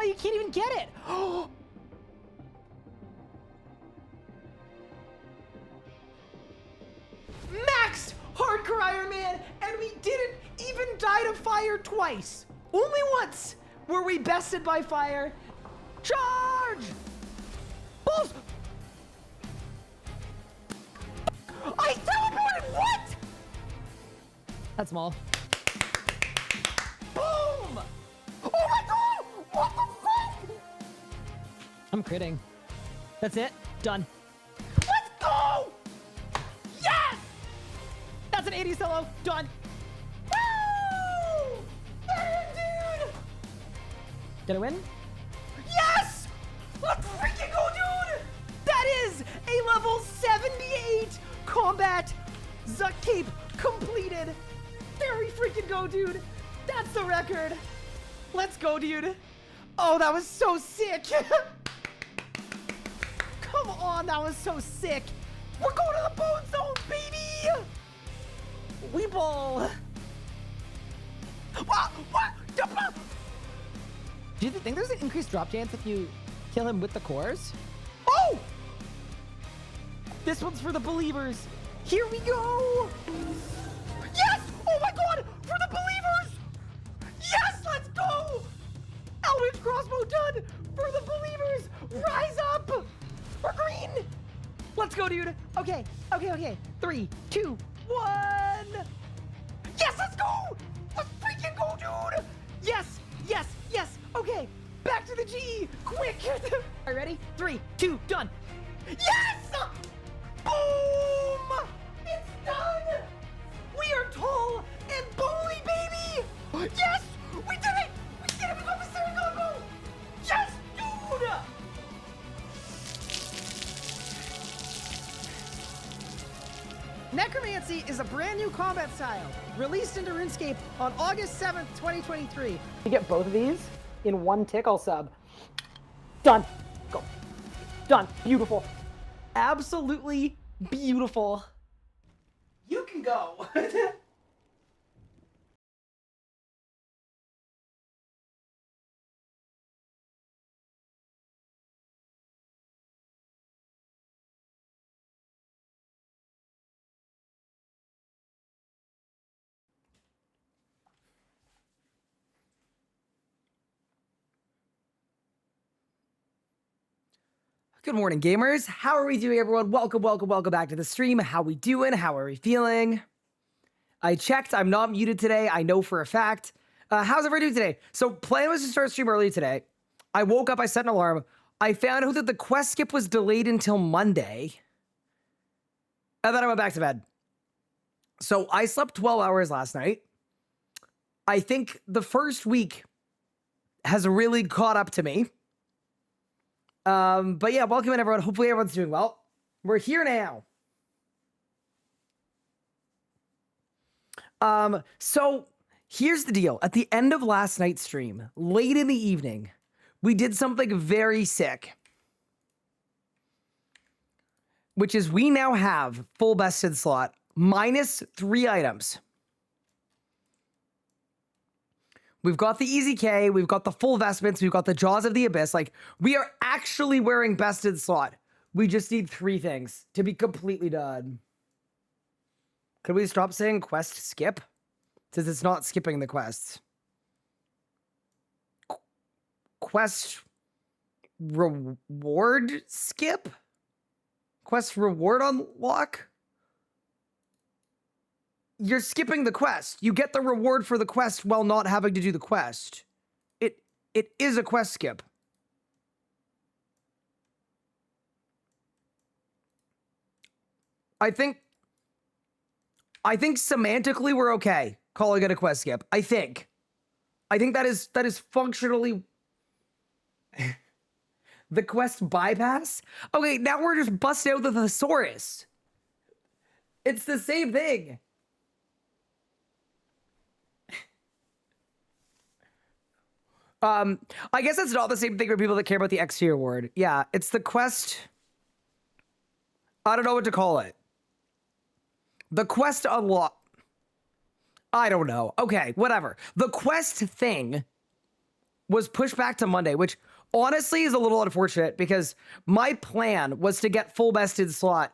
you can't even get it. Maxed Hardcore Iron Man, and we didn't even die to fire twice. Only once were we bested by fire. Charge! Balls! I teleported! What? That's small. Boom! Oh my god! What the fuck? I'm critting. That's it. Done. Let's go! Yes! That's an 80 solo. Done. Woo! There, dude! Did I win? Yes! Let's freaking go, dude! That is a level 78 combat Zuck Cape completed. There we freaking go, dude. That's the record. Let's go, dude. Oh, that was so sick. Come on, that was so sick. We're going to the bone zone, baby. We ball. What? Do you think there's an increased drop chance if you kill him with the cores? Oh! This one's for the believers. Here we go. Yes! Oh my god! For the believers! Yes! Let's go! Eldritch crossbow done! For the believers! Rise up! We're green! Let's go, dude! Okay. 3, 2, 1! Yes, let's go! Let's freaking go, dude! Yes! Okay, back to the G! Quick! Are you ready? 3, 2, done! Yes! Boom! It's done! We are tall and bowly, baby! Yes! We did it! We did it! We got the Mystery combo! Yes, dude! Necromancy is a brand new combat style, released into RuneScape on August 7th, 2023. You get both of these in one tick, I'll sub. Done. Go. Done. Beautiful. Absolutely beautiful. You can go. Good morning, gamers. How are we doing, everyone? Welcome back to the stream. How we doing? How are we feeling? I checked. I'm not muted today. I know for a fact. How's everyone doing today? So, plan was to start stream early today. I woke up. I set an alarm. I found out that the quest skip was delayed until Monday. And then I went back to bed. So, I slept 12 hours last night. I think the first week has really caught up to me. But yeah, welcome in, everyone. Hopefully everyone's doing well. We're here now. So here's the deal. At the end of last night's stream, late in the evening, we did something very sick, which is we now have full bested slot minus 3 items. We've got the Easy K, we've got the full vestments, we've got the Jaws of the Abyss. Like, we are actually wearing bested slot. We just need 3 things to be completely done. Could we stop saying quest skip? Since it's not skipping the quests. Quest reward skip? Quest reward unlock? You're skipping the quest. You get the reward for the quest while not having to do the quest. It is a quest skip. I think semantically we're okay calling it a quest skip. I think that is functionally the quest bypass. Okay, now we're just busting out the thesaurus. It's the same thing. I guess it's not the same thing for people that care about the XP reward. Yeah, it's the quest. I don't know what to call it. The quest unlock. I don't know. Okay, whatever. The quest thing was pushed back to Monday, which honestly is a little unfortunate because my plan was to get full bested slot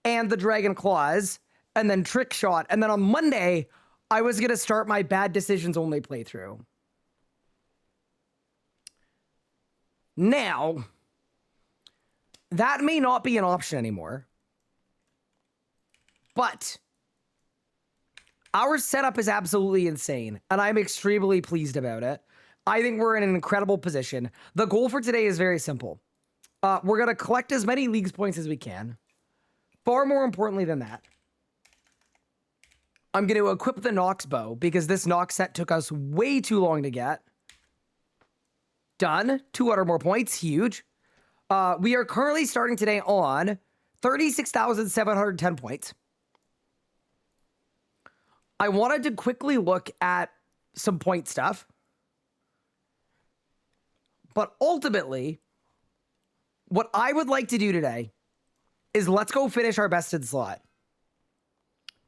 and the Dragon Claws and then trick shot. And then on Monday, I was going to start my bad decisions only playthrough. Now, that may not be an option anymore, but our setup is absolutely insane, and I'm extremely pleased about it. I think we're in an incredible position. The goal for today is very simple. We're going to collect as many leagues points as we can. Far more importantly than that, I'm going to equip the Nox bow because this Nox set took us way too long to get. Done. 200 more points. Huge. We are currently starting today on 36,710 points. I wanted to quickly look at some point stuff. But ultimately, what I would like to do today is let's go finish our bested slot.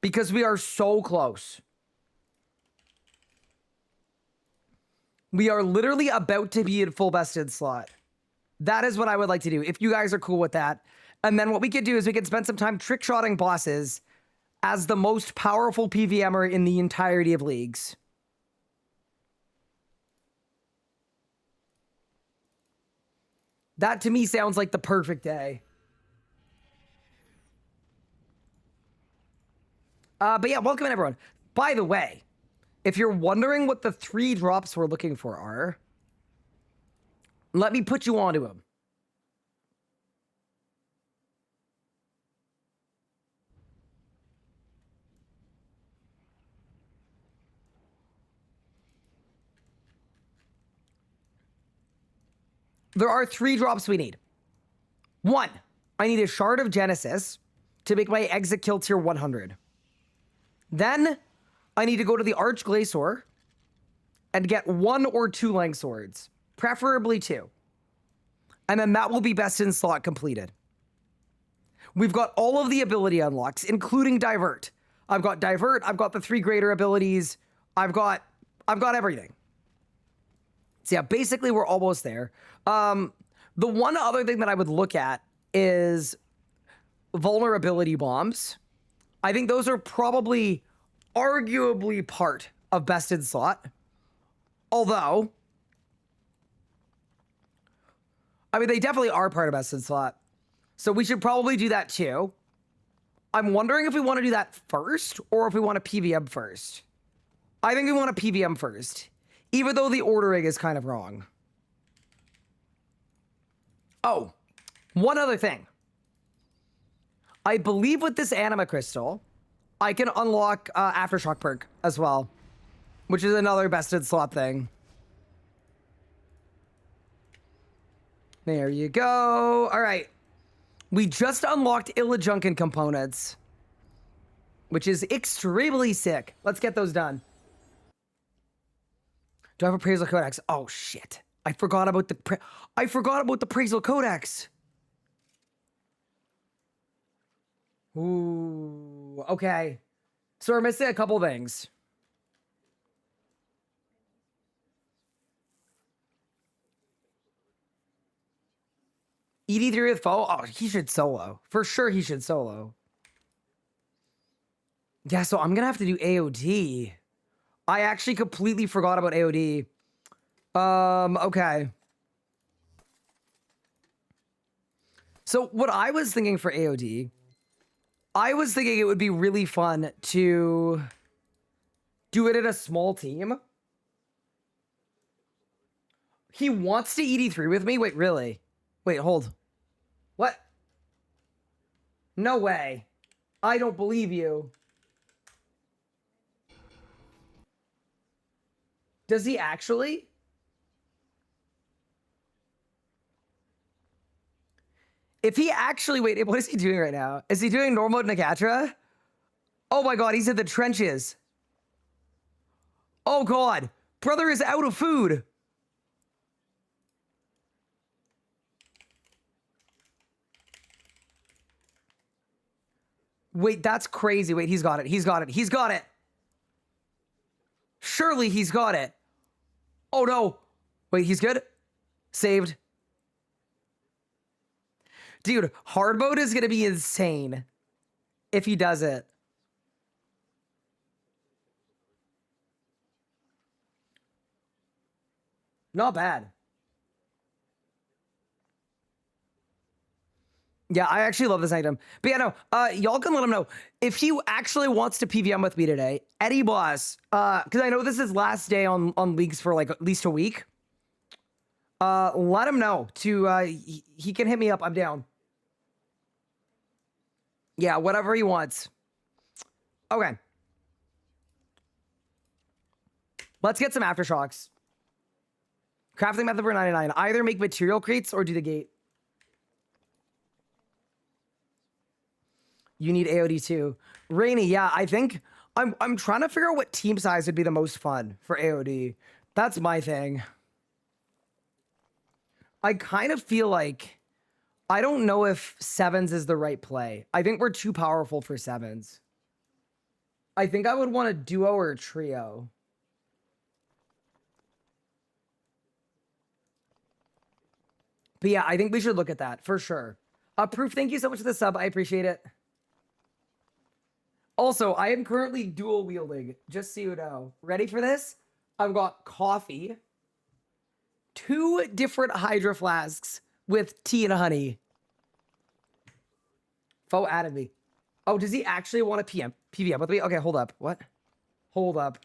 Because we are so close. We are literally about to be in full bested slot. That is what I would like to do, if you guys are cool with that. And then what we could do is we could spend some time trick-shotting bosses as the most powerful PVMer in the entirety of leagues. That to me sounds like the perfect day. But yeah, welcome in everyone. By the way, if you're wondering what the 3 drops we're looking for are, let me put you onto them. There are 3 drops we need. 1, I need a Shard of Genesis to make my exit kill tier 100. Then, I need to go to the Arch Glacier and get 1 or 2 Lang Swords. Preferably 2. And then that will be best in slot completed. We've got all of the ability unlocks, including Divert. I've got Divert, I've got the 3 greater abilities, I've got everything. So yeah, basically we're almost there. The one other thing that I would look at is vulnerability bombs. I think those are probably arguably part of bested slot. Although, I mean, they definitely are part of bested slot. So we should probably do that too. I'm wondering if we want to do that first or if we want to PVM first. I think we want to PVM first, even though the ordering is kind of wrong. Oh, one other thing. I believe with this Anima Crystal, I can unlock Aftershock perk as well, which is another bested slot thing. There you go. All right. We just unlocked Illajunkin components, which is extremely sick. Let's get those done. Do I have Appraisal Codex? Oh, shit. I forgot about the Appraisal Codex. Ooh, okay. So we're missing a couple things. ED3 with Faux? Oh, he should solo. For sure he should solo. Yeah, so I'm going to have to do AOD. I actually completely forgot about AOD. Okay. So what I was thinking for AOD, I was thinking it would be really fun to do it in a small team. He wants to ED3 with me? Wait, really? Wait, hold. What? No way. I don't believe you. Does he actually? If he actually, wait, what is he doing right now? Is he doing normal Nakatra? Oh my God, he's in the trenches. Oh God, brother is out of food. Wait, that's crazy. Wait, he's got it. He's got it. He's got it. Surely he's got it. Oh no. Wait, he's good? Saved. Dude, hard mode is going to be insane if he does it. Not bad. Yeah, I actually love this item. But yeah, no, y'all can let him know. If he actually wants to PVM with me today, Eddie Boss, because I know this is last day on leagues for like at least a week. Let him know to, he can hit me up. I'm down. Yeah, whatever he wants. Okay. Let's get some aftershocks. Crafting method for 99. Either make material crates or do the gate. You need AOD too. Rainy, yeah, I think I'm trying to figure out what team size would be the most fun for AOD. That's my thing. I kind of feel like I don't know if sevens is the right play. I think we're too powerful for sevens. I think I would want a duo or a trio. But yeah, I think we should look at that for sure. Proof, thank you so much for the sub. I appreciate it. Also, I am currently dual wielding, just so you know. Ready for this? I've got coffee, 2 different Hydra flasks with tea and honey. Faux added me. Oh, does he actually want to PVM with me? Okay, hold up. What? Hold up.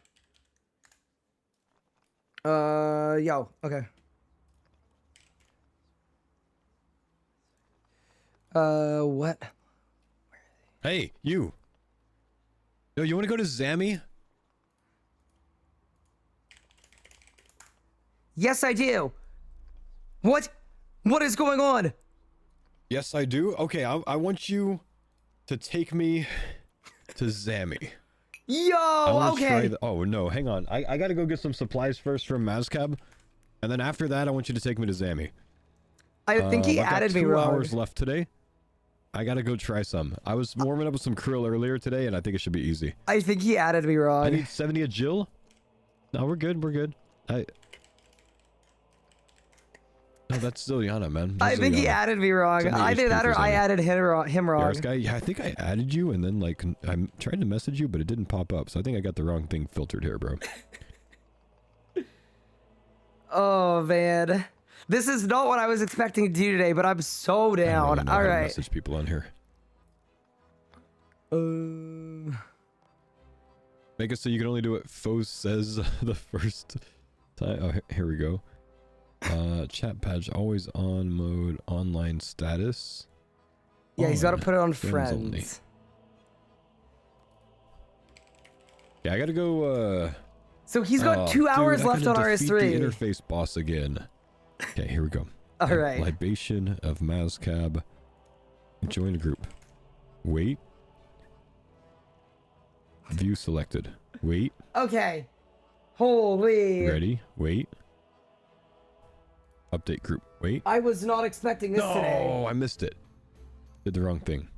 Yo, okay. What? Hey, you. Yo, you want to go to Zammy? Yes, I do. What? What is going on? Yes, I do. Okay, I want you to take me to Zammy. Yo, okay. Oh, no, hang on. I gotta go get some supplies first from Mazcab. And then after that, I want you to take me to Zammy. I think he added me wrong. 2 hours left today. I gotta go try some. I was warming up with some krill earlier today, and I think it should be easy. I think he added me wrong. I need 70 a Jill. No, we're good. We're good. No, that's Ziliana, man. I think he added me wrong. I did that, or I added him wrong. RS guy, yeah, I think I added you, and then like I'm trying to message you, but it didn't pop up. So I think I got the wrong thing filtered here, bro. Oh man, this is not what I was expecting to do today, but I'm so down. All right, message people on here. Make it so you can only do what Faux says the first time. Oh, here we go. Chat badge always on mode, online status. Yeah, he's got to put it on friends friends. only. Yeah, I gotta go. So he's got 2 hours left on RS3. The interface boss again. Okay, here we go. All right. Libation of Mazcab. Join a group. Wait. View selected. Wait. Okay. Holy. Ready. Wait. Update group. Wait. I was not expecting this today. Oh, I missed it. Did the wrong thing.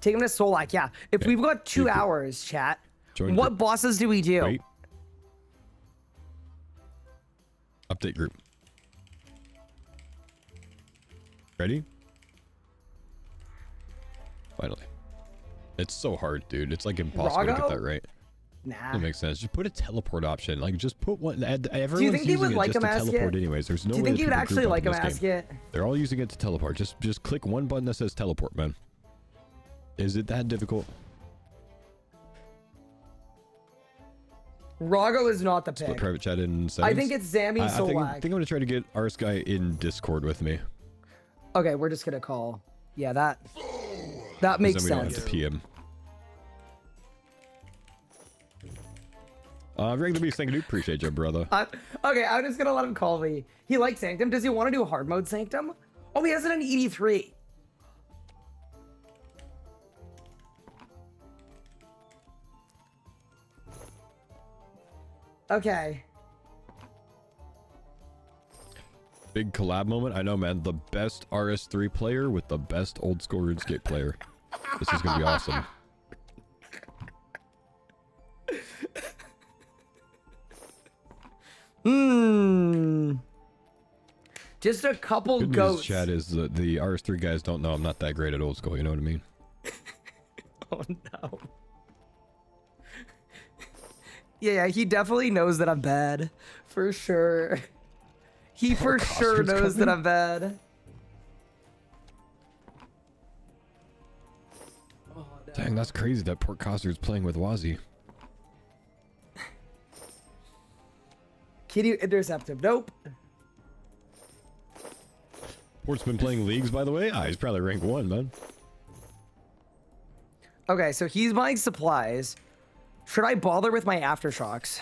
Take him to Solak. Yeah. If we've got 2 hours, chat, what bosses do we do? Wait. Update group. Ready? Finally. It's so hard, dude. It's like impossible to get that right. Nah. That makes sense. Just put a teleport option. Like, just put one. Do you think he would like a mask teleport anyways. There's no way. Do you think he would actually like a mask yet? They're all using it to teleport. Just click one button that says teleport, man. Is it that difficult? Rago is not the pick. Split private chat in settings. I think it's Zammy and Solak. I think I'm gonna try to get RS guy in Discord with me. Okay, we're just gonna call. Yeah, that makes sense. We don't have to PM. Regular Beast, thank you. Appreciate you, brother. Okay, I'm just gonna let him call me. He likes Sanctum. Does he want to do hard mode Sanctum? Oh, he has it in ED3. Okay. Big collab moment. I know, man. The best RS3 player with the best old school RuneScape player. This is gonna be awesome. Just a couple Good goats. news, Chad, is the RS3 guys don't know I'm not that great at old school. You know what I mean? Oh no. Yeah, he definitely knows that I'm bad. For sure. He for sure knows that I'm bad. Oh, no. Dang, that's crazy that Port Costard's playing with Wazzy. Can you intercept him? Nope. Port's been playing leagues, by the way. Ah, he's probably rank 1, man. Okay, so he's buying supplies. Should I bother with my aftershocks?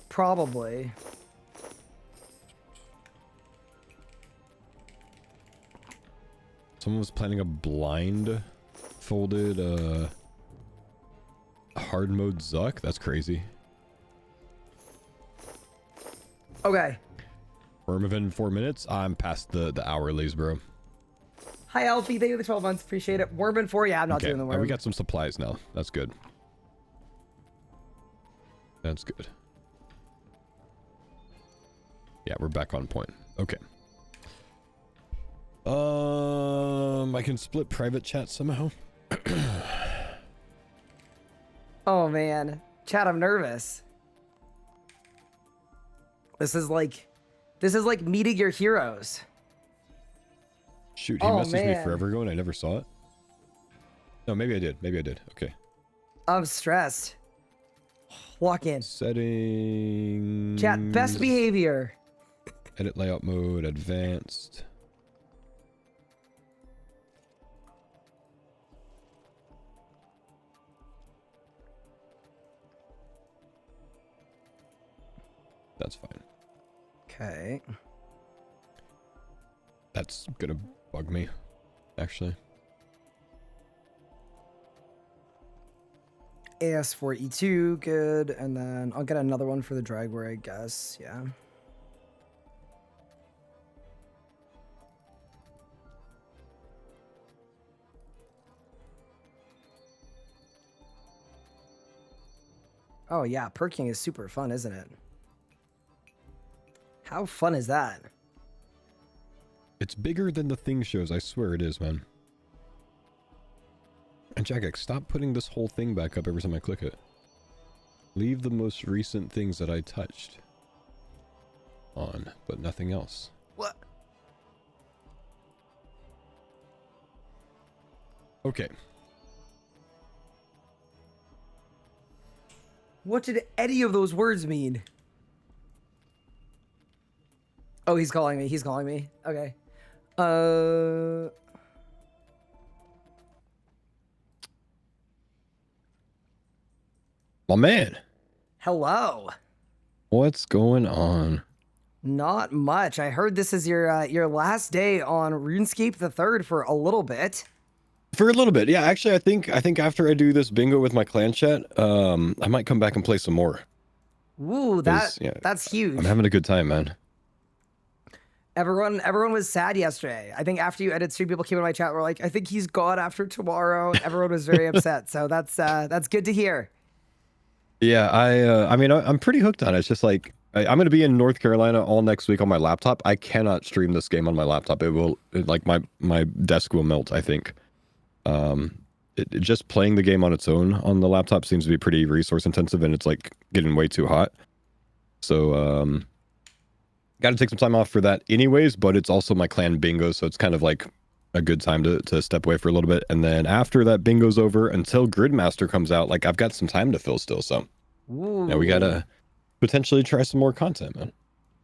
Probably. Someone was planning a blind folded hard mode Zuck. That's crazy. Okay. Worm event in 4 minutes. I'm past the hourlies, bro. Hi, Alfie. Thank you for the 12 months. Appreciate it. Worm 4. Yeah, I'm not doing the worm. We got some supplies now. That's good. That's good. Yeah, we're back on point. Okay. I can split private chat somehow. Oh, man. Chat, I'm nervous. This is like meeting your heroes. Shoot, he messaged me forever ago and I never saw it. No, maybe I did. Maybe I did. Okay. I'm stressed. Walk in. Settings. Chat, best behavior. Edit layout mode, advanced. That's fine. Okay. That's gonna bug me, actually. AS4E2, good. And then I'll get another one for the Dragware, I guess. Yeah. Oh, yeah. Perking is super fun, isn't it? How fun is that? It's bigger than the thing shows. I swear it is, man. And Jagex, stop putting this whole thing back up every time I click it. Leave the most recent things that I touched on, but nothing else. What? Okay. What did any of those words mean? Oh, he's calling me. He's calling me. Okay. My man. Hello. What's going on? Not much. I heard this is your last day on RuneScape the 3rd for a little bit. For a little bit, yeah. Actually, I think after I do this bingo with my clan chat, I might come back and play some more. Ooh, that's huge. I'm having a good time, man. Everyone was sad yesterday. I think after you ended stream, people came in my chat and were like, I think he's gone after tomorrow. Everyone was very upset. So that's good to hear. Yeah, I mean, I'm pretty hooked on it. It's just like, I'm going to be in North Carolina all next week on my laptop. I cannot stream this game on my laptop. Like my desk will melt, I think. Just playing the game on its own on the laptop seems to be pretty resource intensive and it's like getting way too hot. So, got to take some time off for that anyways, but it's also my clan bingo. So it's kind of like a good time to step away for a little bit. And then after that bingo's over until Gridmaster comes out, like I've got some time to fill still. So yeah, we got to potentially try some more content, man.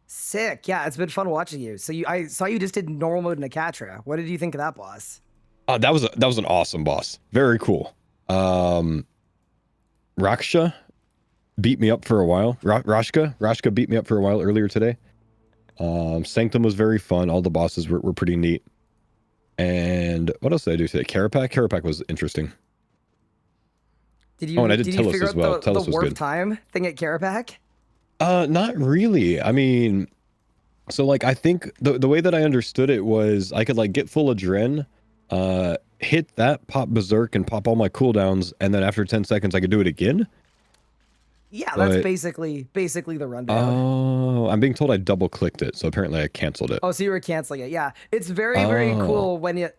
Sick. Yeah, it's been fun watching you. So I saw you just did normal mode in Akatra. What did you think of that boss? That was an awesome boss. Very cool. Raksha beat me up for a while. Rashka beat me up for a while earlier today. Sanctum was very fun. All the bosses were pretty neat. And what else did I do today? Karapak was interesting. Did you, and I did Telos figure as well. out Telos the was warp good. time thing at Karapak? Not really. I mean, so like I think the way that I understood it was I could like get full adren, hit that, pop berserk, and pop all my cooldowns, and then after 10 seconds I could do it again. Yeah, that's But basically the rundown. oh, I'm being told I double clicked it, so apparently I canceled it. Oh, so you were canceling it. Yeah. It's very Oh, cool when it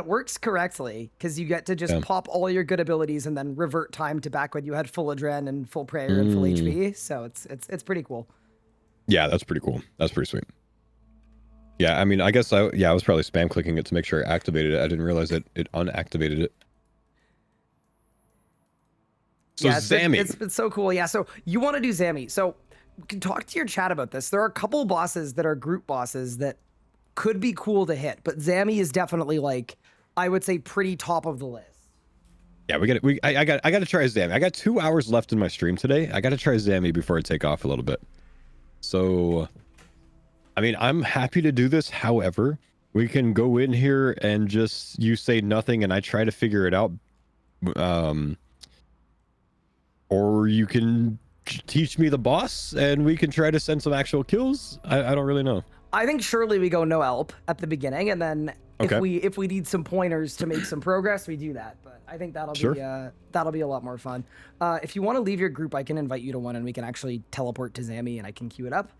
works correctly, because you get to just yeah. pop all your good abilities and then revert time to back when you had full adren and full prayer and full Mm. HP. So it's pretty cool. Yeah, that's pretty cool. That's pretty sweet. Yeah, I mean, I guess I was probably spam clicking it to make sure I activated it. I didn't realize it unactivated it. So Yeah, Zammy. it's been so cool. Yeah, so you want to do Zammy. So we can talk to your chat about this. There are a couple bosses that are group bosses that could be cool to hit, but Zammy is definitely, like, I would say, pretty top of the list. Yeah, I got to try Zammy. I got 2 hours left in my stream today. I got to try Zammy before I take off a little bit. So, I mean, I'm happy to do this. However, we can go in here and just you say nothing and I try to figure it out. Or you can teach me the boss and we can try to send some actual kills. I don't really know. I think surely we go no help at the beginning, and then Okay. if we need some pointers to make some progress, we do that. But I think that'll be a lot more fun. If you want to leave your group, I can invite you to one, and we can actually teleport to Zammy, and I can queue it up.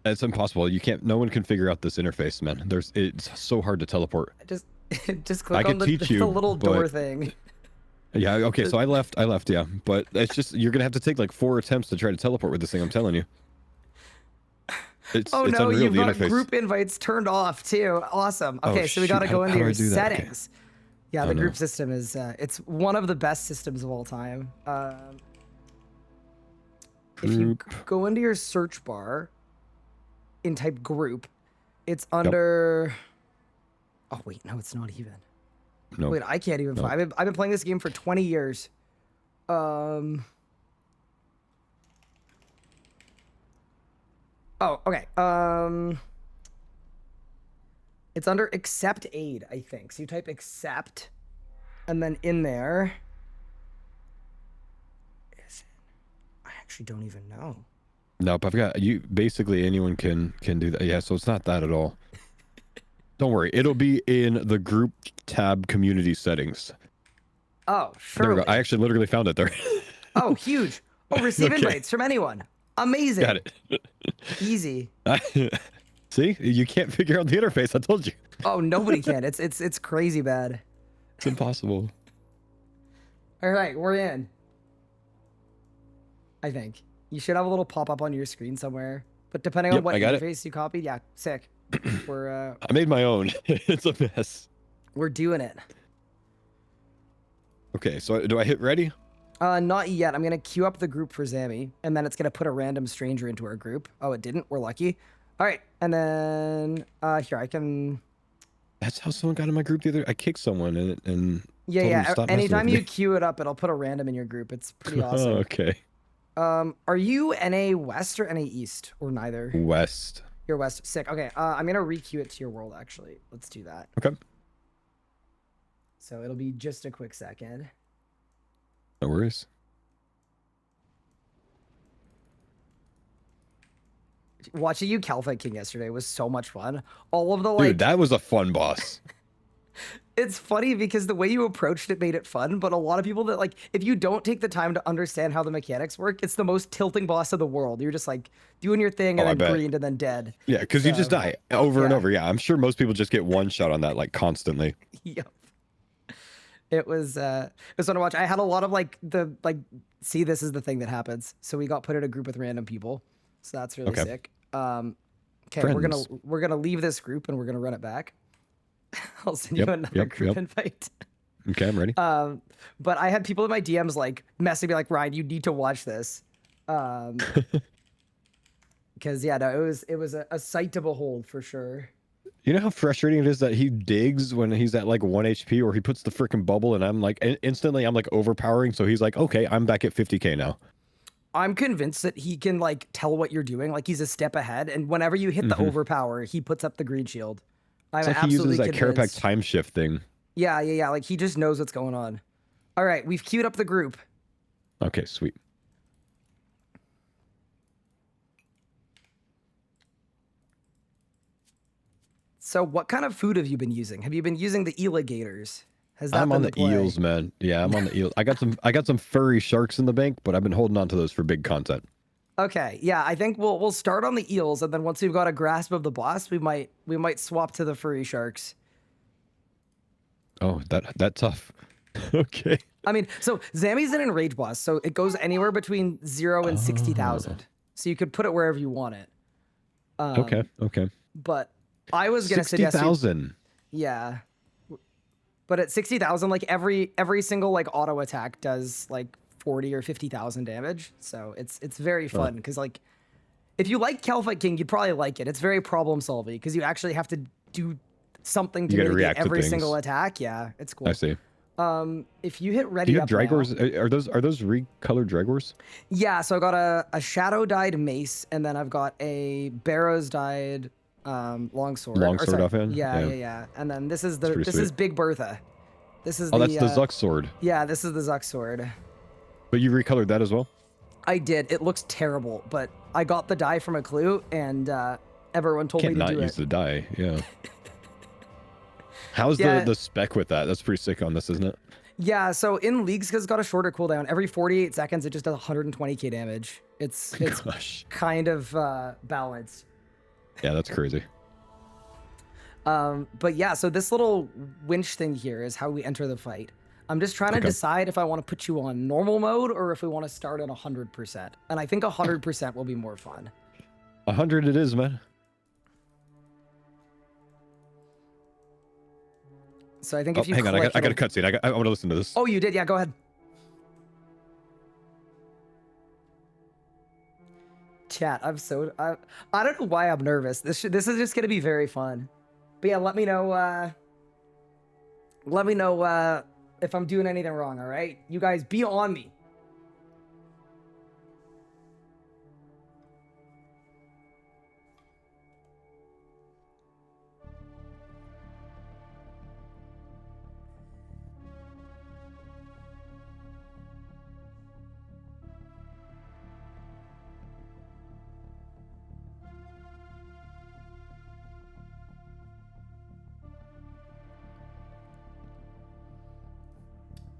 It's impossible. You can't. No one can figure out this interface, man. It's so hard to teleport. Just click on teach you, the little but- door thing. Yeah. Okay. So I left. Yeah. But it's just you're gonna have to take like 4 attempts to try to teleport with this thing. I'm telling you. It's Oh it's no, unreal, you've the got interface. group invites turned off too. Awesome. Oh, Okay, so we got to shoot. go How into do I your do that? Okay. settings. Yeah, Oh, the no. group system is it's one of the best systems of all time. If you Group. go into your search bar and type group, it's under. Oh wait, no, it's not even. No. Wait, I can't even No. find. I've been playing this game for 20 years. Oh, okay. It's under accept aid, I think. So you type accept, and then in there. I actually don't even know. Nope. I've got you. Basically, anyone can do that. Yeah. So it's not that at all. Don't worry. It'll be in the group tab community settings. Oh, There we sure. go. I actually literally found it there. Oh, huge. Oh, receive Okay. invites from anyone. Amazing. Got it. Easy. See, you can't figure out the interface. I told you. Oh, nobody can. It's crazy bad. It's impossible. All right, we're in. I think you should have a little pop up on your screen somewhere. But depending on Yep, what I got it. interface you copied, yeah, sick. We're I made my own. It's a mess. we're doing it. Okay, so do I hit ready? Not yet. I'm gonna queue up the group for Zammy, and then it's gonna put a random stranger into our group. Oh, it didn't. We're lucky. All right, and then here I can. That's how someone got in my group the other. I kicked someone and Yeah, told them yeah. to stop messing Anytime with you me. queue it up, it'll put a random in your group. It's pretty awesome. Oh, okay. Are you NA West or NA East or neither? West. You're West. Sick. Okay. I'm gonna requeue it to your world. Actually, let's do that. Okay. So it'll be just a quick second. No worries. Watching you Calfight King yesterday was so much fun. All of the Dude, that was a fun boss. It's funny because the way you approached it made it fun, but a lot of people that like, if you don't take the time to understand how the mechanics work, it's the most tilting boss of the world. You're just like doing your thing and I then bet. greened and then dead. Yeah, because you just So, die over and yeah. over. Yeah, I'm sure most people just get one shot on that, like constantly. Yep. It was fun to watch. I had a lot of see, this is the thing that happens. So we got put in a group with random people. So that's really Okay. sick. Okay, Friends. we're gonna leave this group and we're gonna run it back. I'll send you another group invite. Okay, I'm ready. But I had people in my DMs like messaging me like, Ryan, you need to watch this. Because yeah, no, it was a sight to behold for sure. You know how frustrating it is that he digs when he's at like 1 HP, or he puts the freaking bubble and I'm like instantly I'm like overpowering. So he's like, okay, I'm back at 50k now. I'm convinced that he can like tell what you're doing. Like he's a step ahead. And whenever you hit the overpower, he puts up the green shield. It's I'm like he uses absolutely that convinced. Carapax time shift thing. Yeah. Like he just knows what's going on. All right, we've queued up the group. Okay, sweet. So what kind of food have you been using? Have you been using the alligators? Has that I'm been on the play? eels, man. Yeah, I'm on the eels. I got some furry sharks in the bank, but I've been holding on to those for big content. Okay, yeah, I think we'll start on the eels, and then once we've got a grasp of the boss, we might swap to the furry sharks. Oh, that tough. Okay. I mean, so Zammy's an enrage boss, so it goes anywhere between 0 and 60,000. So you could put it wherever you want it. Okay. Okay. But I was gonna suggest 60,000. yeah. But at 60,000, like every single like auto attack does like 40 or 50,000 damage. So it's very fun because like if you like Calfight King, you'd probably like it. It's very problem solving because you actually have to do something to You gotta mitigate react to every things. single attack. Yeah, it's cool. I see. If you hit Do ready you have up now- Dragors? Are those recolored Dragors? Yeah, so I got a shadow dyed mace, and then I've got a Barrows dyed longsword. Longsword offhand? Yeah, Yeah. yeah. And then this is pretty is sweet. Big Bertha. This is Oh, that's the Zuck sword. Yeah, this is the Zuck sword. But you recolored that as well? I did. It looks terrible, but I got the dye from a clue, and everyone told me Can't to not do use it. the dye. Yeah. How's Yeah. the spec with that? That's pretty sick on this, isn't it? Yeah, so in leagues, because it's got a shorter cooldown, every 48 seconds, it just does 120k damage. It's Gosh. kind of balanced. Yeah, that's crazy. But yeah, so this little winch thing here is how we enter the fight. I'm just trying to decide if I want to put you on normal mode or if we want to start at 100%. And I think 100% will be more fun. 100 it is, man. So I think if you hang on, click, I got a it'll- cutscene. I want to listen to this. Oh, you did? Yeah, go ahead. Chat, I don't know why I'm nervous. This is just gonna be very fun. But yeah, let me know if I'm doing anything wrong, all right? You guys be on me.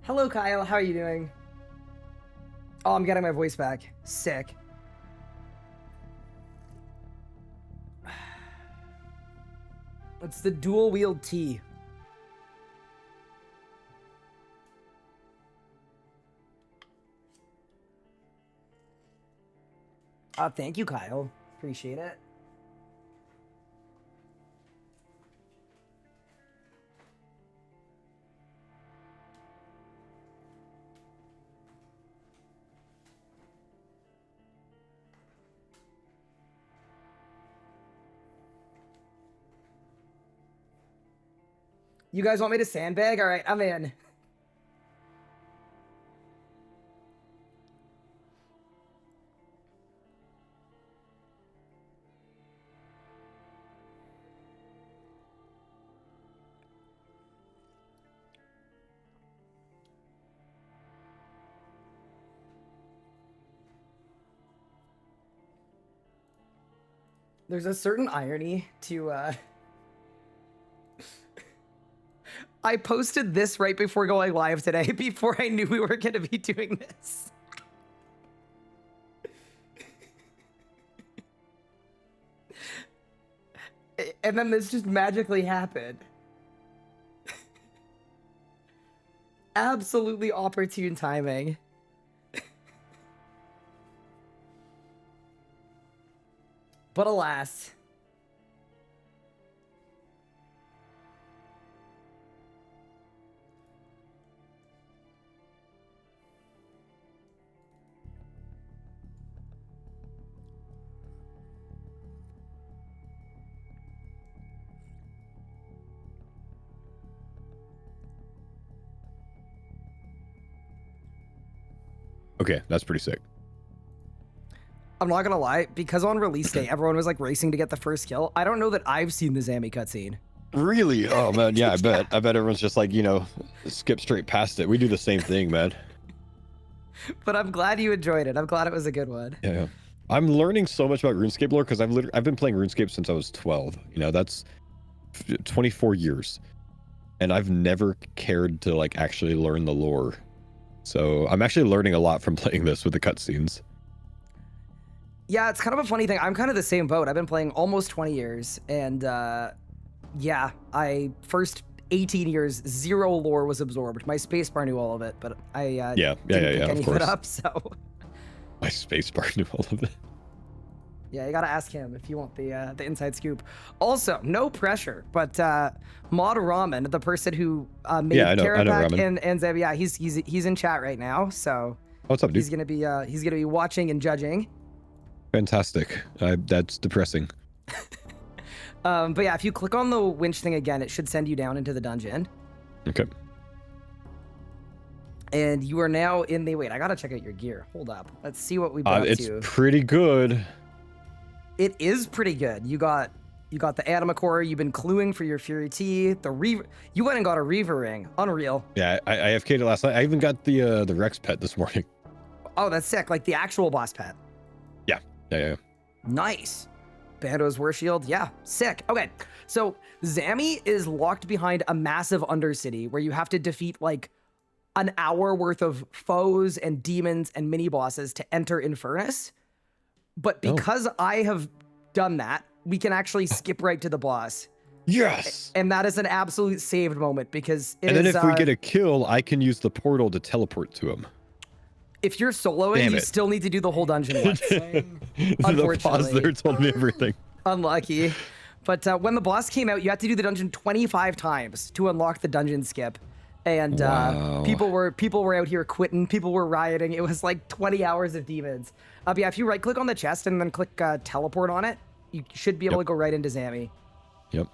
Hello, Kyle. How are you doing? Oh, I'm getting my voice back. Sick. It's the dual wield T. Thank you, Kyle. Appreciate it. You guys want me to sandbag? All right, I'm in. There's a certain irony to I posted this right before going live today, before I knew we were going to be doing this. And then this just magically happened. Absolutely opportune timing. But alas. Okay, that's pretty sick. I'm not gonna lie, because on release day, everyone was like racing to get the first kill. I don't know that I've seen the Zammy cutscene. Really? Oh man, yeah, I bet. I bet everyone's just like, you know, skip straight past it. We do the same thing, man. But I'm glad you enjoyed it. I'm glad it was a good one. Yeah. I'm learning so much about RuneScape lore because I've been playing RuneScape since I was 12. You know, that's 24 years. and I've never cared to like actually learn the lore. So I'm actually learning a lot from playing this with the cutscenes. Yeah, it's kind of a funny thing. I'm kind of the same boat. I've been playing almost 20 years, and yeah, I first 18 years, zero lore was absorbed. My spacebar knew all of it, but I didn't pick any of it up, so... My spacebar knew all of it. Yeah, you gotta ask him if you want the inside scoop. Also, no pressure, but Mod Ramen, the person who made Karapak and Zeb, yeah, he's in chat right now, so what's up, dude? He's gonna be watching and judging. Fantastic. That's depressing. But yeah, if you click on the winch thing again, it should send you down into the dungeon. Okay. And you are now in the... Wait, I gotta check out your gear. Hold up. Let's see what we brought it's to. It's pretty good. It is pretty good. You got the anima core. You've been cluing for your Fury T. You went and got a Reaver ring. Unreal. Yeah, I AFK'd it last night. I even got the Rex pet this morning. Oh, that's sick. Like the actual boss pet. Yeah. Nice. Bando's War Shield. Yeah, sick. Okay, so Zammy is locked behind a massive undercity where you have to defeat like an hour worth of foes and demons and mini bosses to enter Infernus. But because I have done that, we can actually skip right to the boss. Yes. And that is an absolute saved moment because and then if we get a kill, I can use the portal to teleport to him. If you're soloing, you still need to do the whole dungeon once. The pause there told me everything. Unlucky. But when the boss came out, you had to do the dungeon 25 times to unlock the dungeon skip. And people were out here quitting. People were rioting. It was like 20 hours of demons. Yeah, if you right click on the chest and then click teleport on it, you should be able to go right into Zammy. Yep.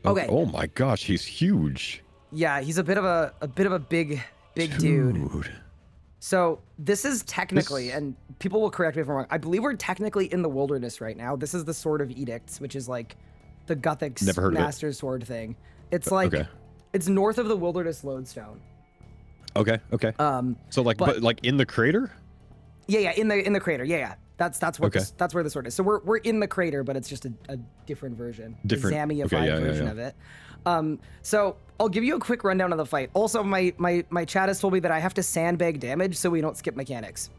Okay. Oh my gosh, he's huge. Yeah, he's a bit of a big dude. So this is technically, and people will correct me if I'm wrong, I believe we're technically in the wilderness right now. This is the Sword of Edicts, which is like the Gothic Master Sword thing. It's like it's north of the Wilderness Lodestone. Okay. So like, but like in the crater? Yeah, in the crater. Yeah. That's what that's where the sword is. So we're in the crater, but it's just a different version, a Zammy-ified version of it. So I'll give you a quick rundown of the fight. Also, my chat has told me that I have to sandbag damage so we don't skip mechanics.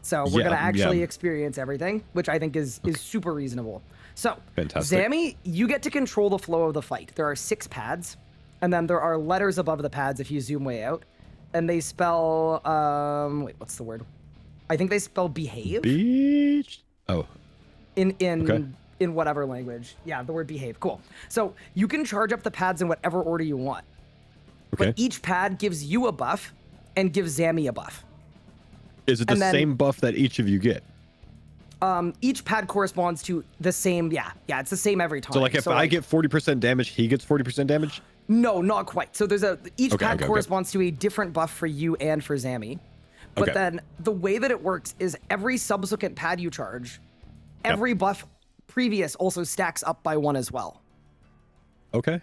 So we're gonna actually experience everything, which I think is super reasonable. So fantastic. Zammy, you get to control the flow of the fight. There are 6 pads, and then there are letters above the pads if you zoom way out, and they spell wait, what's the word? I think they spell behave. Beach. Oh. In whatever language. Yeah, the word behave. Cool. So you can charge up the pads in whatever order you want. Okay. But each pad gives you a buff and gives Zammy a buff. Is it the same buff that each of you get? Each pad corresponds to the same. Yeah, it's the same every time. So like if I get 40% damage, he gets 40% damage? No, not quite. So there's each pad corresponds to a different buff for you and for Zammy. But then the way that it works is every subsequent pad you charge, every buff previous also stacks up by 1 as well. Okay.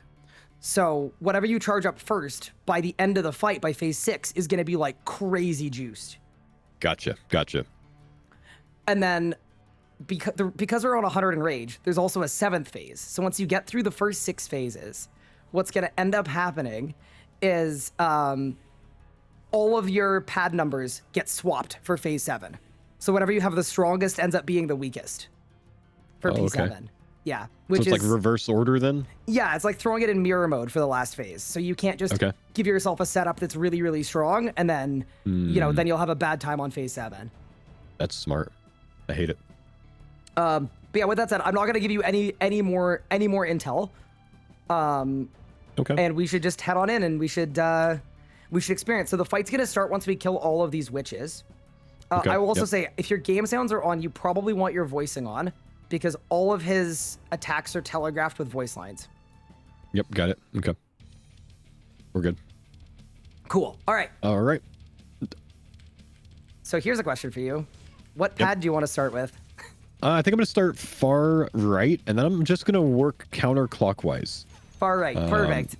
So whatever you charge up first, by the end of the fight, by phase 6, is going to be like crazy juiced. Gotcha. And then because we're on 100-enrage, there's also a 7th phase. So once you get through the first 6 phases, what's going to end up happening is all of your pad numbers get swapped for phase 7. So whatever you have the strongest ends up being the weakest for P7. Yeah. So it's like reverse order then? Yeah, it's like throwing it in mirror mode for the last phase. So you can't just give yourself a setup that's really, really strong and then, then you'll have a bad time on phase 7. That's smart. I hate it. But yeah, with that said, I'm not going to give you any more intel. And we should just head on in and we should experience. So the fight's going to start once we kill all of these witches. I will also say, if your game sounds are on, you probably want your voicing on because all of his attacks are telegraphed with voice lines. Yep, got it. Okay. We're good. Cool. All right. So here's a question for you. What pad do you want to start with? I think I'm going to start far right, and then I'm just going to work counterclockwise. Far right. Perfect.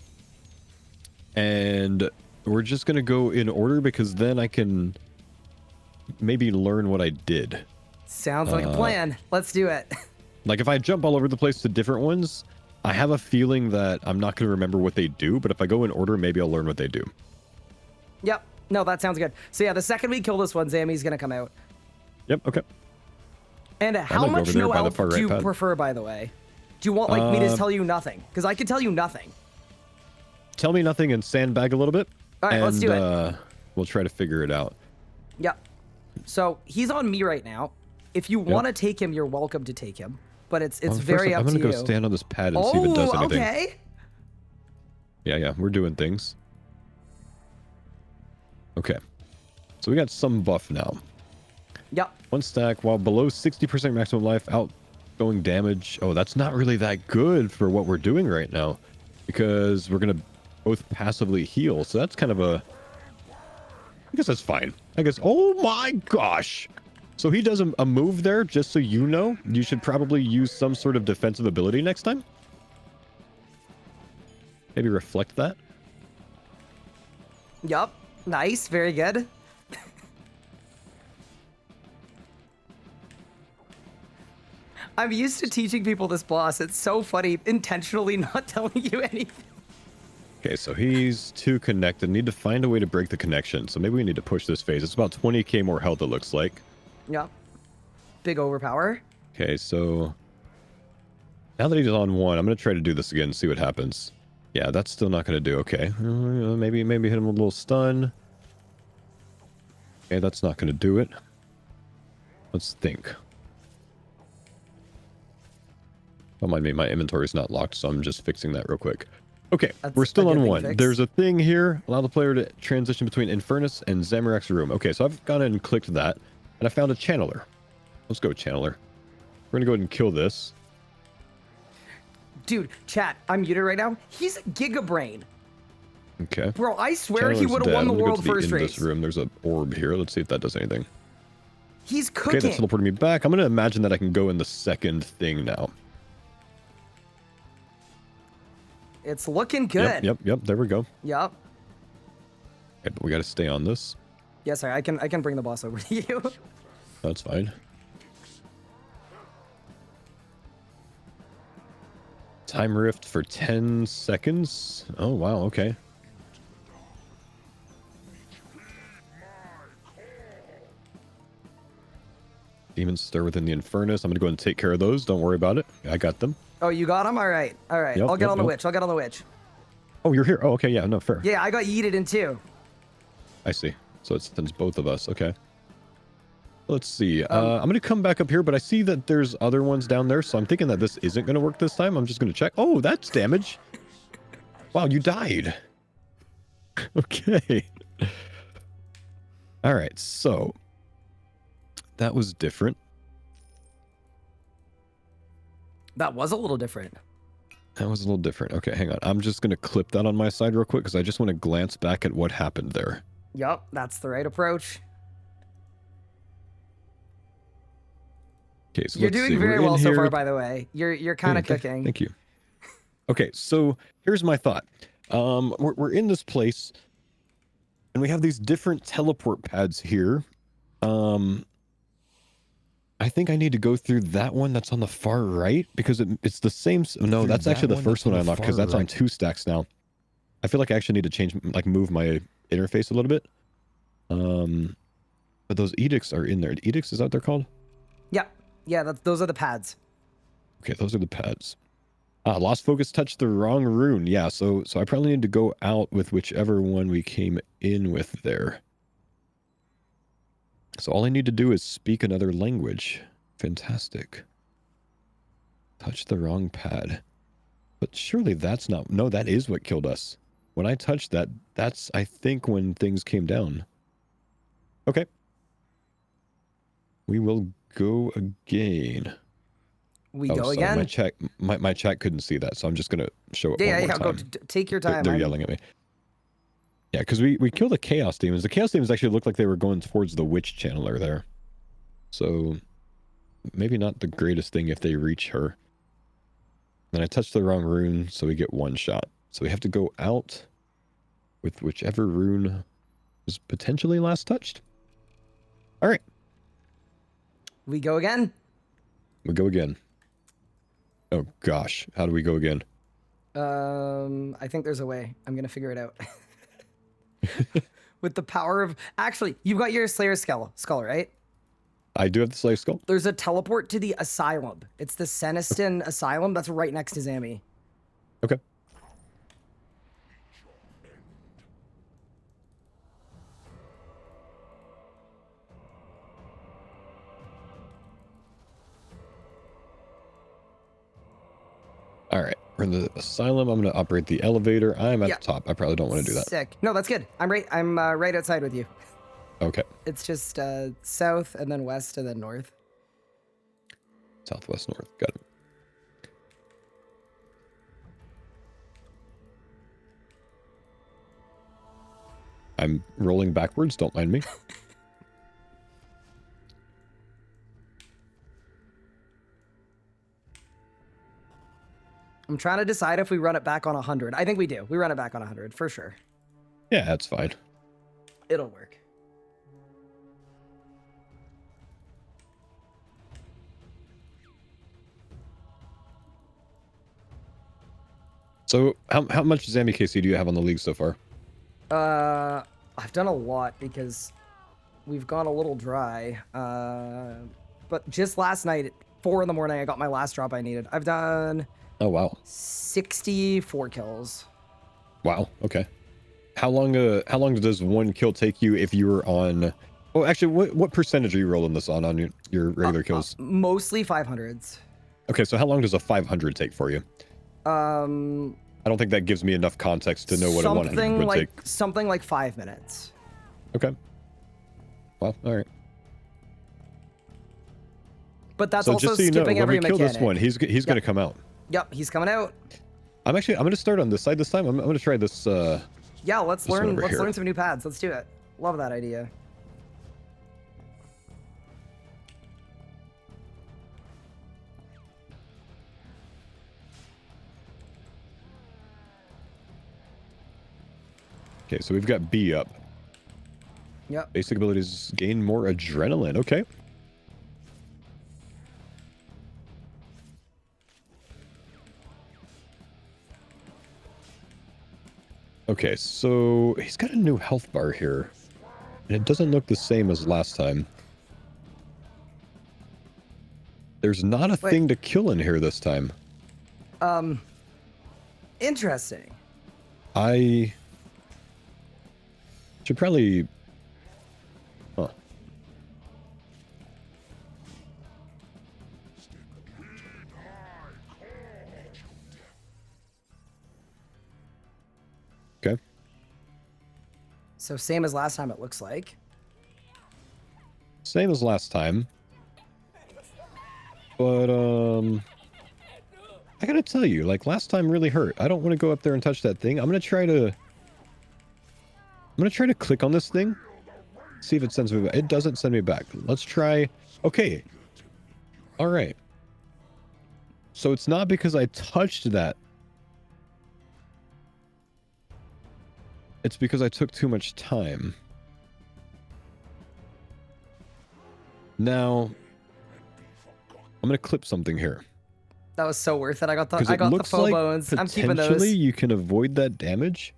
And we're just going to go in order because then I can maybe learn what I did. Sounds like a plan. Let's do it. Like if I jump all over the place to different ones, I have a feeling that I'm not going to remember what they do, but if I go in order, maybe I'll learn what they do. Yep. No, that sounds good. So yeah, the second we kill this one, Zammy's gonna come out. Yep, okay. And how go much over there no by the elf far do right you pad. prefer, by the way? Do you want like me to tell you nothing? Because I can tell you nothing. Tell me nothing and sandbag a little bit. All right, let's do it. We'll try to figure it out. Yep. So he's on me right now. If you want to take him, you're welcome to take him. But it's very up to you. I'm gonna go stand on this pad and see if it does anything. Okay. Yeah, we're doing things. Okay. So we got some buff now. Yep. 1 stack while below 60% maximum life, outgoing damage. Oh, that's not really that good for what we're doing right now, because we're gonna both passively heal. So that's kind of a, I guess that's fine. I guess, oh my gosh. So he does a move there, just so you know. You should probably use some sort of defensive ability next time. Maybe reflect that. Yep. Nice. Very good. I'm used to teaching people this boss. It's so funny, intentionally not telling you anything. Okay, so he's too connected. Need to find a way to break the connection. So maybe we need to push this phase. It's about 20k more health, it looks like. Yep. Big overpower. Okay, so now that he's on 1, I'm going to try to do this again and see what happens. Yeah, that's still not going to do. Okay, maybe hit him with a little stun. Okay, that's not going to do it. Let's think. Don't mind me, my inventory is not locked, so I'm just fixing that real quick. Okay, we're still on 1. There's a thing here. Allow the player to transition between Infernus and Zamorak's room. Okay, so I've gone in and clicked that, and I found a channeler. Let's go, channeler. We're gonna go ahead and kill this. Dude, chat, I'm muted right now. He's Gigabrain. Okay. Bro, I swear he Channeler's would have dead. won the I'm gonna world go to first in race. this room. There's an orb here. Let's see if that does anything. He's cooking. Okay, that's teleported me back. I'm gonna imagine that I can go in the second thing now. It's looking good. Yep. There we go. Yep. Okay, but we got to stay on this. Yeah, sorry. I can bring the boss over to you. That's fine. Time rift for 10 seconds. Oh, wow. Okay. Demons stir within the Infernus. I'm going to go and take care of those. Don't worry about it. I got them. Oh, you got him? All right. All right. Yep, I'll get on the witch. I'll get on the witch. Oh, you're here. Oh, okay. Yeah, no, fair. Yeah, I got yeeted in too. I see. So it sends both of us. Okay. Let's see. I'm going to come back up here, but I see that there's other ones down there, so I'm thinking that this isn't going to work this time. I'm just going to check. Oh, that's damage. Wow, you died. Okay. All right, so that was different. That was a little different. That was a little different. Okay, hang on. I'm just going to clip that on my side real quick because I just want to glance back at what happened there. Yup, that's the right approach. Okay, so you're doing very well so far, by the way. You're kind of yeah, cooking. Thank you. Okay, so here's my thought. We're in this place, and we have these different teleport pads here. I think I need to go through that one that's on the far right because it's the same. No, that's actually the first one I unlocked because that's on 2 stacks now. I feel like I actually need to change, like, move my interface a little bit. But those edicts are in there. Edicts, is that what they're called? Yeah. Yeah, those are the pads. Okay, those are the pads. Lost focus touched the wrong rune. Yeah, so I probably need to go out with whichever one we came in with there. So all I need to do is speak another language. Fantastic. Touch the wrong pad. But surely that's not... No, that is what killed us. When I touched that, that's, I think, when things came down. Okay. We will go again. We go again? My chat couldn't see that, so I'm just going to show it one more time. Go, take your time. They're yelling at me. Yeah, because we killed the Chaos Demons. The Chaos Demons actually looked like they were going towards the Witch Channeler there. So, maybe not the greatest thing if they reach her. Then I touched the wrong rune, so we get 1 shot. So we have to go out with whichever rune was potentially last touched. All right. We go again? We go again. Oh, gosh. How do we go again? I think there's a way. I'm gonna figure it out. With the power of actually, you've got your Slayer skull, right? I do have the Slave Skull. There's a teleport to the asylum. It's the Seniston Asylum. That's right next to Zammy. Okay. All right, we're in the asylum. I'm going to operate the elevator. I'm at Yeah. the top. I probably don't want to do that. Sick. No, that's good. I'm right outside with you. Okay. It's just south and then west and then north. Southwest, north. Got it. I'm rolling backwards. Don't mind me. I'm trying to decide if we run it back on 100. I think we do. We run it back on 100 for sure. Yeah, that's fine. It'll work. So how much Zammy KC do you have on the league so far? I've done a lot because we've gone a little dry. But just last night at 4 in the morning, I got my last drop I needed. I've done Oh, wow. 64 kills. Wow. Okay. How long does one kill take you if you were on... Oh, actually, what percentage are you rolling this on your regular kills? Mostly 500s. Okay, so how long does a 500 take for you? I don't think that gives me enough context to know what a 100 would take. Something like 5 minutes. Okay. Well, all right. But that's So also just so you know, skipping when every we kill mechanic. this one, he's going to come out. Yep, he's coming out. I'm going to start on this side this time. I'm going to try this. Yeah, let's This one learn. over Let's here. learn some new pads. Let's do it. Love that idea. Okay, so we've got B up. Yep. Basic abilities gain more adrenaline. Okay. Okay, so he's got a new health bar here. And it doesn't look the same as last time. There's not a thing to kill in here this time. Interesting. I should probably... Huh. Okay. So same as last time, it looks like. Same as last time. But, I gotta tell you, like, last time really hurt. I don't want to go up there and touch that thing. I'm gonna try to click on this thing. See if it sends me back. It doesn't send me back. Let's try. Okay. All right. So it's not because I touched that. It's because I took too much time. Now, I'm gonna clip something here. That was so worth it. I got the Because it looks faux like bones. I'm keeping those. potentially you can avoid that damage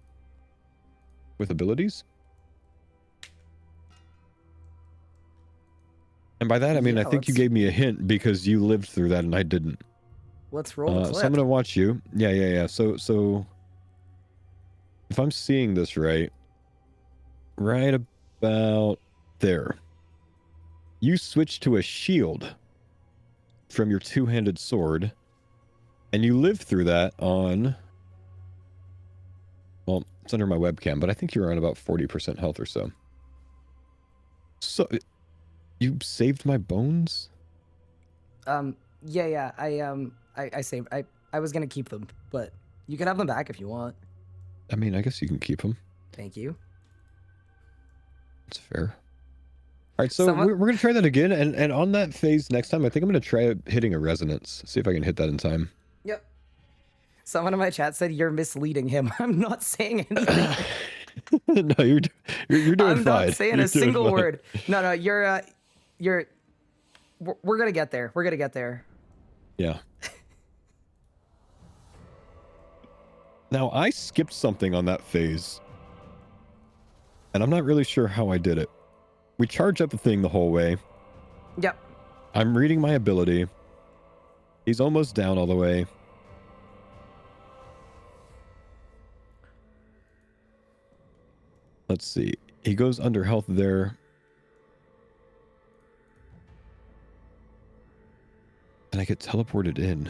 with abilities. And by that, I mean, Yeah, I think you let's- gave me a hint because you lived through that and I didn't. Let's roll the clip. So I'm going to watch you. Yeah. So if I'm seeing this right about there, you switch to a shield from your two-handed sword. And you live through that on... Well, it's under my webcam, but I think you're on about 40% health or so. So, you saved my bones? Yeah. I saved. I was gonna keep them, but you can have them back if you want. I mean, I guess you can keep them. Thank you. That's fair. All right, so Someone- we're going to try that again. And on that phase next time, I think I'm going to try hitting a resonance. See if I can hit that in time. Yep. Someone in my chat said you're misleading him. I'm not saying anything. No, you're doing I'm fine. not saying You're a single doing fine. word. No, you're. We're gonna get there. We're gonna get there. Yeah. Now, I skipped something on that phase. And I'm not really sure how I did it. We charge up the thing the whole way. Yep. I'm reading my ability. He's almost down all the way. Let's see. He goes under health there. And I get teleported in.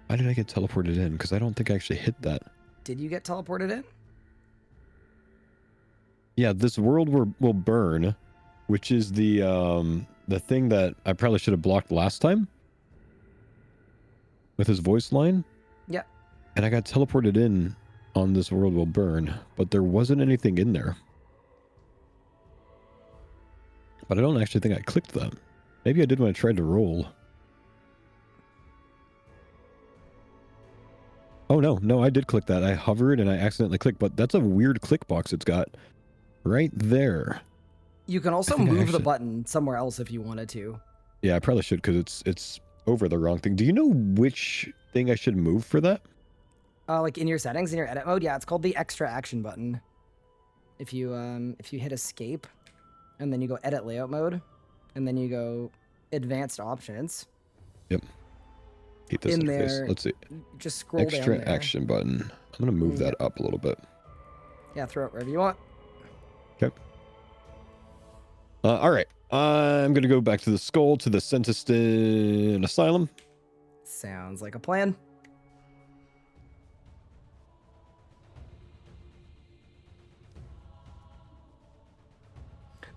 Why did I get teleported in? Because I don't think I actually hit that. Did you get teleported in? Yeah, this world will burn, which is the thing that I probably should have blocked last time with his voice line. Yeah. And I got teleported in on this world will burn, but there wasn't anything in there. But I don't actually think I clicked that. Maybe I did when I tried to roll. Oh, no, I did click that. I hovered and I accidentally clicked, but that's a weird click box it's got right there. You can also move the button somewhere else if you wanted to. Yeah, I probably should because it's over the wrong thing. Do you know which thing I should move for that? Like in your settings, in your edit mode, yeah, it's called the extra action button. If you hit escape, and then you go edit layout mode, and then you go advanced options. Yep. Hate this in interface. there, Let's see. Just scroll down Extra there. action button. I'm gonna move that up a little bit. Yeah, throw it wherever you want. Okay. All right. I'm gonna go back to the skull to the Sentiston Asylum. Sounds like a plan.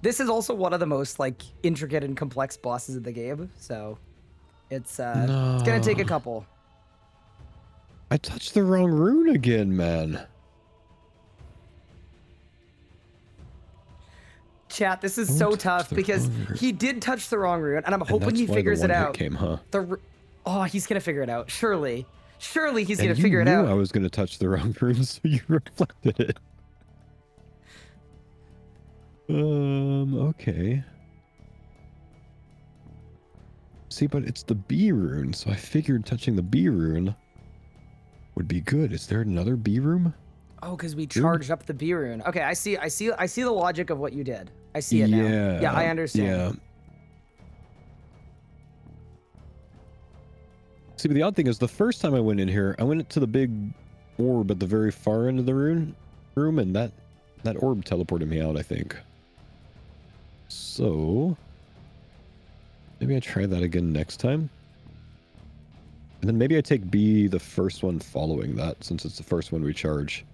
This is also one of the most like intricate and complex bosses in the game, so it's gonna take a couple. I touched the wrong rune again, man. Chat, this is so tough because he did touch the wrong rune, and I'm hoping he figures it out. Came, huh? Oh, he's gonna figure it out. Surely he's gonna you figure it out. I was gonna touch the wrong rune, so you reflected it. Okay. See, but it's the B rune, so I figured touching the B rune would be good. Is there another B room? Oh, because we charged up the B rune. Okay, I see the logic of what you did. I see it now. Yeah, I understand. Yeah. See, but the odd thing is, the first time I went in here, I went to the big orb at the very far end of the room, and that orb teleported me out, I think. So maybe I try that again next time. And then maybe I take B, the first one following that, since it's the first one we charge.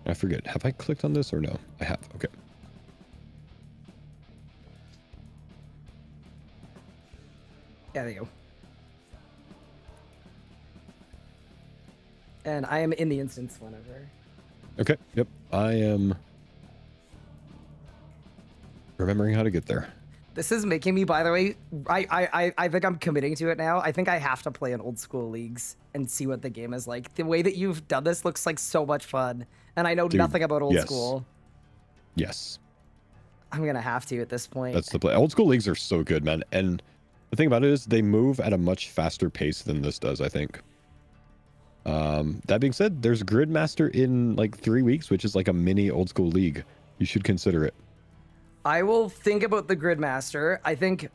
I forget. Have I clicked on this or no? I have. Okay. Yeah, there you go. And I am in the instance whenever. Okay. Yep. I am remembering how to get there. This is making me, by the way, I think I'm committing to it now. I think I have to play in old school leagues and see what the game is like. The way that you've done this looks like so much fun. And I know nothing about old school. Yes. I'm going to have to at this point. That's the play. Old school leagues are so good, man. And the thing about it is they move at a much faster pace than this does, I think. That being said, there's Gridmaster in like 3 weeks, which is like a mini old school league. You should consider it. I will think about the Gridmaster. I think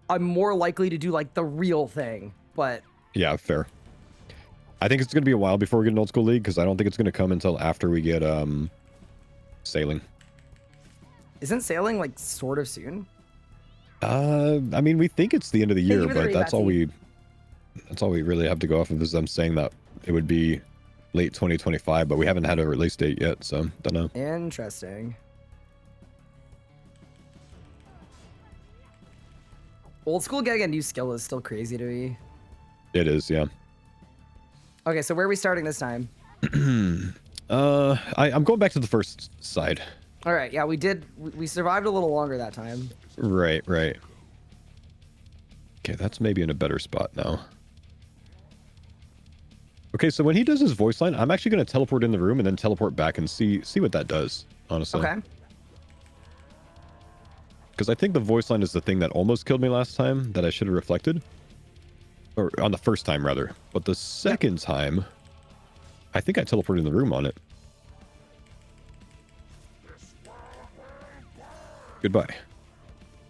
I'm more likely to do like the real thing, but... Yeah, fair. I think it's going to be a while before we get an old school league, because I don't think it's going to come until after we get sailing. Isn't sailing like sort of soon? I mean, we think it's the end of the year, but that's all we really have to go off of, is them saying that it would be late 2025, but we haven't had a release date yet, so don't know. Interesting. Old school getting a new skill is still crazy to me. It is, yeah. Okay, so where are we starting this time? I'm going back to the first side. All right, yeah, we survived a little longer that time. Right. Okay, that's maybe in a better spot now. Okay, so when he does his voice line, I'm actually going to teleport in the room and then teleport back and see what that does. honestly. Okay. Because I think the voice line is the thing that almost killed me last time that I should have reflected. Or on the first time, rather. But the second time, I think I teleported in the room on it. Goodbye.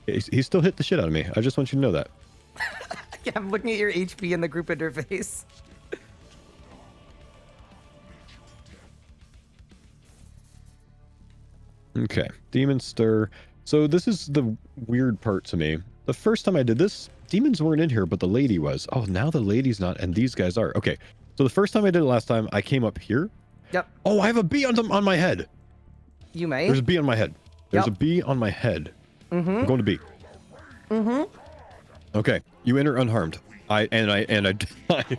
He still hit the shit out of me. I just want you to know that. Yeah, I'm looking at your HP in the group interface. Okay. Demon Stir. So this is the weird part to me. The first time I did this, demons weren't in here, but the lady was. Oh, now the lady's not, and these guys are. Okay. So the first time I did it last time, I came up here. Yep. Oh, I have a bee on my head. You may. There's a bee on my head. There's Yep. a bee on my head. Mm-hmm. I'm going to B. Mm-hmm. Okay. You enter unharmed. I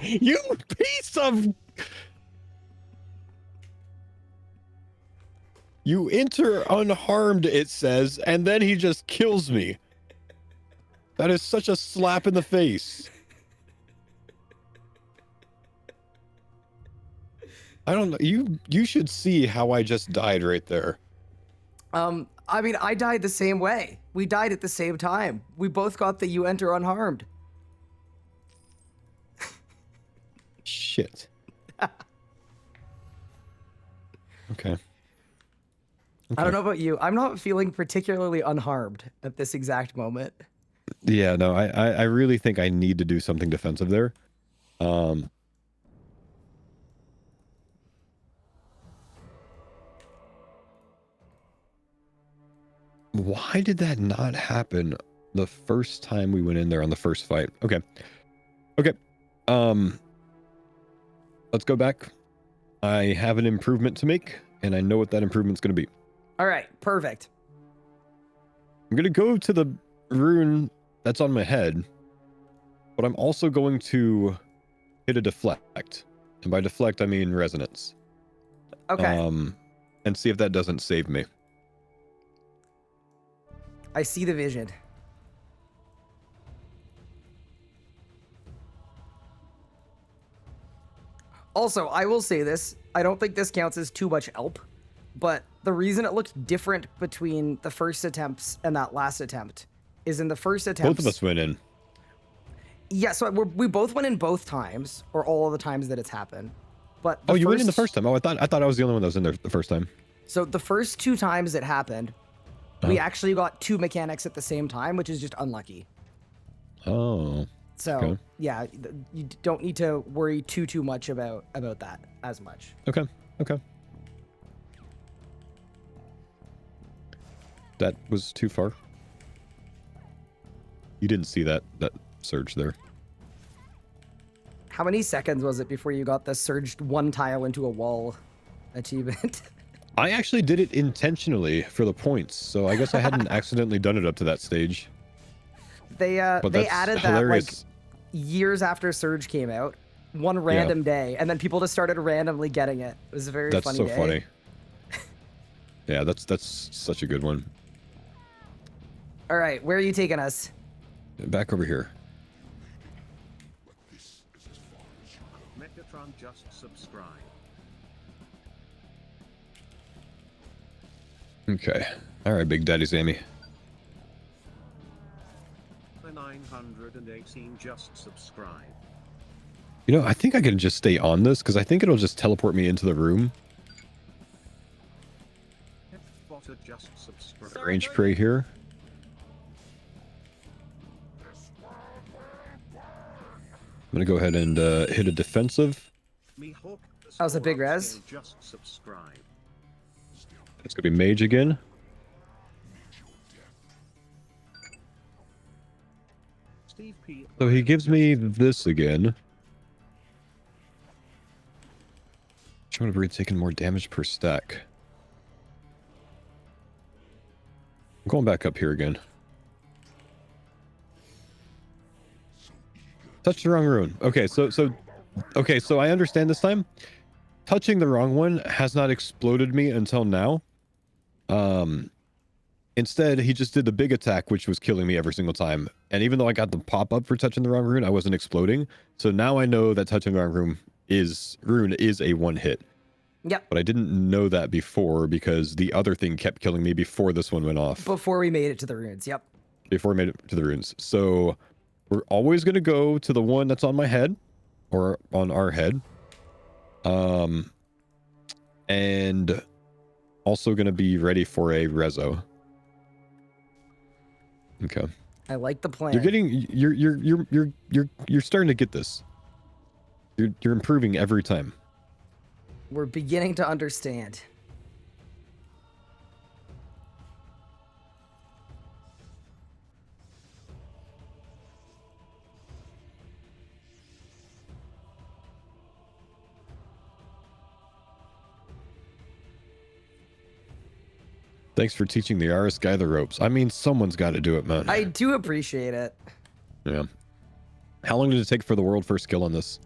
you piece of... You enter unharmed, it says, and then he just kills me. That is such a slap in the face. I don't know. You should see how I just died right there. I mean, I died the same way. We died at the same time. We both got the you enter unharmed. Shit. Okay. I don't know about you. I'm not feeling particularly unharmed at this exact moment. Yeah, no, I really think I need to do something defensive there. Why did that not happen the first time we went in there on the first fight? Okay. Okay. Let's go back. I have an improvement to make, and I know what that improvement's going to be. All right, perfect. I'm going to go to the rune that's on my head, but I'm also going to hit a deflect. And by deflect, I mean resonance. Okay. And see if that doesn't save me. I see the vision. Also, I will say this. I don't think this counts as too much help, but the reason it looked different between the first attempts and that last attempt is in the first attempt. Both of us went in. Yeah, so we both went in both times, or all of the times that it's happened. But Oh, you went in the first time. Oh, I thought I was the only one that was in there the first time. So the first two times it happened, we actually got two mechanics at the same time, which is just unlucky. Oh. So Okay. yeah, you don't need to worry too much about that as much. Okay. Okay. That was too far. You didn't see that surge there. How many seconds was it before you got the surged one tile into a wall achievement? I actually did it intentionally for the points, so I guess I hadn't accidentally done it up to that stage. They But they that's added hilarious. that like years after Surge came out, one random day, and then people just started randomly getting it. It was a very That's funny so day. funny. Yeah, that's such a good one. All right, where are you taking us? Back over here. Megatron just subscribe. Okay. All right, Big Daddy Sammy. The 918 just subscribe. You know, I think I can just stay on this because I think it'll just teleport me into the room. Botter just subscribe. Range prey here. I'm gonna go ahead and hit a defensive. Mihawk, That was a big Squirrel res. Scale just subscribe. It's gonna be mage again. Steve P. So he gives me this again. Trying to be taking more damage per stack. I'm going back up here again. Touch the wrong rune. Okay, so I understand this time. Touching the wrong one has not exploded me until now. Instead, he just did the big attack, which was killing me every single time. And even though I got the pop-up for touching the wrong rune, I wasn't exploding. So now I know that touching the wrong rune is a one-hit. Yep. But I didn't know that before because the other thing kept killing me before this one went off. Before we made it to the runes. Yep. Before I made it to the runes. So we're always going to go to the one that's on my head or on our head. And also going to be ready for a rezo. Okay. I like the plan. You're starting to get this. You're improving every time. We're beginning to understand. Thanks for teaching the RS guy the ropes. I mean, someone's got to do it, man. I do appreciate it. Yeah. How long did it take for the world first kill on this?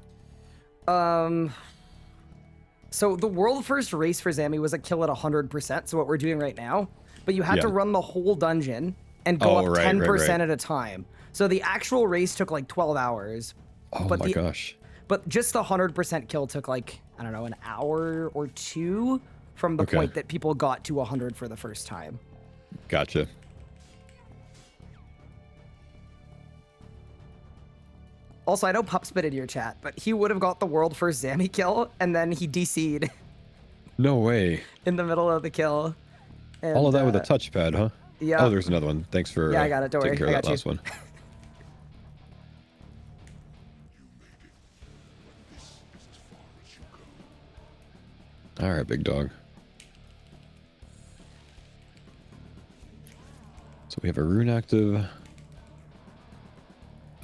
So the world first race for Zammy was a kill at 100%. So what we're doing right now, but you had to run the whole dungeon and go up 10% at a time. So the actual race took like 12 hours. Oh but my gosh. But just the 100% kill took like, I don't know, an hour or two from the point that people got to 100 for the first time. Gotcha. Also, I know Pup spit in your chat, but he would have got the world first Zammy kill, and then he DC'd. No way. In the middle of the kill. And, all of that with a touchpad, huh? Yeah. Oh, there's another one. Thanks for I got it. Don't worry. taking care of that last one. All right, big dog. So we have a rune active.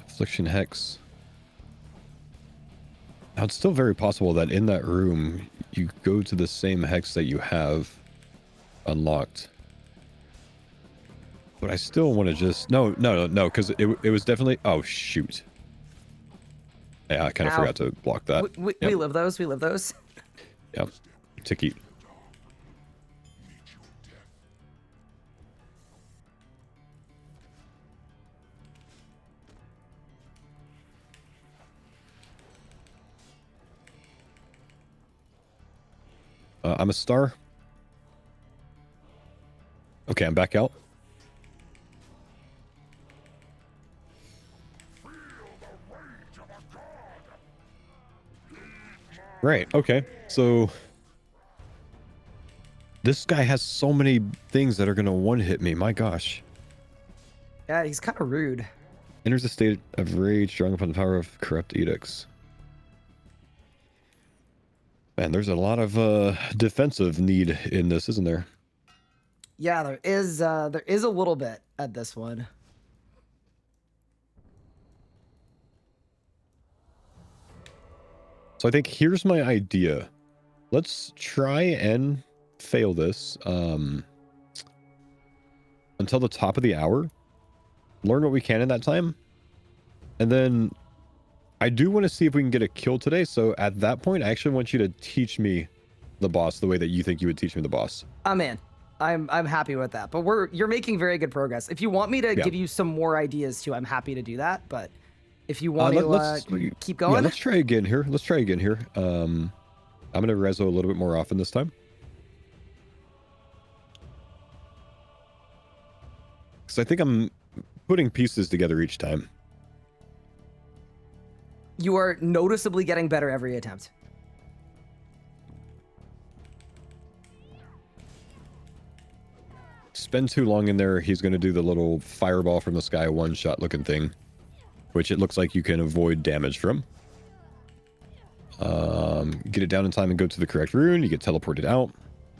Affliction Hex. Now, it's still very possible that in that room, you go to the same hex that you have unlocked. But I still want to just... No, because it was definitely... Oh, shoot. Yeah, I kind of forgot to block that. We live those. We live those. Yep. Ticky. I'm a star. Okay, I'm back out. Right, okay. So this guy has so many things that are going to one-hit me. My gosh. Yeah, he's kind of rude. Enters a state of rage, drawing upon the power of corrupt edicts. Man, there's a lot of defensive need in this, isn't there? Yeah, there is a little bit at this one. So I think here's my idea. Let's try and fail this until the top of the hour. Learn what we can in that time. And then I do want to see if we can get a kill today. So at that point, I actually want you to teach me the boss the way that you think you would teach me the boss. I'm in. I'm happy with that. But you're making very good progress. If you want me to give you some more ideas too, I'm happy to do that. But if you want to keep going, yeah, let's try again here. I'm gonna rezo a little bit more often this time. Because I think I'm putting pieces together each time. You are noticeably getting better every attempt. Spend too long in there, he's going to do the little fireball from the sky one-shot looking thing, which it looks like you can avoid damage from. Get it down in time and go to the correct rune. You get teleported out.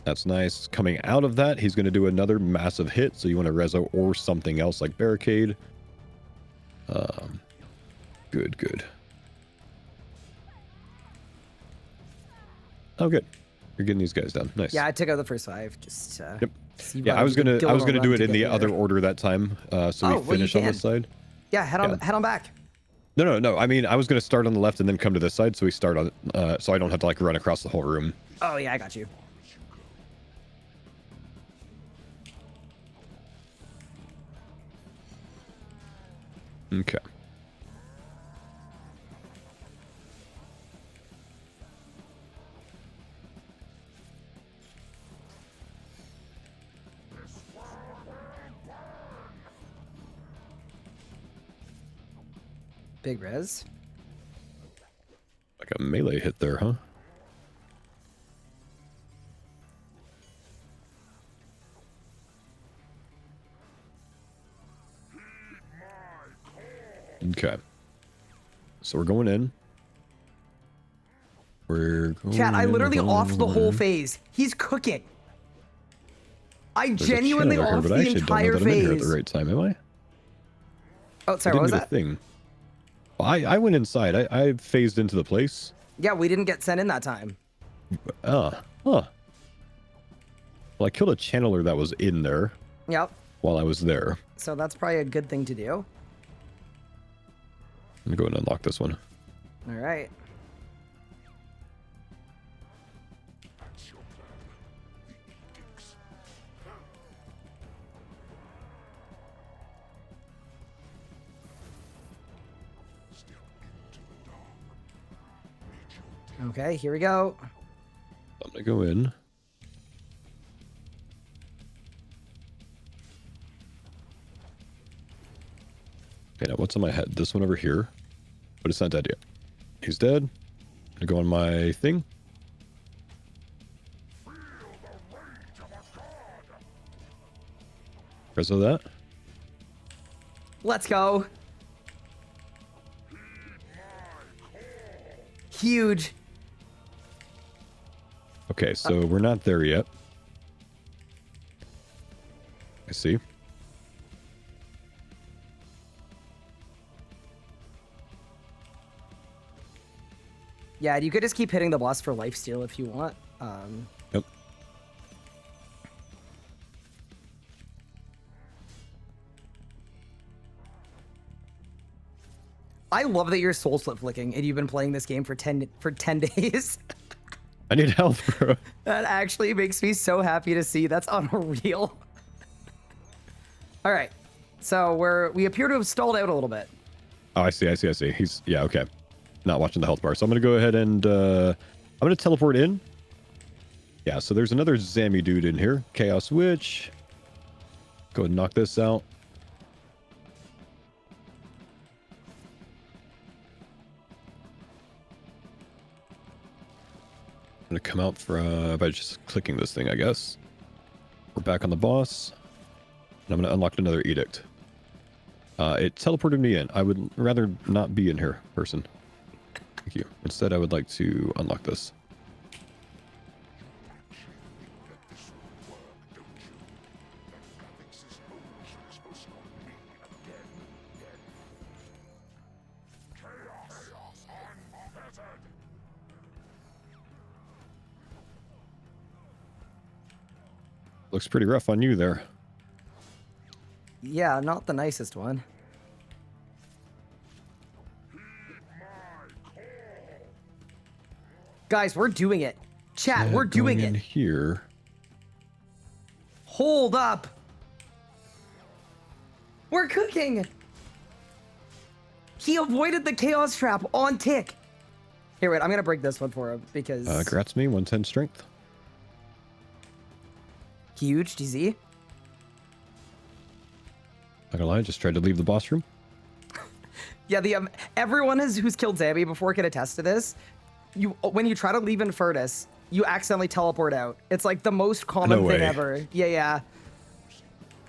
That's nice. Coming out of that, he's going to do another massive hit, so you want to rezo or something else like barricade. Good. Oh, good. You're getting these guys down. Nice. Yeah, I took out the first 5. Just yep. Yeah, I was gonna do it in the other order that time, so we finish on this side. Yeah, head on back. No. I mean, I was gonna start on the left and then come to this side, so we start on, so I don't have to like run across the whole room. Oh yeah, I got you. Okay. Big res. Like a melee hit there, huh? Okay. So we're going in. We're going Chat, I in, literally we're going in, offed the we're whole going in. phase. He's cooking. I There's a genuinely channeler here, offed but the I actually don't know entire that I'm in here at the phase. right time, am I? Oh, sorry, I what didn't was get that? a thing. Well, I went inside. I phased into the place. Yeah, we didn't get sent in that time. Huh. Well, I killed a channeler that was in there Yep. while I was there. So that's probably a good thing to do. I'm gonna go and unlock this one. All right. Okay, here we go. I'm gonna go in. Okay, now what's on my head? This one over here. But it's not dead yet. He's dead. I'm gonna go on my thing. Reso that. Let's go. Huge. Okay, so we're not there yet. I see. Yeah, you could just keep hitting the boss for lifesteal if you want. Yep. I love that you're soul slip flicking and you've been playing this game for 10 days. I need help, bro. That actually makes me so happy to see. That's unreal. All right. So we appear to have stalled out a little bit. Oh, I see. He's, yeah, okay. Not watching the health bar. So I'm going to go ahead and, I'm going to teleport in. Yeah, so there's another Zammy dude in here. Chaos Witch. Go ahead and knock this out. I'm going to come out by just clicking this thing, I guess. We're back on the boss. And I'm going to unlock another edict. It teleported me in. I would rather not be in here, person. Thank you. Instead, I would like to unlock this. Looks pretty rough on you there. Yeah, not the nicest one. Guys, we're doing it. Chat, we're doing Going in it. here. Hold up. We're cooking. He avoided the chaos trap on tick. Here, wait, I'm going to break this one for him because... Grats me, 110 strength. Huge, DZ. Not gonna lie, just tried to leave the boss room. Yeah, everyone who's killed Zammy before can attest to this. When you try to leave Infernus, you accidentally teleport out. It's like the most common No thing way. ever. Yeah.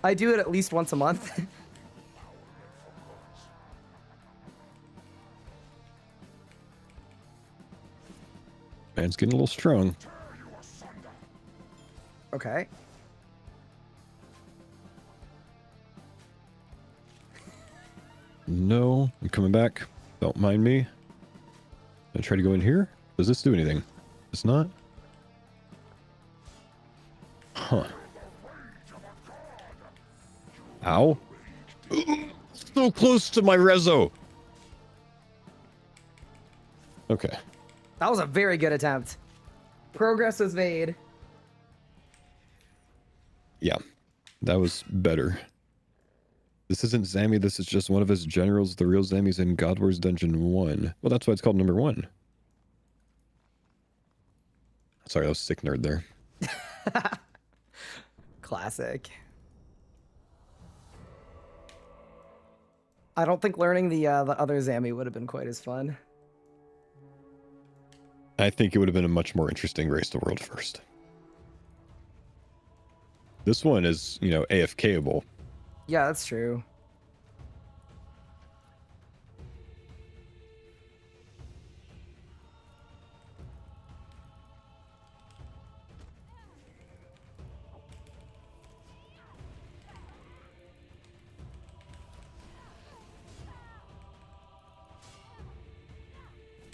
I do it at least once a month. Man's getting a little strong. Okay. No, I'm coming back. Don't mind me. I try to go in here. Does this do anything? It's not? Huh. Ow. So close to my rezo. Okay. That was a very good attempt. Progress was made. Yeah, that was better. This isn't Zammy, this is just one of his generals. The real Zammy's in God Wars Dungeon 1. Well, that's why it's called number 1. Sorry, that was sick nerd there. Classic. I don't think learning the other Zammy would have been quite as fun. I think it would have been a much more interesting race to world first. This one is, you know, AFKable. Yeah, that's true.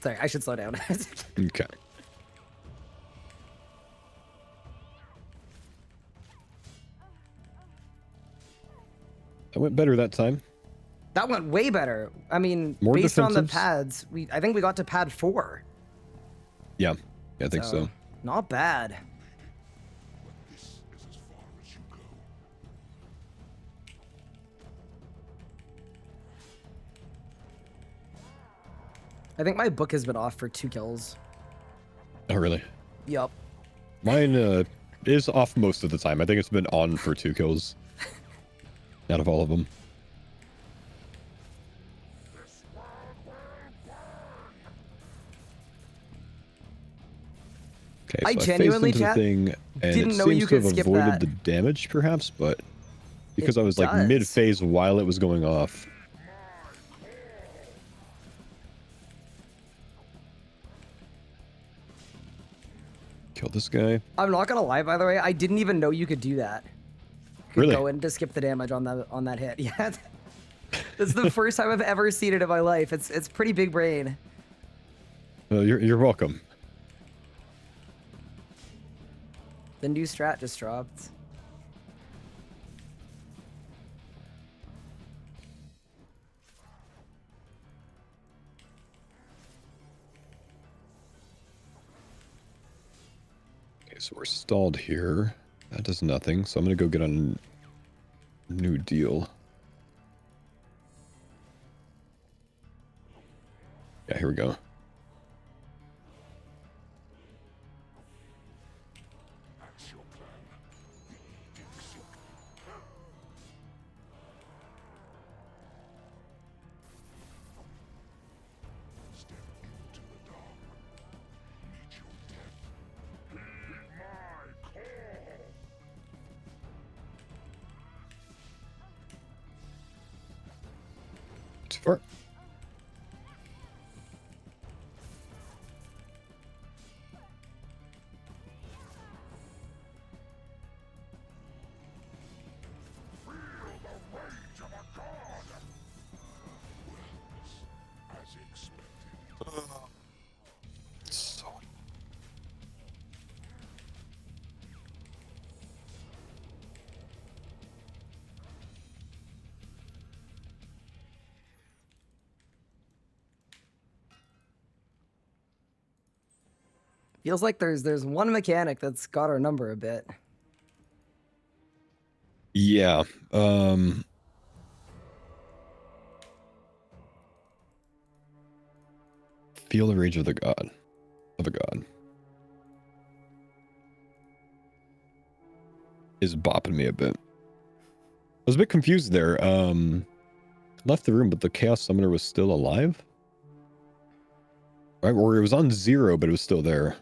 Sorry, I should slow down. Okay. That went better that time. That went way better. I mean, More based on the defensives? pads, I think we got to pad 4. Yeah, I think so. Not bad. I think my book has been off for 2 kills. Oh, really? Yup. Mine is off most of the time. I think it's been on for 2 kills out of all of them. Okay, so I I genuinely, phased into chat, the thing, and didn't it know seems you to could have skip avoided that. the damage, perhaps, but because It I was like does. mid-phase while it was going off. Kill this guy. I'm not gonna lie, by the way, I didn't even know you could do that. Could Really? go in to skip the damage on that hit. Yeah. This is the first time I've ever seen it in my life. It's pretty big brain. You're welcome. The new strat just dropped. Okay, so we're stalled here. That does nothing, so I'm gonna go get on New Deal. Yeah, here we go. Too far. So Feels like there's one mechanic that's got our number a bit. yeah, feel the rage of the god. Of a god. Is bopping me a bit. I was a bit confused there. Left the room, but the Chaos Summoner was still alive? Right, or it was on 0, but it was still there.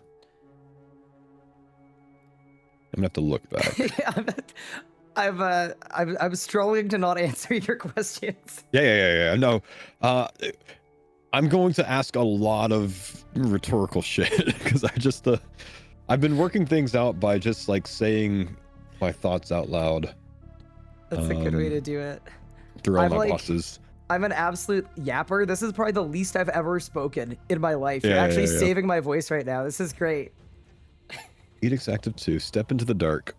I'm gonna have to look back. Yeah, I'm struggling to not answer your questions. Yeah. No, I'm going to ask a lot of rhetorical shit because I've been working things out by just like saying my thoughts out loud. That's a good way to do it. Through all I'm my like- bosses. I'm an absolute yapper. This is probably the least I've ever spoken in my life. You're Yeah, actually yeah. saving my voice right now. This is great. Edict's active 2. Step into the dark.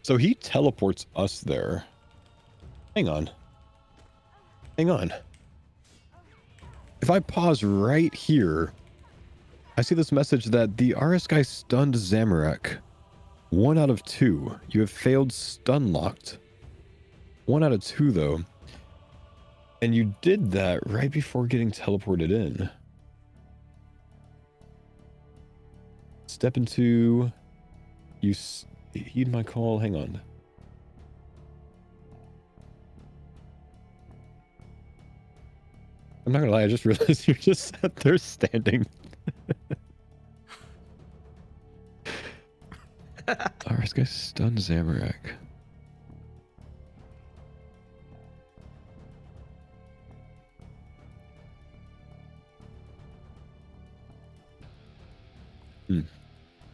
So he teleports us there. Hang on. If I pause right here, I see this message that the RS guy stunned Zamorak. 1 out of 2. You have failed stun locked. 1 out of 2 though. And you did that right before getting teleported in. Step into... You heed my call. Hang on. I'm not gonna lie, I just realized you're just sat there standing. RS guy stun Zamorak.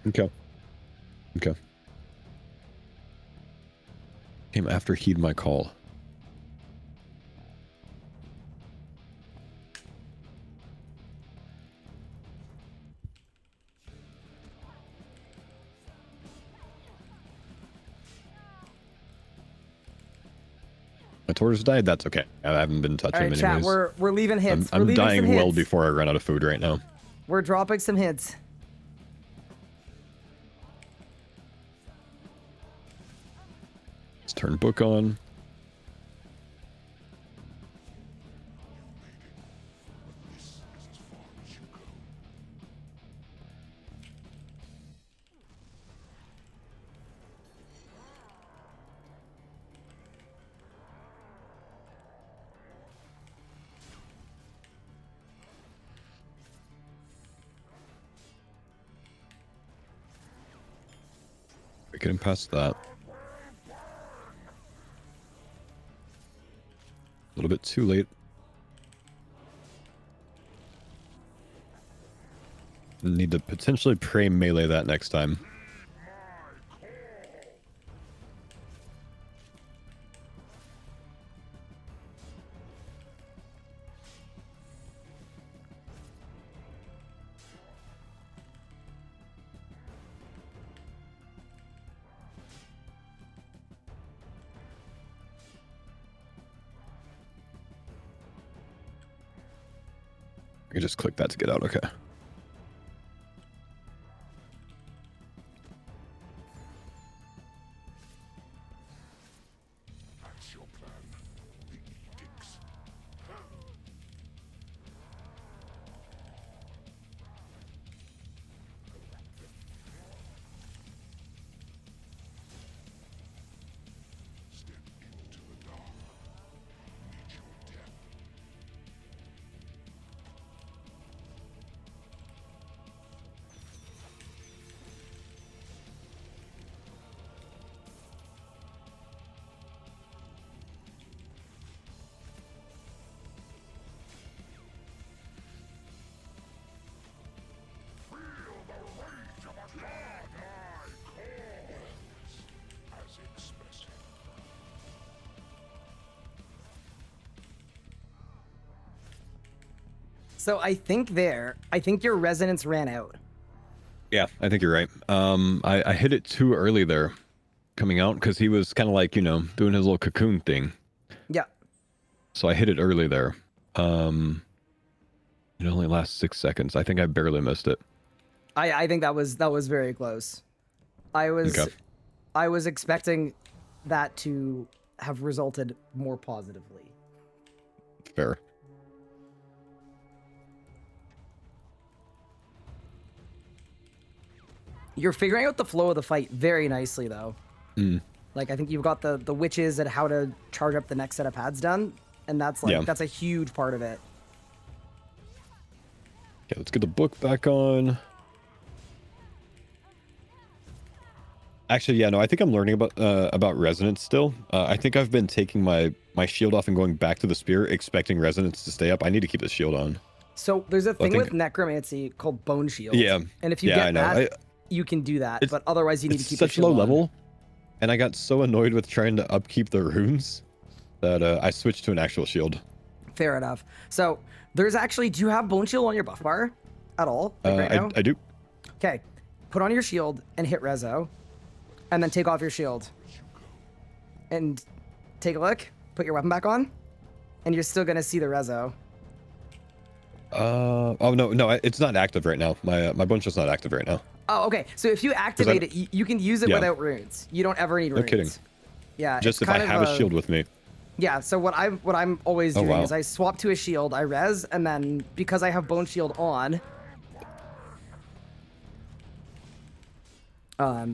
Okay. Okay. Came after heed my call. My tortoise died. That's okay. I haven't been touching All right, him chat. anyways. We're leaving hits. I'm leaving dying some well hits. before I run out of food right now. We're dropping some hits. Let's turn book on. We're getting past that. A little bit too late. Need to potentially pray melee that next time. I can just click that to get out. Okay. So I think your resonance ran out. Yeah, I think you're right. I hit it too early there, coming out, because he was kind of like, you know, doing his little cocoon thing. Yeah. So I hit it early there. It only lasts 6 seconds. I think I barely missed it. I think that was very close. I was expecting that to have resulted more positively. Fair. You're figuring out the flow of the fight very nicely, though. Like, I think you've got the witches and how to charge up the next set of pads done, and that's like that's a huge part of it. Okay, let's get the book back on. Actually, yeah, no, I think I'm learning about resonance still. I think I've been taking my shield off and going back to the spear, expecting resonance to stay up. I need to keep the shield on. So there's a thing with necromancy called bone shield. Yeah. And if you get that, you can do that. But otherwise, you need to keep such the shield low on. level, and I got so annoyed with trying to upkeep the runes that I switched to an actual shield. Fair enough. So there's actually, do you have bone shield on your buff bar at all? Like right now? I do. Okay. Put on your shield and hit rezo, and then take off your shield. And take a look. Put your weapon back on, and you're still gonna see the rezo. Oh no, it's not active right now. My bone shield's not active right now. Oh, okay. So if you activate it, you can use it without runes. You don't ever need runes. No kidding. Yeah. Just if I have a shield with me. Yeah. So what I'm always doing is I swap to a shield, I res, and then because I have bone shield on.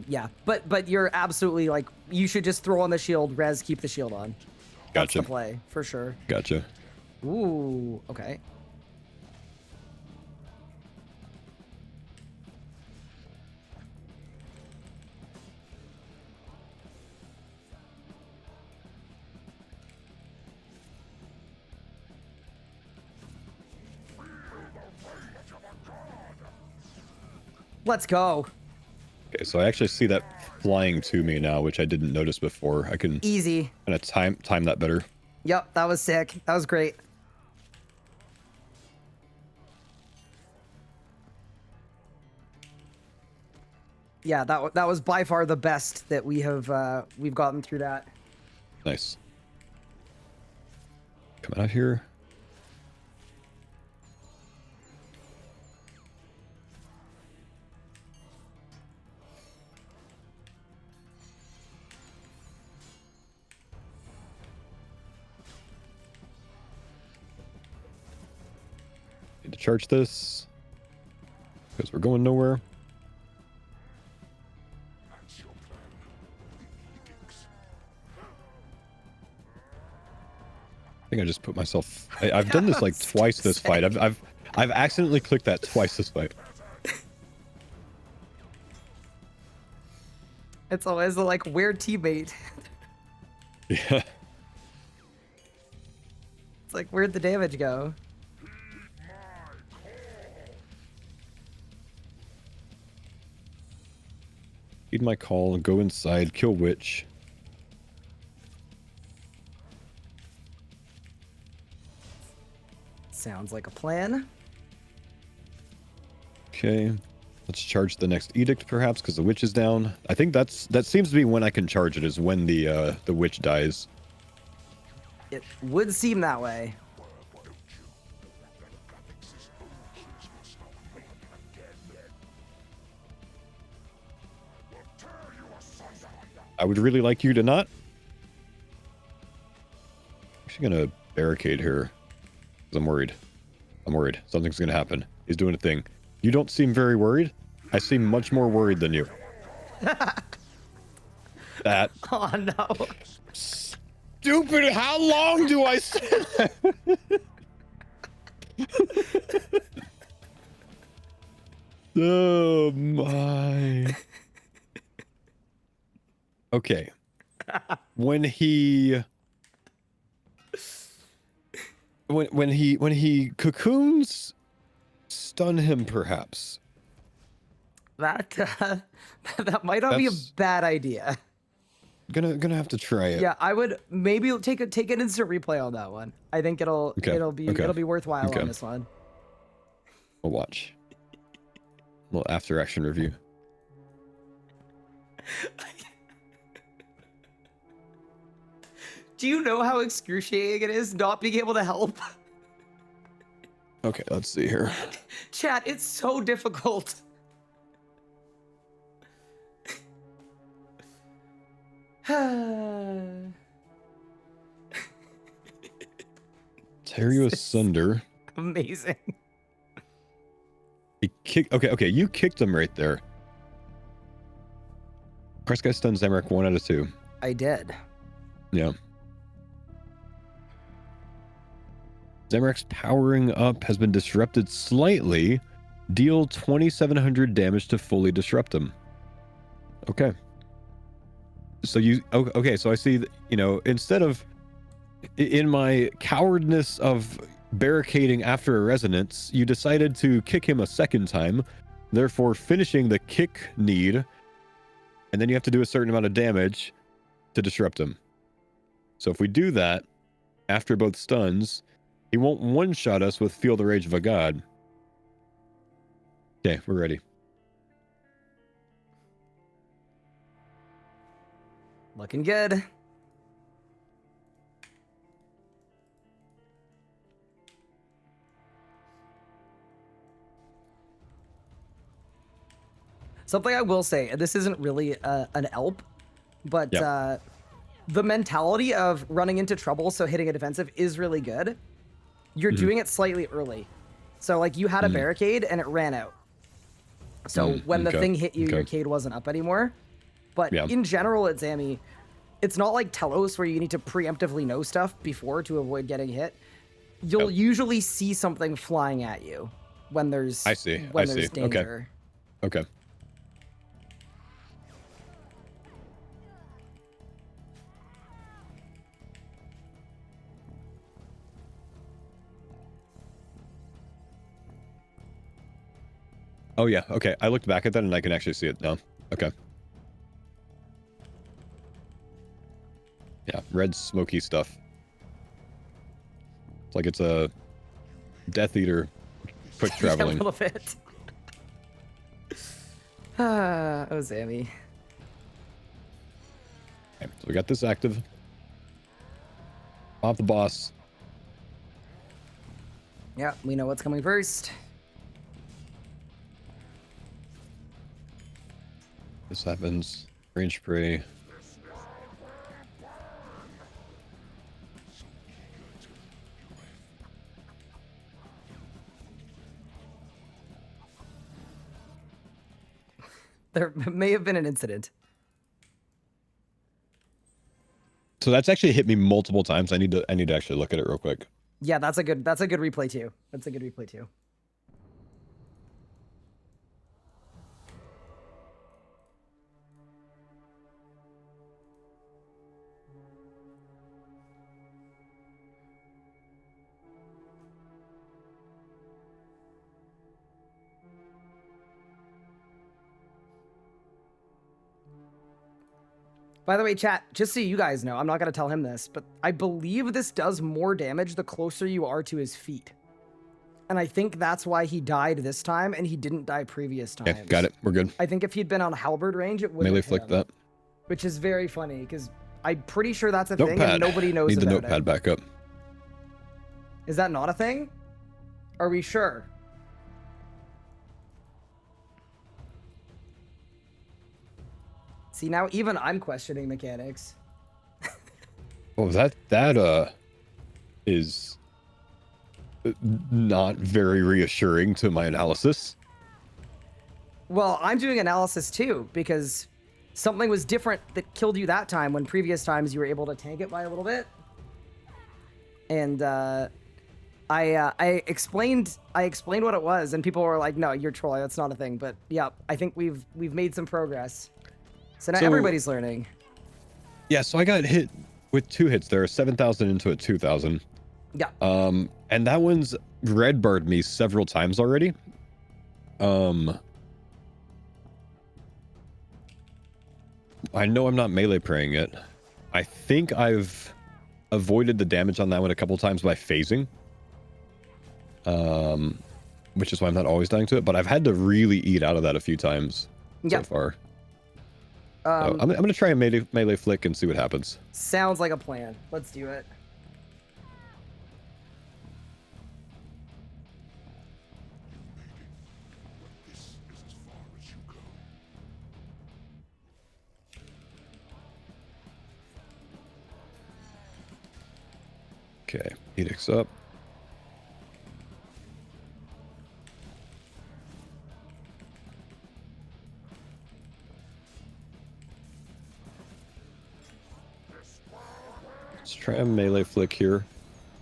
Yeah. But you're absolutely like, you should just throw on the shield, res, keep the shield on. That's Gotcha. the play for sure. Gotcha. Ooh, okay. Let's go. Okay, so I actually see that flying to me now, which I didn't notice before. I can Easy. kind of time that better. Yep, that was sick. That was great. Yeah, that was by far the best that we've gotten through that. Nice. Coming out here. Need to charge this because we're going nowhere. I think I just put myself. I've done this like twice this fight. I've accidentally clicked that twice this fight. It's always the like weird teammate. Yeah. It's like, where'd the damage go? Heed my call and go inside, kill witch. Sounds like a plan. Okay. Let's charge the next edict perhaps because the witch is down. I think that seems to be when I can charge it, is when the witch dies. It would seem that way. I would really like you to not. I'm actually gonna barricade here. 'Cause I'm worried. I'm worried. Something's gonna happen. He's doing a thing. You don't seem very worried. I seem much more worried than you. That. Oh no. Stupid, how long do I say that? Oh my. Okay. When he cocoons, stun him perhaps. That that might not be a That's- bad idea. Gonna have to try it. Yeah, I would maybe take an instant replay on that one. I think it'll be worthwhile Okay. on this one. We'll watch. A little after action review. Do you know how excruciating it is not being able to help? Okay, let's see here. Chat, it's so difficult. Tear you asunder. Amazing. He kicked. Okay, you kicked him right there. Press guy stunned Zamorak 1 out of 2. I did. Yeah. Zamorak's powering up has been disrupted slightly. Deal 2,700 damage to fully disrupt him. Okay. So you okay? So I see that, instead of in my cowardness of barricading after a resonance, you decided to kick him a second time, therefore finishing the kick need, and then you have to do a certain amount of damage to disrupt him. So if we do that after both stuns, he won't one-shot us with Feel the Rage of a God. Okay, we're ready. Looking good. Something I will say, and this isn't really an elp, but Yep. The mentality of running into trouble, so hitting a defensive is really good. You're doing it slightly early. So like you had a barricade and it ran out. So when the okay, thing hit you, your okay. Cade wasn't up anymore. But Yeah. in general at Zammy, it's not like Telos where you need to preemptively know stuff before to avoid getting hit. you'll usually see something flying at you when there's I see. when I there's see. Okay. danger. Okay. Oh yeah. Okay. I looked back at that and I can actually see it now. Okay. Yeah. Red smoky stuff. It's like it's a Death Eater quick Yeah, a traveling. little bit. Oh, Zammy. Okay, so we got this active. Off the boss. Yeah, we know what's coming first. This happens. Range spray. There may have been an incident. So that's actually hit me multiple times. I need to actually look at it real quick. Yeah, that's a good replay too. That's a good replay too. By the way, chat, just so you guys know, I'm not going to tell him this, but I believe this does more damage the closer you are to his feet. And I think that's why he died this time and he didn't die previous times. Okay, got it. We're good. I think if he'd been on halberd range, it would Melee have hit flick him, that. which is very funny because I'm pretty sure that's a thing Notepad. and nobody knows Need the about notepad it. back up. Is that not a thing? Are we sure? See, now even I'm questioning mechanics. Oh, that is not very reassuring to my analysis. Well, I'm doing analysis too because something was different that killed you that time when previous times you were able to tank it by a little bit. And I explained what it was, and people were like, "No, you're trolling. That's not a thing." But yeah, I think we've made some progress. So now everybody's learning. Yeah, so I got hit with 2 hits there, 7,000 into a 2,000. Yeah. And that one's red barred me several times already. I know I'm not melee praying it. I think I've avoided the damage on that one a couple times by phasing. Which is why I'm not always dying to it, but I've had to really eat out of that a few times so far. So I'm gonna try a melee flick and see what happens. Sounds like a plan. Let's do it. Okay, edicts up. Let's try a melee flick here.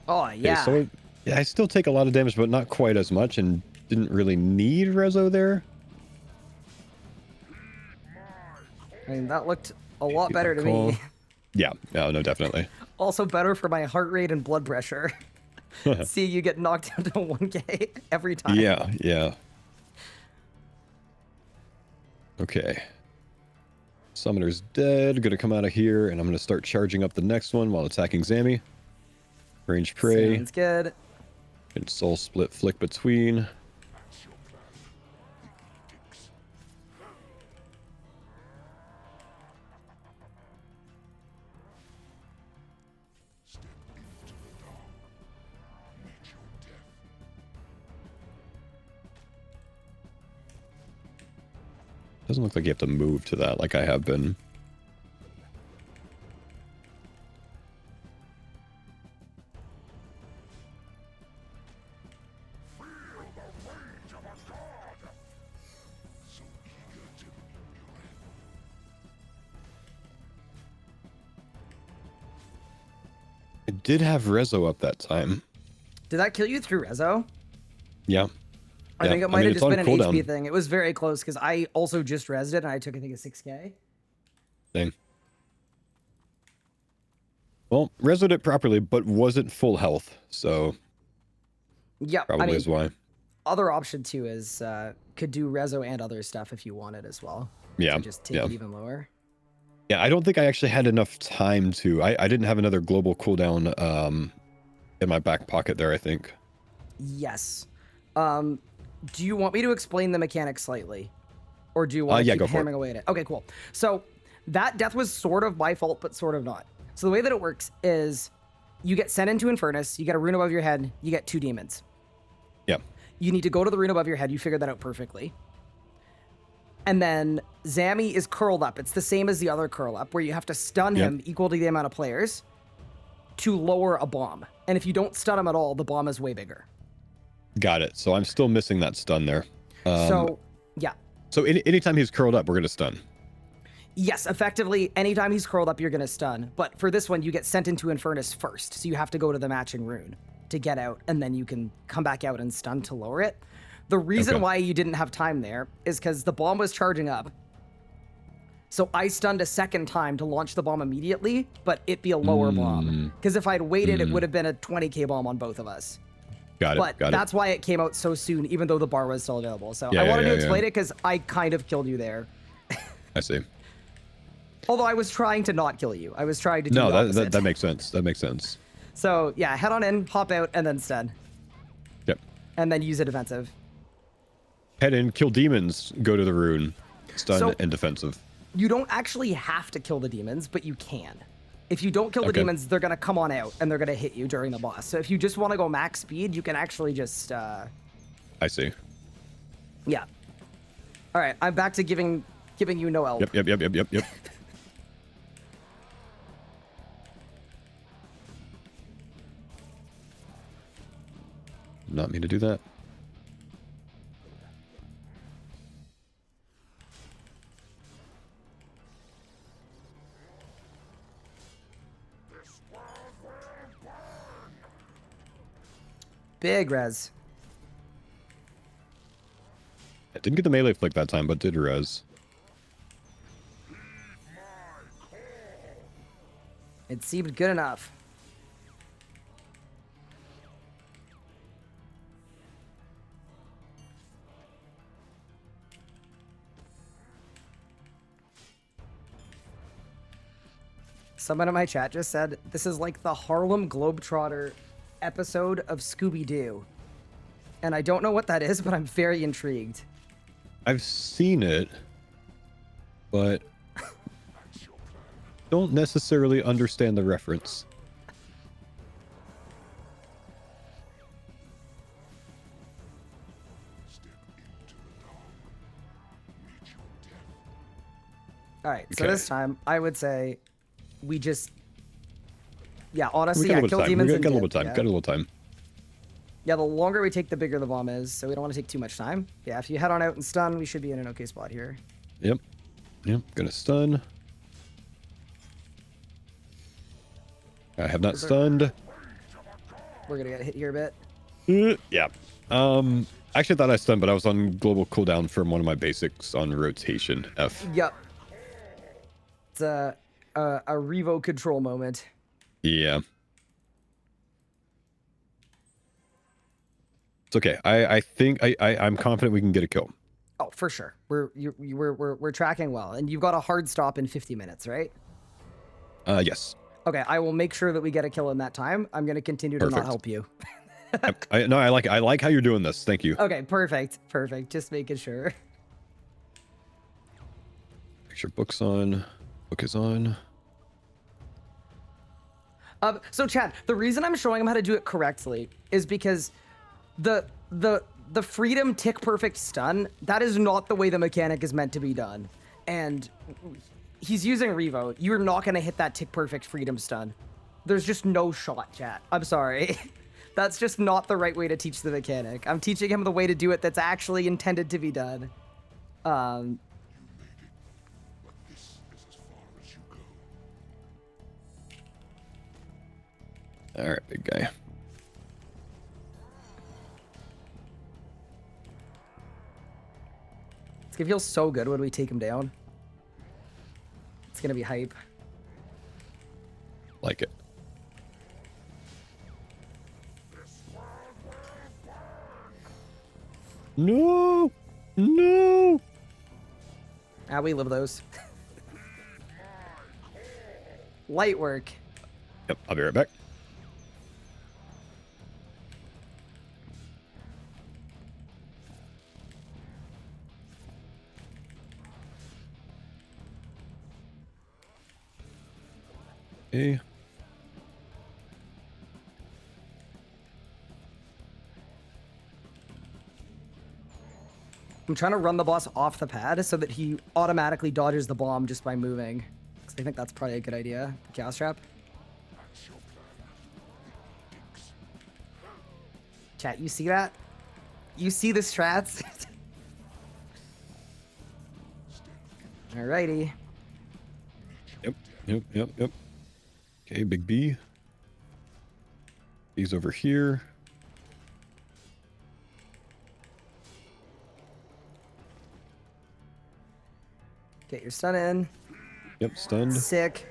Oh yeah. Okay, so yeah, I still take a lot of damage, but not quite as much, and didn't really need Rezo there. I mean, that looked a lot better to me. Yeah, no, definitely. Also better for my heart rate and blood pressure. See you get knocked down to 1K every time. Yeah. Okay. Summoner's dead. Gonna come out of here, and I'm gonna start charging up the next one while attacking Zammy. Range prey. Sounds good. And soul split flick between. Doesn't look like you have to move to that like I have been. I did have Rezo up that time. Did that kill you through Rezo? Yeah. I Yeah. think it might mean, have it's just been on an cooldown. HP thing. It was very close because I also just rezzed it and I took, I think, a 6K. Dang. Well, resoed it properly, but wasn't full health, so Yep. probably I mean, is why. other option too is could do Rezo and other stuff if you wanted as well. Yeah. To just take it even lower. Yeah, I don't think I actually had enough time to. I didn't have another global cooldown in my back pocket there, I think. Yes. Do you want me to explain the mechanics slightly? Or do you want to Yeah, keep go for it. hammering away at it? Okay, cool. So that death was sort of my fault, but sort of not. So the way that it works is you get sent into Infernus, you get a rune above your head, you get 2 demons. Yeah. You need to go to the rune above your head. You figured that out perfectly. And then Zammy is curled up. It's the same as the other curl up, where you have to stun him equal to the amount of players to lower a bomb. And if you don't stun him at all, the bomb is way bigger. Got it. So I'm still missing that stun there. So, yeah. So anytime he's curled up, we're gonna stun. Yes, effectively, anytime he's curled up, you're going to stun. But for this one, you get sent into Infernus first. So you have to go to the matching rune to get out, and then you can come back out and stun to lower it. The reason why you didn't have time there is because the bomb was charging up. So I stunned a second time to launch the bomb immediately, but it be a lower bomb. Because if I'd waited, it would have been a 20k bomb on both of us. Got it. But got that's why it came out so soon, even though the bar was still available. So Yeah, I wanted yeah, to explain it because I kind of killed you there. I see. Although I was trying to not kill you. I was trying to do the No, opposite. that makes sense. That makes sense. So yeah, head on in, hop out, and then stun. Yep. And then use a defensive. Head in, kill demons, go to the rune, stun So- and defensive. You don't actually have to kill the demons, but you can. If you don't kill the Okay. demons, they're gonna come on out and they're gonna hit you during the boss. So if you just want to go max speed, you can actually just I see. yeah. All right, I'm back to giving you no help. Yep. Not me to do that. Big res. I didn't get the melee flick that time, but did res. It seemed good enough. Someone in my chat just said, this is like the Harlem Globetrotter episode of Scooby-Doo. And I don't know what that is, but I'm very intrigued. I've seen it, but don't necessarily understand the reference. All right, so Okay. this time I would say we just, yeah, honestly, We got a yeah, little kill bit of time. demons We and got a little dip, time. yeah. Got a little time. Yeah, the longer we take, the bigger the bomb is, so we don't want to take too much time. Yeah, if you head on out and stun, we should be in an okay spot here. Yep. Gonna stun. I have not stunned. We're gonna get hit here a bit. Yeah. I actually thought I stunned, but I was on global cooldown from one of my basics on rotation. F. Yep. It's a Revo control moment. Yeah. It's okay. I think I'm confident we can get a kill. Oh, for sure. We're tracking well, and you've got a hard stop in 50 minutes, right? Yes. Okay, I will make sure that we get a kill in that time. I'm gonna continue to not Perfect. help you. No, I like how you're doing this. Thank you. Okay, perfect. Just making sure. Make sure book's on. Book is on. So Chad, the reason I'm showing him how to do it correctly is because the freedom tick perfect stun, that is not the way the mechanic is meant to be done. And he's using Revo. You're not gonna hit that tick perfect freedom stun. There's just no shot, chat. I'm sorry. That's just not the right way to teach the mechanic. I'm teaching him the way to do it that's actually intended to be done. All right, big guy. It's gonna feel so good when we take him down. It's gonna be hype. Like it. No! No! Ah, we live those. Light work. Yep, I'll be right back. Okay. I'm trying to run the boss off the pad so that he automatically dodges the bomb just by moving. Because I think that's probably a good idea. The Chaos Trap. Chat, you see that? You see the strats? Alrighty. Yep. Okay, big B. B's over here. Get your stun in. Yep, stunned. Sick.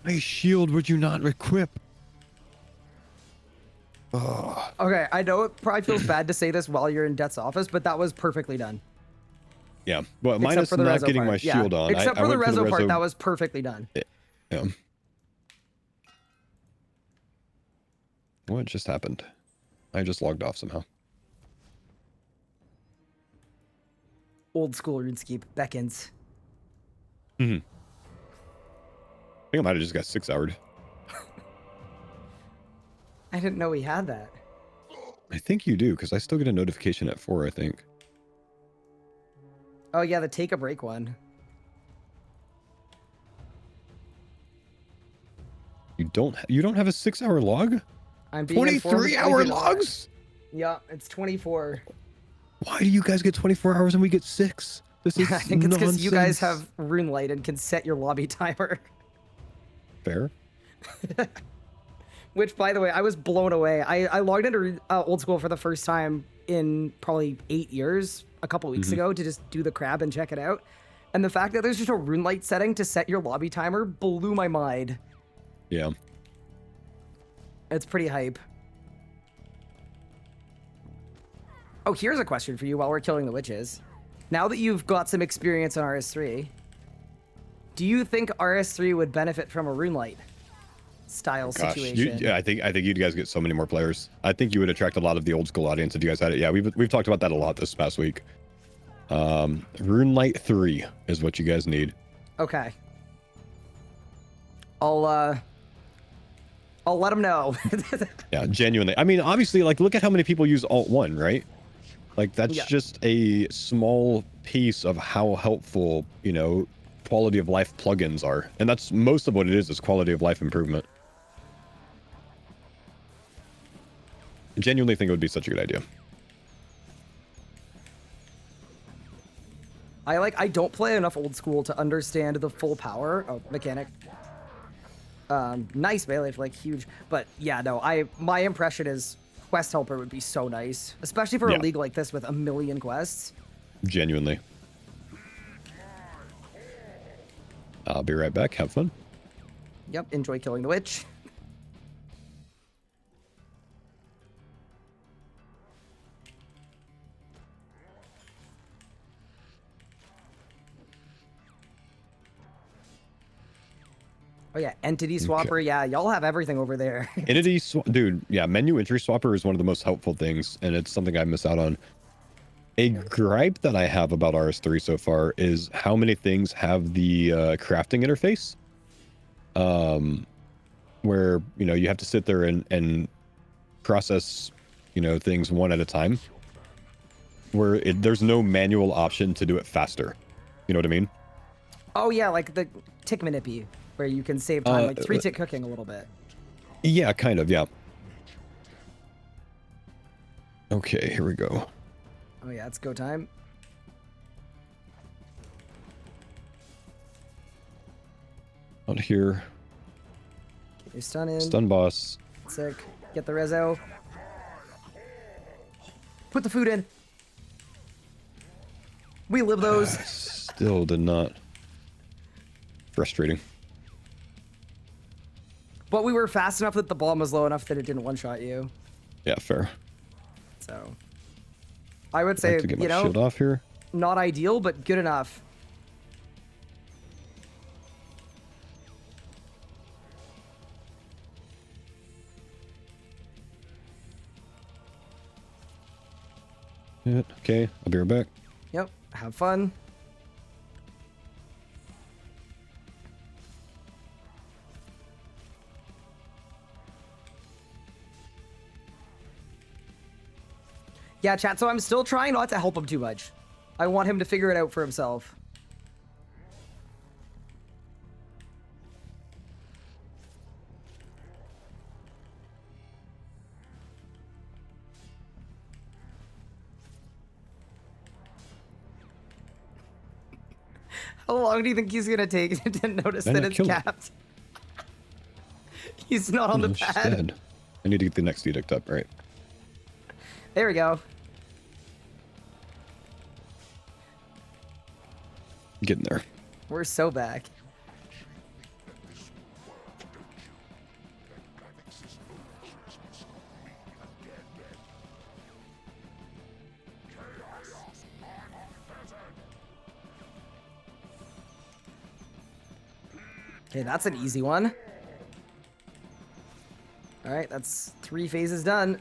My shield would you not equip? Oh. Okay, I know it probably feels bad to say this while you're in Death's office, but that was perfectly done. Yeah, well, Except minus for the not Rezo getting part. my shield on. Except I for the went Rezo part, Rezo- that was perfectly done. Yeah. What just happened? I just logged off somehow. Old school RuneScape beckons. I think I might have just got 6-houred. I didn't know he had that. I think you do, because I still get a notification at 4, I think. Oh yeah, the take a break one. You don't have a 6-hour log? I'm being informed 23-hour I do not. logs? Yeah, it's 24. Why do you guys get 24 hours and we get 6? This is I think it's because you guys nonsense. have Rune Light and can set your lobby timer. Fair. Which, by the way, I was blown away. I logged into Old School for the first time in probably 8 years, a couple weeks ago, to just do the crab and check it out. And the fact that there's just a Rune Light setting to set your lobby timer blew my mind. Yeah. It's pretty hype. Oh, here's a question for you while we're killing the witches. Now that you've got some experience on RS3, do you think RS3 would benefit from a Rune Light style situation? Yeah, I think you guys get so many more players. I think you would attract a lot of the old school audience if you guys had it. Yeah, we've talked about that a lot this past week. Rune Light 3 is what you guys need. Okay. I'll let them know. Yeah, genuinely. I mean, obviously, like, look at how many people use Alt 1, right? Like, that's Yeah. just a small piece of how helpful, quality of life plugins are. And that's most of what it is quality of life improvement. I genuinely think it would be such a good idea. I don't play enough Old School to understand the full power of mechanic. Nice melee, like huge, but yeah, no. My impression is quest helper would be so nice, especially for a Yeah. league like this with a million quests. Genuinely. I'll be right back. Have fun. Yep, enjoy killing the witch. Oh yeah, entity swapper. Yeah, y'all have everything over there. Dude, yeah, menu entry swapper is one of the most helpful things, and it's something I miss out on. A gripe that I have about RS3 so far is how many things have the crafting interface. Where, you have to sit there and process, things one at a time. Where there's no manual option to do it faster. You know what I mean? Oh yeah, like the tick manippy, where you can save time, like 3-tick cooking a little bit. Yeah, kind of, yeah. Okay, here we go. Oh yeah, it's go time. Out here. Get your stun in. Stun boss. Sick. Get the rezo. Put the food in. We live those. Still did not. Frustrating. But we were fast enough that the bomb was low enough that it didn't one-shot you. Yeah, fair. So, I would I say, have to get my you know, shield off here. not ideal, but good enough. Yeah, okay, I'll be right back. Yep, have fun. Yeah, chat, so I'm still trying not to help him too much. I want him to figure it out for himself. How long do you think he's gonna take to notice Why that not it's kill him? capped? He's not on the No, she's pad. dead. I need to get the next edict up, right? There we go. Getting there. We're so back. Okay, that's an easy one. All right, that's 3 phases done.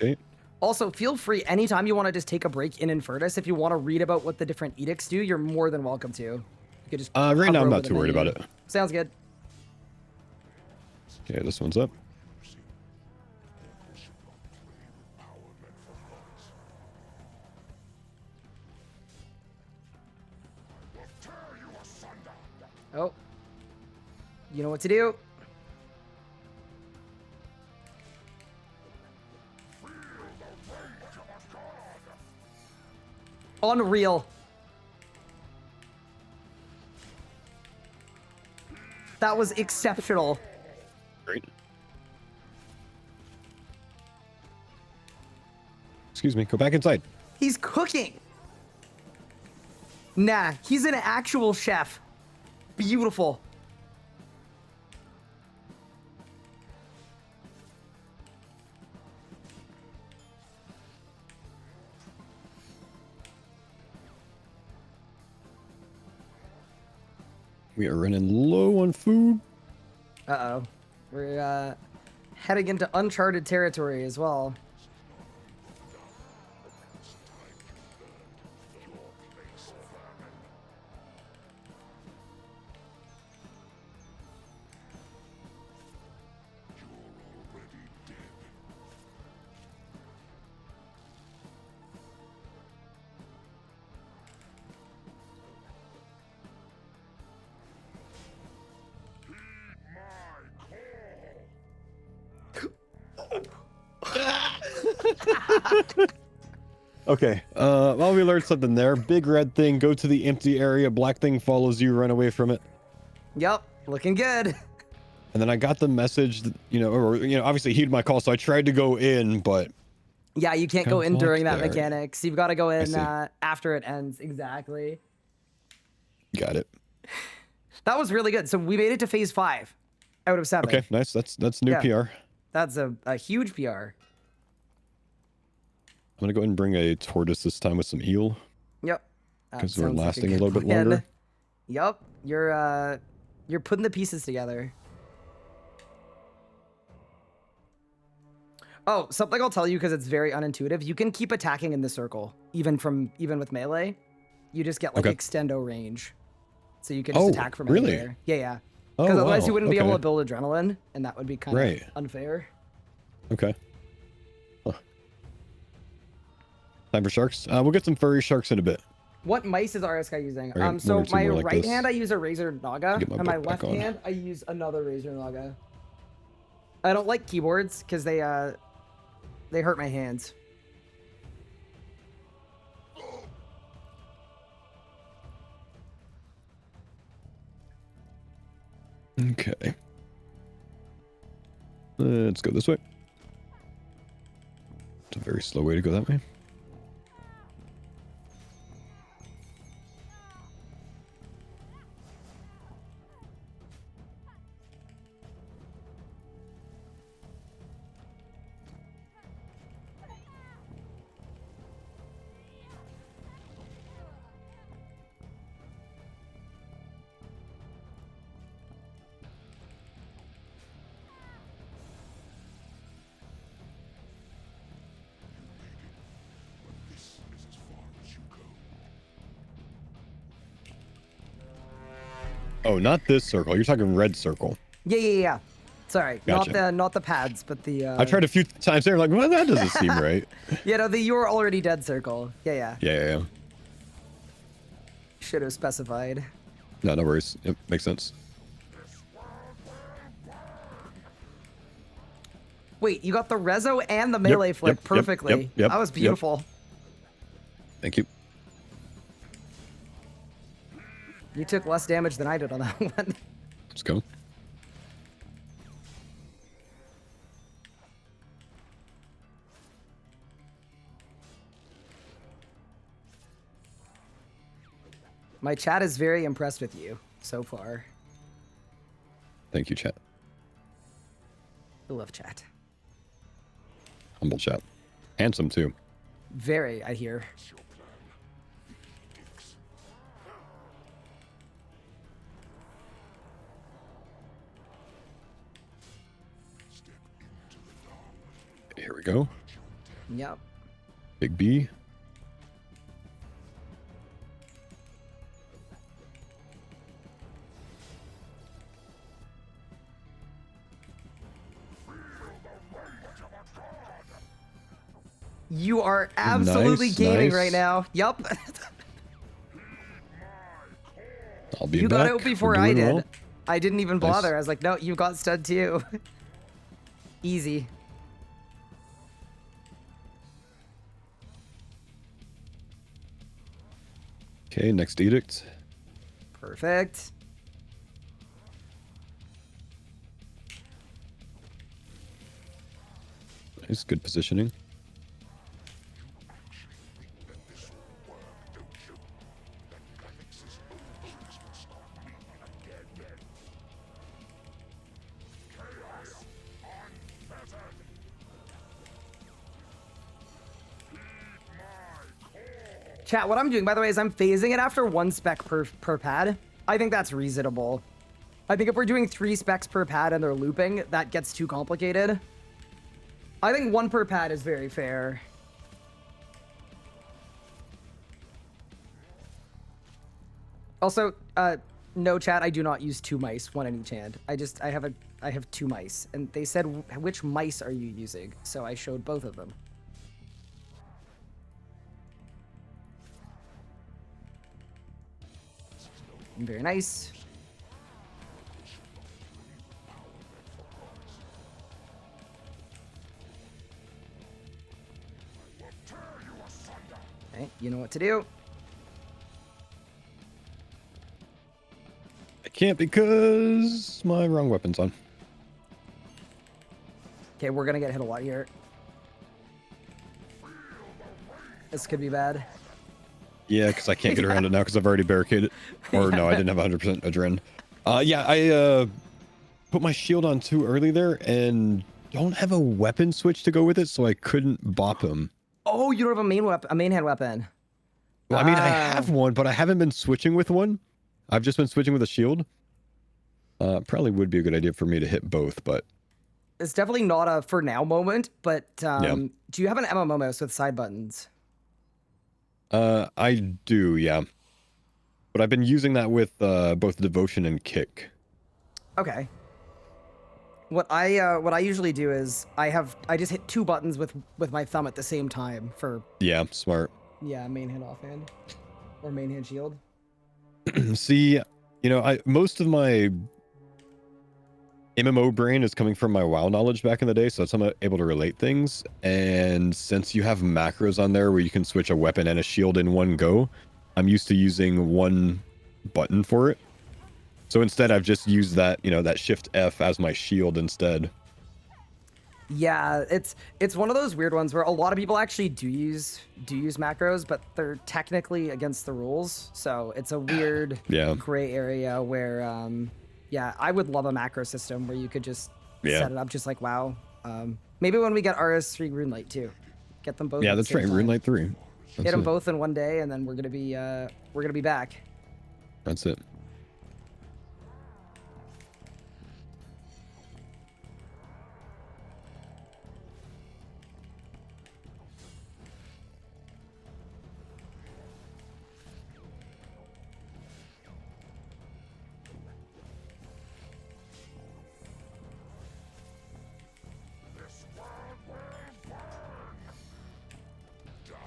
Okay. Also, feel free anytime you want to just take a break in Infernus. If you want to read about what the different edicts do, you're more than welcome to. You could just Right hover now I'm over not the too worried menu. about it. Sounds good. Okay, this one's up. Oh. You know what to do. Unreal. That was exceptional. Great. Excuse me, go back inside. He's cooking. Nah, he's an actual chef. Beautiful. We are running low on food. Uh-oh. We're heading into uncharted territory as well. Okay, well, we learned something there. Big red thing, go to the empty area. Black thing follows you, run away from it. Yep, looking good. And then I got the message, that, obviously heed my call, so I tried to go in, but Yeah, you can't go in Got during that blocked there. mechanics. You've got to go in see. after it ends. Exactly. got it. That was really good. So we made it to phase 5 out of 7. Okay, nice. That's new Yeah. PR. That's a huge PR. I'm gonna go ahead and bring a tortoise this time with some heal. Yep. That Because we're sounds like lasting a good little bit plan. longer. Yep. You're putting the pieces together. Oh, something I'll tell you because it's very unintuitive. You can keep attacking in the circle, even with melee. You just get like Okay. extendo range, so you can just attack from really? anywhere. Yeah. Oh, Because otherwise wow, you wouldn't be able okay. to build adrenaline, and that would be kind Right. of unfair. Okay. Huh. Time for sharks. We'll get some furry sharks in a bit. What mice is RS guy using? I got So one or two my more like right this. hand I use a Razor Naga, Get my and my book back left on. hand I use another Razor Naga. I don't like keyboards because they hurt my hands. Okay. Let's go this way. It's a very slow way to go that way. Oh, not this circle. You're talking red circle. Yeah. Sorry, Gotcha. not the pads, but the. I tried a few times there, like, well, that doesn't seem right. Yeah, no, the you're already dead circle. Yeah. Yeah. Should have specified. No worries. It makes sense. Wait, you got the rezo and the melee flick perfectly. Yep, That was beautiful. Thank you. You took less damage than I did on that one. Let's go. My chat is very impressed with you so far. Thank you, chat. I love chat. Humble chat. Handsome, too. Very, I hear. Here we go. Yep. Big B. You are absolutely gaming nice. right now. Yup. I'll be You back. got out before We're I doing did. well. I didn't even Nice. bother. I was like, no, you got stud too. Easy. Okay, next edict. Perfect. Nice, good positioning. Chat, what I'm doing, by the way, is I'm phasing it after 1 spec per pad. I think that's reasonable. I think if we're doing 3 specs per pad and they're looping, that gets too complicated. I think 1 per pad is very fair. Also, no chat, I do not use 2 mice, 1 in each hand. I have 2 mice, and they said, which mice are you using? So I showed both of them. Very nice. Okay, you know what to do. I can't because my wrong weapon's on. Okay, we're gonna get hit a lot here. This could be bad. Yeah, because I can't get around it now because I've already barricaded. Or no, I didn't have 100% adrenaline. Yeah, I put my shield on too early there and don't have a weapon switch to go with it, so I couldn't bop him. Oh, you don't have a main hand weapon. Well, I mean, I have one, but I haven't been switching with one. I've just been switching with a shield. Probably would be a good idea for me to hit both, but... It's definitely not a for now moment, but Yeah. do you have an MMO mouse with side buttons? I do, yeah. But I've been using that with both devotion and kick. Okay. What I usually do is I just hit 2 buttons with my thumb at the same time for Yeah, smart. main hand offhand or main hand shield. See, you know, most of my MMO brain is coming from my WoW knowledge back in the day, so that's how I'm able to relate things. And since you have macros on there where you can switch a weapon and a shield in one go, I'm used to using one button for it. So instead, I've just used that, that Shift F as my shield instead. Yeah, it's one of those weird ones where a lot of people actually do use macros, but they're technically against the rules. So it's a weird Yeah. gray area where, yeah, I would love a macro system where you could just set it up just like WoW. Maybe when we get RS3 Runelight too, get them both. Yeah, at the that's same right. time. Runelight 3. That's Hit them it. both in one day, and then we're gonna be back. That's it.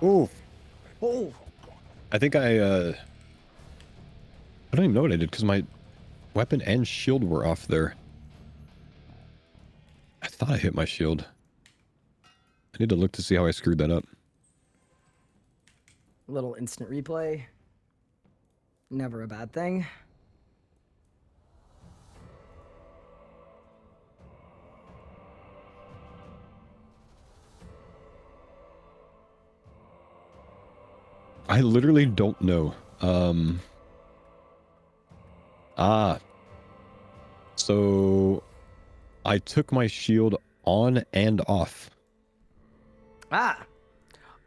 Oh, Oh, I think I don't even know what I did because my weapon and shield were off there. I thought I hit my shield. I need to look to see how I screwed that up. little instant replay. Never a bad thing. I literally don't know. So I took my shield on and off. Ah.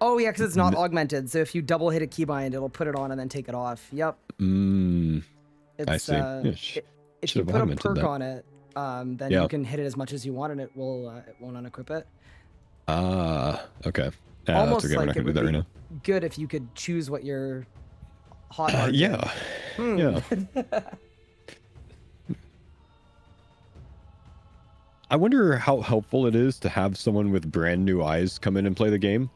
Oh yeah, because it's not augmented. So if you double hit a keybind, it'll put it on and then take it off. Yep. It's, I see. Yeah, if you should've put a augmented perk that. on it, then Yeah. you can hit it as much as you want, and it won't unequip it. Okay. Almost that's okay. We're like not it gonna do would that be right now. good if you could choose what your hot mark is. Yeah. Yeah. I wonder how helpful it is to have someone with brand new eyes come in and play the game.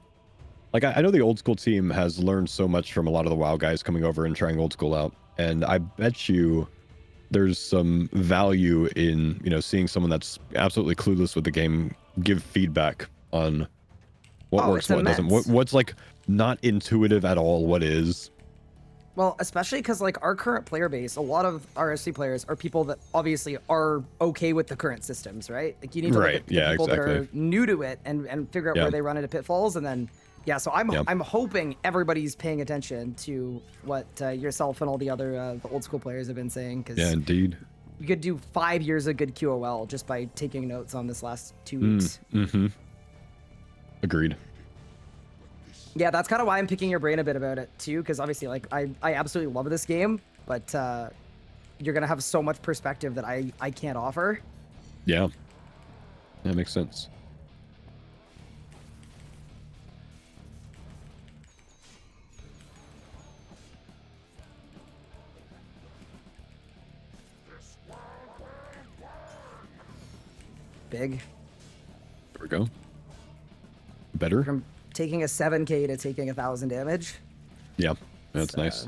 Like, I know the old school team has learned so much from a lot of the WoW guys coming over and trying old school out. And I bet you there's some value in, seeing someone that's absolutely clueless with the game give feedback on what works, it's what doesn't, immense. what's like not intuitive at all, what is. Well, especially because like our current player base, a lot of RSC players are people that obviously are okay with the current systems, right? Like you need to look at the people that are new to it and figure out where they run into pitfalls, and then so I'm hoping everybody's paying attention to what yourself and all the other the old school players have been saying, because indeed, you could do 5 years of good QOL just by taking notes on this last 2 weeks. Agreed. Yeah, that's kind of why I'm picking your brain a bit about it too, because obviously, like, I absolutely love this game, but you're gonna have so much perspective that I can't offer. Yeah, that makes sense. Big. There we go. Better. From taking a 7k to taking 1,000 damage. Yeah, that's nice.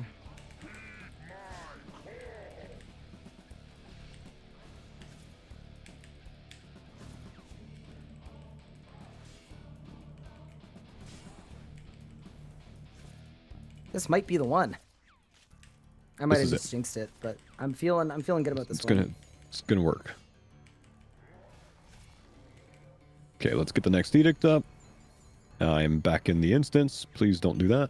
This might be the one. I might have just jinxed it, but I'm feeling good about this one. It's gonna work. Okay, let's get the next edict up. I'm back in the instance. Please don't do that.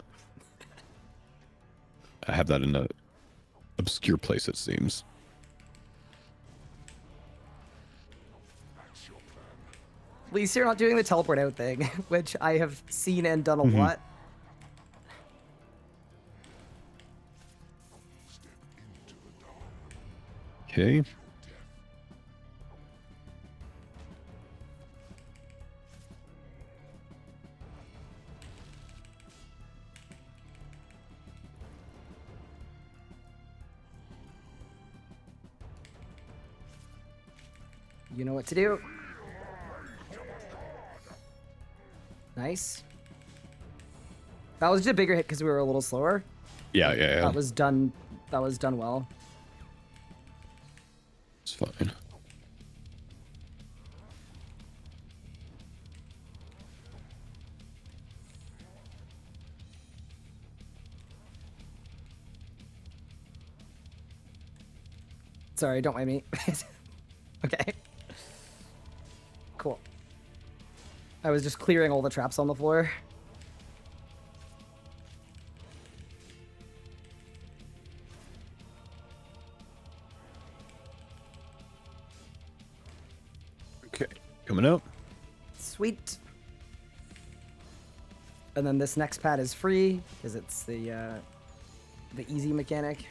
I have that in a obscure place, it seems. At least you're not doing the teleport out thing, which I have seen and done a lot. Okay. You know what to do. Nice. That was just a bigger hit because we were a little slower. Yeah. That was done well. It's fine. Sorry, don't mind me. Okay. Cool. I was just clearing all the traps on the floor. Okay, coming up. Sweet. And then this next pad is free because it's the easy mechanic.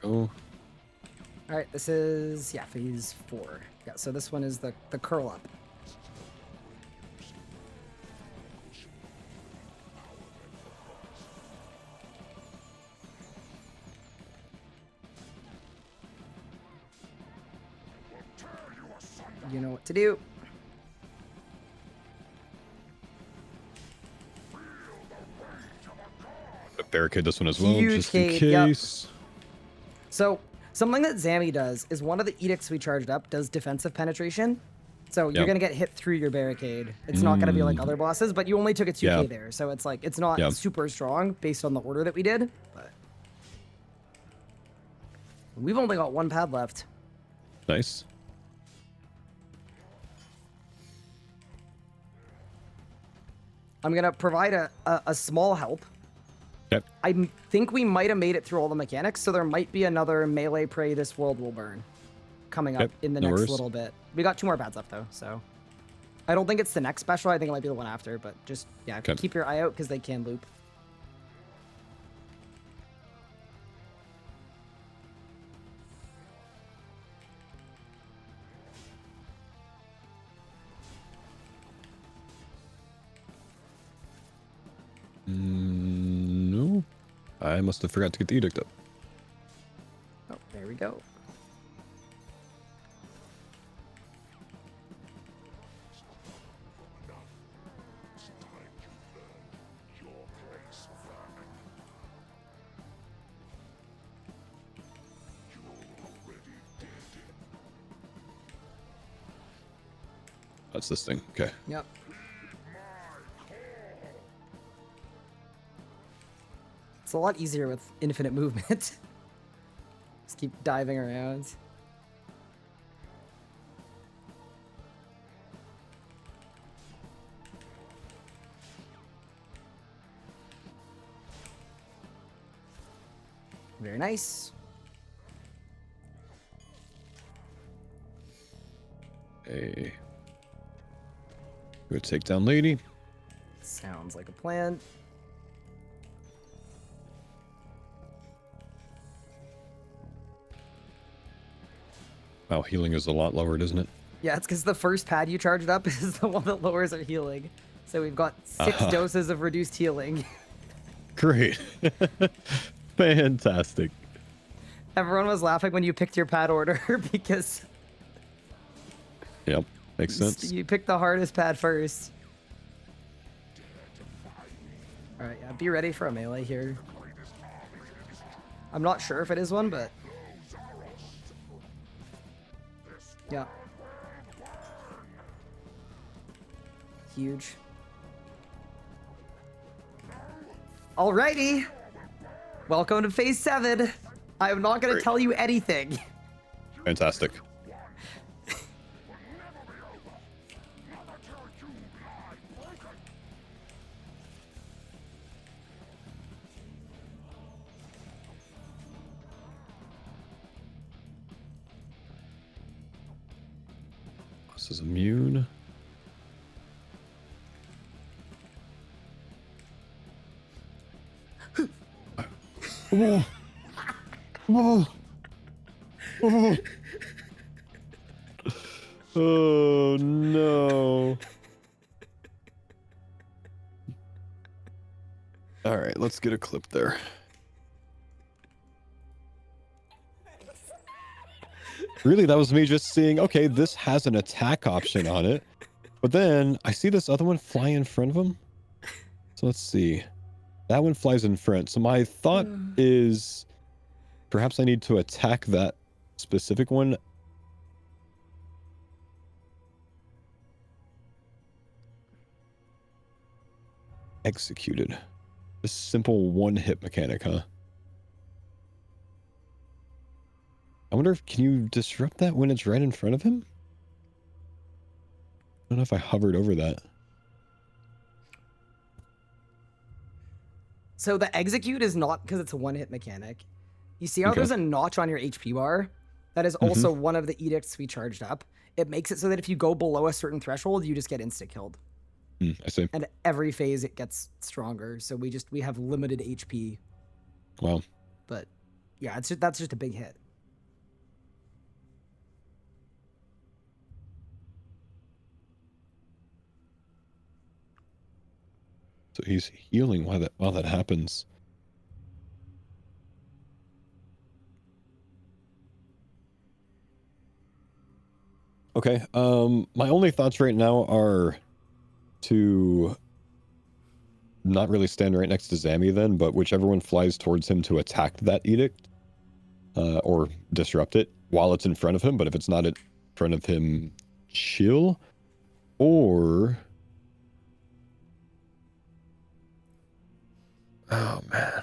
Oh, All right, this is, yeah, phase 4. Yeah, so this one is the curl up. You know what to do. barricade this one as well, Huge just in cade, yep. case. So something that Zammy does is one of the edicts we charged up does defensive penetration. So you're Yep. gonna get hit through your barricade. It's not gonna be like other bosses, but you only took a 2k Yeah. there, so it's like it's not Yeah. super strong based on the order that we did. But we've only got one pad left. Nice. I'm gonna provide a small help. Yep. I think we might have made it through all the mechanics, so there might be another melee prey this world will burn coming up Yep, in the no next worries. little bit. We got 2 more pads left though, so I don't think it's the next special. I think it might be the one after, but just yeah, Okay. keep your eye out because they can loop. No. I must have forgot to get the edict up. Oh, there we go. That's this thing. Okay. Yep. It's a lot easier with infinite movement. Just keep diving around. Very nice. Hey. Good takedown, lady. Sounds like a plan. Wow, healing is a lot lowered, isn't it? Yeah, it's because the first pad you charged up is the one that lowers our healing. So we've got 6 doses of reduced healing. Great. Fantastic. Everyone was laughing when you picked your pad order because Yep. Makes sense. you picked the hardest pad first. Alright, yeah, be ready for a melee here. I'm not sure if it is one, but... yeah. Huge. Alrighty. Welcome to phase 7. I'm not gonna Great. tell you anything. Fantastic. This is immune. Whoa. Whoa. Whoa. Oh no. All right, let's get a clip there. Really, that was me just seeing, okay, this has an attack option on it. But then I see this other one fly in front of him. So let's see. That one flies in front. So my thought is perhaps I need to attack that specific one. Executed. A simple one-hit mechanic, huh? I wonder if, can you disrupt that when it's right in front of him? I don't know if I hovered over that. So the execute is not because it's a one-hit mechanic. You see how Okay. there's a notch on your HP bar? That is also one of the edicts we charged up. It makes it so that if you go below a certain threshold, you just get insta-killed. I see. And every phase it gets stronger. So we have limited HP. Wow. But yeah, that's just a big hit. So he's healing while that happens. Okay. My only thoughts right now are to not really stand right next to Zammy then, but whichever one flies towards him to attack that edict, or disrupt it while it's in front of him. But if it's not in front of him, chill. Or oh man,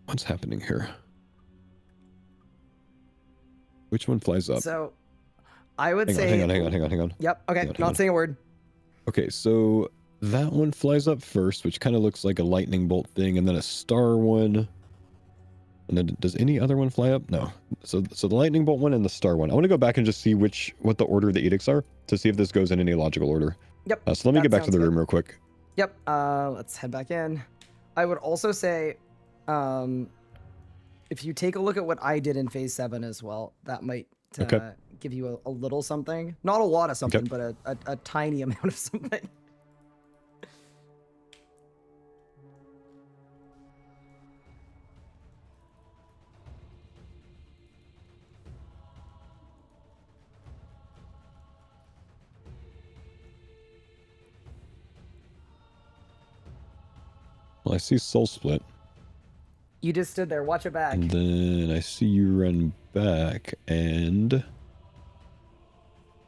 what's happening here? Which one flies up? So I would Hang say... on. Hang on. Yep, okay, Hang on. not saying a word. Okay, so that one flies up first, which kind of looks like a lightning bolt thing, and then a star one. And then does any other one fly up? No. So the lightning bolt one and the star one. I want to go back and just see what the order of the edicts are to see if this goes in any logical order. Yep. So let me that get back to sounds the good. room real quick. Yep. Let's head back in. I would also say, if you take a look at what I did in phase 7 as well, that might Okay. give you a little something. Not a lot of something, but a tiny amount of something. Well, I see Soul Split, You just stood there. Watch it back. and then I see you run back and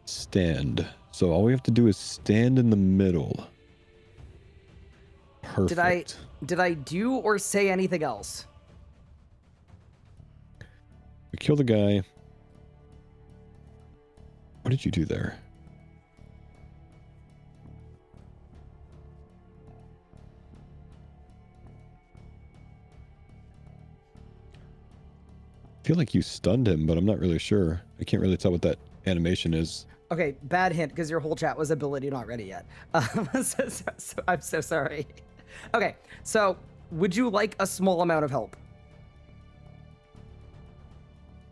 stand. So all we have to do is stand in the middle. Perfect. Did I do or say anything else? We kill the guy. What did you do there? I feel like you stunned him, but I'm not really sure. I can't really tell what that animation is. Okay, bad hint because your whole chat was ability not ready yet. So I'm so sorry. Okay, so would you like a small amount of help?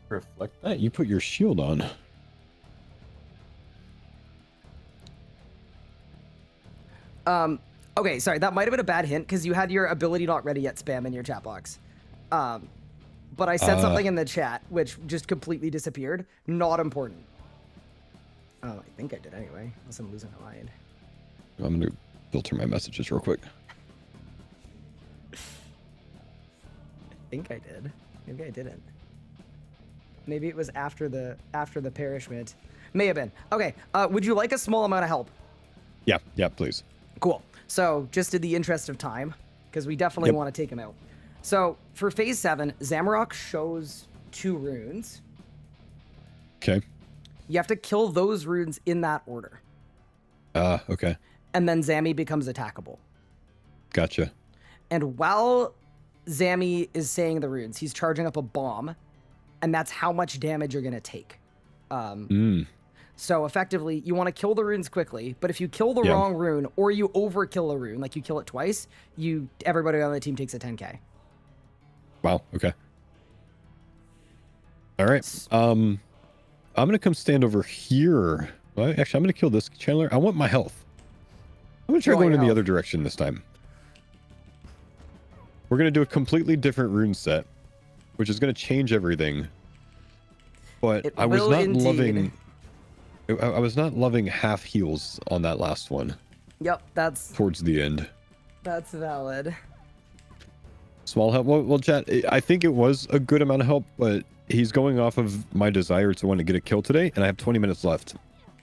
Reflect that. You put your shield on. Okay, sorry, that might have been a bad hint because you had your ability not ready yet spam in your chat box. But I said something in the chat which just completely disappeared. Not important. Oh, I think I did anyway, unless I'm losing my mind. I'm going to filter my messages real quick. I think I did. Maybe I didn't. Maybe it was after the perishment. May have been. Okay, would you like a small amount of help? Yeah, please. Cool. So, just in the interest of time, because we definitely want to take him out. So, for phase 7, Zamorak shows 2 runes. Okay. You have to kill those runes in that order. Okay. And then Zammy becomes attackable. Gotcha. And while Zammy is saying the runes, he's charging up a bomb, and that's how much damage you're going to take. So effectively, you want to kill the runes quickly, but if you kill the wrong rune or you overkill a rune, like you kill it twice, everybody on the team takes a 10k. Wow, okay. All right. I'm going to come stand over here. Well, actually, I'm going to kill this Chandler. I want my health. I'm gonna try Go on going your in the health. other direction this time. We're gonna do a completely different rune set, which is gonna change everything. But It I was will not indeed. loving. I was not loving half heals on that last one. Yep, that's Towards the end. valid. Small help. Well, chat. I think it was a good amount of help, but he's going off of my desire to want to get a kill today, and I have 20 minutes left.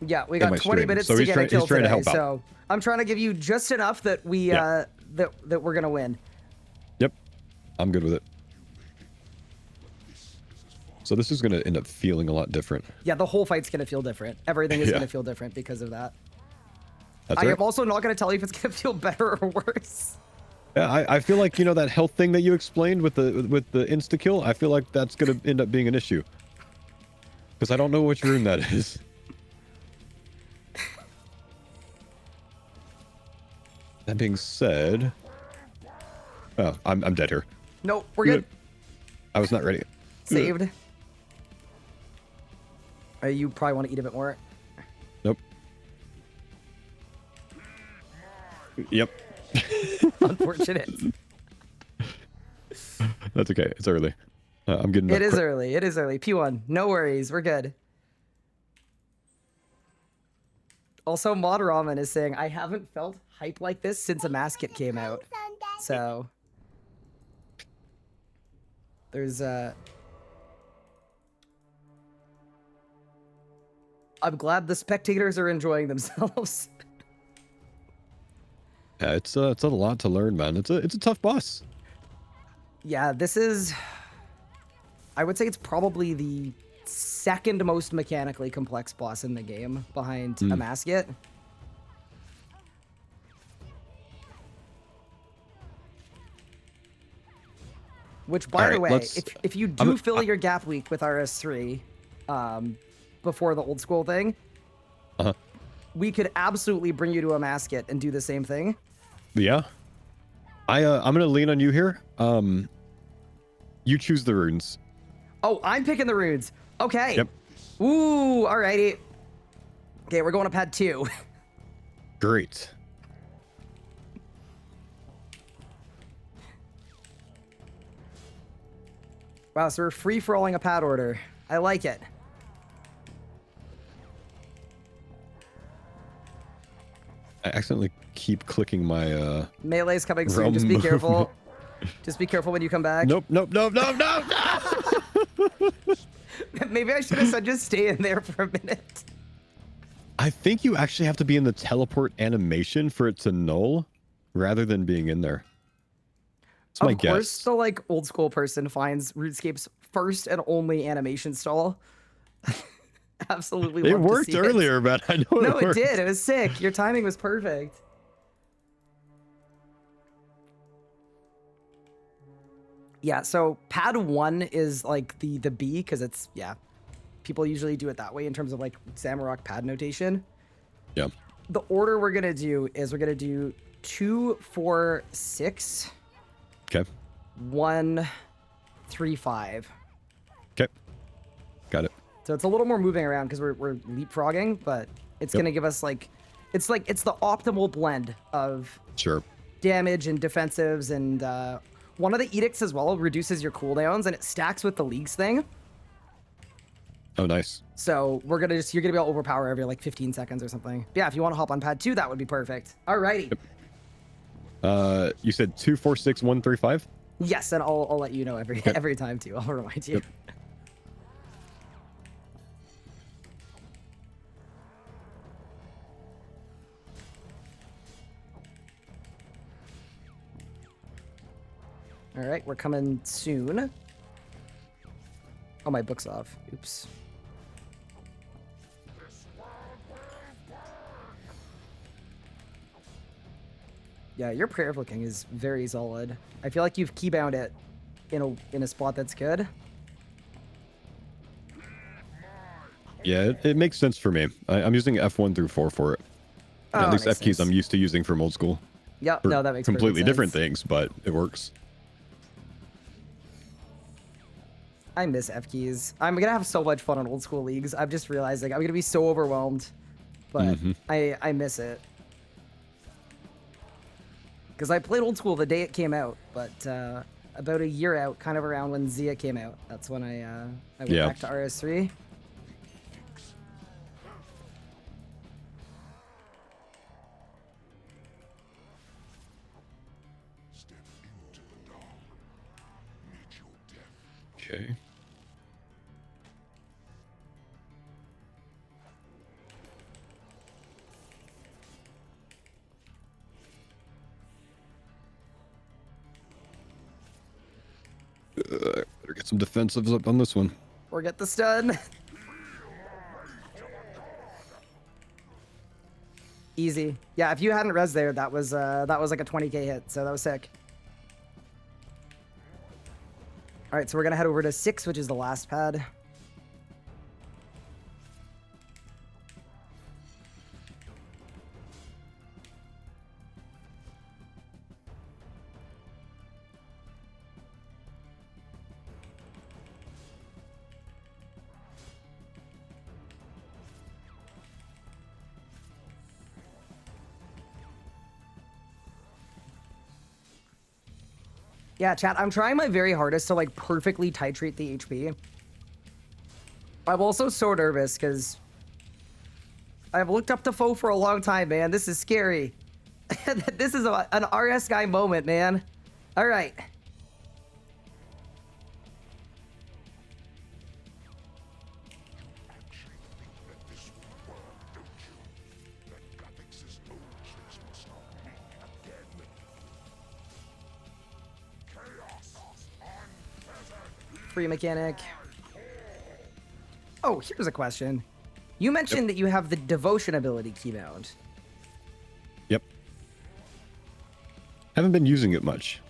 Yeah, we in got my 20 stream. minutes So to he's get trying- a kill he's trying to today. help out. So I'm trying to give you just enough that we Yeah. that we're gonna win. Yep, I'm good with it. So this is going to end up feeling a lot different. Yeah, the whole fight's gonna feel different. Everything is Yeah. gonna feel different because of that. That's I right. am also not gonna tell you if it's gonna feel better or worse. Yeah, I feel like, you know, that health thing that you explained with the insta kill. I feel like that's going to end up being an issue because I don't know which rune that is. That being said, oh, I'm dead here. No, we're good. I was not ready. Saved. You probably want to eat a bit more. Nope. Yep. Unfortunate. That's okay. It's early. I'm getting. It is early. It is early. P1. No worries. We're good. Also, Mod Ramen is saying, I haven't felt hype like this since a Maskit came out. So, there's I'm glad the spectators are enjoying themselves. Yeah, it's a lot to learn, man. It's a tough boss. Yeah, this is... I would say it's probably the second most mechanically complex boss in the game, behind a Maskit. Which, by the way, if you do fill your gap week with RS3 before the old school thing, we could absolutely bring you to a Maskit and do the same thing. Yeah. I'm gonna lean on you here. You choose the runes. Oh, I'm picking the runes. Okay. Yep. Ooh, alrighty. Okay, we're going to pad 2. Great. Wow, so we're free-for-alling a pad order. I like it. I accidentally keep clicking my Melee's coming soon. realm Just be careful. movement. Just be careful when you come back. Nope. No. Maybe I should have said just stay in there for a minute. I think you actually have to be in the teleport animation for it to null, rather than being in there. That's my Of course, guess. the like old school person finds RuneScape's first and only animation stall. Absolutely. It love to worked see earlier, but I know No, it it worked. did. It was sick. Your timing was perfect. Yeah, so pad 1 is like the B because it's, yeah, people usually do it that way in terms of like Zamorak pad notation. Yeah. The order we're going to do is we're going to do 2, 4, 6, Okay. 1, 3, 5. Okay. Got it. So it's a little more moving around because we're leapfrogging, but it's going to give us like it's the optimal blend of Sure. damage and defensives, and one of the edicts as well reduces your cooldowns and it stacks with the leagues thing. Oh, nice. So you're gonna be able to overpower every like 15 seconds or something. Yeah, if you want to hop on pad 2, that would be perfect. Alrighty. Yep. You said 2, 4, 6, 1, 3, 5? Yes, and I'll let you know every time too. I'll remind you. Yep. All right, we're coming soon. Oh, my book's off. Oops. Yeah, your prayer of looking is very solid. I feel like you've keybound it in a spot that's good. Yeah, it makes sense for me. I'm using F1 through 4 for it. Oh, At least makes F keys sense. I'm used to using from old school. Yep, For no, that makes completely perfect different sense. things, but it works. I miss F keys. I'm gonna have so much fun on old school leagues. I'm just realizing I'm gonna be so overwhelmed, but I miss it. because I played old school the day it came out, but about a year out, kind of around when Zia came out, that's when I went Yeah. back to RS3. Okay. Better get some defensives up on this one. Or get the stun. Easy. Yeah, if you hadn't res there, that was like a 20k hit, so that was sick. All right, so we're gonna head over to 6, which is the last pad. Yeah, chat, I'm trying my very hardest to, like, perfectly titrate the HP. I'm also so nervous, because I've looked up to Faux for a long time, man. This is scary. This is an RS guy moment, man. All right. Free mechanic. Oh, here's a question. You mentioned that you have the devotion ability keybound. Yep. Haven't been using it much.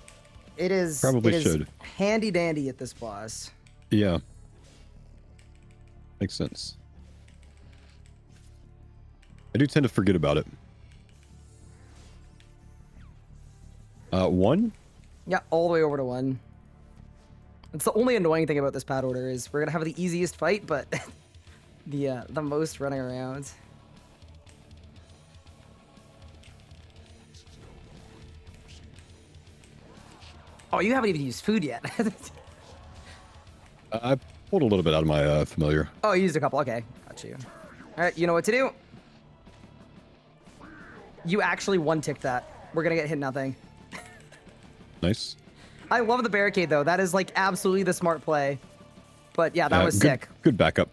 It is Probably should. Handy dandy at this boss. Yeah. Makes sense. I do tend to forget about it. 1? Yeah, all the way over to 1. It's the only annoying thing about this pad order is we're gonna have the easiest fight, but the most running around. Oh, you haven't even used food yet. I pulled a little bit out of my familiar. Oh, you used a couple. Okay, got you. All right, you know what to do. You actually one-ticked that. We're gonna get hit nothing. Nice. I love the barricade, though. That is, like, absolutely the smart play. But, yeah, that was good, sick. Good backup.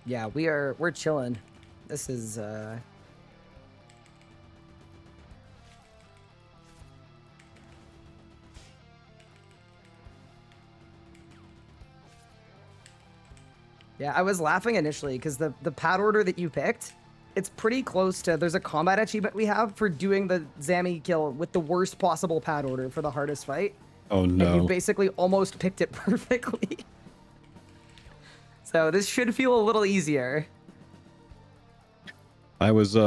Yeah, we're chilling. This is Yeah, I was laughing initially because the pad order that you picked, it's pretty close to, there's a combat achievement we have for doing the Zammy kill with the worst possible pad order for the hardest fight. Oh And no. you basically almost picked it perfectly. So this should feel a little easier. I was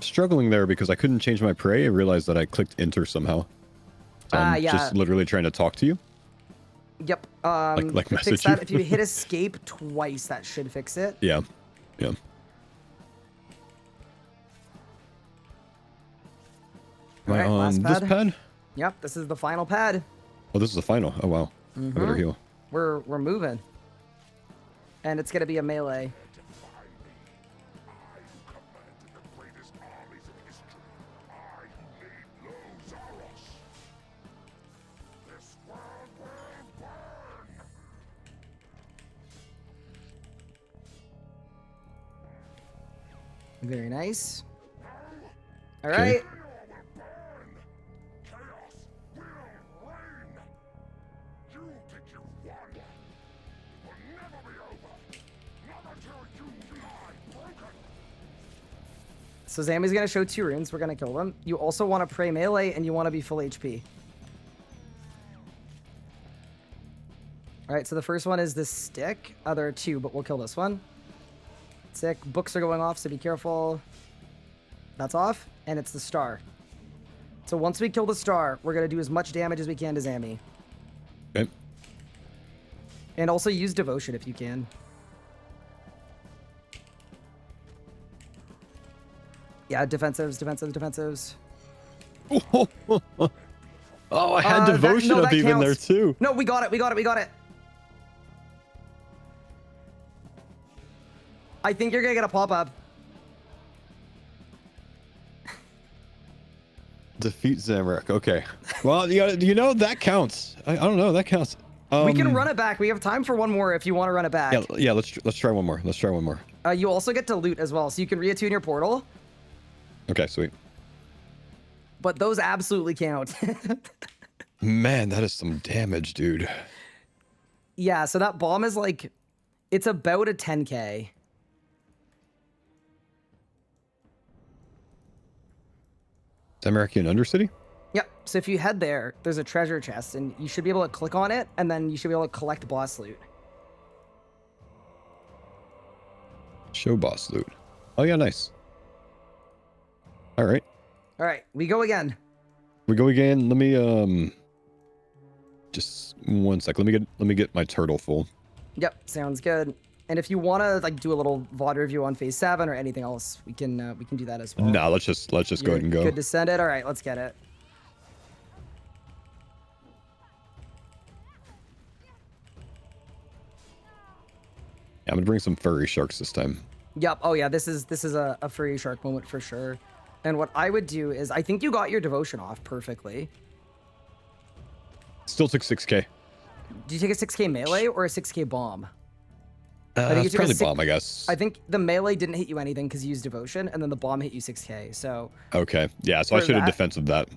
struggling there because I couldn't change my prey. I realized that I clicked enter somehow. So I'm Yeah. just literally trying to talk to you. Yep. Like to fix message that, you. if you hit escape twice, that should fix it. Yeah. Yeah. Am I Alright, on last this pad. pad? Yep, this is the final pad. Oh, this is the final. Oh wow. I better heal. We're moving. And it's gonna be a melee. Very nice. All right. So Zammy's gonna show 2 runes. We're gonna kill them. You also want to pray melee, and you want to be full HP. All right. So the first one is this stick. There are 2, but we'll kill this one. Sick. Books are going off, so be careful. That's off, and it's the star. So once we kill the star, we're gonna do as much damage as we can to Zammy. Okay. And also use devotion if you can. Yeah, defensives. Oh, I had devotion up even there too. No, we got it. I think you're gonna get a pop-up. Defeat Zamorak. Okay. Well, you know that counts. I don't know. That counts. We can run it back. We have time for one more if you want to run it back. Yeah. Let's try one more. You also get to loot as well, so you can reattune your portal. Okay, sweet. But those absolutely count. Man, that is some damage, dude. Yeah, so that bomb is like, it's about a 10k. Zamorak in Undercity? Yep. So if you head there, there's a treasure chest, and you should be able to click on it, and then you should be able to collect boss loot. Show boss loot. Oh yeah, nice. All right. All right, we go again. We go again. Let me just 1 sec. Let me get my turtle full. Yep, sounds good. And if you want to like do a little VOD review on phase 7 or anything else, we can do that as well. Nah, let's just go ahead and go. Good to send it. All right, let's get it. Yeah, I'm gonna bring some furry sharks this time. Yep. Oh yeah, this is a furry shark moment for sure. And what I would do is, I think you got your devotion off perfectly. Still took 6k. Did you take a 6k melee or a 6k bomb? It's probably bomb, I guess. I think the melee didn't hit you anything because you used devotion, and then the bomb hit you 6k. So okay, yeah. So I should have defensive that.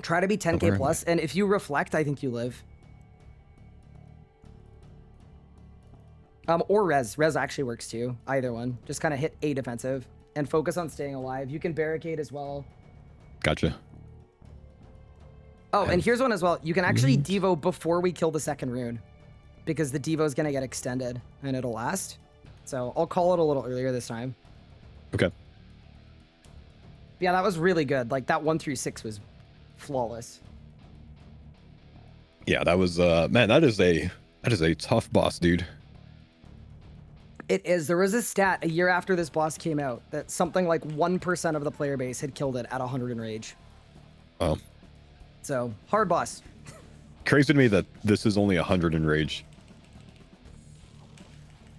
Try to be 10k plus, and if you reflect, I think you live. Or res. Res actually works too. Either one. Just kind of hit a defensive and focus on staying alive. You can barricade as well. Gotcha. Oh, and here's one as well. You can actually devo before we kill the second rune, because the devo is gonna get extended and it'll last. So I'll call it a little earlier this time. Okay. Yeah, that was really good. Like that 1 through 6 was flawless. Yeah, that was man, that is a tough boss, dude. It is. There was a stat a year after this boss came out that something like 1% of the player base had killed it at 100-enrage. Oh. So, hard boss. Crazy to me that this is only 100-enrage.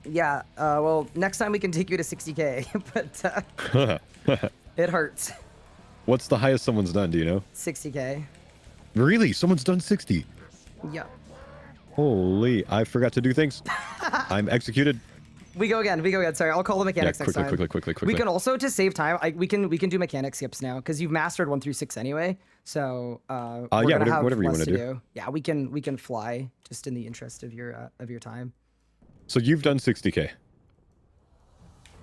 Yeah, well, next time we can take you to 60k, but it hurts. What's the highest someone's done, do you know? 60k. Really? Someone's done 60? Yeah. Holy, I forgot to do things. I'm executed. We go again. Sorry, I'll call the mechanics next time. Quickly. We can also, to save time, we can do mechanic skips now because you've mastered 1 through 6 anyway. So we're gonna have whatever you less want to to do. Yeah, we can fly just in the interest of your time. So you've done 60k.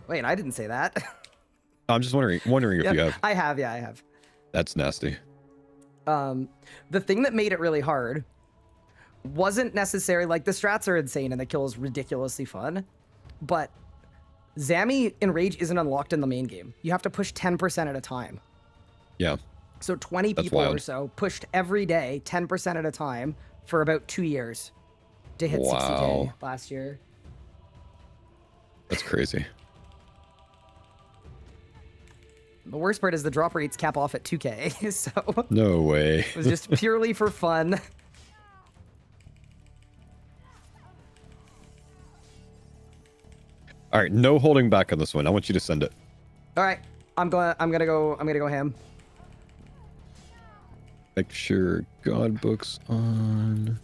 Wait, I didn't say that. I'm just wondering if you have. I have. Yeah, I have. That's nasty. The thing that made it really hard wasn't necessarily like the strats are insane and the kill is ridiculously fun. But Zammy Enrage isn't unlocked in the main game. You have to push 10% at a time. Yeah. So 20 That's people wild. or so pushed every day, 10% at a time for about 2 years to hit 60k last year. That's crazy. The worst part is the drop rates cap off at 2k. So No way. it was just purely for fun. All right, no holding back on this one. I want you to send it. All right, I'm gonna go ham. Make sure God book's on.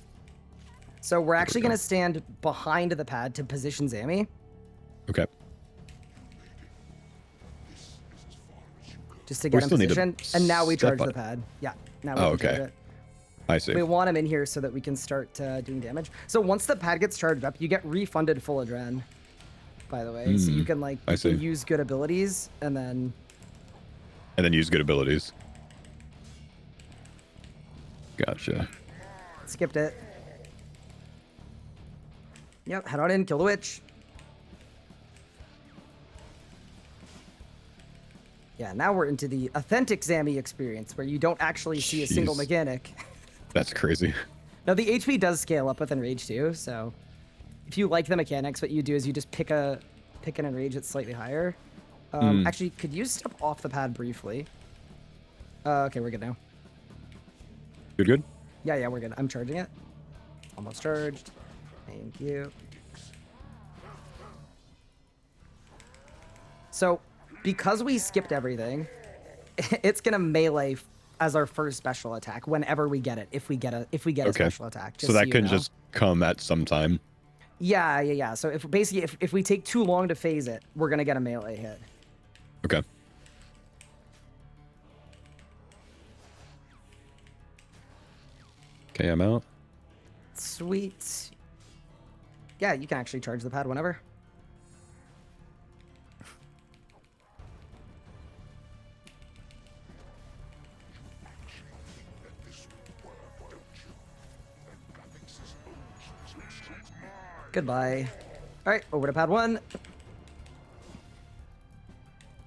So we're actually gonna stand behind the pad to position Zammy. Okay. just to We get in still need to position. And now we step charge the up. pad. Yeah, now we Oh, can charge okay. it. I see. We want him in here so that we can start doing damage. So once the pad gets charged up, you get refunded full adren, by the way. So you can like I see. use good abilities and then use good abilities. Gotcha. skipped it. Yep, head on in, kill the witch. Yeah, now we're into the authentic Zammy experience where you don't actually see a single Jeez. mechanic. That's crazy. Now the HP does scale up with Enrage too, so if you like the mechanics, what you do is you just pick an Enrage that's slightly higher. Actually, could you step off the pad briefly? Okay, we're good now. Good. Yeah, we're good. I'm charging it. Almost charged. Thank you. So, because we skipped everything, it's gonna melee as our first special attack whenever we get it. If we get a special attack. So that you can know. just come at some time. Yeah. So if we take too long to phase it, we're gonna get a melee hit. Okay. Okay, I'm out. Sweet. Yeah, you can actually charge the pad whenever. Goodbye. All right, over to pad 1.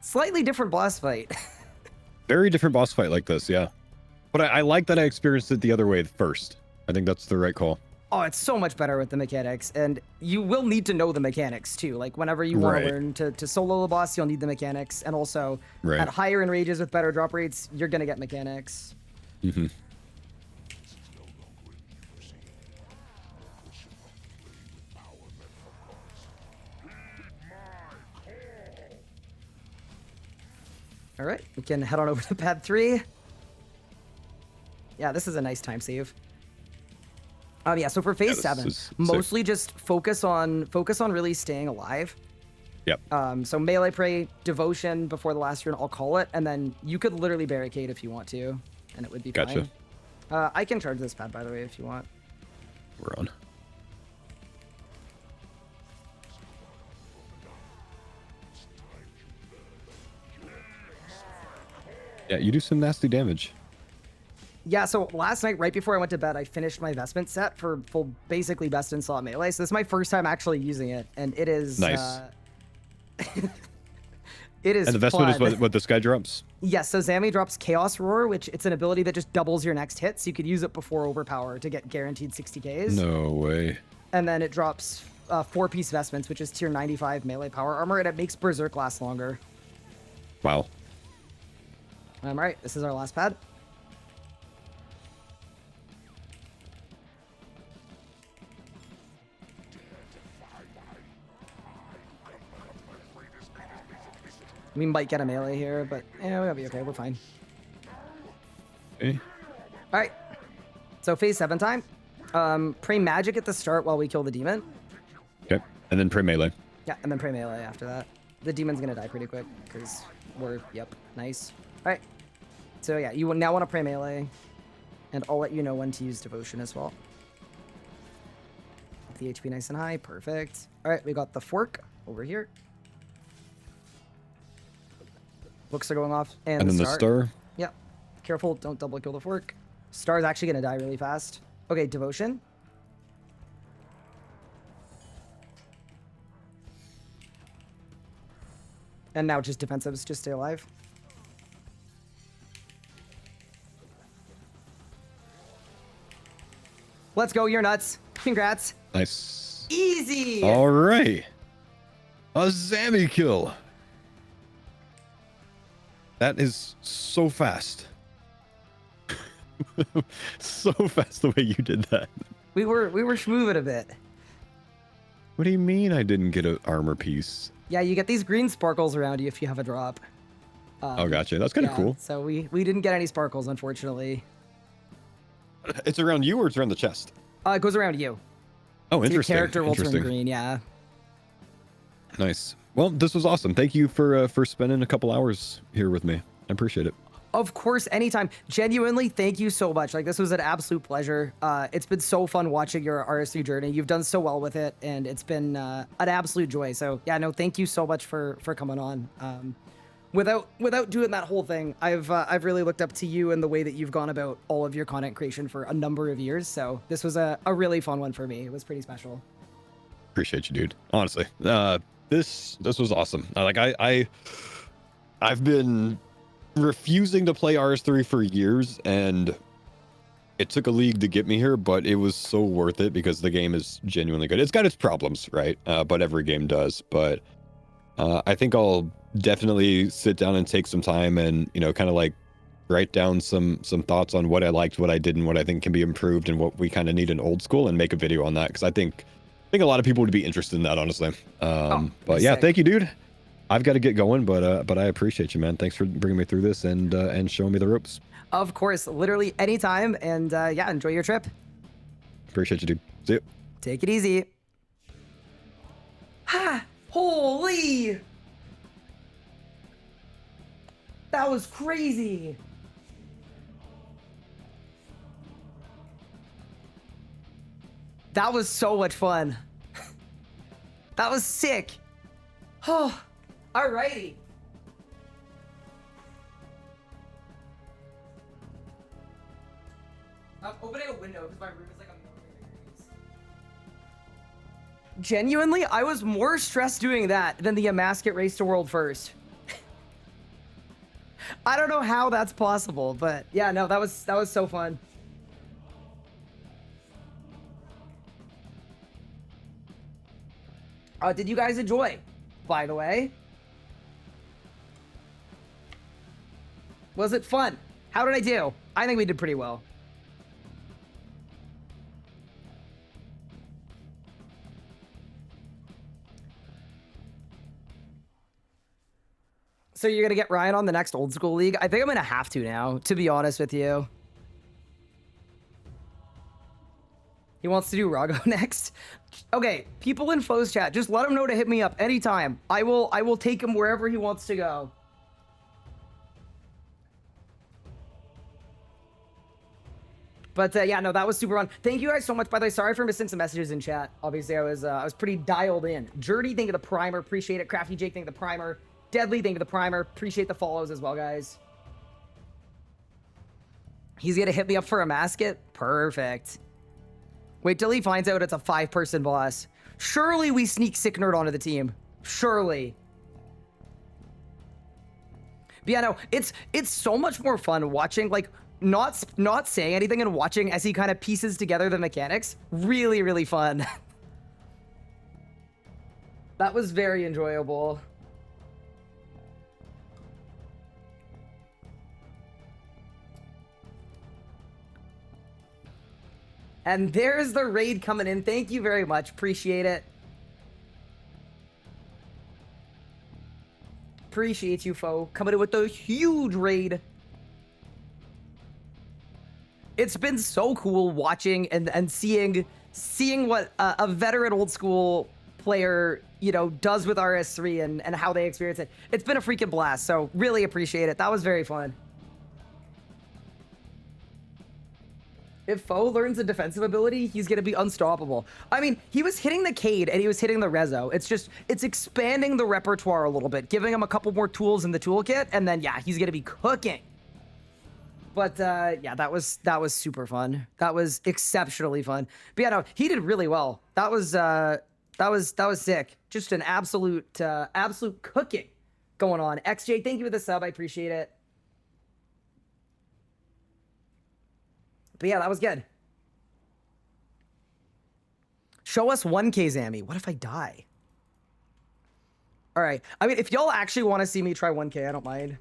Slightly different boss fight. Very different boss fight like this, yeah. But I like that I experienced it the other way first. I think that's the right call. Oh, it's so much better with the mechanics, and you will need to know the mechanics too. Like whenever you want Right. to learn to solo the boss, you'll need the mechanics, and also Right. at higher enrages with better drop rates, you're gonna get mechanics. Mm-hmm. All right, we can head on over to pad 3. Yeah, this is a nice time save. Yeah, so for phase this 7, is sick. mostly just focus on really staying alive. Yep. So melee pray, devotion before the last turn, I'll call it, and then you could literally barricade if you want to, and it would be Gotcha. fine. I can charge this pad, by the way, if you want. We're on. Yeah, you do some nasty damage. Yeah, so last night, right before I went to bed, I finished my vestment set for full, basically best in slot melee. So this is my first time actually using it, and it is Nice. it is. And the vestment fun. is what this guy drops? Yes, so Zammy drops Chaos Roar, which it's an ability that just doubles your next hit, so you could use it before Overpower to get guaranteed 60Ks. No way. And then it drops 4-piece vestments, which is tier 95 melee power armor, and it makes Berserk last longer. Wow. All right, this is our last pad. We might get a melee here, but yeah, we'll be okay. We're fine. Okay. All right. So phase 7 time. Pray magic at the start while we kill the demon. Okay. And then pray melee. Yeah, and then pray melee after that. The demon's gonna die pretty quick because yep, nice. All right. So yeah, you will now want to pray melee, and I'll let you know when to use devotion as well. The HP nice and high, perfect. All right, we got the fork over here. Books are going off, and And then the star. Yep. Careful, don't double kill the fork. Star's actually gonna die really fast. Okay, devotion. And now just defensives, just stay alive. Let's go, you're nuts. Congrats. Nice. Easy. All right. A Zammy kill. That is so fast. So fast the way you did that. We were schmooving a bit. What do you mean I didn't get an armor piece? Yeah, you get these green sparkles around you if you have a drop. Oh, gotcha. That's kind of Yeah, cool. So we didn't get any sparkles, unfortunately. It's around you or it's around the chest? It goes around you. Oh, So your interesting. character will turn Interesting. green, yeah. Nice. Well, this was awesome. Thank you for spending a couple hours here with me. I appreciate it. Of course, anytime. Genuinely, thank you so much. Like, this was an absolute pleasure. It's been so fun watching your RS3 journey. You've done so well with it, and it's been an absolute joy. So yeah, no, thank you so much for coming on. Without doing that whole thing, I've really looked up to you and the way that you've gone about all of your content creation for a number of years. So this was a really fun one for me. It was pretty special. Appreciate you, dude. Honestly, this was awesome. I've been refusing to play RS3 for years, and it took a league to get me here, but it was so worth it because the game is genuinely good. It's got its problems, right? But every game does. But I think I'll definitely sit down and take some time and, you know, kind of like write down some thoughts on what I liked, what I didn't, what I think can be improved, and what we kind of need in old school, and make a video on that, because I think a lot of people would be interested in that, honestly. But yeah, thank you, dude. I've got to get going, but I appreciate you, man. Thanks for bringing me through this and showing me the ropes. Of course, literally anytime. And yeah, enjoy your trip. Appreciate you, dude. See you. Take it easy. Ha! Holy! That was crazy. That was so much fun. That was sick. Oh, alrighty. I'm opening a window because my room is like a million degrees. Genuinely, I was more stressed doing that than the Amasket race to world first. I don't know how that's possible, but yeah, no, that was so fun. Did you guys enjoy, by the way? Was it fun? How did I do? I think we did pretty well. So you're gonna get Ryan on the next old school league? I think I'm gonna have to now, to be honest with you. He wants to do Rago next. Okay, people in Faux chat, just let him know to hit me up anytime. I will take him wherever he wants to go. But yeah, no, that was super fun. Thank you guys so much. By the way, sorry for missing some messages in chat. Obviously, I was pretty dialed in. Jerdy, thank you the primer, appreciate it. Crafty Jake, thank you the primer. Deadly, thank you the primer, appreciate the follows as well, guys. He's gonna hit me up for a mascot? Perfect. Wait till he finds out it's a 5-person boss. Surely we sneak Sick Nerd onto the team. Surely. But yeah, no, it's so much more fun watching, like, not saying anything and watching as he kind of pieces together the mechanics. Really, really fun. That was very enjoyable. And there's the raid coming in. Thank you very much. Appreciate it. Appreciate you, Faux. Coming in with a huge raid. It's been so cool watching and seeing what a veteran old school player, you know, does with RS3 and how they experience it. It's been a freaking blast. So really appreciate it. That was very fun. If Faux learns a defensive ability, he's going to be unstoppable. I mean, he was hitting the Cade and he was hitting the Rezo. It's expanding the repertoire a little bit, giving him a couple more tools in the toolkit, and then, yeah, he's going to be cooking. But, yeah, that was super fun. That was exceptionally fun. But, yeah, no, he did really well. That was sick. Just an absolute cooking going on. XJ, thank you for the sub. I appreciate it. But yeah, that was good. Show us 1K Zammy. What if I die? All right. I mean, if y'all actually want to see me try 1K, I don't mind.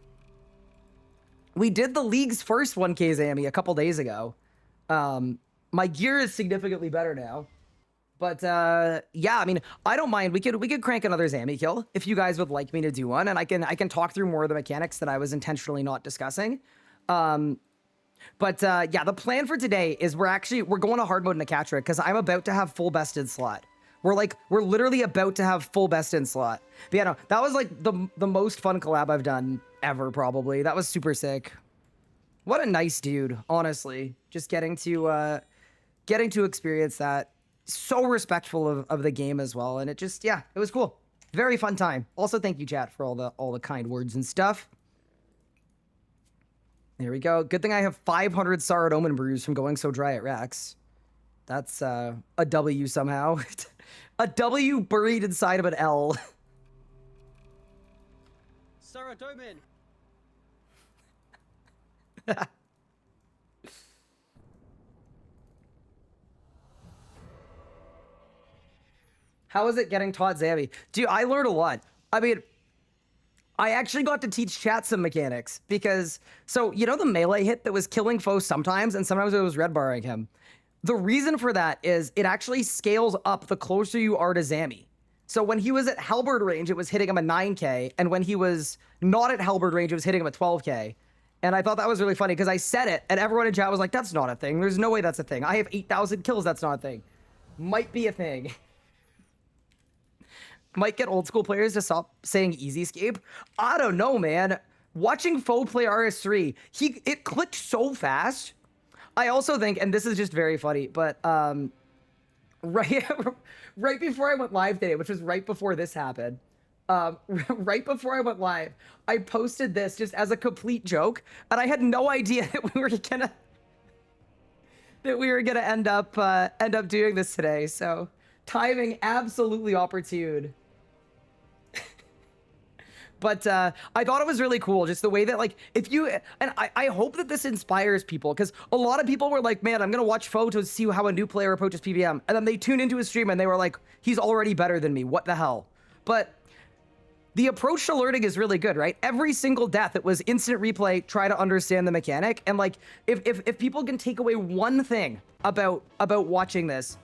We did the league's first 1K Zammy a couple days ago. My gear is significantly better now. But yeah, I mean, I don't mind. We could crank another Zammy kill if you guys would like me to do one, and I can talk through more of the mechanics that I was intentionally not discussing. But yeah, the plan for today is we're going to hard mode in Nakatra because I'm about to have full bested slot. We're literally about to have full best in slot. But yeah, no, that was like the most fun collab I've done ever, probably. That was super sick. What a nice dude, honestly. Just getting to experience that. So respectful of the game as well. And it just, yeah, it was cool. Very fun time. Also, thank you, chat, for all the kind words and stuff. There we go. Good thing I have 500 Sorrowed Omen brews from going so dry at Rex. That's a W somehow. A W buried inside of an L. Sorrowed Omen. How is it getting taught Zammy? Dude, I learned a lot. I mean, I actually got to teach chat some mechanics because, so, you know the melee hit that was killing Faux sometimes and sometimes it was red barring him? The reason for that is it actually scales up the closer you are to Zammy. So when he was at halberd range, it was hitting him at 9k, and when he was not at halberd range, it was hitting him at 12k. And I thought that was really funny because I said it, and everyone in chat was like, that's not a thing. There's no way that's a thing. I have 8,000 kills, that's not a thing. Might be a thing. Might get old school players to stop saying easy escape. I don't know, man. Watching Faux play RS3, it clicked so fast. I also think, and this is just very funny, but right before I went live today, which was right before this happened, right before I went live, I posted this just as a complete joke, and I had no idea that we were gonna end up doing this today. So timing absolutely opportune. But I thought it was really cool, just the way that, like, if you, and I hope that this inspires people, because a lot of people were like, man, I'm going to watch Faux to see how a new player approaches PvM. And then they tuned into his stream and they were like, he's already better than me. What the hell? But the approach to learning is really good, right? Every single death, it was instant replay, try to understand the mechanic. And like, if people can take away one thing about watching this,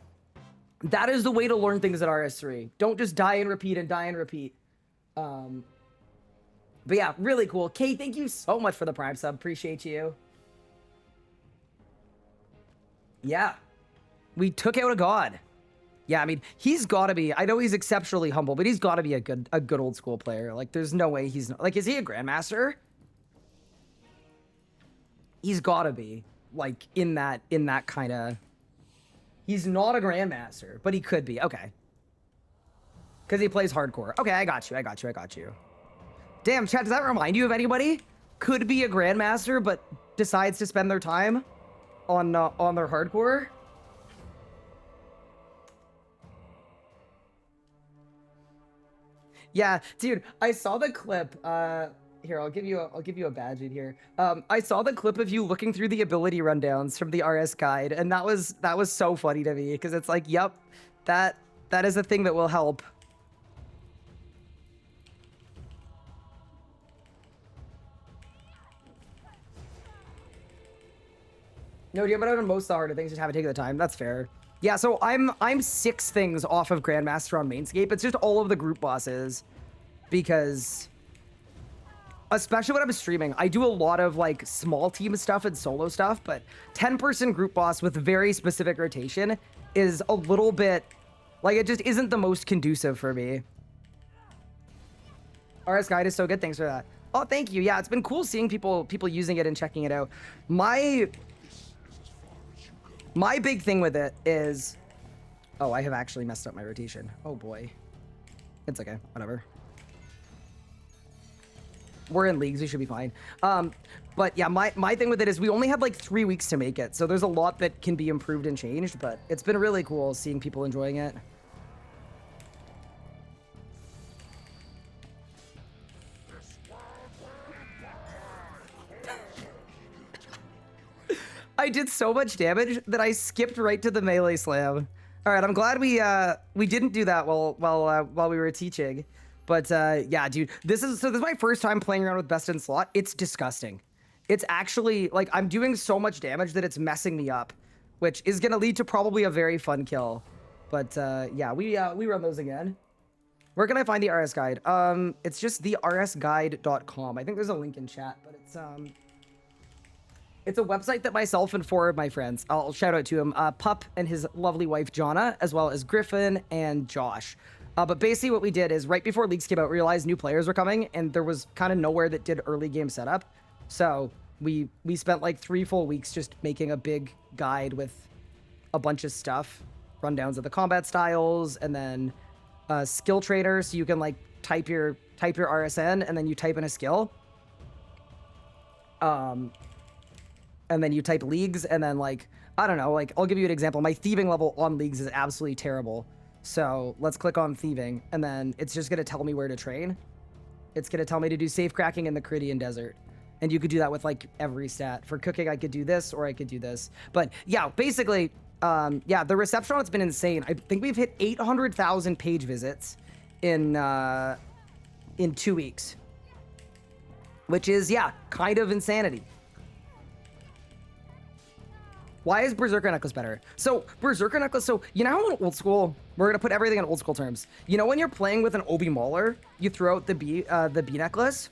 that is the way to learn things at RS3. Don't just die and repeat and die and repeat. But yeah, really cool. Kate, thank you so much for the Prime sub. Appreciate you. Yeah. We took out a god. Yeah, I mean, he's got to be, I know he's exceptionally humble, but he's got to be a good old school player. Like, there's no way he's not, like, is he a grandmaster? He's got to be, like, in that kind of, he's not a grandmaster, but he could be. Okay. Because he plays hardcore. Okay, I got you. Damn, chat, does that remind you of anybody? Could be a grandmaster, but decides to spend their time on their hardcore? Yeah, dude, I saw the clip. Here, I'll give you a badge in here. I saw the clip of you looking through the ability rundowns from the RS guide, and that was so funny to me because it's like, yep, that is a thing that will help. No, yeah, but I've done most of the harder things, just haven't taken the time. That's fair. Yeah, so I'm 6 things off of Grandmaster on Mainscape. It's just all of the group bosses. Because, especially when I'm streaming, I do a lot of, like, small team stuff and solo stuff, but 10-person group boss with very specific rotation is a little bit, like, it just isn't the most conducive for me. RS Guide is so good, thanks for that. Oh, thank you. Yeah, it's been cool seeing people using it and checking it out. My big thing with it is... Oh, I have actually messed up my rotation. Oh, boy. It's okay. Whatever. We're in leagues. We should be fine. But yeah, my thing with it is we only had like 3 weeks to make it. So there's a lot that can be improved and changed. But it's been really cool seeing people enjoying it. I did so much damage that I skipped right to the melee slam. All right, I'm glad we didn't do that while we were teaching. But yeah, dude, this is my first time playing around with best in slot. It's disgusting. It's actually like I'm doing so much damage that it's messing me up, which is gonna lead to probably a very fun kill. But yeah, we run those again. Where can I find the RS guide? It's just the rsguide.com. I think there's a link in chat, but it's It's a website that myself and 4 of my friends, I'll shout out to him, Pup and his lovely wife, Jonna, as well as Griffin and Josh. But basically what we did is right before leaks came out, we realized new players were coming and there was kind of nowhere that did early game setup. So we spent like 3 full weeks just making a big guide with a bunch of stuff, rundowns of the combat styles, and then skill trader, so you can like type your RSN and then you type in a skill. And then you type leagues, and then like, I don't know, like I'll give you an example. My thieving level on leagues is absolutely terrible. So let's click on thieving, and then it's just gonna tell me where to train. It's gonna tell me to do safe cracking in the Caridian Desert. And you could do that with like every stat. For cooking, I could do this or I could do this. But yeah, basically, yeah, the reception on it's been insane. I think we've hit 800,000 page visits in 2 weeks. Which is, yeah, kind of insanity. Why is Berserker Necklace better? So, Berserker Necklace, so, you know how in old school, we're going to put everything in old school terms. You know when you're playing with an Obi Mauler, you throw out the bee necklace?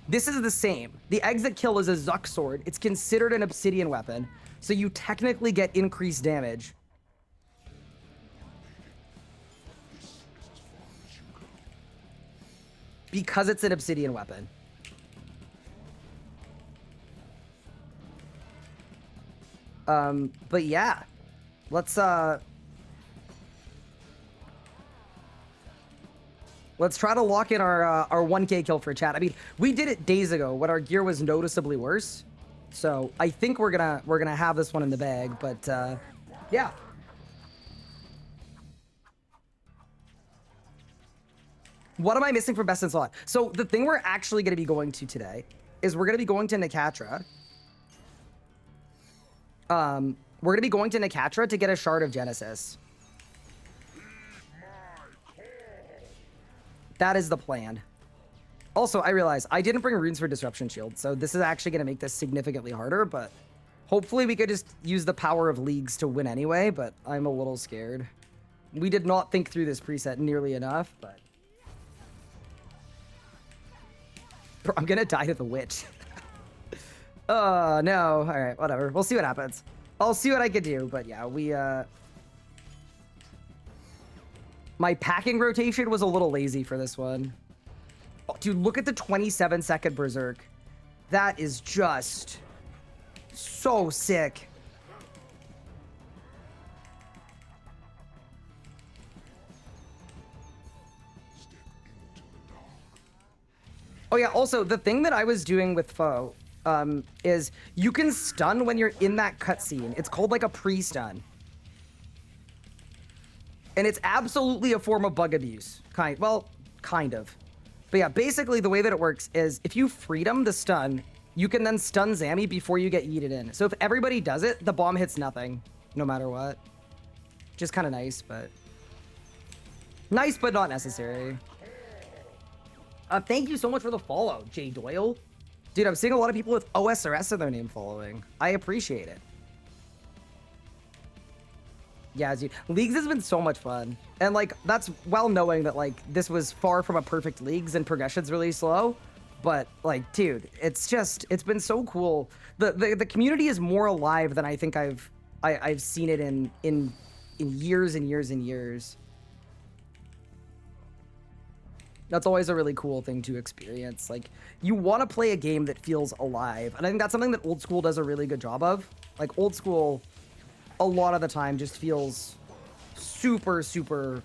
This is the same. The exit kill is a Zuck sword. It's considered an obsidian weapon, so you technically get increased damage. Because it's an obsidian weapon. But yeah, let's try to lock in our 1K kill for chat. I mean, we did it days ago when our gear was noticeably worse. So I think we're gonna have this one in the bag, but yeah. What am I missing from best in slot? So the thing we're actually gonna be going to today is we're gonna be going to Nakatra. We're gonna be going to Nakatra to get a shard of Genesis. That is the plan. Also, I realize I didn't bring runes for Disruption Shield, so this is actually gonna make this significantly harder, but hopefully we could just use the power of leagues to win anyway, but I'm a little scared. We did not think through this preset nearly enough, but... Bro, I'm gonna die to the witch. Oh, no. All right, whatever. We'll see what happens. I'll see what I could do, but yeah, my packing rotation was a little lazy for this one. Oh, dude, look at the 27-second Berserk. That is just so sick. Oh yeah, also, the thing that I was doing with Faux is you can stun when you're in that cutscene. It's called like a pre-stun. And it's absolutely a form of bug abuse. Kind of. But yeah, basically the way that it works is if you freedom the stun, you can then stun Zammy before you get yeeted in. So if everybody does it, the bomb hits nothing, no matter what. Just kind of nice, but... Nice, but not necessary. Thank you so much for the follow, Jay Doyle. Dude, I'm seeing a lot of people with OSRS in their name following. I appreciate it. Yeah, dude. Leagues has been so much fun. And, like, that's well knowing that, like, this was far from a perfect Leagues and progression's really slow. But, like, dude, it's just, it's been so cool. The community is more alive than I think I've seen it in years and years and years. That's always a really cool thing to experience. Like, you want to play a game that feels alive. And I think that's something that Old School does a really good job of. Like, Old School, a lot of the time, just feels super, super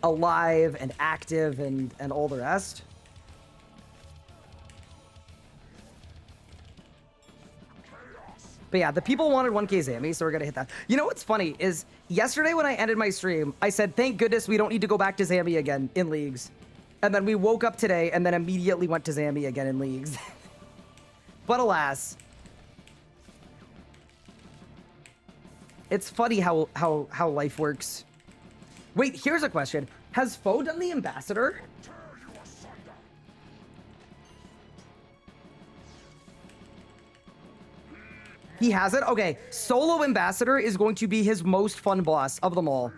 alive and active and all the rest. But yeah, the people wanted 1K Zammy, so we're gonna hit that. You know what's funny is yesterday when I ended my stream, I said, thank goodness we don't need to go back to Zammy again in Leagues. And then we woke up today and then immediately went to Zammy again in Leagues. But alas. It's funny how life works. Wait, here's a question. Has Faux done the Ambassador? He has it? Okay, Solo Ambassador is going to be his most fun boss of them all.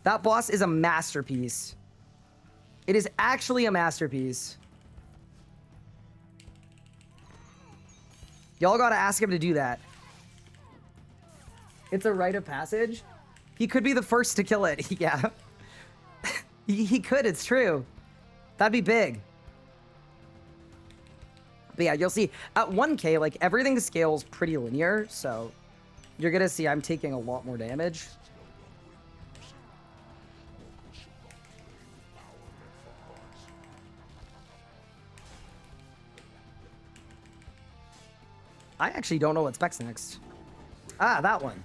That boss is a masterpiece. It is actually a masterpiece. Y'all gotta ask him to do that. It's a rite of passage. He could be the first to kill it. Yeah. he could, it's true. That'd be big. But yeah, you'll see at 1K, like everything scales pretty linear. So you're gonna see I'm taking a lot more damage. I actually don't know what specs next. Ah, that one.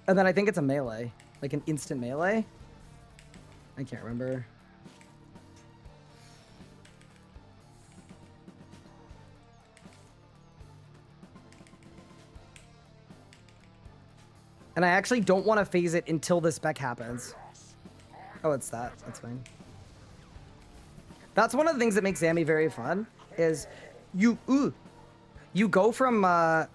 And then I think it's a melee. Like an instant melee. I can't remember. And I actually don't want to phase it until the spec happens. Oh, it's that. That's fine. That's one of the things that makes Zammy very fun, is you go from a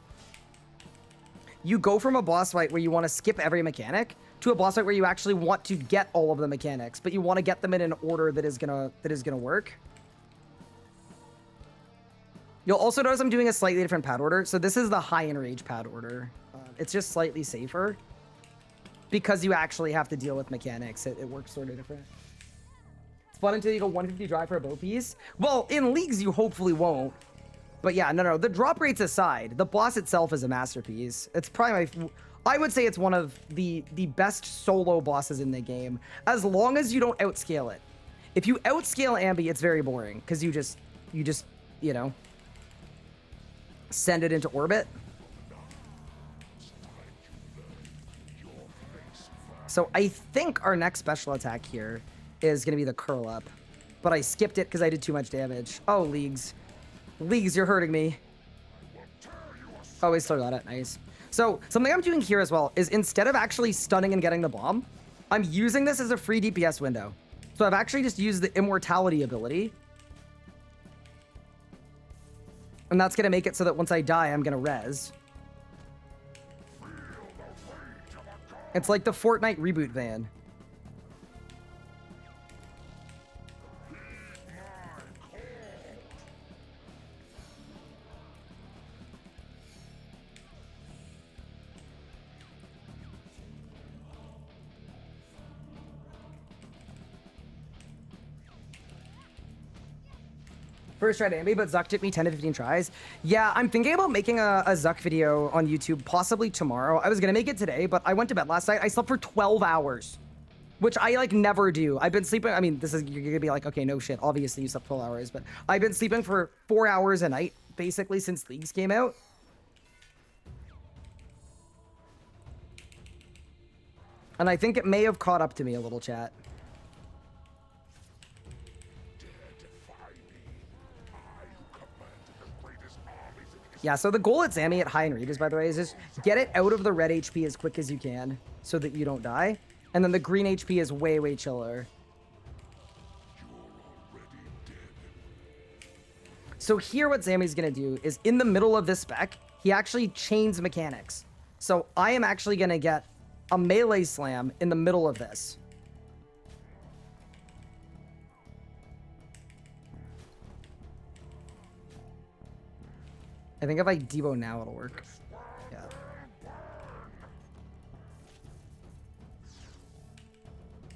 boss fight where you want to skip every mechanic to a boss fight where you actually want to get all of the mechanics, but you want to get them in an order that is gonna work. You'll also notice I'm doing a slightly different pad order. So this is the high-enrage pad order. It's just slightly safer because you actually have to deal with mechanics. It works sort of different. It's fun until you go 150 drive for a bow piece. Well, in leagues you hopefully won't. But yeah, no. The drop rates aside, the boss itself is a masterpiece. It's probably I would say it's one of the best solo bosses in the game, as long as you don't outscale it. If you outscale Ambi, it's very boring because you just, you know, send it into orbit. So I think our next special attack here is going to be the curl up, but I skipped it because I did too much damage. Oh, leagues. Leagues, you're hurting me. Oh, we still got it. Nice. So something I'm doing here as well is instead of actually stunning and getting the bomb, I'm using this as a free DPS window. So I've actually just used the immortality ability. And that's going to make it so that once I die, I'm going to res. It's like the Fortnite reboot van. First try to Ambi, but Zuck took me 10 to 15 tries. Yeah, I'm thinking about making a Zuck video on YouTube, possibly tomorrow. I was gonna make it today, but I went to bed last night. I slept for 12 hours, which I like never do. I've been sleeping, I mean, you're gonna be like, okay, no shit. Obviously you slept 12 hours, but I've been sleeping for 4 hours a night, basically since Leagues came out. And I think it may have caught up to me a little, chat. Yeah, so the goal at Zammy at High-enrage, by the way, is just get it out of the red HP as quick as you can so that you don't die. And then the green HP is way, way chiller. So here what Zammy's going to do is in the middle of this spec, he actually chains mechanics. So I am actually going to get a melee slam in the middle of this. I think if I Devo now, it'll work. Yeah.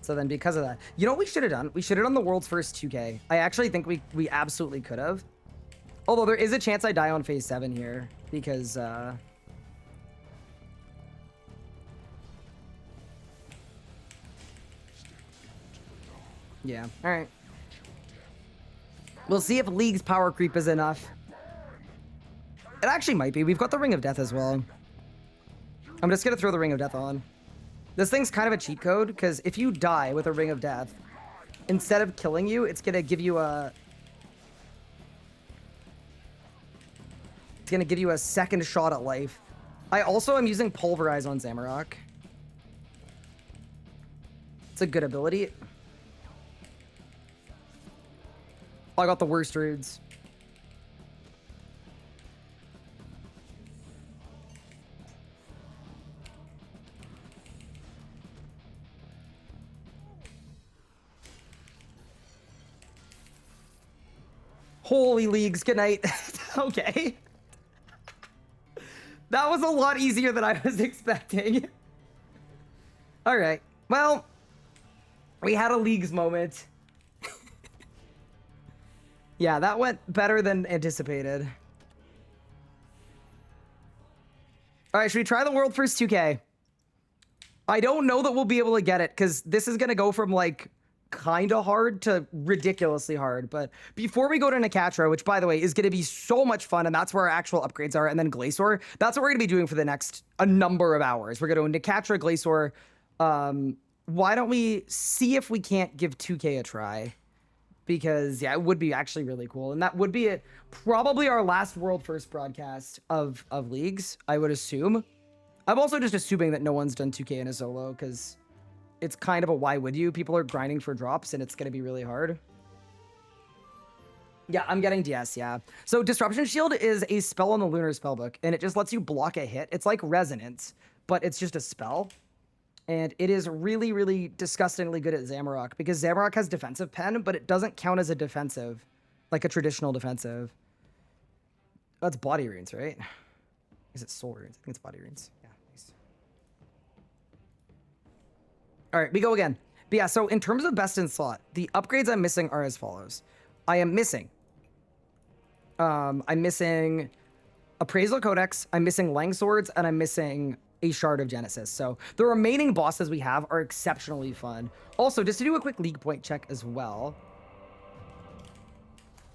So then because of that, you know what we should have done? We should have done the world's first 2K. I actually think we absolutely could have. Although there is a chance I die on phase 7 here because, yeah, all right. We'll see if League's power creep is enough. It actually might be. We've got the Ring of Death as well. I'm just going to throw the Ring of Death on. This thing's kind of a cheat code, because if you die with a Ring of Death, instead of killing you, it's going to give you a... It's going to give you a second shot at life. I also am using Pulverize on Zamorak. It's a good ability. Oh, I got the worst roots. Holy leagues, good night. Okay. That was a lot easier than I was expecting. All right. Well, we had a leagues moment. Yeah, that went better than anticipated. All right, should we try the world first 2K? I don't know that we'll be able to get it because this is going to go from like kind of hard to ridiculously hard. But before we go to Nakatra, which by the way is going to be so much fun, and that's where our actual upgrades are, and then Glacier, that's what we're going to be doing for the next a number of hours. We're going to Nakatra, Glacier. Why don't we see if we can't give 2K a try? Because yeah, it would be actually really cool, and that would be probably our last world first broadcast of leagues, I would assume. I'm also just assuming that no one's done 2K in a solo because it's kind of a why would you? People are grinding for drops and it's going to be really hard. Yeah, I'm getting DS, yeah. So Disruption Shield is a spell on the Lunar Spellbook, and it just lets you block a hit. It's like Resonance, but it's just a spell. And it is really, really disgustingly good at Zamorak because Zamorak has defensive pen, but it doesn't count as a defensive, like a traditional defensive. That's body runes, right? Is it soul runes? I think it's body runes. Yeah, nice. All right, we go again. But yeah, so in terms of best in slot, the upgrades I'm missing are as follows. I'm missing Appraisal Codex, I'm missing Lang Swords, and I'm missing a Shard of Genesis. So the remaining bosses we have are exceptionally fun. Also, just to do a quick league point check as well.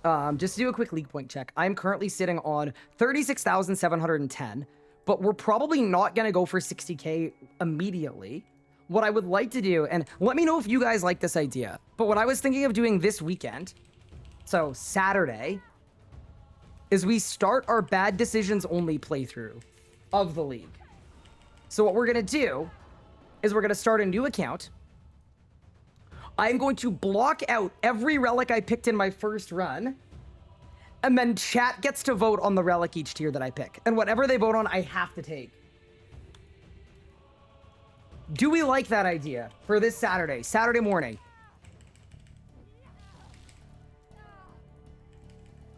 I'm currently sitting on 36,710, but we're probably not going to go for 60K immediately. What I would like to do, and let me know if you guys like this idea, but what I was thinking of doing this weekend, so Saturday, is we start our bad decisions only playthrough of the league. So what we're going to do is we're going to start a new account. I'm going to block out every relic I picked in my first run, and then chat gets to vote on the relic each tier that I pick. And whatever they vote on, I have to take. Do we like that idea for this Saturday morning?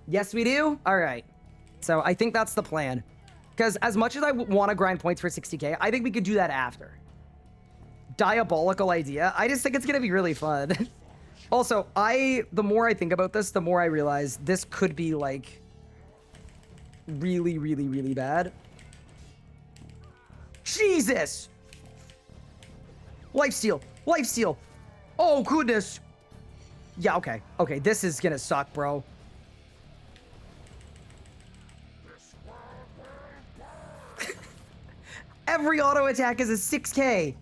Yes, we do? All right. So I think that's the plan. Because as much as I want to grind points for 60K, I think we could do that after. Diabolical idea. I just think it's going to be really fun. Also, the more I think about this, the more I realize this could be like really, really, really bad. Jesus! Lifesteal! Lifesteal! Oh, goodness! Yeah, okay. Okay, this is gonna suck, bro. Every auto attack is a 6K.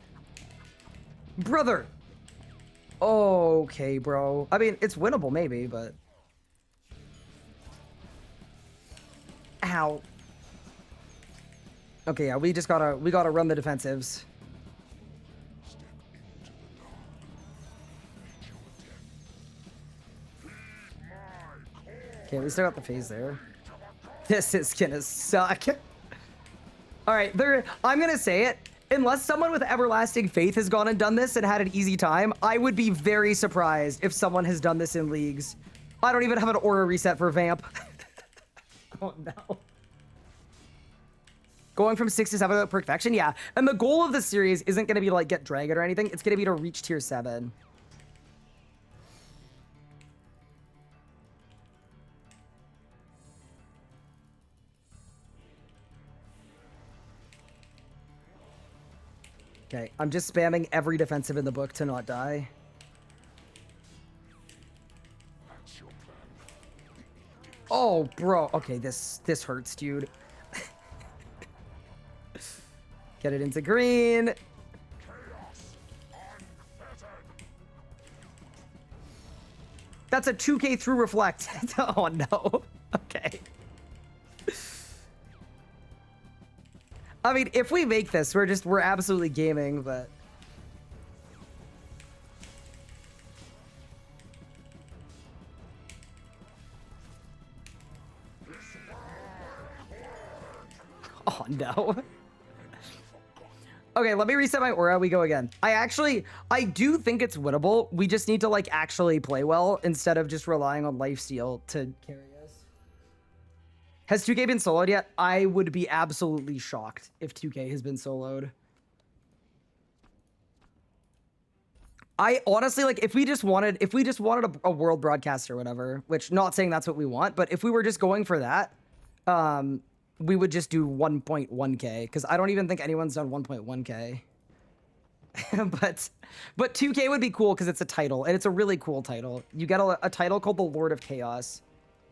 Brother. Okay, bro. I mean, it's winnable maybe, but... Ow. Okay, yeah, we gotta run the defensives. Okay, we still got the phase there. This is gonna suck. All right, I'm gonna say it. Unless someone with everlasting faith has gone and done this and had an easy time, I would be very surprised if someone has done this in leagues. I don't even have an aura reset for Vamp. Oh no. Going from 6 to 7 to perfection, yeah. And the goal of the series isn't gonna be to like get Dragon or anything. It's gonna be to reach tier 7. Okay, I'm just spamming every defensive in the book to not die. Oh, bro. Okay, this hurts, dude. Get it into green. That's a 2K through reflect. Oh, no. Okay. I mean, if we make this, we're absolutely gaming, but... Oh, no. Okay, let me reset my aura. We go again. I do think it's winnable. We just need to like actually play well instead of just relying on lifesteal to carry us. Has 2K been soloed yet? I would be absolutely shocked if 2K has been soloed. I honestly, like, if we just wanted a world broadcast or whatever, which not saying that's what we want, but if we were just going for that, we would just do 1.1K, because I don't even think anyone's done 1.1K. but 2K would be cool because it's a title, and it's a really cool title. You get a title called the Lord of Chaos,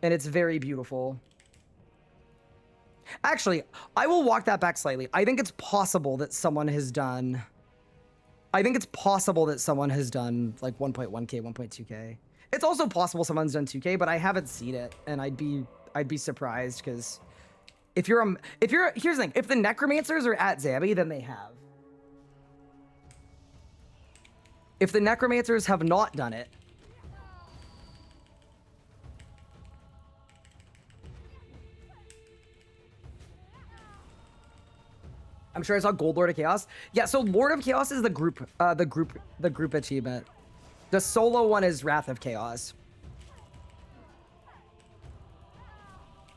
and it's very beautiful. Actually, I will walk that back slightly. I think it's possible that someone has done... I think it's possible that someone has done like 1.1K, 1.2K. It's also possible someone's done 2K, but I haven't seen it, and I'd be surprised because here's the thing, if the necromancers are at Zambi, then they have. If the necromancers have not done it, I'm sure I saw Gold Lord of Chaos. Yeah, so Lord of Chaos is the group achievement. The solo one is Wrath of Chaos.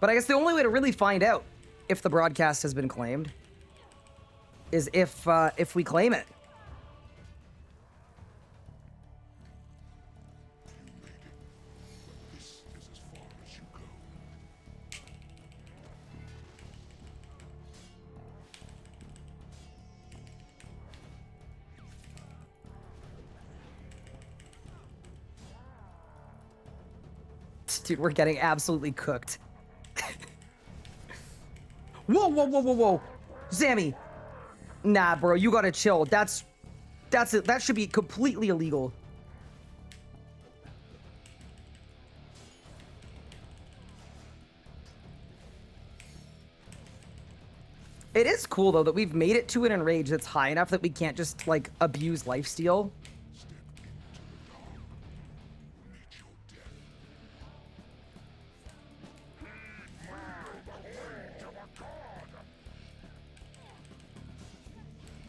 But I guess the only way to really find out if the broadcast has been claimed is if we claim it. Dude, we're getting absolutely cooked. Whoa, whoa, whoa, whoa, whoa. Zammy. Nah, bro, you gotta chill. That's it. That should be completely illegal. It is cool, though, that we've made it to an enrage that's high enough that we can't just, like, abuse lifesteal.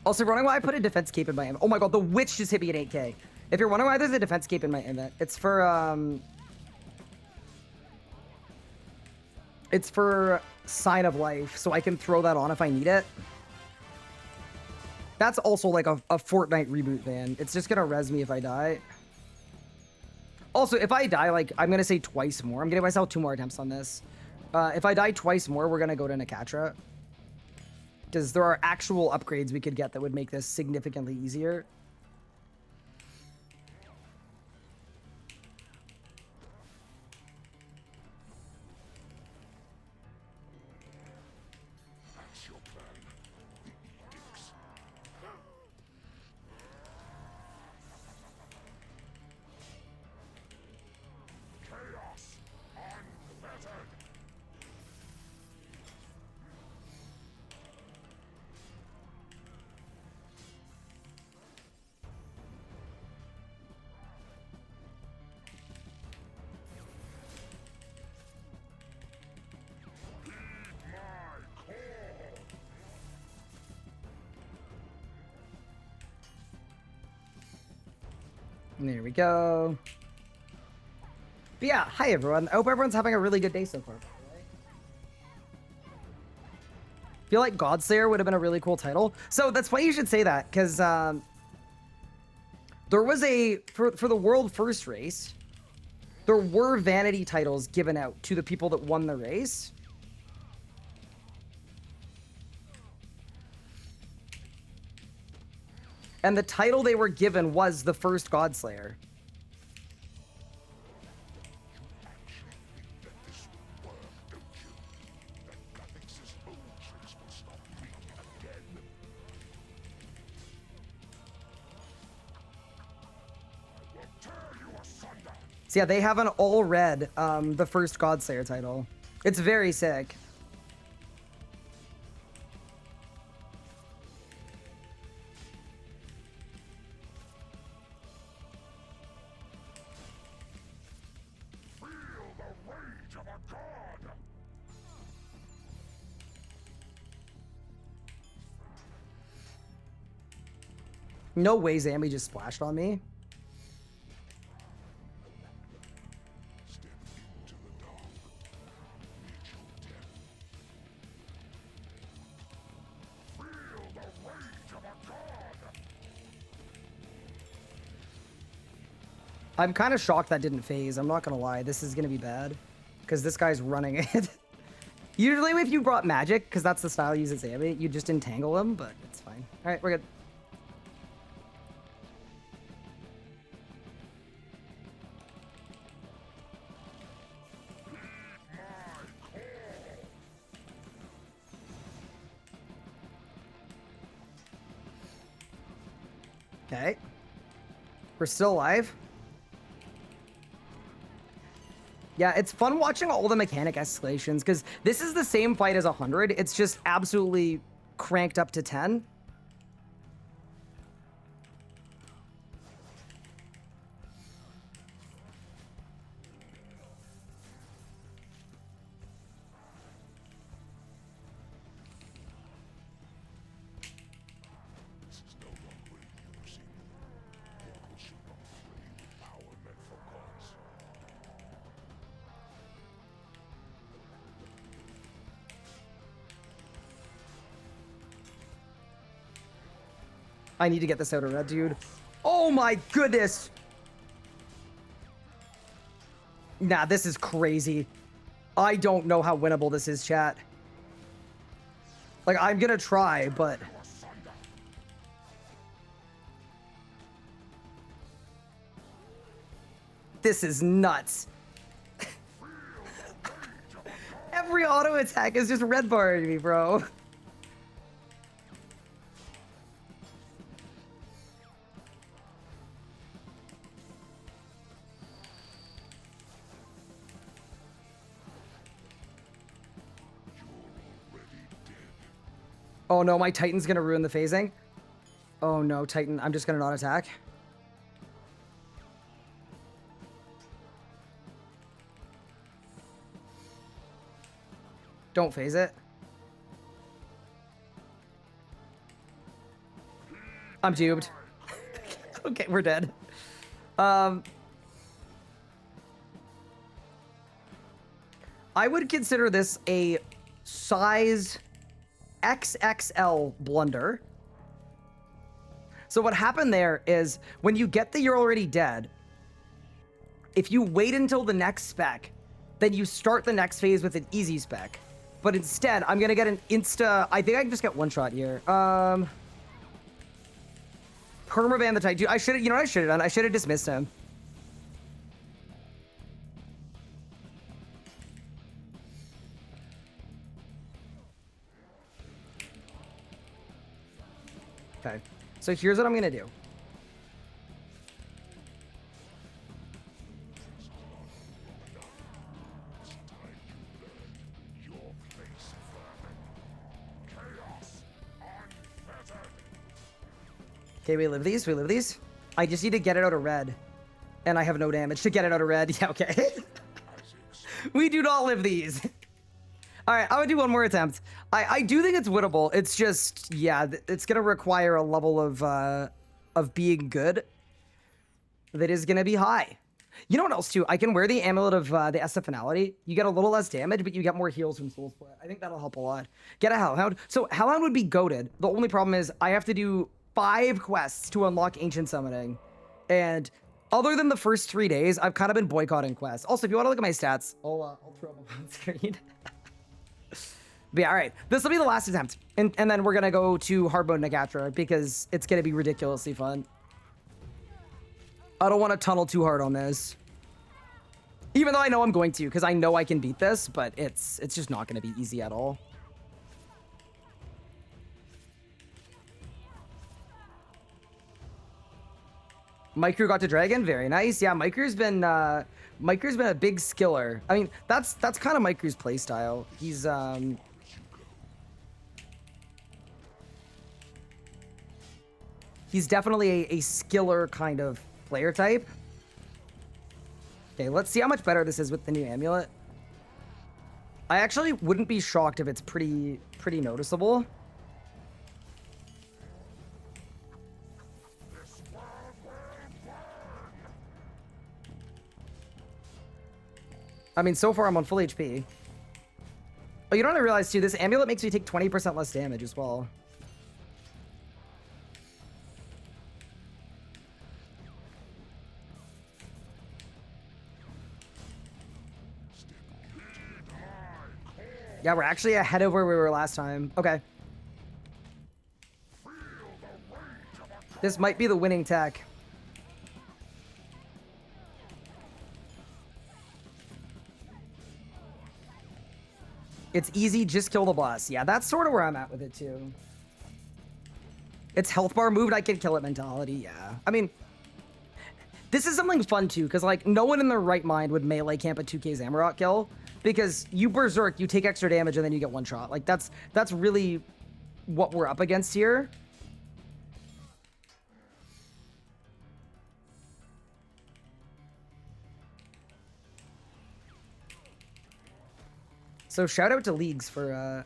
Also, wondering why I put a defense cape in my invent. Oh my god, the witch just hit me at 8K. If you're wondering why there's a defense cape in my invent, it's for Sign of Life, so I can throw that on if I need it. That's also like a Fortnite reboot van. It's just gonna res me if I die. Also, if I die, like, I'm gonna say twice more. I'm giving myself 2 more attempts on this. If I die twice more, we're gonna go to Nakatra. Because there are actual upgrades we could get that would make this significantly easier. There we go. But yeah, hi everyone. I hope everyone's having a really good day so far. I feel like Godslayer would have been a really cool title. So that's funny you should say that, because there was for the world first race, there were vanity titles given out to the people that won the race. And the title they were given was the first Godslayer. So yeah, they have an all red, the first Godslayer title. It's very sick. No way Zambi just splashed on me. I'm kind of shocked that didn't phase. I'm not gonna lie. This is gonna be bad. Because this guy's running it. Usually if you brought magic, because that's the style you use at Zambi, you just entangle him, but it's fine. Alright, we're good. Okay. We're still alive. Yeah, it's fun watching all the mechanic escalations, because this is the same fight as 100. It's just absolutely cranked up to 10. I need to get this out of red, dude. Oh my goodness. Nah, this is crazy. I don't know how winnable this is, chat. Like, I'm gonna try, but... This is nuts. Every auto attack is just red barring me, bro. Oh no, my Titan's gonna ruin the phasing. Oh no, Titan, I'm just gonna not attack. Don't phase it. I'm duped. Okay, we're dead. I would consider this a size XXL blunder. So what happened there is when you get the you're already dead, if you wait until the next spec, then you start the next phase with an easy spec. But instead, I'm gonna get an insta. I think I can just get one shot here. Permaban the Titan. Dude, I should have. You know what I should have done? I should have dismissed him. Okay, so here's what I'm gonna do. Okay, we live these, we live these. I just need to get it out of red. And I have no damage to get it out of red. Yeah, okay. We do not live these. All right, I would do one more attempt. I do think it's winnable. It's just, yeah, it's gonna require a level of being good that is gonna be high. You know what else too? I can wear the amulet of the SF finality. You get a little less damage, but you get more heals from Soul Split. I think that'll help a lot. Get a Hellhound. So Hellhound would be goated. The only problem is I have to do 5 quests to unlock Ancient Summoning, and other than the first 3 days, I've kind of been boycotting quests. Also, if you want to look at my stats, I'll throw them up on screen. But yeah, all right. This will be the last attempt. And then we're going to go to hard mode Negatra because it's going to be ridiculously fun. I don't want to tunnel too hard on this. Even though I know I'm going to, because I know I can beat this, but it's just not going to be easy at all. Micro got to Dragon, very nice. Yeah, Micro's been a big skiller. I mean, that's kind of Micro's playstyle. He's definitely a skiller kind of player type. Okay, let's see how much better this is with the new amulet. I actually wouldn't be shocked if it's pretty noticeable. I mean, so far I'm on full HP. Oh, you know what I realized too? This amulet makes me take 20% less damage as well. Yeah, we're actually ahead of where we were last time. Okay. This might be the winning tech. It's easy, just kill the boss. Yeah, that's sort of where I'm at with it too. It's health bar moved, I can kill it mentality, yeah. I mean, this is something fun too, because like no one in their right mind would melee camp a 2k Zamorak kill, because you berserk, you take extra damage, and then you get one shot. Like that's really what we're up against here. So shout out to Leagues for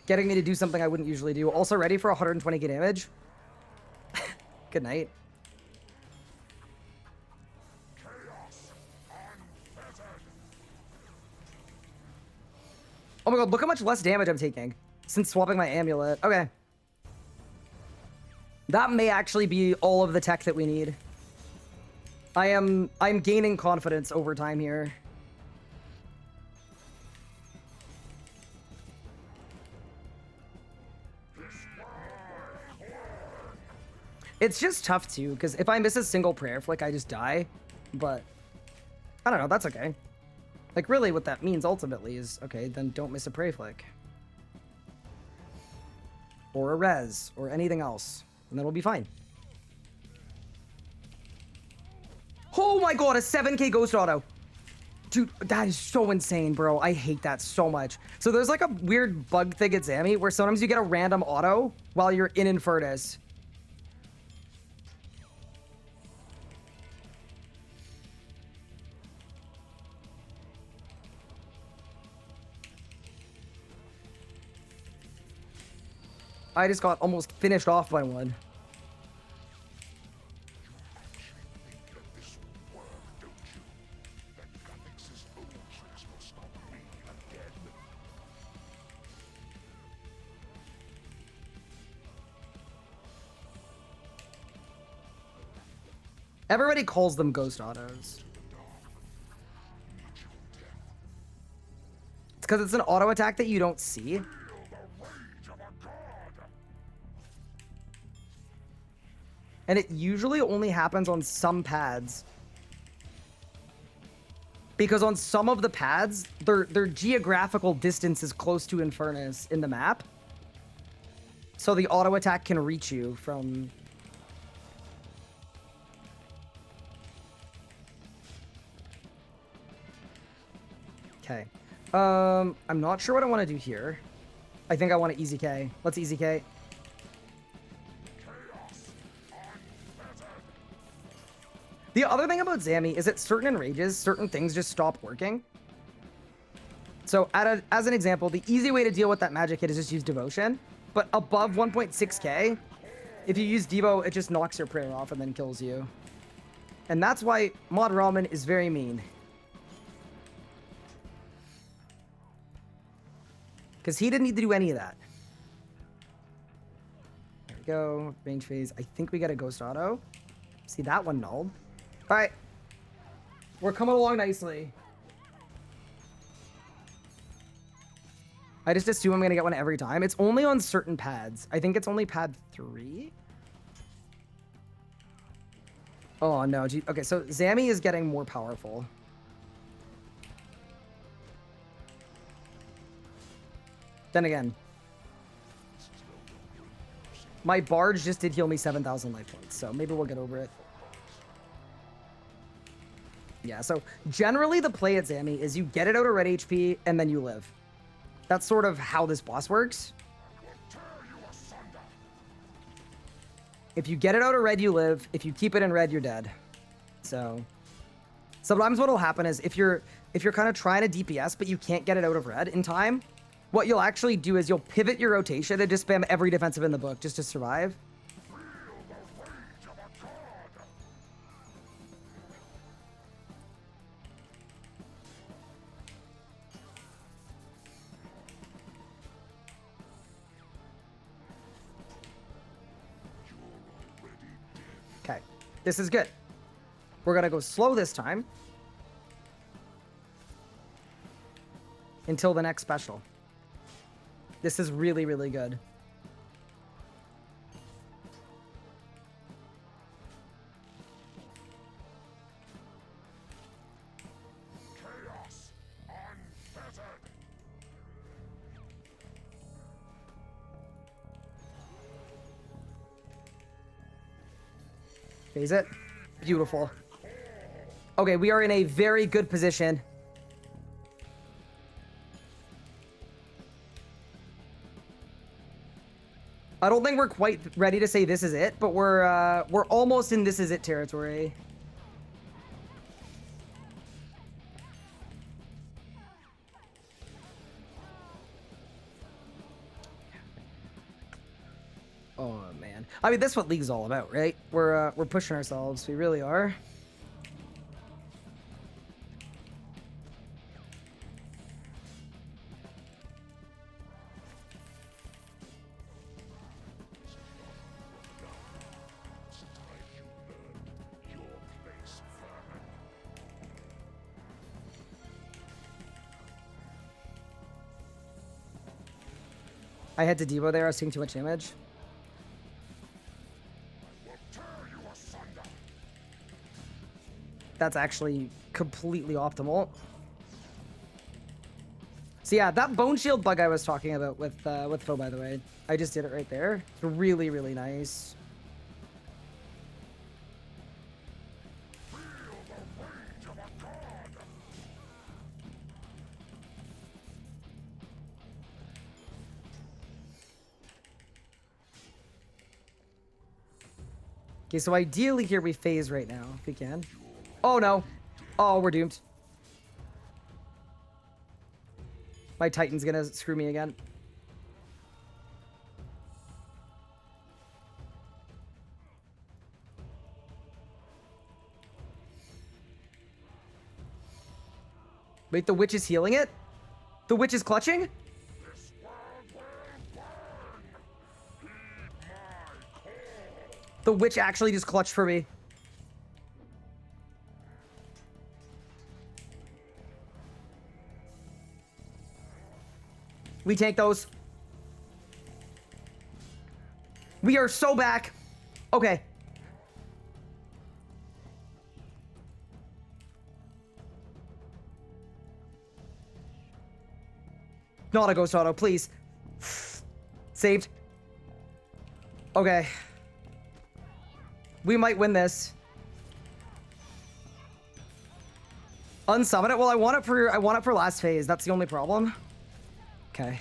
getting me to do something I wouldn't usually do. Also ready for 120k damage. Good night. Oh my god, look how much less damage I'm taking since swapping my amulet. Okay. That may actually be all of the tech that we need. I'm gaining confidence over time here. It's just tough too, because if I miss a single prayer flick, I just die. But I don't know, that's okay. Like really what that means ultimately is, okay, then don't miss a prayer flick. Or a res, or anything else. And then we'll be fine. Oh my god, a 7k ghost auto. Dude, that is so insane, bro. I hate that so much. So there's like a weird bug thing at Zammy where sometimes you get a random auto while you're in Infernus. I just got almost finished off by one. Everybody calls them ghost autos. It's because it's an auto attack that you don't see. And it usually only happens on some pads. Because on some of the pads, their geographical distance is close to Infernus in the map. So the auto attack can reach you from... Okay. I'm not sure what I want to do here. I think I want to easy K. Let's easy K. The other thing about Zammy is that certain enrages, certain things just stop working. So as an example, the easy way to deal with that magic hit is just use Devotion. But above 1.6k, if you use Devo, it just knocks your prayer off and then kills you. And that's why Mod Ramen is very mean. Because he didn't need to do any of that. There we go. Range phase. I think we got a ghost auto. See, that one nulled. All right. We're coming along nicely. I just assume I'm going to get one every time. It's only on certain pads. I think it's only pad 3. Oh, no. Gee. Okay, so Zammy is getting more powerful. Then again, my barge just did heal me 7,000 life points, so maybe we'll get over it. Yeah, so generally the play at Zammy is you get it out of red HP and then you live. That's sort of how this boss works. If you get it out of red, you live. If you keep it in red, you're dead. So sometimes what'll happen is if you're kind of trying to DPS but you can't get it out of red in time, what you'll actually do is you'll pivot your rotation and just spam every defensive in the book just to survive. Okay, this is good. We're gonna go slow this time. Until the next special. This is really, really good. Chaos unfettered. Phase it. Beautiful. Okay, we are in a very good position. I don't think we're quite ready to say this is it, but we're almost in this is it territory. Oh man. I mean, that's what League's all about, right? We're pushing ourselves. We really are. I had to devo there. I was taking too much damage. That's actually completely optimal. So yeah, that bone shield bug I was talking about with Faux, by the way, I just did it right there. It's really, really nice. Okay, so ideally here we phase right now, if we can. Oh no. Oh, we're doomed. My Titan's gonna screw me again. Wait, the witch is healing it? The witch is clutching? The witch actually just clutched for me. We take those. We are so back. Okay. Not a ghost auto, please. Saved. Okay. We might win this. Unsummon it? Well, I want it for last phase. That's the only problem. Okay.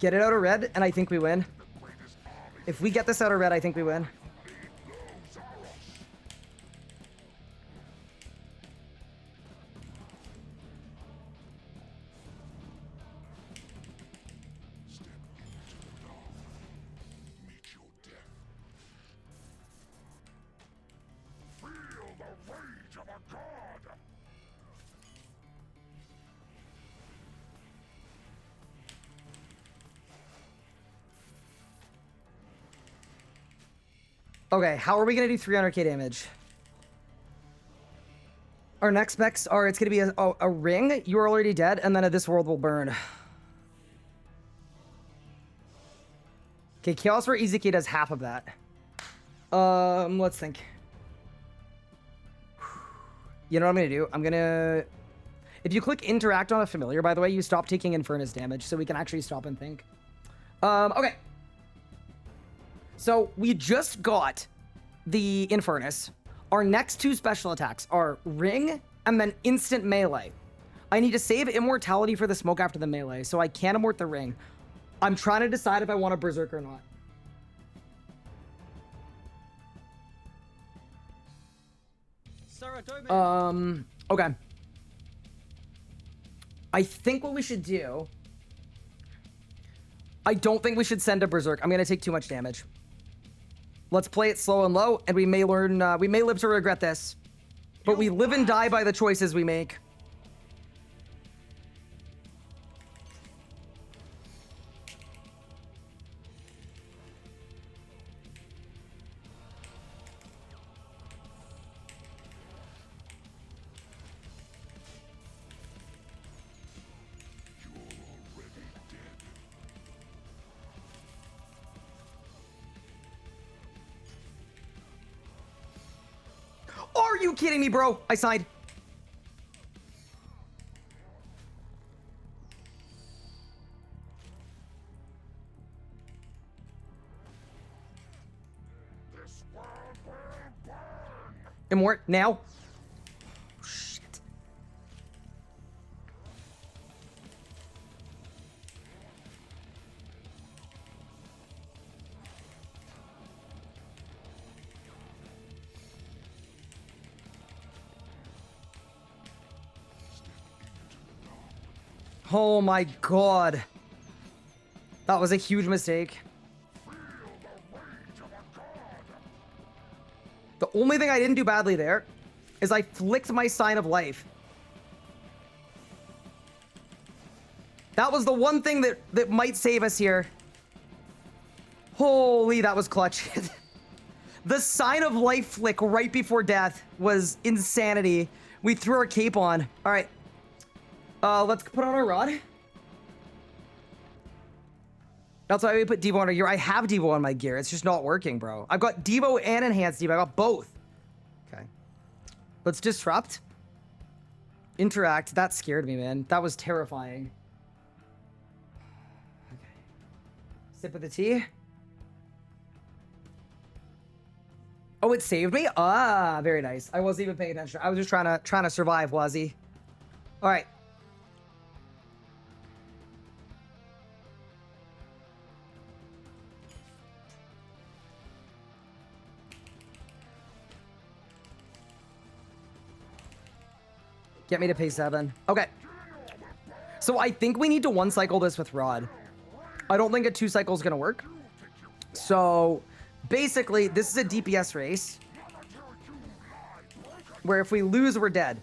Get it out of red, and I think we win. If we get this out of red, I think we win. Okay, how are we gonna do 300k damage? Our next specs are, it's gonna be a ring, you are already dead, and then this world will burn. Okay, Chaos for Izuki does half of that. Let's think. You know what I'm gonna do? I'm gonna... If you click interact on a familiar, by the way, you stop taking Infernus damage, so we can actually stop and think. Okay. So we just got the Infernus. Our next two special attacks are Ring and then instant melee. I need to save Immortality for the smoke after the melee, so I can't immort the Ring. I'm trying to decide if I want a Berserk or not. Sarah, Okay. I think what we should do... I don't think we should send a Berserk. I'm going to take too much damage. Let's play it slow and low, and we may learn... we may live to regret this. But we live and die by the choices we make. Are you kidding me, bro? I signed. This world will burn. Immort, now. Oh, shit. Oh my god. That was a huge mistake. The only thing I didn't do badly there is I flicked my sign of life. That was the one thing that might save us here. Holy, that was clutch. The sign of life flick right before death was insanity. We threw our cape on. All right. Let's put on our rod. That's why we put Devo on our gear. I have Devo on my gear. It's just not working, bro. I've got Devo and Enhanced Devo. I got both. Okay. Let's disrupt. Interact. That scared me, man. That was terrifying. Okay. Sip of the tea. Oh, it saved me? Ah, very nice. I wasn't even paying attention. I was just trying to survive, Wazzy. All right. Get me to pay 7. Okay. So I think we need to 1 cycle this with Rod. I don't think a 2 cycle is going to work. So basically, this is a DPS race where if we lose, we're dead.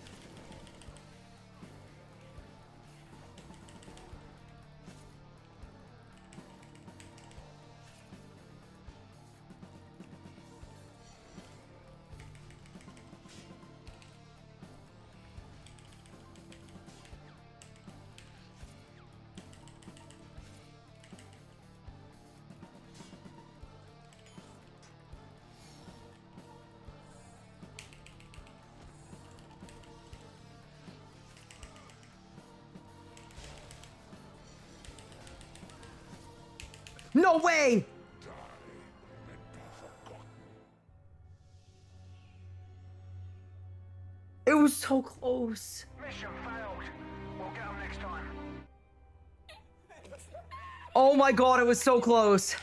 No way! It was so close. Mission failed. We'll get them next time. Oh my god, it was so close.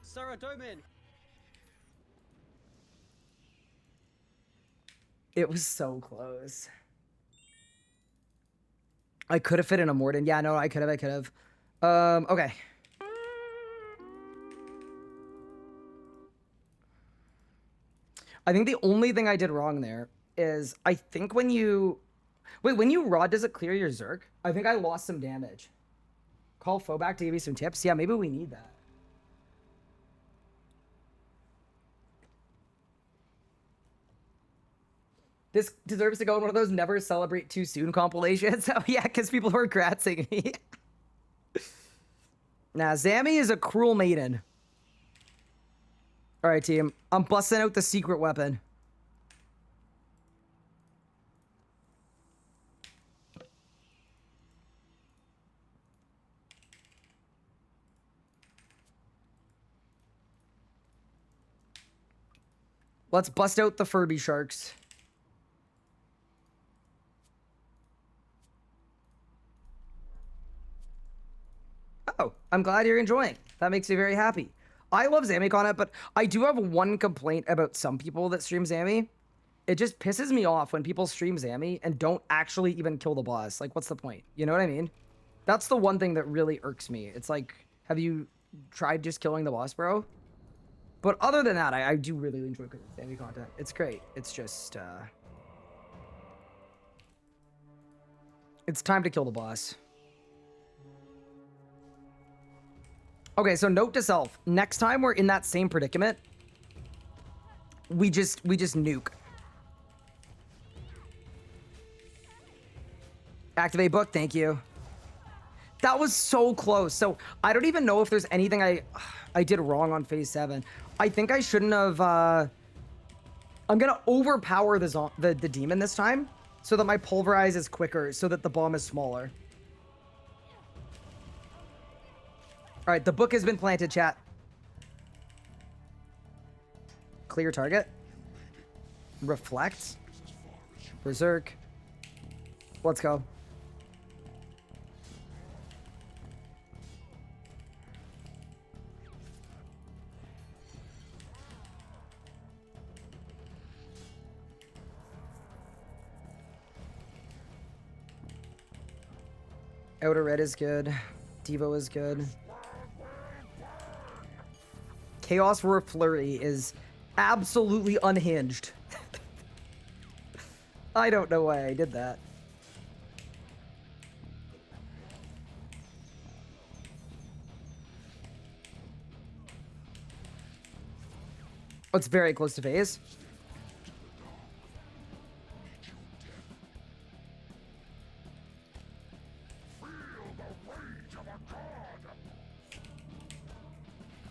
Sarah Doman. It was so close. I could have fit in a Morden. Yeah, no, I could have. Okay. I think the only thing I did wrong there is I think when you... Wait, when you Rod, does it clear your Zerk? I think I lost some damage. Call Faux back to give you some tips. Yeah, maybe we need that. This deserves to go in one of those never celebrate too soon compilations. Oh yeah, because people were gratzing me. Nah, Zammy is a cruel maiden. All right, team. I'm busting out the secret weapon. Let's bust out the Furby sharks. I'm glad you're enjoying. That makes me very happy. I love Zammy content, but I do have one complaint about some people that stream Zammy. It just pisses me off when people stream Zammy and don't actually even kill the boss. Like, what's the point? You know what I mean? That's the one thing that really irks me. It's like, have you tried just killing the boss, bro? But other than that, I do really enjoy Zammy content. It's great. It's just, it's time to kill the boss. Okay, so note to self. Next time we're in that same predicament, we just nuke. Activate book, thank you. That was so close. So I don't even know if there's anything I did wrong on phase 7. I think I shouldn't have, I'm gonna overpower the demon this time so that my pulverize is quicker, so that the bomb is smaller. All right, the book has been planted, chat. Clear target. Reflect. Berserk. Let's go. Outer red is good. Devo is good. Chaos Roar Flurry is absolutely unhinged. I don't know why I did that. Oh, it's very close to phase.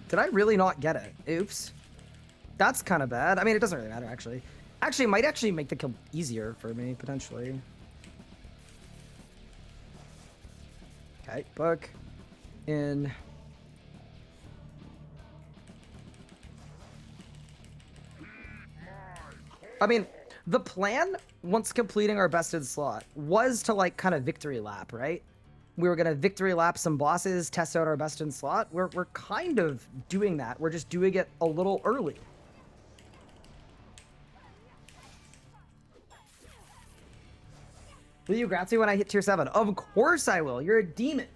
Did I really not get it? Oops. That's kind of bad. I mean, it doesn't really matter, actually. Actually, it might actually make the kill easier for me, potentially. Okay, book. In. I mean, the plan, once completing our bested slot, was to, like, kind of victory lap, right? We were gonna victory lap some bosses, test out our best in slot. We're kind of doing that. We're just doing it a little early. Will you Grazie when I hit tier 7? Of course I will. You're a demon.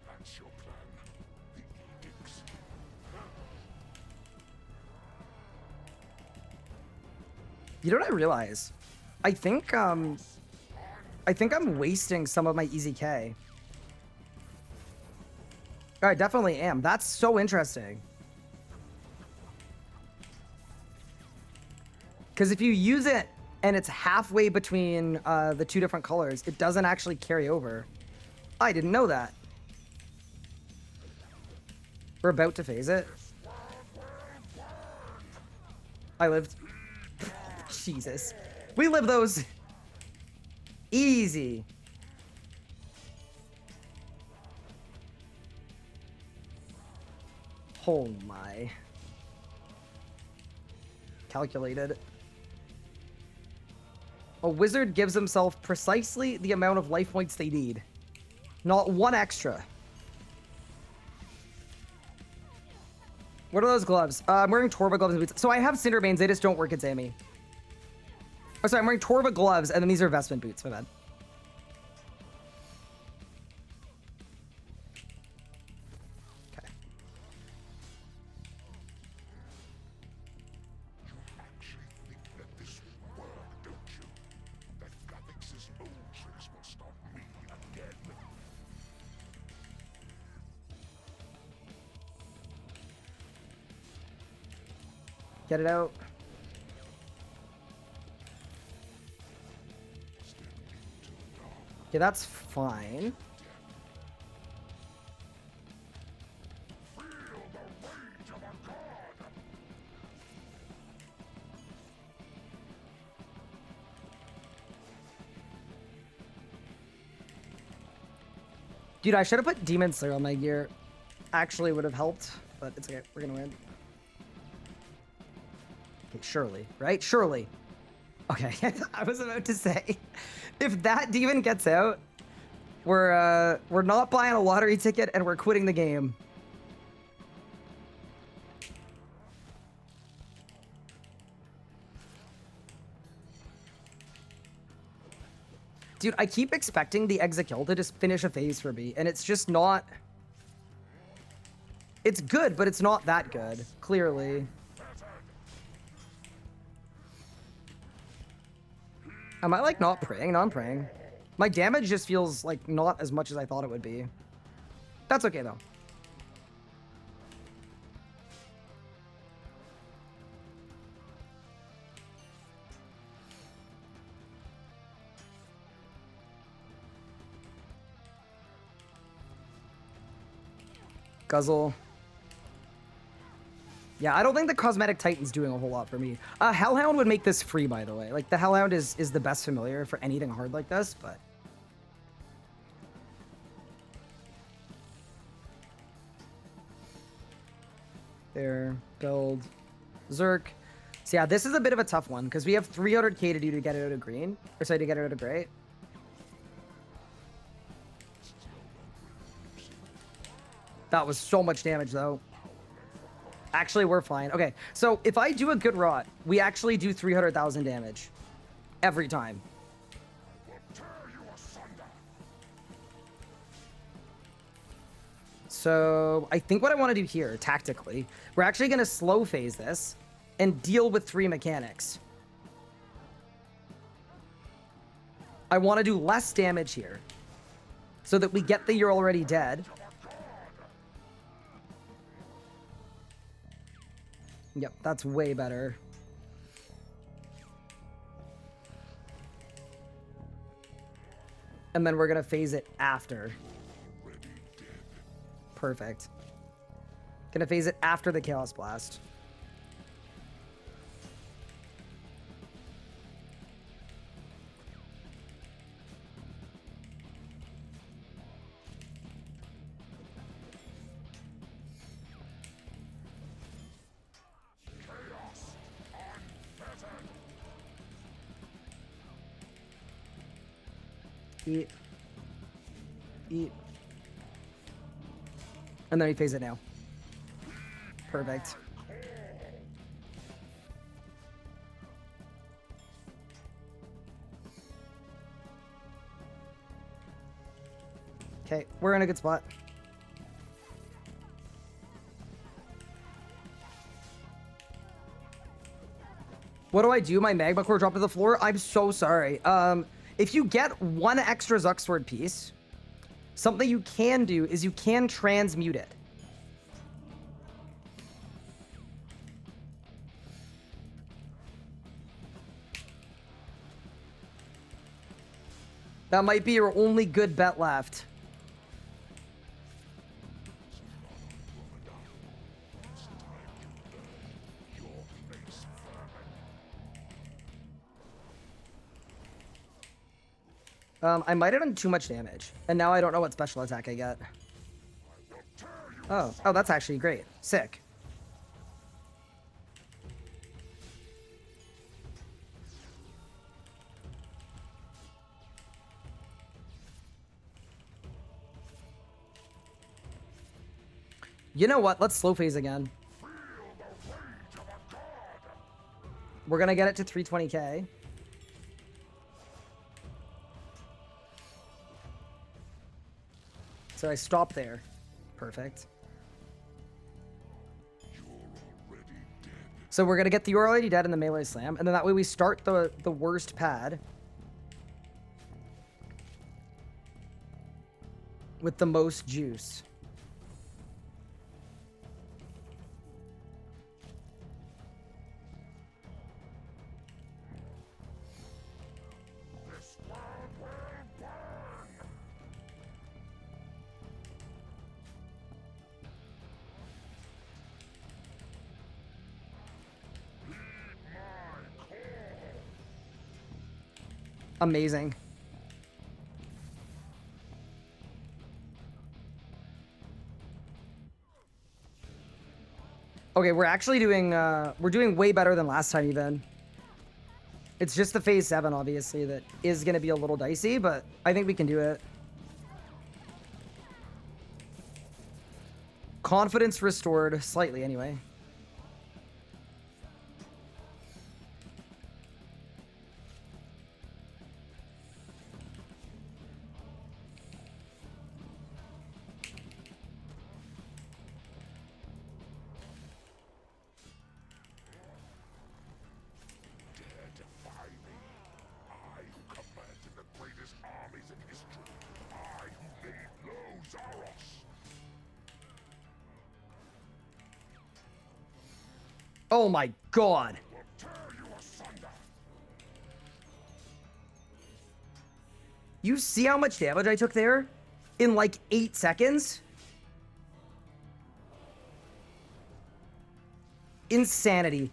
That's your plan. The edicts. You know what I realize? I think I'm wasting some of my easy K. I definitely am. That's so interesting. Because if you use it and it's halfway between the two different colors, it doesn't actually carry over. I didn't know that. We're about to phase it. I lived. Jesus. We live those. Easy. Oh my. Calculated. A wizard gives himself precisely the amount of life points they need. Not one extra. What are those gloves? I'm wearing Torva gloves and boots. So I have Cinderbanes, they just don't work at Zammy. Oh, sorry, I'm wearing Torva gloves, and then these are Vestment boots. My bad. Okay. You actually think that this will work, don't you? That Gathix's old tricks will stop me again. Get it out. Okay, that's fine. Dude, I should have put Demon Slayer on my gear. Actually would have helped, but it's okay. We're gonna win. Okay, surely, right? Surely. Okay, I was about to say, if that demon gets out, we're not buying a lottery ticket and we're quitting the game. Dude, I keep expecting the Exekill to just finish a phase for me, and it's just not... It's good, but it's not that good, clearly. Am I, like, not praying? No, I'm praying. My damage just feels, like, not as much as I thought it would be. That's okay, though. Guzzle. Yeah, I don't think the Cosmetic Titan's doing a whole lot for me. Hellhound would make this free, by the way. Like, the Hellhound is the best familiar for anything hard like this, but... There. Build. Zerk. So yeah, this is a bit of a tough one, because we have 300k to do to get it out of green. Or sorry, to get it out of gray. That was so much damage, though. Actually, we're fine. Okay, so if I do a good rot, we actually do 300,000 damage. Every time. So, I think what I want to do here, tactically, we're actually going to slow phase this and deal with 3 mechanics. I want to do less damage here so that we get the "you're already dead." Yep, that's way better. And then we're gonna phase it after. Perfect. Gonna phase it after the Chaos Blast. Eat. Eat. And then we phase it now. Perfect. Okay, we're in a good spot. What do I do? My magma core dropped to the floor? I'm so sorry. If you get 1 extra Zucksword piece, something you can do is you can transmute it. That might be your only good bet left. I might have done too much damage, and now I don't know what special attack I get. Oh, that's actually great. Sick. You know what? Let's slow phase again. We're gonna get it to 320k. So I stop there. Perfect. So we're gonna get the "you're already dead" in the melee slam, and then that way we start the worst pad with the most juice. Amazing. Okay, we're actually doing, we're doing way better than last time even. It's just the phase 7, obviously, that is going to be a little dicey, but I think we can do it. Confidence restored, slightly anyway. Dare defy me. I who commanded the greatest armies in history. I who laid low Zaros. Oh my god. Will tear you asunder. You see how much damage I took there? In like 8 seconds? Insanity.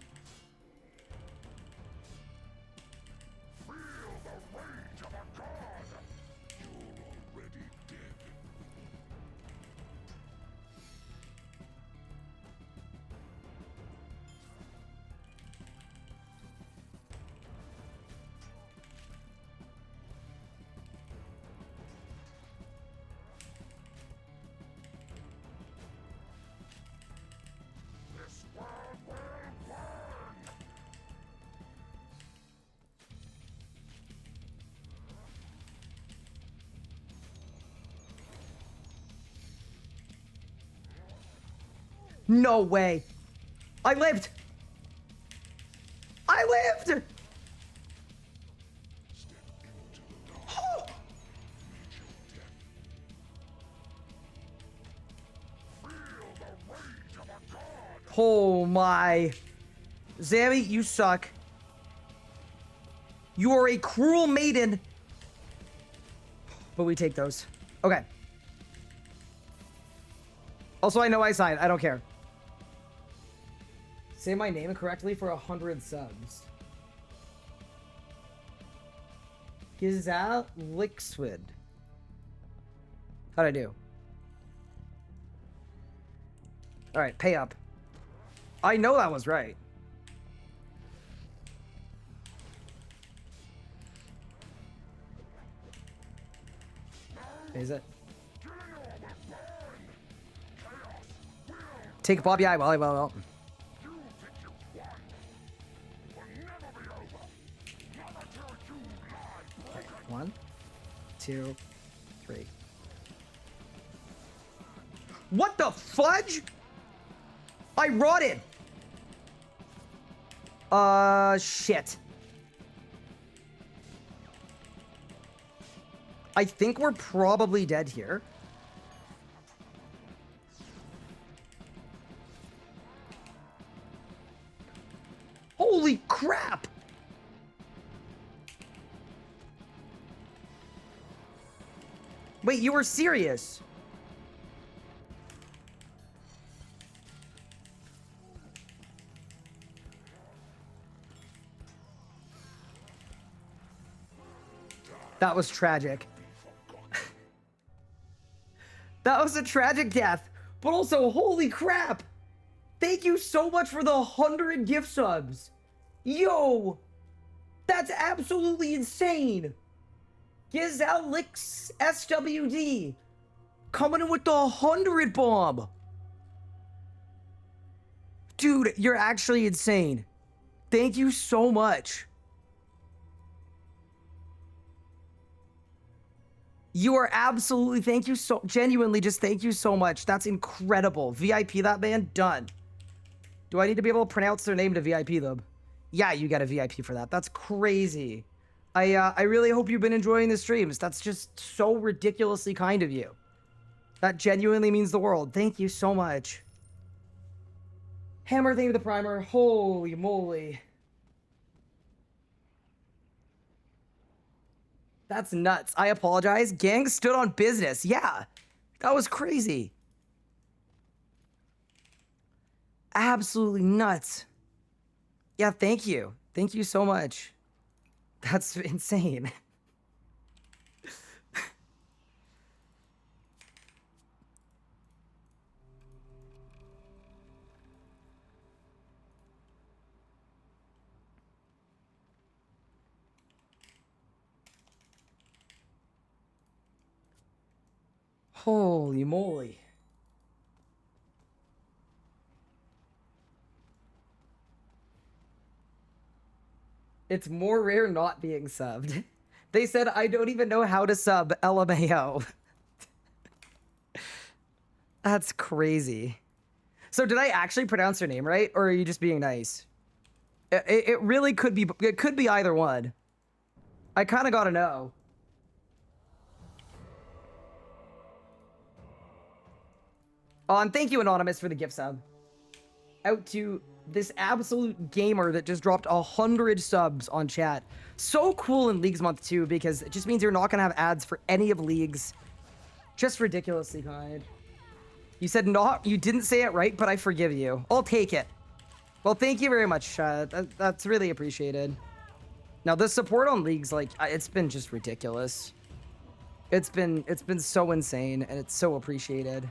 Feel the rage of a god. You're already dead. This world will burn. No way. I lived. I lived. Oh my. Zammy, you suck. You are a cruel maiden. But we take those. Okay. Also, I know I signed. I don't care. Say my name correctly for 100 subs. Gizal Lixwid. How'd I do? Alright, pay up. I know that was right. Is it? Take Bobby I well. You think you won? It will never be over. Not until you lie broken. 1, 2, 3. What the fudge? I rotted. Shit. I think we're probably dead here. Holy crap! Wait, you were serious? That was tragic. That was a tragic death, but also, holy crap! Thank you so much for the 100 gift subs. Yo! That's absolutely insane. Gizalix SWD. Coming in with the 100 bomb. Dude, you're actually insane. Thank you so much. You are absolutely, thank you so, genuinely, just thank you so much. That's incredible. VIP that man, done. Do I need to be able to pronounce their name to VIP them? Yeah, you get a VIP for that. That's crazy. I really hope you've been enjoying the streams. That's just so ridiculously kind of you. That genuinely means the world. Thank you so much. Hammer, thank you for the primer. Holy moly. That's nuts. I apologize. Gang stood on business. Yeah, that was crazy. Absolutely nuts. Yeah, thank you. Thank you so much. That's insane. Holy moly. It's more rare not being subbed. They said, I don't even know how to sub LMAO. That's crazy. So did I actually pronounce her name right? Or are you just being nice? It really could be, it could be either one. I kind of gotta know. Oh, and thank you, Anonymous, for the gift sub. Out to this absolute gamer that just dropped 100 subs on chat. So cool in Leagues Month, too, because it just means you're not gonna have ads for any of Leagues. Just ridiculously kind. You said not, you didn't say it right, but I forgive you. I'll take it. Well, thank you very much. That's really appreciated. Now, the support on Leagues, like, it's been just ridiculous. It's been so insane, and it's so appreciated.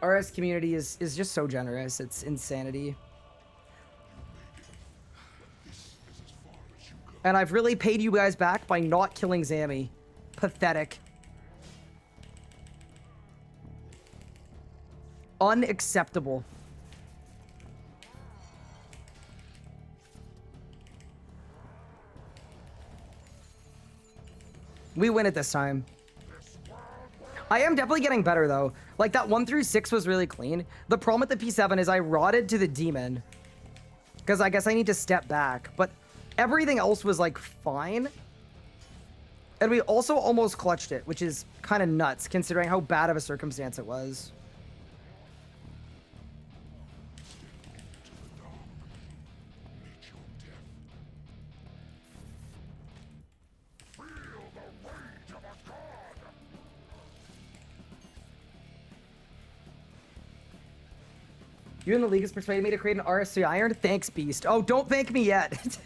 RS community is just so generous. It's insanity. And I've really paid you guys back by not killing Zammy. Pathetic. Unacceptable. We win it this time. I am definitely getting better, though. Like, that 1 through 6 was really clean. The problem with the P7 is I rotted to the demon. Because I guess I need to step back. But everything else was, like, fine. And we also almost clutched it, which is kind of nuts, considering how bad of a circumstance it was. You and the league has persuaded me to create an RS3 iron. Thanks, Beast. Oh, don't thank me yet.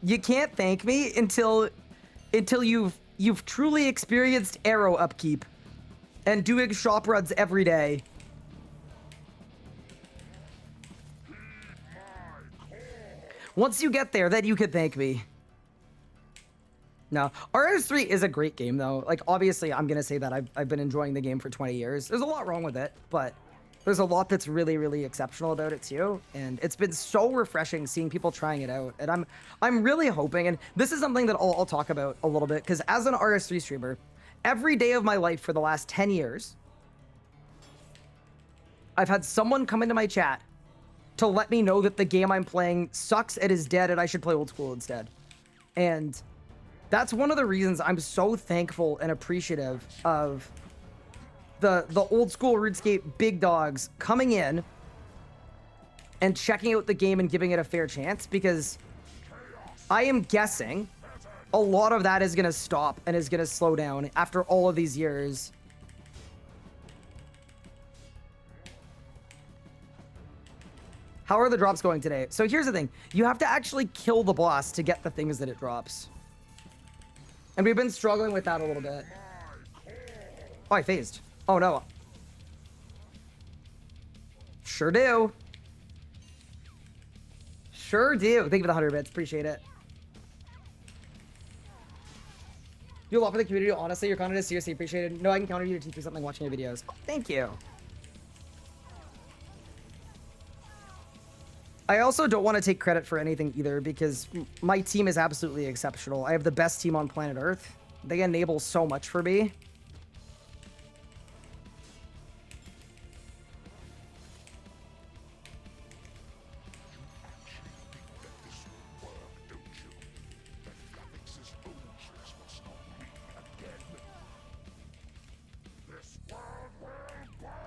You can't thank me until you've truly experienced arrow upkeep and doing shop runs every day. Once you get there, then you can thank me. No, RS3 is a great game, though. Like, obviously, I'm going to say that I've been enjoying the game for 20 years. There's a lot wrong with it, but there's a lot that's really, really exceptional about it, too. And it's been so refreshing seeing people trying it out. And I'm really hoping, and this is something that I'll talk about a little bit, because as an RS3 streamer, every day of my life for the last 10 years, I've had someone come into my chat to let me know that the game I'm playing sucks, it is dead, and I should play old school instead. And that's one of the reasons I'm so thankful and appreciative of the old school RuneScape big dogs coming in and checking out the game and giving it a fair chance, because I am guessing a lot of that is going to stop and is going to slow down after all of these years. How are the drops going today? So here's the thing. You have to actually kill the boss to get the things that it drops. And we've been struggling with that a little bit. Oh, I phased. Oh, no. Sure do. Sure do. Thank you for the 100 bits. Appreciate it. You do a lot for the community. Honestly, your content is seriously appreciated. No, I can counter you to teach me something watching your videos. Oh, thank you. I also don't want to take credit for anything either, because my team is absolutely exceptional. I have the best team on planet Earth. They enable so much for me.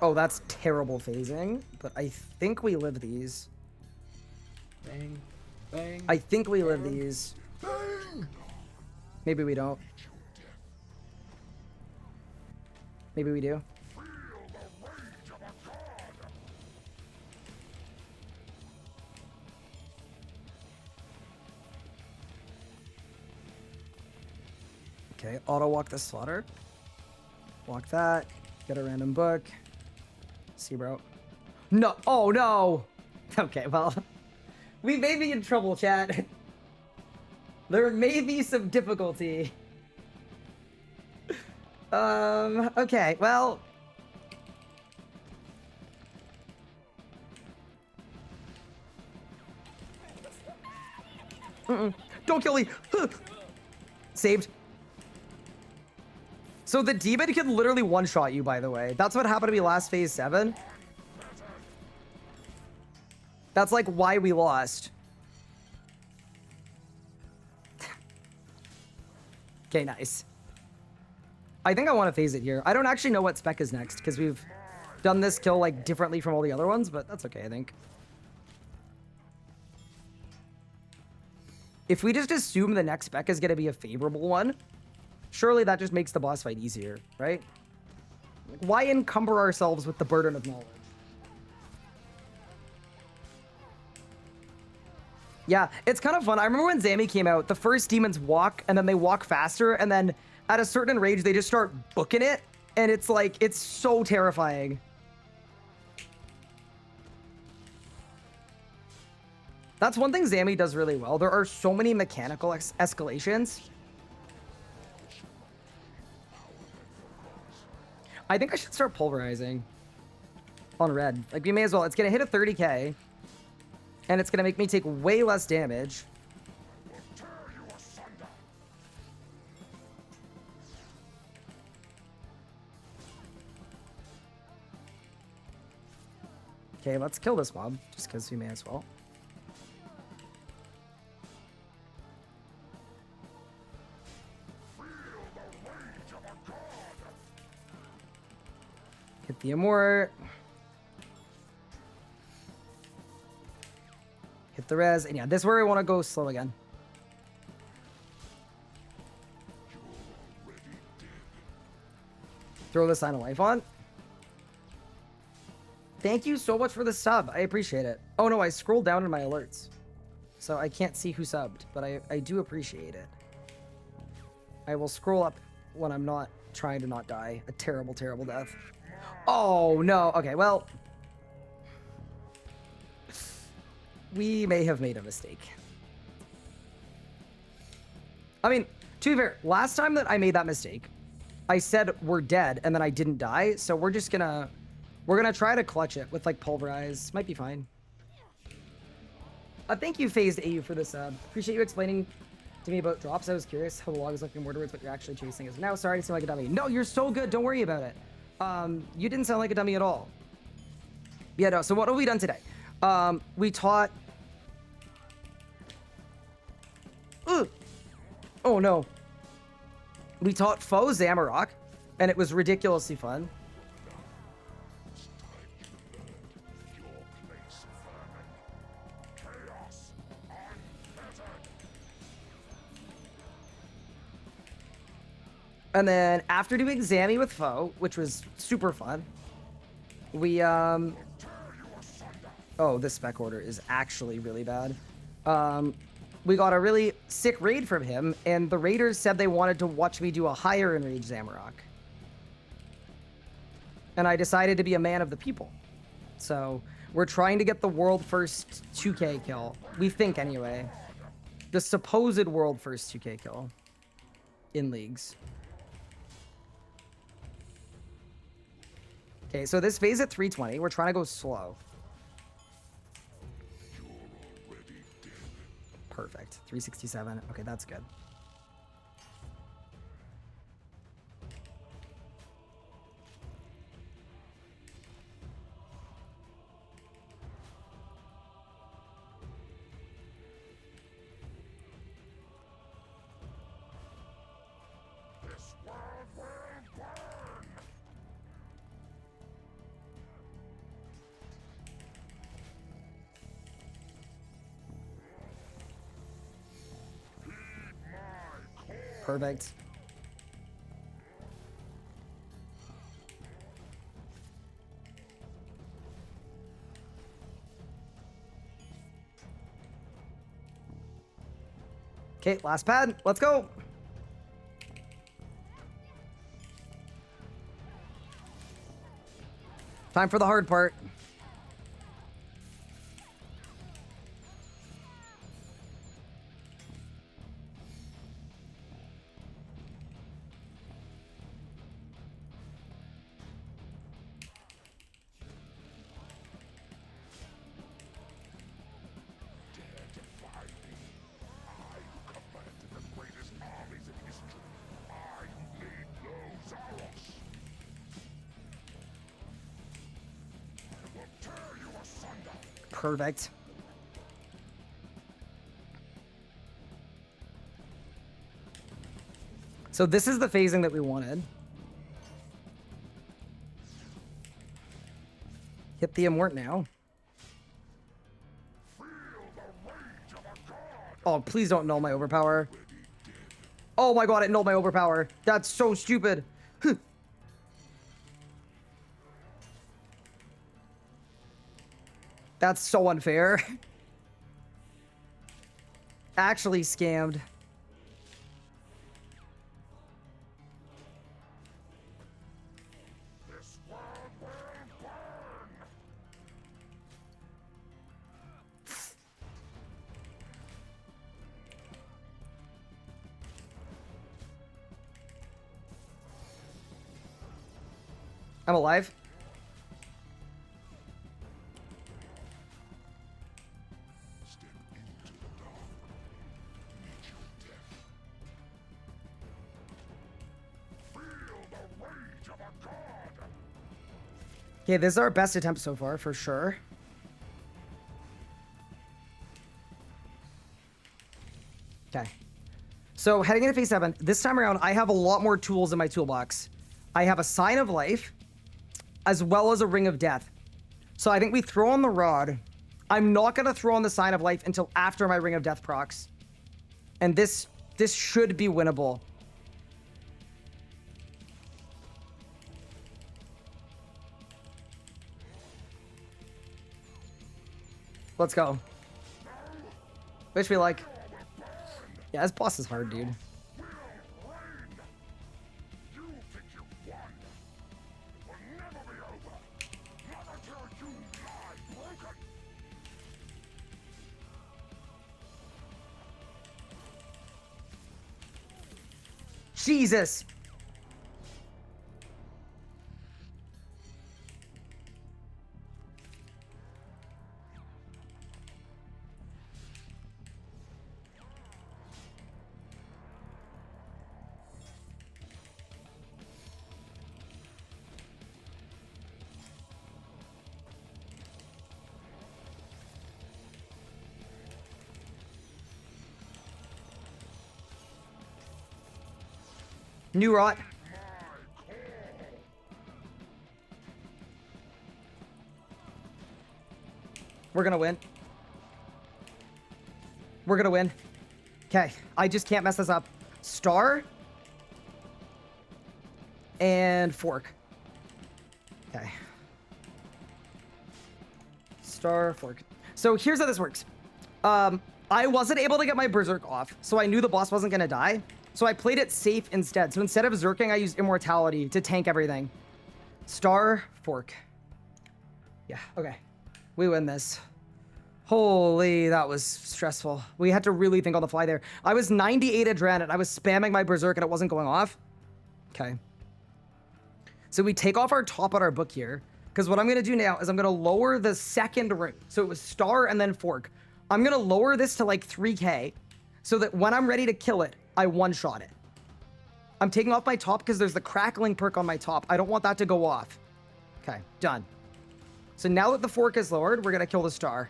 Oh, that's terrible phasing, but I think we live these. Bang, bang. I think we live these. Maybe we don't. Maybe we do. Okay, auto walk the slaughter. Walk that. Get a random book. See, bro. No. Oh, no. Okay, well. We may be in trouble, chat. There may be some difficulty. Okay, well. Don't kill me. Saved. So the demon can literally one-shot you, by the way. That's what happened to me last phase 7. That's like why we lost. Okay, nice. I think I want to phase it here. I don't actually know what spec is next because we've done this kill like differently from all the other ones, but that's okay, I think. If we just assume the next spec is going to be a favorable one, surely that just makes the boss fight easier, right? Why encumber ourselves with the burden of knowledge? Yeah, it's kind of fun. I remember when Zami came out, the first demons walk, and then they walk faster, and then at a certain range, they just start booking it, and it's like, it's so terrifying. That's one thing Zami does really well. There are so many mechanical escalations. I think I should start pulverizing on red. Like, we may as well. It's going to hit a 30k. And it's going to make me take way less damage. Okay, let's kill this mob. Just because we may as well. Hit the Amort. Hit the res. And yeah, this is where I want to go slow again. Throw the Sign of Life on. Thank you so much for the sub. I appreciate it. Oh no, I scrolled down in my alerts. So I can't see who subbed, but I do appreciate it. I will scroll up when I'm not trying to not die. A terrible, terrible death. Oh no. Okay, well. We may have made a mistake. I mean, to be fair, last time that I made that mistake, I said we're dead and then I didn't die. So we're just gonna, try to clutch it with like pulverize. Might be fine. Thank you, Phased AU, for this. Appreciate you explaining to me about drops. I was curious how the log is looking more towards what you're actually chasing is now. Sorry to seem like a dummy. No, you're so good. Don't worry about it. You didn't sound like a dummy at all. Yeah, no. So what have we done today? We taught... Ugh. Oh, no. We taught Faux Zamorak, and it was ridiculously fun. And then after doing Zami with Faux, which was super fun, we, oh, this spec order is actually really bad. We got a really sick raid from him, and the raiders said they wanted to watch me do a higher-enrage Zamorak. And I decided to be a man of the people. So we're trying to get the world first 2k kill. We think, anyway. The supposed world first 2k kill in leagues. Okay, so this phase at 320, we're trying to go slow. Perfect. 367. Okay, that's good. This world will burn! Perfect. Okay, last pad. Let's go. Time for the hard part. Perfect. So this is the phasing that we wanted. Hit the Immort now. Oh, please don't null my overpower. Oh my god, it nulled my overpower. That's so stupid. That's so unfair. Actually scammed. I'm alive. Okay, this is our best attempt so far, for sure. Okay. So, heading into phase 7, this time around, I have a lot more tools in my toolbox. I have a Sign of Life, as well as a Ring of Death. So I think we throw on the Rod. I'm not going to throw on the Sign of Life until after my Ring of Death procs. And this should be winnable. Let's go. Wish me luck. Yeah, this boss is hard, dude. Jesus. New rot. We're gonna win. We're gonna win. Okay, I just can't mess this up. Star. And fork. Okay. Star, fork. So here's how this works. I wasn't able to get my Berserk off, so I knew the boss wasn't gonna die. So I played it safe instead. So instead of Zerking, I used Immortality to tank everything. Star, fork. Yeah, okay. We win this. Holy, that was stressful. We had to really think on the fly there. I was 98 adrenaline. I was spamming my Berserk and it wasn't going off. Okay. So we take off our top on our book here. Because what I'm going to do now is I'm going to lower the second ring. So it was Star and then Fork. I'm going to lower this to like 3k. So that when I'm ready to kill it, I one-shot it. I'm taking off my top because there's the crackling perk on my top. I don't want that to go off. Okay, done. So now that the fork is lowered, we're going to kill the Star.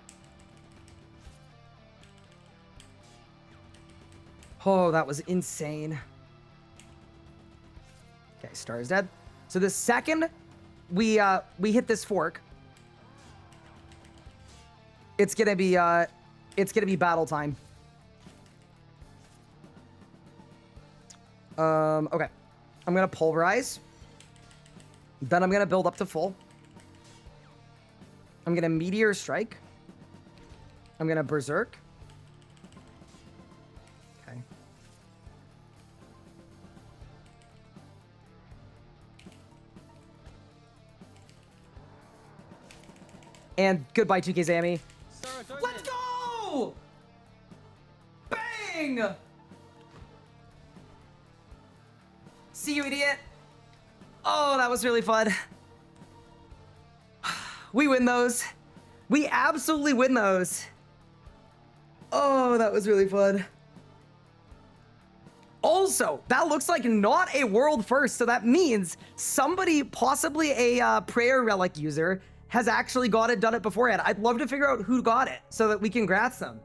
Oh, that was insane. Okay, Star is dead. So the second we hit this fork, it's gonna be battle time. Okay. I'm gonna pulverize. Then I'm gonna build up to full. I'm gonna meteor strike. I'm gonna berserk. Okay. And goodbye, 2K Zammy. Let's go! Bang! See you, idiot. Oh, that was really fun. We win those. We absolutely win those. Oh, that was really fun. Also, that looks like not a world first, so that means somebody, possibly a prayer relic user, has actually done it beforehand. I'd love to figure out who got it so that we can grats them.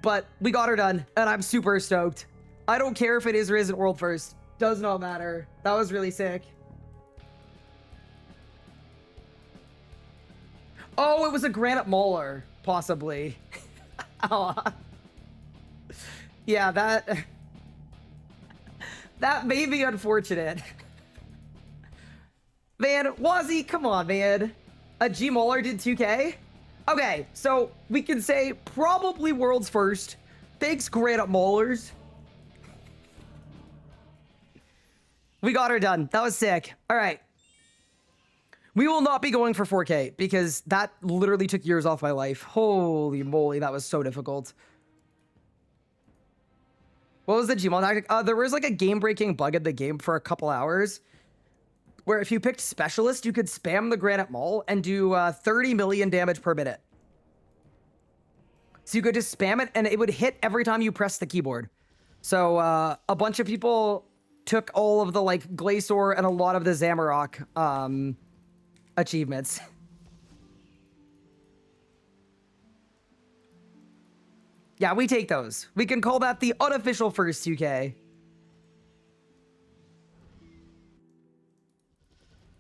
But we got her done, and I'm super stoked. I don't care if it is or isn't world first. Does not matter. That was really sick. Oh, it was a granite molar, possibly. Oh. Yeah, that may be unfortunate. Man, Wazzy, come on, man. A G molar did 2K? Okay, so we can say probably world's first. Thanks, granite molars. We got her done. That was sick. All right. We will not be going for 4K because that literally took years off my life. Holy moly, that was so difficult. What was the Gmod tactic? There was like a game-breaking bug in the game for a couple hours where if you picked Specialist, you could spam the Granite Maul and do 30 million damage per minute. So you could just spam it and it would hit every time you press the keyboard. So a bunch of people took all of the like Glacior and a lot of the Zamorak achievements. Yeah, we take those. We can call that the unofficial first 2K.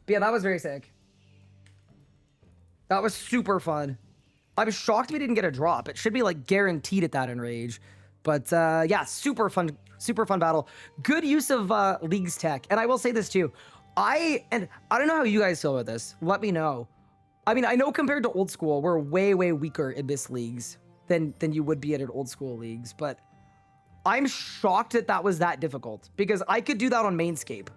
But yeah, that was very sick. That was super fun. I was shocked we didn't get a drop. It should be like guaranteed at that enrage. But yeah, super fun battle. Good use of League's tech. And I will say this too. I don't know how you guys feel about this. Let me know. I mean, I know compared to old school, we're way weaker in this leagues than you would be at old school leagues. But I'm shocked that that was that difficult because I could do that on Mainscape.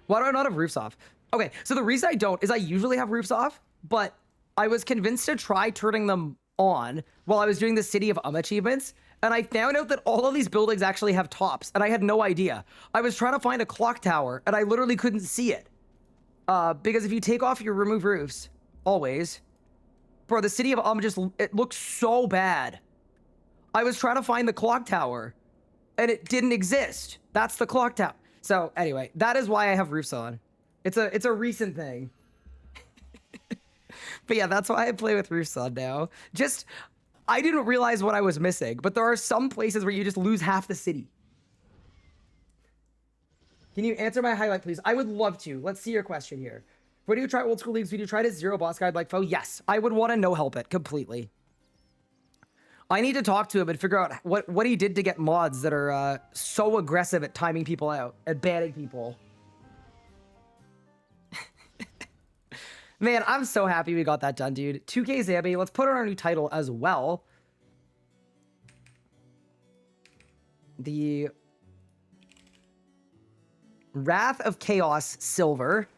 Why do I not have roofs off? Okay, so the reason I don't is I usually have roofs off, but I was convinced to try turning them on while I was doing the City of achievements, and I found out that all of these buildings actually have tops, and I had no idea. I was trying to find a clock tower, and I literally couldn't see it. Because if you take off your remove roofs, always, bro, the City of just, it looks so bad. I was trying to find the clock tower, and it didn't exist. That's the clock tower. So anyway, that is why I have roofs on. It's a recent thing. But yeah, that's why I play with roofs on now. Just, I didn't realize what I was missing, but there are some places where you just lose half the city. Can you answer my highlight, please? I would love to. Let's see your question here. When you try old school leagues, would you try to zero boss guide like Faux? Yes, I would want to no help it completely. I need to talk to him and figure out what he did to get mods that are so aggressive at timing people out, at banning people. Man, I'm so happy we got that done, dude. 2K Zambi, let's put on our new title as well. The Wrath of Chaos Silver.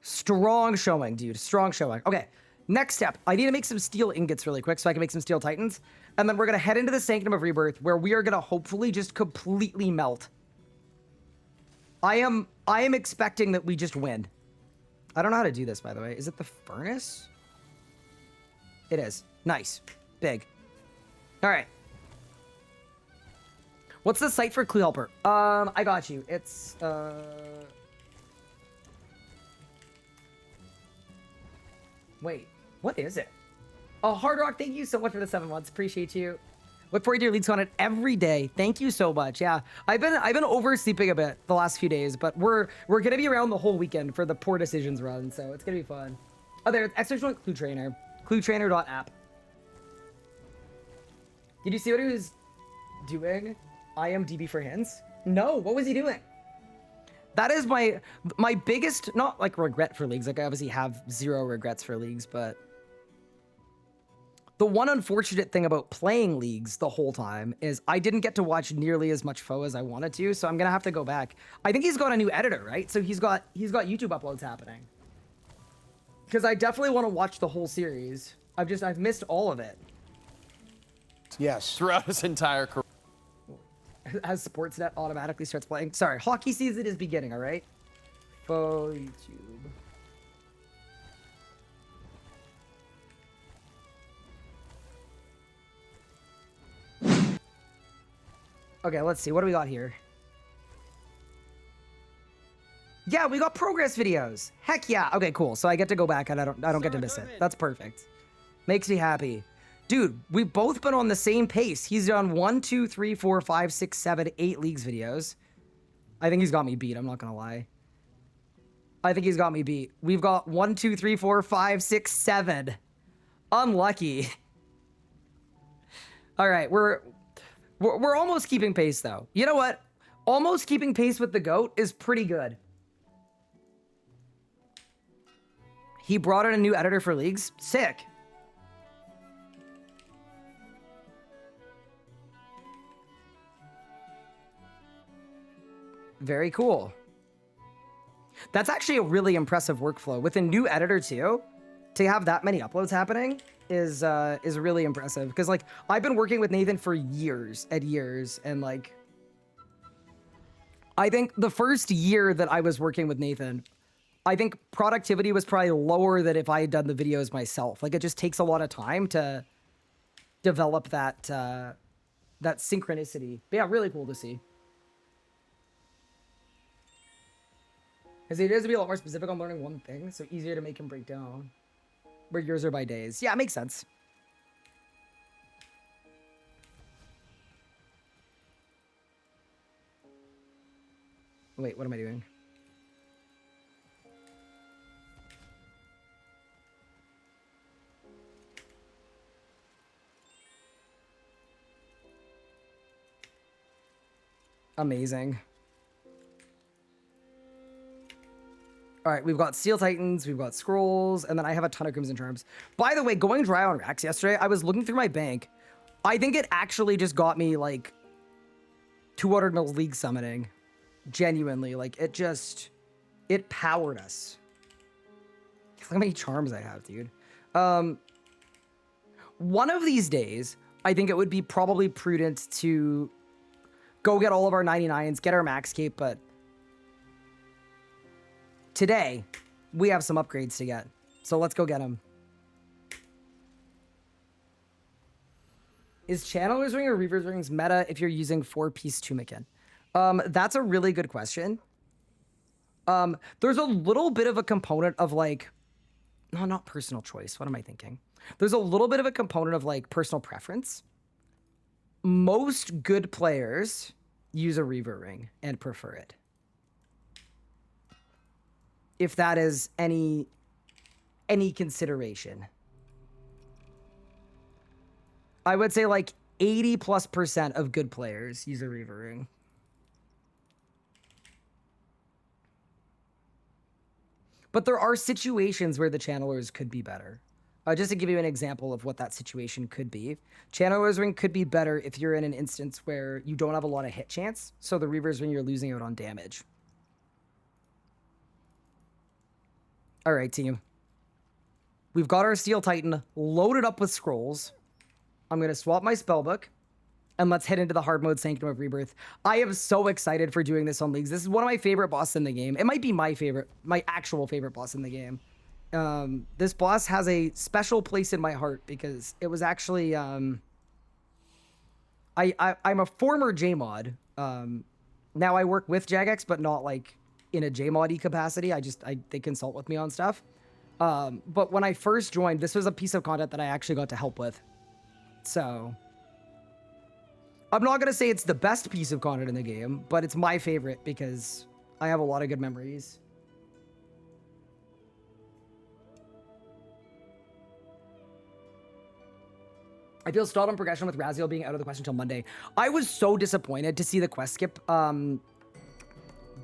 Strong showing, dude. Strong showing. Okay, next step. I need to make some steel ingots really quick so I can make some steel titans. And then we're going to head into the Sanctum of Rebirth where we are going to hopefully just completely melt. I am expecting that we just win. I don't know how to do this, by the way. Is it the furnace? It is. Nice. Big. All right. What's the site for Clue Helper? I got you. It's, wait, what is it? Oh, Hard Rock, thank you so much for the 7 months. Appreciate you. Look forward to your leagues on it every day. Thank you so much. Yeah, I've been oversleeping a bit the last few days, but we're gonna be around the whole weekend for the Poor Decisions run, so it's gonna be fun. Oh, there's extra joint Clue Trainer, cluetrainer.app. Did you see what he was doing? IMDb for hints? No, what was he doing? That is my biggest, not like regret for leagues. Like I obviously have zero regrets for leagues, but the one unfortunate thing about playing leagues the whole time is I didn't get to watch nearly as much Faux as I wanted to, so I'm gonna have to go back. I think he's got a new editor, right? So he's got YouTube uploads happening. Because I definitely want to watch the whole series. I've missed all of it. Yes. Throughout his entire career. As Sportsnet automatically starts playing. Sorry, hockey season is beginning, all right? Faux YouTube. Okay, let's see. What do we got here? Yeah, we got progress videos. Heck yeah. Okay, cool. So I get to go back and I don't get to miss it. That's perfect. Makes me happy. Dude, we've both been on the same pace. He's done 1, 2, 3, 4, 5, 6, 7, 8 leagues videos. I think he's got me beat. I'm not gonna lie. I think he's got me beat. We've got 1, 2, 3, 4, 5, 6, 7. Unlucky. All right, we're almost keeping pace though. You know what? Almost keeping pace with the GOAT is pretty good. He brought in a new editor for leagues. Sick. Very cool. That's actually a really impressive workflow with a new editor too. To have that many uploads happening is really impressive. Because like I've been working with Nathan for years and years, and like I think the first year that I was working with Nathan, I think productivity was probably lower than if I had done the videos myself. Like it just takes a lot of time to develop that that synchronicity. But yeah, really cool to see. Because it is to be a lot more specific on learning one thing, so easier to make him break down. Where yours are by days. Yeah, it makes sense. Wait, what am I doing? Amazing. All right, we've got Steel Titans, we've got Scrolls, and then I have a ton of Crimson Charms. By the way, going dry on Rax yesterday, I was looking through my bank. I think it actually just got me, like, 200 mil League summoning. Genuinely, like, it powered us. Look how many charms I have, dude. One of these days, I think it would be probably prudent to go get all of our 99s, get our max cape, but today, we have some upgrades to get. So let's go get them. Is Channeler's Ring or Reaver's Rings meta if you're using 4-piece Tumikin? That's a really good question. There's a little bit of a component of like, no, not personal choice. What am I thinking? There's a little bit of a component of like personal preference. Most good players use a Reaver Ring and prefer it. If that is any consideration. I would say like 80+% of good players use a Reaver Ring. But there are situations where the channelers could be better. Just to give you an example of what that situation could be. Channeler's Ring could be better if you're in an instance where you don't have a lot of hit chance. So the Reaver's Ring, you're losing out on damage. All right, team. We've got our Steel Titan loaded up with scrolls. I'm going to swap my spellbook, and let's head into the hard mode Sanctum of Rebirth. I am so excited for doing this on Leagues. This is one of my favorite bosses in the game. It might be my actual favorite boss in the game. This boss has a special place in my heart because it was actually... I'm a former JMod. Now I work with Jagex, but not like in a JMod-y capacity. They consult with me on stuff. But when I first joined, this was a piece of content that I actually got to help with. So I'm not going to say it's the best piece of content in the game, but it's my favorite because I have a lot of good memories. I feel stalled on progression with Raziel being out of the quest until Monday. I was so disappointed to see the quest skip gone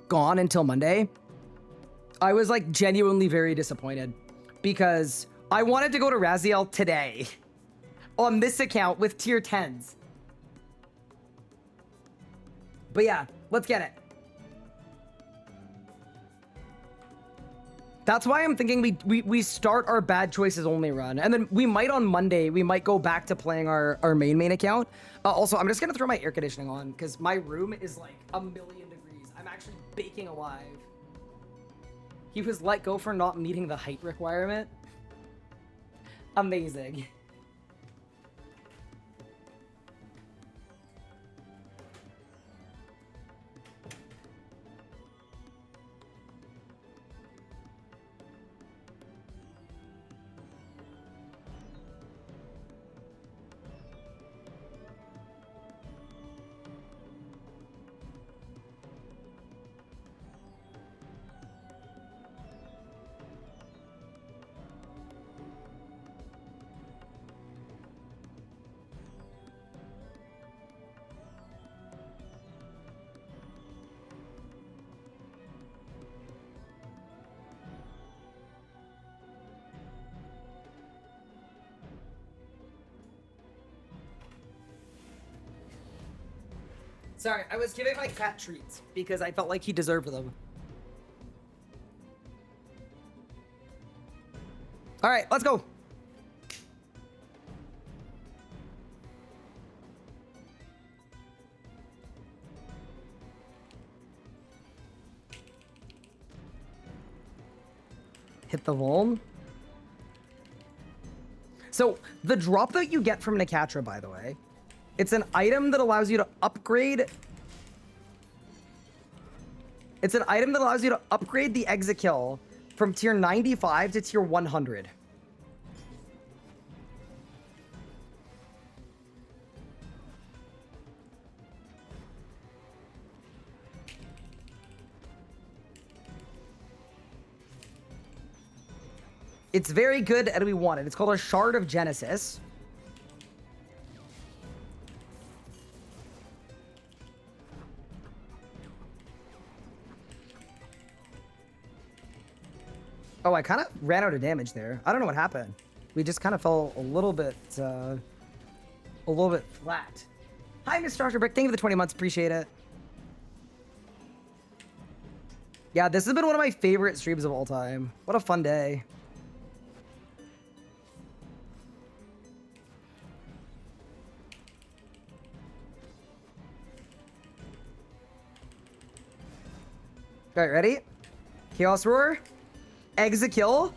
until Monday. I was like genuinely very disappointed because I wanted to go to Raziel today on this account with tier 10s. But yeah, let's get it. That's why I'm thinking we start our bad choices only run. And then we might on Monday, we might go back to playing our main account. Also, I'm just going to throw my air conditioning on because my room is like 1,000,000 degrees. I'm actually baking alive. He was let go for not meeting the height requirement. Amazing. Sorry, I was giving my cat treats because I felt like he deserved them. All right, let's go. Hit the Volm. So the drop that you get from Nakatra, by the way, it's an item that allows you to upgrade. It's an item that allows you to upgrade the exit kill from tier 95 to tier 100. It's very good and we want it. It's called a Shard of Genesis. Oh, I kind of ran out of damage there. I don't know what happened. We just kind of fell a little bit flat. Hi, Mr. Dr. Brick. Thank you for the 20 months. Appreciate it. Yeah, this has been one of my favorite streams of all time. What a fun day. All right, ready? Chaos Roar. Exit kill.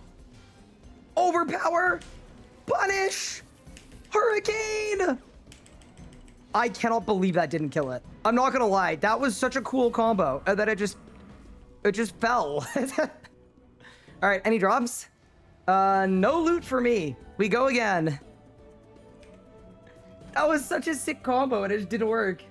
Overpower. Punish. Hurricane. I cannot believe that didn't kill it. I'm not gonna lie. That was such a cool combo. And then it just fell. All right, any drops? No loot for me. We go again. That was such a sick combo and it just didn't work.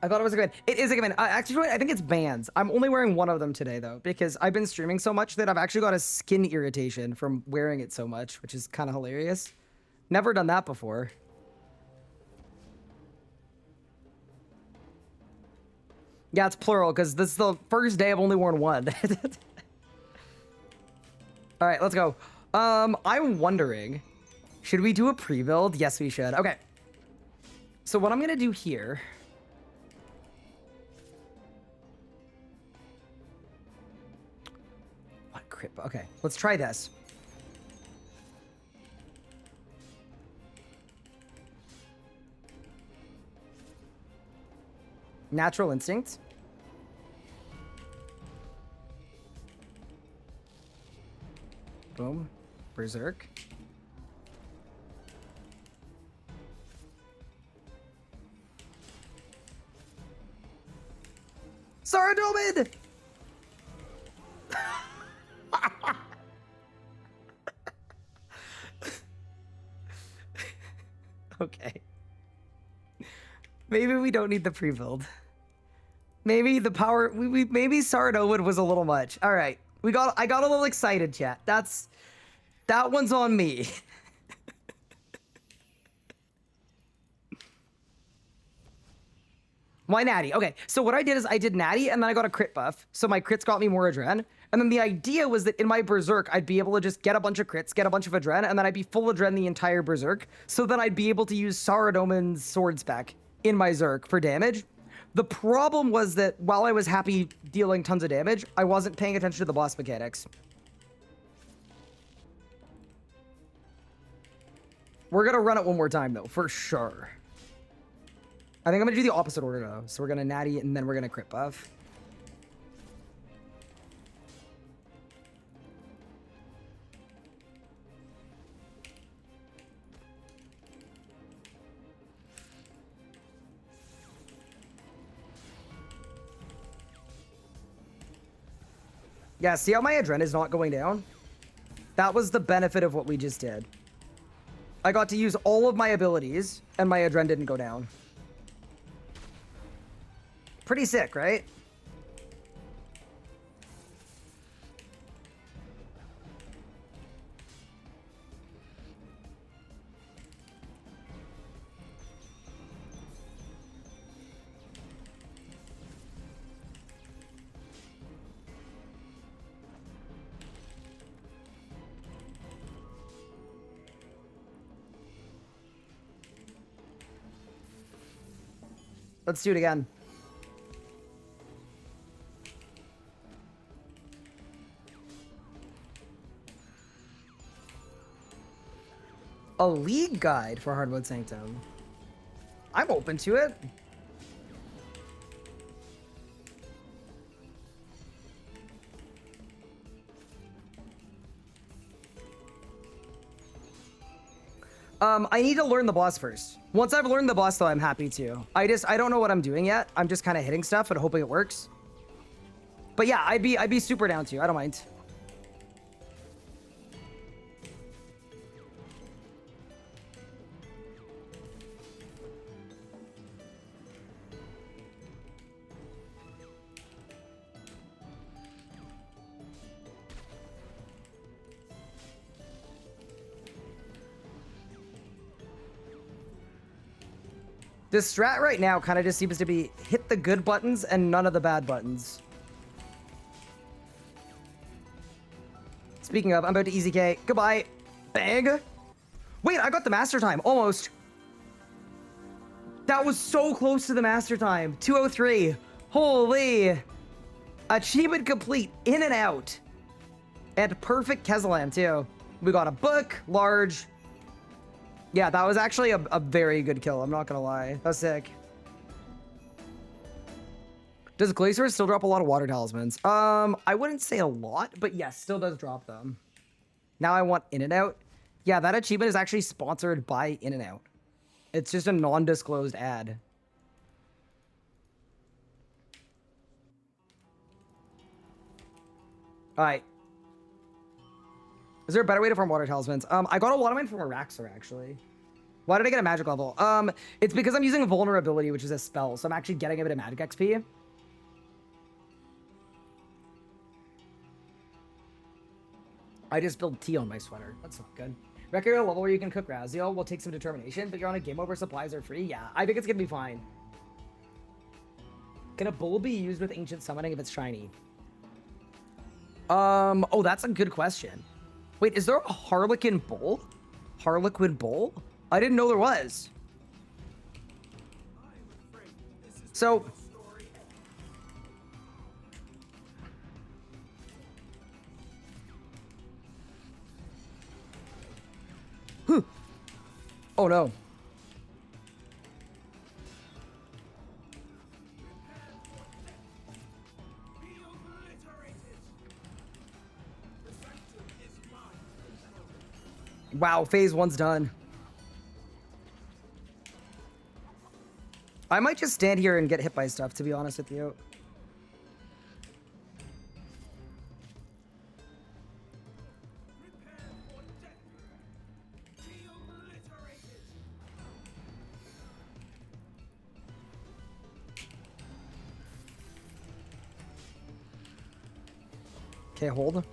I thought it was a good. It is a good. Actually, I think it's bands. I'm only wearing one of them today though, because I've been streaming so much that I've actually got a skin irritation from wearing it so much, which is kind of hilarious. Never done that before. Yeah, it's plural because this is the first day I've only worn one. All right, let's go. I'm wondering, should we do a pre-build? Yes, we should. Okay. So what I'm gonna do here. Okay, let's try this. Natural Instinct. Boom. Berserk. Saradomin! Okay. Maybe we don't need the pre-build. Maybe the power. Maybe Saradomin was a little much. All right, I got a little excited, chat. That one's on me. Why Natty? Okay, so what I did is I did Natty and then I got a crit buff. So my crits got me more Adren. And then the idea was that in my Berserk, I'd be able to just get a bunch of crits, get a bunch of Adren, and then I'd be full Adren the entire Berserk. So then I'd be able to use Saradomin's sword spec in my Zerk for damage. The problem was that while I was happy dealing tons of damage, I wasn't paying attention to the boss mechanics. We're gonna run it one more time though, for sure. I think I'm gonna do the opposite order though. So we're gonna natty and then we're gonna crit buff. Yeah, see how my Adren is not going down? That was the benefit of what we just did. I got to use all of my abilities, and my Adren didn't go down. Pretty sick, right? Let's do it again. A league guide for Hardwood Sanctum. I'm open to it. I need to learn the boss first. Once I've learned the boss, though, I'm happy to. I don't know what I'm doing yet. I'm just kind of hitting stuff and hoping it works. But yeah, I'd be super down to. I don't mind. The strat right now kind of just seems to be hit the good buttons and none of the bad buttons. Speaking of, I'm about to easy K. Goodbye. Bang. Wait, I got the master time. Almost. That was so close to the master time. 2:03. Holy. Achievement complete. In and out. And perfect Kezalan, too. We got a book. Large. Yeah, that was actually a very good kill. I'm not gonna lie. That's sick. Does Glacier still drop a lot of water talismans? I wouldn't say a lot, but yes, still does drop them. Now I want In and Out. Yeah, that achievement is actually sponsored by In and Out. It's just a non-disclosed ad. All right. Is there a better way to farm water talismans? I got a lot of mine from Araxor, actually. Why did I get a magic level? It's because I'm using vulnerability, which is a spell, so I'm actually getting a bit of magic XP. I just built tea on my sweater. That's not good. Record a level where you can cook Raziel will take some determination, but you're on a game over supplies are free? Yeah, I think it's gonna be fine. Can a bull be used with ancient summoning if it's shiny? Oh, that's a good question. Wait, is there a Harlequin bull? Harlequin bull? I didn't know there was. So... Oh no. Wow, phase 1's done. I might just stand here and get hit by stuff, to be honest with you. Okay, hold.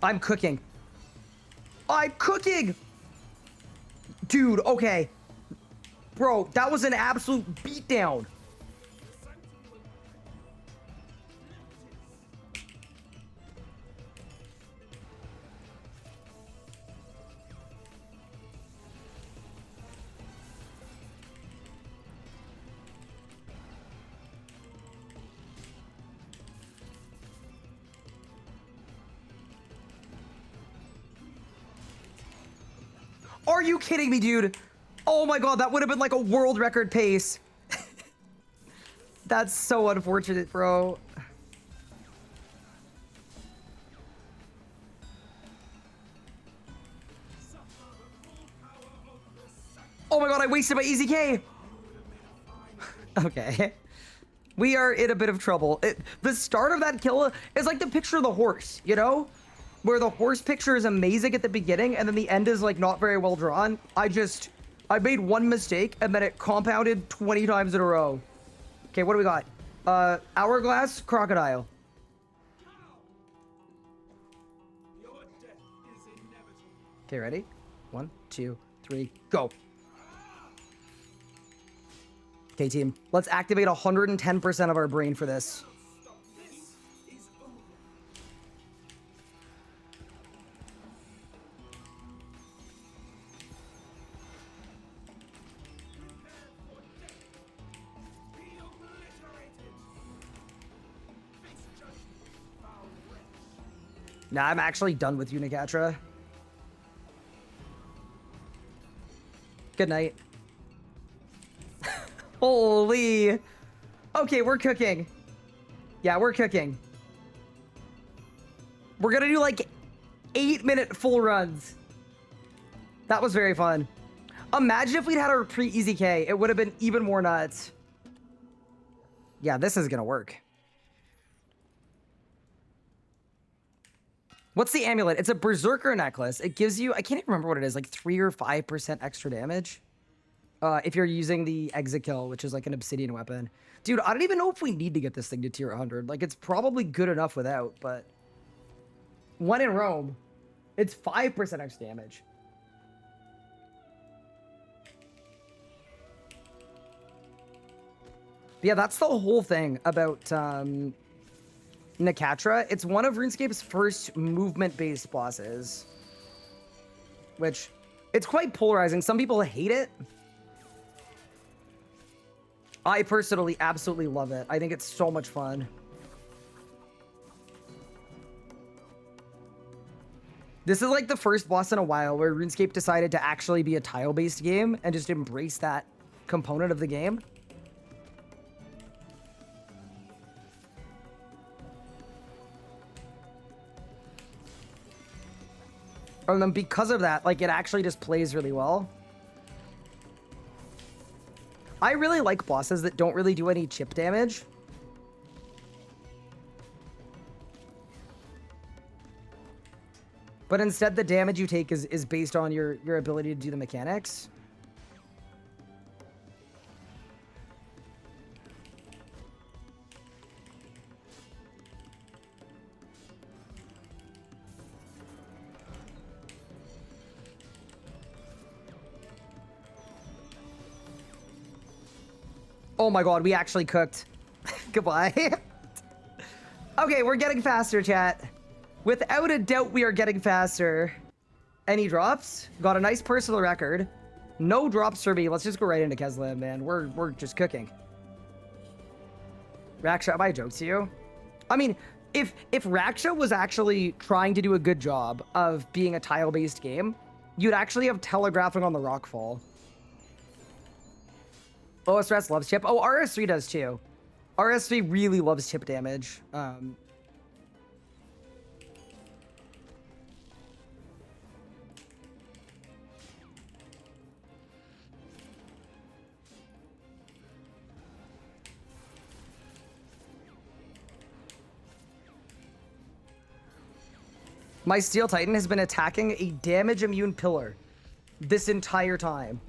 I'm cooking. I'm cooking! Dude, okay. Bro, that was an absolute beatdown. Are you kidding me, dude? Oh my god, that would have been like a world record pace. That's so unfortunate, bro. Oh my god, I wasted my easy K. Okay. We are in a bit of trouble. The start of that kill is like the picture of the horse, you know? Where the horse picture is amazing at the beginning, and then the end is, like, not very well drawn. I made one mistake, and then it compounded 20 times in a row. Okay, what do we got? Hourglass, Crocodile. Okay, ready? 1, 2, 3, go. Okay, team. Let's activate 110% of our brain for this. Nah, I'm actually done with you, Nicatra. Good night. Holy. Okay, we're cooking. Yeah, we're cooking. We're gonna do like 8-minute full runs. That was very fun. Imagine if we'd had our pre-easy K. It would have been even more nuts. Yeah, this is gonna work. What's the amulet? It's a berserker necklace. It gives you, I can't even remember what it is, like 3 or 5% extra damage. If you're using the exit kill, which is like an obsidian weapon. Dude, I don't even know if we need to get this thing to tier 100. Like, it's probably good enough without, but... When in Rome, it's 5% extra damage. Yeah, that's the whole thing about Nicatra. It's one of RuneScape's first movement-based bosses. Which, it's quite polarizing. Some people hate it. I personally absolutely love it. I think it's so much fun. This is like the first boss in a while where RuneScape decided to actually be a tile-based game and just embrace that component of the game. And then because of that, like, it actually just plays really well. I really like bosses that don't really do any chip damage. But instead, the damage you take is based on your ability to do the mechanics. Oh my god, we actually cooked. Goodbye. Okay, we're getting faster, chat. Without a doubt, we are getting faster. Any drops? Got a nice personal record. No drops for me. Let's just go right into Keslam, man. We're just cooking. Raksha, my joke to you. I mean, if Raksha was actually trying to do a good job of being a tile-based game, you'd actually have telegraphing on the rockfall. OSRS loves chip. Oh, RS3 does too. RS3 really loves chip damage. My Steel Titan has been attacking a damage immune pillar this entire time.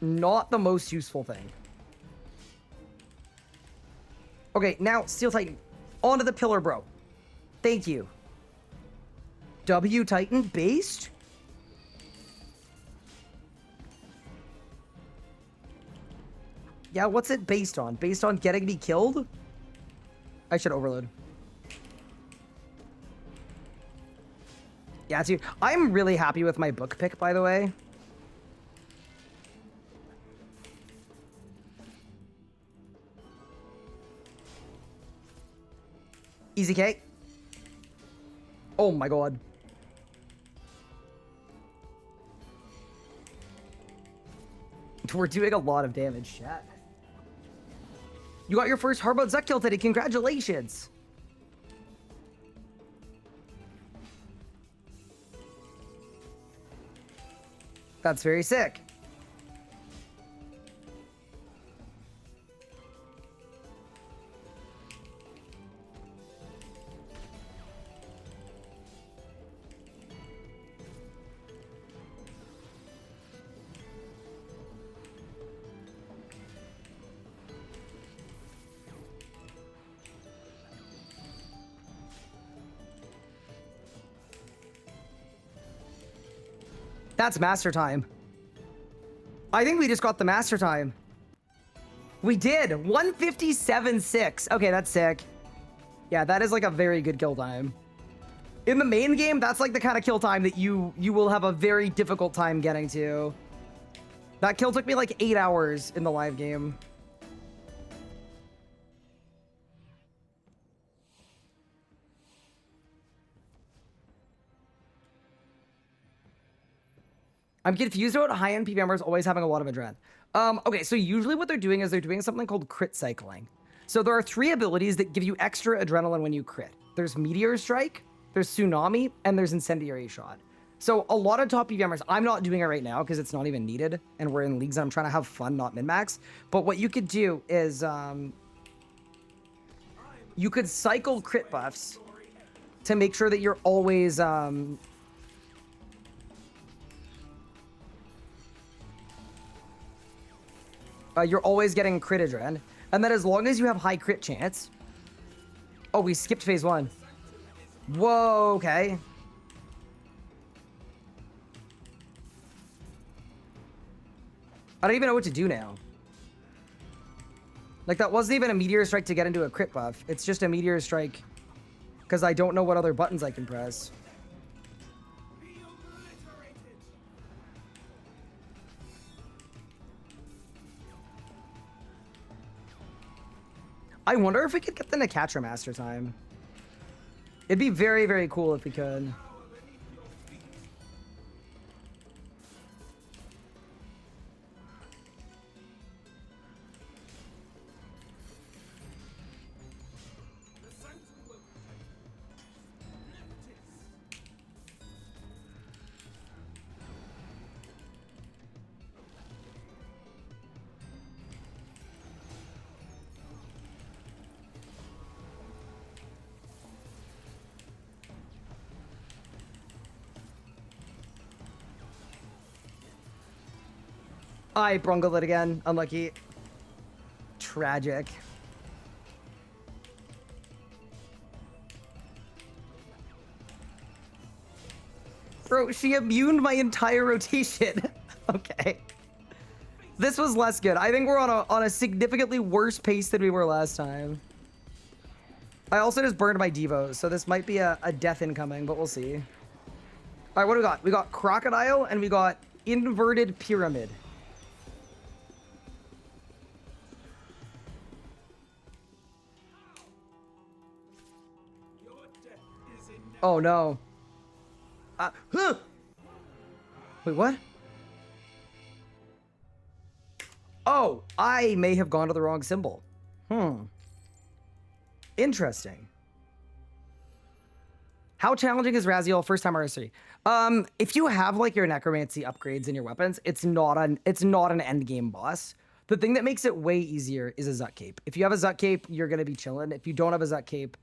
Not the most useful thing. Okay, now Steel Titan. Onto the pillar, bro. Thank you. W Titan based? Yeah, what's it based on? Based on getting me killed? I should overload. Yeah, dude. I'm really happy with my book pick, by the way. Easy K. Oh my god. We're doing a lot of damage, chat. You got your first Harbot Zek kill today. Congratulations. That's very sick. That's master time. I think we just got the master time. We did. 157.6. Okay, that's sick. Yeah, that is like a very good kill time. In the main game, that's like the kind of kill time that you will have a very difficult time getting to. That kill took me like 8 hours in the live game. I'm confused about high-end PVMers always having a lot of adrenaline. Okay, so usually what they're doing is they're doing something called crit cycling. So there are 3 abilities that give you extra adrenaline when you crit. There's Meteor Strike, there's Tsunami, and there's Incendiary Shot. So a lot of top PVMers, I'm not doing it right now because it's not even needed, and we're in leagues and I'm trying to have fun, not min-max. But what you could do is you could cycle crit buffs to make sure that you're always getting crit adrenaline, and that as long as you have high crit chance. Oh, we skipped phase 1. Whoa, okay. I don't even know what to do now. Like, that wasn't even a Meteor Strike to get into a crit buff. It's just a Meteor Strike because I don't know what other buttons I can press. I wonder if we could get the Nakatra Master time. It'd be very, very cool if we could. I brungled it again. Unlucky. Tragic. Bro, she immuned my entire rotation. Okay. This was less good. I think we're on a significantly worse pace than we were last time. I also just burned my Devos, so this might be a death incoming, but we'll see. All right, what do we got? We got Crocodile and we got Inverted Pyramid. Oh no. Huh! Wait, what? Oh, I may have gone to the wrong symbol. Interesting. How challenging is Raziel first time RS3? If you have like your necromancy upgrades in your weapons, it's not an end game boss. The thing that makes it way easier is a Zut Cape. If you have a Zut Cape, you're gonna be chilling. If you don't have a Zut Cape,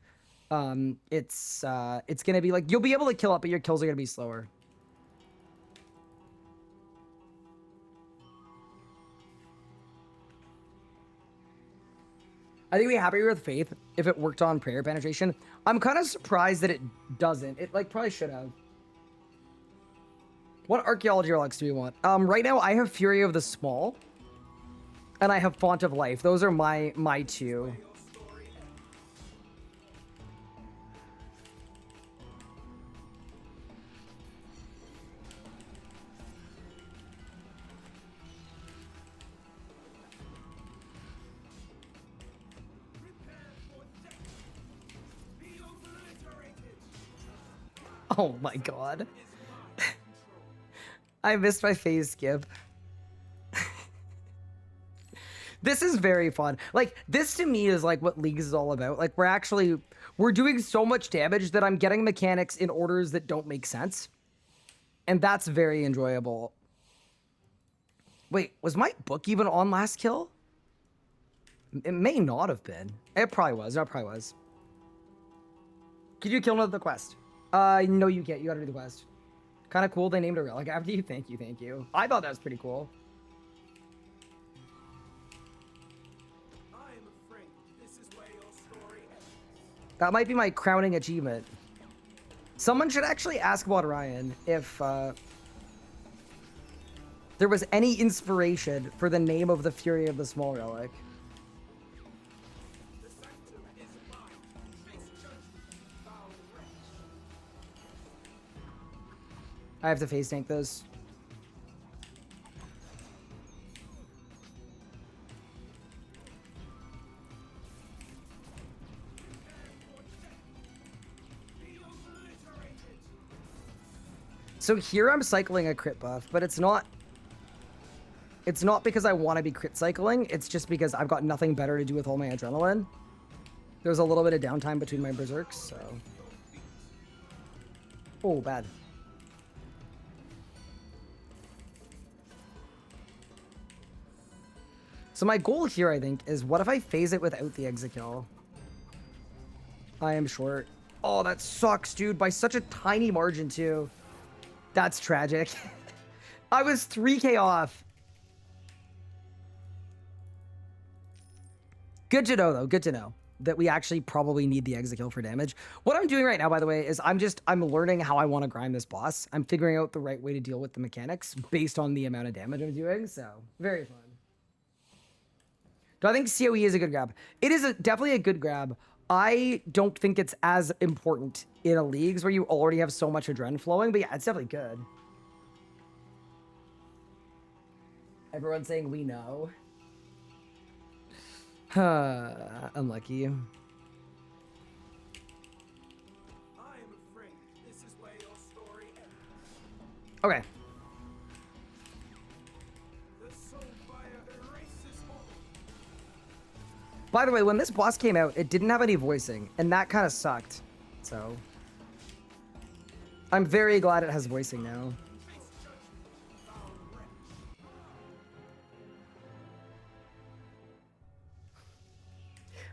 it's gonna be like, you'll be able to kill it, but your kills are gonna be slower. I think we'd be happier with Faith if it worked on prayer penetration. I'm kind of surprised that it doesn't. It like probably should have. What archaeology relics do we want? Right now I have Fury of the Small, and I have Font of Life. Those are my 2. Oh my god. I missed my phase skip. This is very fun. Like, this to me is like what Leagues is all about. Like, we're doing so much damage that I'm getting mechanics in orders that don't make sense. And that's very enjoyable. Wait, was my book even on last kill? It may not have been. It probably was. No, it probably was. Could you kill another quest? No, you can't. You gotta do the quest. Kind of cool. They named a relic after you. Thank you. Thank you. I thought that was pretty cool. I'm afraid this is where your story ends. That might be my crowning achievement. Someone should actually ask about Ryan if there was any inspiration for the name of the Fury of the Small relic. The sanctum is mine. Face judgment, foul wretch. I have to face tank those. So here I'm cycling a crit buff, but it's not because I want to be crit cycling. It's just because I've got nothing better to do with all my adrenaline. There's a little bit of downtime between my berserks, so. Oh, bad. So my goal here, I think, is what if I phase it without the exekill? I am short. Oh, that sucks, dude. By such a tiny margin, too. That's tragic. I was 3k off. Good to know, though. Good to know that we actually probably need the exekill for damage. What I'm doing right now, by the way, is I'm learning how I want to grind this boss. I'm figuring out the right way to deal with the mechanics based on the amount of damage I'm doing. So, very fun. Do I think COE is a good grab? It is definitely a good grab. I don't think it's as important in a leagues where you already have so much adrenaline flowing, but yeah, it's definitely good. Everyone's saying we know. Unlucky. I am afraid this is where your story ends. Okay. The soul fire erases all. By the way, when this boss came out, it didn't have any voicing, and that kind of sucked. So, I'm very glad it has voicing now.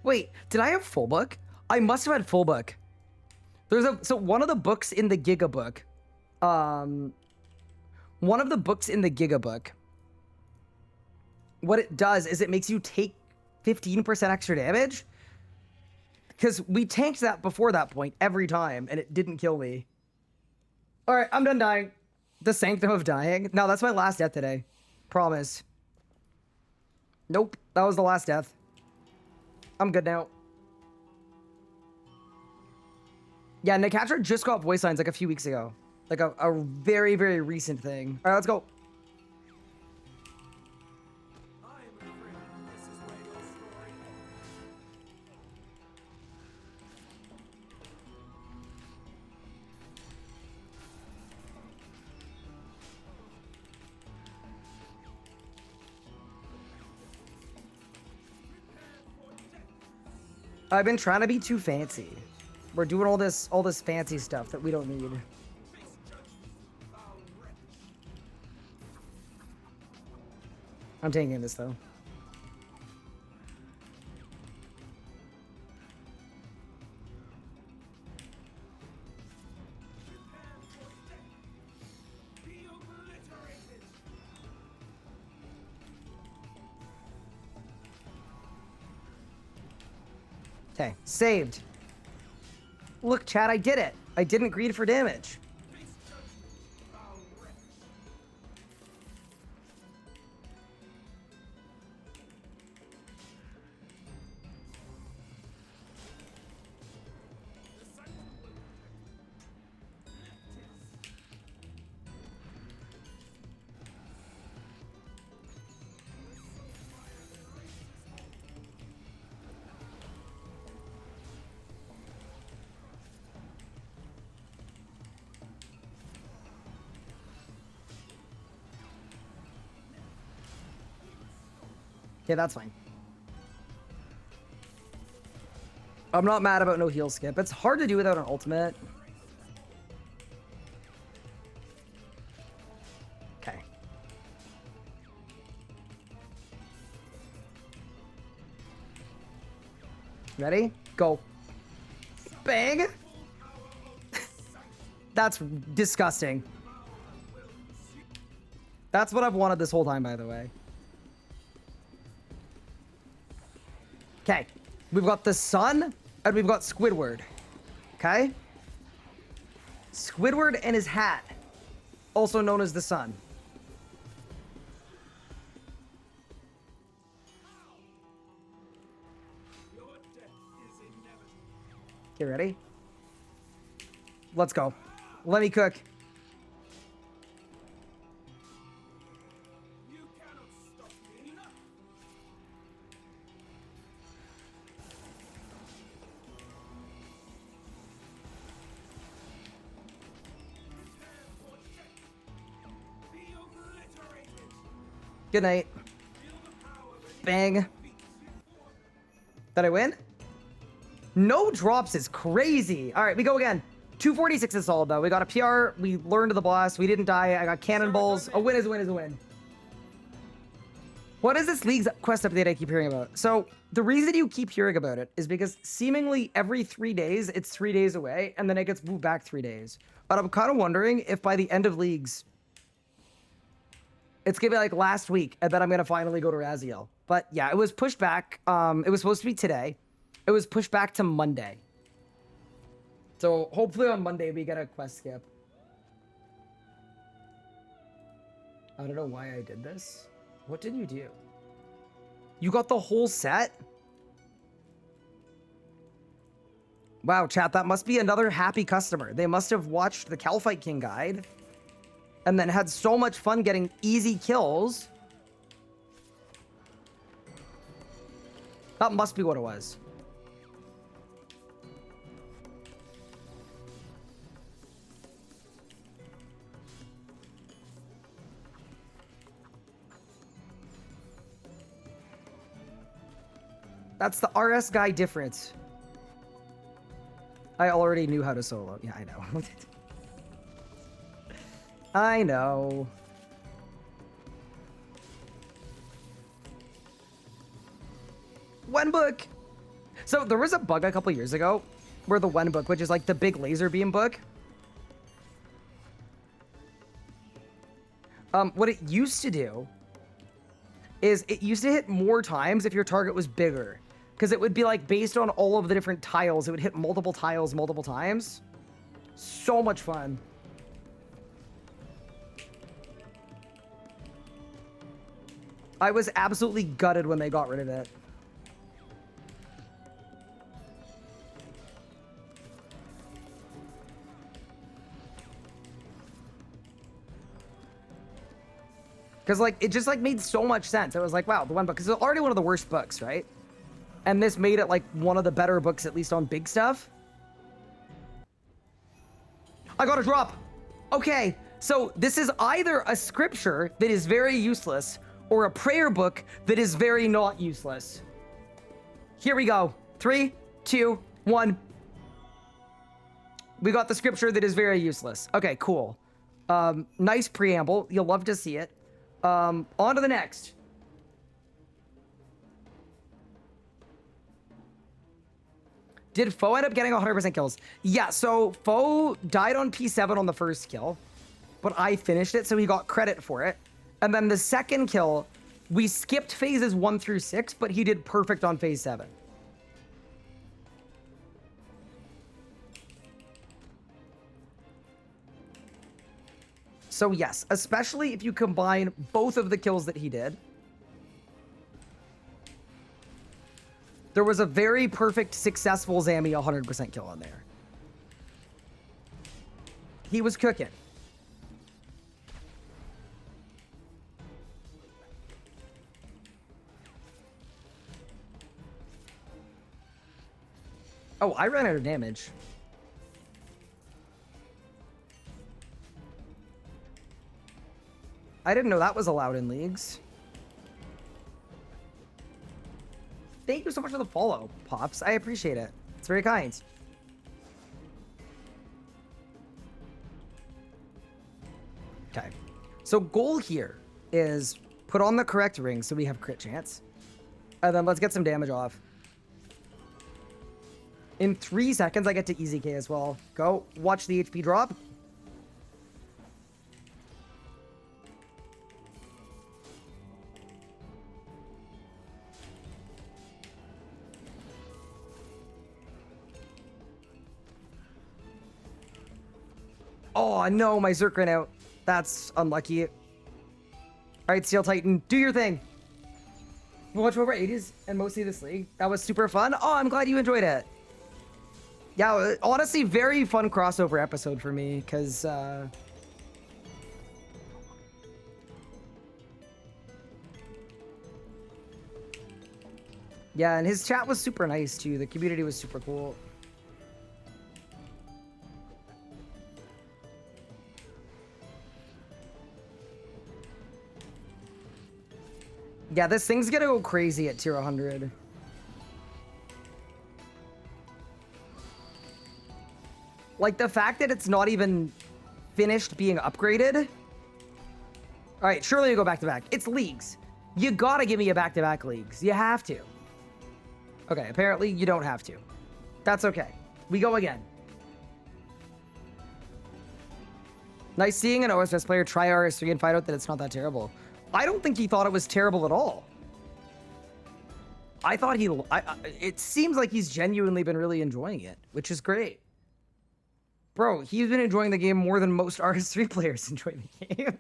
Wait, did I have full book? I must have had full book. So one of the books in the Giga book, one of the books in the Giga book, what it does is it makes you take 15% extra damage. Because we tanked that before that point every time, and it didn't kill me. All right, I'm done dying. The Sanctum of Dying. No, that's my last death today. Promise. Nope, that was the last death. I'm good now. Yeah, Nicatra just got voice lines like a few weeks ago. Like a very, very recent thing. All right, let's go. I am afraid this is where your story ends. I've been trying to be too fancy. We're doing all this fancy stuff that we don't need. I'm taking this though. Be obliterated. Okay, saved. Look, Chad, I did it. I didn't greed for damage. Okay, that's fine. I'm not mad about no heal skip. It's hard to do without an ultimate. Okay. Ready? Go. Bang! That's disgusting. That's what I've wanted this whole time, by the way. Okay, we've got the sun and we've got Squidward. Okay? Squidward and his hat, also known as the sun. Your death is inevitable. Okay, ready? Let's go. Let me cook. You cannot stop me. Prepare for death. Good night. Bang. Did I win? No drops is crazy. All right, we go again. 246 is solid, though. We got a PR. We learned the boss. We didn't die. I got cannonballs. A win is a win is a win. What is this league's quest update I keep hearing about? So the reason you keep hearing about it is because seemingly every 3 days, it's 3 days away, and then it gets moved back 3 days. But I'm kind of wondering if by the end of leagues, it's gonna be like last week, and then I'm gonna finally go to Raziel. But yeah, it was pushed back. It was supposed to be today. It was pushed back to Monday. So hopefully on Monday we get a quest skip. I don't know why I did this. What did you do? You got the whole set? Wow, chat, that must be another happy customer. They must have watched the Calfight King guide and then had so much fun getting easy kills. That must be what it was. That's the RS guy difference. I already knew how to solo. Yeah, I know. I know. One book. So there was a bug a couple years ago where the one book, which is like the big laser beam book. What it used to do is it used to hit more times if your target was bigger. Because it would be like based on all of the different tiles. It would hit multiple tiles multiple times. So much fun. I was absolutely gutted when they got rid of it. Because like it just like made so much sense. It was like, wow, the one book, because it's already one of the worst books, right? And this made it like one of the better books, at least on big stuff. I got a drop. Okay, so this is either a scripture that is very useless or a prayer book that is very not useless. Here we go. 3, 2, 1. We got the scripture that is very useless. Okay, cool. Nice preamble. You'll love to see it. On to the next. Did Faux end up getting 100% kills? Yeah, so Faux died on P7 on the first kill, but I finished it, so he got credit for it. And then the second kill, we skipped phases 1 through 6, but he did perfect on phase 7. So yes, especially if you combine both of the kills that he did. There was a very perfect, successful Zammy 100% kill on there. He was cooking. Oh, I ran out of damage. I didn't know that was allowed in leagues. Thank you so much for the follow, Pops. I appreciate it. It's very kind. Okay. So goal here is put on the correct ring so we have crit chance. And then let's get some damage off. In 3 seconds, I get to easy K as well. Go. Watch the HP drop. Oh, no, my Zerk ran out. That's unlucky. All right, Steel Titan, do your thing. We watched over 80s and mostly this league. That was super fun. Oh, I'm glad you enjoyed it. Yeah, honestly, very fun crossover episode for me, because... yeah, and his chat was super nice, too. The community was super cool. Yeah, this thing's gonna go crazy at tier 100. Like, the fact that it's not even finished being upgraded. All right, surely you go back-to-back. It's leagues. You gotta give me a back-to-back leagues. You have to. Okay, apparently you don't have to. That's okay. We go again. Nice seeing an OSS player try RS3 and find out that it's not that terrible. I don't think he thought it was terrible at all. I thought it seems like he's genuinely been really enjoying it, which is great. Bro, he's been enjoying the game more than most RS3 players enjoy the game.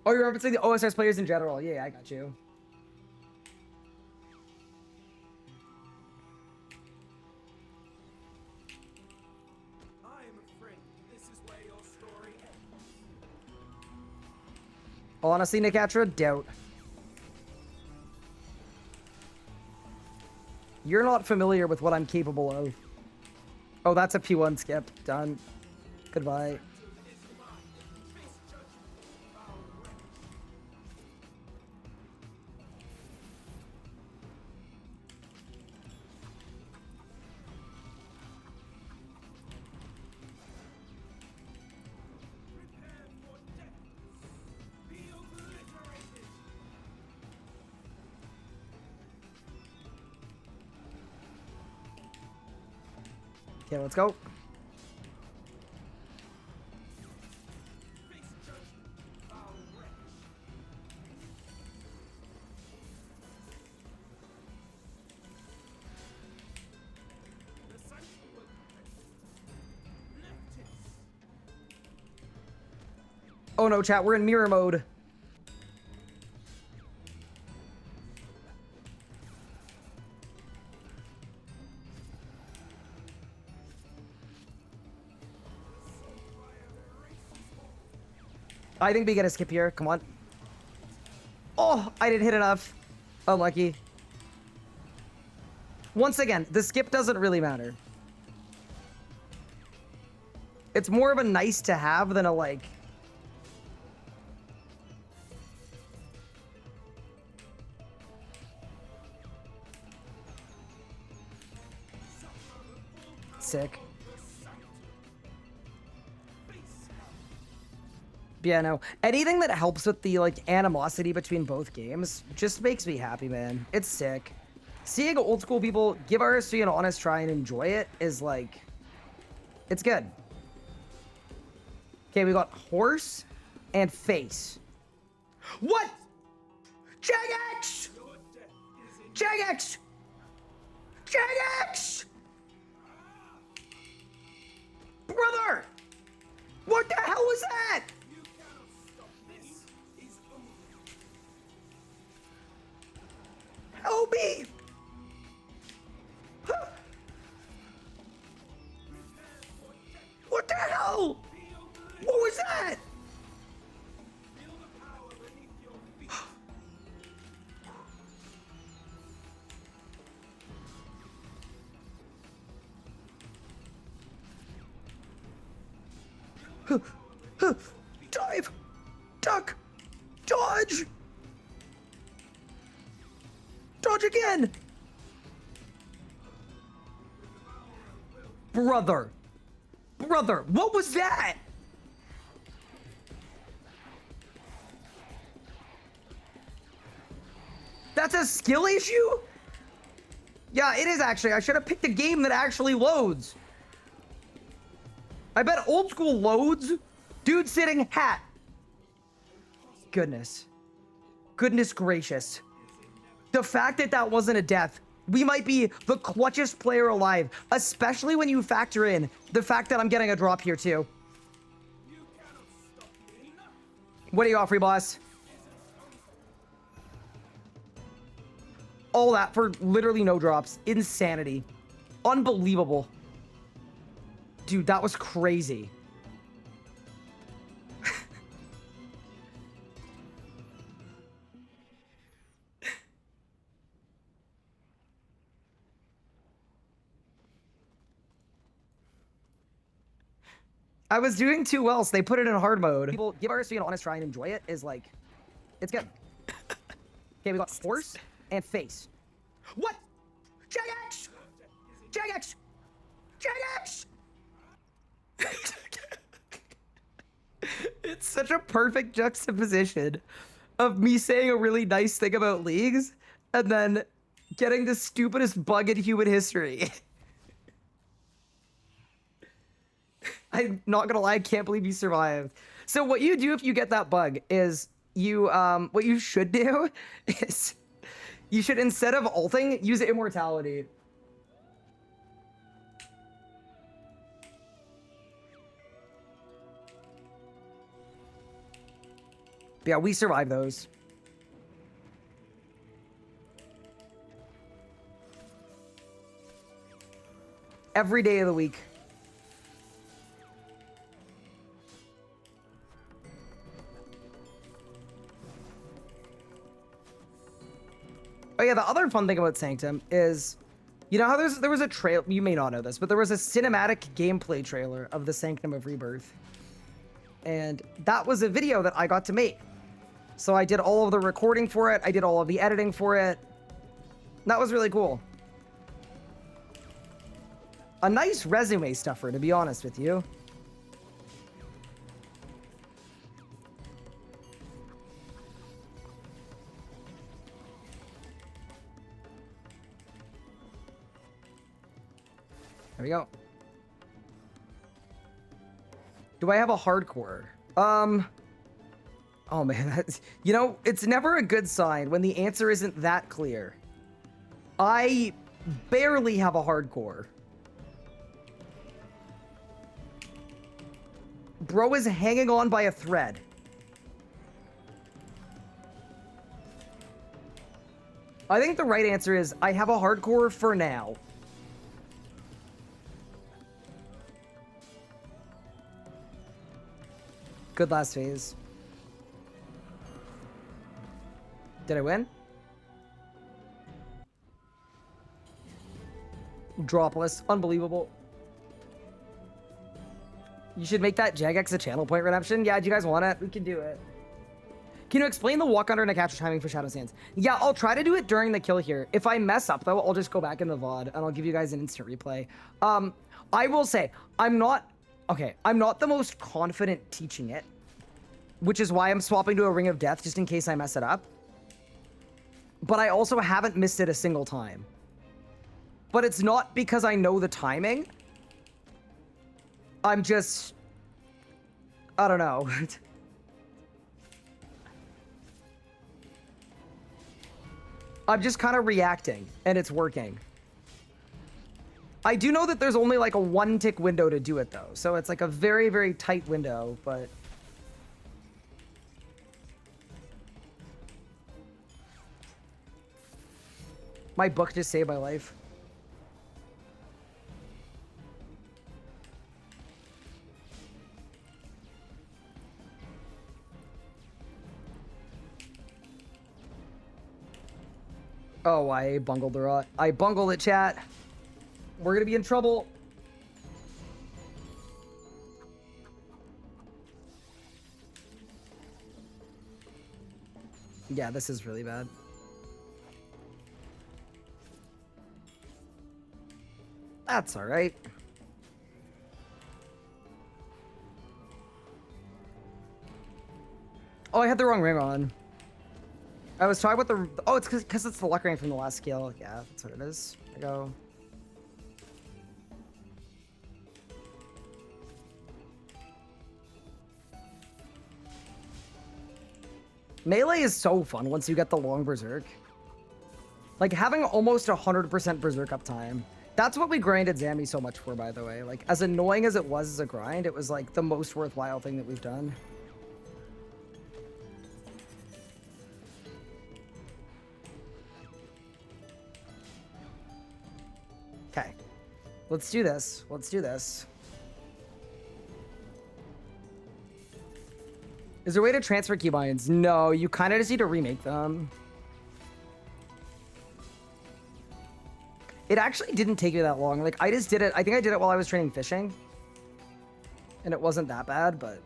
Oh, you're referencing the OSS players in general. Yeah, I got you. I am afraid this is where your story ends. Honestly, Nicatra, doubt. You're not familiar with what I'm capable of. Oh, that's a P1 skip. Done. Goodbye. Okay, let's go. Oh no, chat, we're in mirror mode. I think we get a skip here. Come on. Oh, I didn't hit enough. Unlucky. Once again, the skip doesn't really matter. It's more of a nice to have than a like. Sick. Yeah, no. Anything that helps with the, like, animosity between both games just makes me happy, man. It's sick. Seeing old school people give RS3 an honest try and enjoy it is, like... It's good. Okay, we got horse and face. What? Jagex! Jagex! Jagex! Brother! What the hell was that? Help me! Huh. What the hell? What was that? Dive! Duck! Dodge! Dodge again! Brother! Brother, what was that? That's a skill issue? Yeah, it is actually. I should have picked a game that actually loads. I bet old school loads. Dude sitting hat. Goodness. Goodness gracious. The fact that that wasn't a death. We might be the clutchest player alive, especially when you factor in the fact that I'm getting a drop here too. What do you offer, boss? All that for literally no drops. Insanity. Unbelievable. Dude, that was crazy. I was doing too well, so they put it in hard mode. People give RS3 an honest try and enjoy it is like, it's good. Okay, we got horse and face. What? JX! JX! JX! It's such a perfect juxtaposition of me saying a really nice thing about leagues and then getting the stupidest bug in human history. I'm not gonna lie, I can't believe you survived. So what you do if you get that bug is you, what you should do is you should, instead of ulting, use immortality. Yeah, we survived those. Every day of the week. Oh yeah, the other fun thing about Sanctum is, you know how there was a trail, you may not know this, but there was a cinematic gameplay trailer of the Sanctum of Rebirth. And that was a video that I got to make. So I did all of the recording for it, I did all of the editing for it. That was really cool. A nice resume stuffer, to be honest with you. There we go. Do I have a hardcore? Oh man, that's, you know, it's never a good sign when the answer isn't that clear. I barely have a hardcore. Bro is hanging on by a thread. I think the right answer is I have a hardcore for now. Good last phase. Did I win? Dropless. Unbelievable. You should make that Jagex a channel point redemption. Yeah, do you guys want it? We can do it. Can you explain the walk under and a capture timing for Shadow Sands? Yeah, I'll try to do it during the kill here. If I mess up, though, I'll just go back in the VOD, and I'll give you guys an instant replay. I will say, I'm not the most confident teaching it, which is why I'm swapping to a Ring of Death, just in case I mess it up. But I also haven't missed it a single time. But it's not because I know the timing. I'm just... I don't know. I'm just kind of reacting, and it's working. I do know that there's only like a 1-tick window to do it, though. So it's like a very, very tight window, but... My book just saved my life. Oh, I bungled the rot. I bungled it, chat. We're gonna be in trouble. Yeah, this is really bad. That's all right. Oh, I had the wrong ring on. I was talking about the... Oh, it's because it's the luck ring from the last skill. Yeah, that's what it is. I go... Melee is so fun once you get the long berserk. Like, having almost 100% berserk uptime. That's what we grinded Zammy so much for, by the way. Like, as annoying as it was as a grind, it was, like, the most worthwhile thing that we've done. Okay. Let's do this. Let's do this. Is there a way to transfer keybinds? No, you kind of just need to remake them. It actually didn't take me that long. Like, I just did it. I think I did it while I was training fishing. and it wasn't that bad, but...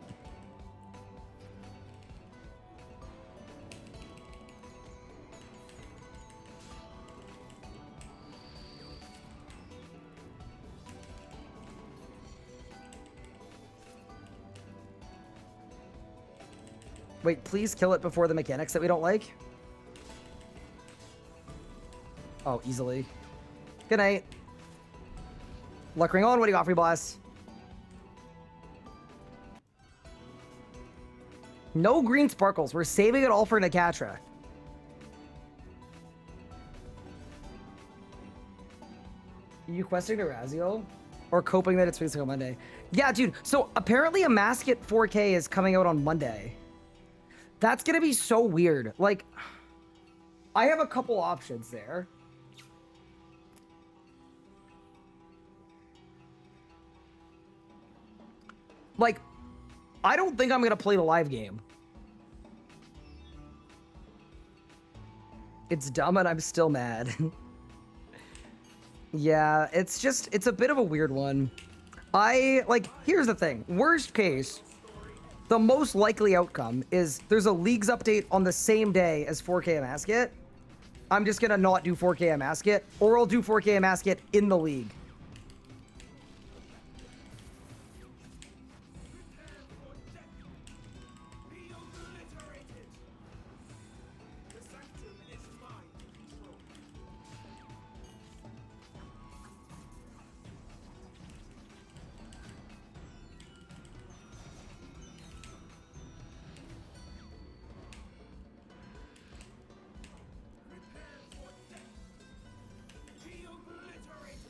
Wait, please kill it before the mechanics that we don't like. Oh, easily. Good night. Luck ring on. What do you got for me, boss? No green sparkles. We're saving it all for Nakatra. You questing Razio? Or coping that it's releasing on Monday? Yeah, dude. So apparently a Masket 4K is coming out on Monday. That's gonna be so weird. Like, I have a couple options there. Like, I don't think I'm gonna play the live game. It's dumb and I'm still mad. Yeah, it's just, it's a bit of a weird one. Here's the thing. Worst case, the most likely outcome is there's a Leagues update on the same day as 4K Masket. I'm just gonna not do 4K Masket, or I'll do 4K Masket in the League. Be obliterated. The sanctum is mine to control. Prepare for death. Be obliterated.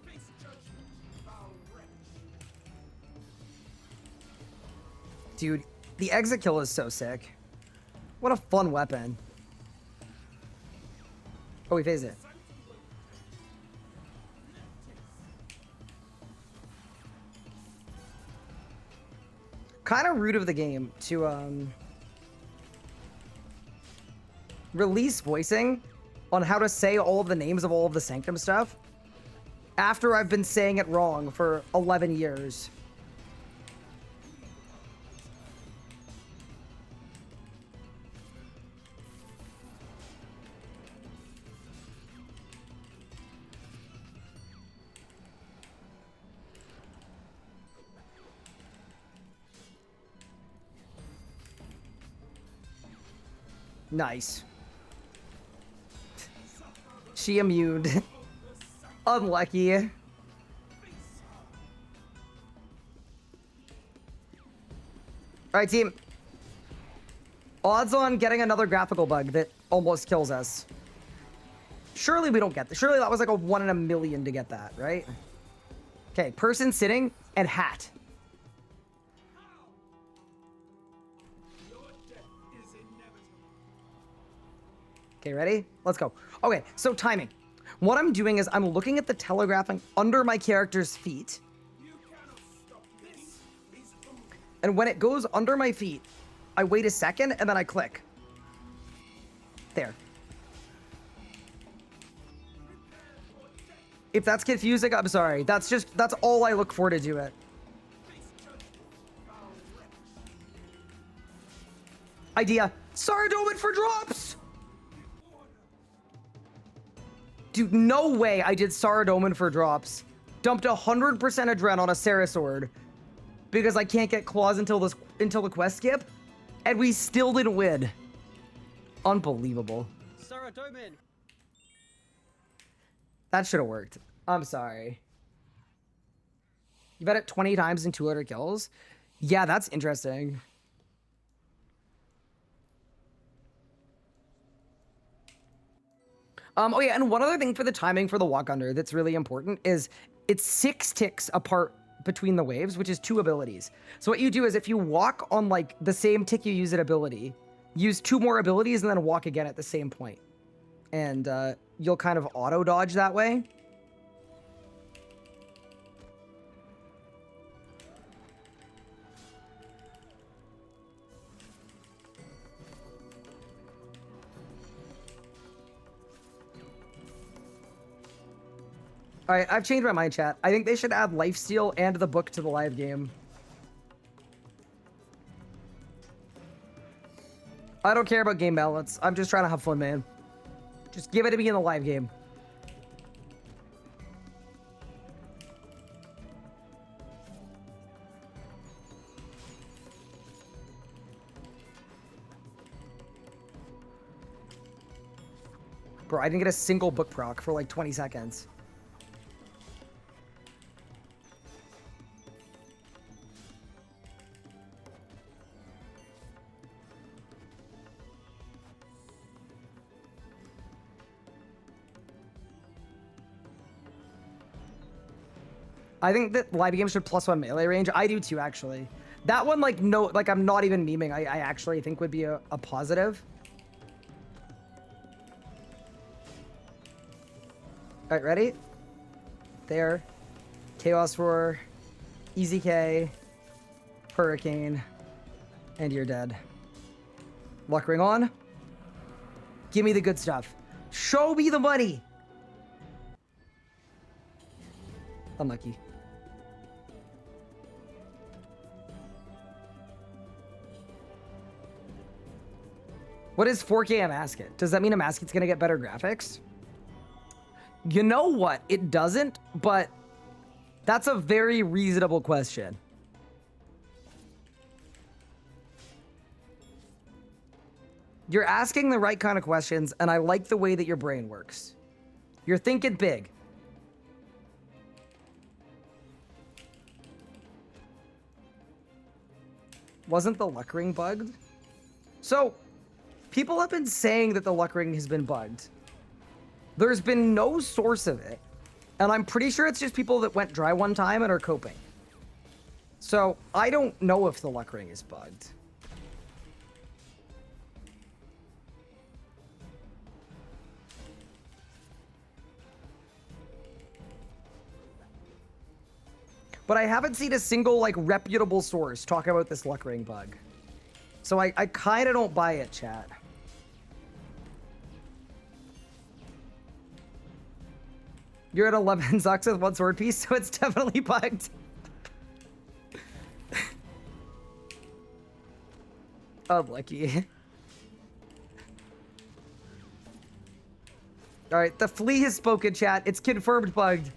Face judgment, foul wretch. Dude, the exit kill is so sick. What a fun weapon. Oh, we phase it. Kind of rude of the game to release voicing on how to say all of the names of all of the Sanctum stuff after I've been saying it wrong for 11 years. Nice. She immuned. Unlucky. All right, team. Odds on getting another graphical bug that almost kills us. Surely we don't get that. Surely that was like a 1 in a million to get that, right? Okay, person sitting and hat. Your death is inevitable. Okay, ready? Let's go. Okay, so timing. What I'm doing is I'm looking at the telegraphing under my character's feet. You cannot stop this. Is over. And when it goes under my feet, I wait a second and then I click. There. If that's confusing, I'm sorry. That's all I look for to do it. Idea. Saradomin for drops! Dude, no way I did Saradomin for drops. Dumped 100% Adren on a Sarasword because I can't get claws until the quest skip, and we still didn't win. Unbelievable. Saradomin. That should have worked. I'm sorry. You bet it 20 times in 200 kills? Yeah, that's interesting. Oh yeah, and one other thing for the timing for the walk under that's really important is it's 6 ticks apart between the waves, which is 2 abilities. So what you do is if you walk on like the same tick you use at ability, use 2 more abilities and then walk again at the same point. And you'll kind of auto dodge that way. All right, I've changed my mind, chat. I think they should add lifesteal and the book to the live game. I don't care about game balance. I'm just trying to have fun, man. Just give it to me in the live game. Bro, I didn't get a single book proc for like 20 seconds. I think that live games should +1 melee range. I do too, actually. That one, like, no, like, I'm not even memeing. I actually think would be a positive. All right, ready? There. Chaos Roar. Easy K. Hurricane. And you're dead. Luck ring on. Give me the good stuff. Show me the money. Unlucky. What is 4K a Masket? Does that mean a Masket's gonna get better graphics? You know what? It doesn't, but that's a very reasonable question. You're asking the right kind of questions, and I like the way that your brain works. You're thinking big. Wasn't the luck ring bugged? So, people have been saying that the luck ring has been bugged. There's been no source of it. And I'm pretty sure it's just people that went dry one time and are coping. So, I don't know if the luck ring is bugged. But I haven't seen a single, like, reputable source talk about this luck ring bug. So I kind of don't buy it, chat. You're at 11 Zucks with one sword piece, so it's definitely bugged. Unlucky. Alright, the flea has spoken, chat. It's confirmed bugged.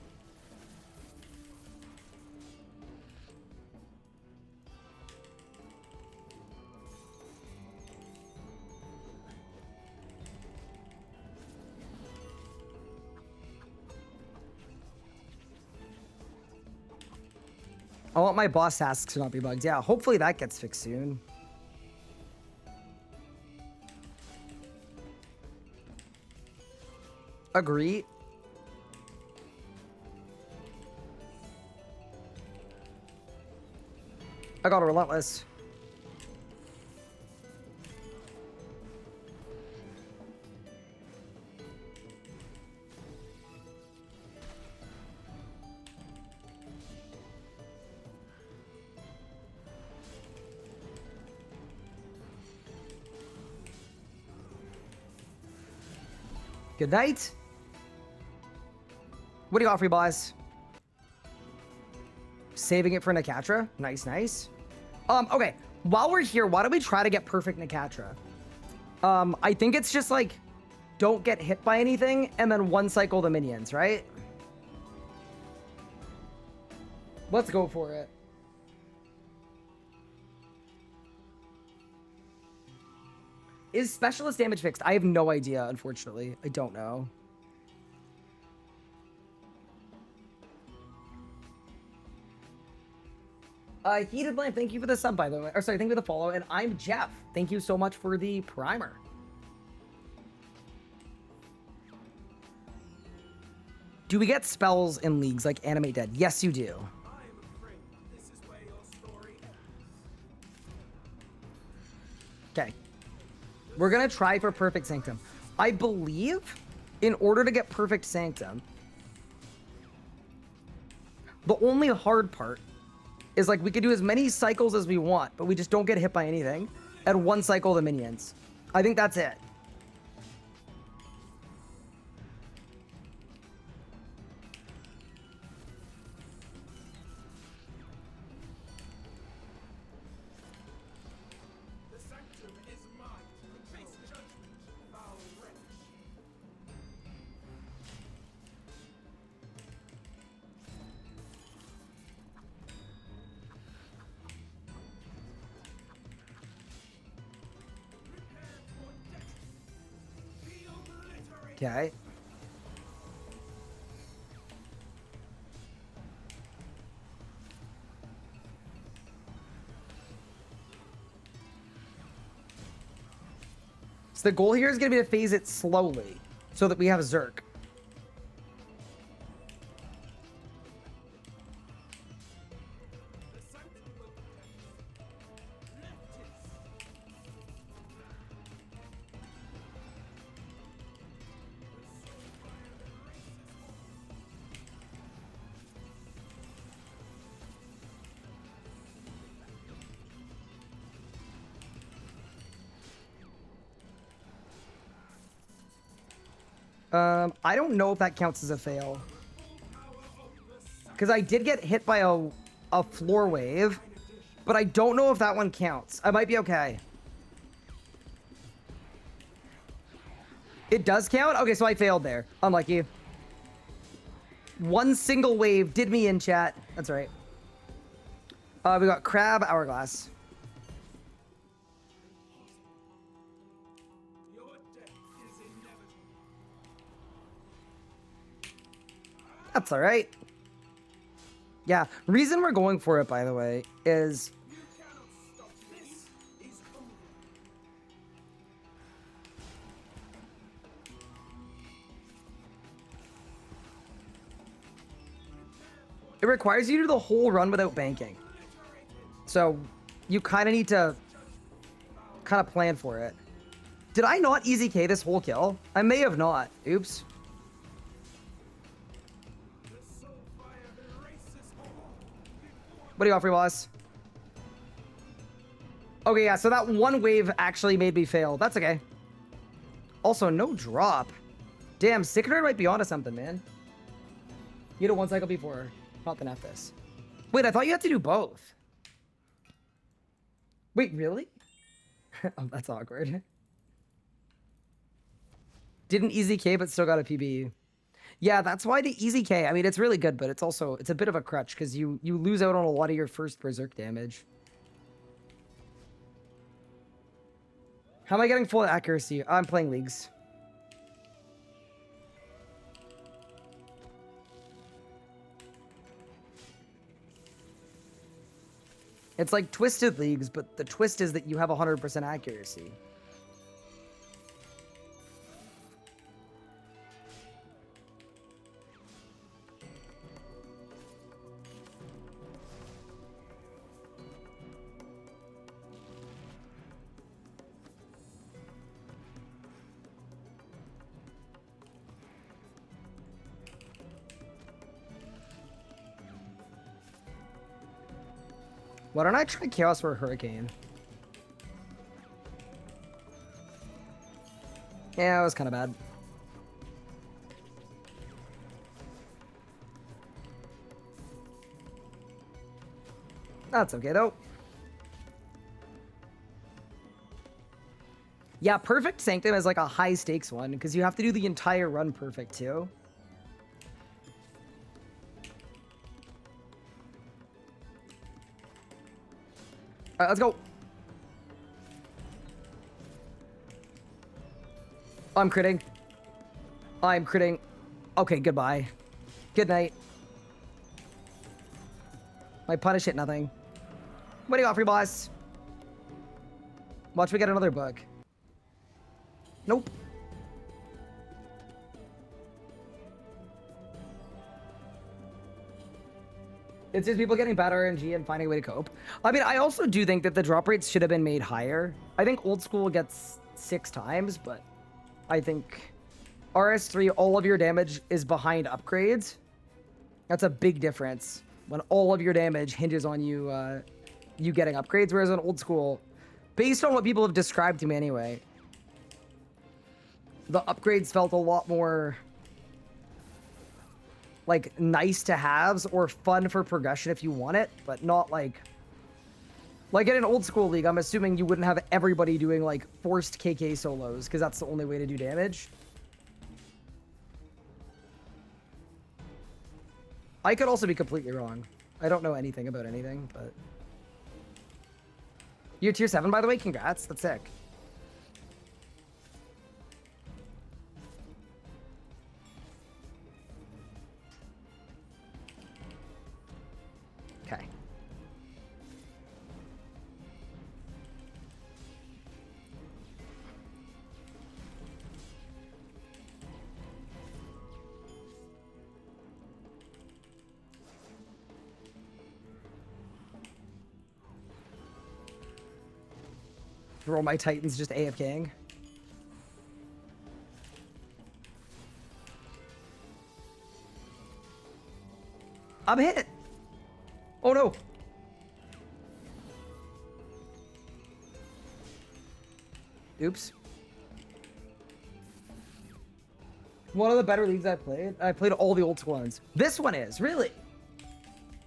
I want my boss tasks to not be bugged. Yeah, hopefully that gets fixed soon. Agree. I got a relentless. Good night. What do you offer, you boys? Saving it for Nakatra. Nice, nice. Okay. While we're here, why don't we try to get perfect Nakatra? I think it's just like, don't get hit by anything, and then one cycle the minions, right? Let's go for it. Is specialist damage fixed? I have no idea, unfortunately. I don't know. Heated Lamp, thank you for the sub, by the way. Or sorry, thank you for the follow. And I'm Jeff. Thank you so much for the primer. Do we get spells in leagues like Animate Dead? Yes, you do. I am afraid this is where your story ends. Okay. We're going to try for Perfect Sanctum. I believe in order to get Perfect Sanctum, the only hard part is like we could do as many cycles as we want, but we just don't get hit by anything. And one cycle the minions. I think that's it. Okay. So the goal here is going to be to phase it slowly so that we have Zerk. I don't know if that counts as a fail. Because I did get hit by a floor wave, but I don't know if that one counts. I might be okay. It does count? Okay, so I failed there. Unlucky. One single wave did me in, chat. That's right. We got Crab, Hourglass. Your death is inevitable. That's all right. Yeah, reason we're going for it, by the way, is... You cannot stop. This is over. It requires you to do the whole run without banking. So you kind of need to kind of plan for it. Did I not easy K this whole kill? I may have not. Oops. What do you offer, boss? Okay, yeah, so that one wave actually made me fail. That's okay. Also, no drop. Damn, Sickener might be onto something, man. You did one cycle before. Not the F this. Wait, I thought you had to do both. Wait, really? Oh, that's awkward. Didn't easy K, but still got a PB. Yeah, that's why the easy K, I mean, it's really good, but it's also, it's a bit of a crutch because you lose out on a lot of your first Berserk damage. How am I getting full accuracy? I'm playing leagues. It's like twisted leagues, but the twist is that you have 100% accuracy. Why don't I try Chaos for a Hurricane? Yeah, it was kind of bad. That's okay, though. Yeah, Perfect Sanctum is like a high stakes one because you have to do the entire run perfect, too. All right, let's go. I'm critting. I'm critting. Okay, goodbye. Good night. My punish hit nothing. What do you offer, boss? Watch me get another bug. Nope. It's just people getting bad RNG and finding a way to cope. I mean, I also do think that the drop rates should have been made higher. I think old school gets 6 times, but I think RS3, all of your damage is behind upgrades. That's a big difference when all of your damage hinges on you you getting upgrades, whereas on old school, based on what people have described to me anyway, the upgrades felt a lot more like nice to haves or fun for progression if you want it, but not like in an old school league. I'm assuming you wouldn't have everybody doing like forced KK solos because that's the only way to do damage. I could also be completely wrong. I don't know anything about anything, but you're tier 7, by the way. Congrats. That's sick. Throw my Titans just AFKing. I'm hit. Oh no. Oops. One of the better leagues I played. I played all the old school ones. This one is, really?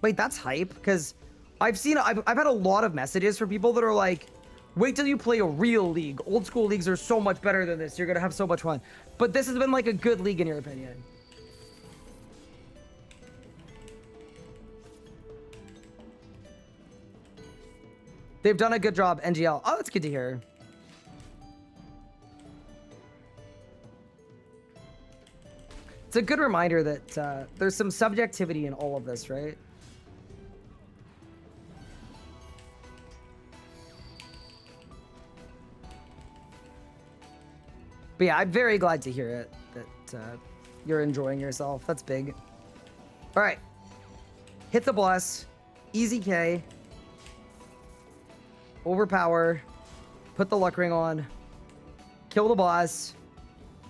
Wait, that's hype, because I've had a lot of messages from people that are like, wait till you play a real league. Old school leagues are so much better than this. You're gonna have so much fun. But this has been like a good league in your opinion. They've done a good job, NGL. Oh, that's good to hear. It's a good reminder that there's some subjectivity in all of this, right? But yeah, I'm very glad to hear it, that you're enjoying yourself. That's big. All right. Hit the bless. Easy K. Overpower. Put the luck ring on. Kill the boss.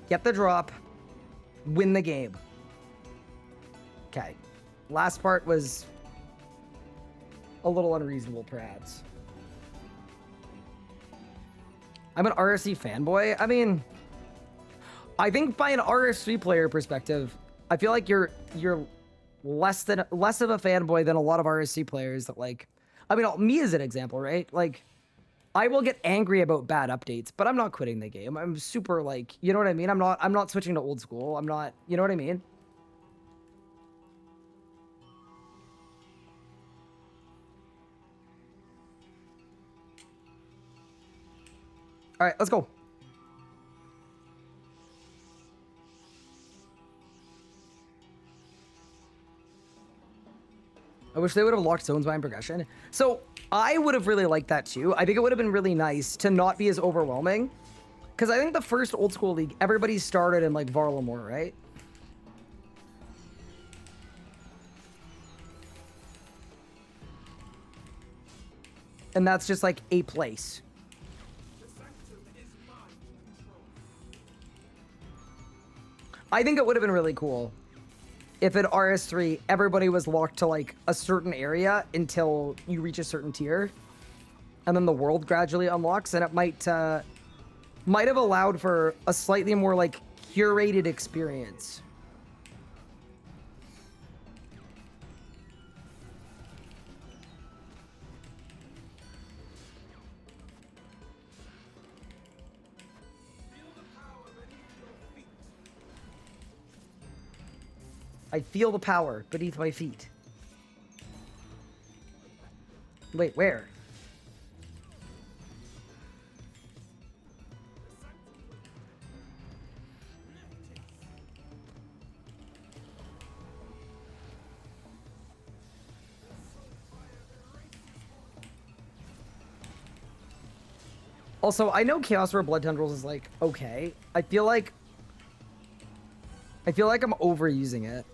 Get the drop. Win the game. Okay. Last part was a little unreasonable, perhaps. I'm an RS3 fanboy. I mean, I think by an RS3 player perspective, I feel like you're less of a fanboy than a lot of RS3 players that, like, I mean, me as an example, right? Like, I will get angry about bad updates, but I'm not quitting the game. I'm super, like, you know what I mean? I'm not switching to old school. I'm not, you know what I mean? All right, let's go. I wish they would have locked zones behind progression. So I would have really liked that too. I think it would have been really nice to not be as overwhelming. Because I think the first old school league, everybody started in like Varlamore, right? And that's just like a place. I think it would have been really cool if in RS3 everybody was locked to like a certain area until you reach a certain tier, and then the world gradually unlocks, and it might have allowed for a slightly more like curated experience. I feel the power beneath my feet. Wait, where? Also, I know Chaos Roar Blood Tendrils is like okay. I feel like I'm overusing it.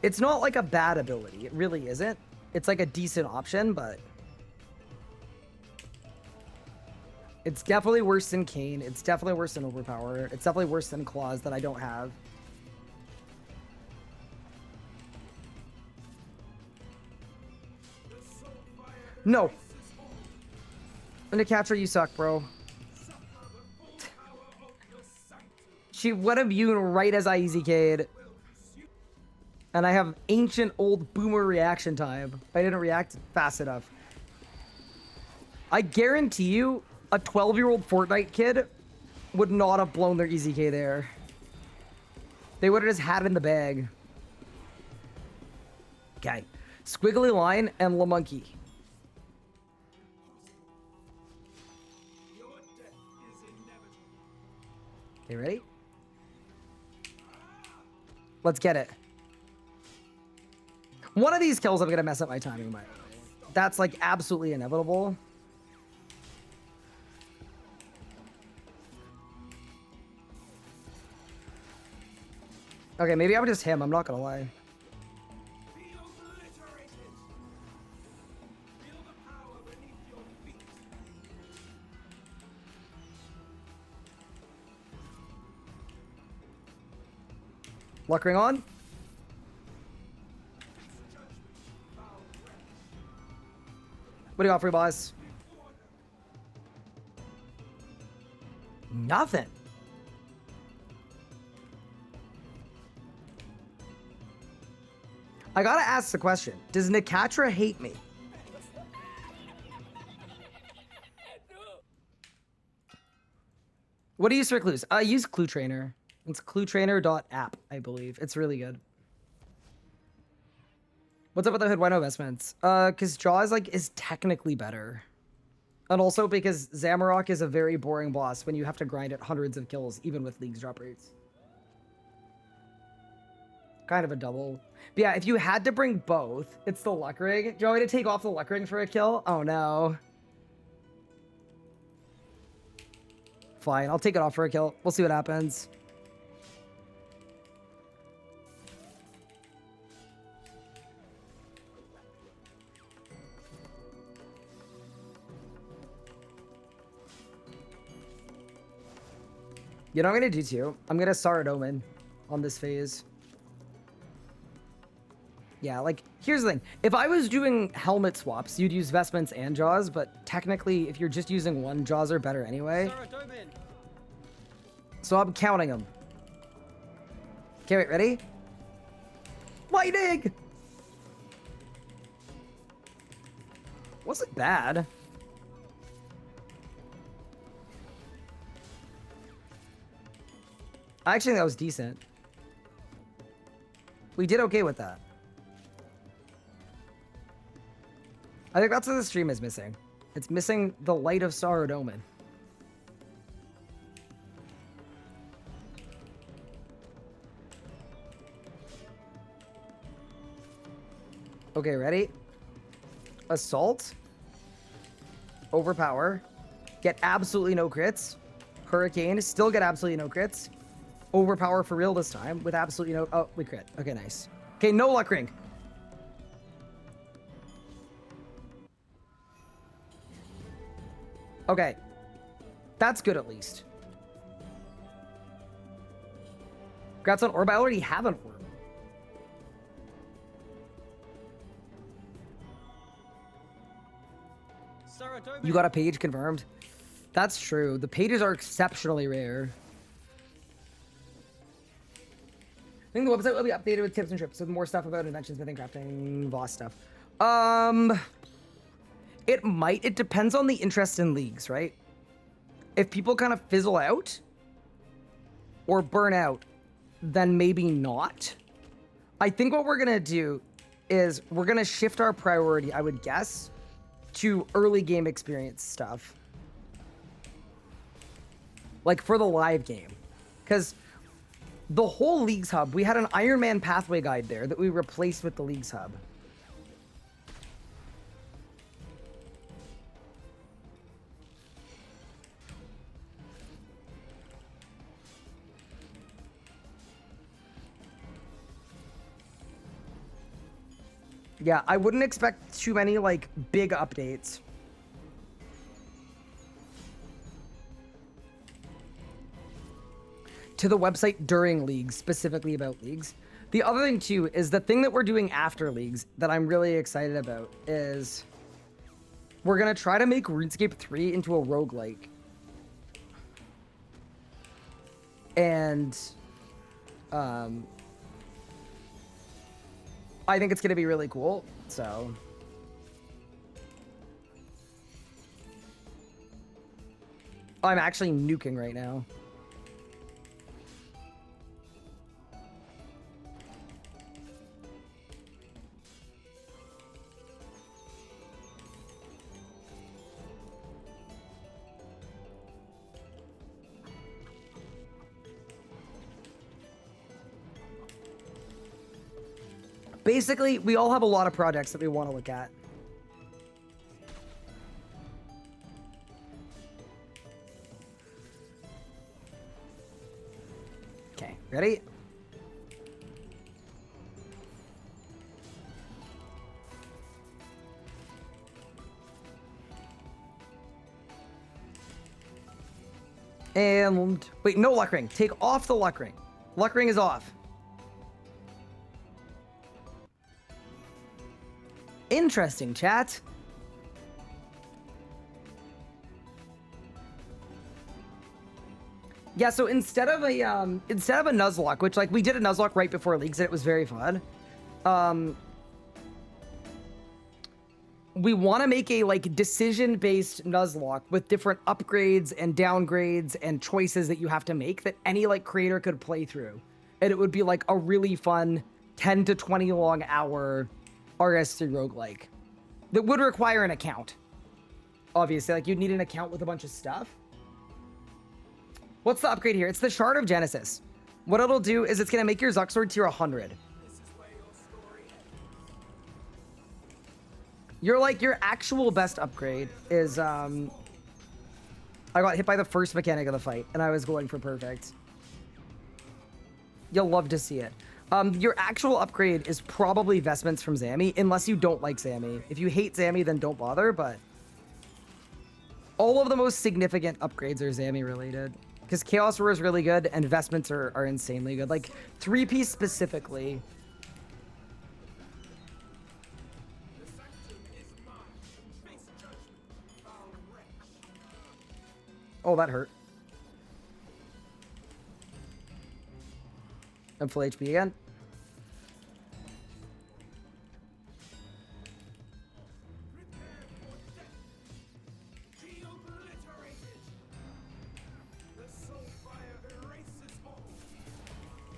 It's not like a bad ability. It really isn't. It's like a decent option, but it's definitely worse than Kane. It's definitely worse than Overpower. It's definitely worse than Claws that I don't have. No. Catcher, you suck, bro. She went immune right as I easy K'd. And I have ancient old boomer reaction time. I didn't react fast enough. I guarantee you, a 12-year-old Fortnite kid would not have blown their easy K there. They would have just had it in the bag. Okay. Squiggly line and La Monkey. Okay, ready? Let's get it. One of these kills, I'm gonna mess up my timing, by the way. That's like absolutely inevitable. Okay, maybe I'm just him. I'm not gonna lie. Luck ring on. What do you got for you, boss? Nothing. I gotta ask the question. Does Nikatra hate me? What do you use for clues? I use Clue Trainer. It's cluetrainer.app, I believe. It's really good. What's up with the hood? Why no investments? Because Jaws is technically better. And also because Zamorak is a very boring boss when you have to grind at hundreds of kills, even with League's drop rates. Kind of a double. But yeah, if you had to bring both, it's the luck ring. Do you want me to take off the luck ring for a kill? Oh no. Fine, I'll take it off for a kill. We'll see what happens. You know what I'm gonna do too? I'm gonna Sarad Omen on this phase. Yeah, here's the thing. If I was doing helmet swaps, you'd use vestments and jaws, but technically, if you're just using one, jaws are better anyway. So I'm counting them. Okay, wait, ready? Lightning! Wasn't bad. I actually think that was decent. We did okay with that. I think that's what the stream is missing. It's missing the light of Sarad Omen. Okay, ready? Assault. Overpower. Get absolutely no crits. Hurricane. Still get absolutely no crits. Overpower for real this time with absolutely no... Oh, we crit. Okay, nice. Okay, no luck ring. Okay. That's good at least. Congrats on orb. I already have an orb. You got a page confirmed? That's true. The pages are exceptionally rare. I think the website will be updated with tips and trips with more stuff about inventions, smithing, crafting, boss stuff. It might. It depends on the interest in leagues, right? If people kind of fizzle out or burn out, then maybe not. I think what we're going to do is we're going to shift our priority, I would guess, to early game experience stuff. Like for the live game. Because the whole Leagues Hub, we had an Iron Man pathway guide there that we replaced with the Leagues Hub. Yeah, I wouldn't expect too many, big updates. To the website during Leagues, specifically about Leagues. The other thing, too, is the thing that we're doing after Leagues that I'm really excited about is we're going to try to make RuneScape 3 into a roguelike. And, I think it's going to be really cool, so... I'm actually nuking right now. Basically, we all have a lot of projects that we want to look at. Okay, ready? And wait, no luck ring. Take off the luck ring. Luck ring is off. Interesting, chat. Yeah, so instead of a Nuzlocke, which like we did a Nuzlocke right before leagues and it was very fun. We want to make a like decision-based Nuzlocke with different upgrades and downgrades and choices that you have to make that any like creator could play through. And it would be like a really fun 10 to 20 long hour RS3 roguelike that would require an account. Obviously, like you'd need an account with a bunch of stuff. What's the upgrade here? It's the Shard of Genesis. What it'll do is it's going to make your Zuck Sword tier 100. Your actual best upgrade is, I got hit by the first mechanic of the fight, and I was going for perfect. You'll love to see it. Your actual upgrade is probably Vestments from Zammy, unless you don't like Zammy. If you hate Zammy, then don't bother, but all of the most significant upgrades are Zammy related. Because Chaos Roar is really good, and Vestments are insanely good. Like, 3-piece specifically. Oh, that hurt. I'm full HP again.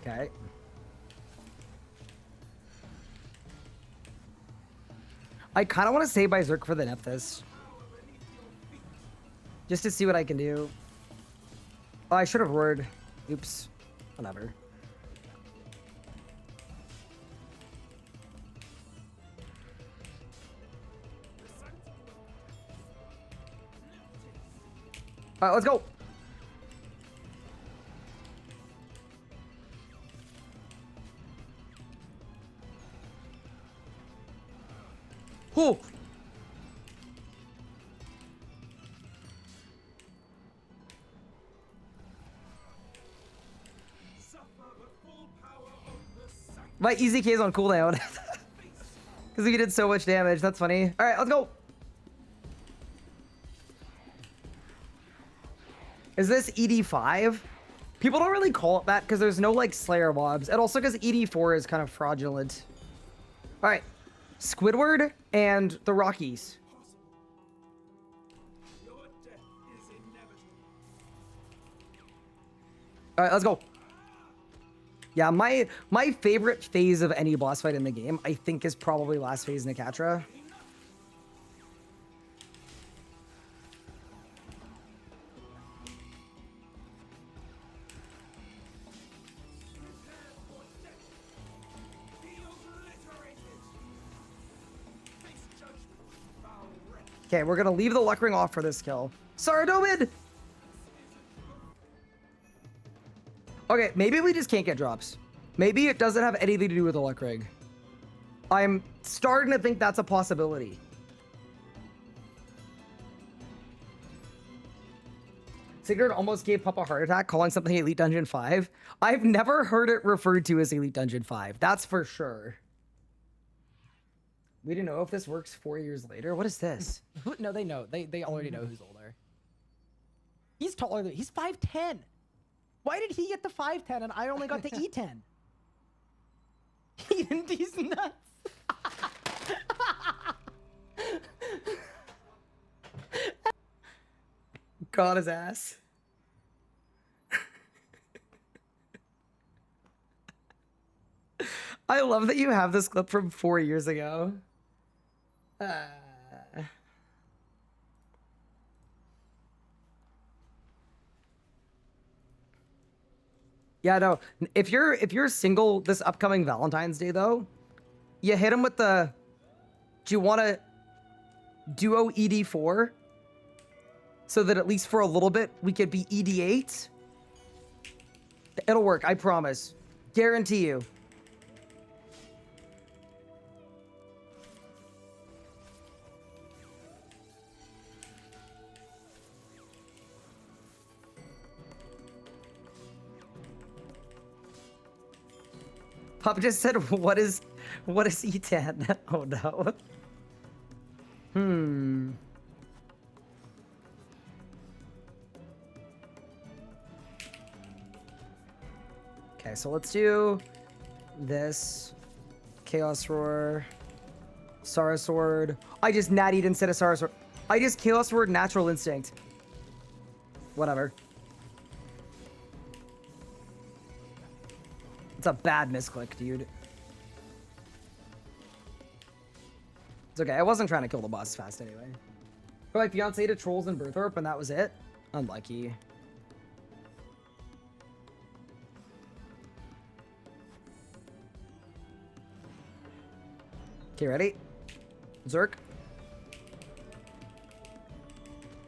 Okay. I kind of want to save my Zerk for the Nephthys. Just to see what I can do. Oh, I should have roared. Oops. Whatever. All right, let's go. Whew. My easy K is on cooldown. Because he did so much damage. That's funny. All right, let's go. Is this ED5? People don't really call it that because there's no like Slayer mobs. And also because ED4 is kind of fraudulent. All right. Squidward and the Rockies. All right, let's go. Yeah, my favorite phase of any boss fight in the game, I think, is probably last phase Nikatra. Okay, we're gonna leave the luck ring off for this kill. Saradomid! Okay, maybe we just can't get drops. Maybe it doesn't have anything to do with the luck ring. I'm starting to think that's a possibility. Sigurd almost gave Pup a heart attack calling something Elite Dungeon 5. I've never heard it referred to as Elite Dungeon 5. That's for sure. We didn't know if this works 4 years later. What is this? No, they know. They already know who's older. He's taller than he's 5'10". Why did he get to 5'10" and I only got to E10? He's nuts. Got his ass. I love that you have this clip from 4 years ago. Yeah, no. If you're single this upcoming Valentine's Day though, you hit him with the, do you want to duo ED4 so that at least for a little bit we could be ED8? It'll work, I promise. Guarantee you. Pup just said, what is E10? Oh no. Hmm. Okay, so let's do this. Chaos Roar. Sarasword. I just nattied instead of Sarasword. I just Chaos Roared Natural Instinct. Whatever. It's a bad misclick, dude. It's okay. I wasn't trying to kill the boss fast anyway. But my fiance did Trolls and Birthorpe, and that was it. Unlucky. Okay, ready? Zerk.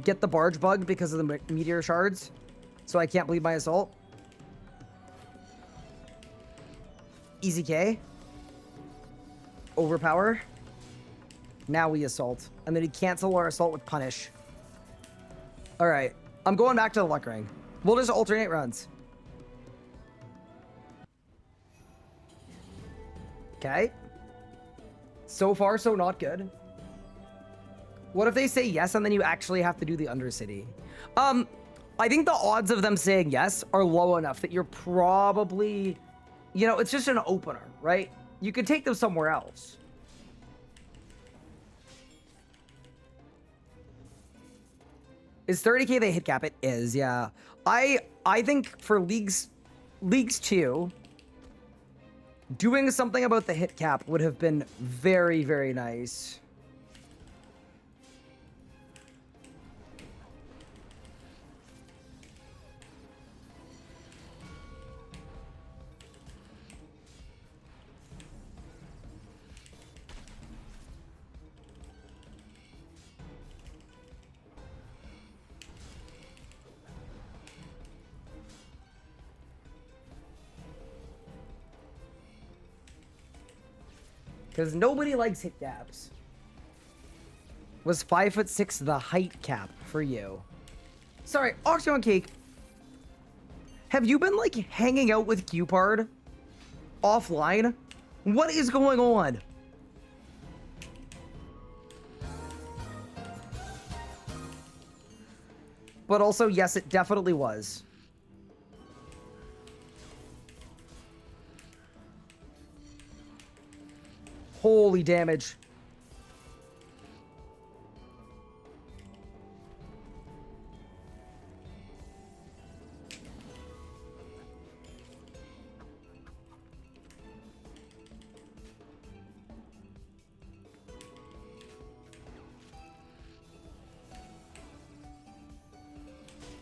Get the barge bug because of the meteor shards. So I can't bleed my assault. Easy K. Overpower. Now we assault. And then we cancel our assault with punish. Alright. I'm going back to the luck ring. We'll just alternate runs. Okay. So far, so not good. What if they say yes and then you actually have to do the Undercity? I think the odds of them saying yes are low enough that you're probably, you know, it's just an opener, right? You could take them somewhere else. Is 30k the hit cap? It is, yeah. I think for Leagues 2, doing something about the hit cap would have been very, very nice. Because nobody likes hit caps. Was 5'6" the height cap for you? Sorry, Oxygen Cake. Have you been like hanging out with Cupard offline? What is going on? But also, yes, it definitely was. Holy damage.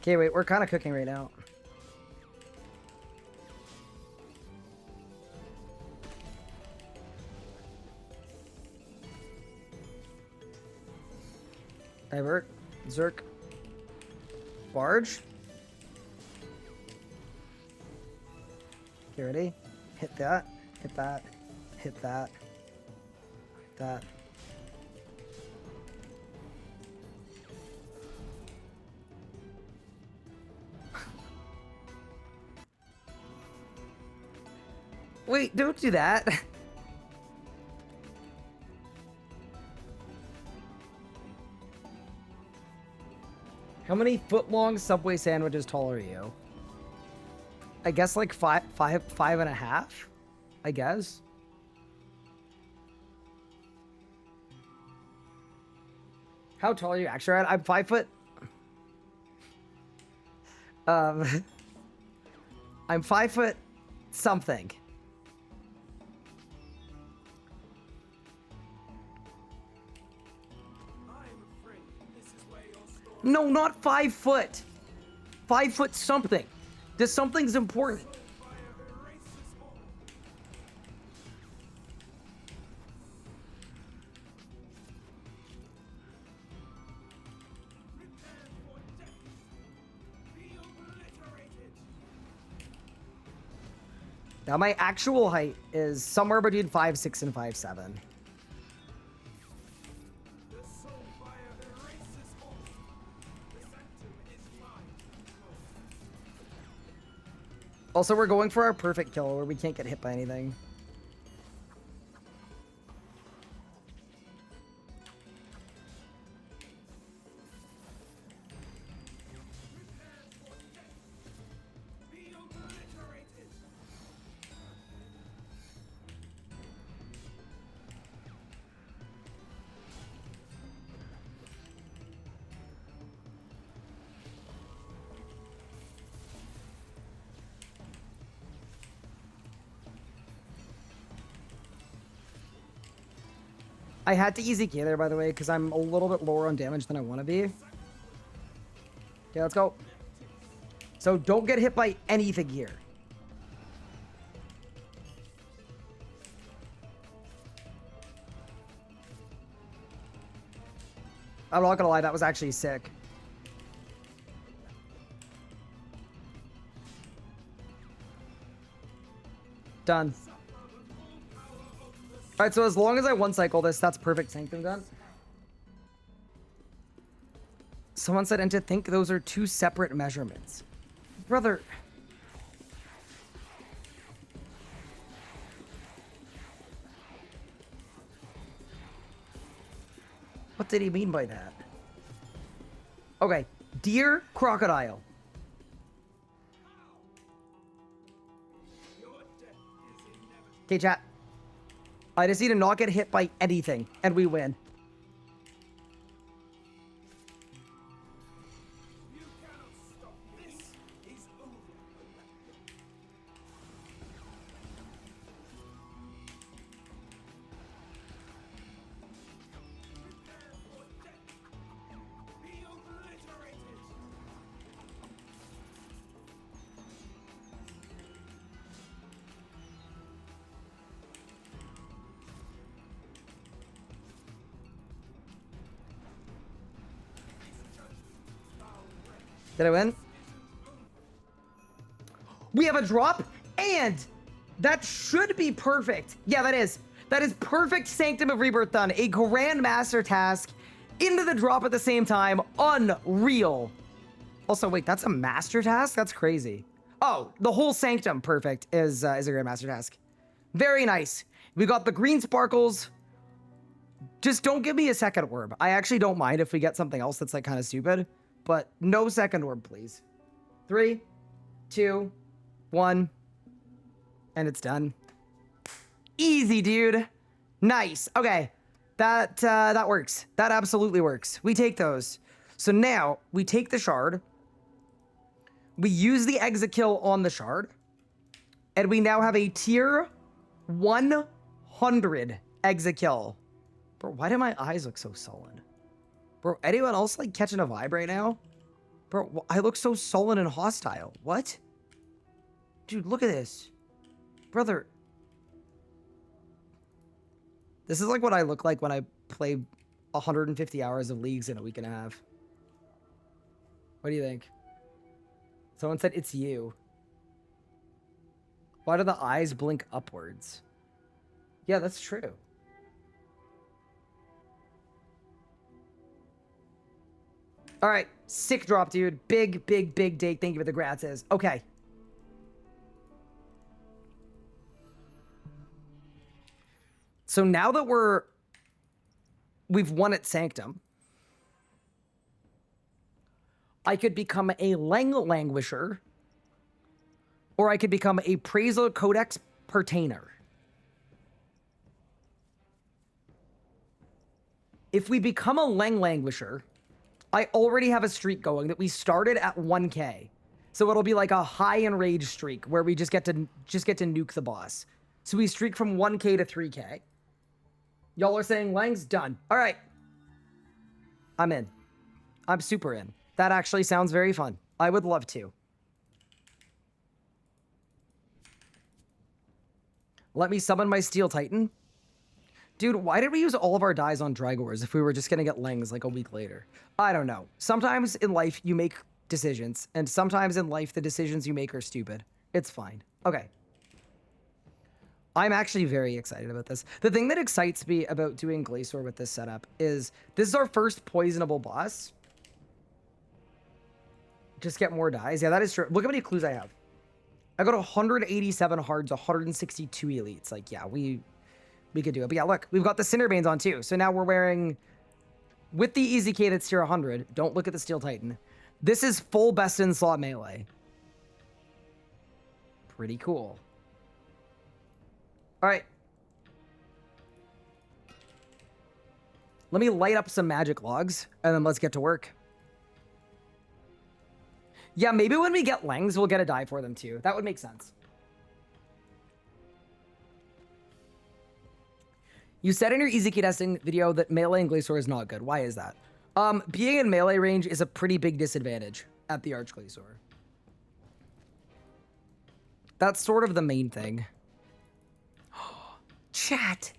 Okay, wait, we're kind of cooking right now. Divert, Zerk, Barge. Okay, ready? Hit that, hit that, hit that, hit that. Wait, don't do that. How many foot-long Subway sandwiches tall are you? I guess like five and a half, I guess. How tall are you actually? I'm 5 foot. I'm 5 foot something. No, not 5 foot. 5 foot something. This something's important. Now my actual height is somewhere between 5'6" and 5'7". Also, we're going for our perfect kill where we can't get hit by anything. I had to easy K there, by the way, because I'm a little bit lower on damage than I want to be. Okay, let's go. So don't get hit by anything here. I'm not gonna lie, that was actually sick. Done. Alright, so as long as I one cycle this, that's perfect Sanctum done. Someone said, and to think those are two separate measurements. Brother. What did he mean by that? Okay, deer, crocodile. Okay, chat. I just need to not get hit by anything, and we win. Did I win? We have a drop, and that should be perfect. Yeah, that is. That is perfect Sanctum of Rebirth done. A Grandmaster task into the drop at the same time. Unreal. Also, wait, that's a Master task? That's crazy. Oh, the whole Sanctum, perfect, is a Grandmaster task. Very nice. We got the green sparkles. Just don't give me a second orb. I actually don't mind if we get something else that's like kind of stupid. But no second orb, please. 3, 2, 1. And it's done. Easy, dude. Nice. Okay. That works. That absolutely works. We take those. So now, we take the shard. We use the exit kill on the shard. And we now have a tier 100 exit kill. Bro, why do my eyes look so sullen? Bro, anyone else like catching a vibe right now? Bro, I look so sullen and hostile. What? Dude, look at this. Brother. This is like what I look like when I play 150 hours of leagues in a week and a half. What do you think? Someone said it's you. Why do the eyes blink upwards? Yeah, that's true. All right, sick drop, dude. Big date. Thank you for the gratis. Okay. So now that we've won at Sanctum, I could become a Languisher, or I could become a Praetor Codex Pertainer. If we become a Languisher, I already have a streak going that we started at 1K. So it'll be like a high-enrage streak where we just get to nuke the boss. So we streak from 1K to 3K. Y'all are saying Lang's done. All right. I'm in. I'm super in. That actually sounds very fun. I would love to. Let me summon my Steel Titan. Dude, why did we use all of our dies on Drygores if we were just gonna get Langs like a week later? I don't know. Sometimes in life you make decisions, and sometimes in life the decisions you make are stupid. It's fine. Okay. I'm actually very excited about this. The thing that excites me about doing Glacier with this setup is this is our first poisonable boss. Just get more dies. Yeah, that is true. Look how many clues I have. I got 187 hards, 162 elites. Like, yeah, we could do it. But yeah, look, we've got the Cinderbanes on too. So now we're wearing, with the Easy K that's tier 100, don't look at the Steel Titan. This is full best in slot melee. Pretty cool. All right. Let me light up some magic logs, and then let's get to work. Yeah, maybe when we get Langs, we'll get a die for them too. That would make sense. You said in your easy key testing video that melee and Glacier is not good. Why is that? Being in melee range is a pretty big disadvantage at the Arch Glacier. That's sort of the main thing. Chat.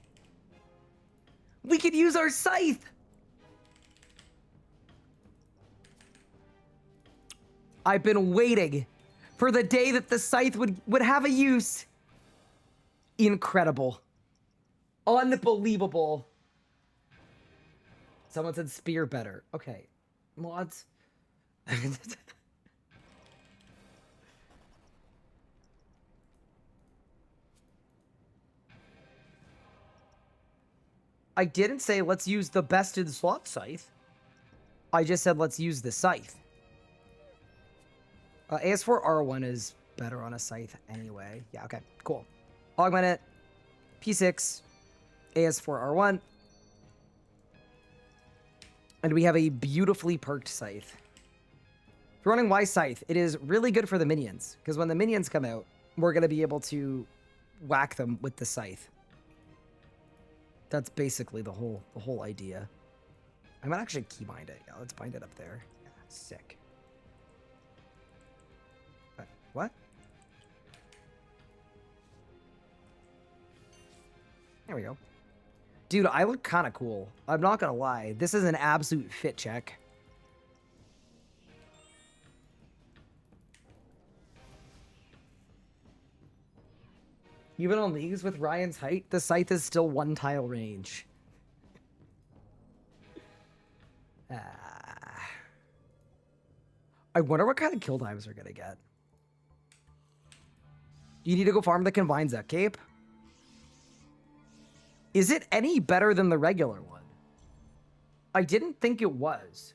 We could use our scythe. I've been waiting for the day that the scythe would have a use. Incredible. Unbelievable. Someone said spear better. Okay. Mods. I didn't say let's use the best in slot scythe. I just said let's use the scythe. AS4 R1 is better on a scythe anyway. Yeah, okay, cool. Augment it. P6. AS4 R1. And we have a beautifully perked scythe. If you're running Y scythe, it is really good for the minions. Because when the minions come out, we're going to be able to whack them with the scythe. That's basically the whole idea. I might actually keybind it. Yeah, let's bind it up there. Yeah, sick. What? There we go. Dude, I look kind of cool. I'm not gonna lie. This is an absolute fit check. Even on leagues with Ryan's height, the scythe is still 1 tile range. I wonder what kind of kill times we're gonna get. You need to go farm the Combined Zek Cape. Is it any better than the regular one? I didn't think it was.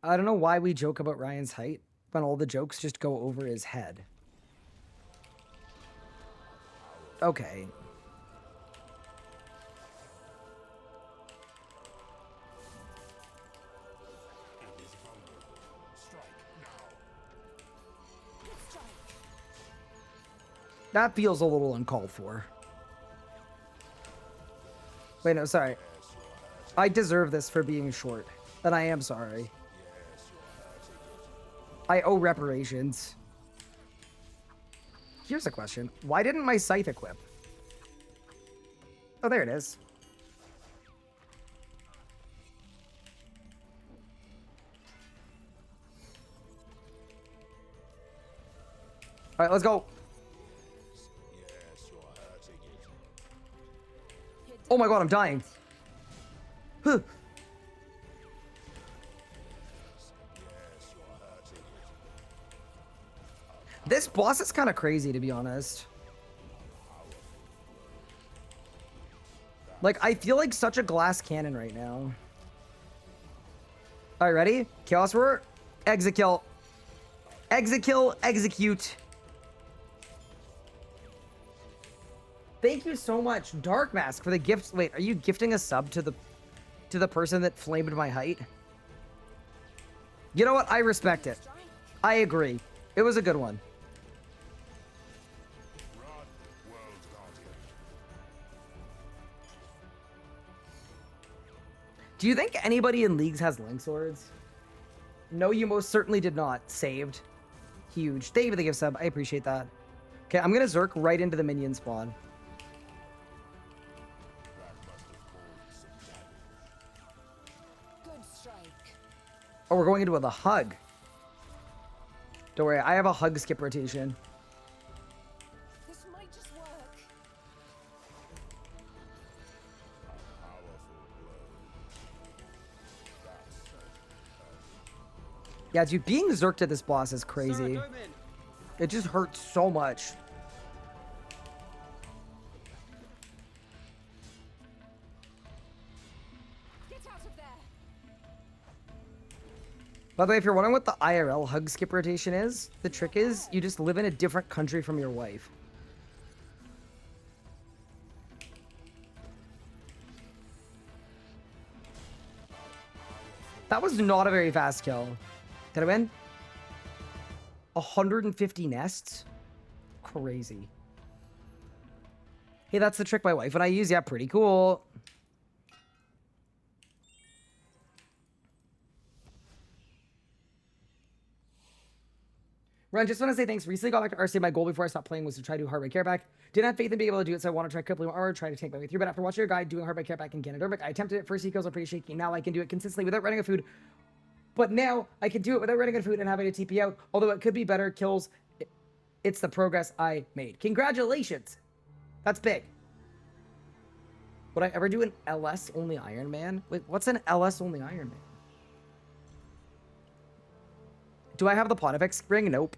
I don't know why we joke about Ryan's height when all the jokes just go over his head. Okay. That feels a little uncalled for. Wait, no, sorry. I deserve this for being short, and I am sorry. I owe reparations. Here's a question. Why didn't my scythe equip? Oh, there it is. All right, let's go. Oh my god, I'm dying. Huh. This boss is kind of crazy, to be honest. Like, I feel like such a glass cannon right now. All right, ready? Chaos Roar. Exit kill. Exit kill. Execute. Thank you so much, Dark Mask, for the gift. Wait, are you gifting a sub to the person that flamed my height? You know what? I respect it. I agree. It was a good one. Do you think anybody in leagues has Link Swords? No, you most certainly did not. Saved. Huge. Thank you for the gift sub. I appreciate that. Okay, I'm gonna Zerk right into the minion spawn. Oh, we're going into the hug. Don't worry, I have a hug skip rotation. This might just work. Yeah, dude, being Zerked at this boss is crazy. It just hurts so much. By the way, if you're wondering what the IRL hug skip rotation is, the trick is you just live in a different country from your wife. That was not a very fast kill. Did I win? 150 nests? crazy. Hey, that's the trick my wife and I use. Yeah, pretty cool. Ron, just want to say thanks. Recently got back to RC. My goal before I stopped playing was to try to do hard by care back. Didn't have faith in being able to do it, so I want to try crippling armor, try to tank my way through. But after watching your guide doing hard by care back in Ganodermic, I attempted it. First ecos are pretty shaky. Now I can do it consistently without running out of food. But now I can do it without running out of food and having to TP out. Although it could be better kills. It's the progress I made. Congratulations. That's big. Would I ever do an LS only Iron Man? Wait, what's an LS only Iron Man? Do I have the Pontifex ring? Nope.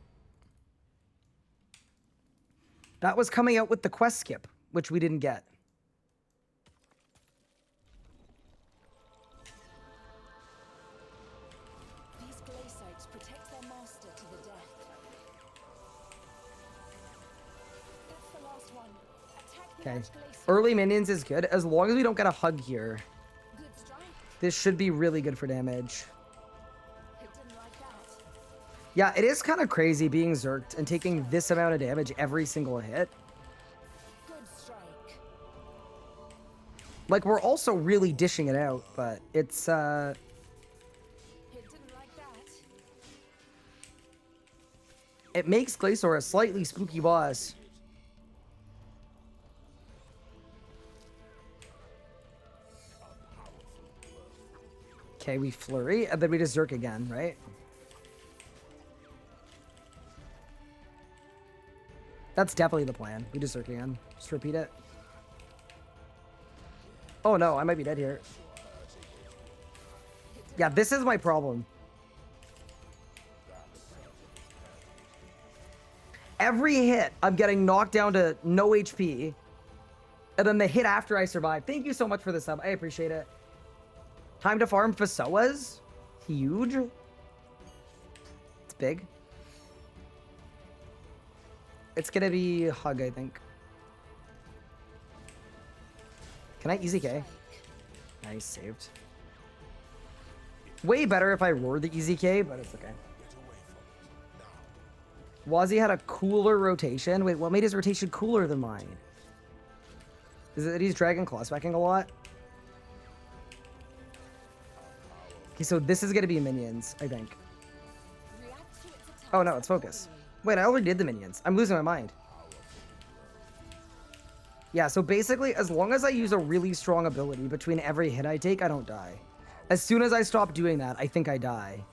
That was coming out with the quest skip, which we didn't get. These glaciers protect their master to the death. That's the last one. Attack the Okay. arch glacier. Early minions is good, as long as we don't get a hug here. Good strike. This should be really good for damage. It didn't like that. Yeah, it is kind of crazy being zerked and taking this amount of damage every single hit. Good strike. Like, we're also really dishing it out, but it's, It didn't like that. it makes Glacier a slightly spooky boss. Okay, we flurry, and then we just zerk again, right? That's definitely the plan. We just zerk again. Just repeat it. Oh no, I might be dead here. Yeah, this is my problem. Every hit, I'm getting knocked down to no HP. And then the hit after I survive. Thank you so much for the sub. I appreciate it. Time to farm Fasoas. Huge. It's big. It's gonna be Hug, I think. Can I easy K? Nice, saved. Way better if I roared the easy K, but it's okay. Wazzy had a cooler rotation. Wait, what made his rotation cooler than mine? Is it that he's Dragon Claw specking a lot? Okay, so this is gonna be minions, I think. React to its attack. Oh no, it's focus. Wait, I already did the minions. I'm losing my mind. Yeah, so basically, as long as I use a really strong ability between every hit I take, I don't die. As soon as I stop doing that, I think I die.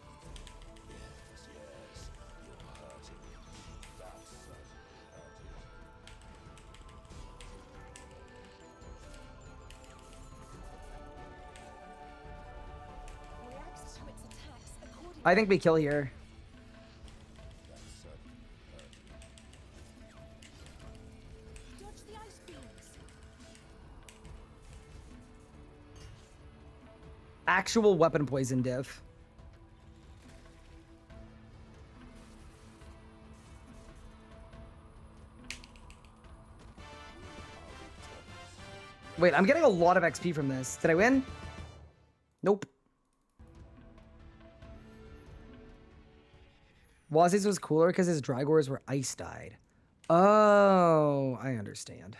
Reacts to its attacks according I think we kill here. dodge the ice beams. Actual weapon poison div. Wait, I'm getting a lot of XP from this. Did I win? Nope. Wazzy's was cooler because his Drygores were ice dyed. Oh, I understand.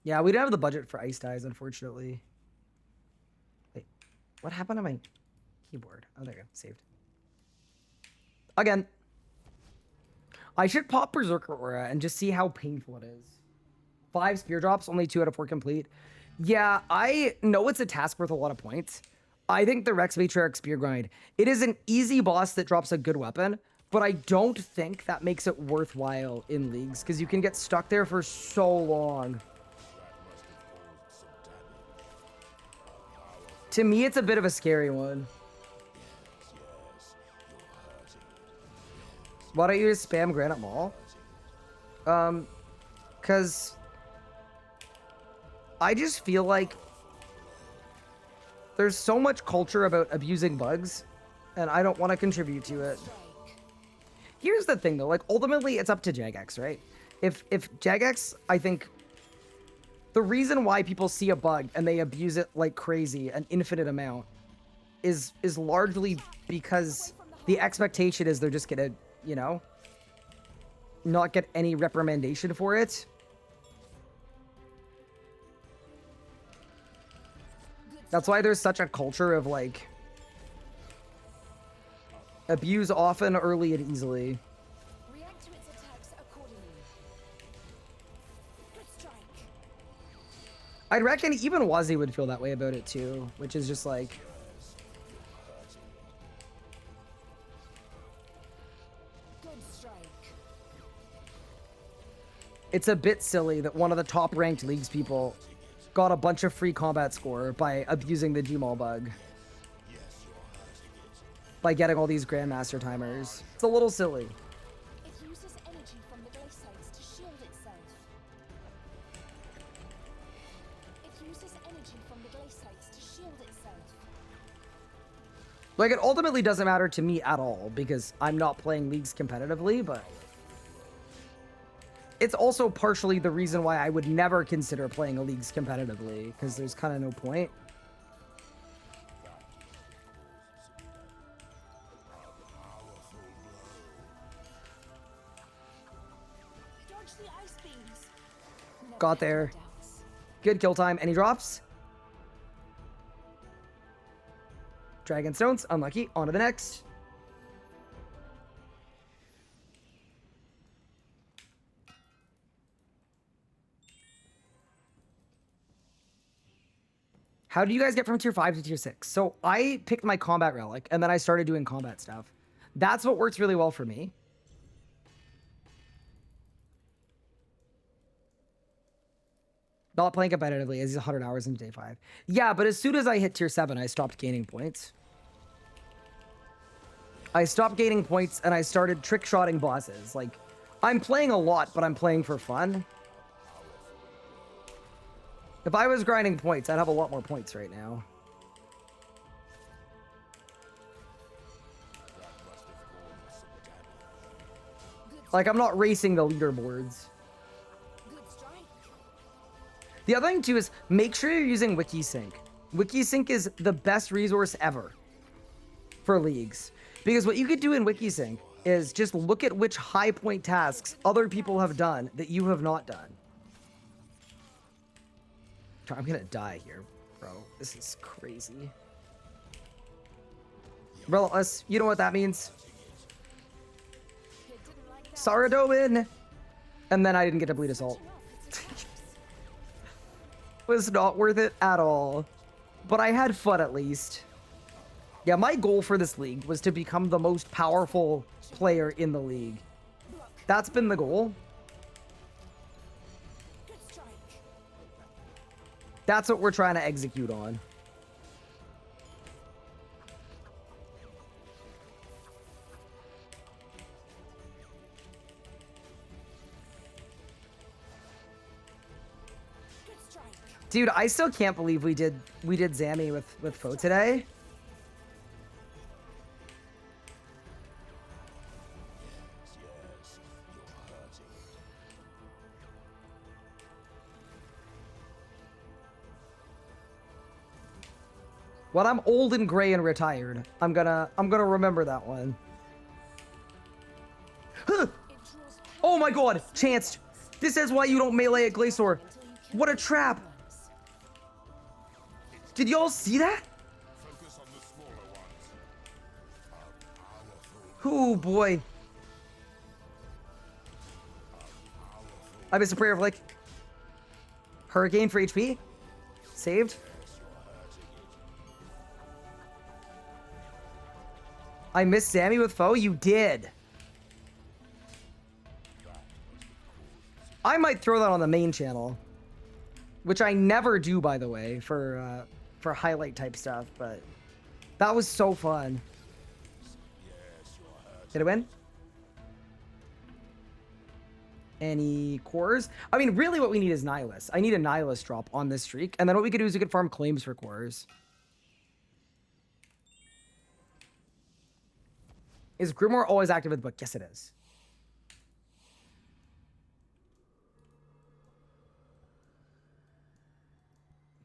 Yeah, we didn't have the budget for ice dyes, unfortunately. Wait, what happened to my keyboard? Oh, there you go. Saved. Again. I should pop Berserker Aura and just see how painful it is. 5 spear drops, only 2 out of 4 complete. Yeah, I know it's a task worth a lot of points. I think the Rex Matriarch Spear Grind, it is an easy boss that drops a good weapon, but I don't think that makes it worthwhile in leagues, because you can get stuck there for so long. To me, it's a bit of a scary one. Why don't you just spam Granite Mall? Because I just feel like there's so much culture about abusing bugs, and I don't want to contribute to it. Here's the thing, though. Like, ultimately, it's up to Jagex, right? If Jagex, I think, the reason why people see a bug and they abuse it like crazy, an infinite amount, is largely because the expectation is they're just gonna, you know? not get any reprimandation for it. That's why there's such a culture of like abuse often, early, and easily. React to its attacks accordingly. Good strike. I'd reckon even Wazi would feel that way about it too, which is just like, Good strike. it's a bit silly that one of the top ranked leagues people got a bunch of free combat score by abusing the Gmaul bug. By getting all these Grandmaster timers. It's a little silly. It uses energy from the glaciates to shield itself. It uses energy from the glaciates to shield itself. Like, it ultimately doesn't matter to me at all because I'm not playing leagues competitively, but it's also partially the reason why I would never consider playing a leagues competitively because there's kind of no point. Dodge the ice beams. Never Got had there. any doubts. Good kill time. Any drops? Dragon Stones. Unlucky. On to the next. How do you guys get from tier 5 to tier 6? So I picked my combat relic and then I started doing combat stuff. That's what works really well for me. Not playing competitively as he's 100 hours into day 5. Yeah, but as soon as I hit tier 7, I stopped gaining points. I stopped gaining points and I started trick-shotting bosses. Like, I'm playing a lot, but I'm playing for fun. If I was grinding points, I'd have a lot more points right now. Like, I'm not racing the leaderboards. Good strike. The other thing, too, is make sure you're using Wikisync. Wikisync is the best resource ever for leagues. Because what you could do in Wikisync is just look at which high point tasks other people have done that you have not done. I'm gonna die here, bro. This is crazy. Relentless, you know what that means? It didn't like that. Saradomin! And then I didn't get to bleed assault. Was not worth it at all. But I had fun at least. Yeah, my goal for this league was to become the most powerful player in the league. That's been the goal. Good strike. That's what we're trying to execute on. Good strike. Dude, I still can't believe we did Zammy with Faux today. When I'm old and gray and retired, I'm gonna remember that one. Huh. It draws Oh my god, chanced. This is why you don't melee at Glacior. What a trap. Did y'all see that? Focus on the smaller ones. Oh boy. I missed a prayer of like Hurricane for HP. Saved. I missed Sammy with Faux? You did. I might throw that on the main channel. Which I never do, by the way, for highlight type stuff, but that was so fun. Did it win? Any cores? I mean, really what we need is Nihilus. I need a Nihilus drop on this streak, and then what we could do is we could farm claims for cores. Is Grimoire always active with the book? Yes, it is.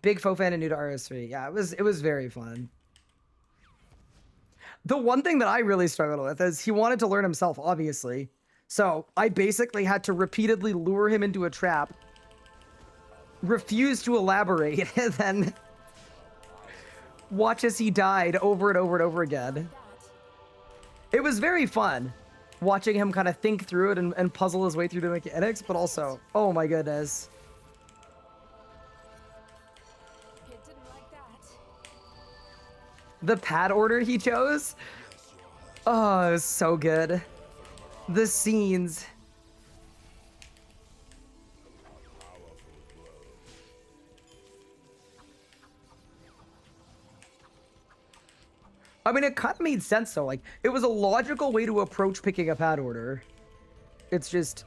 Big Faux fan and new to RS3. Yeah, it was very fun. The one thing that I really struggled with is he wanted to learn himself, obviously. So I basically had to repeatedly lure him into a trap, refuse to elaborate, and then watch as he died over and over and over again. It was very fun watching him kind of think through it and puzzle his way through the mechanics, but also, oh my goodness. It didn't like that. The pad order he chose? Oh, it was so good. The scenes. I mean, it kind of made sense though. Like, it was a logical way to approach picking a pad order. It's just...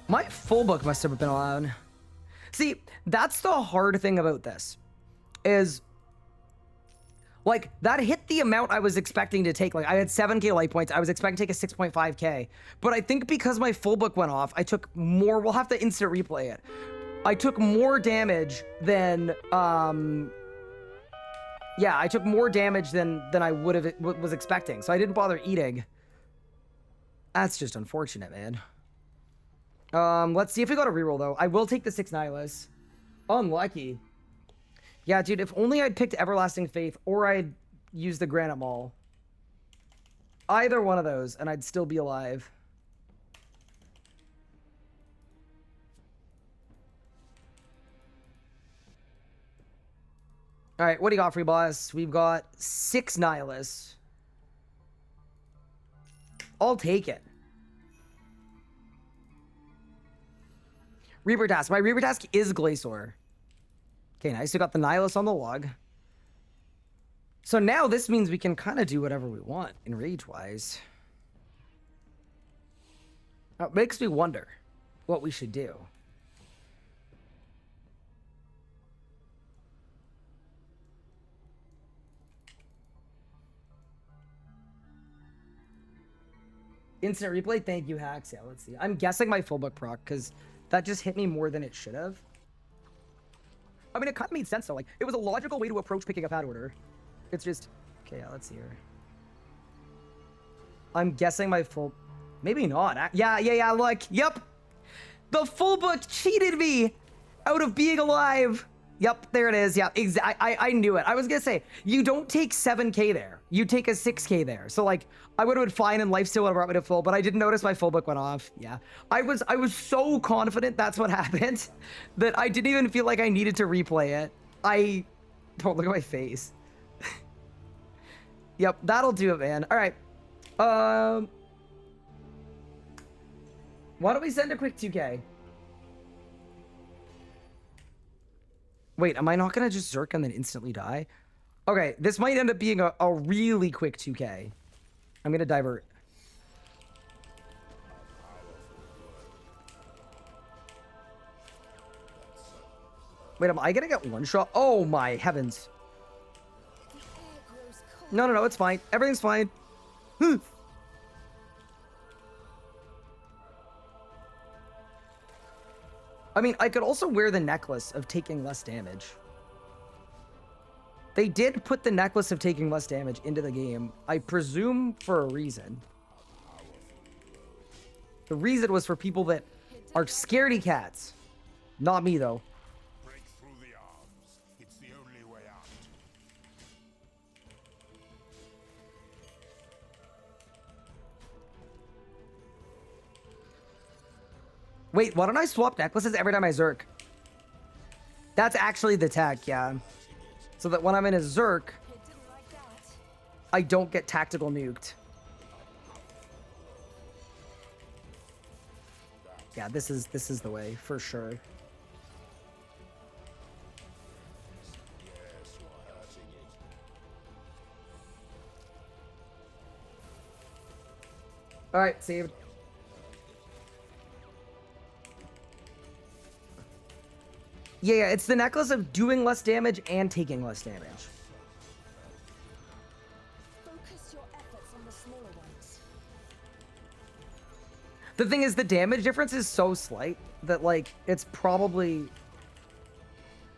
My full book must have been allowed. See, that's the hard thing about this. Is... like, that hit the amount I was expecting to take. Like, I had 7k light points. I was expecting to take a 6.5k. But I think because my full book went off, I took more... We'll have to instant replay it. I took more damage than... yeah, I took more damage than I would have was expecting. So I didn't bother eating. That's just unfortunate, man. Let's see if we got a reroll, though. I will take the 6 Nihilus. Unlucky. Yeah, dude, if only I'd picked Everlasting Faith or I'd used the Granite Maul. Either one of those, and I'd still be alive. All right, what do you got, free boss? We've got 6 Nihilus. I'll take it. Reaper task. My Reaper task is Glacior. Okay, nice. We got the Nihilus on the log. So now this means we can kind of do whatever we want, enrage-wise. It makes me wonder what we should do. Instant replay? Thank you, Hacks. Yeah, let's see. I'm guessing my full book proc, because that just hit me more than it should have. I mean, it kind of made sense, though. Like, it was a logical way to approach picking a pad order. It's just... Okay, yeah, let's see here. I'm guessing my full... Maybe not. Yeah, look. Yep. The full book cheated me out of being alive. Yep, there it is. Yeah, I knew it. I was going to say, you don't take 7k there. You take a 6k there. So, like, I would have been fine and life still would have brought me to full, but I didn't notice my full book went off. Yeah. I was so confident that's what happened that I didn't even feel like I needed to replay it. Don't look at my face. Yep, that'll do it, man. All right. Why don't we send a quick 2k? Wait, am I not going to just Zerk and then instantly die? Okay, this might end up being a really quick 2k. I'm going to divert. Wait, am I going to get one shot? Oh my heavens. No, it's fine. Everything's fine. I mean, I could also wear the necklace of taking less damage. They did put the necklace of taking less damage into the game, I presume for a reason. The reason was for people that are scaredy cats. Not me, though. Break through the arms. It's the only way out. Wait, why don't I swap necklaces every time I Zerk? That's actually the tech, yeah. So that when I'm in a Zerk, I don't get tactical nuked. Yeah, this is the way, for sure. Alright, saved. Yeah, it's the necklace of doing less damage and taking less damage. Focus your efforts on the smaller ones. The thing is, the damage difference is so slight that, like, it's probably...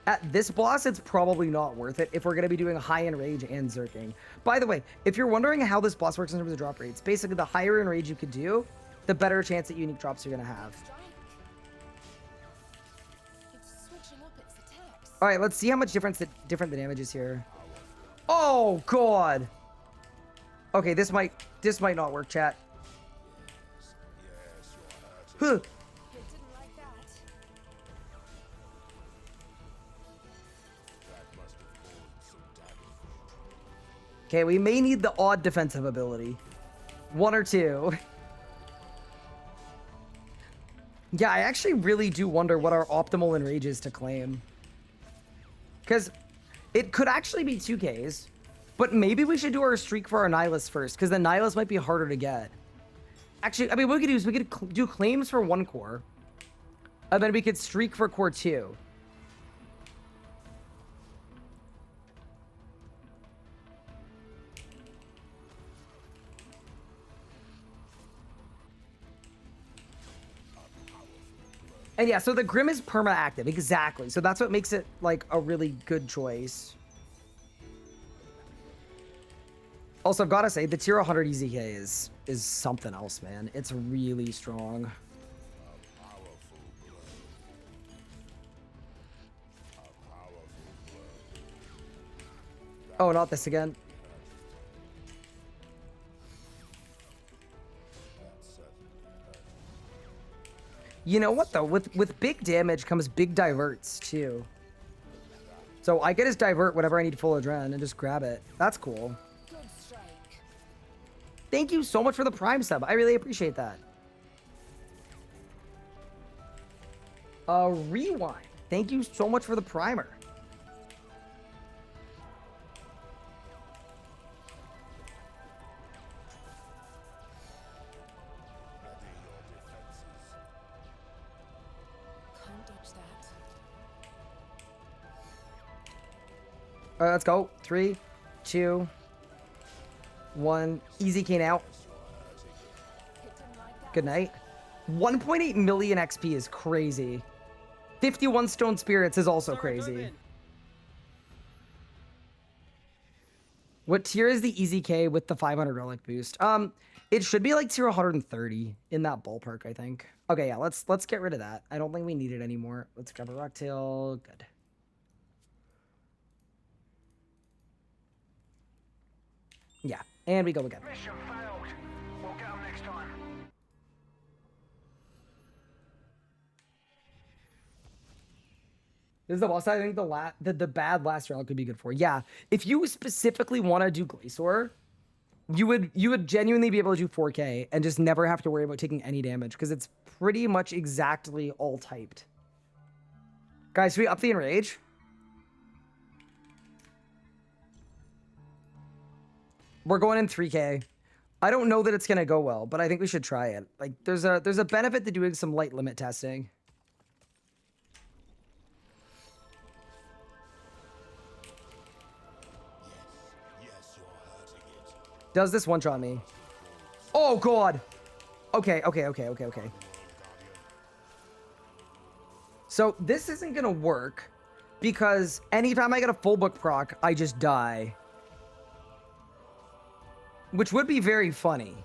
At this boss, it's probably not worth it if we're going to be doing High-enrage and Zerking. By the way, if you're wondering how this boss works in terms of drop rates, basically the higher enrage you could do, the better chance at unique drops you're going to have. Strike. It's switching up its attacks. All right, let's see how much different the damage is here. Oh, God. Okay, this might not work, chat. Huh. It didn't like that. Okay, we may need the odd defensive ability. One or two. Yeah, I actually really do wonder what our optimal enrage is to claim. Because it could actually be 2Ks, but maybe we should do our streak for our Nihilus first, because the Nihilus might be harder to get. Actually, I mean, what we could do is we could do claims for 1 core, and then we could streak for core 2. And yeah, so the Grim is perma-active, exactly. So that's what makes it, like, a really good choice. Also, I've got to say, the tier 100 EZK is something else, man. It's really strong. Oh, not this again. You know what, though? With big damage comes big diverts, too. So I can just divert whenever I need full adrenaline and just grab it. That's cool. Good strike. Thank you so much for the Prime sub. I really appreciate that. Rewind. Thank you so much for the primer. Can't dodge that. All right, let's go. 3, 2, 1. Easy cane out. It didn't like that. Good night. 1.8 million XP is crazy. 51 stone spirits is also crazy. What tier is the EZK with the 500 relic boost? It should be like tier 130 in that ballpark, I think. Okay, yeah, let's get rid of that. I don't think we need it anymore. Let's grab a rocktail. Good. Yeah, and we go again. Mission failed. We'll get them next time. This is the boss I think the bad last round could be good for. Yeah, if you specifically want to do Glacier, you would genuinely be able to do 4K and just never have to worry about taking any damage because it's pretty much exactly all typed. Guys, should we up the enrage? We're going in 3K. I don't know that it's gonna go well, but I think we should try it. Like, there's a benefit to doing some light limit testing. Does this one-shot me? Oh, God. Okay. So this isn't going to work because anytime I get a full book proc, I just die. Which would be very funny.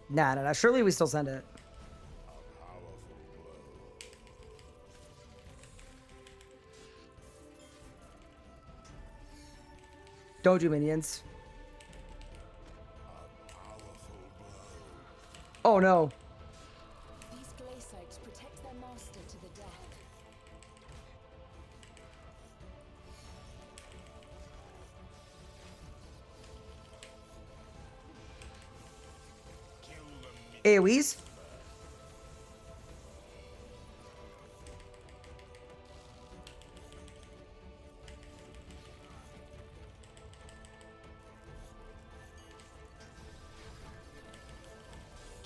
Nah. Surely we still send it. Don't do minions. Oh no. These glaciers protect their master to the death. AoEs?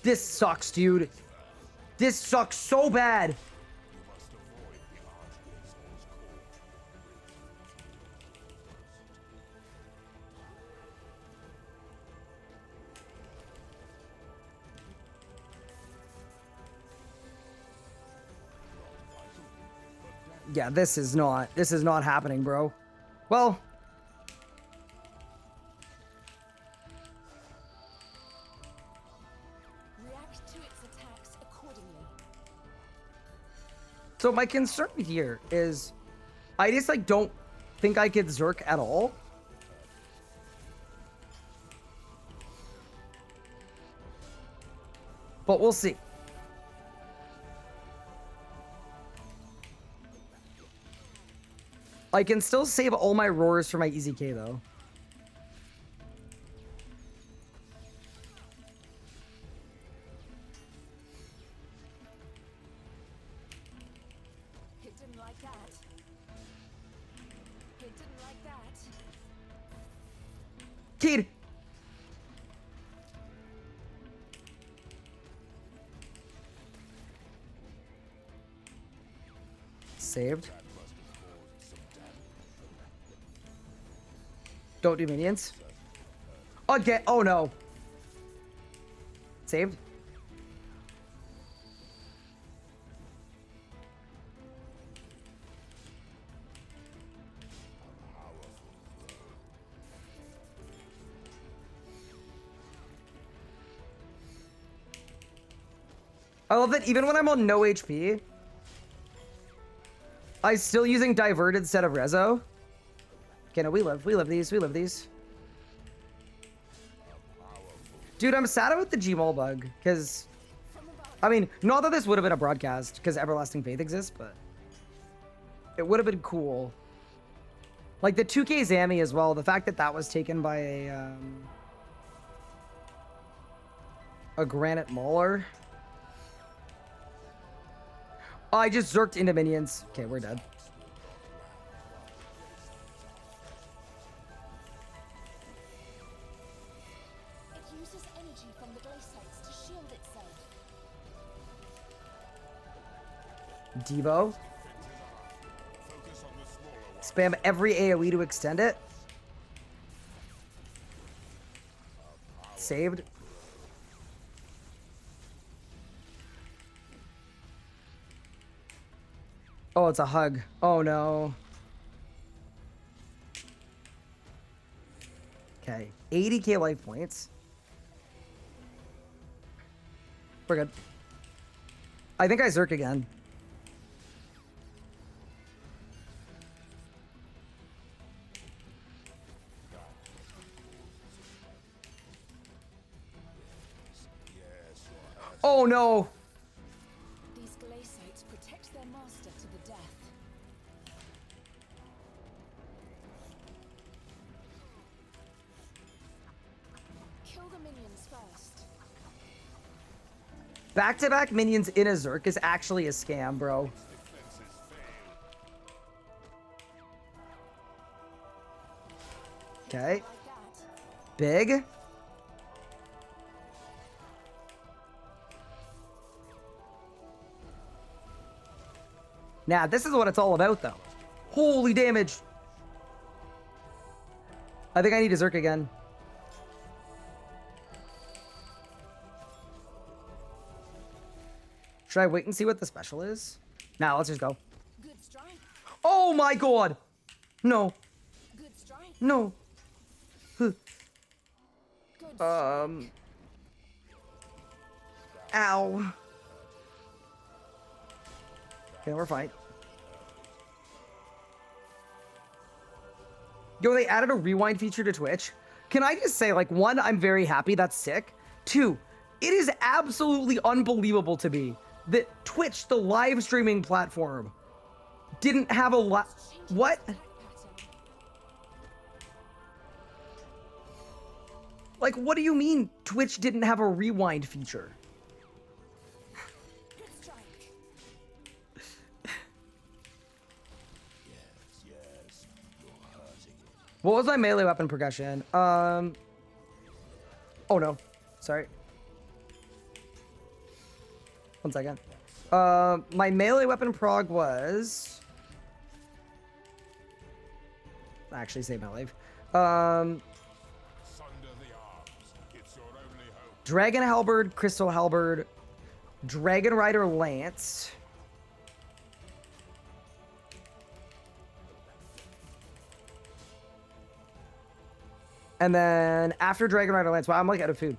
This sucks, dude. This sucks so bad. Yeah, this is not happening, bro. Well, React to its attacks accordingly. so my concern here is I just like don't think I could Zerk at all. But we'll see. I can still save all my roars for my easy K though. It didn't like that. It didn't like that. Kid. Saved. Don't do minions. Again. Oh no. Saved. I love that even when I'm on no HP, I'm still using Divert instead of Rezo. Okay, no, we live these. Dude, I'm sad about the Gmaul bug, because, I mean, not that this would have been a broadcast, because Everlasting Faith exists, but it would have been cool. Like, the 2K Zammy as well, the fact that that was taken by a Granite Mauler. Oh, I just zerked into minions. Okay, we're dead. It uses energy from the glaciates to shield itself. Devo. Spam every AoE to extend it. Saved. Oh, it's a hug. Oh no. Okay, 80k life points. We're good. I think I Zerk again. Oh no! These glaciates protect their master to the death. Kill the minions first. Back-to-back minions in a Zerk is actually a scam, bro. Okay. Like that. Big. Nah, this is what it's all about, though. Holy damage. I think I need to Zerk again. Should I wait and see what the special is? Nah, let's just go. Good strike. Oh my god! No. Good strike. No. Good strike. Ow. Okay, we're fine. Yo, they added a rewind feature to Twitch. Can I just say, like, one, I'm very happy. That's sick. Two, it is absolutely unbelievable to me that Twitch, the live streaming platform, didn't have a lot. What? Attack pattern. Like, what do you mean Twitch didn't have a rewind feature? Good strike. What was my melee weapon progression? Oh no. Sorry. 1 second. My melee weapon prog was... Actually, save my life. Sunder the arms. It's your only hope. Dragon Halberd, Crystal Halberd, Dragon Rider Lance. And then after Dragon Rider Lance, wow, I'm like out of food.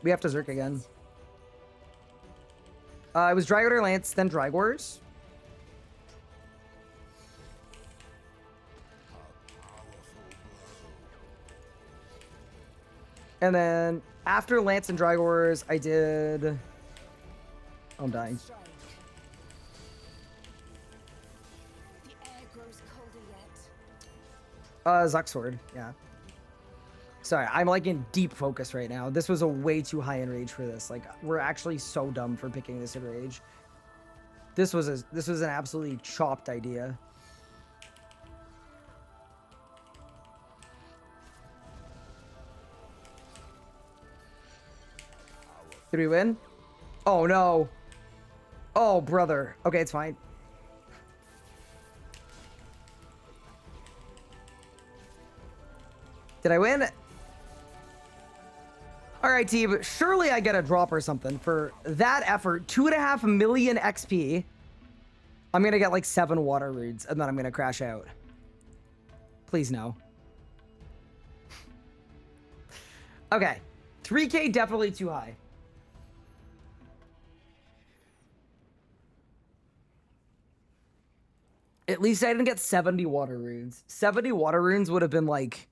We have to Zerk again. It was Dragon Rider Lance, then Dragors. And then after Lance and Dragors, I did... Oh, I'm dying. Strike. The air grows colder yet. Zuck Sword, yeah. Sorry, I'm like in deep focus right now. This was a way too high in rage for this. Like, we're actually so dumb for picking this in rage. This was an absolutely chopped idea. Did we win? Oh no. Oh brother. Okay, it's fine. Did I win? All right, team. Surely I get a drop or something for that effort. 2.5 million XP. I'm gonna get like 7 water reads, and then I'm gonna crash out. Please no. Okay. 3K definitely too high. At least I didn't get 70 water runes. 70 water runes would have been like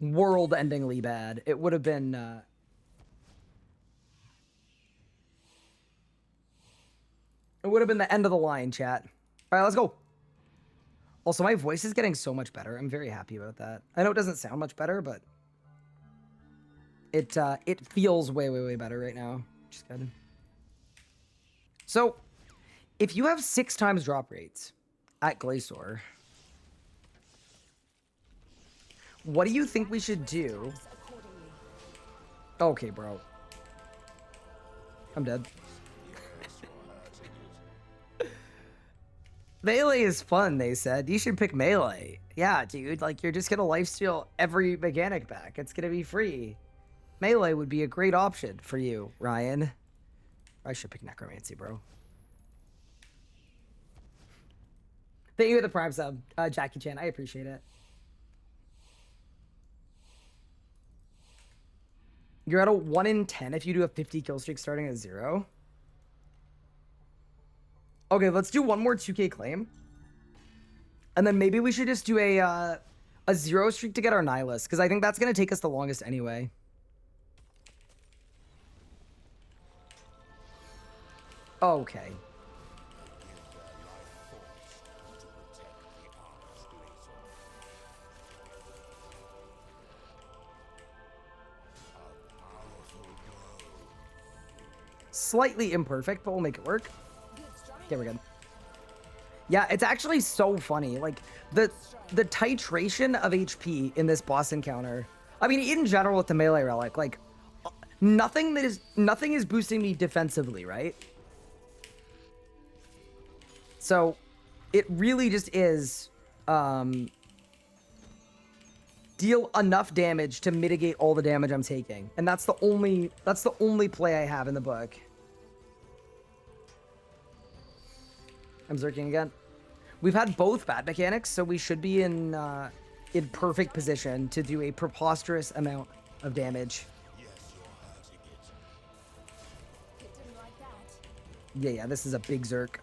world-endingly bad. It would have been it would have been the end of the line, chat. All right, let's go. Also, my voice is getting so much better. I'm very happy about that. I know it doesn't sound much better, but it feels way, way, way better right now. Which is good. So, if you have 6 times drop rates at Glacier, what do you think we should do? Okay, bro. I'm dead. Melee is fun, they said. You should pick Melee. Yeah, dude. Like, you're just gonna lifesteal every mechanic back. It's gonna be free. Melee would be a great option for you, Ryan. I should pick Necromancy, bro. Thank you for the Prime sub, Jackie Chan. I appreciate it. You're at a 1 in 10 if you do a 50 kill streak starting at 0. Okay, let's do one more 2K claim. And then maybe we should just do a 0 streak to get our Nihilist, because I think that's going to take us the longest anyway. Okay. Slightly imperfect, but we'll make it work. Okay, we're good. Yeah, it's actually so funny. Like, the titration of HP in this boss encounter. I mean, in general with the melee relic, like, nothing is boosting me defensively, right? So, it really just is, deal enough damage to mitigate all the damage I'm taking. And that's the only play I have in the book. I'm Zerking again. We've had both bad mechanics, so we should be in perfect position to do a preposterous amount of damage. Yeah, this is a big Zerk.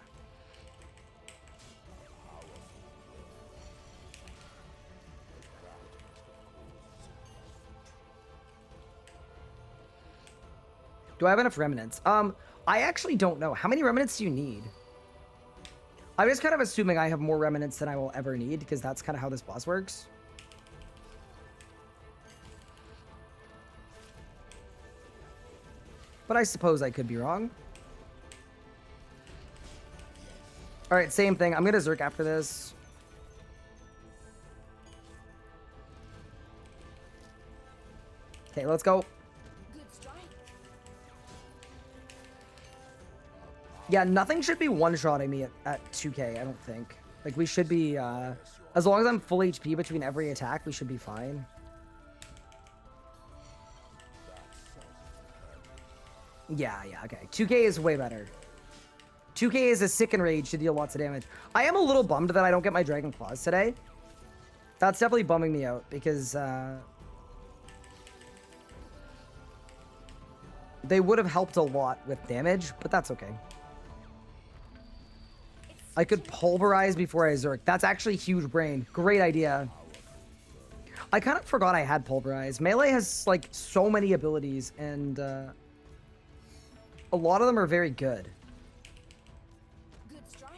Do I have enough remnants? I actually don't know. How many remnants do you need? I'm just kind of assuming I have more remnants than I will ever need, because that's kind of how this boss works. But I suppose I could be wrong. Alright, same thing. I'm going to Zerk after this. Okay, let's go. Yeah, nothing should be one-shotting me at 2K, I don't think. Like, we should be, as long as I'm full HP between every attack, we should be fine. Yeah, okay. 2K is way better. 2K is a sick enrage to deal lots of damage. I am a little bummed that I don't get my Dragon Claws today. That's definitely bumming me out, because, they would have helped a lot with damage, but that's okay. I could pulverize before I Zerk. That's actually huge brain. Great idea. I kind of forgot I had pulverize. Melee has, like, so many abilities, and, a lot of them are very good. Good strike.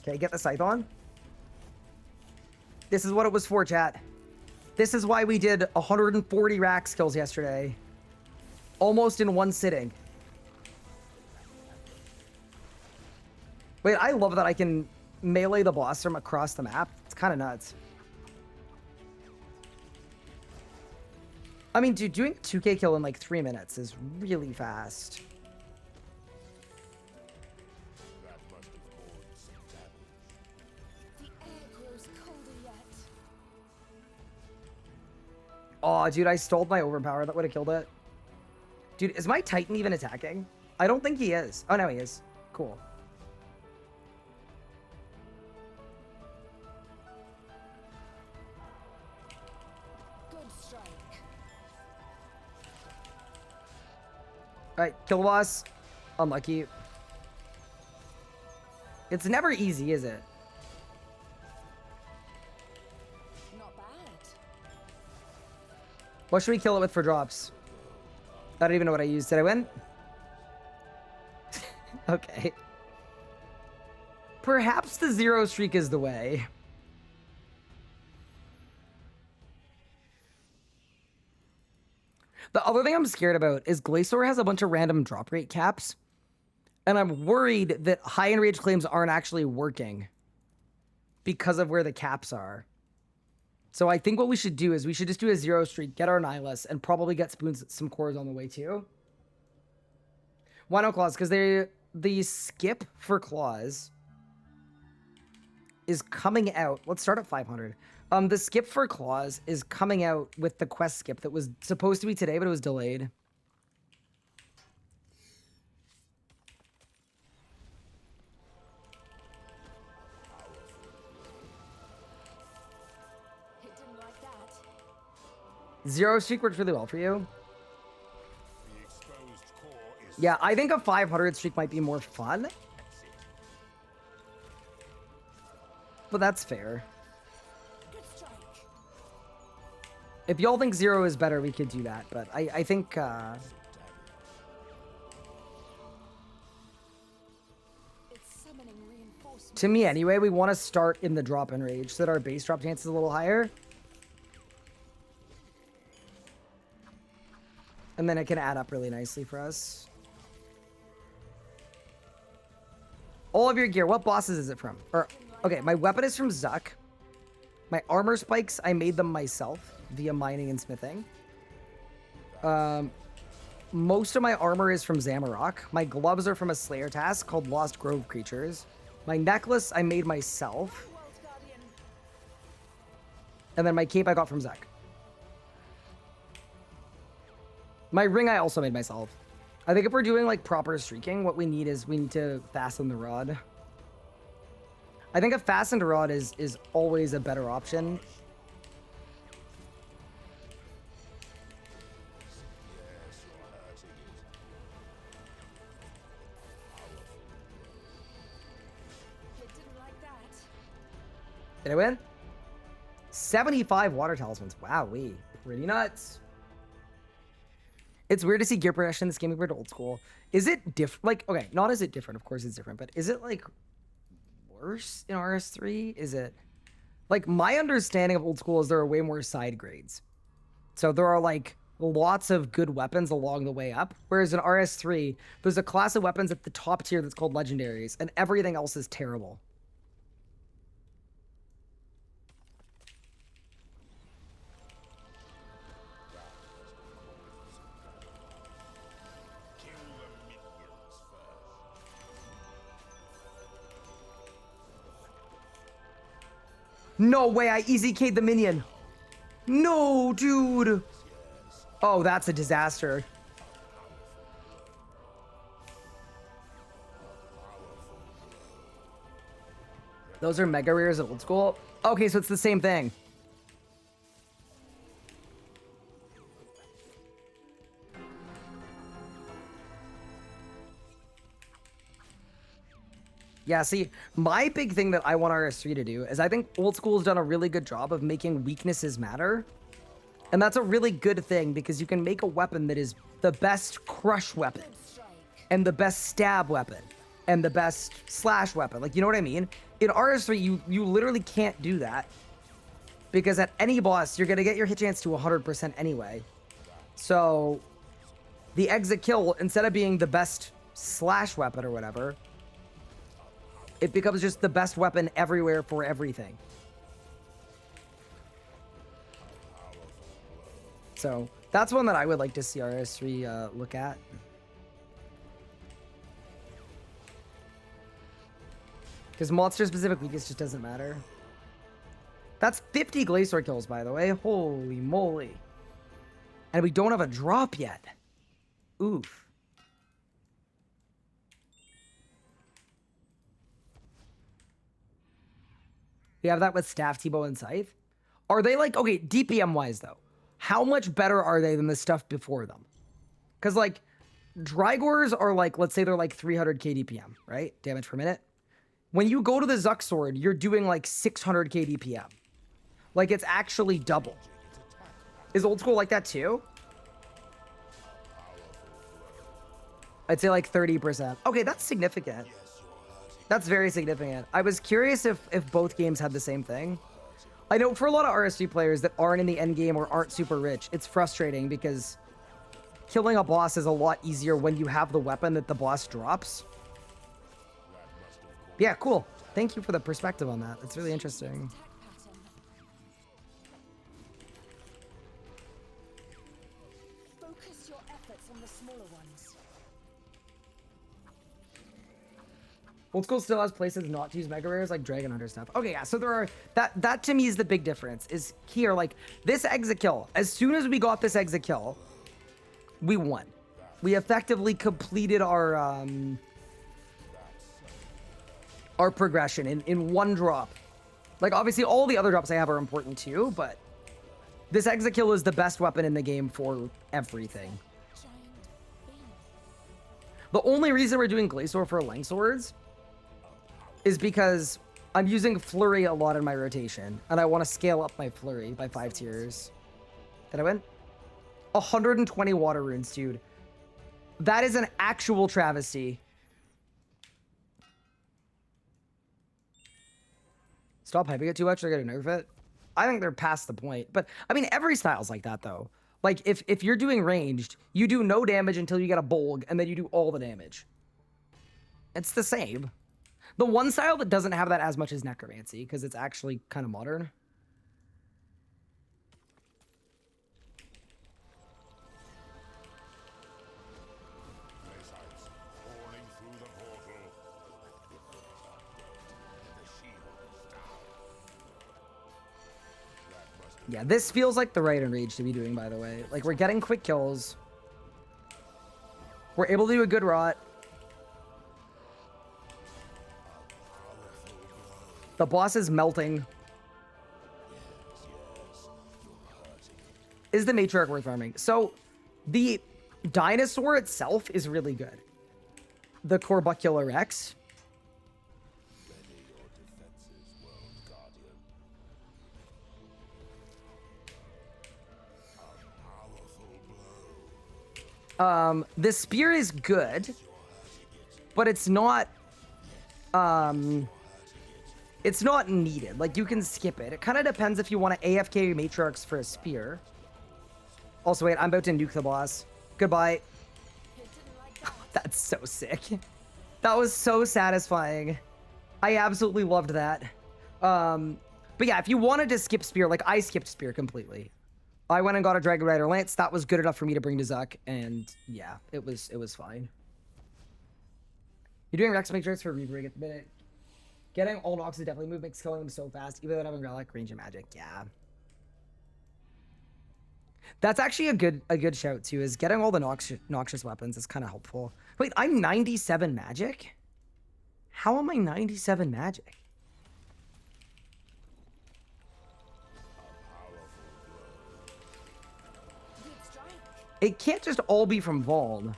Okay, get the scythe on. This is what it was for, chat. This is why we did 140 rack kills yesterday. Almost in one sitting. Wait, I love that I can melee the boss from across the map. It's kind of nuts. I mean, dude, doing a 2K kill in like 3 minutes is really fast. The air grows colder yet. Oh, dude, I stole my overpower. That would have killed it. Dude, is my Titan even attacking? I don't think he is. Oh, no, he is. Cool. Good strike. Alright, kill the boss. Unlucky. It's never easy, is it? Not bad. What should we kill it with for drops? I don't even know what I used. Did I win? Okay. Perhaps the 0 streak is the way. The other thing I'm scared about is Glacier has a bunch of random drop rate caps. And I'm worried that high-enrage claims aren't actually working because of where the caps are. So I think what we should do is we should just do a 0 streak, get our Nihilus, and probably get Spoons some cores on the way too. Why no claws? Because the skip for claws is coming out. Let's start at 500. The skip for claws is coming out with the quest skip that was supposed to be today, but it was delayed. It didn't like that. 0 streak worked really well for you. Yeah, I think a 500 streak might be more fun. But that's fair. Good strike. If y'all think 0 is better, we could do that. But I think... It's summoning reinforcements. to me, anyway, we want to start in the drop and rage so that our base drop chance is a little higher. And then it can add up really nicely for us. All of your gear, what bosses is it from? Or, okay, my weapon is from Zuck. My armor spikes, I made them myself via mining and smithing. Most of my armor is from Zamorak. My gloves are from a Slayer task called Lost Grove Creatures. My necklace, I made myself. World Guardian. And then my cape I got from Zuck. My ring I also made myself. I think if we're doing like proper streaking, what we need is we need to fasten the rod. I think a fastened rod is always a better option. It didn't like that. Did I win? 75 water talismans. Wowee. Pretty nuts. It's weird to see gear progression in this game compared to old school. Is it different? Like, okay, not is it different? Of course it's different, but is it like worse in RS3? Is it like my understanding of old school is there are way more side grades. So there are like lots of good weapons along the way up. Whereas in RS3, there's a class of weapons at the top tier that's called legendaries, and everything else is terrible. No way, I easy K'd the minion. No, dude. Oh, that's a disaster. Those are mega rares at old school. Okay, so it's the same thing. Yeah, see, my big thing that I want RS3 to do is I think old school's done a really good job of making weaknesses matter. And that's a really good thing because you can make a weapon that is the best crush weapon and the best stab weapon and the best slash weapon. Like, you know what I mean? In RS3, you literally can't do that because at any boss, you're going to get your hit chance to 100% anyway. So the exit kill, instead of being the best slash weapon or whatever, it becomes just the best weapon everywhere for everything. So that's one that I would like to see RS3 look at. Because monster specific weakness just doesn't matter. That's 50 Glacier kills, by the way. Holy moly. And we don't have a drop yet. Oof. We have that with Staff, T-Bow, and Scythe. Are they like, okay, DPM-wise, though, how much better are they than the stuff before them? Because, like, Drygors are like, let's say they're like 300k DPM, right? Damage per minute. When you go to the Zuck Sword, you're doing like 600k DPM. Like, it's actually double. Is old school like that too? I'd say like 30%. Okay, that's significant. That's very significant. I was curious if both games had the same thing. I know for a lot of RS3 players that aren't in the end game or aren't super rich, it's frustrating because killing a boss is a lot easier when you have the weapon that the boss drops. Yeah, cool. Thank you for the perspective on that. That's really interesting. Focus your efforts on the smaller ones. Old school still has places not to use mega rares like Dragon Hunter stuff. Okay, yeah, so there are that to me is the big difference. Is here, like this exit kill. As soon as we got this exit kill, we won. We effectively completed our progression in one drop. Like obviously all the other drops I have are important too, but this exit kill is the best weapon in the game for everything. The only reason we're doing Glacier for Lang Swords is because I'm using Flurry a lot in my rotation, and I want to scale up my Flurry by 5 tiers. Did I win? 120 water runes, dude. That is an actual travesty. Stop hyping it too much, they're gonna nerf it. I think they're past the point. But, I mean, every style's like that, though. Like, if you're doing ranged, you do no damage until you get a Bolg, and then you do all the damage. It's the same. The one style that doesn't have that as much is Necromancy, because it's actually kind of modern. Yeah, this feels like the right enrage to be doing, by the way. Like, we're getting quick kills. We're able to do a good rot. The boss is melting. Is the matriarch worth farming? So, the dinosaur itself is really good. The Corbucula Rex. The spear is good, but it's not needed. Like, you can skip it. It kind of depends if you want to AFK matriarchs for a spear. Also, wait, I'm about to nuke the boss. Goodbye. That's so sick. That was so satisfying. I absolutely loved that. But yeah, if you wanted to skip spear, like I skipped spear completely. I went and got a Dragon Rider Lance. That was good enough for me to bring to Zuck, and yeah, it was fine. You're doing Rex Matrix for Reavering at the minute. Getting all Nox is definitely move makes killing them so fast, even though having Relic, range, and magic. Yeah. That's actually a good shout too, is getting all the noxious weapons is kind of helpful. Wait, I'm 97 magic? How am I 97 magic? It can't just all be from Voln.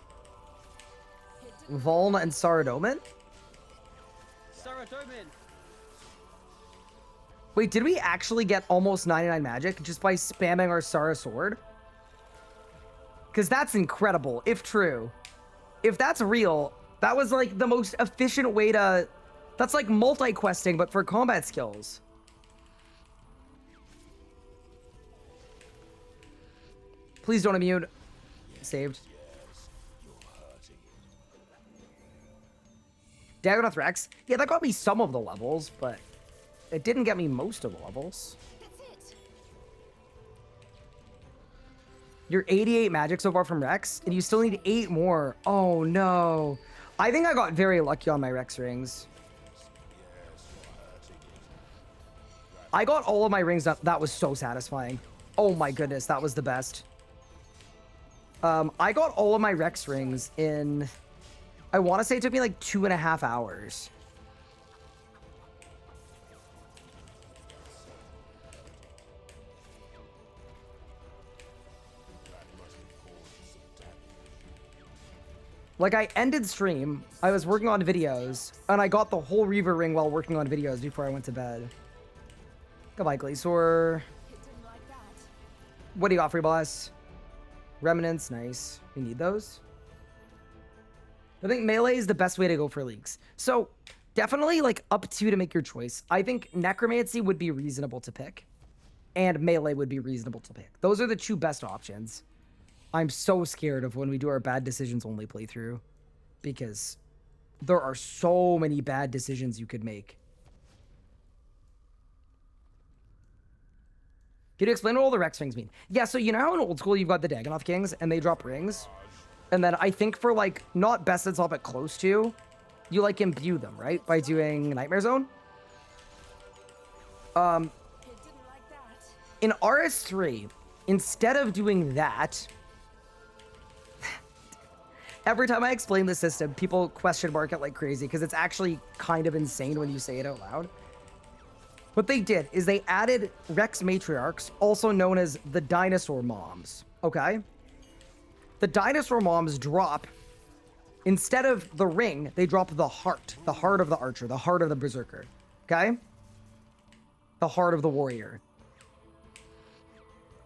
Voln and Saradomin? Saradomin. Wait, did we actually get almost 99 magic just by spamming our Sara sword? Because that's incredible, if true. If that's real, that was like the most efficient way to... That's like multi-questing, but for combat skills. Please don't immune. Saved. Dagonoth Rex. Yeah, that got me some of the levels, but it didn't get me most of the levels. You're 88 magic so far from Rex, and you still need 8 more. Oh no. I think I got very lucky on my Rex rings. I got all of my rings up. That was so satisfying. Oh my goodness, that was the best. I got all of my Rex rings in, I want to say it took me like 2.5 hours. Like, I ended stream, I was working on videos, and I got the whole Reaver ring while working on videos before I went to bed. Goodbye, Glacier. What do you got, free boss? Remnants, nice. We need those. I think melee is the best way to go for leagues. So, definitely, like, up to you to make your choice. I think Necromancy would be reasonable to pick, and melee would be reasonable to pick. Those are the 2 best options. I'm so scared of when we do our bad decisions only playthrough, because there are so many bad decisions you could make. Can you explain what all the Rex rings mean? Yeah, so you know how in old school you've got the Dagonoth Kings and they drop rings? And then I think for like, not best it's all but close to, you like imbue them, right? By doing Nightmare Zone? In RS3, instead of doing that, every time I explain the system, people question mark it like crazy because it's actually kind of insane when you say it out loud. What they did is they added Rex Matriarchs, also known as the Dinosaur Moms, okay? The Dinosaur Moms drop, instead of the ring, they drop the heart of the archer, the heart of the berserker, okay? The heart of the warrior.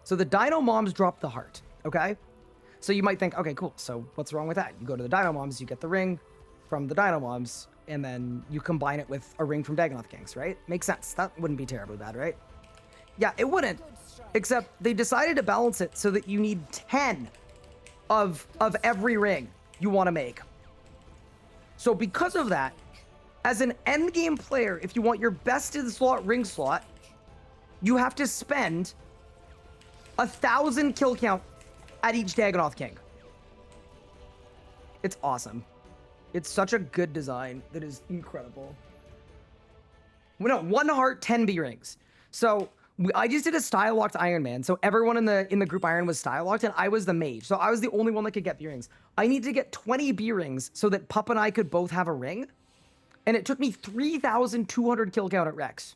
So the Dino Moms drop the heart, okay? So you might think, okay, cool, so what's wrong with that? You go to the Dino Moms, you get the ring from the Dino Moms, and then you combine it with a ring from Dagonoth Kings, right? Makes sense. That wouldn't be terribly bad, right? Yeah, it wouldn't. Except they decided to balance it so that you need 10 of every ring you want to make. So because of that, as an endgame player, if you want your best in slot ring slot, you have to spend 1,000 kill count at each Dagonoth King. It's awesome. It's such a good design that is incredible. Well, no, 1 heart, 10 B rings. So I just did a style locked Iron Man. So everyone in the group Iron was style locked, and I was the mage. So I was the only one that could get B rings. I need to get 20 B rings so that Pup and I could both have a ring. And it took me 3,200 kill count at Rex.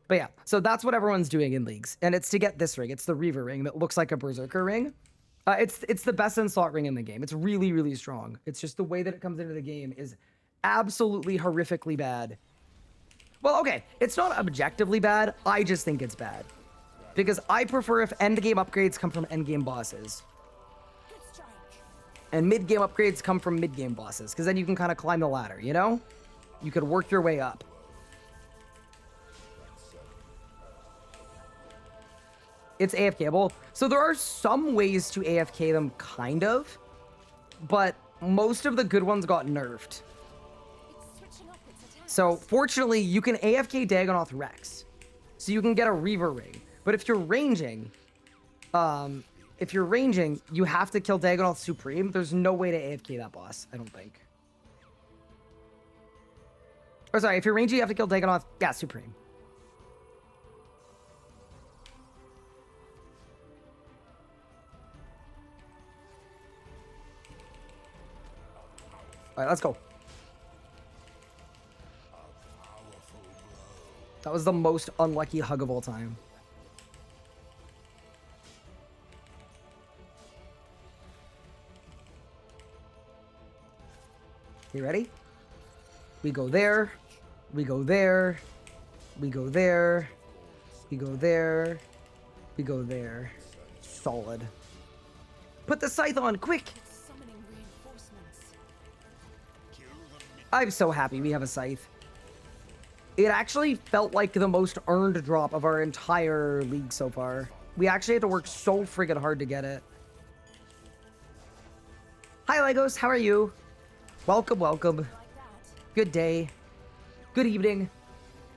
But yeah, so that's what everyone's doing in leagues. And it's to get this ring. It's the Reaver ring that looks like a Berserker ring. It's the best in slot ring in the game. It's really, really strong. It's just the way that it comes into the game is absolutely horrifically bad. Well, okay, it's not objectively bad. I just think it's bad. Because I prefer if endgame upgrades come from endgame bosses. And mid-game upgrades come from mid-game bosses. Because then you can kind of climb the ladder, you know? You could work your way up. It's AFKable. So there are some ways to AFK them, kind of, but most of the good ones got nerfed. It's switching up its attack. So fortunately, you can AFK Dagonoth Rex, so you can get a Reaver Ring. But if you're ranging, you have to kill Dagonoth Supreme. There's no way to AFK that boss, I don't think. Or sorry, if you're ranging, you have to kill Dagonoth, yeah, Supreme. All right, let's go. That was the most unlucky hug of all time. You ready? We go there. We go there. We go there. We go there. We go there. Solid. Put the scythe on, quick! It's summoning reinforcements. I'm so happy we have a scythe. It actually felt like the most earned drop of our entire league so far. We actually had to work so friggin' hard to get it. Hi, Legos. How are you? Welcome, welcome. Like that. Good day. Good evening.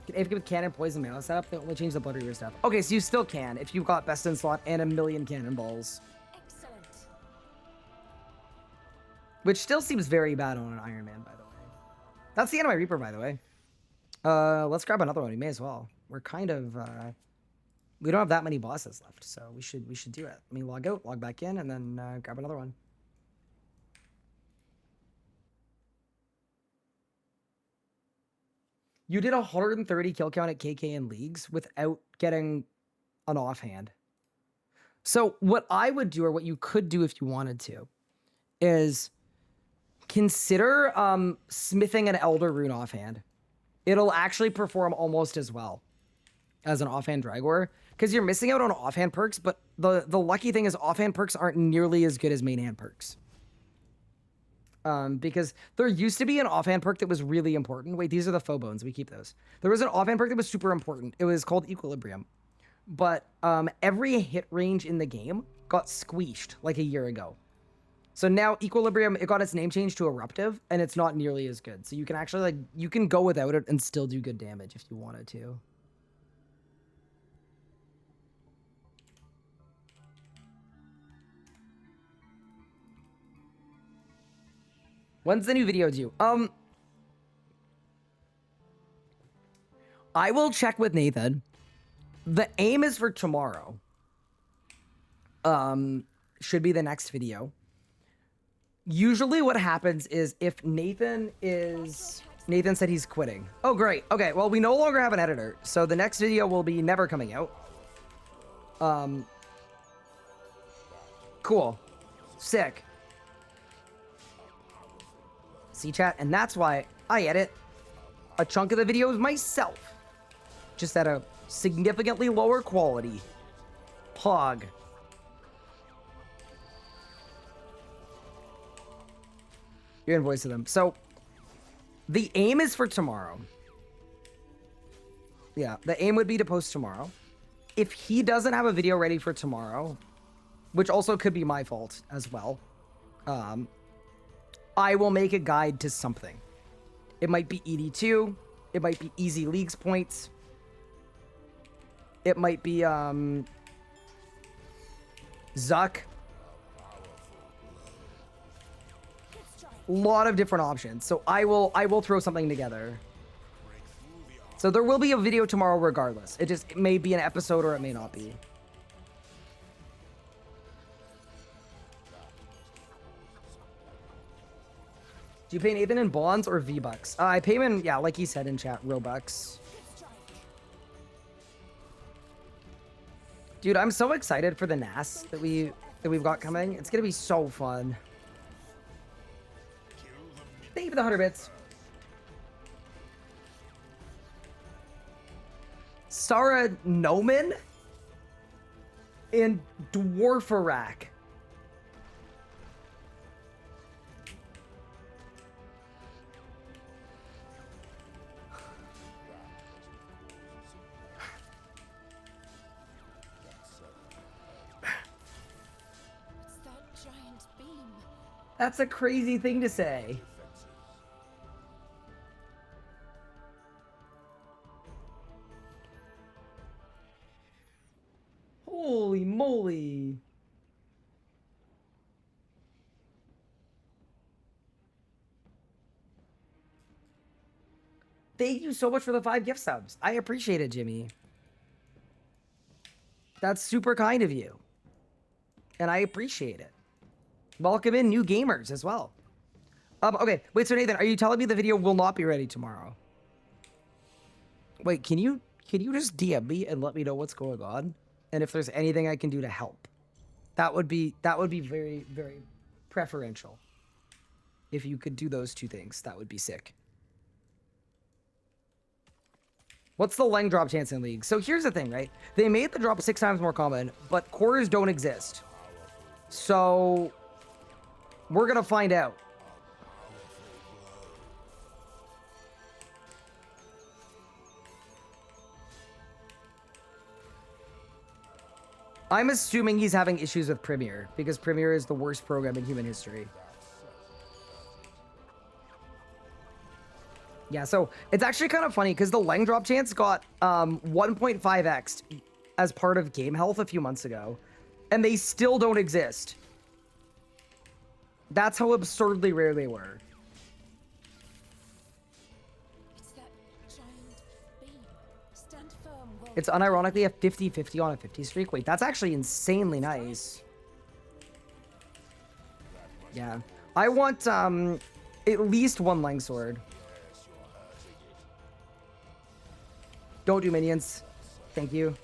Can AFK with cannon, poison, mail setup? They only change the blood your stuff. Okay, so you still can if you've got best in slot and a million cannonballs. Excellent. Which still seems very bad on an Iron Man, by the way. That's the end of my Reaper, by the way. Let's grab another one. We may as well. We're kind of we don't have that many bosses left, so we should do it. Let me log out, log back in, and then grab another one. You did 130 kill count at KK in leagues without getting an offhand. So what I would do, or what you could do if you wanted to, is consider smithing an Elder Rune offhand. It'll actually perform almost as well as an offhand Dragor, because you're missing out on offhand perks, but the lucky thing is offhand perks aren't nearly as good as main hand perks. Because there used to be an offhand perk that was really important. Wait, these are the faux bones. We keep those. There was an offhand perk that was super important. It was called Equilibrium. But every hit range in the game got squeezed like a year ago. So now Equilibrium, it got its name changed to Eruptive, and it's not nearly as good. So you can actually, like, you can go without it and still do good damage if you wanted to. When's the new video due? I will check with Nathan. The aim is for tomorrow. Should be the next video. Usually what happens is if Nathan said he's quitting. Oh, great. Okay, well, we no longer have an editor, so the next video will be never coming out. Cool. Sick. See, chat, and that's why I edit a chunk of the videos myself, just at a significantly lower quality. Pog. You're invoice to them. So, the aim is for tomorrow. Yeah, the aim would be to post tomorrow. If he doesn't have a video ready for tomorrow, which also could be my fault as well, I will make a guide to something. It might be ED2. It might be easy leagues points. It might be, Zuck. A lot of different options. So I will throw something together. So there will be a video tomorrow regardless. It may be an episode or it may not be. Do you pay Nathan in bonds or V-Bucks? I pay him in, yeah, like he said in chat, Robux. Dude, I'm so excited for the NAS that we've got coming. It's gonna be so fun. Thank you for the 100 bits. Sarah Noman in Dwarfarak. That's a crazy thing to say. Holy moly. Thank you so much for the 5 gift subs. I appreciate it, Jimmy. That's super kind of you. And I appreciate it. Welcome in new gamers as well. Okay, wait, so Nathan, are you telling me the video will not be ready tomorrow? Wait, can you just DM me and let me know what's going on? And if there's anything I can do to help? That would be very, very preferential. If you could do those 2 things, that would be sick. What's the Leng drop chance in League? So here's the thing, right? They made the drop 6 times more common, but cores don't exist. So we're gonna find out. I'm assuming he's having issues with Premiere, because Premiere is the worst program in human history. Yeah, so it's actually kind of funny, because the Leng drop chance got 1.5x as part of Game Health a few months ago, and they still don't exist. That's how absurdly rare they were. It's that giant beam. Stand firm, well. It's unironically a 50-50 on a 50 streak. Wait, that's actually insanely nice. Yeah. I want at least 1 Leng sword. Don't do minions. Thank you.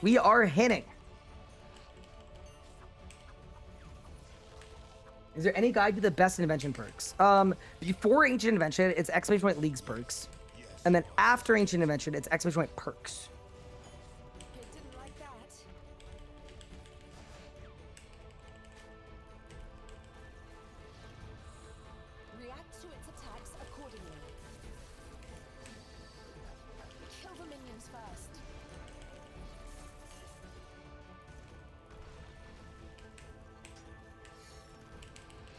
We are hitting. Is there any guide to the best invention perks? Before Ancient Invention, it's exclamation point Leagues perks. And then after Ancient Invention, it's exclamation point perks. It didn't like that. React to its attacks accordingly. Kill the minions first.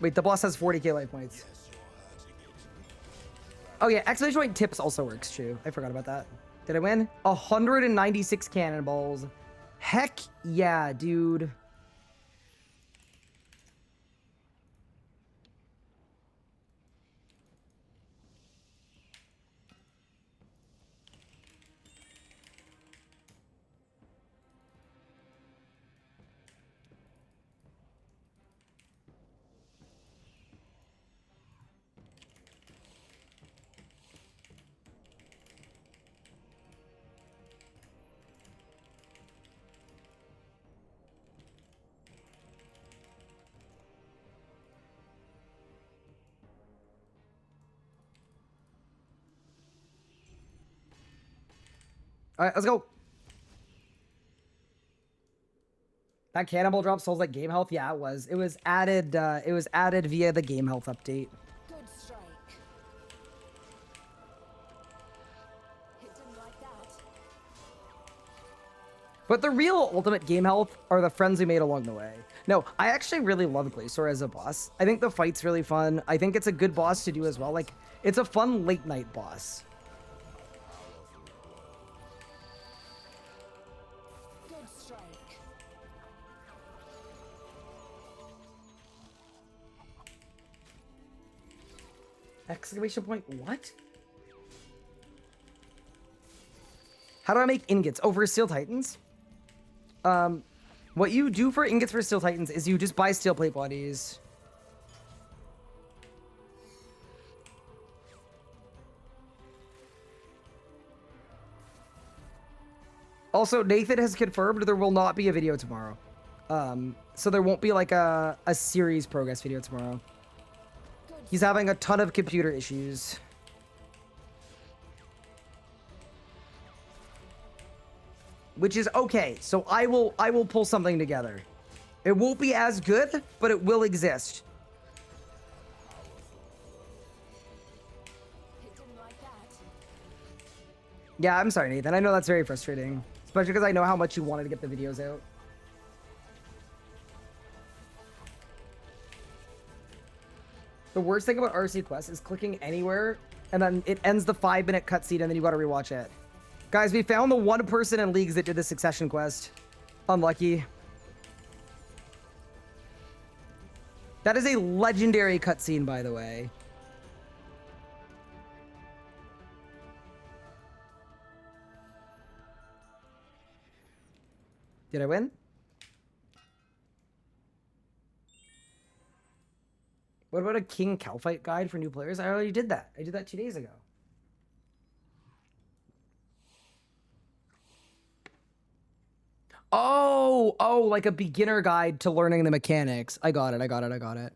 Wait, the boss has 40k life points. Oh yeah, exclamation point tips also works too. I forgot about that. Did I win? 196 cannonballs. Heck yeah, dude. All right, let's go. That cannonball drop souls like game health. Yeah, it was. It was added. It was added via the game health update. Good strike. It didn't like that. But the real ultimate game health are the friends we made along the way. No, I actually really love Glacier as a boss. I think the fight's really fun. I think it's a good boss to do as well. Like, it's a fun late night boss. Good strike. Exclamation point, what? How do I make ingots? Oh, for Steel Titans? What you do for ingots for Steel Titans is you just buy steel plate bodies. Also, Nathan has confirmed there will not be a video tomorrow. So there won't be like a series progress video tomorrow. He's having a ton of computer issues. Which is okay. So I will pull something together. It won't be as good, but it will exist. It didn't like that. Yeah, I'm sorry, Nathan. I know that's very frustrating. Especially because I know how much you wanted to get the videos out. The worst thing about RC Quest is clicking anywhere, and then it ends the 5-minute cutscene, and then you gotta rewatch it. Guys, we found the one person in Leagues that did the Succession quest. Unlucky. That is a legendary cutscene, by the way. Did I win? What about a King Cow fight guide for new players? I already did that. I did that 2 days ago. Oh, like a beginner guide to learning the mechanics. I got it.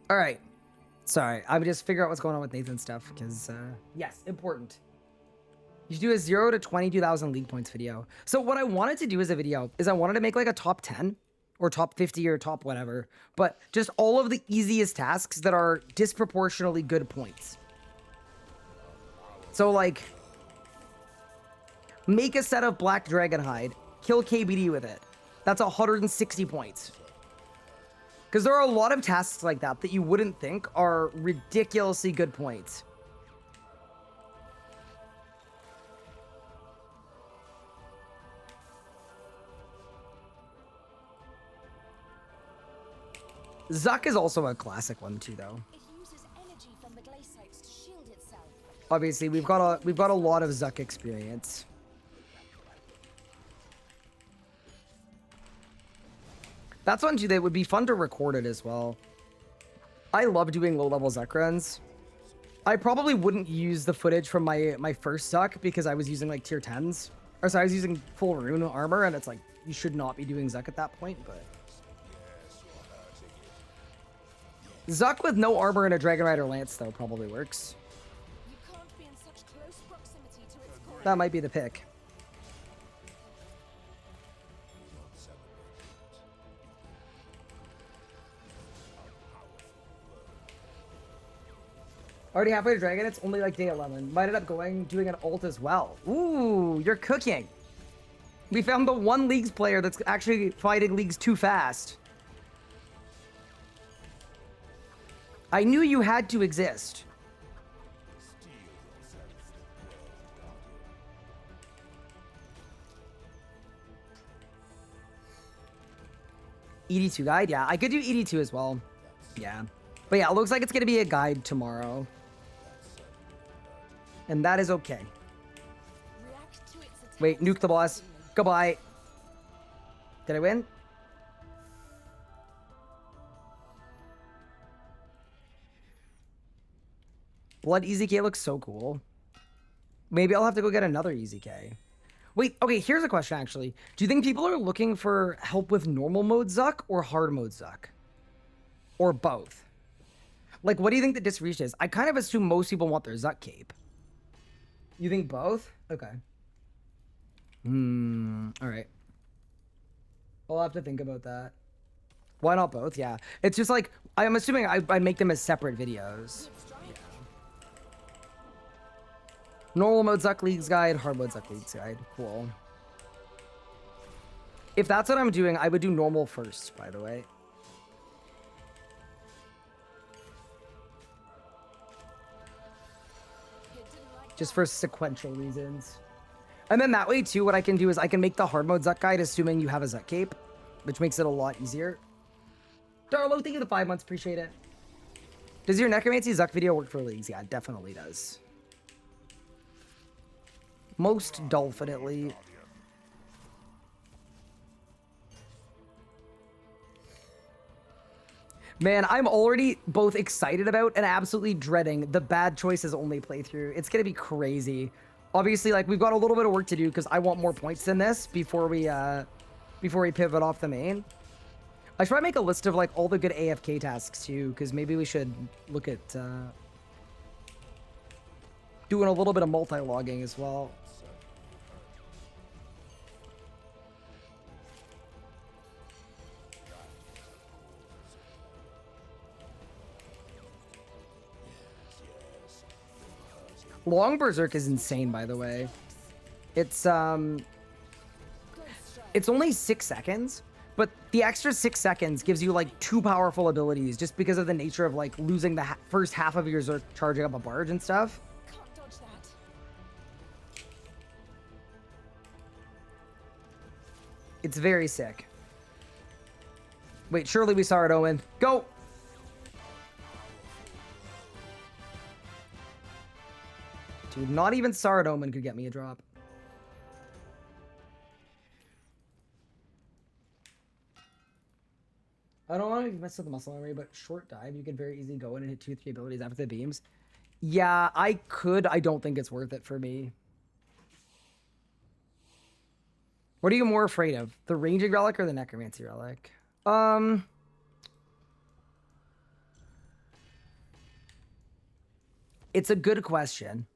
All right. Sorry, I'm just figuring out what's going on with Nathan's stuff because, yes, important. You should do a 0 to 22,000 league points video. So what I wanted to do as a video is I wanted to make like a top 10 or top 50 or top whatever, but just all of the easiest tasks that are disproportionately good points. So like, make a set of black dragon hide, kill KBD with it. That's 160 points. Because there are a lot of tasks like that that you wouldn't think are ridiculously good points. Zuck is also a classic one too, though. It uses energy from the glaciers to shield itself. Obviously, we've got a lot of Zuck experience. That's one too that would be fun to record it as well. I love doing low-level Zuck runs. I probably wouldn't use the footage from my first Zuck because I was using like tier 10s. Or sorry, I was using full rune armor, and it's like, you should not be doing Zuck at that point, but... Zuck with no armor and a Dragon Rider Lance, though, probably works. You can't be in such close proximity to its core. That might be the pick. Already halfway to Dragon, it's only like day 11. Might end up doing an ult as well. Ooh, you're cooking. We found the one Leagues player that's actually fighting Leagues too fast. I knew you had to exist. ED2 guide? Yeah, I could do ED2 as well. Yeah. But yeah, it looks like it's going to be a guide tomorrow. And that is okay. React to its attack. Wait, nuke the boss. Goodbye. Did I win? Blood EZK looks so cool. Maybe I'll have to go get another EZK. Wait, okay, here's a question actually. Do you think people are looking for help with normal mode Zuck or hard mode Zuck? Or both? Like, what do you think the disreach is? I kind of assume most people want their Zuck cape. You think both? Okay. Alright. I'll have to think about that. Why not both? Yeah. It's just like, I'm assuming I make them as separate videos. Yeah. Normal mode Zuck Leagues guide, hard mode Zuck Leagues guide. Cool. If that's what I'm doing, I would do normal first, by the way. Just for sequential reasons. And then that way too, what I can do is I can make the hard mode Zuck guide assuming you have a Zuck cape, which makes it a lot easier. Darlo, thank you for the 5 months, appreciate it. Does your Necromancy Zuck video work for Leagues? Yeah, it definitely does. Most definitely. Man, I'm already both excited about and absolutely dreading the bad choices only playthrough. It's gonna be crazy. Obviously, like, we've got a little bit of work to do because I want more points than this before we pivot off the main. I should probably make a list of like all the good AFK tasks too, because maybe we should look at doing a little bit of multi-logging as well. Long Berserk is insane, by the way. It's only 6 seconds, but the extra 6 seconds gives you like 2 powerful abilities just because of the nature of like losing the first half of your Zerk charging up a barge and stuff. Can't dodge that. It's very sick. Wait, surely we saw it, Owen. Go! Dude, not even Sard Omen could get me a drop. I don't want to mess with the muscle memory, but short dive, you could very easily go in and hit 2-3 abilities after the beams. Yeah, I could. I don't think it's worth it for me. What are you more afraid of? The Ranging Relic or the Necromancy Relic? It's a good question.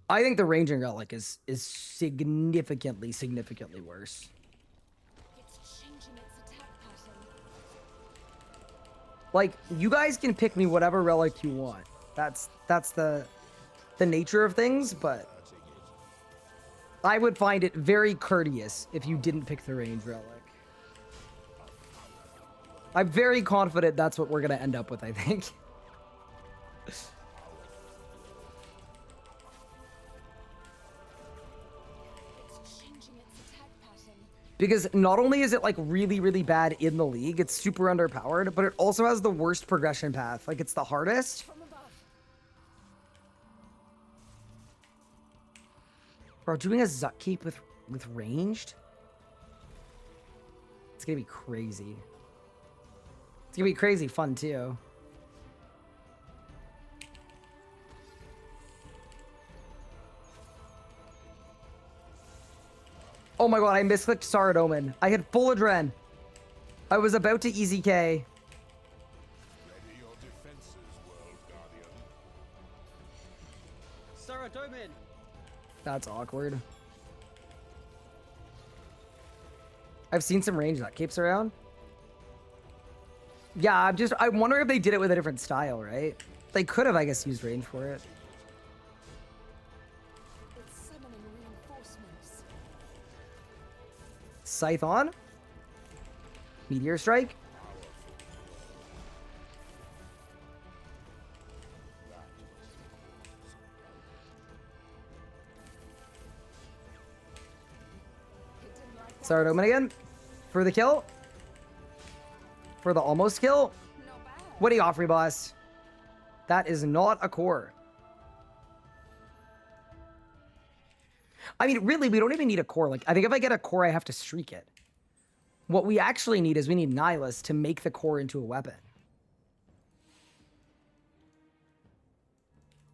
I think the Ranging Relic is significantly worse. It's changing its attack pattern. Like, you guys can pick me whatever relic you want. That's the nature of things, but I would find it very courteous if you didn't pick the Range Relic. I'm very confident that's what we're gonna end up with, I think. Because not only is it like really bad in the league, it's super underpowered, but it also has the worst progression path. Like, it's the hardest. From above. Bro, doing a Zut Keep with ranged? It's gonna be crazy. It's gonna be crazy fun too. Oh my god, I misclicked Sard Omen. I had full adren. I was about to easy K. Ready your defenses, World Guardian. Sard Omen. That's awkward. I've seen some range that keeps around. Yeah, I'm wondering if they did it with a different style, right? They could have, I guess, used range for it. It's summoning reinforcements. Scythe on. Meteor Strike. It didn't like that. Sard Omen again. For the kill. For the almost kill. Not bad. What do you offer me, boss? That is not a core. I mean, really, we don't even need a core. Like, I think if I get a core, I have to streak it. What we actually need is we need Nihilus to make the core into a weapon.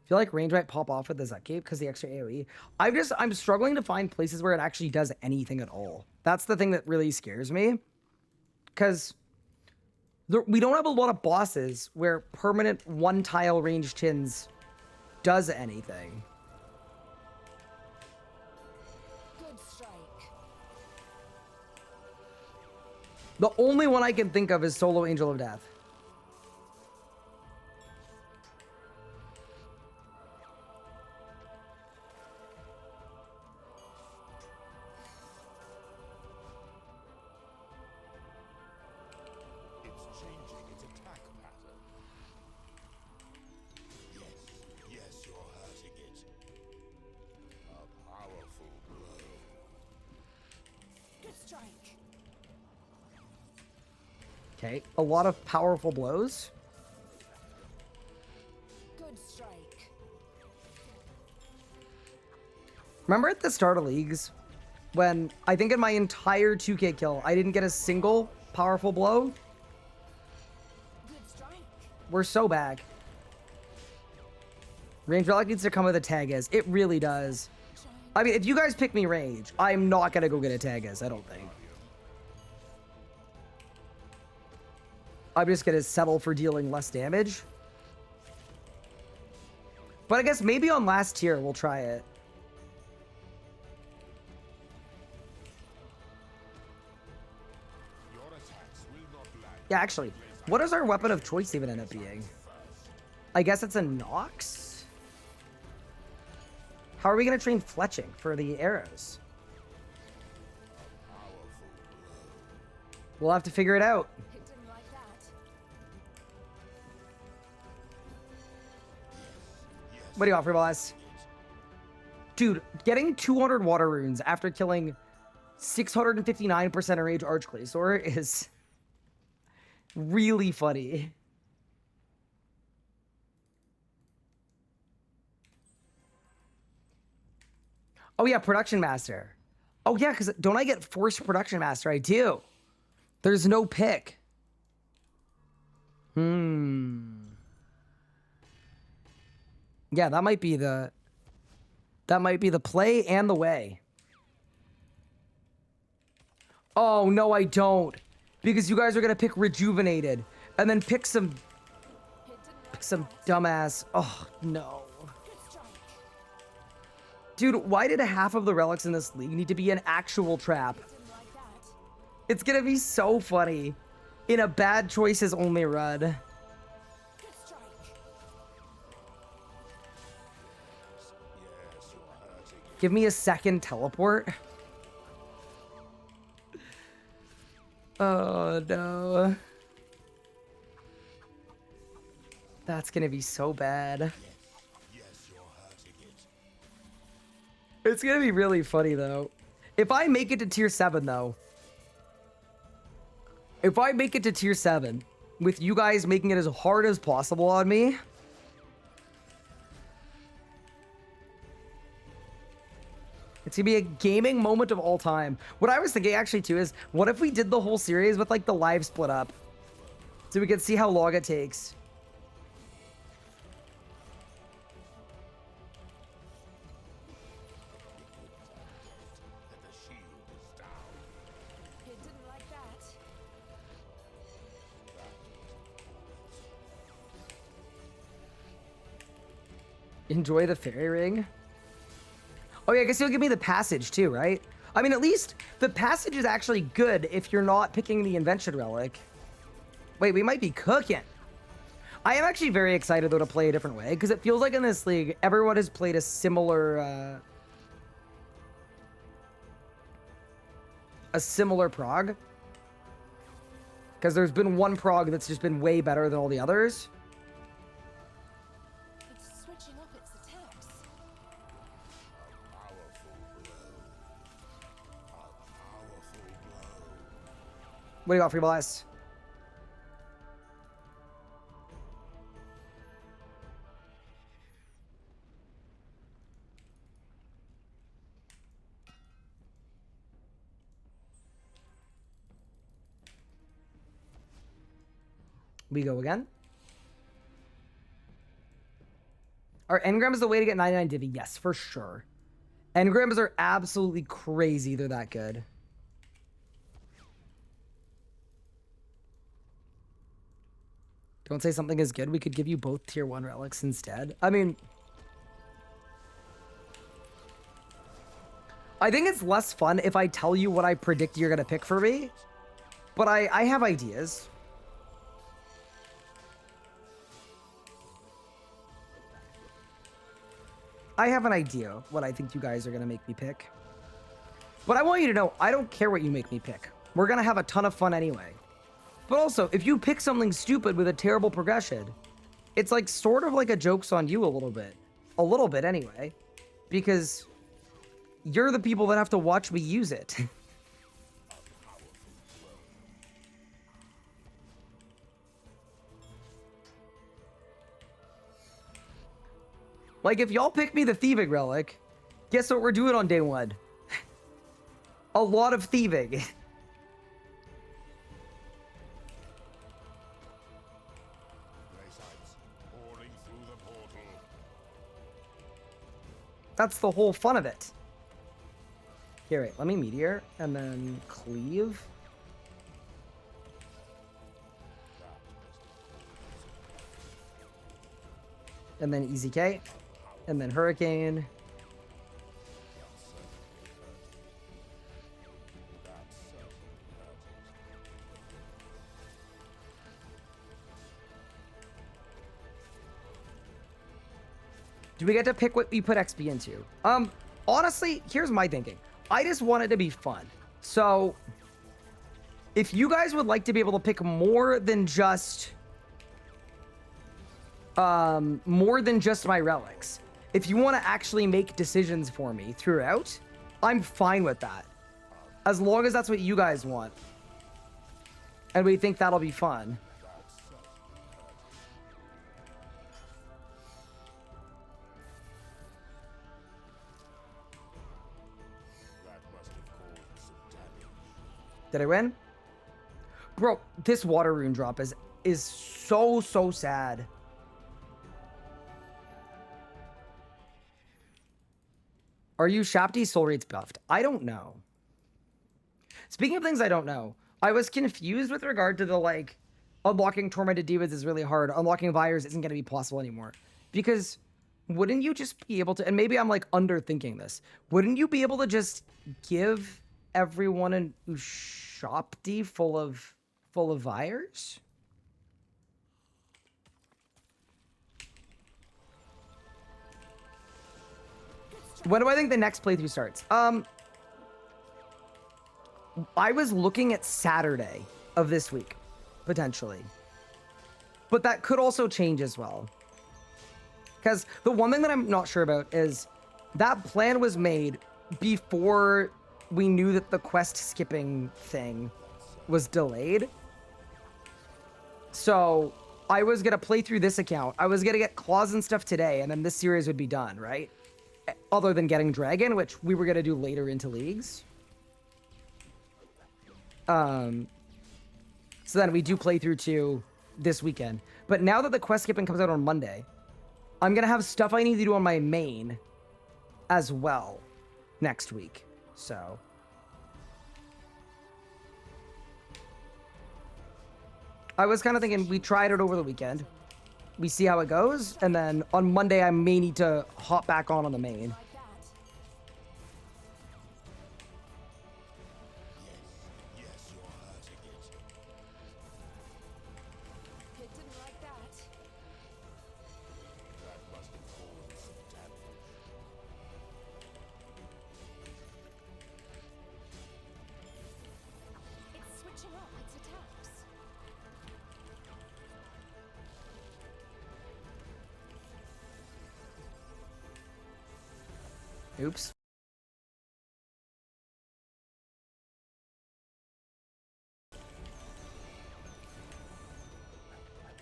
I feel like range might pop off with the Zutcape because the extra AoE. I'm struggling to find places where it actually does anything at all. That's the thing that really scares me. Because we don't have a lot of bosses where permanent one-tile range chins does anything. Good strike. The only one I can think of is Solo Angel of Death. It's changing its attack pattern. Yes, you're hurting it. A powerful blow. Good strike. Okay, a lot of powerful blows. Good strike. Remember at the start of leagues when I think in my entire 2K kill, I didn't get a single powerful blow? Good strike. We're so back. Range Relic needs to come with a Tagas. It really does. I mean, if you guys pick me range, I'm not gonna go get a Tagas, I don't think. I'm just gonna settle for dealing less damage. But I guess maybe on last tier we'll try it. Yeah, actually, what does our weapon of choice even end up being? I guess it's a Nox? How are we gonna train fletching for the arrows? We'll have to figure it out. It didn't like that. What do you offer, boss? Dude, getting 200 water runes after killing 659% enrage Archglacior is really funny. Oh yeah, Production Master. Oh yeah, because don't I get Forced Production Master? I do. There's no pick. Yeah, that might be the play and the way. Oh no, I don't. Because you guys are gonna pick Rejuvenated and then pick some dumbass. Oh no. Dude, why did half of the relics in this league need to be an actual trap? It's gonna be so funny in a bad choices only run. Give me a second teleport. Oh no. That's gonna be so bad. It's gonna be really funny though. If I make it to tier 7 though. If I make it to tier 7 with you guys making it as hard as possible on me. It's gonna be a gaming moment of all time. What I was thinking actually too is, what if we did the whole series with like the live split up? So we could see how long it takes. It didn't like that. Enjoy the fairy ring. Oh yeah, I guess you'll give me the passage too, right? I mean, at least the passage is actually good if you're not picking the invention relic. Wait, we might be cooking. I am actually very excited though to play a different way, because it feels like in this league, everyone has played a similar prog. Because there's been one prog that's just been way better than all the others. It's switching up its attacks. What do you got for your boss? We go again. Are engrams the way to get 99 divvy? Yes, for sure. Engrams are absolutely crazy. They're that good. Don't say something is good. We could give you both tier 1 relics instead. I mean, I think it's less fun if I tell you what I predict you're going to pick for me. But I have ideas. I have an idea what I think you guys are going to make me pick. But I want you to know, I don't care what you make me pick. We're going to have a ton of fun anyway. But also, if you pick something stupid with a terrible progression, it's like sort of like a joke's on you a little bit. A little bit anyway. Because you're the people that have to watch me use it. Like, if y'all pick me the thieving relic, guess what we're doing on day 1? A lot of thieving. That's the whole fun of it. Here, wait, let me meteor and then cleave. and then Easy K, and then Hurricane. Do we get to pick what we put XP into? Honestly, here's my thinking. I just want it to be fun. So, if you guys would like to be able to pick more than just my relics, if you want to actually make decisions for me throughout, I'm fine with that. As long as that's what you guys want. And we think that'll be fun. Did I win? Bro, this water rune drop is so sad. Are you Shapti soul rates buffed? I don't know. Speaking of things I don't know, I was confused with regard to the, like, unlocking Tormented Demons is really hard. Unlocking Fires isn't going to be possible anymore. Because wouldn't you just be able to, and maybe I'm, like, underthinking this. Wouldn't you be able to just give everyone an Shapti full of Fires? When do I think the next playthrough starts? I was looking at Saturday of this week, potentially. But that could also change as well. Because the one thing that I'm not sure about is that plan was made before we knew that the quest skipping thing was delayed. So I was going to play through this account. I was going to get claws and stuff today, and then this series would be done, right? Other than getting Dragon, which we were going to do later into Leagues. So then we do play through 2 this weekend. But now that the quest skipping comes out on Monday, I'm going to have stuff I need to do on my main as well next week. So I was kind of thinking we tried it over the weekend. We see how it goes. And then on Monday, I may need to hop back on the main. Oops.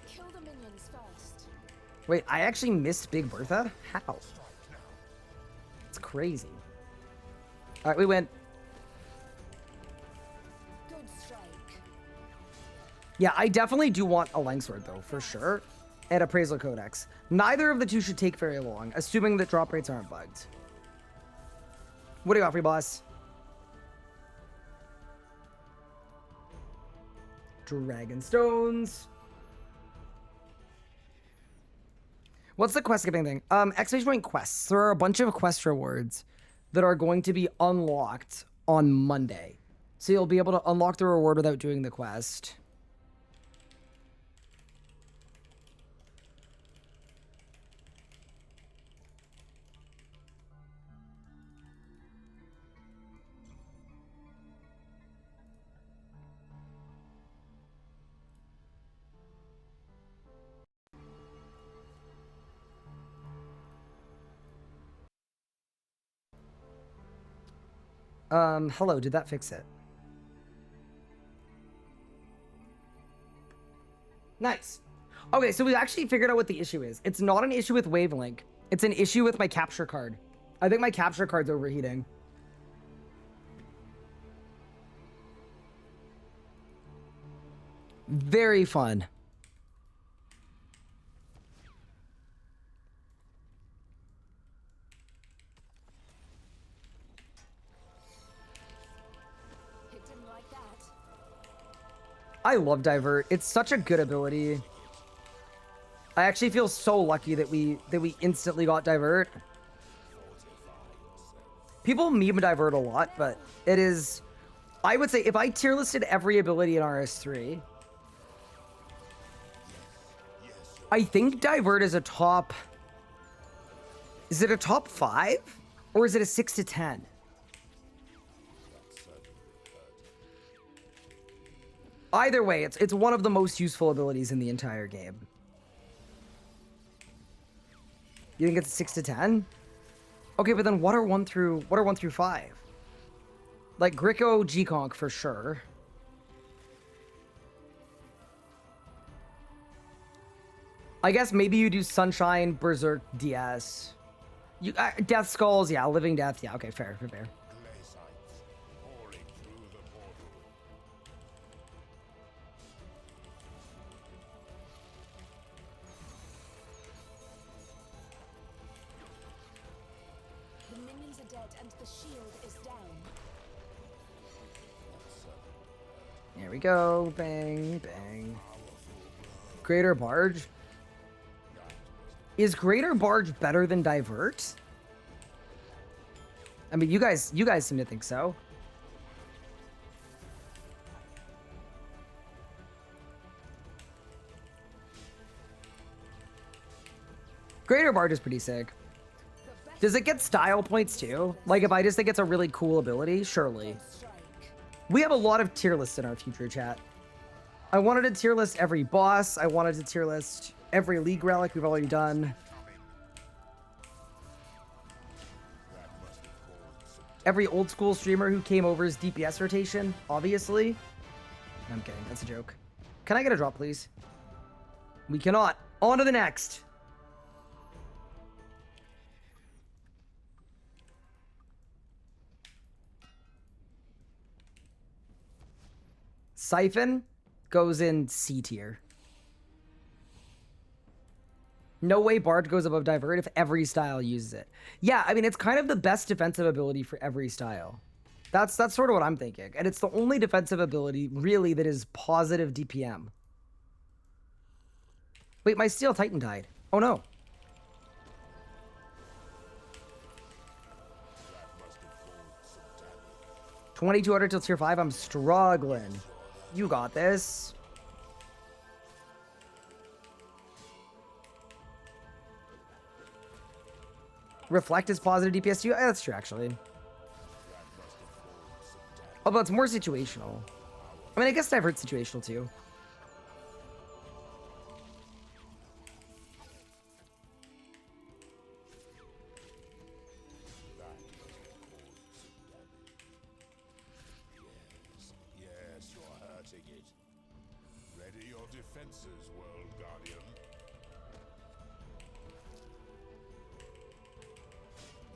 Kill the minions first. Wait, I actually missed Big Bertha? How? It's crazy. All right, we went. Good strike. Yeah, I definitely do want a Langsword, though, for sure. And Appraisal Codex. Neither of the two should take very long, assuming that drop rates aren't bugged. What do you got for you, boss? Dragon Stones. What's the quest skipping thing? Exclamation point quests. There are a bunch of quest rewards that are going to be unlocked on Monday. So you'll be able to unlock the reward without doing the quest. Hello, did that fix it? Nice. Okay, so we actually figured out what the issue is. It's not an issue with Wavelink. It's an issue with my capture card. I think my capture card's overheating. Very fun. I love Divert. It's such a good ability. I actually feel so lucky that we instantly got divert. People meme divert a lot, but it is, I would say if I tier listed every ability in RS3, I think divert is a top, is it a top 5 or is it a 6 to 10? Either way, it's one of the most useful abilities in the entire game. You think it's 6 to 10? Okay, but then what are 1 through 5? Like Gricko G-Conk for sure. I guess maybe you do Sunshine, Berserk, DS. You Death Skulls, yeah, Living Death, yeah, okay, fair. The minions are dead and the shield is down. There we go, bang, bang. Greater Barge. Is Greater Barge better than Divert? I mean, you guys seem to think so. Greater Barge is pretty sick. Does it get style points too? Like if I just think it's a really cool ability, surely. We have a lot of tier lists in our future chat. I wanted to tier list every boss. I wanted to tier list every League relic we've already done. Every old school streamer who came over's DPS rotation, obviously. I'm kidding, that's a joke. Can I get a drop, please? We cannot. On to the next. Siphon goes in C tier. No way Barge goes above Divert if every style uses it. Yeah, I mean, it's kind of the best defensive ability for every style. That's sort of what I'm thinking. And it's the only defensive ability, really, that is positive DPM. Wait, my Steel Titan died. Oh, no. $2,200 till tier 5. I'm struggling. You got this. Reflect is positive DPS too? That's true, actually. Although it's more situational. I mean, I guess Divert's situational too. Yes, you're hurting it. Ready your defenses, World Guardian.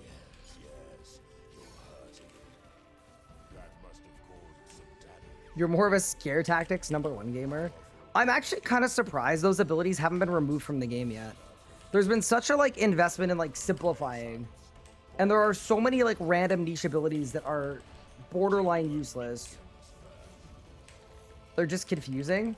Yes, you're hurting it. That must have caused some damage. You're more of a scare tactics #1 gamer. I'm actually kind of surprised those abilities haven't been removed from the game yet. There's been such a investment in simplifying. And there are so many random niche abilities that are borderline useless. They're just confusing.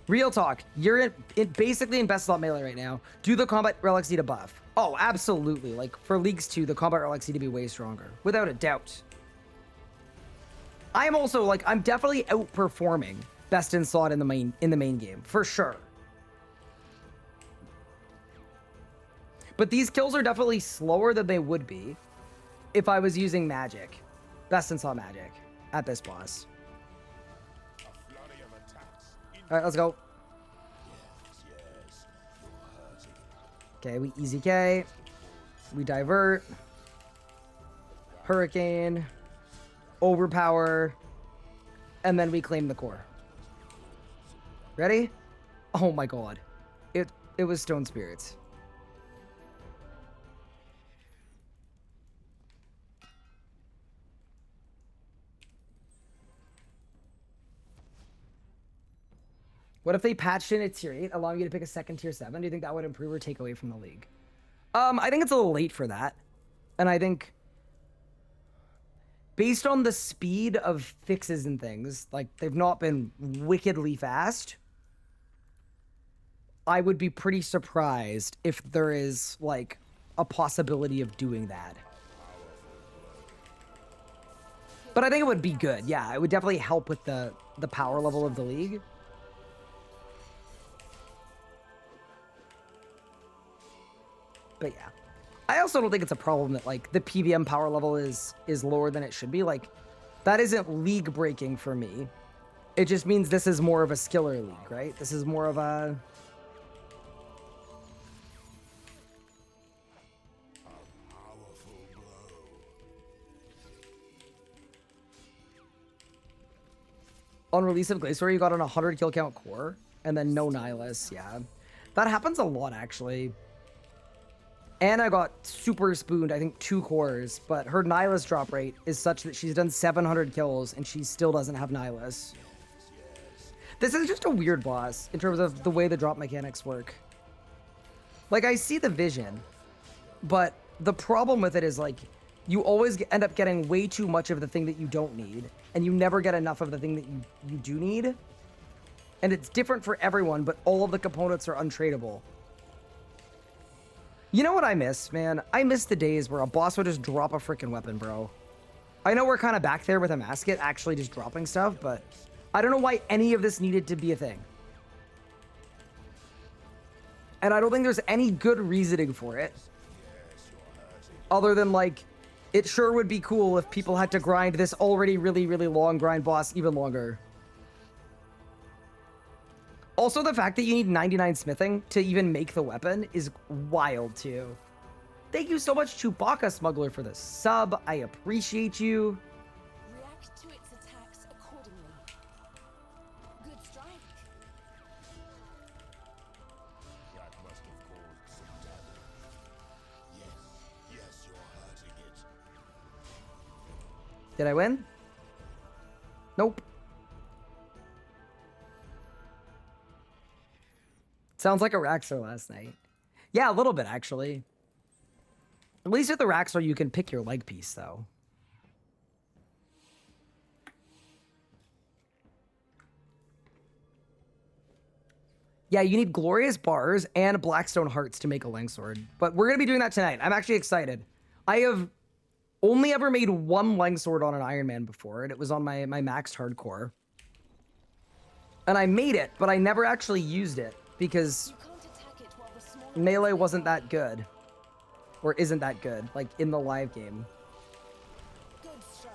Real talk, you're basically in best slot melee right now. Do the combat relics need a buff? Oh, absolutely. For Leagues 2, the combat relics need to be way stronger, without a doubt. I am also I'm definitely outperforming best in slot in the main game for sure. But these kills are definitely slower than they would be if I was using magic, best in slot magic at this boss. All right, let's go. Okay, we easy K. We divert. Hurricane. Overpower. And then we claim the core. Ready? Oh my god. It was Stone Spirits. What if they patched in at tier 8, allowing you to pick a second tier 7? Do you think that would improve or take away from the league? I think it's a little late for that. And I think based on the speed of fixes and things, like they've not been wickedly fast, I would be pretty surprised if there is like a possibility of doing that. But I think it would be good. Yeah, it would definitely help with the power level of the league. But yeah. I also don't think it's a problem that like the PVM power level is lower than it should be. Like that isn't league breaking for me. It just means this is more of a skiller league, right? This is more of a on release of Glacier, you got an 100 kill count core and then no Nihilus. Yeah, that happens a lot actually. And I got super spooned, I think 2 cores, but her Nihilus drop rate is such that she's done 700 kills and she still doesn't have Nihilus. This is just a weird boss in terms of the way the drop mechanics work. Like, I see the vision, but the problem with it is, like, you always end up getting way too much of the thing that you don't need, and you never get enough of the thing that you do need. And it's different for everyone, but all of the components are untradeable. You know what I miss, man? I miss the days where a boss would just drop a freaking weapon, bro. I know we're kind of back there with a Masket actually just dropping stuff, but I don't know why any of this needed to be a thing. And I don't think there's any good reasoning for it. Other than, like, it sure would be cool if people had to grind this already really, really long grind boss even longer. Also, the fact that you need 99 smithing to even make the weapon is wild, too. Thank you so much, Chewbacca Smuggler, for the sub. I appreciate you. React to its attacks accordingly. Good strike. That must have caused some damage. Yes, you're hurting it. Did I win? Nope. Sounds like a Raxor last night. Yeah, a little bit, actually. At least with the Raxor, you can pick your leg piece, though. Yeah, you need Glorious Bars and Blackstone Hearts to make a Langsword. But we're going to be doing that tonight. I'm actually excited. I have only ever made one Langsword on an Iron Man before, and it was on my maxed hardcore. And I made it, but I never actually used it because melee wasn't that good. Or isn't that good, like in the live game. Good strike.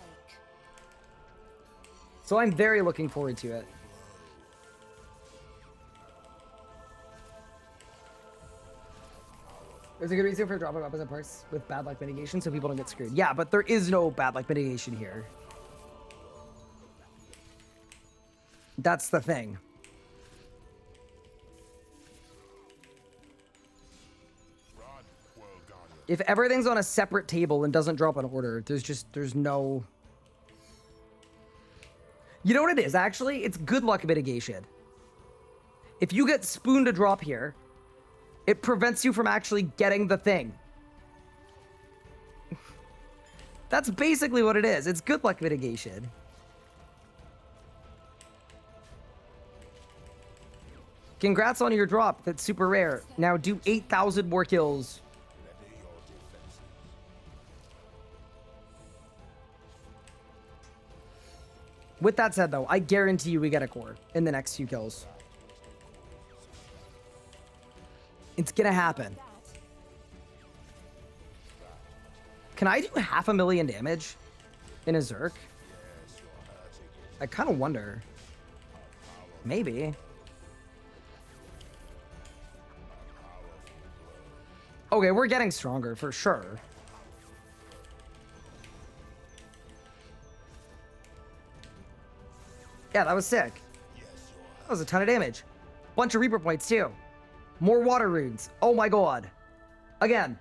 So I'm very looking forward to it. There's a good reason for dropping weapons and parts with bad luck mitigation so people don't get screwed. Yeah, but there is no bad luck mitigation here. That's the thing. If everything's on a separate table and doesn't drop an order, there's no... You know what it is, actually? It's good luck mitigation. If you get Spoon to drop here, it prevents you from actually getting the thing. That's basically what it is. It's good luck mitigation. Congrats on your drop. That's super rare. Now do 8,000 more kills. With that said, though, I guarantee you we get a core in the next few kills. It's gonna happen. Can I do 500,000 damage in a Zerk? I kind of wonder. Maybe. Okay, we're getting stronger for sure. Yeah, that was sick. That was a ton of damage. Bunch of Reaper points, too. More water runes. Oh my god. Again.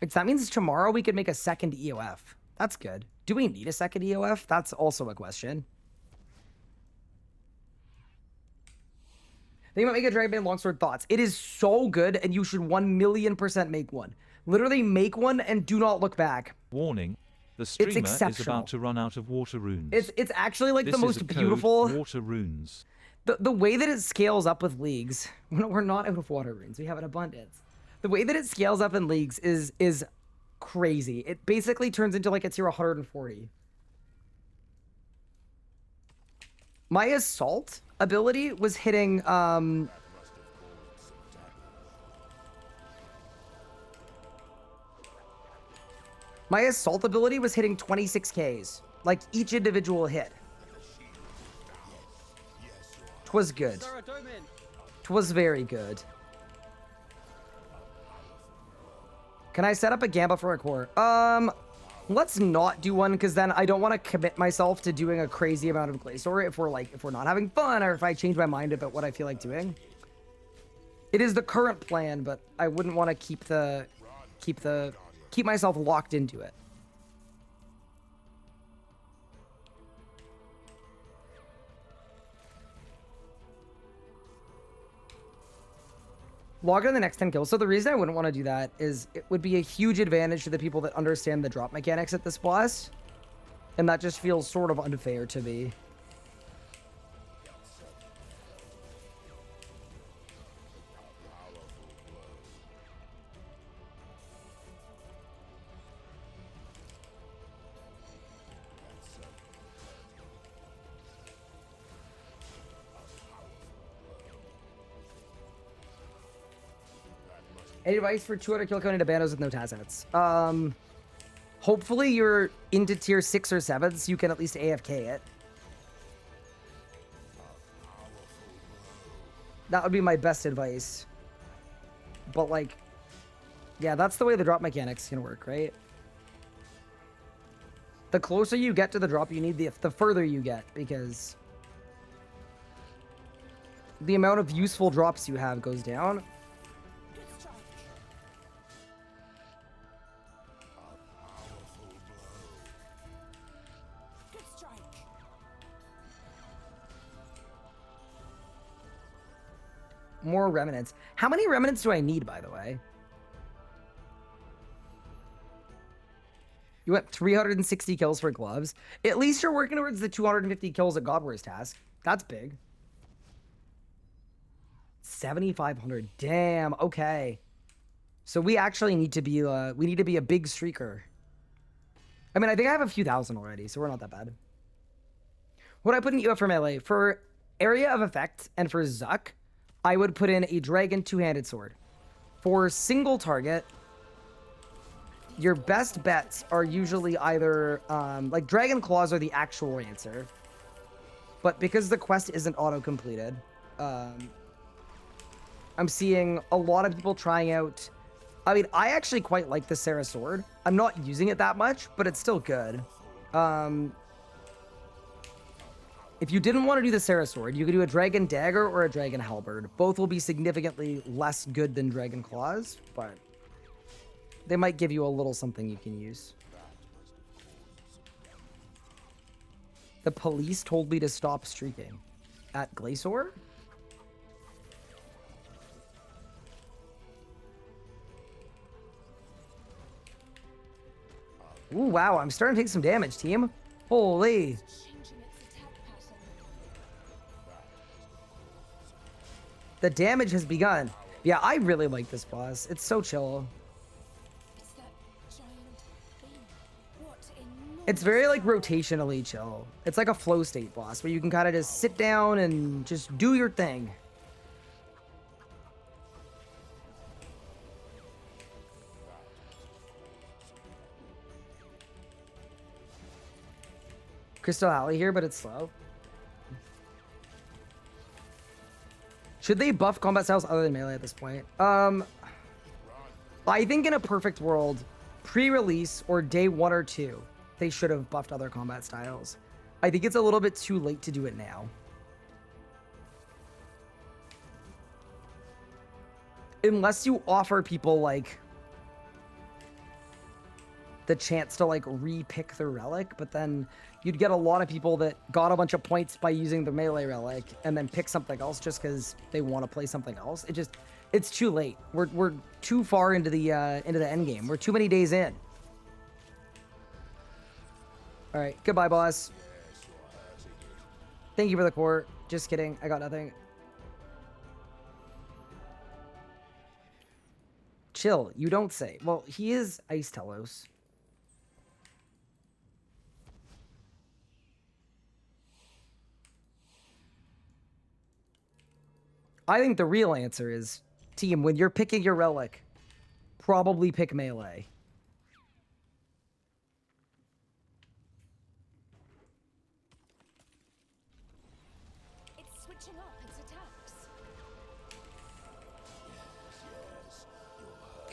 That means tomorrow we could make a second EOF. That's good. Do we need a second EOF? That's also a question. Think about making a Dragon Bane Longsword thoughts. It is so good, and you should 1,000,000% make one. Literally make one and do not look back. Warning. The streamer is exceptional. about to run out of water runes. It's actually like This the is most a code, beautiful. water runes. The way that it scales up with leagues, we're not out of water runes. We have an abundance. The way that it scales up in leagues is crazy. It basically turns into like a tier 140. My assault ability was hitting my assault ability was hitting 26Ks, like each individual hit. 'Twas good. 'Twas very good. Can I set up a Gamba for a core? Let's not do one, because then I don't want to commit myself to doing a crazy amount of Glacier if we're not having fun, or if I change my mind about what I feel like doing. It is the current plan, but I wouldn't want to keep myself locked into it. Log on the next 10 kills. So the reason I wouldn't want to do that is it would be a huge advantage to the people that understand the drop mechanics at this boss. And that just feels sort of unfair to me. Any advice for 200 kill count into bandos with no Tazats? Hopefully you're into tier 6 or 7, so you can at least AFK it. That would be my best advice. But like, yeah, that's the way the drop mechanics can work, right? The closer you get to the drop you need, the further you get, because the amount of useful drops you have goes down. More remnants. How many remnants do I need, by the way? You went 360 kills for gloves. At least you're working towards the 250 kills at Godwar's task. That's big. 7,500. Damn. Okay. So we actually need to be a big streaker. I mean, I think I have a few thousand already, so we're not that bad. What I put in UF for melee for area of effect and for Zuck, I would put in a dragon two-handed sword. For single target, your best bets are usually either, like dragon claws are the actual answer. But because the quest isn't auto-completed, I'm seeing a lot of people trying out. I mean, I actually quite like the Sarah sword. I'm not using it that much, but it's still good. If you didn't want to do the Sarah sword, you could do a dragon dagger or a dragon halberd. Both will be significantly less good than dragon claws, but they might give you a little something you can use. The police told me to stop streaking. At Glacier? Ooh, wow, I'm starting to take some damage, team. Holy. The damage has begun. Yeah, I really like this boss. It's so chill. It's very like rotationally chill. It's like a flow state boss where you can kind of just sit down and just do your thing. Crystal Alley here, but it's slow. Should they buff combat styles other than melee at this point? I think in a perfect world, pre-release or day 1 or 2, they should have buffed other combat styles. I think it's a little bit too late to do it now. Unless you offer people like the chance to like re-pick the relic, but then you'd get a lot of people that got a bunch of points by using the melee relic and then pick something else just because they want to play something else. It's too late. We're too far into the end game. We're too many days in. All right, goodbye, boss. Thank you for the core. Just kidding. I got nothing. Chill. You don't say. Well, he is Ice Telos. I think the real answer is, team, when you're picking your relic, probably pick melee. It's switching up its attacks.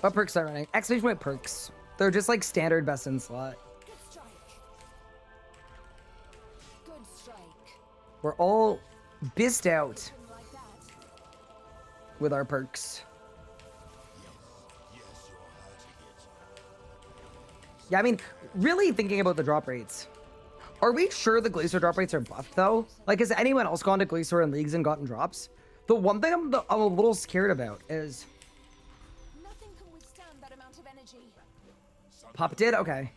What perks are running? Exclamation point perks. They're just like standard best in slot. Good strike. Good strike. We're all bissed out Something like that. with our perks. Yeah, I mean, really thinking about the drop rates. Are we sure the Glacier drop rates are buffed, though? Like, has anyone else gone to Glacier in leagues and gotten drops? The one thing I'm a little scared about is... Nothing can withstand that amount of energy. Pop did? Okay.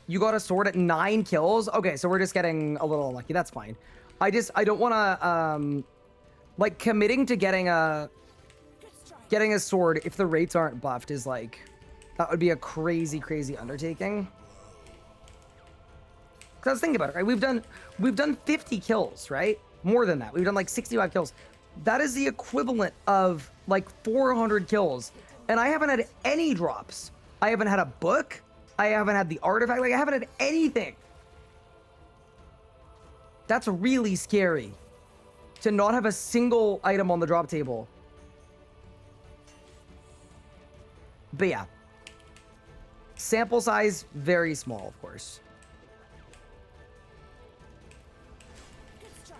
You got a sword at 9 kills? Okay, so we're just getting a little unlucky. That's fine. I don't want to, like, committing to getting a sword if the rates aren't buffed is, like... That would be a crazy, crazy undertaking. Because think about it, right? We've done 50 kills, right? More than that. We've done like 65 kills. That is the equivalent of like 400 kills. And I haven't had any drops. I haven't had a book. I haven't had the artifact. Like, I haven't had anything. That's really scary. To not have a single item on the drop table. But yeah. Sample size, very small, of course. Good strike.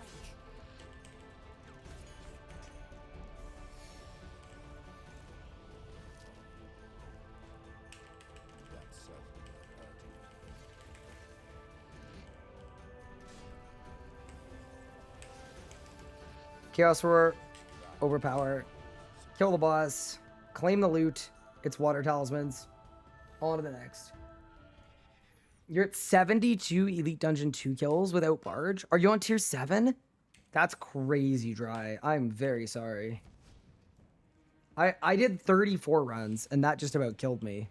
Chaos Roar, overpower, kill the boss, claim the loot. It's water talismans. On to the next. You're at 72 Elite Dungeon 2 kills without Barge. Are you on tier 7? That's crazy dry. I'm very sorry. I did 34 runs, and that just about killed me.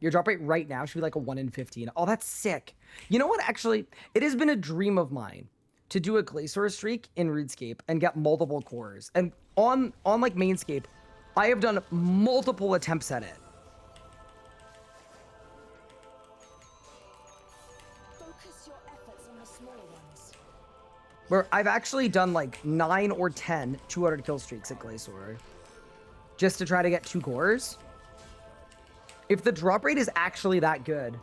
Your drop rate right now should be like a 1 in 15. Oh, that's sick. You know what? Actually, it has been a dream of mine to do a Glacier streak in RuneScape and get multiple cores. And on like Mainscape, I have done multiple attempts at it. Focus your efforts on the small ones. Where I've actually done like 9 or 10 200 kill streaks at Glacier. Just to try to get 2 cores. If the drop rate is actually that good,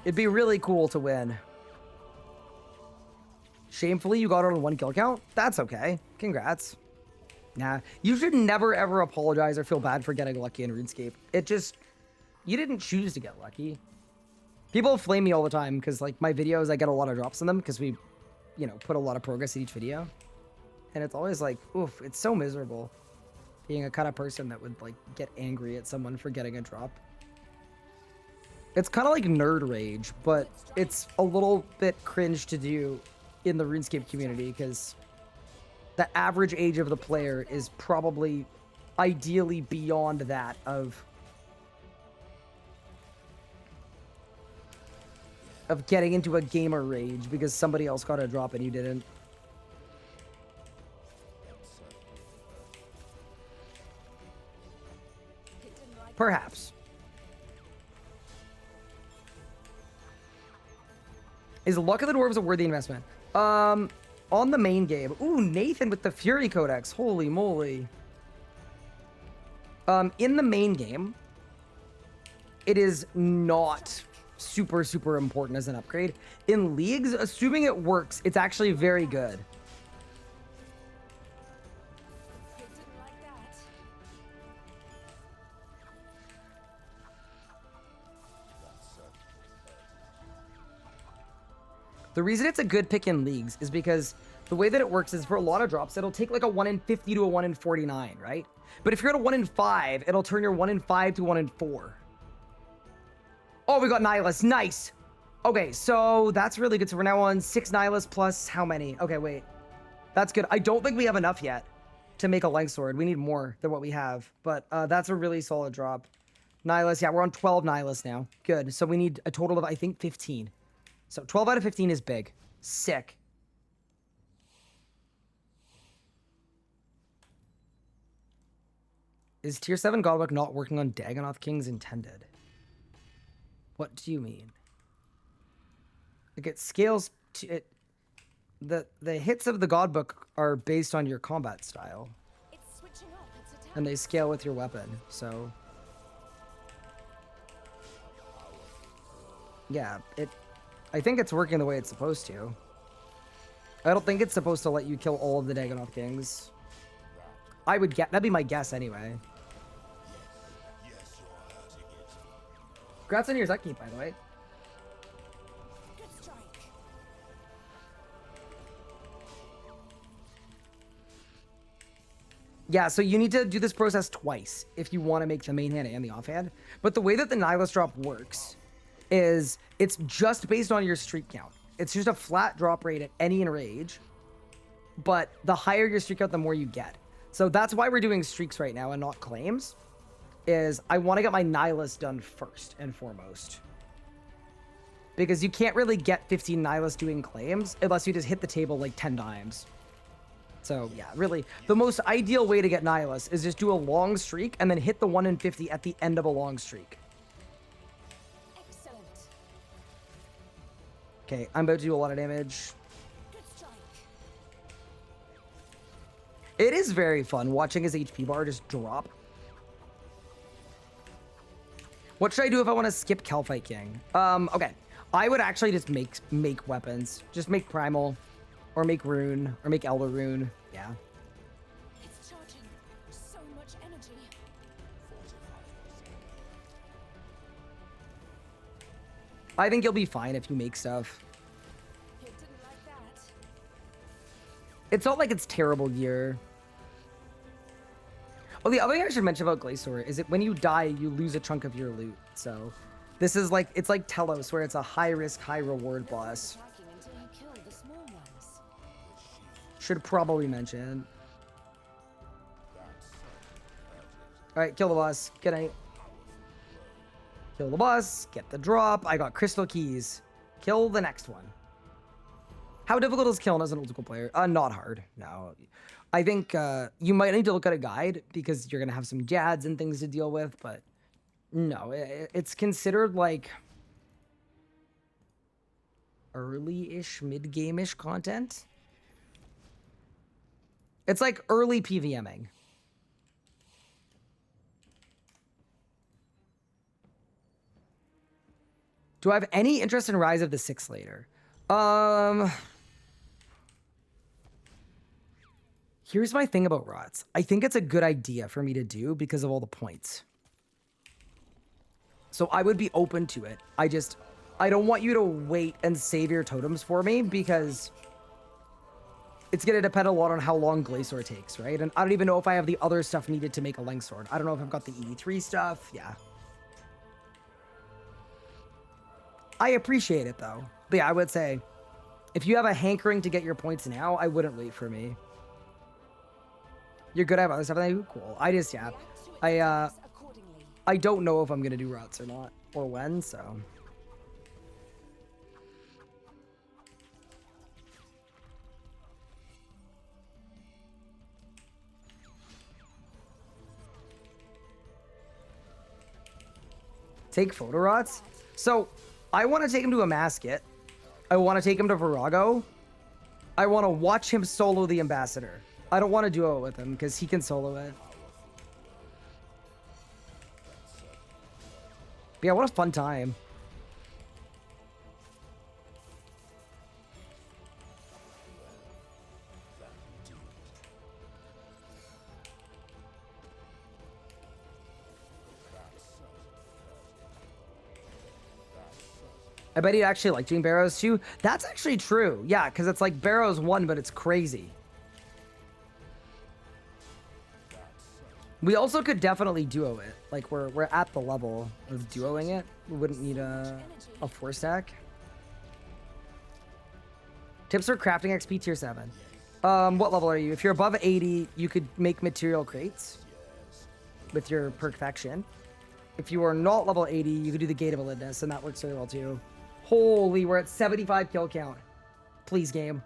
it'd be really cool to win. Shamefully, you got it on 1 kill count? That's okay. Congrats. Nah, you should never ever apologize or feel bad for getting lucky in RuneScape. It just... You didn't choose to get lucky. People flame me all the time because, like, my videos, I get a lot of drops in them because we, you know, put a lot of progress in each video. And it's always like, oof, it's so miserable being a kind of person that would, like, get angry at someone for getting a drop. It's kind of like nerd rage, but it's a little bit cringe to do in the RuneScape community because the average age of the player is probably ideally beyond that of getting into a gamer rage because somebody else got a drop and you didn't. Perhaps. Is Luck of the Dwarves a worthy investment? On the main game. Ooh, Nathan with the Fury Codex. Holy moly. In the main game, it is not super, super important as an upgrade. In leagues, assuming it works, it's actually very good. The reason it's a good pick in leagues is because the way that it works is for a lot of drops, it'll take like a 1 in 50 to a 1 in 49, right? But if you're at a 1 in 5, it'll turn your 1 in 5 to 1 in 4. Oh, we got Nihilus. Nice. Okay, so that's really good. So we're now on 6 Nihilus plus how many? Okay, wait. That's good. I don't think we have enough yet to make a length sword. We need more than what we have. But that's a really solid drop. Nihilus, yeah, we're on 12 Nihilus now. Good. So we need a total of, I think, 15. So 12 out of 15 is big. Sick. Is tier 7 Godbook not working on Dagonoth Kings intended? What do you mean? Like it scales to it. The hits of the Godbook are based on your combat style. It's switching up its attack. And they scale with your weapon, so yeah, I think it's working the way it's supposed to. I don't think it's supposed to let you kill all of the Dagonoth Kings. I would get that'd be my guess anyway. Congrats on your Zekkeep, by the way. Good strike. Yeah, so you need to do this process twice if you want to make the main hand and the offhand. But the way that the Nihilus drop works is it's just based on your streak count. It's just a flat drop rate at any enrage, but the higher your streak count, the more you get. So that's why we're doing streaks right now and not claims, is I want to get my Nihilus done first and foremost. Because you can't really get 15 Nihilus doing claims unless you just hit the table like 10 times. So yeah, really, the most ideal way to get Nihilus is just do a long streak and then hit the 1 in 50 at the end of a long streak. Excellent. Okay, I'm about to do a lot of damage. Good strike. It is very fun watching his HP bar just drop. What should I do if I want to skip Calphite King? Okay. I would actually just make weapons. Just make Primal, or make Rune, or make Elder Rune. Yeah. It's charging. So much energy. I think you'll be fine if you make stuff. It didn't like that. It's not like it's terrible gear. Oh, the other thing I should mention about Glacier is that when you die, you lose a chunk of your loot. So this is like, it's like Telos, where it's a high risk, high reward boss. Attacking until you kill the small ones. Should probably mention. Alright, kill the boss. Good night. Kill the boss. Get the drop. I got crystal keys. Kill the next one. How difficult is killing as an old school player? Not hard. No. I think you might need to look at a guide because you're going to have some jads and things to deal with, but no, it's considered like early-ish, mid-game-ish content. It's like early PVMing. Do I have any interest in Rise of the Six later? Here's my thing about Rots. I think it's a good idea for me to do because of all the points. So I would be open to it. I don't want you to wait and save your totems for me because it's going to depend a lot on how long Glacier takes, right? And I don't even know if I have the other stuff needed to make a length sword. I don't know if I've got the E3 stuff. Yeah. I appreciate it though. But yeah, I would say if you have a hankering to get your points now, I wouldn't wait for me. You're good at other stuff. Cool. Yeah. I don't know if I'm gonna do routes or not, or when, so. Take photo rots? So, I want to take him to a Masket. I want to take him to Virago. I want to watch him solo the Ambassador. I don't want to duo it with him because he can solo it. But yeah, what a fun time. I bet he'd actually like doing Barrows too. That's actually true. Yeah, because it's like Barrows 1, but it's crazy. We also could definitely duo it. Like we're at the level of duoing it. We wouldn't need a 4-stack. Tips for crafting XP tier 7. What level are you? If you're above 80, you could make material crates with your perfection. If you are not level 80, you could do the Gate of Elidness, and that works very well too. Holy, we're at 75 kill count. Please, game.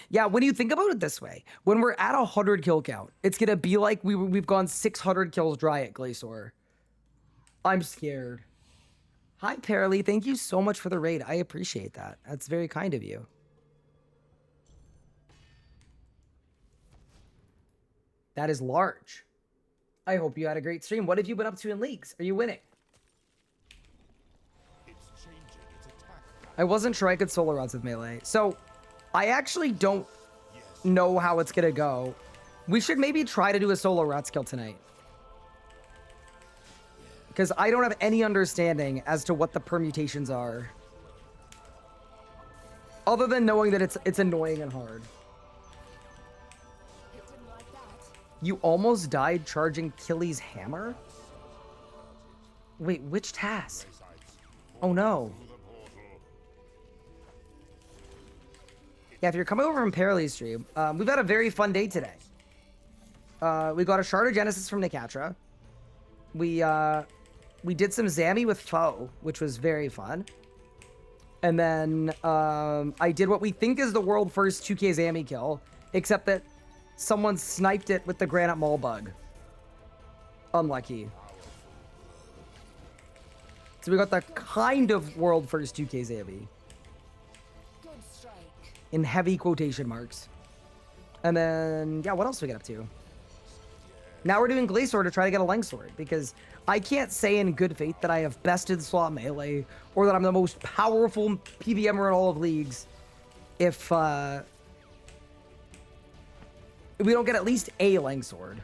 Yeah, when you think about it this way, when we're at 100 kill count, it's gonna be like we've gone 600 kills dry at Glacier. I'm scared. Hi, Paralee. Thank you so much for the raid. I appreciate that. That's very kind of you. That is large. I hope you had a great stream. What have you been up to in leagues? Are you winning? I wasn't sure I could solo rods with melee. So, I actually don't know how it's gonna go. We should maybe try to do a solo rod skill tonight. Because I don't have any understanding as to what the permutations are. Other than knowing that it's annoying and hard. You almost died charging Killy's hammer? Wait, which task? Oh no. Yeah, if you're coming over from Paralee's stream, we've had a very fun day today. We got a Shard of Genesis from Nicatra. We did some Zammy with Faux, which was very fun. And then I did what we think is the world first 2K Zammy kill, except that someone sniped it with the Granite Maul bug. Unlucky. So we got the kind of world first 2K Zammy. In heavy quotation marks. And then, yeah, what else we get up to? Now we're doing Glacier to try to get a Length Sword, because I can't say in good faith that I have bested slot melee, or that I'm the most powerful PVMer in all of leagues, if we don't get at least a Length Sword.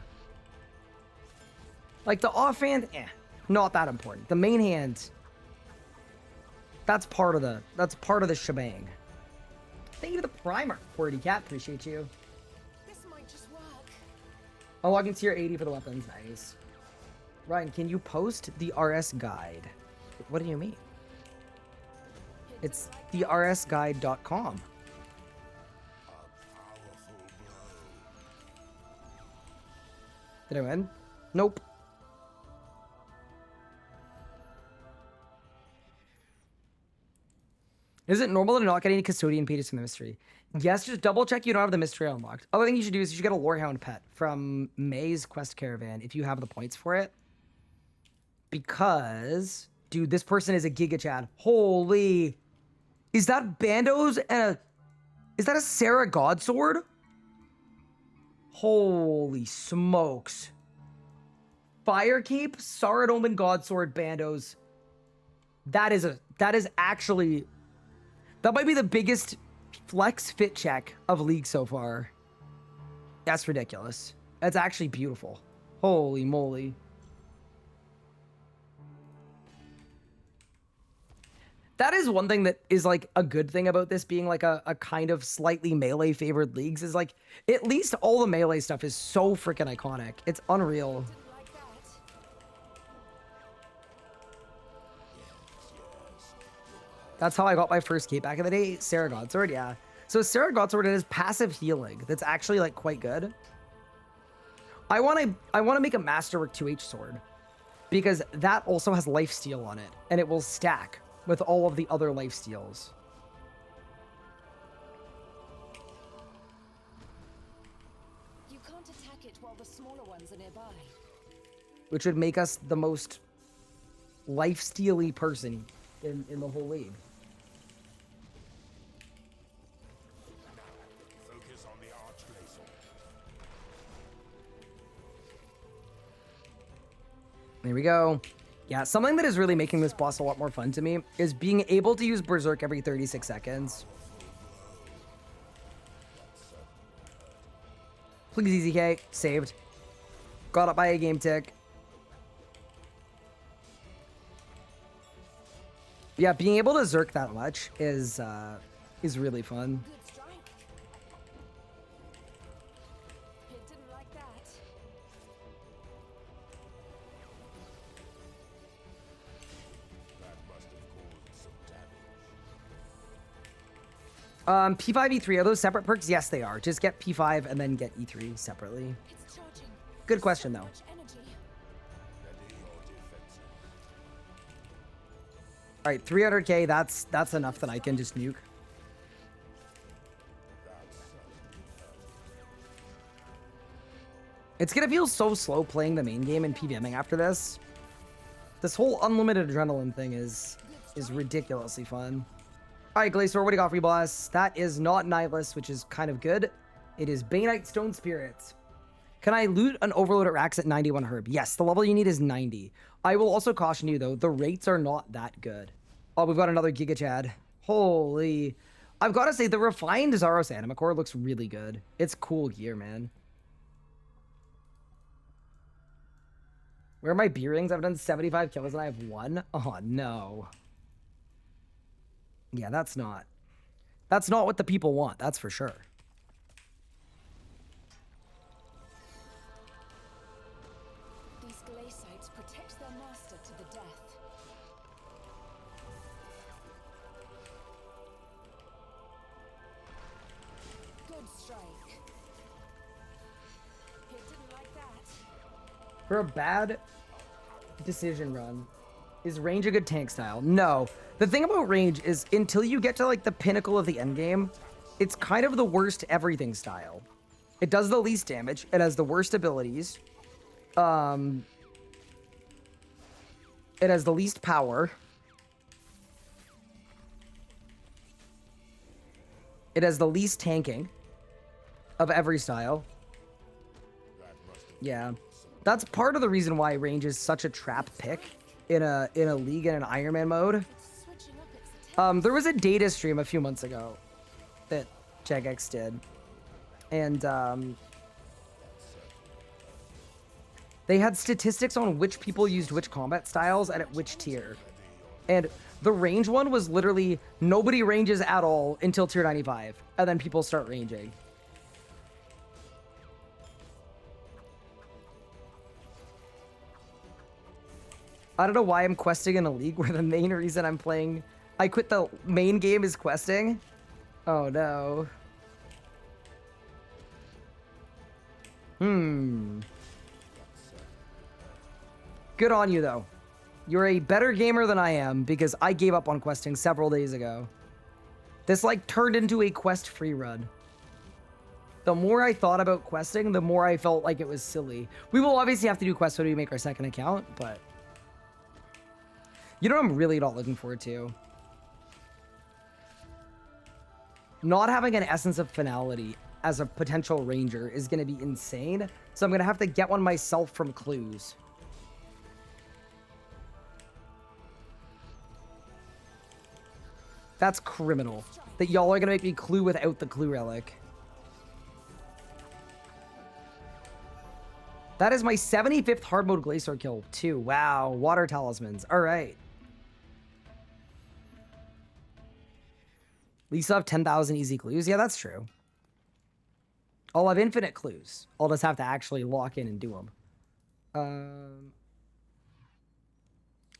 Like the offhand, not that important. The main hand, that's part of the shebang. Thank you for the primer, Qwerty Cat. Appreciate you. This might just work. Unlocking tier 80 for the weapons. Nice. Ryan, can you post the RS guide? What do you mean? It's the rsguide.com. Did I win? Nope. Is it normal to not get any custodian pages from the mystery? Yes, just double check you don't have the mystery unlocked. Other thing you should do is you should get a Lorehound pet from May's Quest Caravan if you have the points for it. Because, dude, this person is a Giga Chad. Holy. Is that Bandos and is that a Sarah Godsword? Holy smokes. Fire Cape, Saradomin Godsword, Bandos. That is actually... That might be the biggest flex fit check of League so far. That's ridiculous. That's actually beautiful. Holy moly. That is one thing that is like a good thing about this being like a kind of slightly melee favored leagues is like at least all the melee stuff is so freaking iconic. It's unreal. That's how I got my first cape back in the day. Sarah Godsword, yeah. So Sarah Godsword is passive healing. That's actually like quite good. I want to make a Masterwork 2H sword because that also has lifesteal on it and it will stack with all of the other lifesteals. You can't attack it while the smaller ones are nearby. Which would make us the most lifesteal-y person in the whole league. Focus on the arch glacier. There we go. Yeah, something that is really making this boss a lot more fun to me is being able to use Berserk every 36 seconds. Please, EZK. Saved. Got it by a game tick. Yeah, being able to zerk that much is really fun. Good strike. It didn't like that. That must have caused some damage. P5, E3, are those separate perks? Yes, they are. Just get P5 and then get E3 separately. It's charging. Good question, So though. much energy. Ready or defensive? All right, 300k, that's enough that I can just nuke. It's gonna feel so slow playing the main game and PVMing after this. This whole unlimited adrenaline thing is ridiculously fun. All right, Glacier, what do you got for you, boss? That is not Nihilus, which is kind of good. It is Baneite Stone Spirits. Can I loot an Overload at Rax at 91 Herb? Yes, the level you need is 90. I will also caution you, though, the rates are not that good. Oh, we've got another Giga Chad. Holy. I've got to say, the refined Zaros Anima Core looks really good. It's cool gear, man. Where are my B rings? I've done 75 kills and I have 1. Oh, no. Yeah, that's not what the people want, that's for sure. These glacites protect their master to the death. Good strike. It didn't like that. For a bad decision run, is range a good tank style? No. The thing about range is until you get to like the pinnacle of the end game, it's kind of the worst everything style. It does the least damage. It has the worst abilities. It has the least power. It has the least tanking of every style. Yeah. That's part of the reason why range is such a trap pick in a league in an Iron Man mode. It's switching up its attack. There was a data stream a few months ago that Jagex did. And they had statistics on which people used which combat styles and at which tier. And the range one was literally nobody ranges at all until tier 95. And then people start ranging. I don't know why I'm questing in a league where the main reason I'm playing... I quit the main game is questing. Oh, no. Good on you, though. You're a better gamer than I am, because I gave up on questing several days ago. This, like, turned into a quest-free run. The more I thought about questing, the more I felt like it was silly. We will obviously have to do quests when we make our second account, but... You know what I'm really not looking forward to? Not having an Essence of Finality as a potential ranger is going to be insane. So I'm going to have to get one myself from clues. That's criminal. That y'all are going to make me clue without the clue relic. That is my 75th hard mode Glacier kill too. Wow. Water talismans. All right. Lisa have 10,000 easy clues. Yeah, that's true. I'll have infinite clues. I'll just have to actually lock in and do them.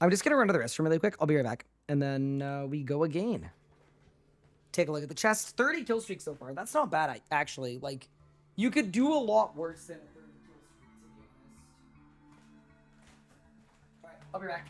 I'm just going to run to the restroom really quick. I'll be right back. And then we go again. Take a look at the chest. 30 kill streak so far. That's not bad, actually. Like, you could do a lot worse than a 30 kill streak, to be honest. All right, I'll be back.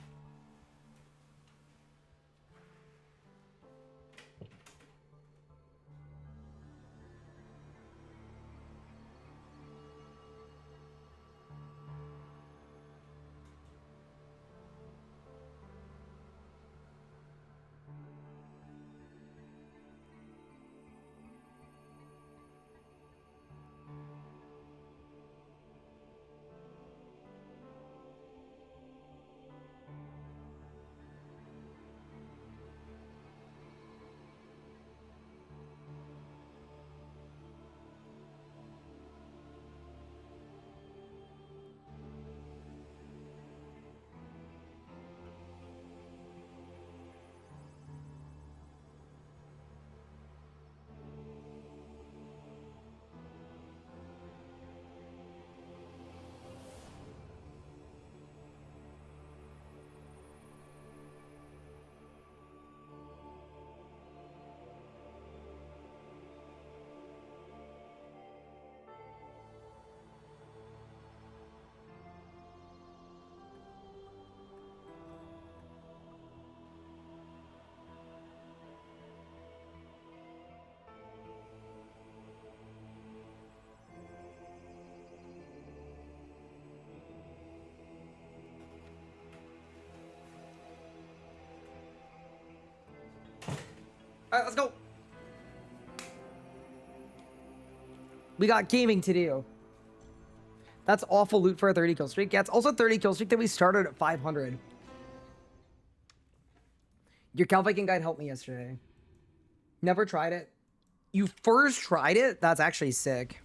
All right, let's go. We got gaming to do. That's awful loot for a 30 kill streak. Yeah, it's also 30 kill streak that we started at 500. Your Cal Viking guide helped me yesterday. Never tried it. You first tried it? That's actually sick.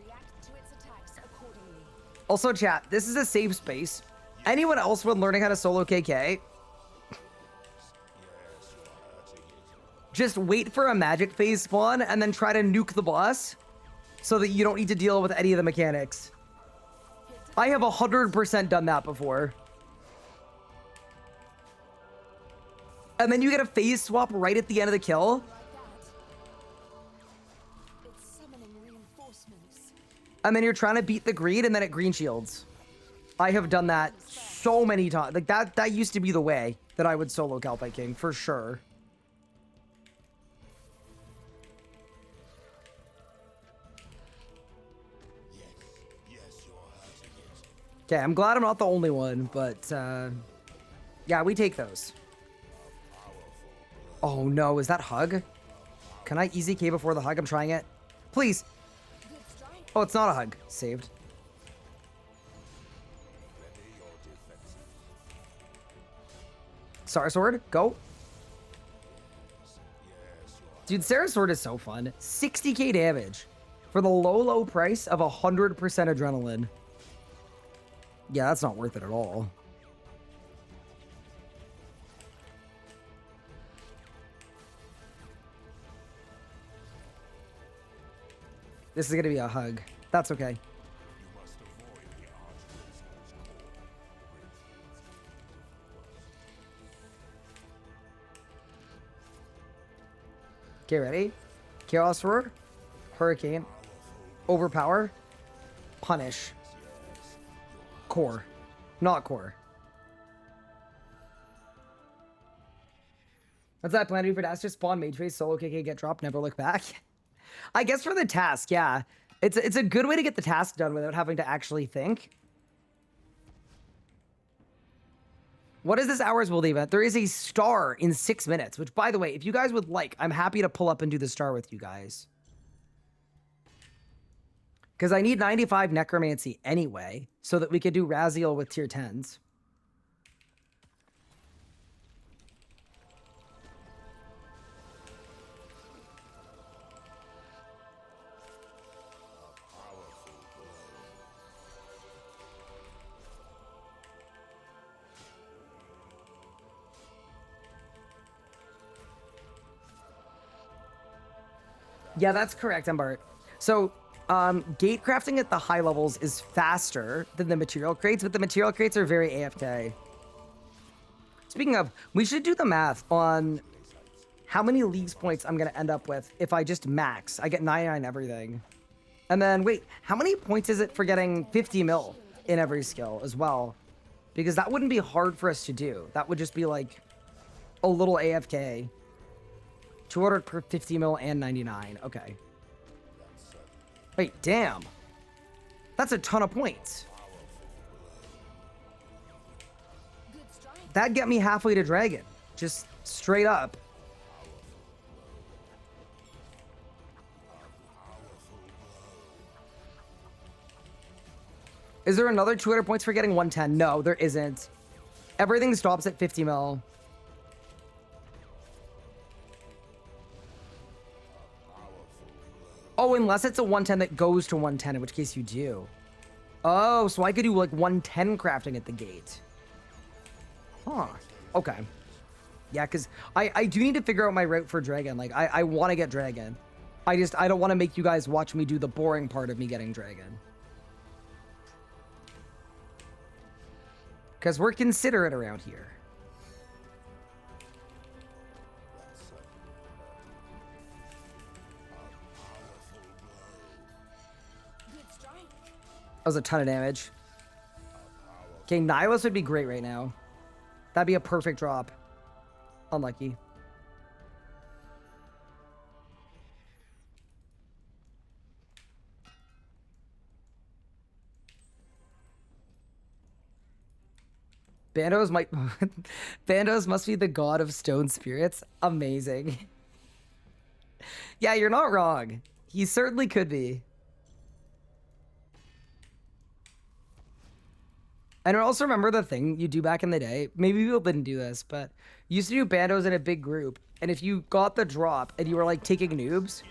React to its attacks accordingly. Also, chat, this is a safe space. Anyone else when learning how to solo KK, just wait for a magic phase spawn and then try to nuke the boss so that you don't need to deal with any of the mechanics. I have 100% done that before. And then you get a phase swap right at the end of the kill. It's summoning reinforcements. And then you're trying to beat the green and then it green shields. I have done that so many times. Like that used to be the way that I would solo Cal Viking for sure. Okay, I'm glad I'm not the only one, but yeah, we take those. Oh no, is that hug? Can I easy K before the hug? I'm trying it. Please. Oh, it's not a hug. Saved. Star Sword, go. Dude, Sarah Sword is so fun. 60k damage for the low price of 100% adrenaline. Yeah, that's not worth it at all. This is gonna be a hug. That's okay. Okay, ready? Chaos Roar, Hurricane, Overpower, Punish, Core, not Core. What's that plan to do for Dash? Just spawn Mage Phase, solo KK, get dropped, never look back. I guess for the task, yeah. It's a good way to get the task done without having to actually think. What is this hours world event? There is a star in 6 minutes, which, by the way, if you guys would like, I'm happy to pull up and do the star with you guys. Because I need 95 necromancy anyway, so that we could do Raziel with tier 10s. Yeah, that's correct, Embart. So, gate crafting at the high levels is faster than the material crates, but the material crates are very AFK. Speaking of, we should do the math on how many leagues points I'm going to end up with if I just max. I get 99 everything. And then, wait, how many points is it for getting 50 mil in every skill as well? Because that wouldn't be hard for us to do. That would just be like a little AFK. 200 per 50 mil and 99. Okay. Wait, damn. That's a ton of points. That'd get me halfway to Dragon. Just straight up. Is there another 200 points for getting 110? No, there isn't. Everything stops at 50 mil. Oh, unless it's a 110 that goes to 110, in which case you do. Oh, so I could do like 110 crafting at the gate. Huh. Okay. Yeah, because I do need to figure out my route for Dragon. Like, I want to get Dragon. I don't want to make you guys watch me do the boring part of me getting Dragon. Because we're considerate around here. That was a ton of damage. Okay, Nihilus would be great right now. That'd be a perfect drop. Unlucky. Bandos might Bandos must be the god of stone spirits. Amazing. Yeah, you're not wrong. He certainly could be. And I also remember the thing you do back in the day. Maybe people didn't do this, but you used to do bandos in a big group. And if you got the drop and you were like taking noobs,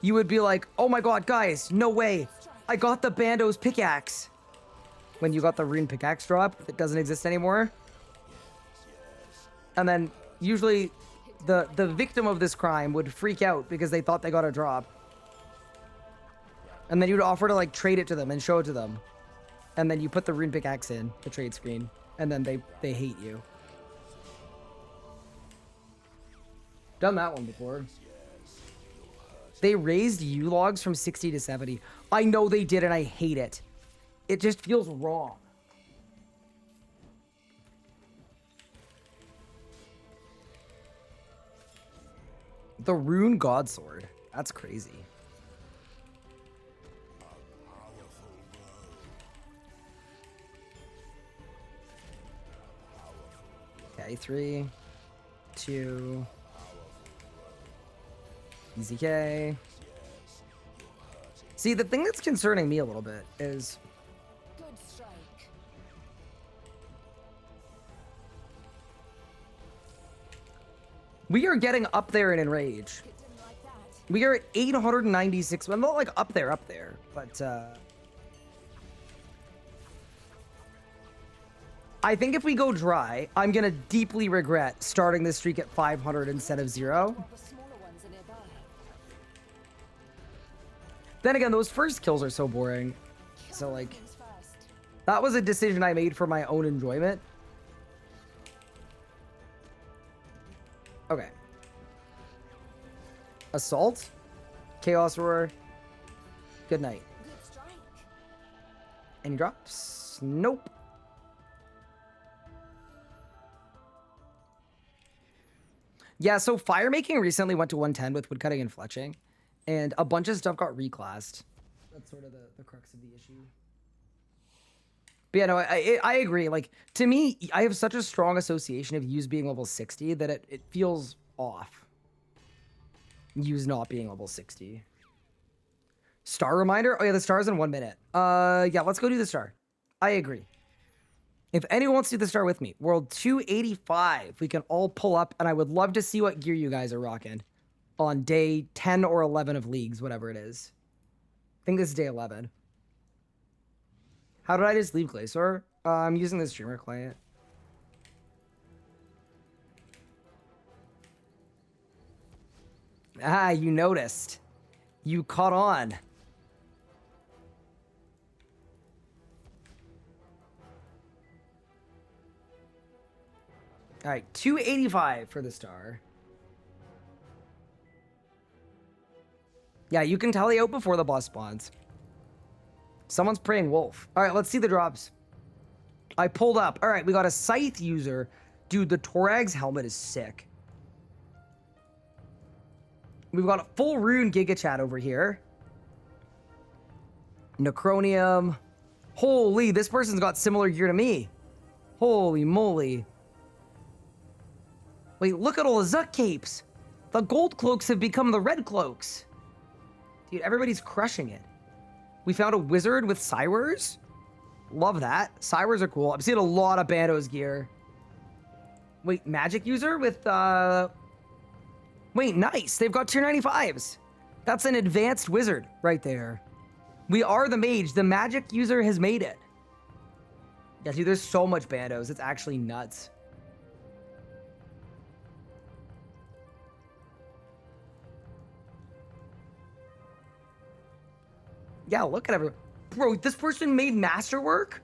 you would be like, oh my god, guys, no way. I got the bandos pickaxe. When you got the rune pickaxe drop that doesn't exist anymore. And then usually the victim of this crime would freak out because they thought they got a drop. And then you'd offer to like trade it to them and show it to them. And then you put the rune pickaxe in the trade screen, and then they hate you. Done that one before. They raised U logs from 60 to 70. I know they did, and I hate it. It just feels wrong. The rune god sword. That's crazy. Okay, 3, 2, easy K. See, the thing that's concerning me a little bit is Good strike. we are getting up there in enrage. It didn't like that. We are at 896. I'm not like up there, but I think if we go dry, I'm gonna deeply regret starting this streak at 500 instead of 0. The smaller ones are nearby. Then again, those first kills are so boring. So like, Things first. that was a decision I made for my own enjoyment. Okay. Assault. Chaos Roar. Good night. Good strike. Any drops? Nope. Yeah, so fire making recently went to 110 with woodcutting and fletching, and a bunch of stuff got reclassed. That's sort of the crux of the issue. But yeah, no, I agree. Like, to me, I have such a strong association of Use being level 60 that it feels off. Use not being level 60. Star reminder? Oh yeah, the star's in 1 minute. Yeah, let's go do the star. I agree. If anyone wants to do the star with me, World 285, we can all pull up, and I would love to see what gear you guys are rocking on day 10 or 11 of leagues, whatever it is. I think this is day 11. How did I just leave Glacier? I'm using the streamer client. Ah, you noticed. You caught on. All right, 285 for the star. Yeah, you can tally out before the boss spawns. Someone's praying wolf. All right, let's see the drops. I pulled up. All right, we got a scythe user. Dude, the Torag's helmet is sick. We've got a full rune Giga Chat over here. Necronium. Holy, this person's got similar gear to me. Holy moly. Wait, look at all the Zuck capes. The gold cloaks have become the red cloaks. Dude, everybody's crushing it. We found a wizard with Cywers. Love that. Cywers are cool. I'm seeing a lot of Bandos gear. Wait, magic user with, Wait, nice. They've got tier 95s. That's an advanced wizard right there. We are the mage. The magic user has made it. Yeah, dude, there's so much Bandos. It's actually nuts. Yeah, look at everyone. Bro, this person made masterwork?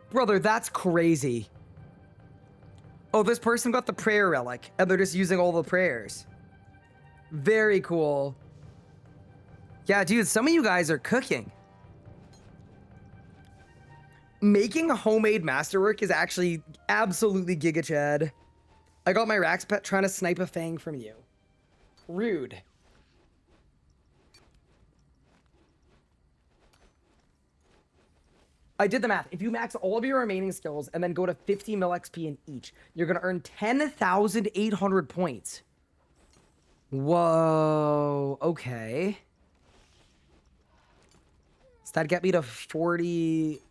Brother, that's crazy. Oh, this person got the prayer relic, and they're just using all the prayers. Very cool. Yeah, dude, some of you guys are cooking. Making a homemade masterwork is actually absolutely Giga Chad. I got my Rax pet trying to snipe a fang from you. Rude. I did the math. If you max all of your remaining skills and then go to 50 mil XP in each, you're going to earn 10,800 points. Whoa. Okay. So that'd get me to 40.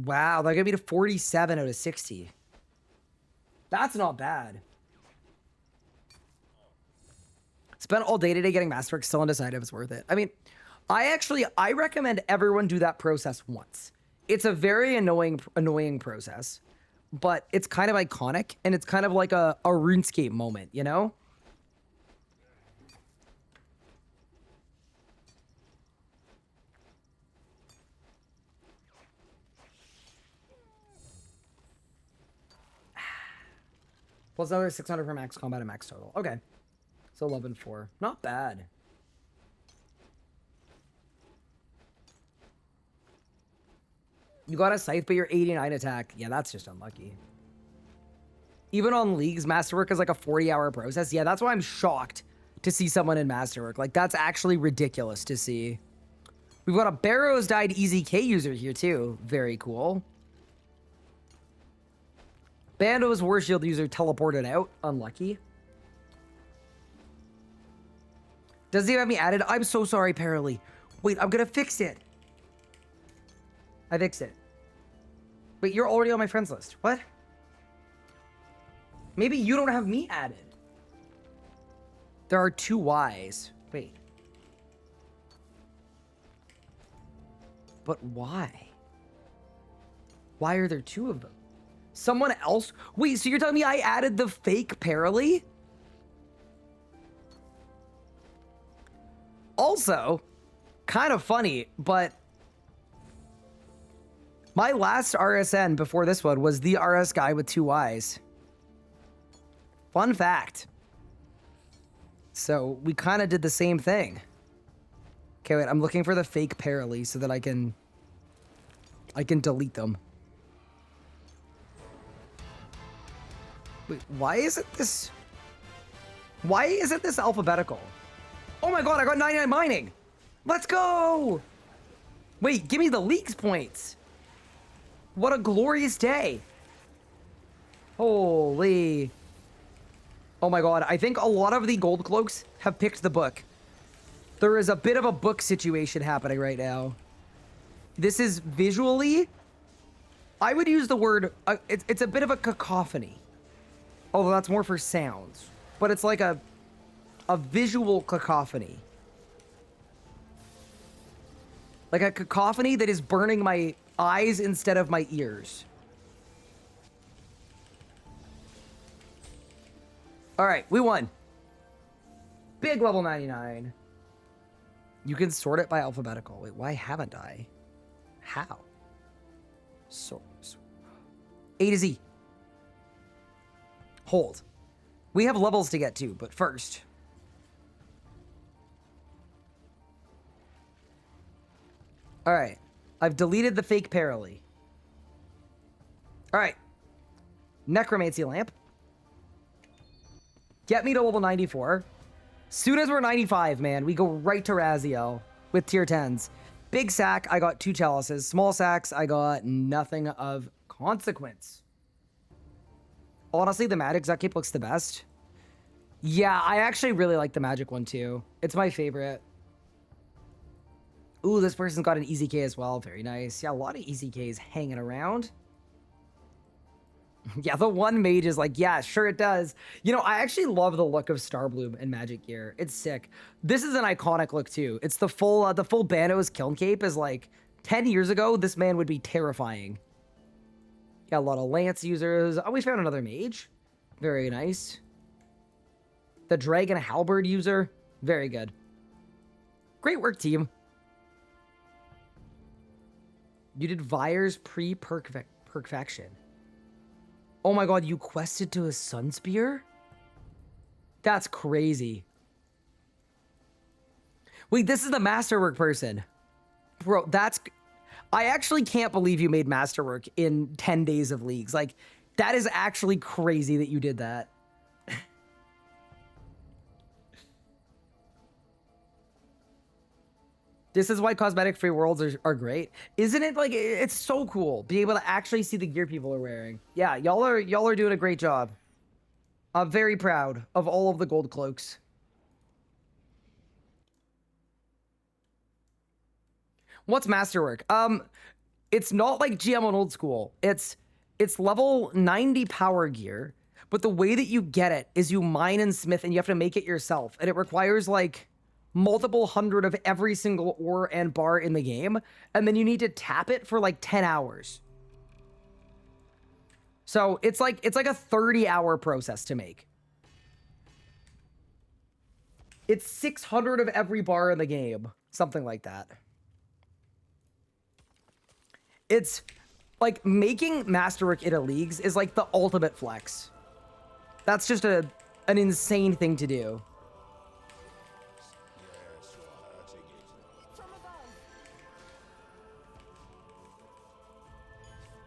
Wow, that'd get me to 47 out of 60. That's not bad. Spent all day today getting Masterwork, still undecided if it's worth it. I mean, I recommend everyone do that process once. It's a very annoying process, but it's kind of iconic, and it's kind of like a RuneScape moment, you know? Plus another 600 for max combat and max total. Okay. So 11-4. Not bad. You got a scythe, but you're 89 attack. Yeah, that's just unlucky. Even on leagues, Masterwork is like a 40-hour process. Yeah, that's why I'm shocked to see someone in Masterwork. Like, that's actually ridiculous to see. We've got a Barrows died EZK user here, too. Very cool. Bando's War Shield user teleported out. Unlucky. Does he have me added? I'm so sorry, Paralee. Wait, I'm gonna fix it. I fixed it. Wait, you're already on my friends list. What? Maybe you don't have me added. There are 2 Ys. Wait. But why? Why are there 2 of them? Someone else? Wait, so you're telling me I added the fake Paralee? Also, kind of funny, but my last RSN before this one was the RS guy with 2 Ys. Fun fact. So we kind of did the same thing. Okay, wait, I'm looking for the fake Paralee so that I can delete them. Wait, why isn't this alphabetical? Oh my god, I got 99 mining. Let's go. Wait, give me the leaks points. What a glorious day. Holy. Oh my god, I think a lot of the gold cloaks have picked the book. There is a bit of a book situation happening right now. This is visually, I would use the word, it's a bit of a cacophony. Although that's more for sounds. But it's like a visual cacophony. Like a cacophony that is burning my eyes instead of my ears. All right, we won. Big level 99. You can sort it by alphabetical. Wait, why haven't I? How? So A to Z. Hold. We have levels to get to, but first. All right. I've deleted the fake Paralee. All right. Necromancy lamp. Get me to level 94. Soon as we're 95, man, we go right to Raziel with tier 10s. Big sack, I got 2 chalices. Small sacks, I got nothing of consequence. Honestly, the magic Zuck cape looks the best. Yeah, I actually really like the magic one too. It's my favorite. Ooh, this person's got an EZK as well. Very nice. Yeah, a lot of EZKs hanging around. Yeah, the one mage is like, yeah, sure it does. You know, I actually love the look of Starbloom and magic gear. It's sick. This is an iconic look too. It's the full Banos kiln cape is like 10 years ago, this man would be terrifying. Got a lot of lance users. Oh, we found another mage. Very nice. The dragon halberd user. Very good. Great work, team. You did Vire's pre-perfection. Oh my god, you quested to a Sunspear? That's crazy. Wait, this is the Masterwork person. Bro, that's... I actually can't believe you made Masterwork in 10 days of leagues. Like, that is actually crazy that you did that. This is why cosmetic free worlds are great. Isn't it? Like, it's so cool being able to actually see the gear people are wearing. Yeah, y'all are doing a great job. I'm very proud of all of the gold cloaks. What's masterwork? It's not like GM on old school. It's level 90 power gear, but the way that you get it is you mine and smith and you have to make it yourself. And it requires like multiple hundred of every single ore and bar in the game. And then you need to tap it for like 10 hours. So it's like a 30-hour process to make. It's 600 of every bar in the game. Something like that. It's like making masterwork in a leagues is like the ultimate flex. That's just an insane thing to do.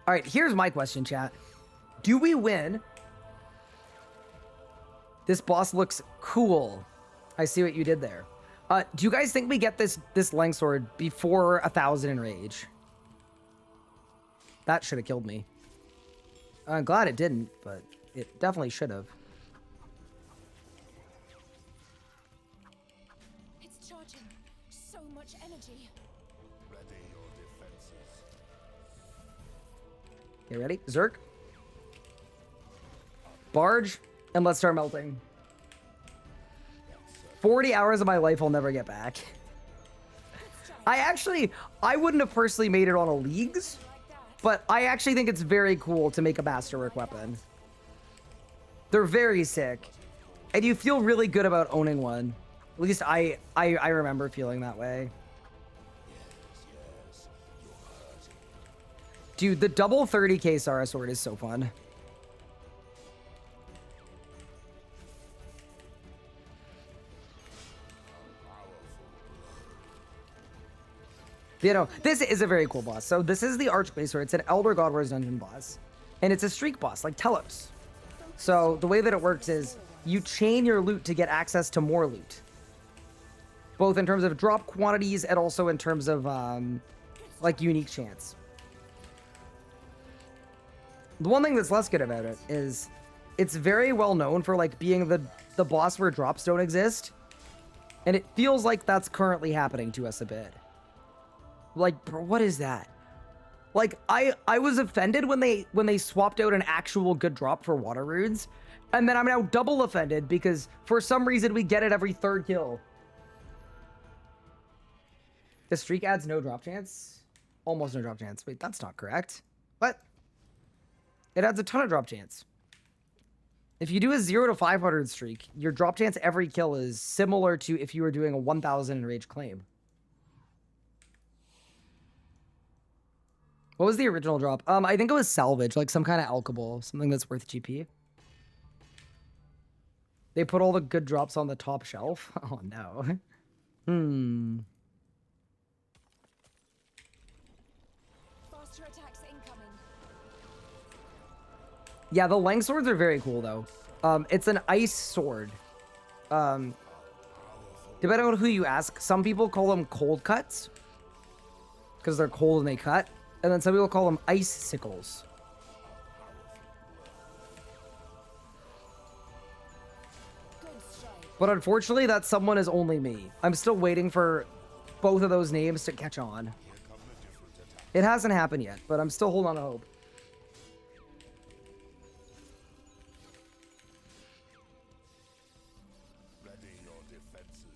All right, here's my question, chat. Do we win? This boss looks cool. I see what you did there. Do you guys think we get this length sword before 1000 enrage? That should have killed me. I'm glad it didn't, but it definitely should have. It's charging. So much energy. Ready your defenses. Okay, ready? Zerk. Barge, and let's start melting. 40 hours of my life I'll never get back. I wouldn't have personally made it on a leagues, but I actually think it's very cool to make a masterwork weapon. They're very sick, and you feel really good about owning one. At least I remember feeling that way. Dude, the double 30k Sara sword is so fun. You know, this is a very cool boss. So this is the Archglacier. It's an Elder God Wars dungeon boss. And it's a streak boss, like Telos. So the way that it works is you chain your loot to get access to more loot. Both in terms of drop quantities and also in terms of, like, unique chance. The one thing that's less good about it is it's very well known for, like, being the boss where drops don't exist. And it feels like that's currently happening to us a bit. Like, bro, what is that? Like, I was offended when they swapped out an actual good drop for water runes, and then I'm now double offended because for some reason we get it every third kill. The streak adds no drop chance? Almost no drop chance. Wait, that's not correct. What? It adds a ton of drop chance. If you do a 0 to 500 streak, your drop chance every kill is similar to if you were doing a 1000 enrage claim. What was the original drop? I think it was salvage, like some kind of alcohol, something that's worth GP. They put all the good drops on the top shelf? Oh, no. Faster attacks incoming. Yeah, the length swords are very cool, though. It's an ice sword. Depending on who you ask, some people call them cold cuts because they're cold and they cut. And then some people call them ice sickles. But unfortunately, that someone is only me. I'm still waiting for both of those names to catch on. It hasn't happened yet, but I'm still holding on to hope. Ready your defenses.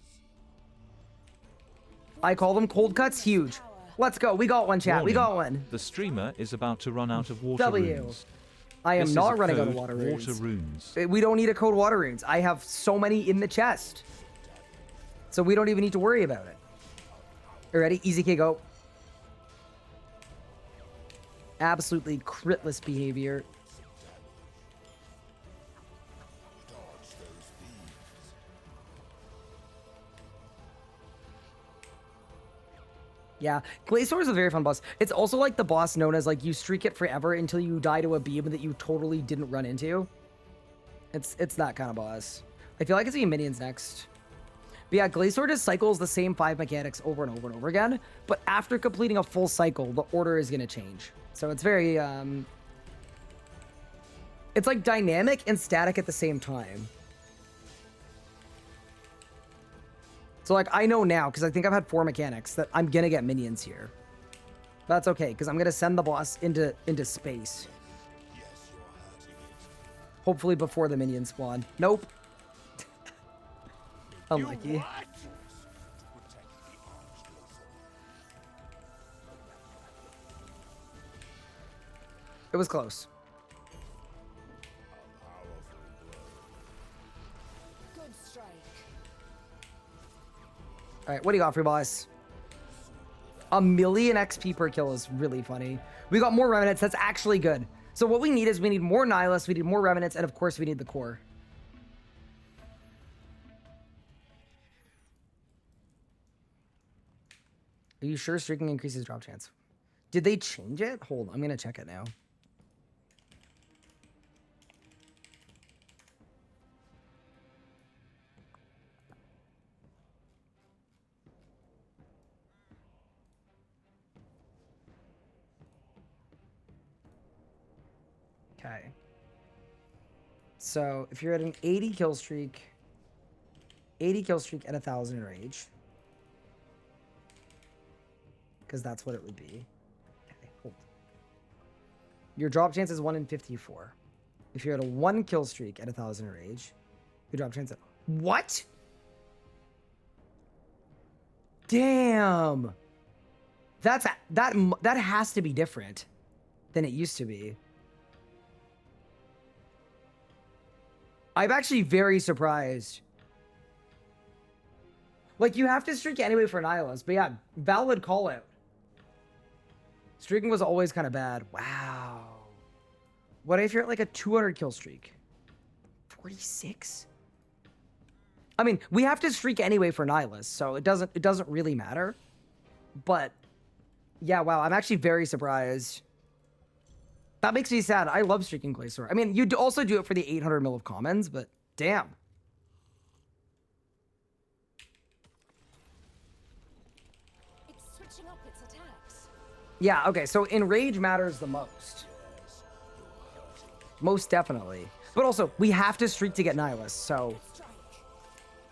I call them cold cuts. Huge. Let's go. We got one, chat. We got one. The streamer is about to run out of water W. runes. I am This is not a running out of code water runes. Water runes. We don't need a code water runes. I have so many in the chest. So we don't even need to worry about it. You ready? Easy K, go. Absolutely critless behavior. Yeah, Glacier is a very fun boss. It's also like the boss known as like you streak it forever until you die to a beam that you totally didn't run into. It's that kind of boss. I feel like it's gonna be minions next. But yeah, Glacier just cycles the same 5 mechanics over and over and over again. But after completing a full cycle, the order is going to change. So it's very, it's like dynamic and static at the same time. So like, I know now, because I think I've had 4 mechanics, that I'm going to get minions here. That's okay, because I'm going to send the boss into space. Hopefully before the minions spawn. Nope. Unlucky. It was close. Good strike. All right, what do you got for boss? 1,000,000 XP per kill is really funny. We got more remnants. That's actually good. So what we need is we need more nihilists, we need more remnants, and of course we need the core. Are you sure streaking increases drop chance? Did they change it? Hold on, I'm gonna check it now. Okay. So if you're at an 80 kill streak at 1,000 rage, because that's what it would be. Okay, hold. Your drop chance is 1 in 54. If you're at a 1 kill streak at 1,000 rage, your drop chance is... What? Damn. That has to be different than it used to be. I'm actually very surprised. Like, you have to streak anyway for Nihilus, but yeah, valid call out. Streaking was always kind of bad. Wow. What if you're at like a 200 kill streak? 46? I mean, we have to streak anyway for Nihilus, so it doesn't really matter. But yeah, wow, I'm actually very surprised. That makes me sad. I love streaking Glacier. I mean, you also do it for the 800 mil of commons, but damn. It's switching up its attacks. Yeah, okay, so enrage matters the most. Most definitely. But also, we have to streak to get Nihilus, so...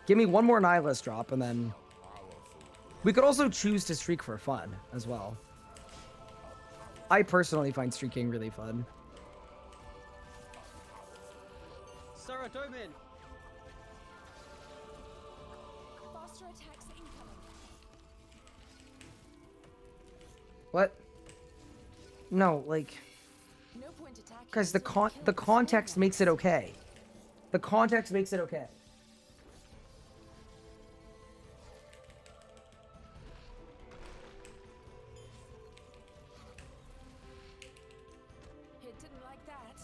Give me one more Nihilus drop, and then... We could also choose to streak for fun, as well. I personally find streaking really fun. Saratomin! Faster attacks incoming. What? No, like... No point attacking. Guys, the context makes it okay. The context makes it okay. It didn't like that.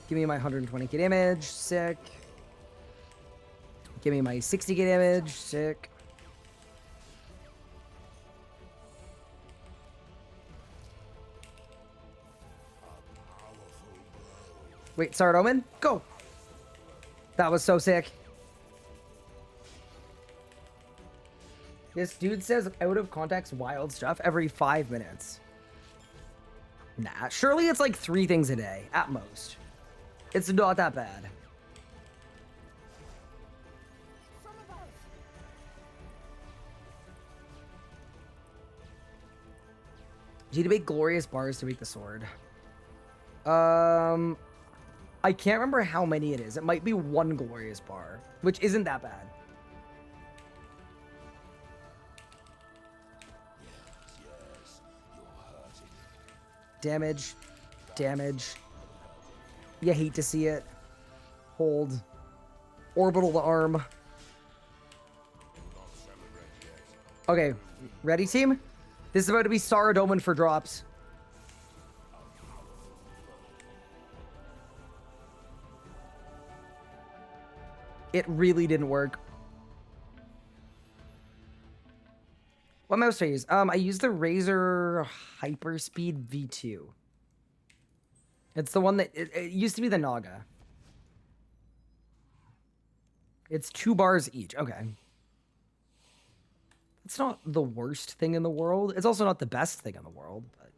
Give me my 120k damage, sick. Give me my 60k damage, sick. Wait, Sardomin, go! That was so sick. This dude says out of context wild stuff every 5 minutes. Nah, surely it's like 3 things a day, at most. It's not that bad. From above. You need to make glorious bars to make the sword. I can't remember how many it is. It might be 1 glorious bar, which isn't that bad. Damage. Damage. You hate to see it. Hold. Orbital the arm. Okay, ready, team? This is about to be Saradomin for drops. It really didn't work. What mouse do I use? I use the Razer Hyperspeed V2. It's the one that it used to be the Naga. It's 2 bars each. Okay. It's not the worst thing in the world. It's also not the best thing in the world, but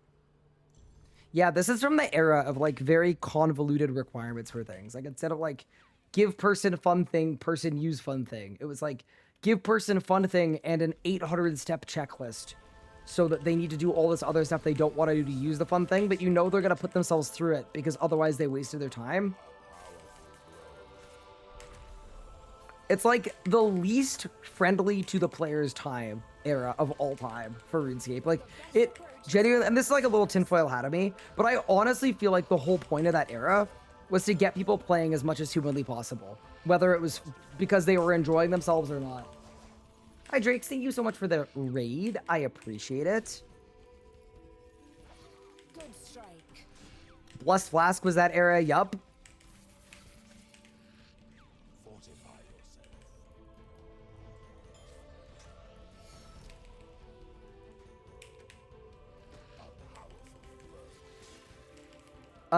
yeah, this is from the era of like very convoluted requirements for things. Like instead of like give person fun thing, person use fun thing, it was like give person fun thing and an 800 step checklist so that they need to do all this other stuff they don't want to do to use the fun thing, but you know they're going to put themselves through it because otherwise they wasted their time. It's like the least friendly to the player's time era of all time for RuneScape. Like, it genuinely, and this is like a little tinfoil hat of me, but I honestly feel like the whole point of that era was to get people playing as much as humanly possible, whether it was because they were enjoying themselves or not. Hi, Drake. Thank you so much for the raid. I appreciate it. Good strike. Blessed Flask was that era. Yup.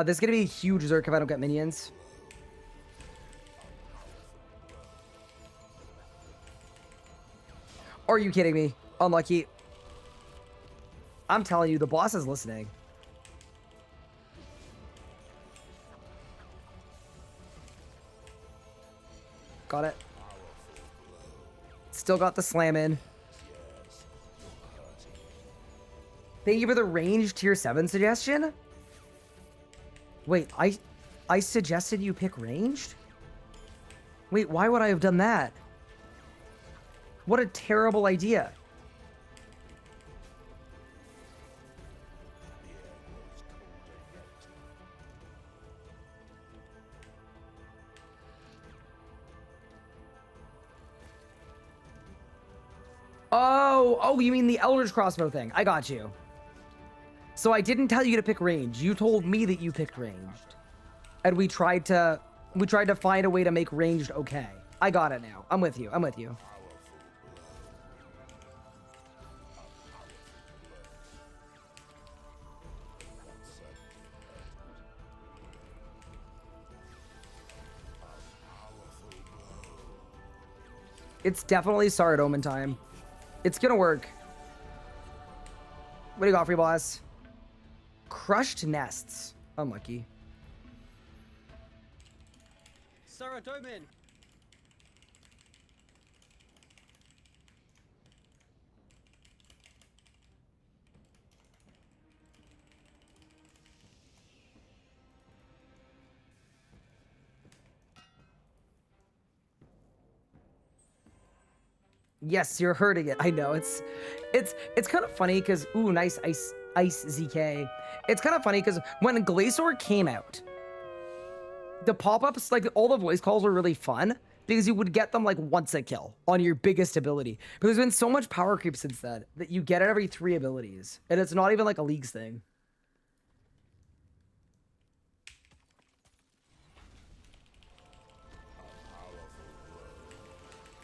This is going to be a huge Zerk if I don't get minions. Are you kidding me? Unlucky. I'm telling you, the boss is listening. Got it. Still got the slam in. Thank you for the range tier 7 suggestion. Wait, I suggested you pick ranged? Wait, why would I have done that? What a terrible idea. Oh, you mean the Elder's Crossbow thing. I got you. So I didn't tell you to pick range. You told me that you picked ranged. And we tried to find a way to make ranged okay. I got it now. I'm with you. I'm with you. It's definitely Saradomin time. It's gonna work. What do you got for you, boss? Crushed nests. Unlucky. Saradomin. Yes, you're hurting it. I know. It's kind of funny because ooh, nice ice ZK. It's kind of funny because when Glacier came out, the pop-ups, like all the voice calls were really fun because you would get them like once a kill on your biggest ability. But there's been so much power creep since then that you get it every 3 abilities. And it's not even like a leagues thing.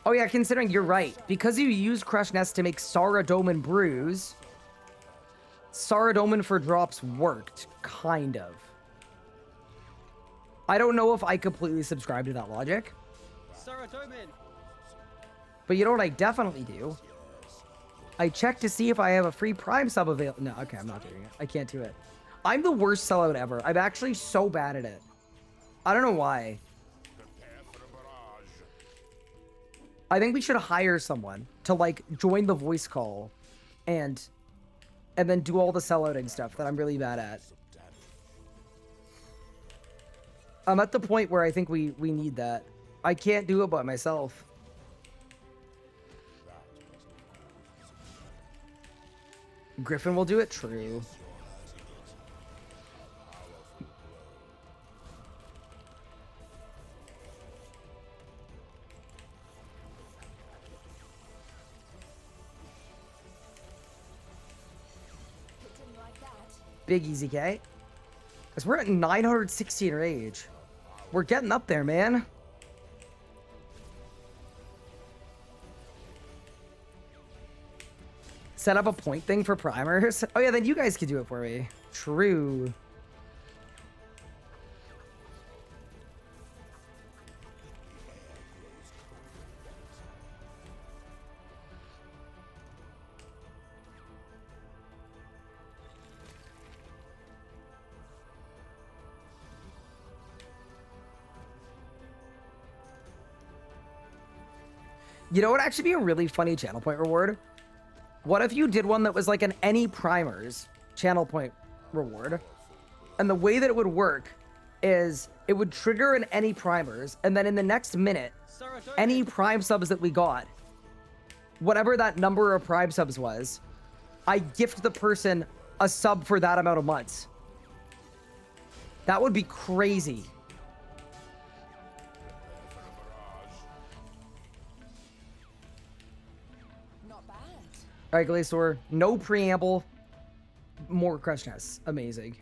Oh yeah, considering you're right. Because you use Crush Nest to make Saradomin brews, Saradomin for drops worked, kind of. I don't know if I completely subscribe to that logic. Saradomin. But you know what I definitely do? I check to see if I have a free Prime sub available. No, okay, I'm not doing it. I can't do it. I'm the worst sellout ever. I'm actually so bad at it. I don't know why. I think we should hire someone to like join the voice call and then do all the sellouting stuff that I'm really bad at. I'm at the point where I think we need that. I can't do it by myself. Griffin will do it? True. Big easy K. Because we're at 916 rage. We're getting up there, man. Set up a point thing for primers. Oh yeah, then you guys could do it for me. True. You know what would actually be a really funny channel point reward? What if you did one that was like an any primers channel point reward? And the way that it would work is it would trigger an any primers, and then in the next minute, any prime subs that we got, whatever that number of prime subs was, I gift the person a sub for that amount of months. That would be crazy. Not bad. All right, Glacier, no preamble, more crush nests. Amazing.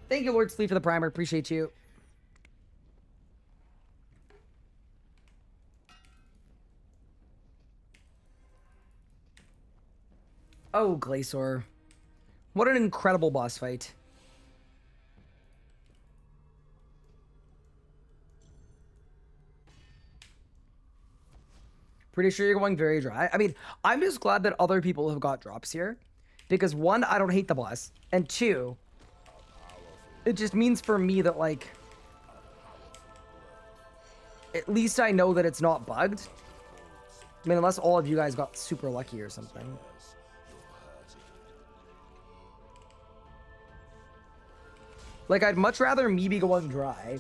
Thank you, Lord Sleep, for the primer. Appreciate you. Oh, Glacier. What an incredible boss fight. Pretty sure you're going very dry. I mean, I'm just glad that other people have got drops here. Because one, I don't hate the boss. And two, it just means for me that, like, at least I know that it's not bugged. I mean, unless all of you guys got super lucky or something. Like, I'd much rather me be going dry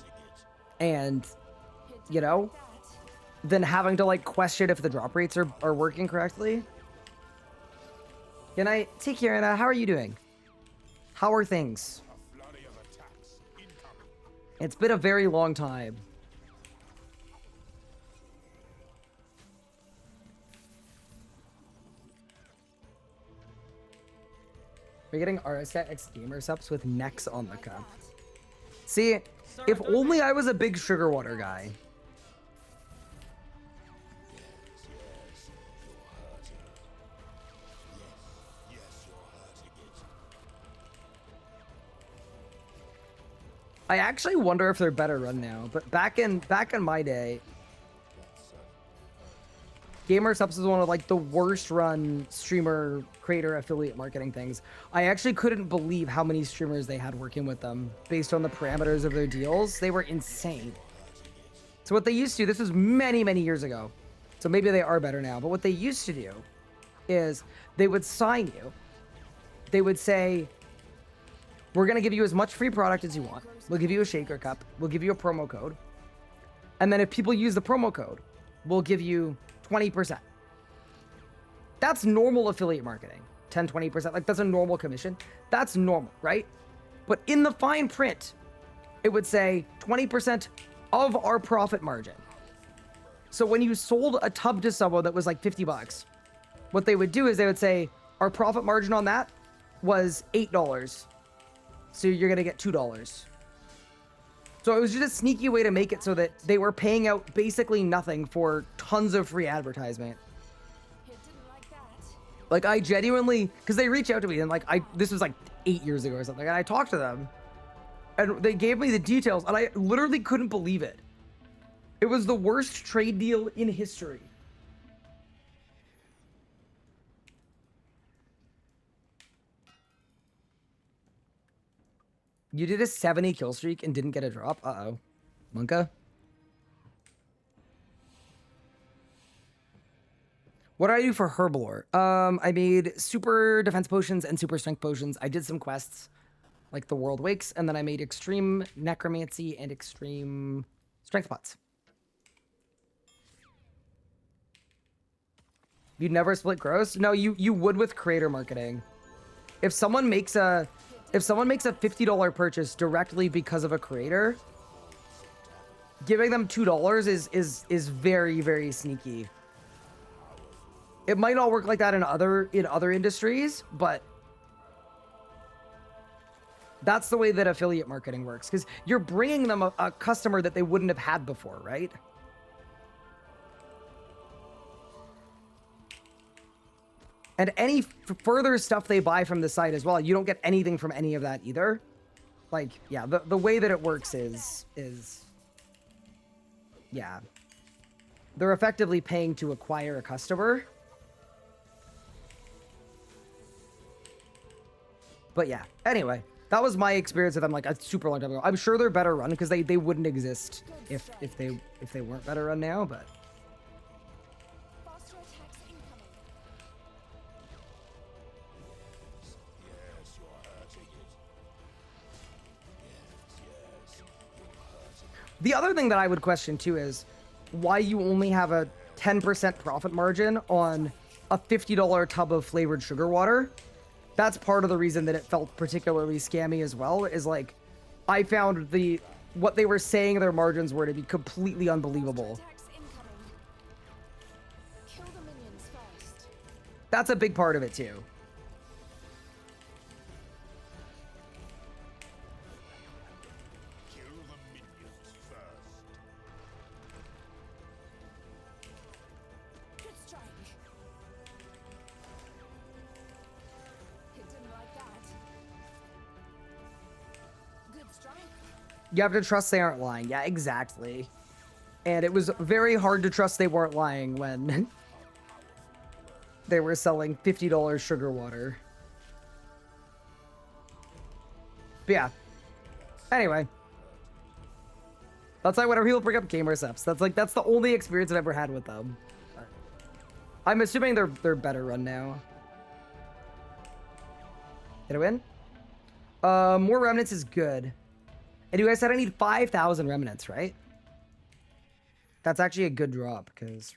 and, you know, than having to, like, question if the drop rates are working correctly. Good night. Take care, Anna. How are you doing? How are things? It's been a very long time. We're getting RS3 gamer subs with necks on the cup. See, if only I was a big sugar water guy. I actually wonder if they're better run now, but back in my day, Gamer Subs was one of like the worst run streamer creator affiliate marketing things. I actually couldn't believe how many streamers they had working with them based on the parameters of their deals. They were insane. So what they used to do, this was many, many years ago, so maybe they are better now, but what they used to do is they would sign you. They would say, we're going to give you as much free product as you want. We'll give you a shaker cup. We'll give you a promo code. And then if people use the promo code, we'll give you 20%. That's normal affiliate marketing. 10, 20%. Like, that's a normal commission. That's normal, right? But in the fine print, it would say 20% of our profit margin. So when you sold a tub to someone that was like 50 bucks, what they would do is they would say, our profit margin on that was $8. So you're going to get $2. So it was just a sneaky way to make it so that they were paying out basically nothing for tons of free advertisement. Like, I genuinely, because they reached out to me and like, this was like 8 years ago or something, and I talked to them and they gave me the details and I literally couldn't believe it. It was the worst trade deal in history. You did a 70 kill streak and didn't get a drop? Uh-oh. Monka? What did I do for Herbalore? I made super defense potions and super strength potions. I did some quests, like the World Wakes, and then I made extreme necromancy and extreme strength pots. You'd never split gross? No, you would with creator marketing. If someone makes a $50 purchase directly because of a creator, giving them $2 is very, very sneaky. It might not work like that in other industries, but that's the way that affiliate marketing works, because you're bringing them a customer that they wouldn't have had before, right? And any further stuff they buy from the site as well, you don't get anything from any of that either. Like, yeah, the way that it works is yeah. They're effectively paying to acquire a customer. But yeah, anyway, that was my experience with them like a super long time ago. I'm sure they're better run because they wouldn't exist if they weren't better run now, but The other thing that I would question too is why you only have a 10% profit margin on a $50 tub of flavored sugar water. That's part of the reason that it felt particularly scammy as well, is like, I found what they were saying their margins were to be completely unbelievable. Attacks incoming. Kill the minions first. That's a big part of it too. Kill the minions first. Good strike. It didn't like that. Good strike. You have to trust they aren't lying. Yeah, exactly. And it was very hard to trust they weren't lying when they were selling $50 sugar water. But yeah. Anyway. That's like whenever people bring up game recepts. That's the only experience I've ever had with them. I'm assuming they're better run now. Did I win? More remnants is good. And you guys said I need 5,000 remnants, right? That's actually a good drop, because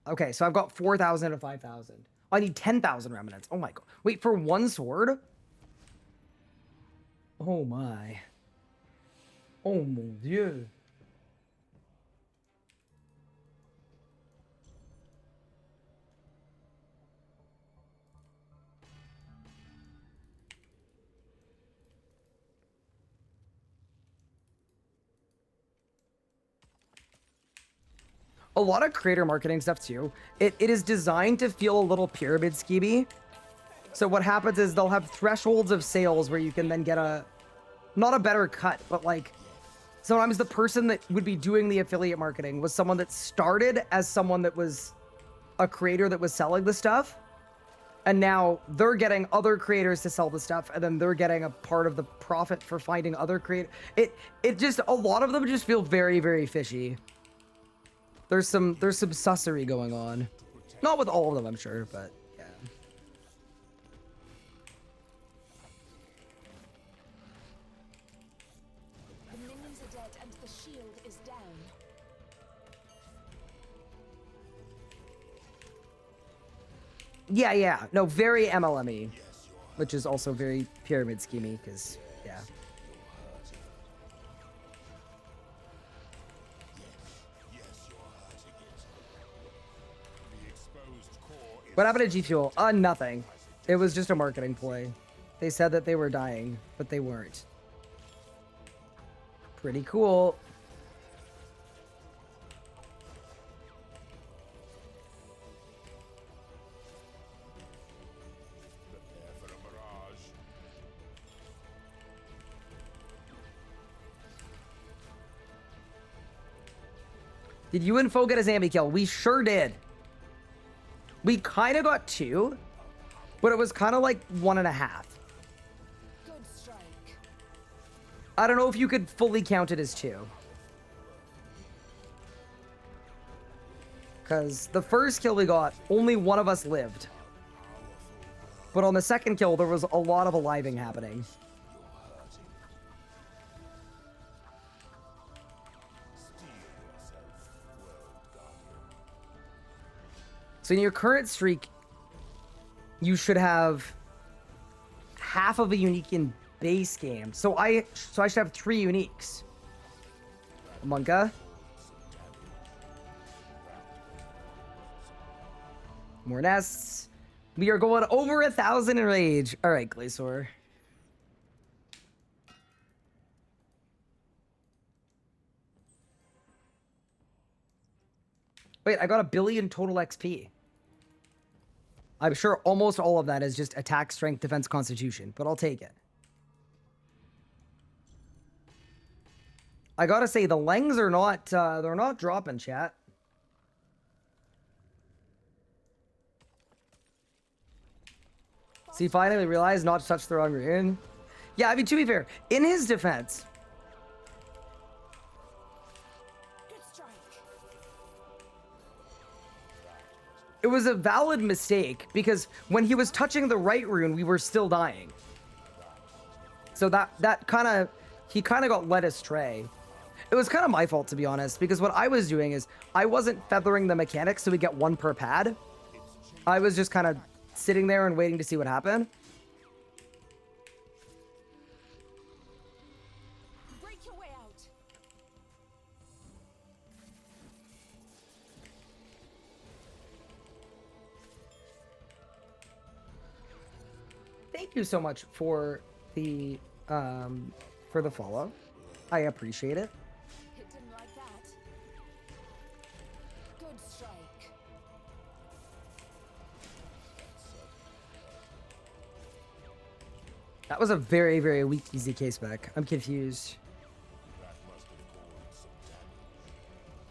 Okay, so I've got 4,000 to 5,000. I need 10,000 remnants. Oh my god. Wait, for one sword? Oh my. Oh mon dieu. A lot of creator marketing stuff too. It is designed to feel a little pyramid schemy. So what happens is they'll have thresholds of sales where you can then get not a better cut, but like sometimes the person that would be doing the affiliate marketing was someone that started as someone that was a creator that was selling the stuff. And now they're getting other creators to sell the stuff, and then they're getting a part of the profit for finding other creators. It just, a lot of them just feel very, very fishy. There's some sussery going on. Not with all of them, I'm sure, but yeah. The minions are dead and the shield is down. Yeah. No, very MLME, which is also very pyramid schemy, because, yeah. What happened to G Fuel? Nothing. It was just a marketing ploy. They said that they were dying, but they weren't. Pretty cool. Prepare for a mirage. Did you and Faux get a Zambi kill? We sure did. We kind of got 2, but it was kind of like 1.5. Good strike. I don't know if you could fully count it as 2. Because the first kill we got, only one of us lived. But on the second kill, there was a lot of aliving happening. So in your current streak, you should have half of a unique in base game. So I should have 3 uniques. Monka. More nests. We are going over 1,000 in rage. All right, Glacior. Wait, I got 1 billion total XP. I'm sure almost all of that is just attack, strength, defense, constitution, but I'll take it. I gotta say, the Lengs are not, they're not dropping, chat. So he finally realized not to touch the wrong rune. Yeah, I mean, to be fair, in his defense, it was a valid mistake, because when he was touching the right rune, we were still dying. So that kind of, he kind of got led astray. It was kind of my fault, to be honest, because what I was doing is I wasn't feathering the mechanics so we get one per pad. I was just kind of sitting there and waiting to see what happened. Break your way out. Thank you so much for the follow. I appreciate it. It didn't like that. Good strike. That was a very, very weak easy case back. I'm confused.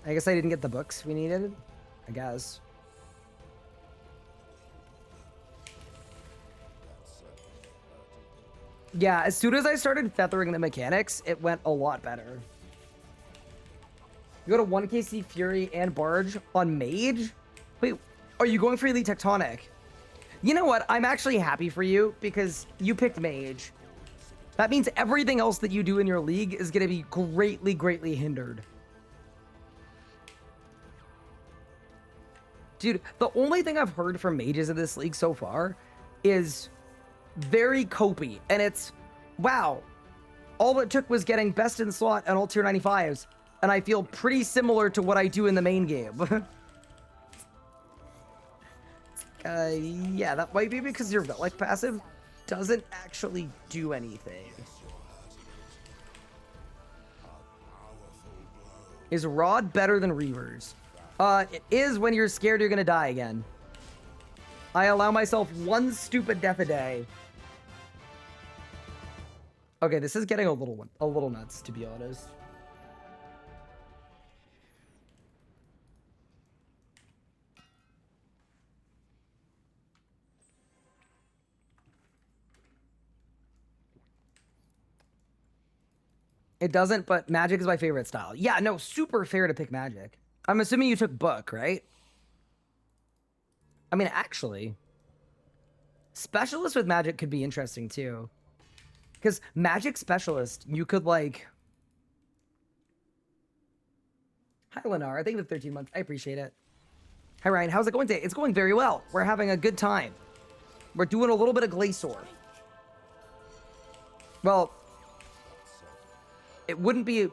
I guess I didn't get the books we needed. I guess. Yeah, as soon as I started feathering the mechanics, it went a lot better. You go to 1KC Fury and Barge on Mage? Wait, are you going for Elite Tectonic? You know what? I'm actually happy for you because you picked Mage. That means everything else that you do in your league is going to be greatly, greatly hindered. Dude, the only thing I've heard from mages in this league so far is very copy, and it's, wow, all it took was getting best in slot and all tier 95s, and I feel pretty similar to what I do in the main game. Yeah, that might be because your Relic passive doesn't actually do anything. Is Rod better than Reavers? It is when you're scared you're gonna die again. I allow myself one stupid death a day. Okay, this is getting a little nuts, to be honest. It doesn't, but Magic is my favorite style. Yeah, no, super fair to pick Magic. I'm assuming you took Book, right? I mean, actually, Specialist with Magic could be interesting, too. Because Magic Specialist, you could, like... Hi, Lennar. Thank you for the 13 months. I appreciate it. Hi, Ryan. How's it going today? It's going very well. We're having a good time. We're doing a little bit of Glacier. Well... It would be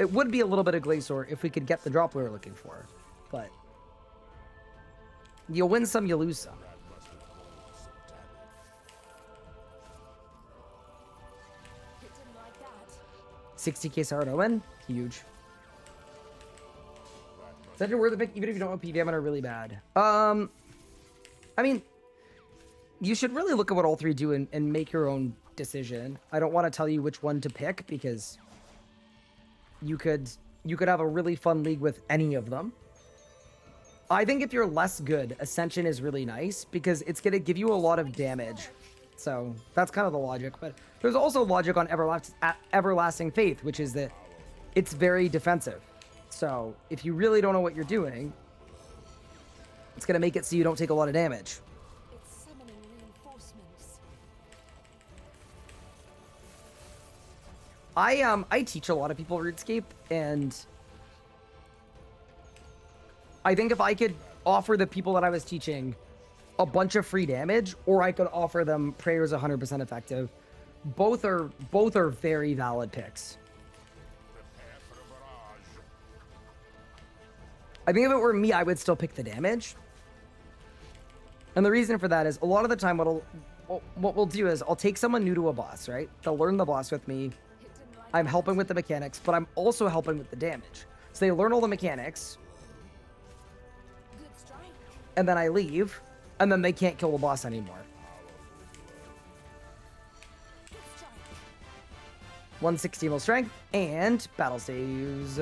a little bit of Glacier if we could get the drop we were looking for, but you win some, you lose some. It didn't like that. 60k Sard Owen, huge. Such a worth a pick, even if you don't know PVM and are really bad. I mean, you should really look at what all three do and make your own decision. I don't want to tell you which one to pick because you could have a really fun league with any of them. I think if you're less good, Ascension is really nice because it's going to give you a lot of damage. So that's kind of the logic. But there's also logic on Everlasting Faith, which is that it's very defensive. So if you really don't know what you're doing, it's going to make it so you don't take a lot of damage. It's summoning reinforcements. I teach a lot of people RuneScape, and I think if I could offer the people that I was teaching a bunch of free damage, or I could offer them prayers 100% effective, both are very valid picks. I think if it were me, I would still pick the damage. And the reason for that is a lot of the time what we'll do is I'll take someone new to a boss, right? They'll learn the boss with me. I'm helping with the mechanics, but I'm also helping with the damage. So they learn all the mechanics. And then I leave, and then they can't kill the boss anymore. 160 mil strength and battle saves.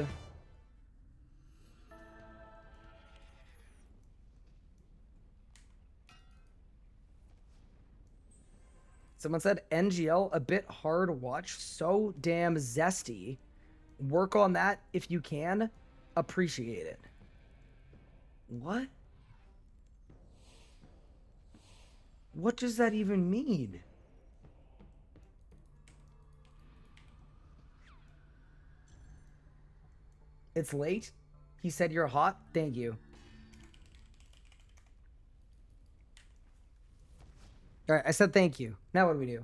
Someone said NGL, a bit hard to watch, so damn zesty. Work on that if you can. Appreciate it. What? What does that even mean? It's late. He said you're hot. Thank you. All right, I said thank you. Now what do we do?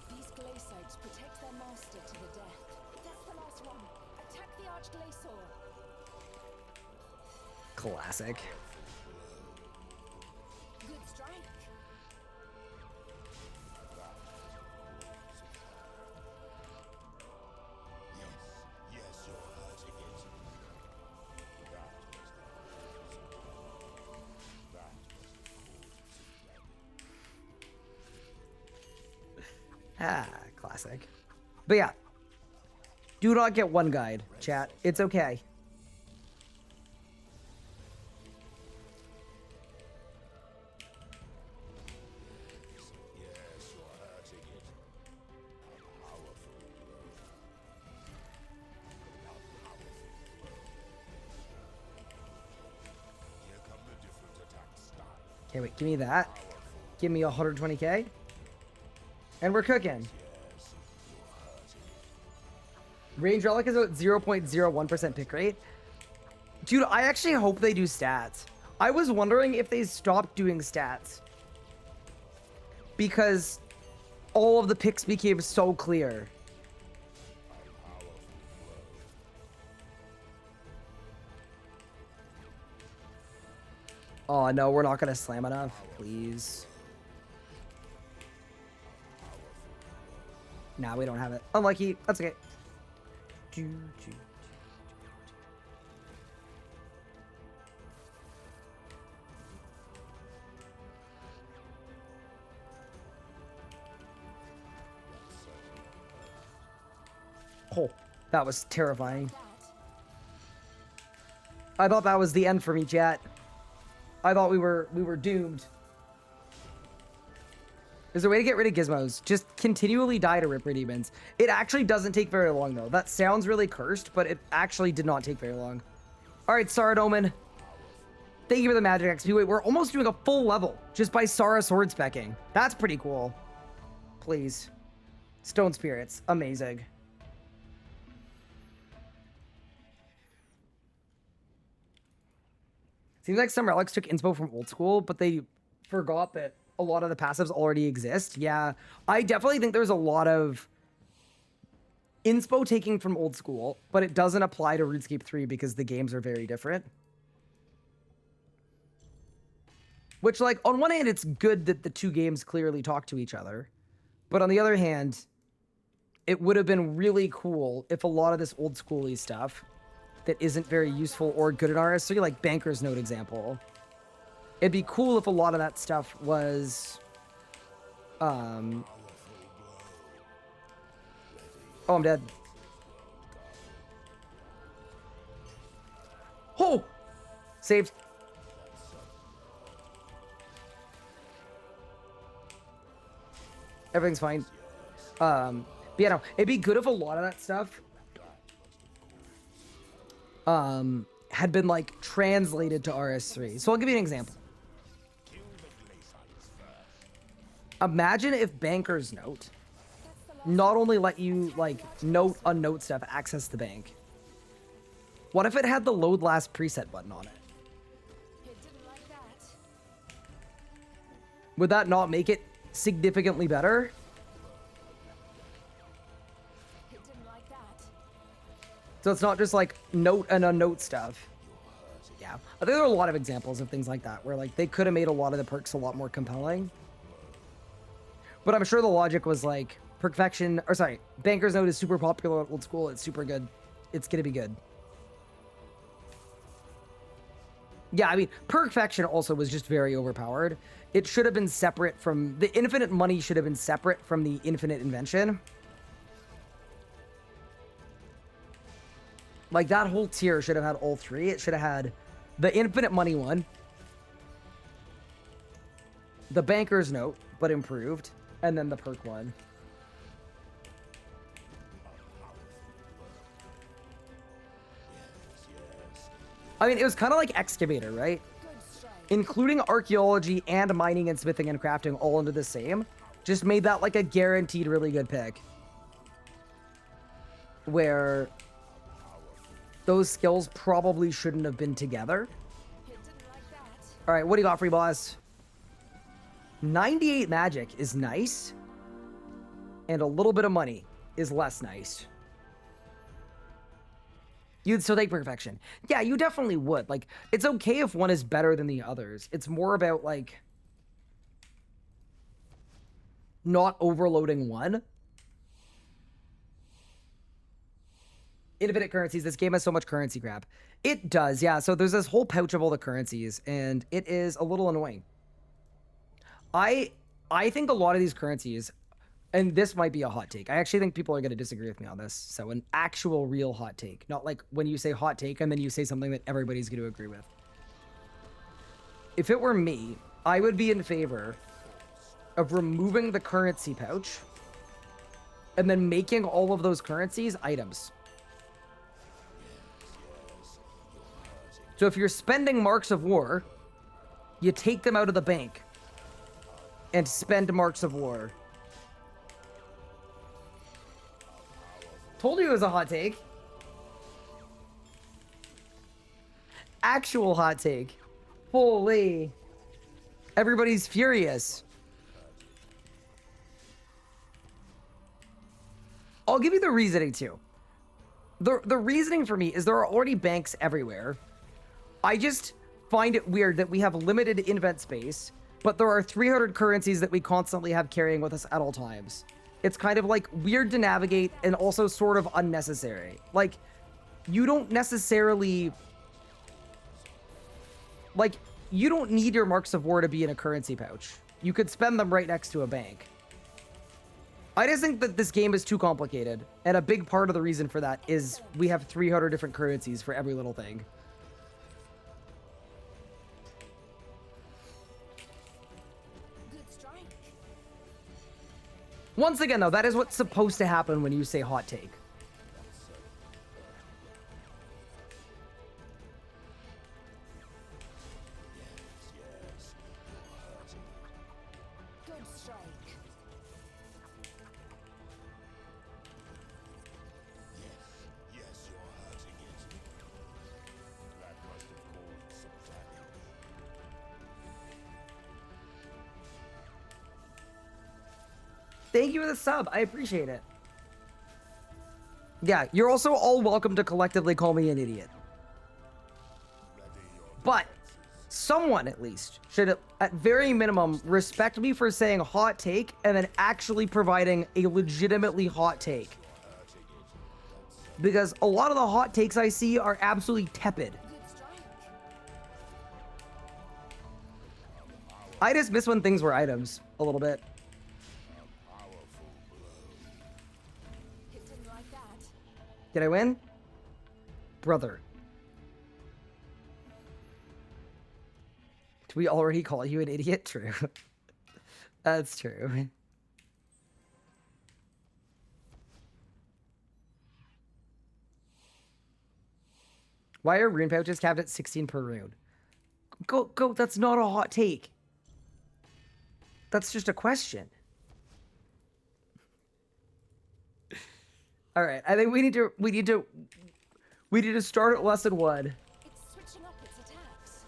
These glacites protect their master to the death. That's the last one. Attack the archglacior. Classic. Good strike. Yes, you're hurting it. Ah, classic. But yeah. Do not get one guide, chat. It's okay. Yes, you're hurting it. A powerful blow. A powerful blow. Here come the different attack styles. Okay, wait, give me that. Give me 120k. And we're cooking. Range Relic is at 0.01% pick rate. Dude, I actually hope they do stats. I was wondering if they stopped doing stats. Because all of the picks became so clear. Oh, no, we're not going to slam enough. Please. Nah, we don't have it. Unlucky. That's okay. Oh, that was terrifying. I thought that was the end for me, chat. I thought we were doomed. Is there a way to get rid of gizmos? Just continually die to Ripper Demons. It actually doesn't take very long, though. That sounds really cursed, but it actually did not take very long. All right, Saradomin. Thank you for the magic XP. Wait, we're almost doing a full level just by Sara sword specking. That's pretty cool. Please. Stone Spirits. Amazing. Seems like some relics took inspo from old school, but they forgot that a lot of the passives already exist. Yeah, I definitely think there's a lot of inspo taking from old school, but it doesn't apply to RuneScape 3 because the games are very different. Which, like, on one hand, it's good that the two games clearly talk to each other. But on the other hand, it would have been really cool if a lot of this old schooly stuff that isn't very useful or good in RS3, like Banker's Note example, it'd be cool if a lot of that stuff was, oh, I'm dead. Oh! Saved. Everything's fine. But yeah, no, it'd be good if a lot of that stuff had been like translated to RS3. So I'll give you an example. Imagine if Banker's Note not only let you like note unnote stuff access the bank. What if it had the load last preset button on it? Would that not make it significantly better? So it's not just like note and unnote stuff. Yeah, I think there are a lot of examples of things like that where like they could have made a lot of the perks a lot more compelling. But I'm sure the logic was like Perfection, or sorry, Banker's Note is super popular at old school. It's super good. It's gonna be good. Yeah, I mean, Perfection also was just very overpowered. It should have been separate from the infinite money. Should have been separate from the infinite invention. Like, that whole tier should have had all three. It should have had the infinite money one, the Banker's Note, but improved, and then the perk one. I mean, it was kind of like Excavator, right? Including archaeology and mining and smithing and crafting all into the same. just made that like a guaranteed really good pick. Where those skills probably shouldn't have been together. All right, what do you got, free boss? 98 magic is nice. And a little bit of money is less nice. You'd still take perfection. Yeah, you definitely would. Like, it's okay if one is better than the others. It's more about, like, not overloading one. Infinite currencies. This game has so much currency crap. It does, yeah. So there's this whole pouch of all the currencies, and it is a little annoying. I think a lot of these currencies, and this might be a hot take. I actually think people are going to disagree with me on this. So an actual real hot take. Not like when you say hot take and then you say something that everybody's going to agree with. If it were me, I would be in favor of removing the currency pouch and then making all of those currencies items. So if you're spending marks of war, you take them out of the bank and spend marks of war. Told you it was a hot take. Actual hot take. Holy. Everybody's furious. I'll give you the reasoning too. The reasoning for me is there are already banks everywhere. I just find it weird that we have limited invent space, but there are 300 currencies that we constantly have carrying with us at all times. It's kind of like weird to navigate and also sort of unnecessary. Like, you don't necessarily... Like, you don't need your marks of war to be in a currency pouch. You could spend them right next to a bank. I just think that this game is too complicated. And a big part of the reason for that is we have 300 different currencies for every little thing. Once again, though, that is what's supposed to happen when you say hot take. Good strike. Yes, you're hurting it. That must have caused some damage. Thank you for the sub. I appreciate it. Yeah, you're also all welcome to collectively call me an idiot. But someone, at least, should, at very minimum, respect me for saying hot take and then actually providing a legitimately hot take. Because a lot of the hot takes I see are absolutely tepid. I just miss when things were items a little bit. Did I win? Brother. Did we already call you an idiot? True. That's true. Why are rune pouches capped at 16 per rune? Go, that's not a hot take. That's just a question. All right, I think we need to start at lesson 1. It's switching up its attacks.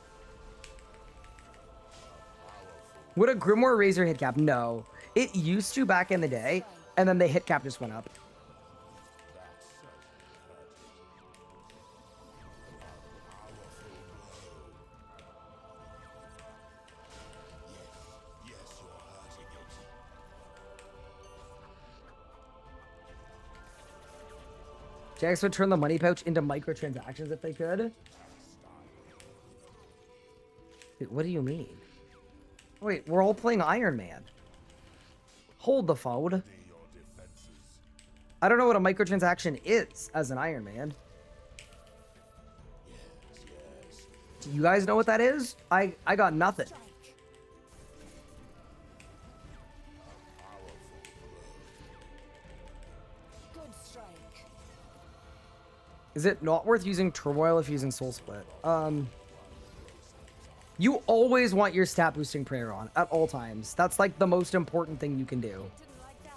Would a Grimoire raise your hit cap? No. It used to back in the day, and then the hit cap just went up. Jax would turn the money pouch into microtransactions if they could. Wait, what do you mean? Wait, we're all playing Iron Man. Hold the phone. I don't know what a microtransaction is as an Iron Man. Do you guys know what that is? I got nothing. Is it not worth using Turmoil if using Soul Split? You always want your stat boosting prayer on at all times. That's like the most important thing you can do. Didn't like that.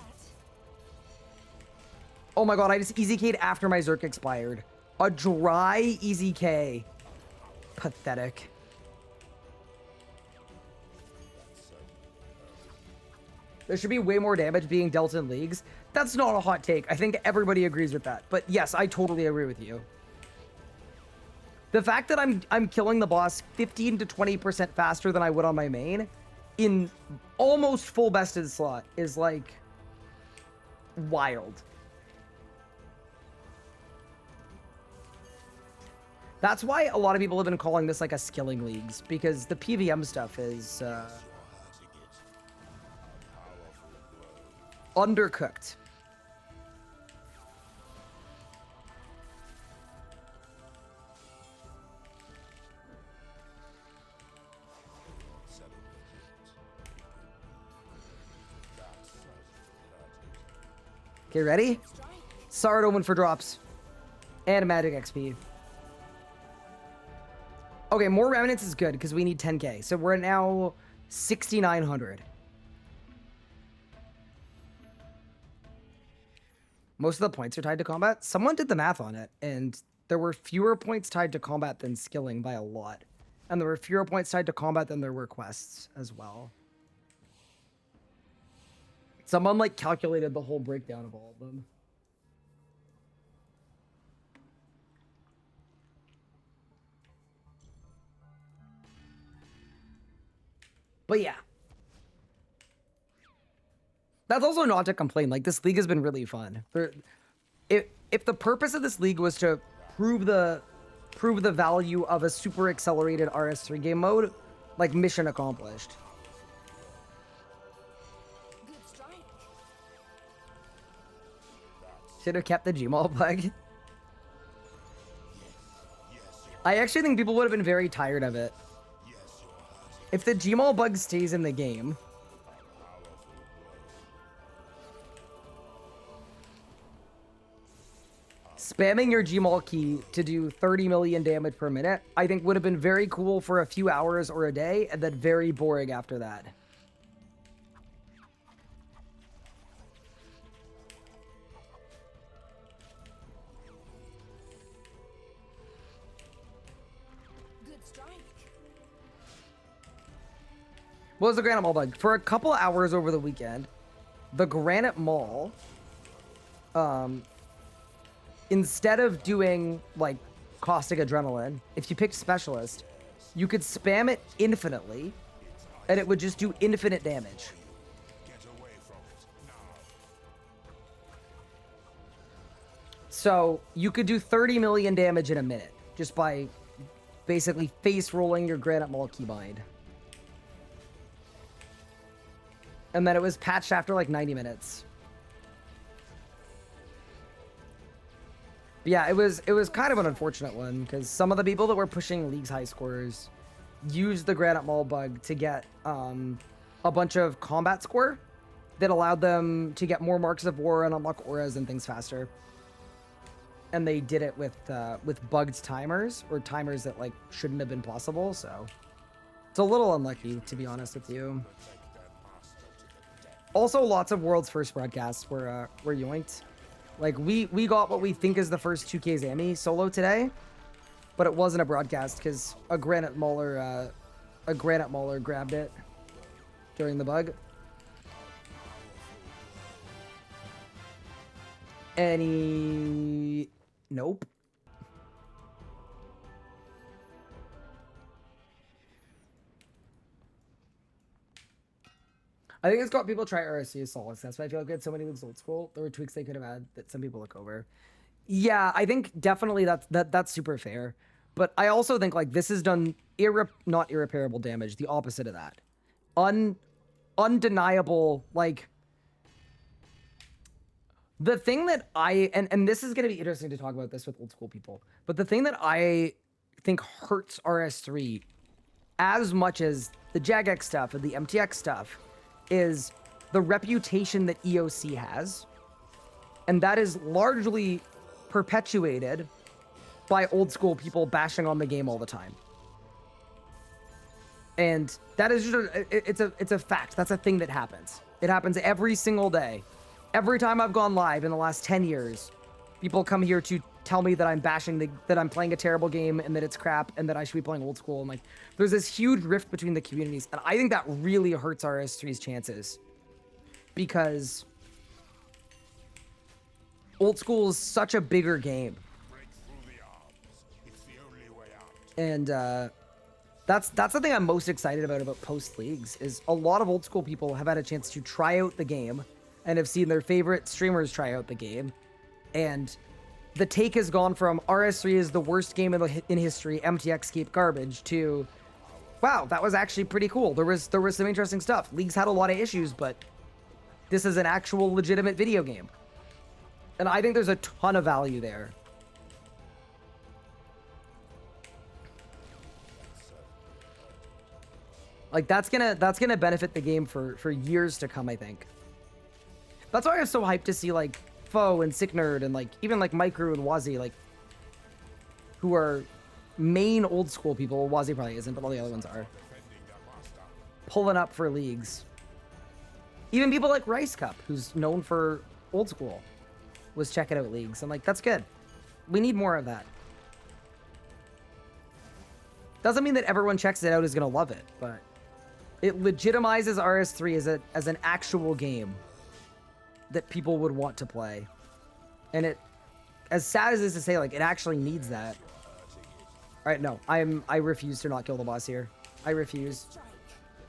Oh my god, I just easy K'd after my Zerk expired. A dry easy K. Pathetic. There should be way more damage being dealt in leagues. That's not a hot take. I think everybody agrees with that. But yes, I totally agree with you. The fact that I'm killing the boss 15 to 20% faster than I would on my main in almost full bested slot is like wild. That's why a lot of people have been calling this like a skilling leagues, because the PVM stuff is undercooked. Okay, ready? Sard Omen for drops. And magic XP. Okay, more remnants is good because we need 10k. So we're now 6,900. Most of the points are tied to combat. Someone did the math on it, and there were fewer points tied to combat than skilling by a lot. And there were fewer points tied to combat than there were quests as well. Someone like calculated the whole breakdown of all of them. But yeah. That's also not to complain. Like, this league has been really fun. If the purpose of this league was to prove the value of a super accelerated RS3 game mode, like, mission accomplished. Good strike. Should have kept the Gmaul bug. I actually think people would have been very tired of it. If the Gmaul bug stays in the game, spamming your Gmaul key to do 30 million damage per minute, I think would have been very cool for a few hours or a day, and then very boring after that. Good strike. What was the Granite Mall bug? For a couple hours over the weekend, the Granite Mall, instead of doing, like, caustic adrenaline, if you picked Specialist, you could spam it infinitely, and it would just do infinite damage. So, you could do 30 million damage in a minute, just by basically face rolling your Granite Mall keybind. And then it was patched after like 90 minutes. But yeah, it was kind of an unfortunate one, because some of the people that were pushing League's high scores used the Granite Mall bug to get a bunch of combat score that allowed them to get more marks of war and unlock auras and things faster. And they did it with bugged timers, or timers that like shouldn't have been possible, so it's a little unlucky, to be honest with you. Also, lots of world's first broadcasts were yoinked. Like, we got what we think is the first 2K Zami solo today, but it wasn't a broadcast because a Granite Mauler grabbed it during the bug. Nope. I think it's got people try RSC as solace. That's why I feel like we had so many leagues old school. There were tweaks they could have had that some people look over. Yeah, I think definitely that's super fair. But I also think like this has done not irreparable damage, the opposite of that. Undeniable, like the thing that and this is gonna be interesting to talk about this with old school people, but the thing that I think hurts RS3 as much as the Jagex stuff and the MTX stuff is the reputation that EOC has. And that is largely perpetuated by old school people bashing on the game all the time. And that is just it's a fact. That's a thing that happens. It happens every single day. Every time I've gone live in the last 10 years, people come here to tell me that I'm that I'm playing a terrible game and that it's crap and that I should be playing old school. And like, there's this huge rift between the communities, and I think that really hurts RS3's chances because old school is such a bigger game. And that's the thing I'm most excited about post leagues is a lot of old school people have had a chance to try out the game and have seen their favorite streamers try out the game, and the take has gone from RS3 is the worst game in history, MTX keep garbage, to wow, that was actually pretty cool. There was some interesting stuff. Leagues had a lot of issues, but this is an actual legitimate video game, and I think there's a ton of value there. Like that's gonna benefit the game for years to come, I think. That's why I'm so hyped to see like Faux and Sick Nerd and like even like Micro and Wazi, like who are main old school people. Wazi probably isn't, but all the other ones are pulling up for leagues. Even people like Rice Cup, who's known for old school, was checking out leagues. I'm like, that's good. We need more of that. Doesn't mean that everyone checks it out is gonna love it, but it legitimizes RS3 as an actual game that people would want to play. And it, as sad as it is to say, like, it actually needs that. Alright, no. I refuse to not kill the boss here. I refuse.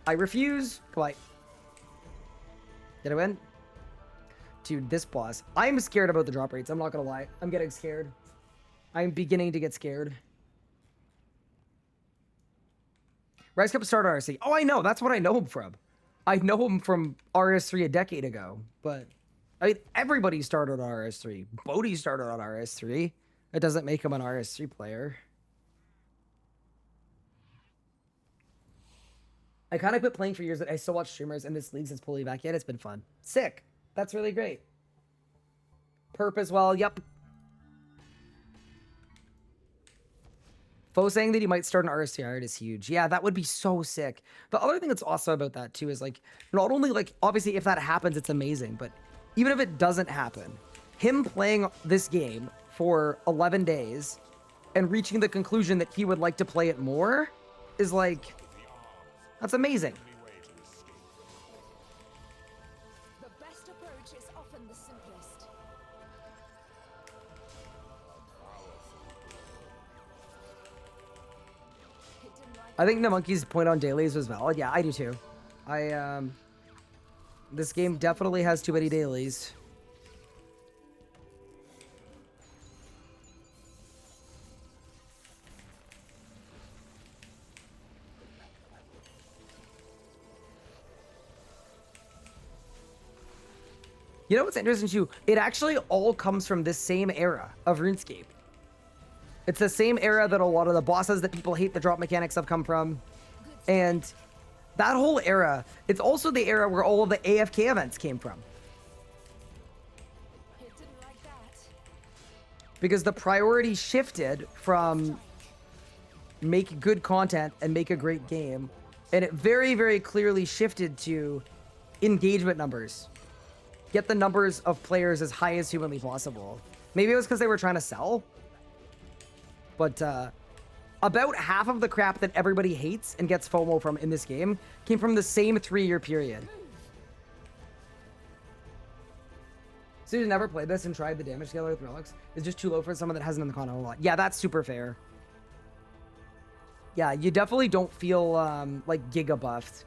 I refuse! Come on. Did I win? Dude, this boss. I'm scared about the drop rates, I'm not gonna lie. I'm getting scared. I'm beginning to get scared. Rice Cup started RS3. Oh, I know. That's what I know him from. I know him from RS3 a decade ago. But, I mean, everybody started on RS3. Bodhi started on RS3. It doesn't make him an RS3 player. I kind of quit playing for years, but I still watch streamers, and this league since fully back yet. It's been fun. Sick. That's really great. Perp as well. Yep. Faux saying that he might start an RS3 art is huge. Yeah, that would be so sick. The other thing that's awesome about that too is like, not only like, obviously if that happens, it's amazing, but even if it doesn't happen, him playing this game for 11 days and reaching the conclusion that he would like to play it more is like, that's amazing. The best approach is often the simplest. I think the monkey's point on dailies was valid. Yeah, I do too. This game definitely has too many dailies. You know what's interesting too? It actually all comes from this same era of RuneScape. It's the same era that a lot of the bosses that people hate the drop mechanics have come from. And that whole era, it's also the era where all of the AFK events came from. Because the priority shifted from make good content and make a great game. And it very, very clearly shifted to engagement numbers. Get the numbers of players as high as humanly possible. Maybe it was because they were trying to sell. But about half of the crap that everybody hates and gets FOMO from in this game came from the same 3-year period. So who's never played this and tried the damage scaler with relics is just too low for someone that hasn't done the content a lot. Yeah, that's super fair. Yeah, you definitely don't feel like giga buffed.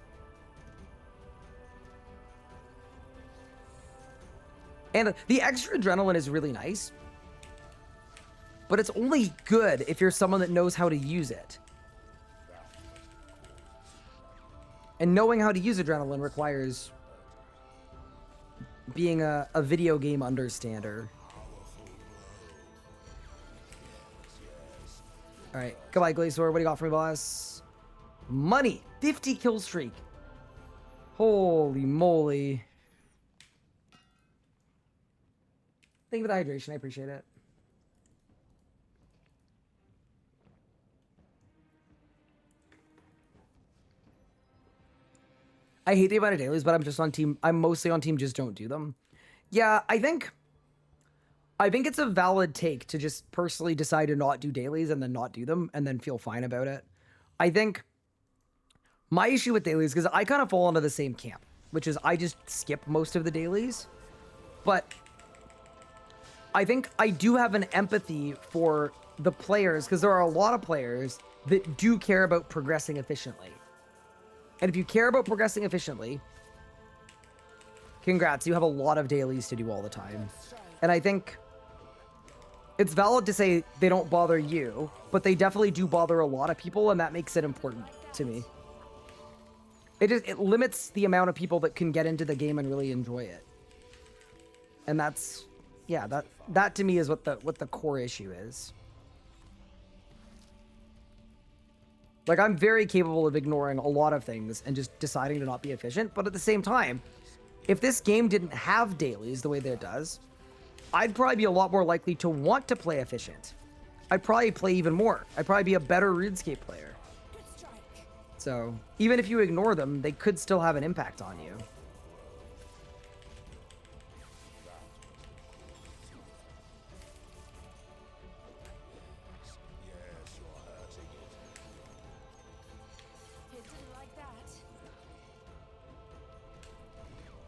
And the extra adrenaline is really nice. But it's only good if you're someone that knows how to use it. And knowing how to use adrenaline requires being a video game understander. Alright, goodbye, Glacier. What do you got for me, boss? Money! 50 kill streak. Holy moly. Thank you for the hydration. I appreciate it. I hate the amount of dailies, but I'm mostly on team just don't do them. Yeah, I think it's a valid take to just personally decide to not do dailies and then not do them and then feel fine about it. I think my issue with dailies, because I kind of fall into the same camp, which is I just skip most of the dailies. But I think I do have an empathy for the players, because there are a lot of players that do care about progressing efficiently. And if you care about progressing efficiently, congrats, you have a lot of dailies to do all the time. And I think it's valid to say they don't bother you, but they definitely do bother a lot of people, and that makes it important to me. It limits the amount of people that can get into the game and really enjoy it. And that's, yeah, that to me is what the core issue is. Like, I'm very capable of ignoring a lot of things and just deciding to not be efficient, but at the same time, if this game didn't have dailies the way that it does, I'd probably be a lot more likely to want to play efficient. I'd probably play even more. I'd probably be a better RuneScape player. So, even if you ignore them, they could still have an impact on you.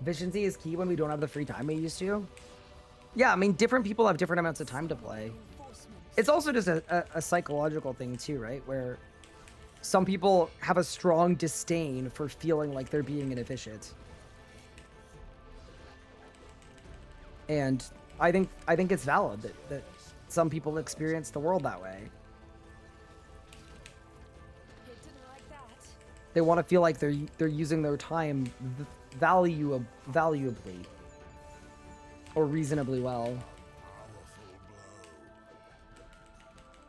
Efficiency is key when we don't have the free time we used to. Yeah, I mean, different people have different amounts of time to play. It's also just a psychological thing too, right? Where some people have a strong disdain for feeling like they're being inefficient. And I think it's valid that some people experience the world that way. They want to feel like they're using their time valuably or reasonably well.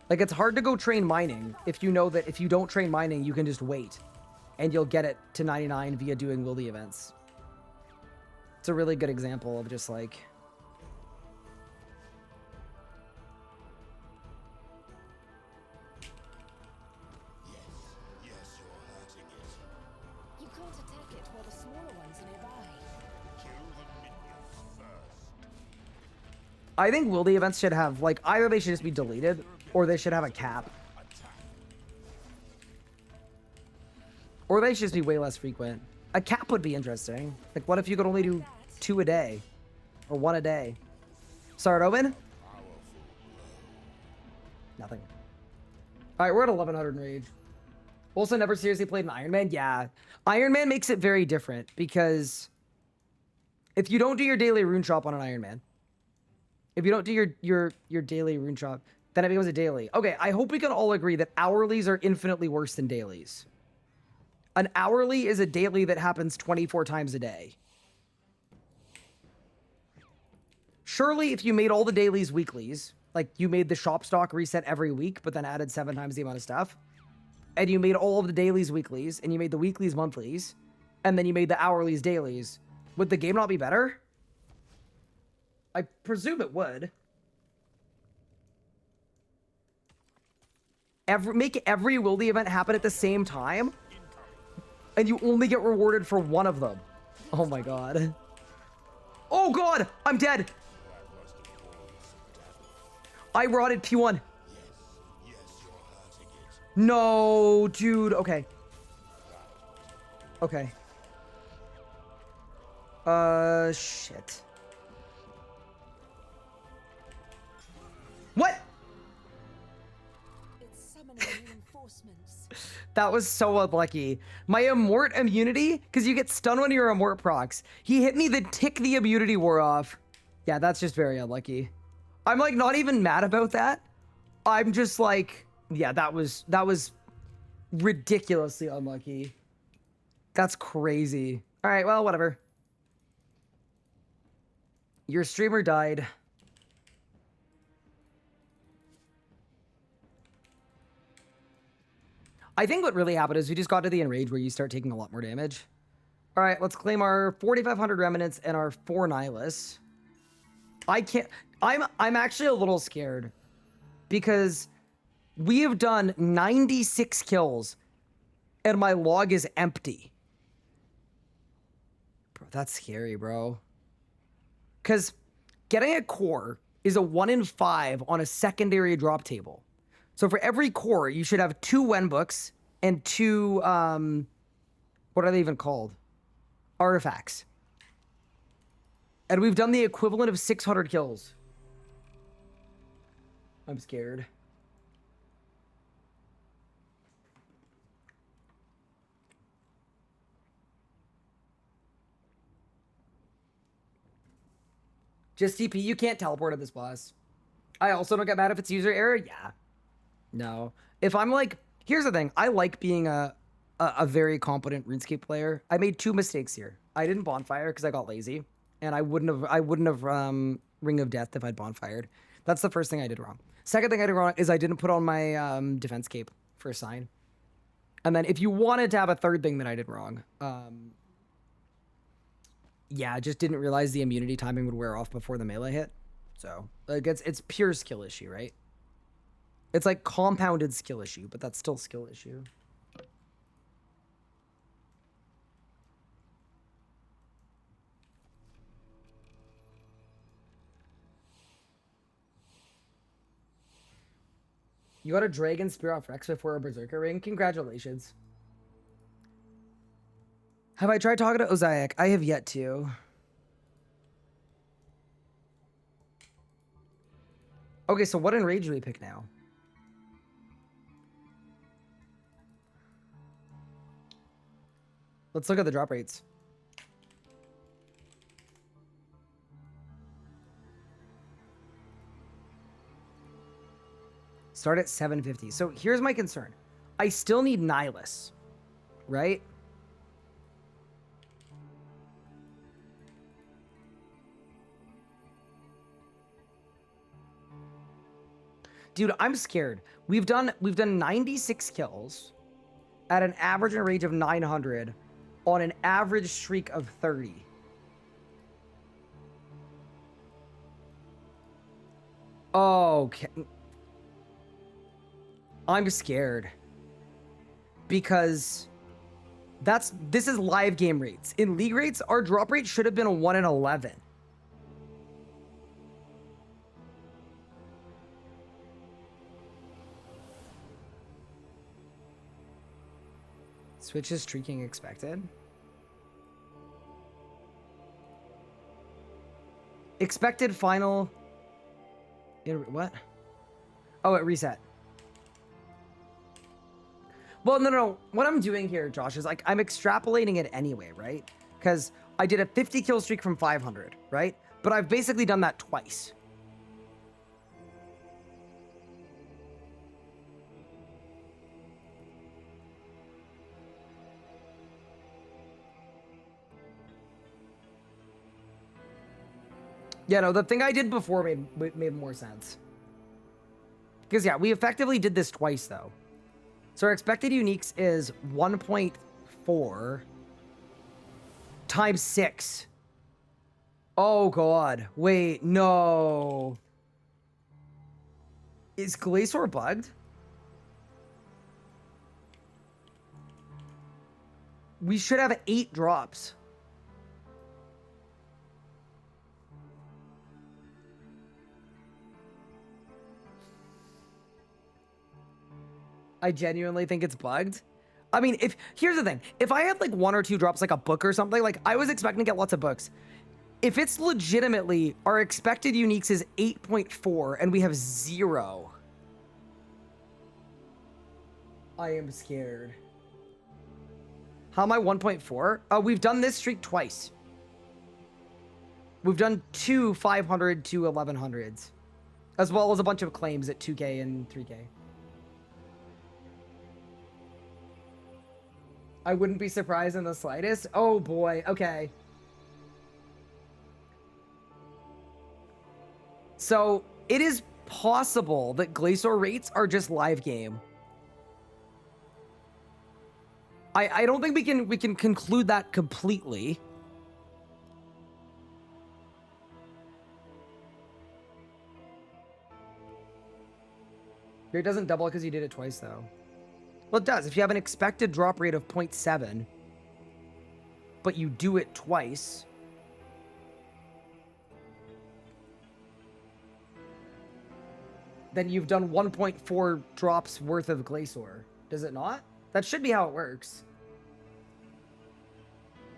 Like, it's hard to go train mining if you know that if you don't train mining, you can just wait and you'll get it to 99 via doing wildy events. It's a really good example of just like, I think wildy events should have, like, either they should just be deleted or they should have a cap. Or they should just be way less frequent. A cap would be interesting. Like, what if you could only do 2 a day? Or 1 a day? Start open? Nothing. Alright, we're at 1100 rage. Also never seriously played an Iron Man? Yeah. Iron Man makes it very different because if you don't do your daily rune shop on an Iron Man, if you don't do your daily rune shop, then it becomes a daily. Okay, I hope we can all agree that hourlies are infinitely worse than dailies. An hourly is a daily that happens 24 times a day. Surely if you made all the dailies weeklies, like you made the shop stock reset every week, but then added 7 times the amount of stuff, and you made all of the dailies weeklies, and you made the weeklies monthlies, and then you made the hourlies dailies, would the game not be better? I presume it would. Make every wildy event happen at the same time, and you only get rewarded for one of them. Oh my god. Oh god! I'm dead! I rotted P1. No, dude. Okay. Okay. Shit. What? It's summoning reinforcements. That was so unlucky. My Immort immunity, because you get stunned when you're Immort procs. He hit me the tick the immunity wore off. Yeah, that's just very unlucky. I'm like not even mad about that. I'm just like, yeah, that was ridiculously unlucky. That's crazy. All right, well, whatever. Your streamer died. I think what really happened is we just got to the enrage where you start taking a lot more damage. All right, let's claim our 4,500 remnants and our 4 nihilists. I can't. I'm actually a little scared because we have done 96 kills and my log is empty. That's scary, bro. Because getting a core is a 1 in 5 on a secondary drop table. So for every core, you should have 2 Wen books and 2, what are they even called? Artifacts. And we've done the equivalent of 600 kills. I'm scared. Just TP, you can't teleport at this boss. I also don't get mad if it's user error. Yeah. No. If I'm like, here's the thing. I like being a very competent RuneScape player. I made 2 mistakes here. I didn't bonfire because I got lazy, and I wouldn't have Ring of Death if I'd bonfired. That's the first thing I did wrong. Second thing I did wrong is I didn't put on my defense cape for a sign. And then if you wanted to have a third thing that I did wrong, yeah, I just didn't realize the immunity timing would wear off before the melee hit. So like it's pure skill issue, right? It's like compounded skill issue, but that's still skill issue. You got a Dragon Spear off Rex before a Berserker ring? Congratulations. Have I tried talking to Ozaic? I have yet to. Okay, so what enrage do we pick now? Let's look at the drop rates. Start at 750. So here's my concern. I still need Nihilus, right? Dude, I'm scared. We've done 96 kills at an average enrage of 900 on an average streak of 30. Okay. I'm scared because this is live game rates. In league rates, our drop rate should have been a 1 in 11. Switch is streaking expected. Expected final. What? Oh, it reset. Well, no. What I'm doing here, Josh, is like I'm extrapolating it anyway, right? Because I did a 50 kill streak from 500, right? But I've basically done that twice. Yeah, no, the thing I did before made more sense. Because, yeah, we effectively did this twice, though. So our expected uniques is 1.4 times 6. Oh, God. Wait, no. Is Glacier bugged? We should have 8 drops. I genuinely think it's bugged. I mean, here's the thing. If I had like 1 or 2 drops, like a book or something, like I was expecting to get lots of books. If it's legitimately our expected uniques is 8.4 and we have 0. I am scared. How am I 1.4? We've done this streak twice. We've done 2 500 to 1100s, as well as a bunch of claims at 2K and 3K. I wouldn't be surprised in the slightest. Oh boy, okay. So it is possible that Glacier rates are just live game. I don't think we can conclude that completely. It doesn't double because you did it twice though. Well, it does. If you have an expected drop rate of 0.7, but you do it twice, then you've done 1.4 drops worth of Glacier. Does it not? That should be how it works.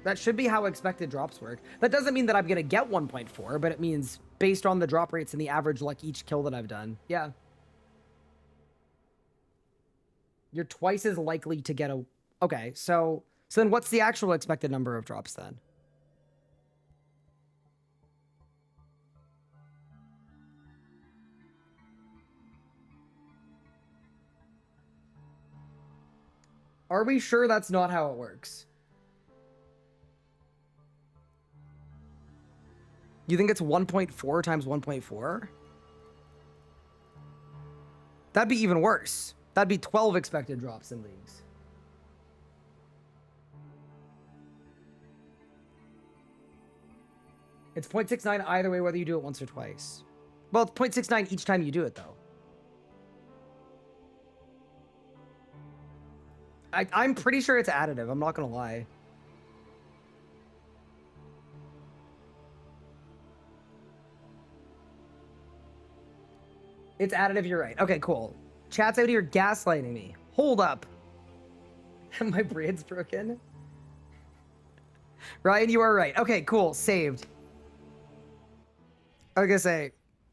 That should be how expected drops work. That doesn't mean that I'm going to get 1.4, but it means based on the drop rates and the average luck each kill that I've done. Yeah. You're twice as likely to get a... Okay, so then what's the actual expected number of drops then? Are we sure that's not how it works? You think it's 1.4 times 1.4? That'd be even worse. That'd be 12 expected drops in leagues. It's 0.69 either way, whether you do it once or twice. Well, it's 0.69 each time you do it, though. I'm pretty sure it's additive. I'm not going to lie. It's additive, you're right. Okay, cool. Chat's out here gaslighting me. Hold up. My braid's broken. Ryan, you are right. Okay, cool. Saved. I was gonna say,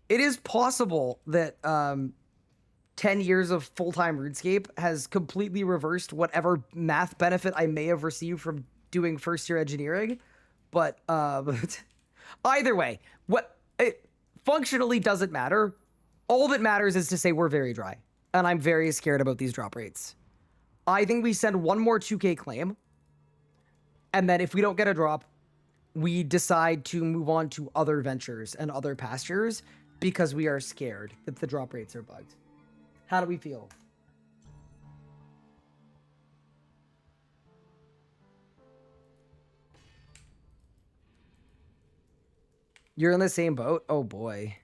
it is possible that 10 years of full-time RuneScape has completely reversed whatever math benefit I may have received from doing first-year engineering. But either way, it functionally doesn't matter. All that matters is to say we're very dry, and I'm very scared about these drop rates. I think we send one more 2K claim, and then if we don't get a drop, we decide to move on to other ventures and other pastures because we are scared that the drop rates are bugged. How do we feel? You're in the same boat? Oh boy.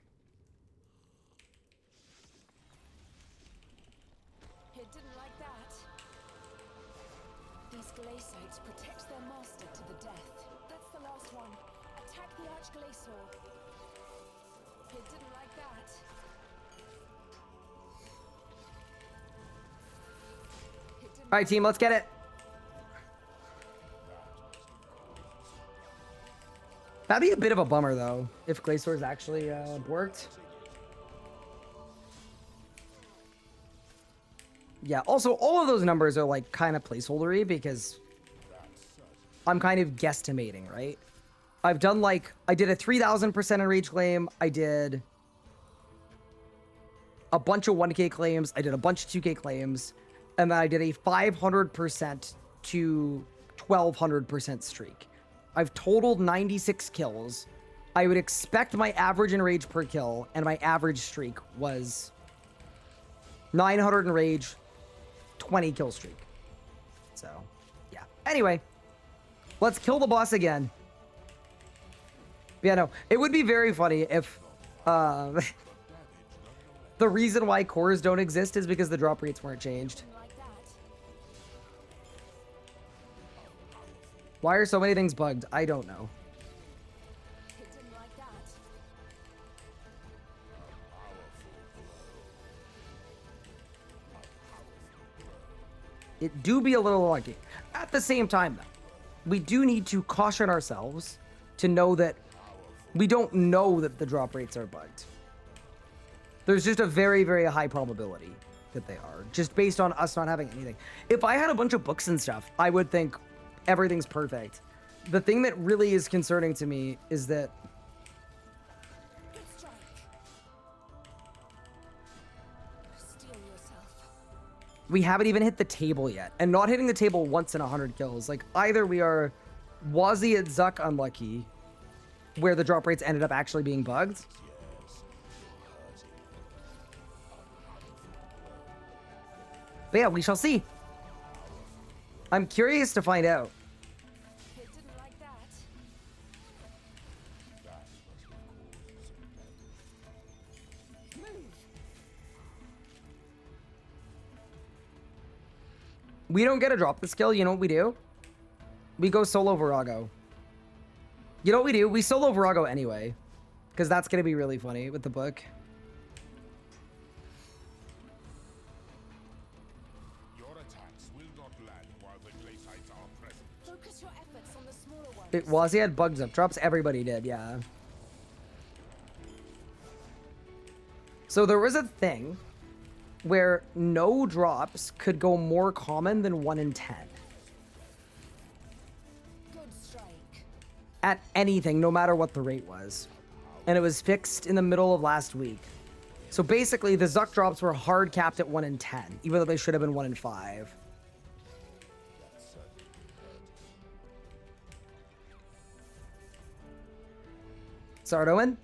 It didn't like that. These glaciates protect their master to the death. That's the last one. Attack the archglacier. It didn't like that. All right, team, let's get it. That'd be a bit of a bummer, though, if Glacier's actually worked. Yeah, also, all of those numbers are, like, kind of placeholdery because I'm kind of guesstimating, right? I've done, like, I did a 3,000% enrage claim. I did a bunch of 1K claims. I did a bunch of 2K claims. And then I did a 500% to 1,200% streak. I've totaled 96 kills. I would expect my average enrage per kill, and my average streak was 900 enrage, 20 kill streak. So, yeah. Anyway, let's kill the boss again. Yeah, no, it would be very funny if the reason why cores don't exist is because the drop rates weren't changed. Why are so many things bugged? I don't know. It didn't like that. It do be a little lucky. At the same time, though, we do need to caution ourselves to know that we don't know that the drop rates are bugged. There's just a very, very high probability that they are, just based on us not having anything. If I had a bunch of books and stuff, I would think everything's perfect. The thing that really is concerning to me is that Good strike. Steel yourself. we haven't even hit the table yet. And not hitting the table once in 100 kills. Like, either we are Wazi and Zuck unlucky, where the drop rates ended up actually being bugged. But yeah, we shall see. I'm curious to find out. It didn't like that. We don't get a drop the skill. You know what we do? We go solo Virago. You know what we do? We solo Virago anyway. Because that's going to be really funny with the book. Your attacks will not land while the glacites are present. Focus your efforts on the smaller ones. It was, he had bugs up drops. Everybody did, yeah. So there was a thing where no drops could go more common than 1 in 10. Good strike. At anything, no matter what the rate was. And it was fixed in the middle of last week. So basically, the Zuck drops were hard capped at 1 in 10, even though they should have been 1 in 5. Sardoin?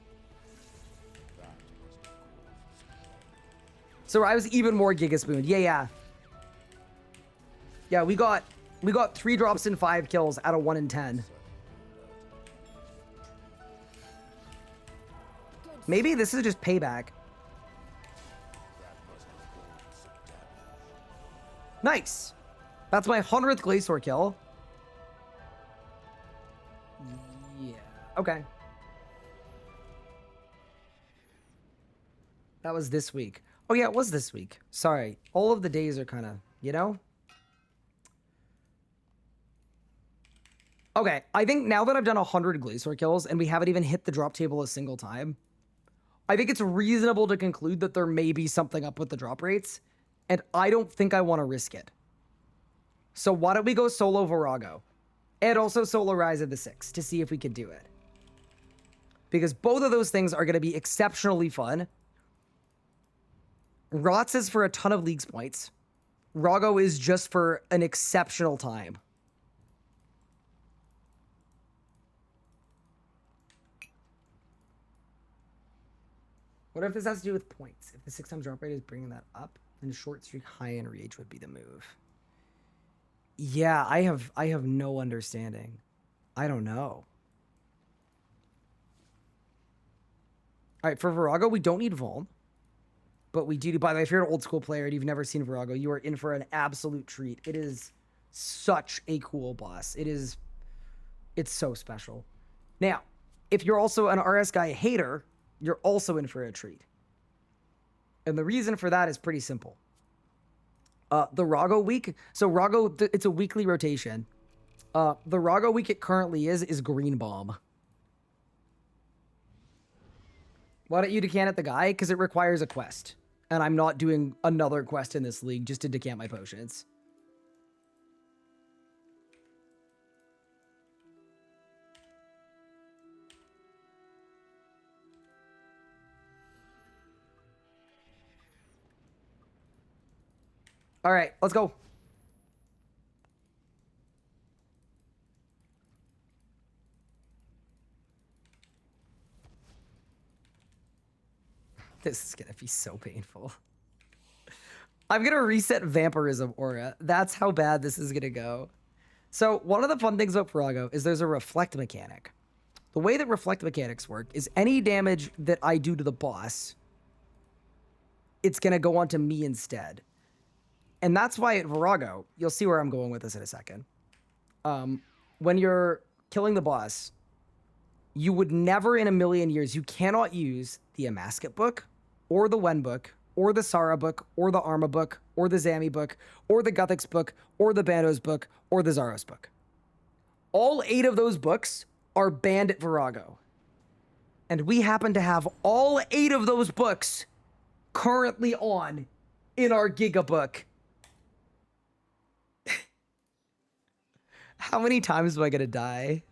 So I was even more Gigaspoon. Yeah. Yeah, we got 3 drops and 5 kills out of 1 in 10. Maybe this is just payback. Nice. That's my 100th Glacior kill. Yeah. Okay. That was this week. Oh, yeah, it was this week. Sorry. All of the days are kind of, you know? Okay, I think now that I've done 100 Glacior kills and we haven't even hit the drop table a single time, I think it's reasonable to conclude that there may be something up with the drop rates, and I don't think I want to risk it. So why don't we go solo Virago? And also solo Rise of the Six to see if we can do it. Because both of those things are going to be exceptionally fun. Rots is for a ton of Leagues points. Rago is just for an exceptional time. What if this has to do with points? If the 6 times drop rate is bringing that up, then short streak High-enrage would be the move. Yeah, I have no understanding. I don't know. All right, for Virago, we don't need Vuln. But we do, by the way, if you're an old school player and you've never seen Virago, you are in for an absolute treat. It is such a cool boss. It's so special. Now, if you're also an RS guy hater, you're also in for a treat. And the reason for that is pretty simple. The Rago week, so Rago, it's a weekly rotation. The Rago week it currently is Green Bomb. Why don't you decant at the guy? Because it requires a quest. And I'm not doing another quest in this league just to decant my potions. All right, let's go. This is going to be so painful. I'm going to reset Vampirism Aura. That's how bad this is going to go. So one of the fun things about Virago is there's a reflect mechanic. The way that reflect mechanics work is any damage that I do to the boss, it's going to go onto me instead. And that's why at Virago, you'll see where I'm going with this in a second. When you're killing the boss, you would never in a million years, you cannot use the Amasket book, or the Wen book, or the Sara book, or the Arma book, or the Zami book, or the Guthix book, or the Bandos book, or the Zaros book. All 8 of those books are banned at Virago. And we happen to have all 8 of those books currently on in our Giga book. How many times am I gonna die?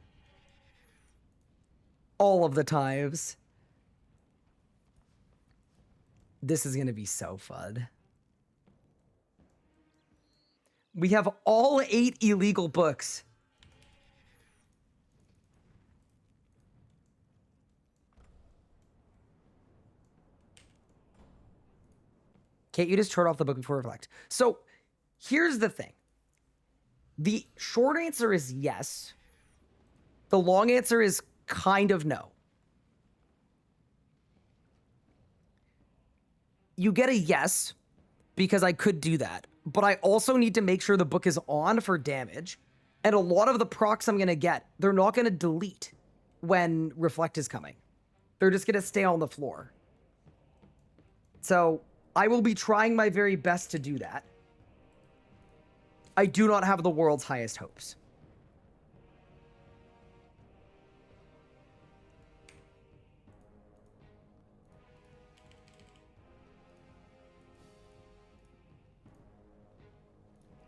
All of the times. This is gonna be so fun. We have all 8 illegal books. Can't you just turn off the book before reflect? So here's the thing. The short answer is yes. The long answer is kind of no. You get a yes because I could do that, but I also need to make sure the book is on for damage, And a lot of the procs I'm going to get, they're not going to delete when Reflect is coming. They're just going to stay on the floor. So I will be trying my very best to do that. I do not have the world's highest hopes.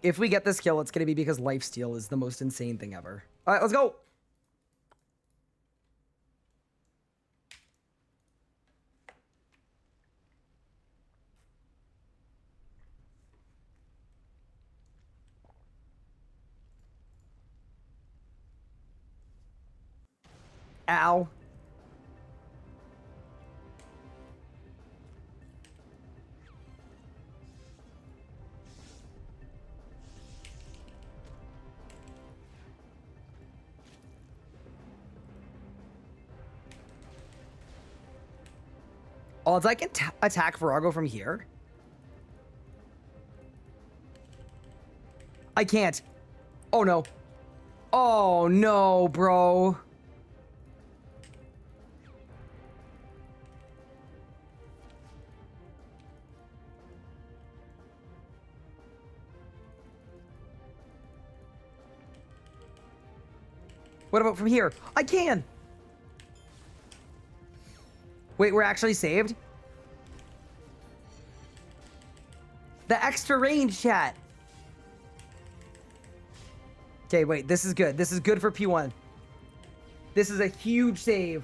If we get this kill, it's going to be because lifesteal is the most insane thing ever. All right, let's go. Ow. Oh, it's like attack Virago from here. I can't. Oh, no. Oh, no, bro. What about from here? I can. Wait, we're actually saved? The extra range, chat. Okay, wait, this is good. This is good for P1. This is a huge save.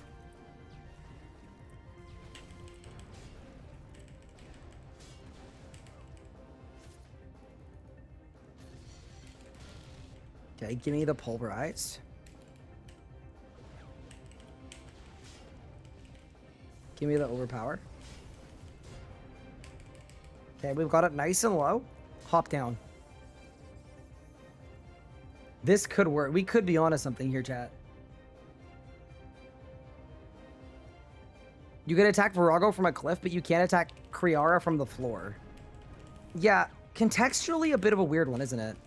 Okay, give me the pulverize. Give me the overpower. Okay, we've got it nice and low. Hop down. This could work. We could be onto something here, chat. You can attack Virago from a cliff, but you can't attack Kriara from the floor. Yeah, contextually a bit of a weird one, isn't it?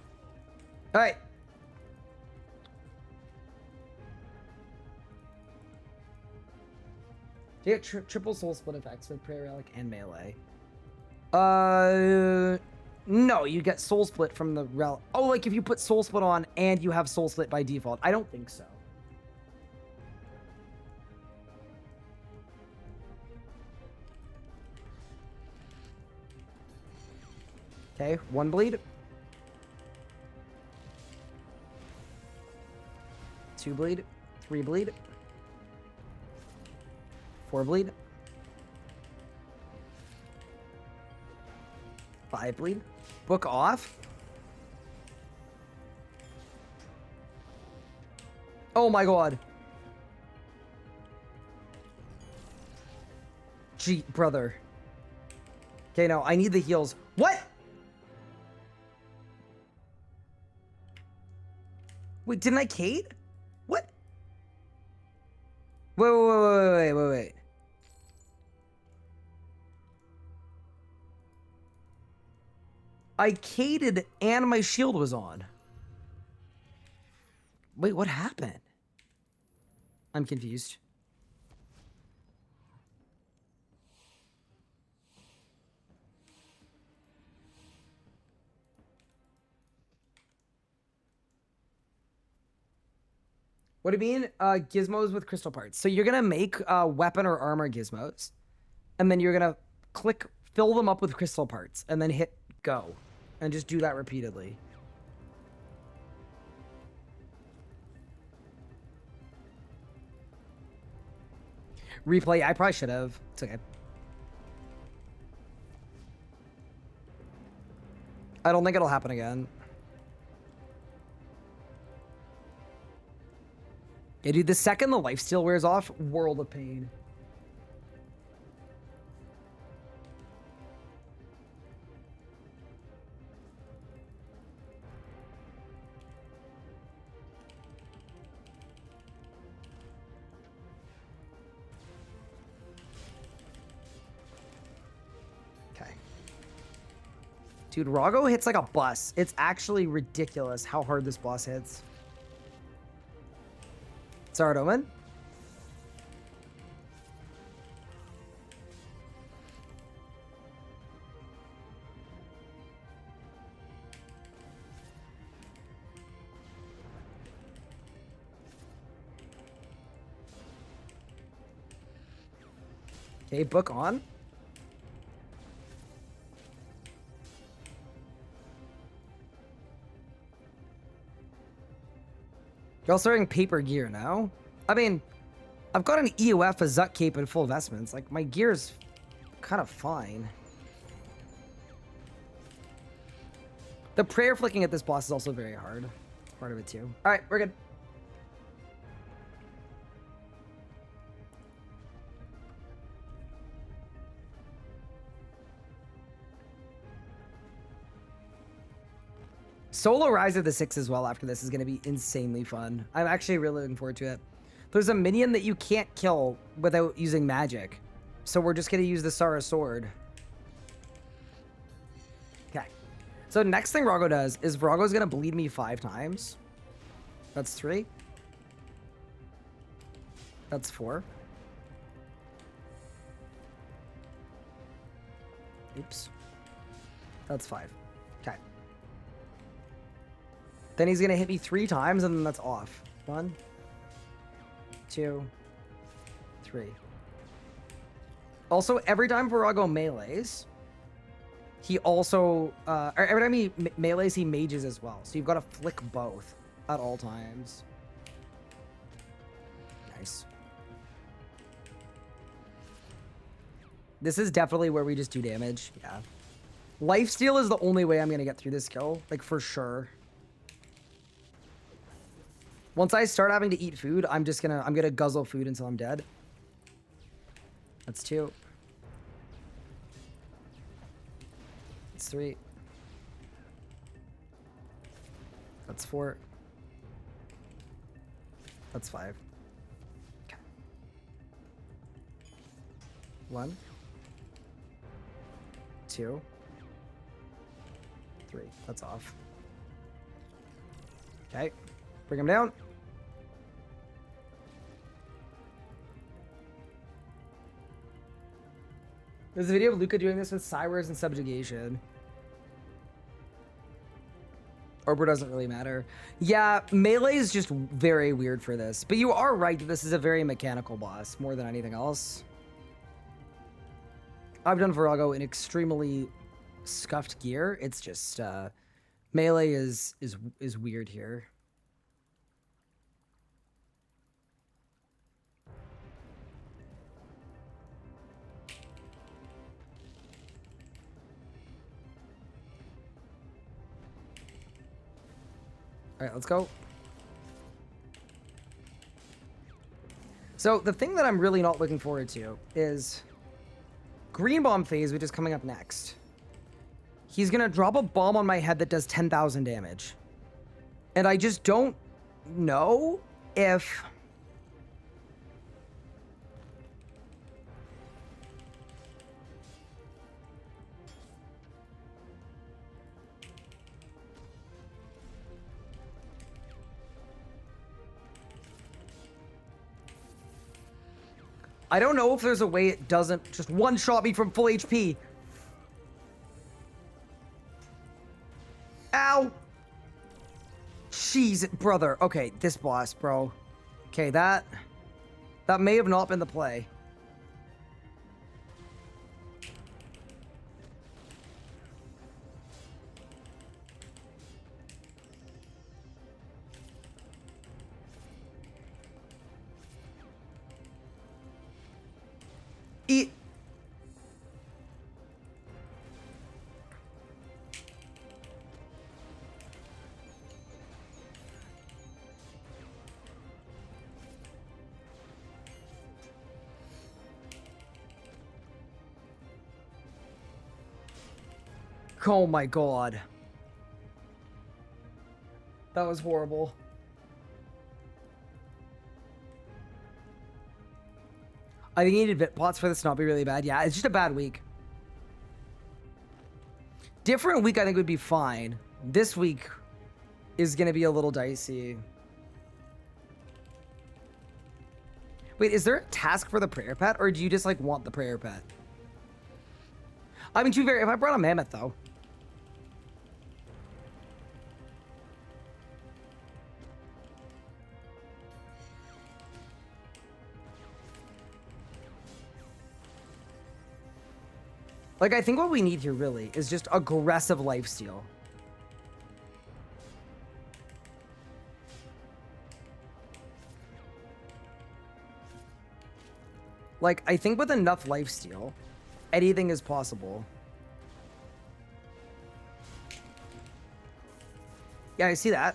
All right. You get triple soul split effects for Prayer Relic and melee. No, you get soul split from the relic. Oh, like if you put soul split on and you have soul split by default. I don't think so. Okay, 1 bleed. 2 bleed. 3 bleed. 4 bleed. 5 bleed. Book off. Oh my god. Gee, brother. Okay, no, I need the heals. What? Wait, didn't I Kate? What? Wait. I Kated and my shield was on. Wait, what happened? I'm confused. What do you mean? Gizmos with crystal parts. So you're gonna make weapon or armor gizmos, and then you're gonna fill them up with crystal parts, and then hit go, and just do that repeatedly. Replay. I probably should have. It's okay. I don't think it'll happen again. Yeah, dude, the second the lifesteal wears off, world of pain. Okay. Dude, Rago hits like a bus. It's actually ridiculous how hard this boss hits. Zard Omen. Okay, book on. You're also wearing paper gear now? I mean, I've got an EOF, a Zut cape, and full vestments. Like, my gear's kind of fine. The prayer flicking at this boss is also very hard. Part of it, too. All right, we're good. Solo Rise of the Six as well after this is going to be insanely fun. I'm actually really looking forward to it. There's a minion that you can't kill without using magic. So we're just going to use the Sara Sword. Okay. So next thing Rago does is Rago's going to bleed me 5 times. That's 3. That's 4. Oops. That's 5. Okay. Then he's going to hit me 3 times, and then that's off. 1, 2, 3. Also, every time Virago melees, he also... or every time he melees, he mages as well. So you've got to flick both at all times. Nice. This is definitely where we just do damage. Yeah. Lifesteal is the only way I'm going to get through this kill. Like, for sure. Once I start having to eat food, I'm gonna guzzle food until I'm dead. That's 2. That's 3. That's 4. That's 5. Okay. 1, 2, 3. That's off. Okay. Bring him down. There's a video of Luca doing this with Cyrus and Subjugation. Arbor doesn't really matter. Yeah, melee is just very weird for this. But you are right that this is a very mechanical boss more than anything else. I've done Virago in extremely scuffed gear. It's just melee is weird here. All right, let's go. So the thing that I'm really not looking forward to is Green Bomb phase, which is coming up next. He's going to drop a bomb on my head that does 10,000 damage. And I just don't know if... I don't know if there's a way it doesn't just one-shot me from full HP. Ow! Jeez, brother. Okay, this boss, bro. Okay, that may have not been the play. Eat. Oh my god. That was horrible. I think he needed vit pots for this to not be really bad. Yeah, it's just a bad week. Different week, I think, would be fine. This week is going to be a little dicey. Wait, is there a task for the prayer pet, or do you just like want the prayer pet? I mean, to be fair, if I brought a mammoth though. Like, I think what we need here really is just aggressive lifesteal. Like, I think with enough lifesteal, anything is possible. Yeah, I see that.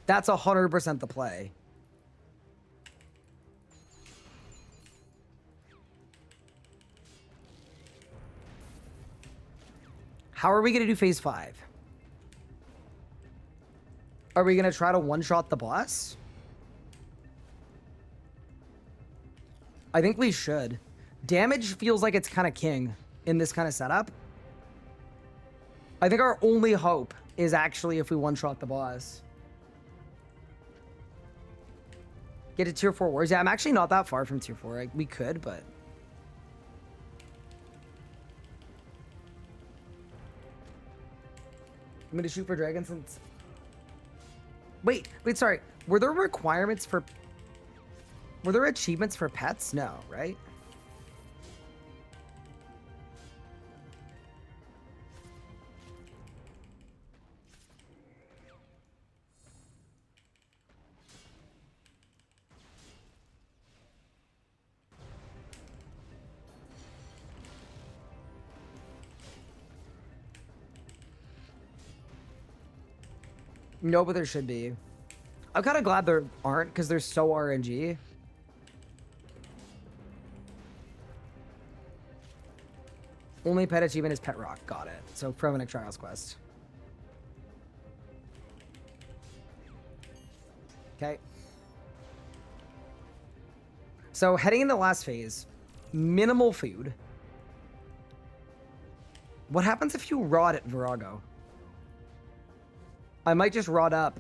That's 100% the play. How are we going to do phase 5? Are we going to try to one-shot the boss? I think we should. Damage feels like it's kind of king in this kind of setup. I think our only hope is actually if we one-shot the boss. Get to tier 4 wars. Yeah, I'm actually not that far from tier 4. We could, but... I'm going to shoot for dragons since... Wait, sorry. Were there requirements for... Were there achievements for pets? No, right? No, but there should be. I'm kind of glad there aren't, because they're so RNG. Only pet achievement is Pet Rock. Got it. So, Premonic Trials Quest. Okay. So, heading into the last phase, minimal food. What happens if you rot at Virago? I might just rot up.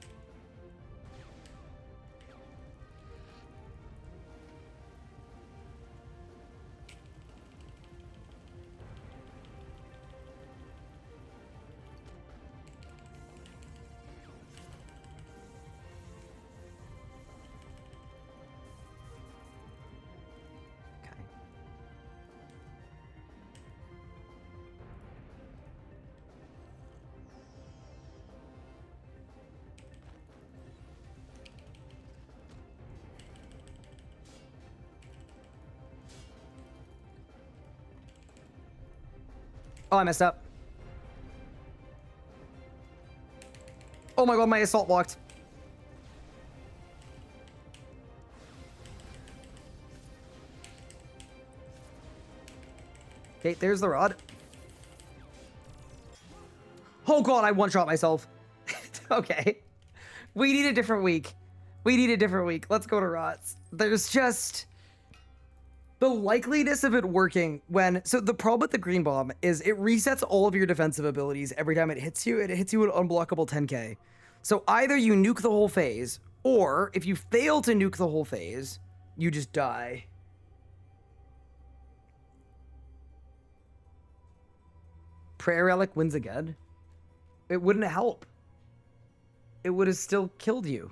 Oh, I messed up. Oh my god, my assault blocked. Okay, there's the rod. Oh god, I one-shot myself. Okay. We need a different week. We need a different week. Let's go to rots. There's just... the likeliness of it working when... So the problem with the green bomb is it resets all of your defensive abilities every time it hits you. It hits you at unblockable 10k. So either you nuke the whole phase, or if you fail to nuke the whole phase, you just die. Prayer Relic wins again. It wouldn't help. It would have still killed you.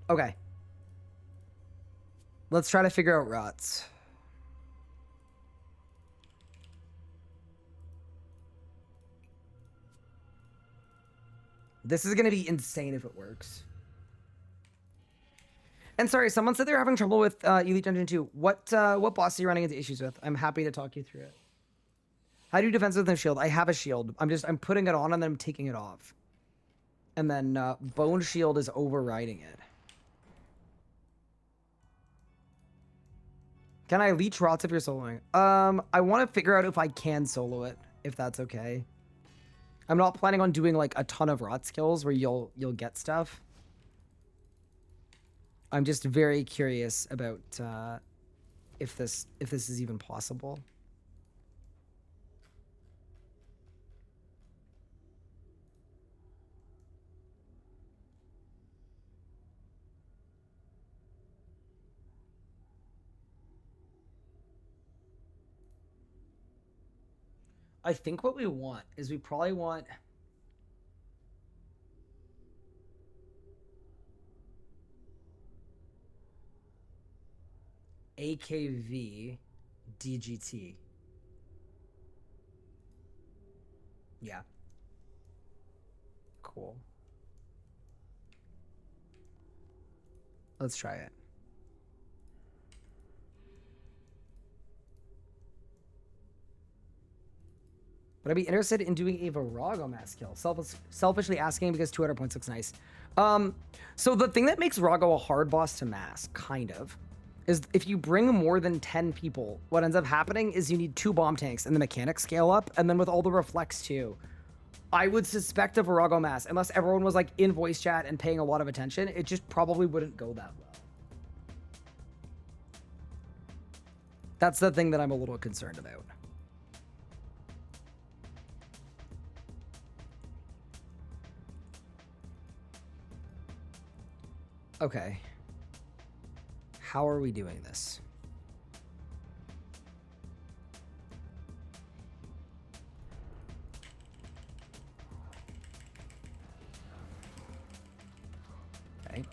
Okay. Let's try to figure out rots. This is going to be insane if it works. And sorry, someone said they were having trouble with Elite Dungeon 2. What boss are you running into issues with? I'm happy to talk you through it. How do you defense with no shield? I have a shield. I'm putting it on and then I'm taking it off. And then Bone Shield is overriding it. Can I leech rots if you're soloing? I want to figure out if I can solo it, if that's okay. I'm not planning on doing like a ton of rot skills where you'll get stuff. I'm just very curious about if this is even possible. I think what we want is we probably want AKV DGT. Yeah. Cool. Let's try it. But I'd be interested in doing a Virago mass kill. Selfishly asking because 200 points looks nice. So the thing that makes Rago a hard boss to mass, kind of, is if you bring more than 10 people, what ends up happening is you need 2 bomb tanks and the mechanics scale up, and then with all the reflex too. I would suspect a Virago mass, unless everyone was like in voice chat and paying a lot of attention, it just probably wouldn't go that well. That's the thing that I'm a little concerned about. Okay. How are we doing this? Okay.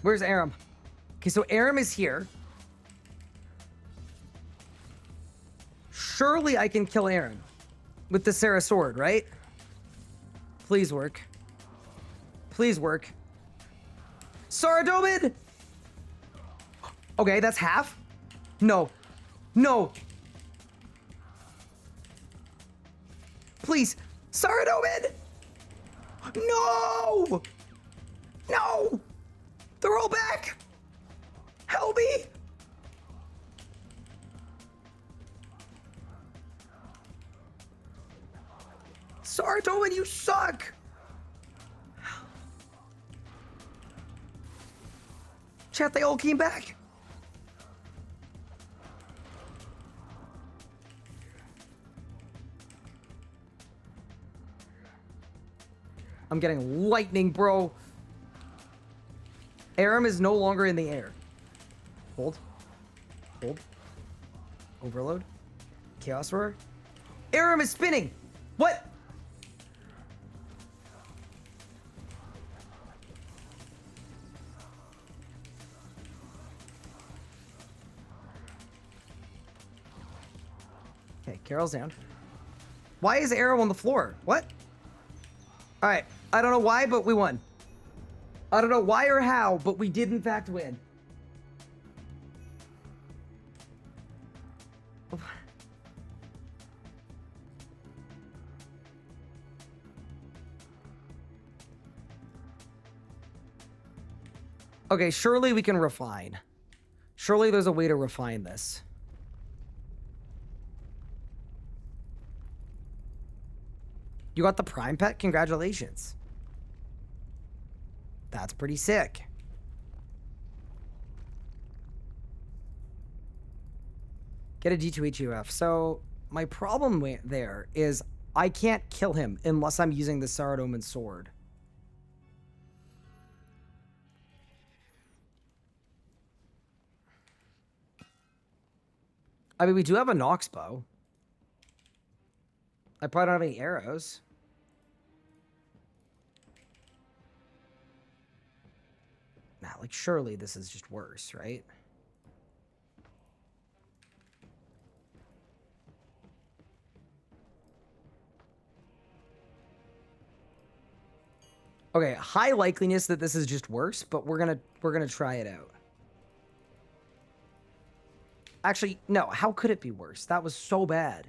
Where's Aram? Okay, so Aram is here. Surely I can kill Aram with the Sarah sword, right? Please work. Please work. Saradomin! Okay, that's half. No. No. Please. Saradomin! No! No! They're all back! Help me! Saratoman, you suck! Chat, they all came back! I'm getting lightning, bro. Aram is no longer in the air. Hold. Hold. Overload. Chaos Roar. Aram is spinning! What? Okay, Carol's down. Why is Aram on the floor? What? Alright, I don't know why, but we won. I don't know why or how, but we did in fact win. Okay, surely we can refine. Surely there's a way to refine this. You got the Prime Pet? Congratulations. That's pretty sick. Get a D2HUF. So my problem there is I can't kill him unless I'm using the Saradomin sword. I mean, we do have a Nox bow. I probably don't have any arrows. Nah, like, surely this is just worse, right? Okay, high likeliness that this is just worse, but we're gonna try it out. Actually, no, how could it be worse? That was so bad.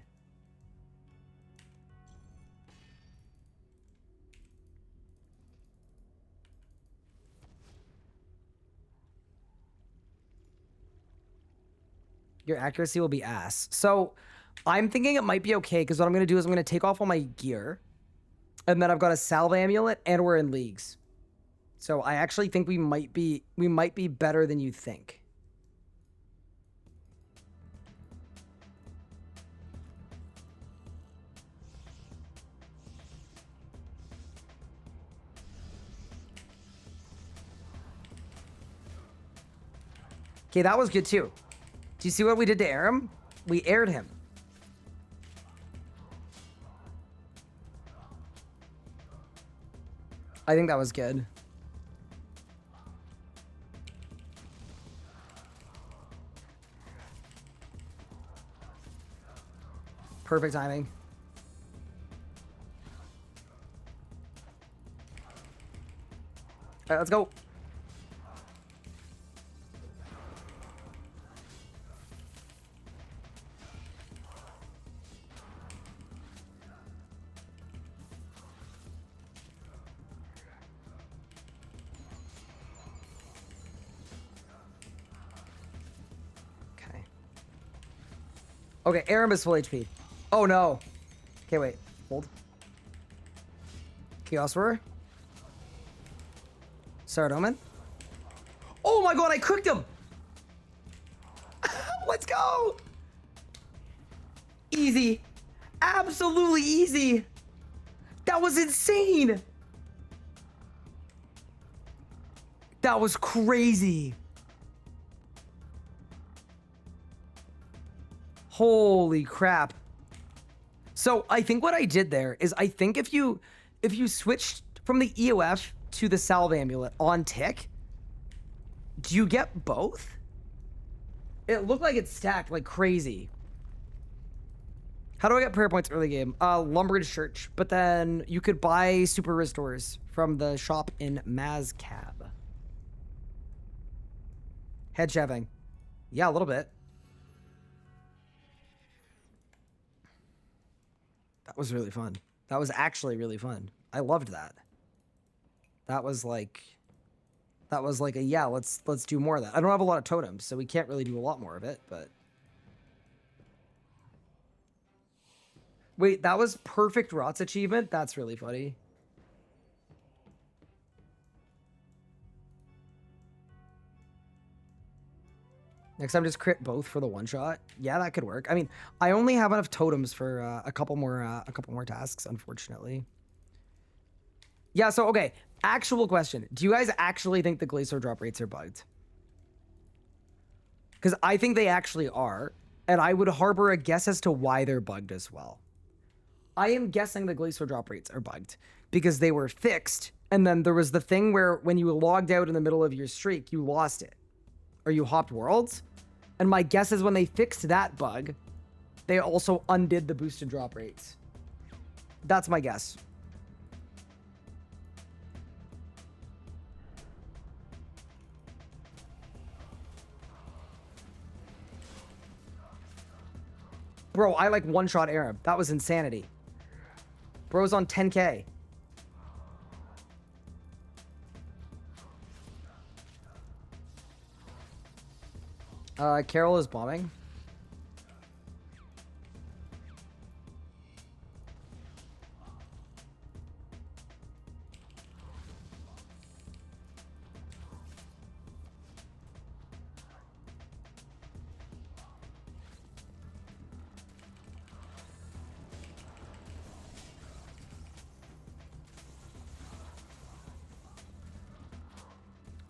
Your accuracy will be ass. So I'm thinking it might be okay because what I'm going to do is I'm going to take off all my gear. And then I've got a salve amulet and we're in leagues. So I actually think we might be better than you think. Okay, that was good too. Do you see what we did to Aram? We aired him. I think that was good. Perfect timing. All right, let's go. Okay, Aram is full HP. Oh no. Okay, wait. Hold. Chaos Roar. Saradomin. Oh my god, I cooked him! Let's go! Easy. Absolutely easy. That was insane. That was crazy. Holy crap. So I think what I did there is I think if you switched from the EOF to the salve amulet on tick, do you get both? It looked like it's stacked like crazy. How do I get prayer points early game? Lumbridge Church, but then you could buy super restores from the shop in Mazcab. Head shaving. Yeah, a little bit. That was really fun. That was actually really fun. I loved that. That was like a, yeah, let's do more of that. I don't have a lot of totems, so we can't really do a lot more of it, but. Wait, that was perfect Rots achievement? That's really funny. Next time, just crit both for the one shot. Yeah, that could work. I mean, I only have enough totems for a couple more tasks, unfortunately. Yeah. So okay, actual question: do you guys actually think the Glacier drop rates are bugged? Because I think they actually are, and I would harbor a guess as to why they're bugged as well. I am guessing the Glacier drop rates are bugged because they were fixed, and then there was the thing where when you logged out in the middle of your streak, you lost it, or you hopped worlds. And my guess is when they fixed that bug, they also undid the boosted drop rates. That's my guess. Bro, I like one-shot Arab. That was insanity. Bro's on 10K. Carol is bombing.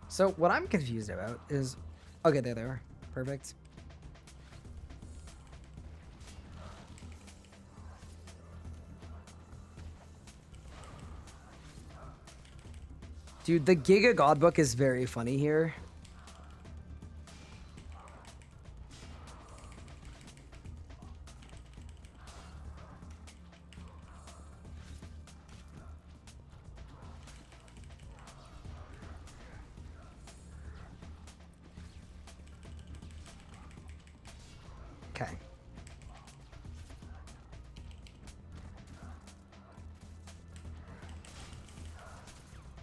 So what I'm confused about is, okay, there they are. Perfect. Dude, the Giga Godbook is very funny here. Okay.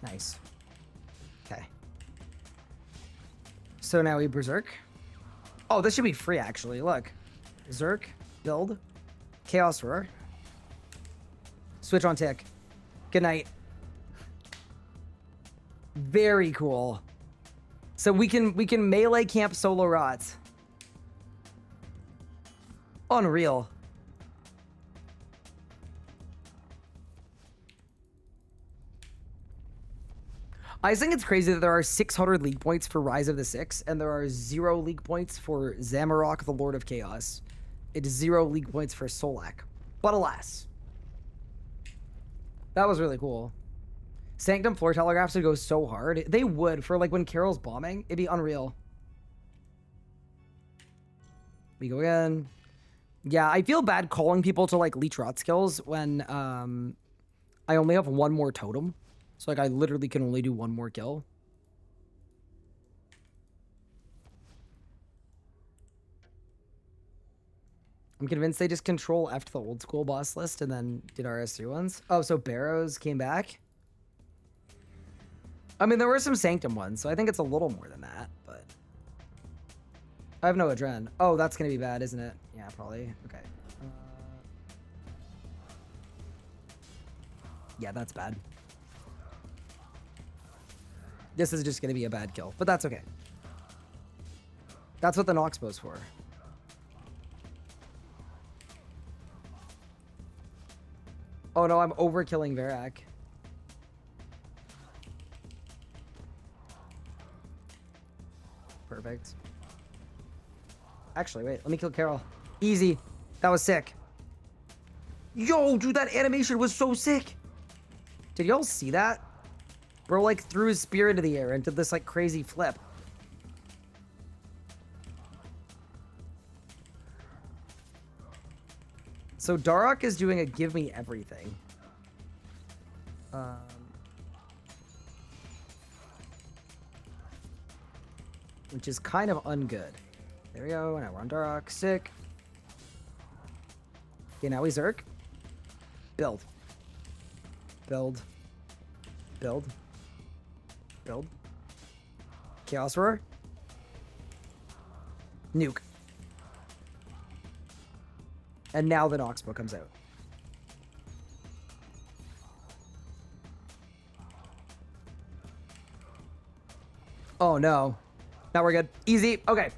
Nice. Okay. So now we berserk. Oh, this should be free actually. Look. Zerk, build, Chaos Roar. Switch on tick. Good night. Very cool. So we can melee camp solo rots. Unreal. I think it's crazy that there are 600 league points for Rise of the Six, and there are 0 league points for Zamorak, the Lord of Chaos. It is 0 league points for Solak. But alas. That was really cool. Sanctum floor telegraphs would go so hard. They would, for like when Carol's bombing, it'd be unreal. We go again. Yeah, I feel bad calling people to like leech rot skills when I only have one more totem. So like I literally can only do one more kill. I'm convinced they just control F'd the old school boss list and then did RS3 ones. Oh, so Barrows came back? I mean, there were some Sanctum ones, so I think it's a little more than that, but... I have no Adren. Oh, that's gonna be bad, isn't it? Yeah, probably. Okay. Yeah, that's bad. This is just gonna be a bad kill, but that's okay. That's what the Noxbow's for. Oh no, I'm overkilling Varak. Perfect. Actually, wait, let me kill Carol. Easy. That was sick. Yo, dude, that animation was so sick. Did y'all see that? Bro, like, threw his spear into the air and did this, like, crazy flip. So Darok is doing a give me everything. Which is kind of ungood. There we go. Now we're on Darok. Sick. Okay, now we Zerk. Build. Build. Build. Build. Chaos Roar. Nuke. And now the Noxbow comes out. Oh no. Now we're good. Easy. Okay.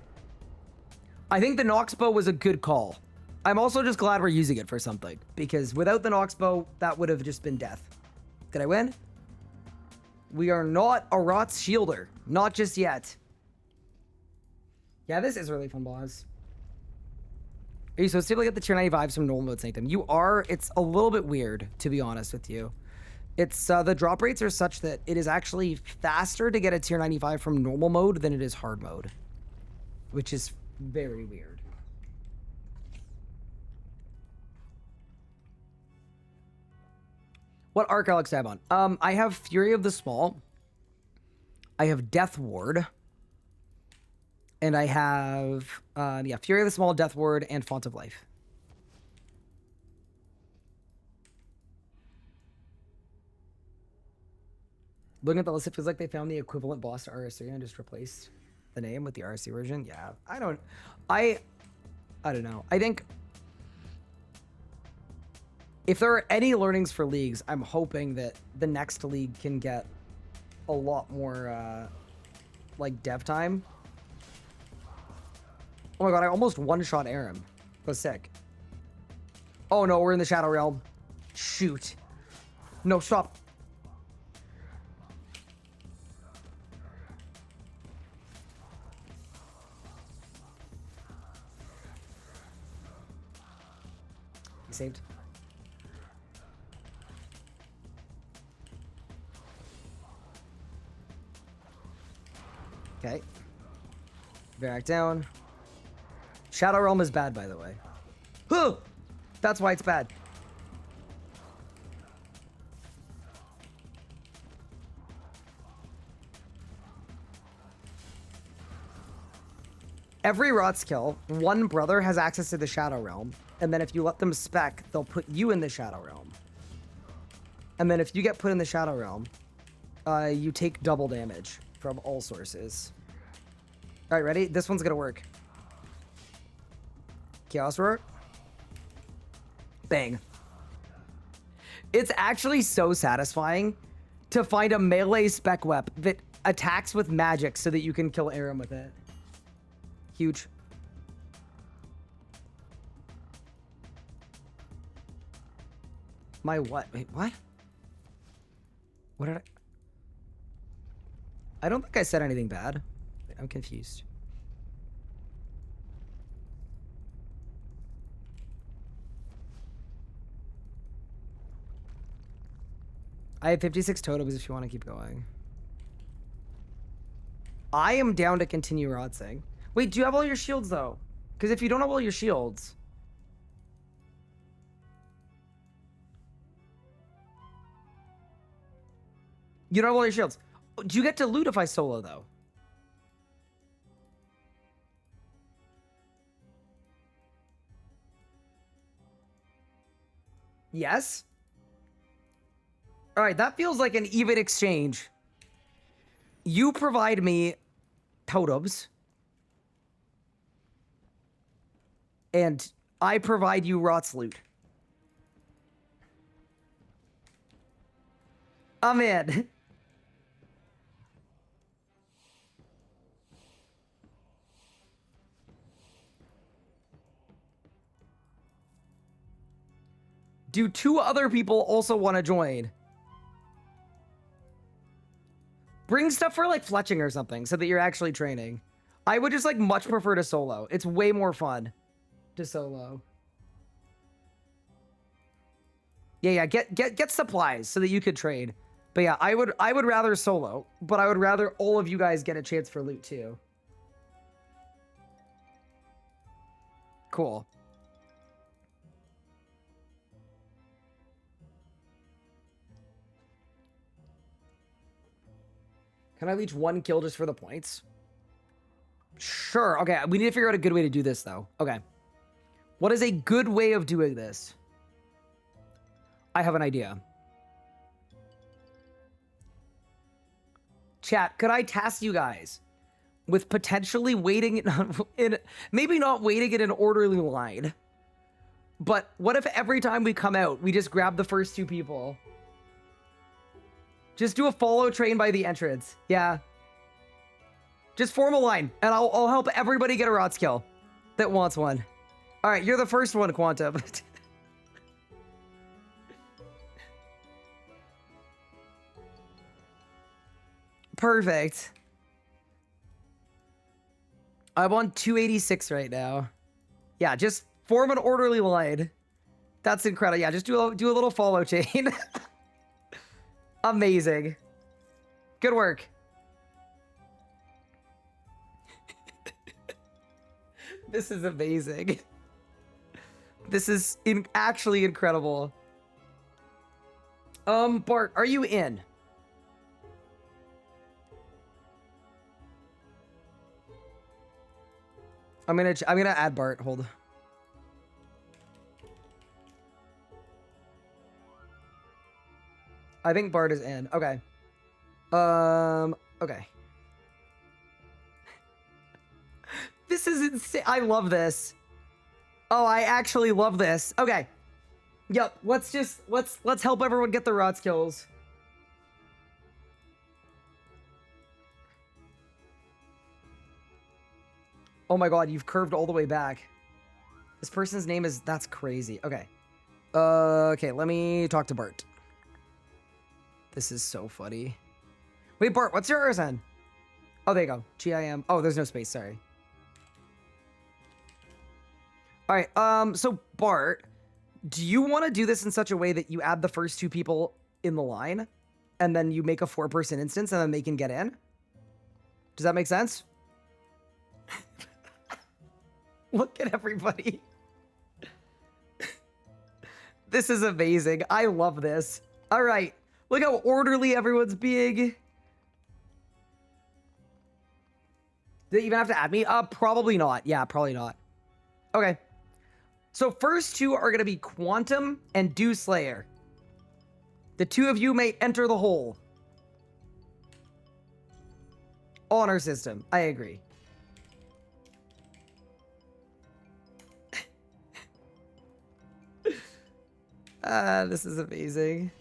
I think the Noxbow was a good call. I'm also just glad we're using it for something, because without the Noxbow, that would have just been death. Did I win? We are not a Rot's Shielder. Not just yet. Yeah, this is really fun, boss. Are you supposed to get the tier 95s from normal mode Sanctum? You are. It's a little bit weird, to be honest with you. It's the drop rates are such that it is actually faster to get a tier 95 from normal mode than it is hard mode, which is very weird. What arc Alex tab on? I have Fury of the Small. I have Death Ward. And I have, yeah, Fury of the Small, Death Ward, and Font of Life. Looking at the list, it feels like they found the equivalent boss to RS3 and just replaced the name with the RS3 version. Yeah, I don't know. I think if there are any learnings for leagues, I'm hoping that the next league can get a lot more, like, dev time. Oh my god, I almost one-shot Aram. That was sick. Oh no, we're in the Shadow Realm. Shoot. No, stop. He saved. Okay. Back down. Shadow Realm is bad, by the way. Huh! That's why it's bad. Every Rot's kill, one brother has access to the Shadow Realm, and then if you let them spec, they'll put you in the Shadow Realm. And then if you get put in the Shadow Realm, you take double damage from all sources. All right, ready? This one's gonna work. Chaos Roar. Bang. It's actually so satisfying to find a melee spec wep that attacks with magic so that you can kill Aram with it. Huge. My what? Wait, what? What did I don't think I said anything bad. Wait, I'm confused. I have 56 totems if you want to keep going. I am down to continue rodsing. Wait, do you have all your shields though? Because if you don't have all your shields... You don't have all your shields. Do you get to loot if I solo though? Yes? Alright, that feels like an even exchange. You provide me totems. And I provide you Rot's loot. I'm in. Do 2 other people also want to join? Bring stuff for like fletching or something so that you're actually training. I would just like much prefer to solo. It's way more fun to solo. Yeah, get supplies so that you could trade. But yeah, I would rather solo, but I would rather all of you guys get a chance for loot too. Cool. Can I leech 1 kill just for the points? Sure. Okay, we need to figure out a good way to do this, though. Okay. What is a good way of doing this? I have an idea. Chat, could I task you guys with potentially waiting in maybe not waiting in an orderly line, but what if every time we come out, we just grab the first 2 people? Just do a follow train by the entrance. Yeah. Just form a line, and I'll help everybody get a Rot's kill that wants one. All right, you're the first one, Quantum. Perfect. I'm on 286 right now. Yeah, just form an orderly line. That's incredible. Yeah, just do a little follow chain. Amazing. Good work. This is amazing. This is actually incredible. Bart, are you in? I'm gonna add Bart. Hold. I think Bart is in. Okay. Okay. This is insane. I love this. Oh, I actually love this. Okay. Yep. Let's help everyone get the Rot's kills. Oh my god, you've curved all the way back. This person's name is... That's crazy. Okay. Okay, let me talk to Bart. This is so funny. Wait, Bart, what's your RSN? Oh, there you go. GIM. Oh, there's no space. Sorry. All right. So Bart, do you want to do this in such a way that you add the first 2 people in the line and then you make a 4-person instance and then they can get in? Does that make sense? Look at everybody. This is amazing. I love this. All right. Look how orderly everyone's being. Do they even have to add me? Probably not. Yeah, probably not. Okay. So first two are going to be Quantum and Dew Slayer. The two of you may enter the hole. Honor system. I agree. This is amazing.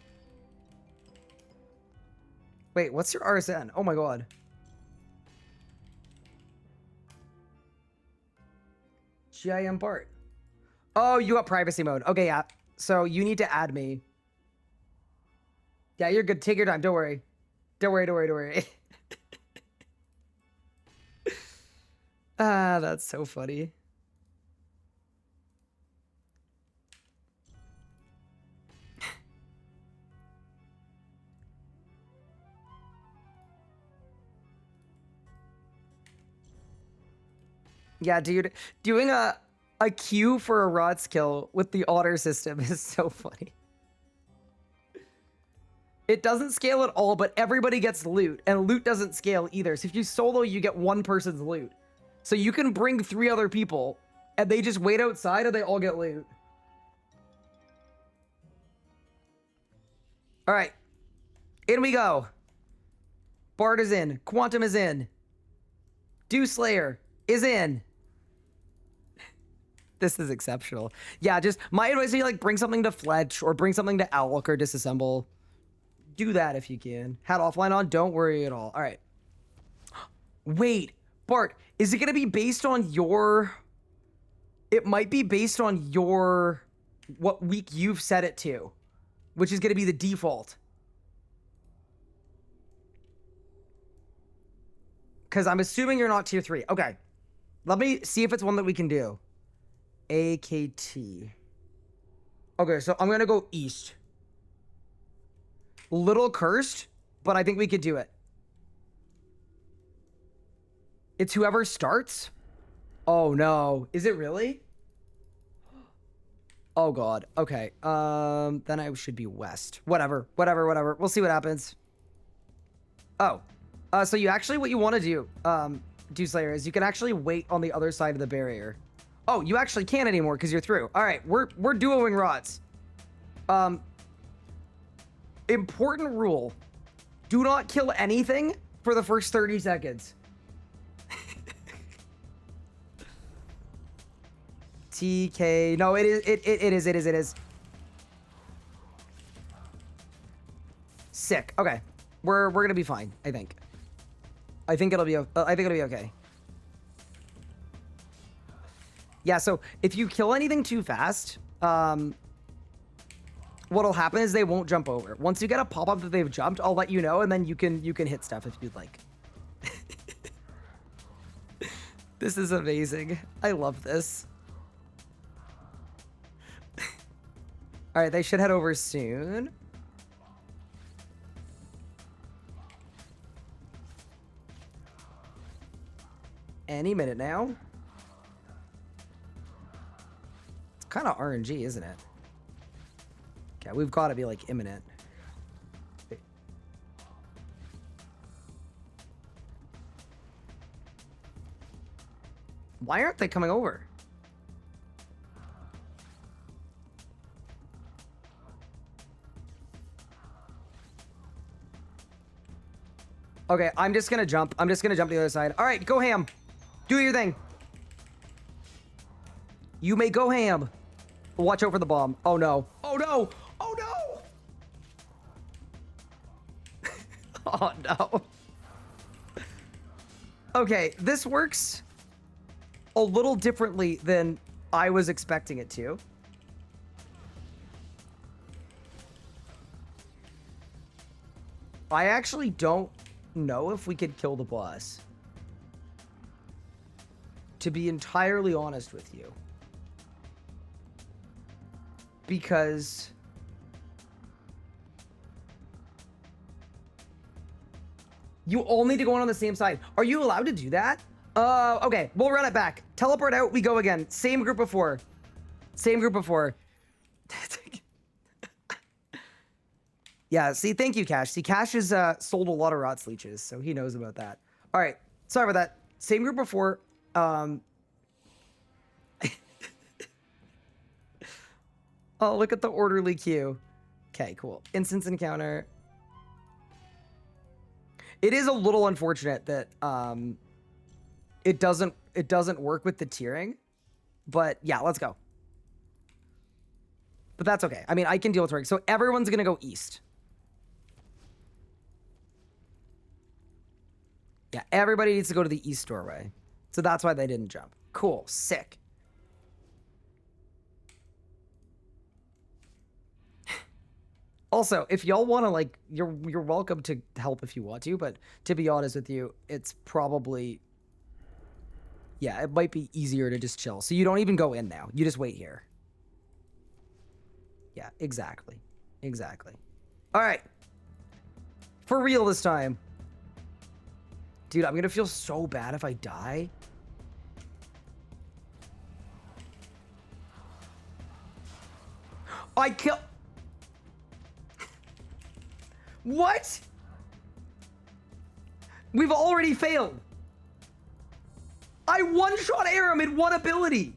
Wait, what's your RSN? Oh my god. GIM Bart. Oh, you got privacy mode. Okay, yeah. So you need to add me. Yeah, you're good. Take your time. Don't worry. Don't worry, don't worry, don't worry. That's so funny. Yeah, dude, doing a queue for a rod skill with the otter system is so funny. It doesn't scale at all, but everybody gets loot, and loot doesn't scale either. So if you solo, you get one person's loot. So you can bring 3 other people, and they just wait outside, and they all get loot. All right, in we go. Bard is in. Quantum is in. Dew Slayer is in. This is exceptional. Yeah, just my advice is like bring something to Fletch or bring something to Alok or disassemble. Do that if you can. Had offline on, don't worry at all. All right. Wait, Bart, is it going to be based on your... It might be based on your... What week you've set it to, which is going to be the default. Because I'm assuming you're not tier 3. Okay. Let me see if it's one that we can do. AKT. Okay, so I'm going to go east. Little cursed, but I think we could do it. It's whoever starts? Oh, no. Is it really? Oh, God. Okay. Then I should be west. Whatever. We'll see what happens. Oh. So you actually, what you want to do, Dew Slayer, is you can actually wait on the other side of the barrier. Oh, you actually can't anymore because you're through. All right, we're duoing rods. Important rule. Do not kill anything for the first 30 seconds. TK. No, it is. Sick. Okay. We're going to be fine, I think. I think it'll be okay. Yeah, so if you kill anything too fast, what'll happen is they won't jump over. Once you get a pop-up that they've jumped, I'll let you know, and then you can hit stuff if you'd like. This is amazing. I love this. All right, they should head over soon. Any minute now. It's kind of RNG, isn't it? Okay, we've got to be like imminent. Wait. Why aren't they coming over? Okay, I'm just gonna jump. I'm just gonna jump to the other side. All right, go ham. Do your thing. You may go ham. Watch out for the bomb. Oh no. Oh no. Oh no. Oh no. Okay, this works a little differently than I was expecting it to. I actually don't know if we could kill the boss. To be entirely honest with you. Because you all need to go on the same side. Are you allowed to do that? Okay, we'll run it back. Teleport out, we go again. Same group before. Same group before. Yeah, see, thank you, Cash. See, Cash has sold a lot of Rot Leeches, so he knows about that. All right, sorry about that. Same group before. Oh, look at the orderly queue. Okay, cool. Instance encounter. It is a little unfortunate that it doesn't work with the tiering, but yeah, let's go. But that's okay. I mean, I can deal with rank. So everyone's gonna go east. Yeah, everybody needs to go to the east doorway. So that's why they didn't jump. Cool, sick. Also, if y'all want to, like, you're welcome to help if you want to, but to be honest with you, it's probably, yeah, it might be easier to just chill. So you don't even go in now. You just wait here. Yeah, exactly. Exactly. All right. For real this time. Dude, I'm going to feel so bad if I die. I kill... What? We've already failed. I one-shot Aram in one ability.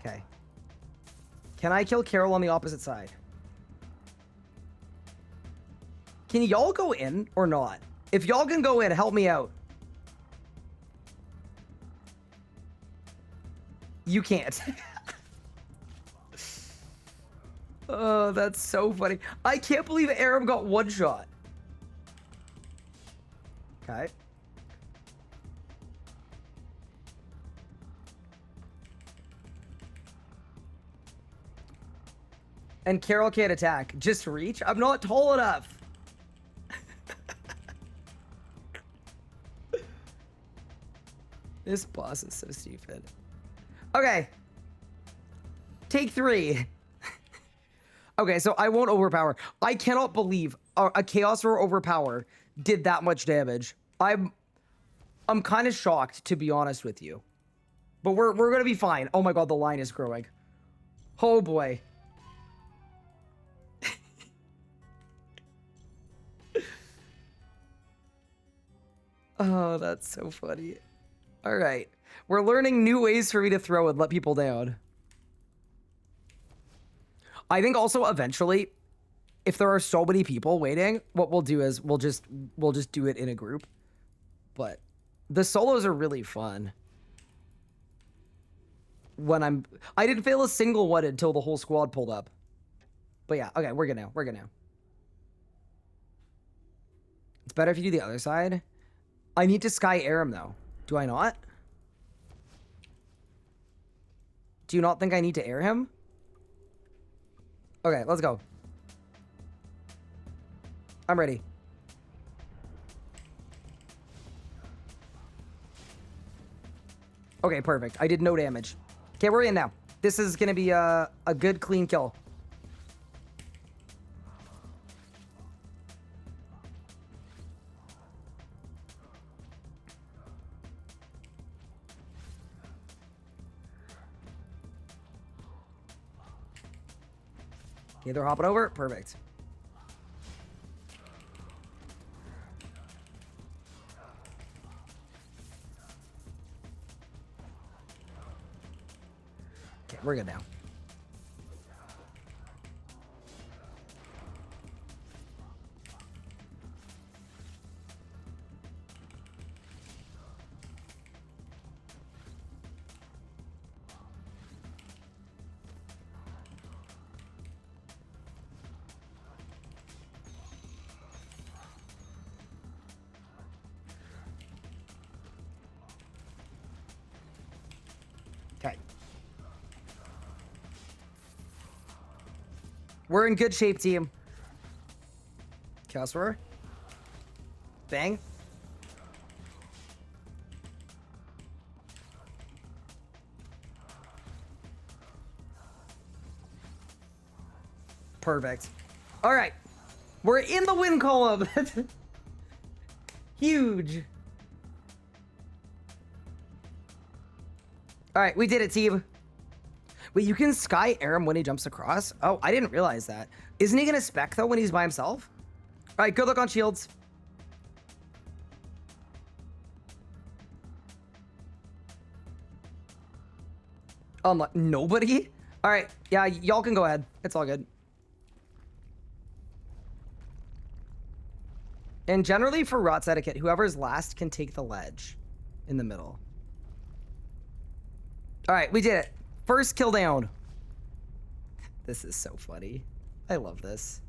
Okay. Can I kill Carol on the opposite side? Can y'all go in or not? If y'all can go in, help me out. You can't. Oh, that's so funny. I can't believe Aram got one shot. Okay. And Carol can't attack. Just reach? I'm not tall enough. This boss is so stupid. Okay. Take 3. Okay, so I won't overpower. I cannot believe a Chaos Roar overpower did that much damage. I'm kind of shocked, to be honest with you. But we're gonna be fine. Oh my god, the line is growing. Oh boy. Oh, that's so funny. All right. We're learning new ways for me to throw and let people down. I think also eventually, if there are so many people waiting, what we'll do is we'll just do it in a group. But the solos are really fun. I didn't fail a single one until the whole squad pulled up. But yeah, okay, we're good now. We're good now. It's better if you do the other side. I need to Sky Aram though. Do I not? Do you not think I need to air him? Okay, let's go. I'm ready. Okay, perfect. I did no damage. Okay, we're in now. This is gonna be a good clean kill. Okay, they're hopping over. Perfect. Okay, we're good now. Okay. We're in good shape, team. Chaos Roar. Bang. Perfect. All right. We're in the win column. Huge. All right, we did it, team. Wait, you can sky air him when he jumps across? Oh, I didn't realize that. Isn't he gonna spec though when he's by himself? All right, good luck on shields. Nobody? All right, yeah, y'all can go ahead. It's all good. And generally for Rot's etiquette, whoever's last can take the ledge in the middle. All right, we did it. First kill down. This is so funny. I love this.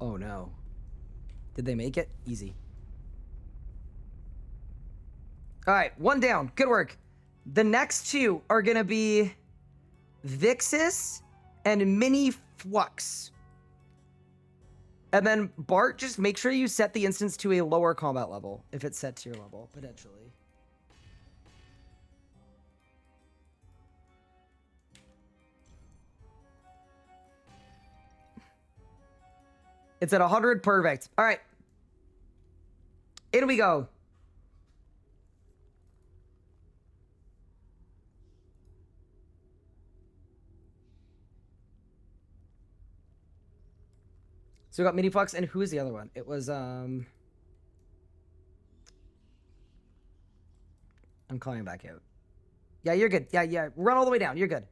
Oh no. Did they make it? Easy. All right, one down. Good work. The next two are going to be Vixis and Mini Flux. And then Bart, just make sure you set the instance to a lower combat level if it's set to your level, potentially. It's at 100, perfect. All right. In we go. So we got Mini Flux, and who is the other one? It was, I'm calling back out. Yeah, you're good. Yeah. Run all the way down. You're good.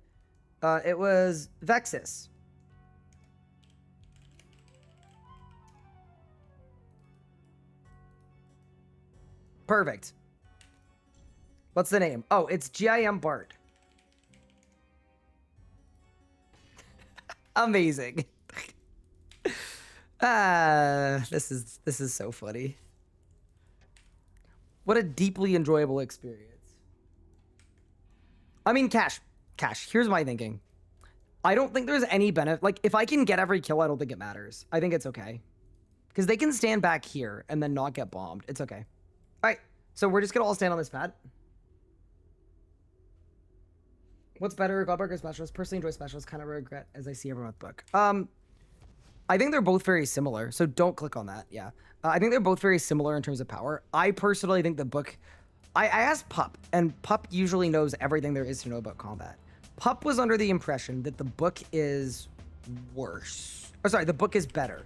It was Vexus. Perfect. What's the name? Oh, it's GIM Bart. Amazing. This is so funny. What a deeply enjoyable experience. I mean, Cash, here's my thinking. I don't think there's any benefit. Like, if I can get every kill, I don't think it matters. I think it's okay. Because they can stand back here and then not get bombed. It's okay. All right, so we're just going to all stand on this pad. What's better, Godbark or Specialist? Personally enjoy Specialist. Kind of regret as I see everyone with book. I think they're both very similar, so don't click on that. Yeah, I think they're both very similar in terms of power. I personally think the book... I asked Pup, and Pup usually knows everything there is to know about combat. Pup was under the impression that the book is worse. Oh, sorry, the book is better.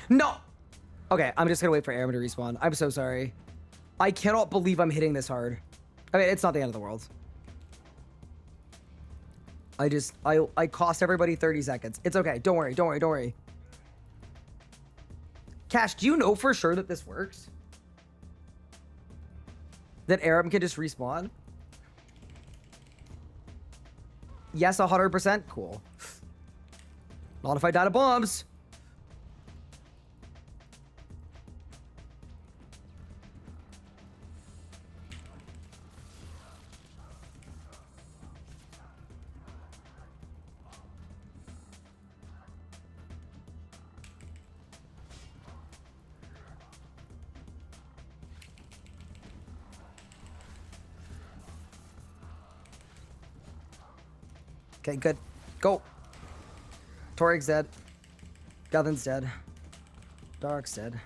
No! Okay, I'm just gonna wait for Aram to respawn. I'm so sorry. I cannot believe I'm hitting this hard. I mean, it's not the end of the world. I cost everybody 30 seconds. It's okay. Don't worry. Cash, do you know for sure that this works? That Aram can just respawn? Yes, 100%? Cool. Not if I die to bombs. Okay, good. Go. Torig's dead. Guthin's dead. Dark's dead.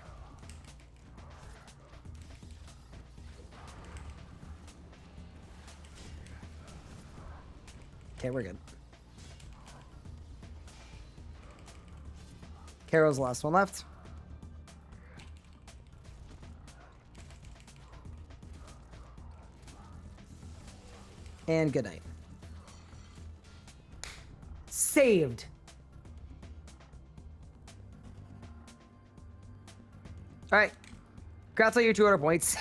Okay, we're good. Caro's the last one left. And good night. Saved. All right. Congrats on your 200 points.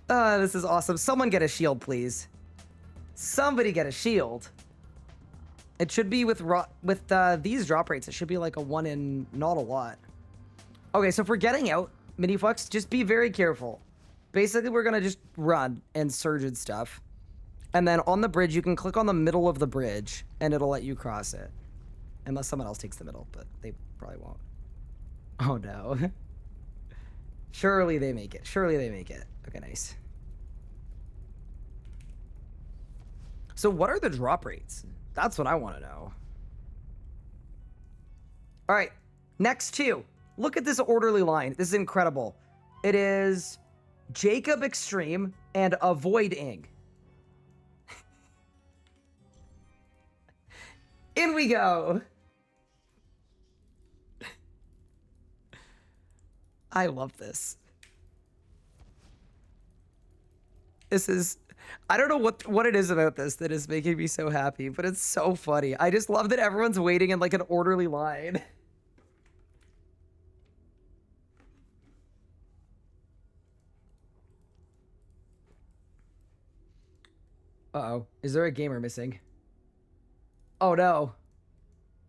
This is awesome. Someone get a shield, please. Somebody get a shield. It should be with these drop rates. It should be like a 1 in not a lot. Okay, so if we're getting out, Miniflux, just be very careful. Basically, we're gonna just run and surge and stuff. And then on the bridge, you can click on the middle of the bridge, and it'll let you cross it. Unless someone else takes the middle, but they probably won't. Oh, no. Surely they make it. Surely they make it. Okay, nice. So what are the drop rates? That's what I want to know. All right, next two. Look at this orderly line. This is incredible. It is Jacob Extreme and Avoid Ing. In we go. I love this. This is, I don't know what it is about this that is making me so happy, but it's so funny. I just love that everyone's waiting in like an orderly line. Uh-oh. Is there a gamer missing? Oh no.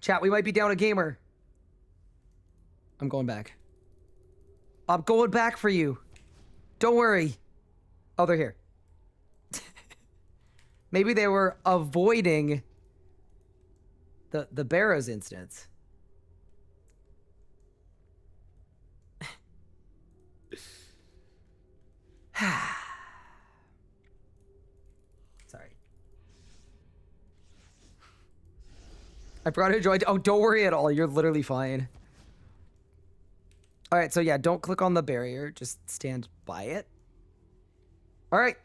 Chat, we might be down a gamer. I'm going back. I'm going back for you. Don't worry. Oh, they're here. Maybe they were avoiding the Barrows instance. Sorry. I brought a joy. Oh, don't worry at all. You're literally fine. All right, so yeah, don't click on the barrier. Just stand by it. All right.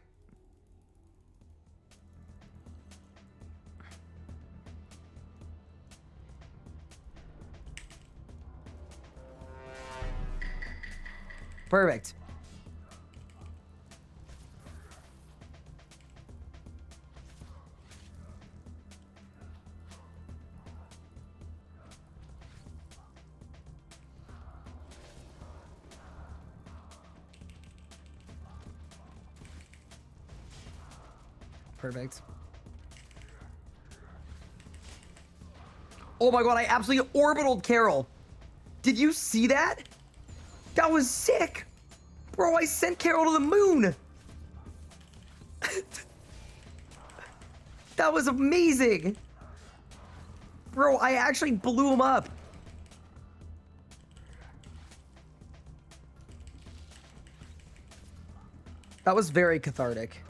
Perfect. Perfect. Oh my god, I absolutely orbitaled Carol. Did you see that? That was sick. Bro, I sent Carol to the moon. That was amazing. Bro, I actually blew him up. That was very cathartic.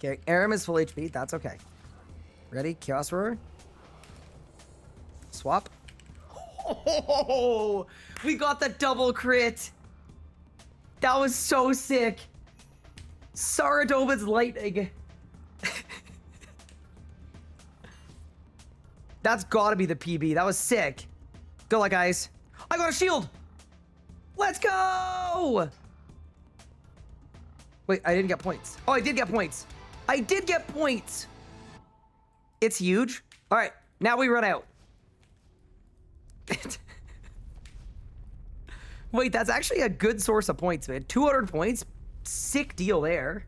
Okay, Aram is full HP. That's okay. Ready? Chaos Roar. Swap. Oh, we got the double crit. That was so sick. Saradoba's lightning. That's gotta be the PB. That was sick. Good luck, guys. I got a shield. Let's go. Wait, I didn't get points. Oh, I did get points. I did get points. It's huge. All right, now we run out. Wait, that's actually a good source of points, man. 200 points. Sick deal there.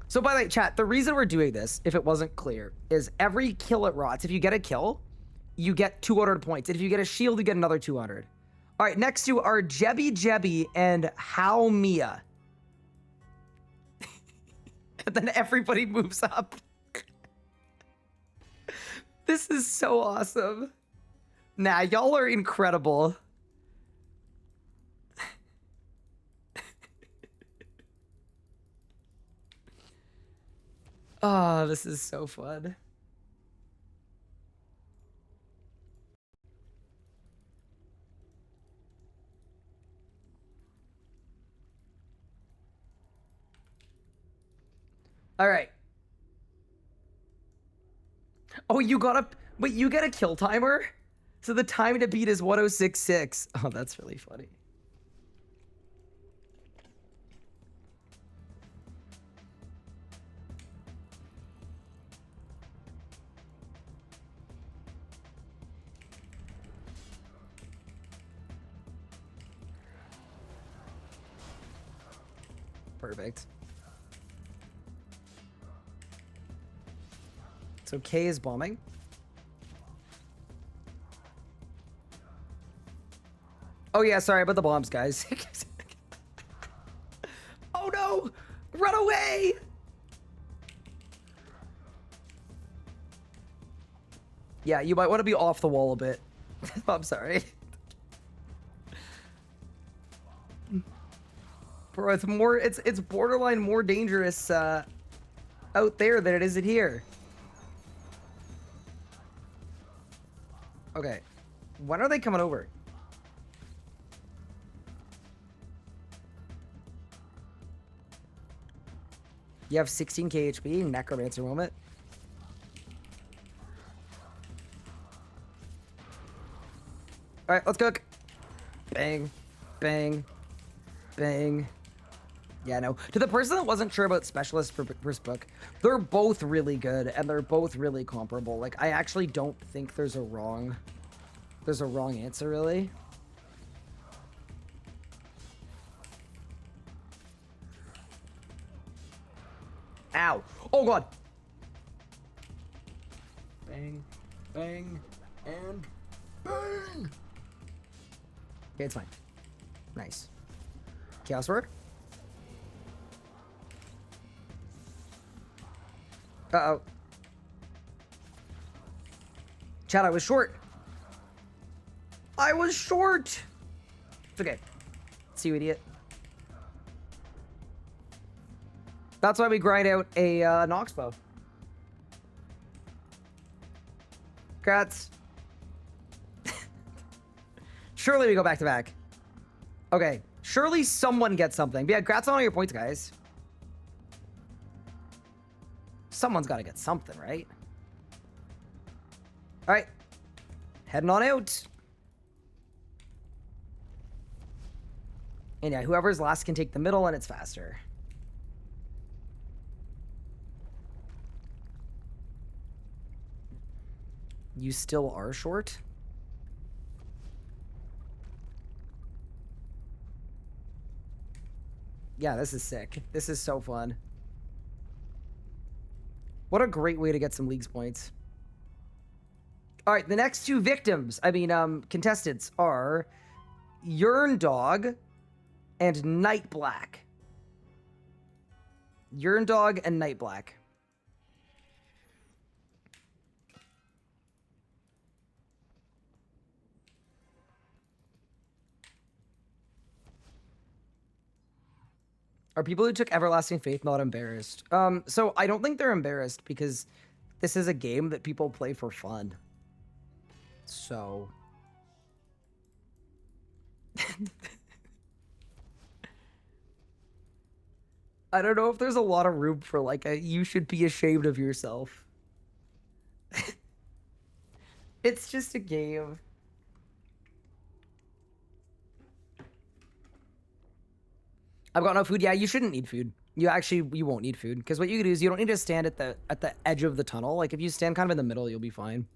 So by the way, chat, the reason we're doing this, if it wasn't clear, is every kill it rots. If you get a kill, you get 200 points. And if you get a shield, you get another 200. All right, next to are Jebby and How Mia. And then everybody moves up. This is so awesome. Nah, y'all are incredible. Oh, this is so fun. All right. Oh, you got a... Wait, you get a kill timer? So the time to beat is 1066. Oh, that's really funny. Perfect. So K is bombing. Oh yeah, sorry about the bombs, guys. Oh no! Run away! Yeah, you might want to be off the wall a bit. I'm sorry. Bro, it's borderline more dangerous out there than it is in here. Okay. When are they coming over? You have 16k HP, Necromancer moment. Alright, let's cook. Bang. Bang. Bang. Yeah, no. To the person that wasn't sure about Specialist versus Book, they're both really good, and they're both really comparable. Like, I actually don't think there's a wrong answer, really. Ow. Oh, God. Bang, bang, and bang. Okay, it's fine. Nice. Chaos Word. Uh-oh. Chad, I was short. I was short. It's okay. See you, idiot. That's why we grind out a Nox bow. Congrats. Surely we go back to back. Okay. Surely someone gets something. But yeah, congrats on all your points, guys. Someone's got to get something, right? All right. Heading on out. And yeah, whoever's last can take the middle, and it's faster. You still are short? Yeah, this is sick. This is so fun. What a great way to get some leagues points. All right, the next two victims, contestants are Yearn Dog and Night Black. Yearn Dog and Night Black. Are people who took Everlasting Faith not embarrassed? So I don't think they're embarrassed because this is a game that people play for fun. So... I don't know if there's a lot of room for like a you should be ashamed of yourself. It's just a game. I've got no food. Yeah, you shouldn't need food. You won't need food because what you can do is you don't need to stand at the edge of the tunnel. Like if you stand kind of in the middle, you'll be fine.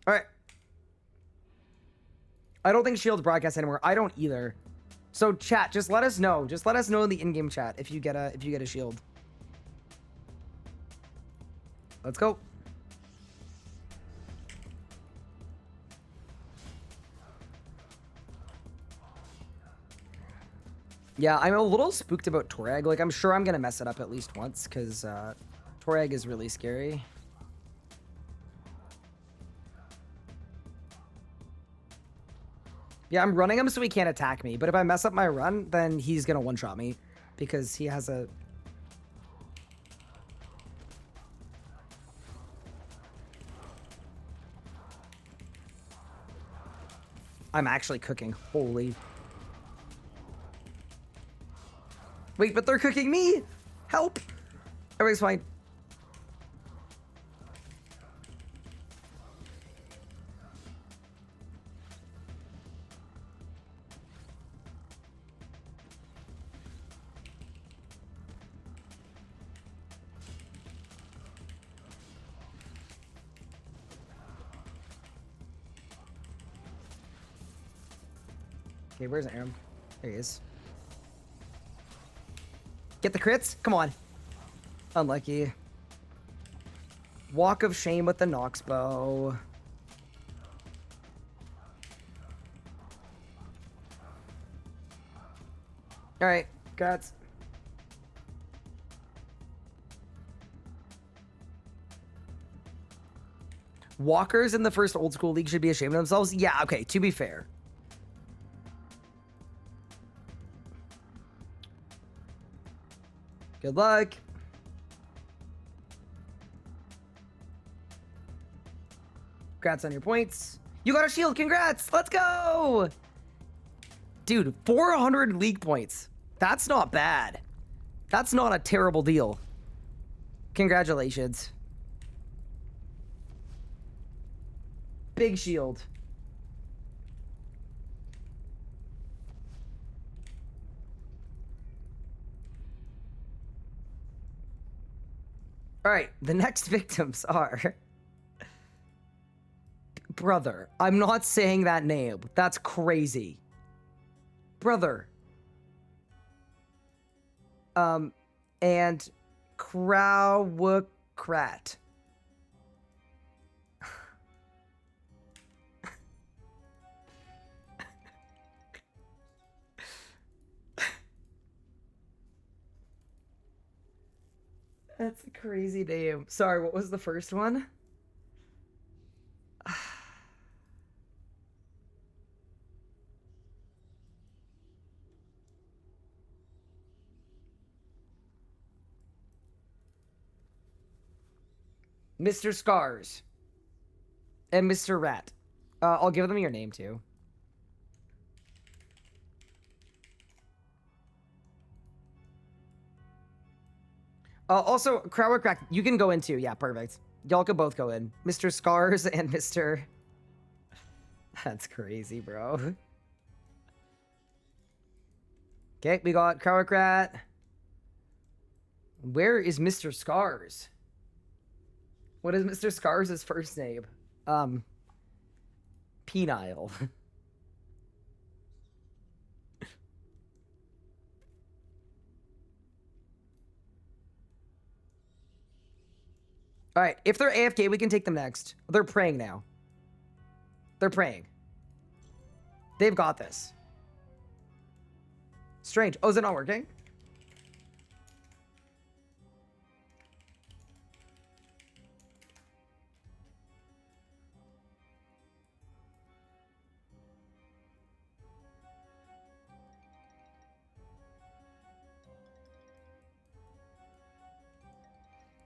All right. I don't think Shield's broadcast anymore. I don't either. So chat, just let us know. Just let us know in the in-game chat if you get a shield. Let's go. Yeah, I'm a little spooked about Torag. Like, I'm sure I'm gonna mess it up at least once, because Torag is really scary. Yeah, I'm running him so he can't attack me, but if I mess up my run, then he's gonna one-shot me, because he has a... I'm actually cooking. Holy... Wait, but they're cooking me! Help! Everything's fine. Okay, where's Aram? There he is. Get the crits? Come on. Unlucky. Walk of Shame with the Nox bow. Alright, guts. Walkers in the first old school league should be ashamed of themselves. Yeah, okay, to be fair. Good luck. Congrats on your points. You got a shield. Congrats. Let's go. Dude, 400 league points. That's not bad. That's not a terrible deal. Congratulations. Big shield. All right, the next victims are... Brother, I'm not saying that name. That's crazy. Brother. And Crowocrat. That's a crazy name. Sorry, what was the first one? Mr. Scars. And Mr. Rat. I'll give them your name too. Also, Crowocrack, you can go in too. Yeah, perfect. Y'all can both go in. Mr. Scars and Mr... That's crazy, bro. Okay, we got Crowocrat. Where is Mr. Scars? What is Mr. Scars' first name? Penile. All right, if they're AFK, we can take them next. They're praying now. They're praying. They've got this. Strange. Oh, is it not working?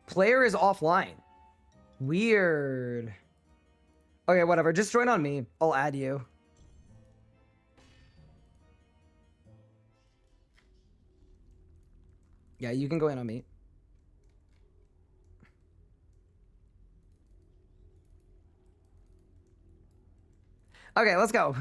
Player is offline. Weird. Okay, whatever. Just join on me. I'll add you. Yeah, you can go in on me. Okay, let's go.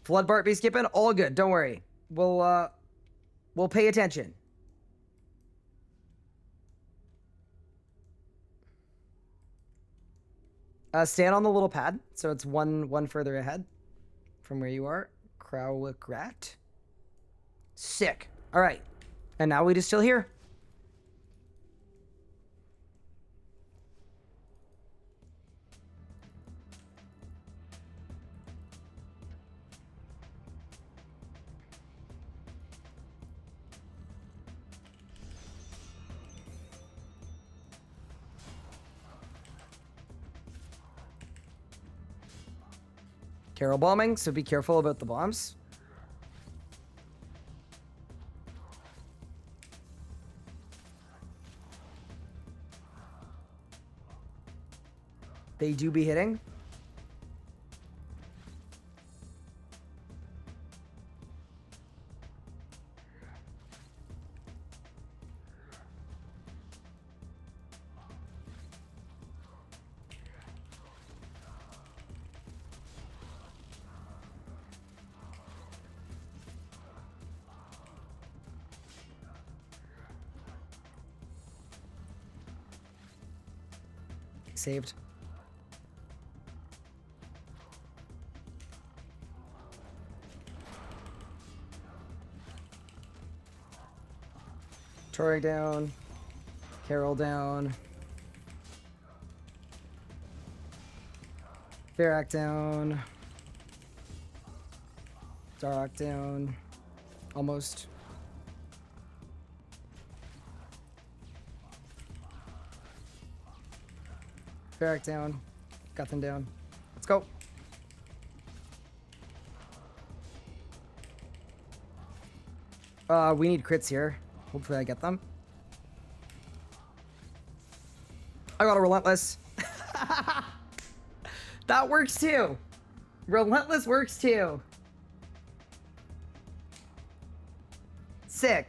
Floodbart be skipping? All good, don't worry. We'll pay attention. Stand on the little pad, so it's one further ahead from where you are. Crowocrat. Sick. All right. And now we just chill here. Carol bombing, so be careful about the bombs. They do be hitting. Saved. Torag down. Carol down. Varrock down. Zamorak down. Almost. Barrack down. Got them down. Let's go. We need crits here. Hopefully I get them. I got a Relentless. That works too. Relentless works too. Sick.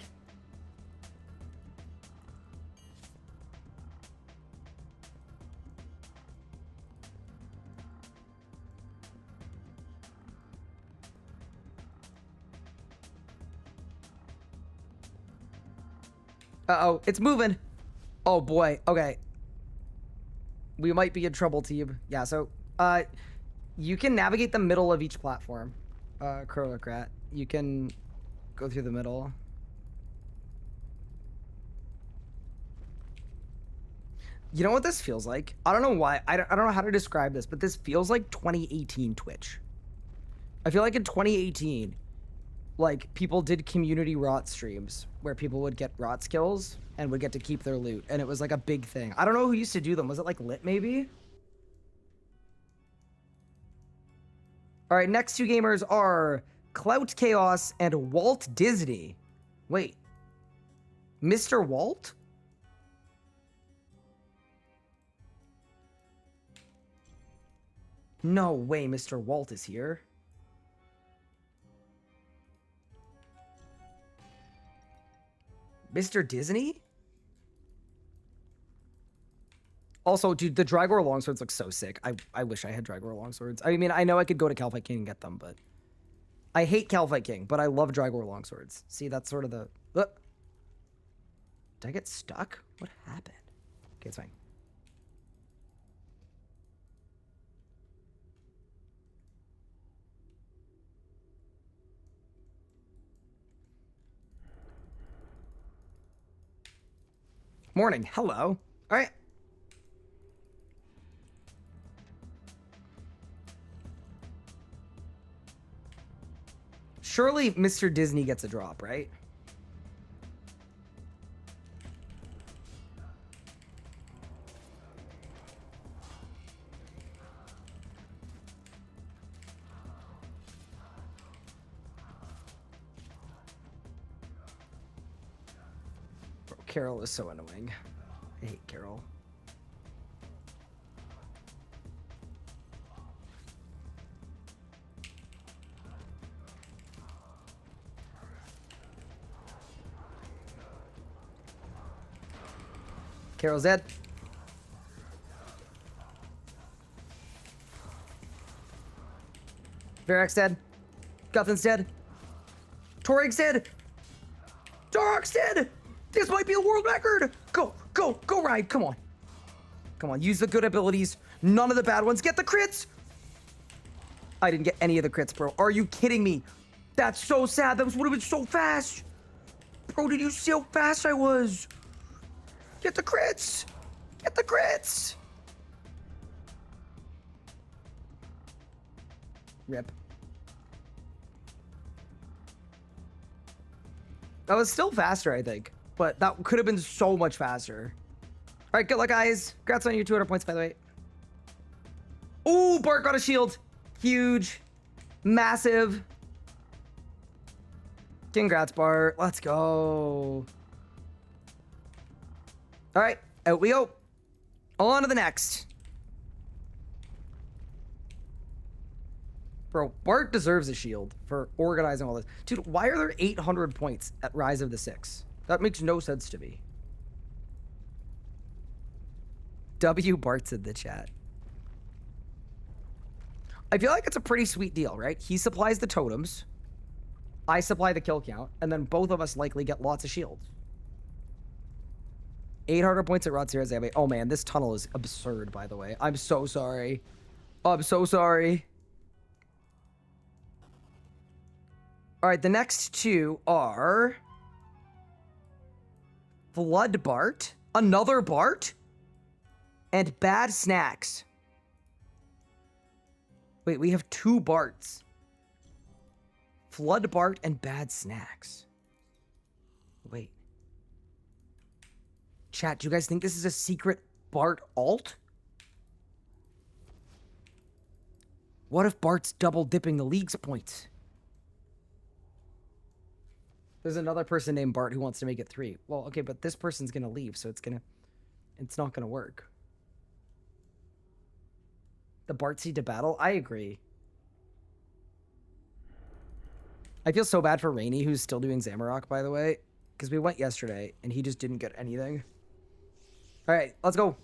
Uh-oh, it's moving. Oh boy, okay. We might be in trouble, team. Yeah, so, you can navigate the middle of each platform, Crowlocrat. You can go through the middle. You know what this feels like? I don't know why. I don't know how to describe this, but this feels like 2018 Twitch. I feel like in 2018, like, people did community rot streams where people would get rot skills and would get to keep their loot, and it was like a big thing. I don't know who used to do them. Was it like Lit maybe? All right, next two gamers are Clout Chaos and Walt Disney. Wait, Mr. Walt? No way Mr. Walt is here. Mr. Disney? Also, dude, the Drygor longswords look so sick. I wish I had Drygor longswords. I mean, I know I could go to Calfight King and get them, but I hate Calfight King, but I love Drygor longswords. See, that's sort of the... Did I get stuck? What happened? Okay, it's fine. Morning. Hello. All right. Surely Mr. Disney gets a drop, right? Bro, Carol is so annoying. I hate Carol. Carol's dead. Varric's dead. Guthin's dead. Torig's dead. Dark's dead. This might be a world record. Go, go, go, Ride. Come on. Come on, use the good abilities. None of the bad ones. Get the crits. I didn't get any of the crits, bro. Are you kidding me? That's so sad. That would have been so fast. Bro, did you see how fast I was? Get the crits. Get the crits. Rip. That was still faster, I think. But that could have been so much faster. All right, good luck, guys. Congrats on your 200 points, by the way. Ooh, Bart got a shield. Huge. Massive. Congrats, Bart. Let's go. All right, out we go. On to the next. Bro, Bart deserves a shield for organizing all this. Dude, why are there 800 points at Rise of the Six? That makes no sense to me. W Bart's in the chat. I feel like it's a pretty sweet deal, right? He supplies the totems. I supply the kill count. And then both of us likely get lots of shields. 800 points at Rod Series. Oh man, this tunnel is absurd, by the way. I'm so sorry. I'm so sorry. All right, the next two are Flood Bart, another Bart, and Bad Snacks. Wait, we have two Barts. Flood Bart and bad snacks. Wait. Chat, do you guys think this is a secret Bart alt? What if Bart's double dipping the league's points? There's another person named Bart who wants to make it 3. Well, okay, but this person's gonna leave, so it's not gonna work. The Bart seed to battle? I agree. I feel so bad for Rainey, who's still doing Zamorak, by the way, because we went yesterday, and he just didn't get anything. All right, let's go.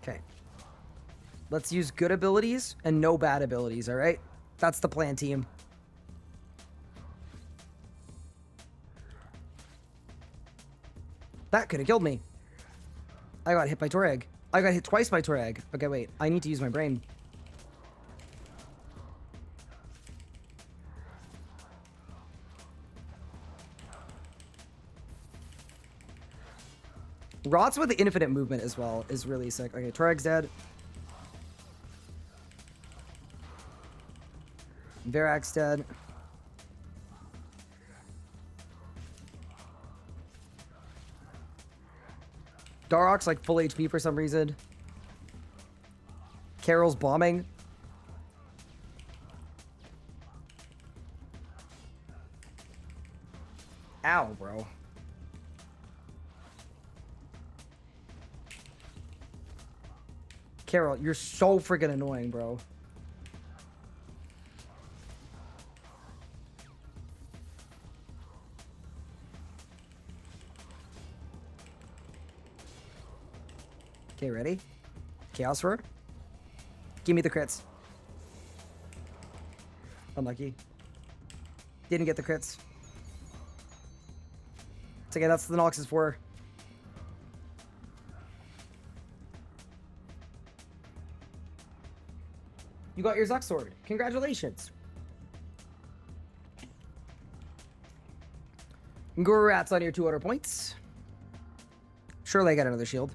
Okay. Let's use good abilities and no bad abilities, all right? That's the plan, team. That could have killed me. I got hit by Torag. I got hit twice by Torag. Okay, wait. I need to use my brain. Rots with the infinite movement as well is really sick. Okay, Torag's dead. Varak's dead. Darok's like full HP for some reason. Carol's bombing. Ow, bro. Carol, you're so freaking annoying, bro. Okay, ready? Chaos Roar. Give me the crits. Unlucky. Didn't get the crits. It's okay, that's the Noxus for. You got your Zuck sword. Congratulations. Congrats on your 200 points. Surely I got another shield.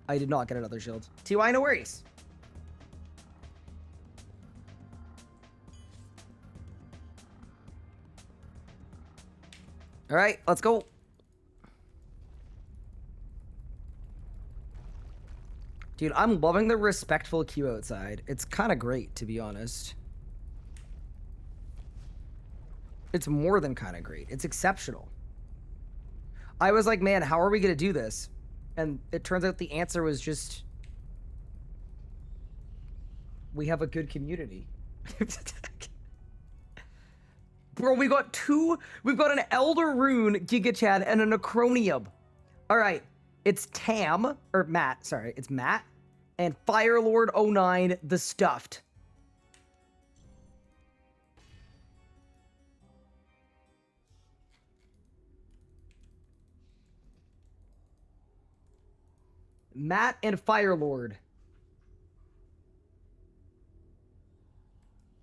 I did not get another shield. TY, no worries. All right, let's go. Dude, I'm loving the respectful queue outside. It's kind of great, to be honest. It's more than kind of great. It's exceptional. I was like, man, how are we going to do this? And it turns out the answer was just... we have a good community. Bro, we got two... we've got an Elder Rune, Giga Chad, and a Necronium. All right. It's Tam, or Matt, sorry. It's Matt and Firelord 09, the Stuffed. Matt and Firelord.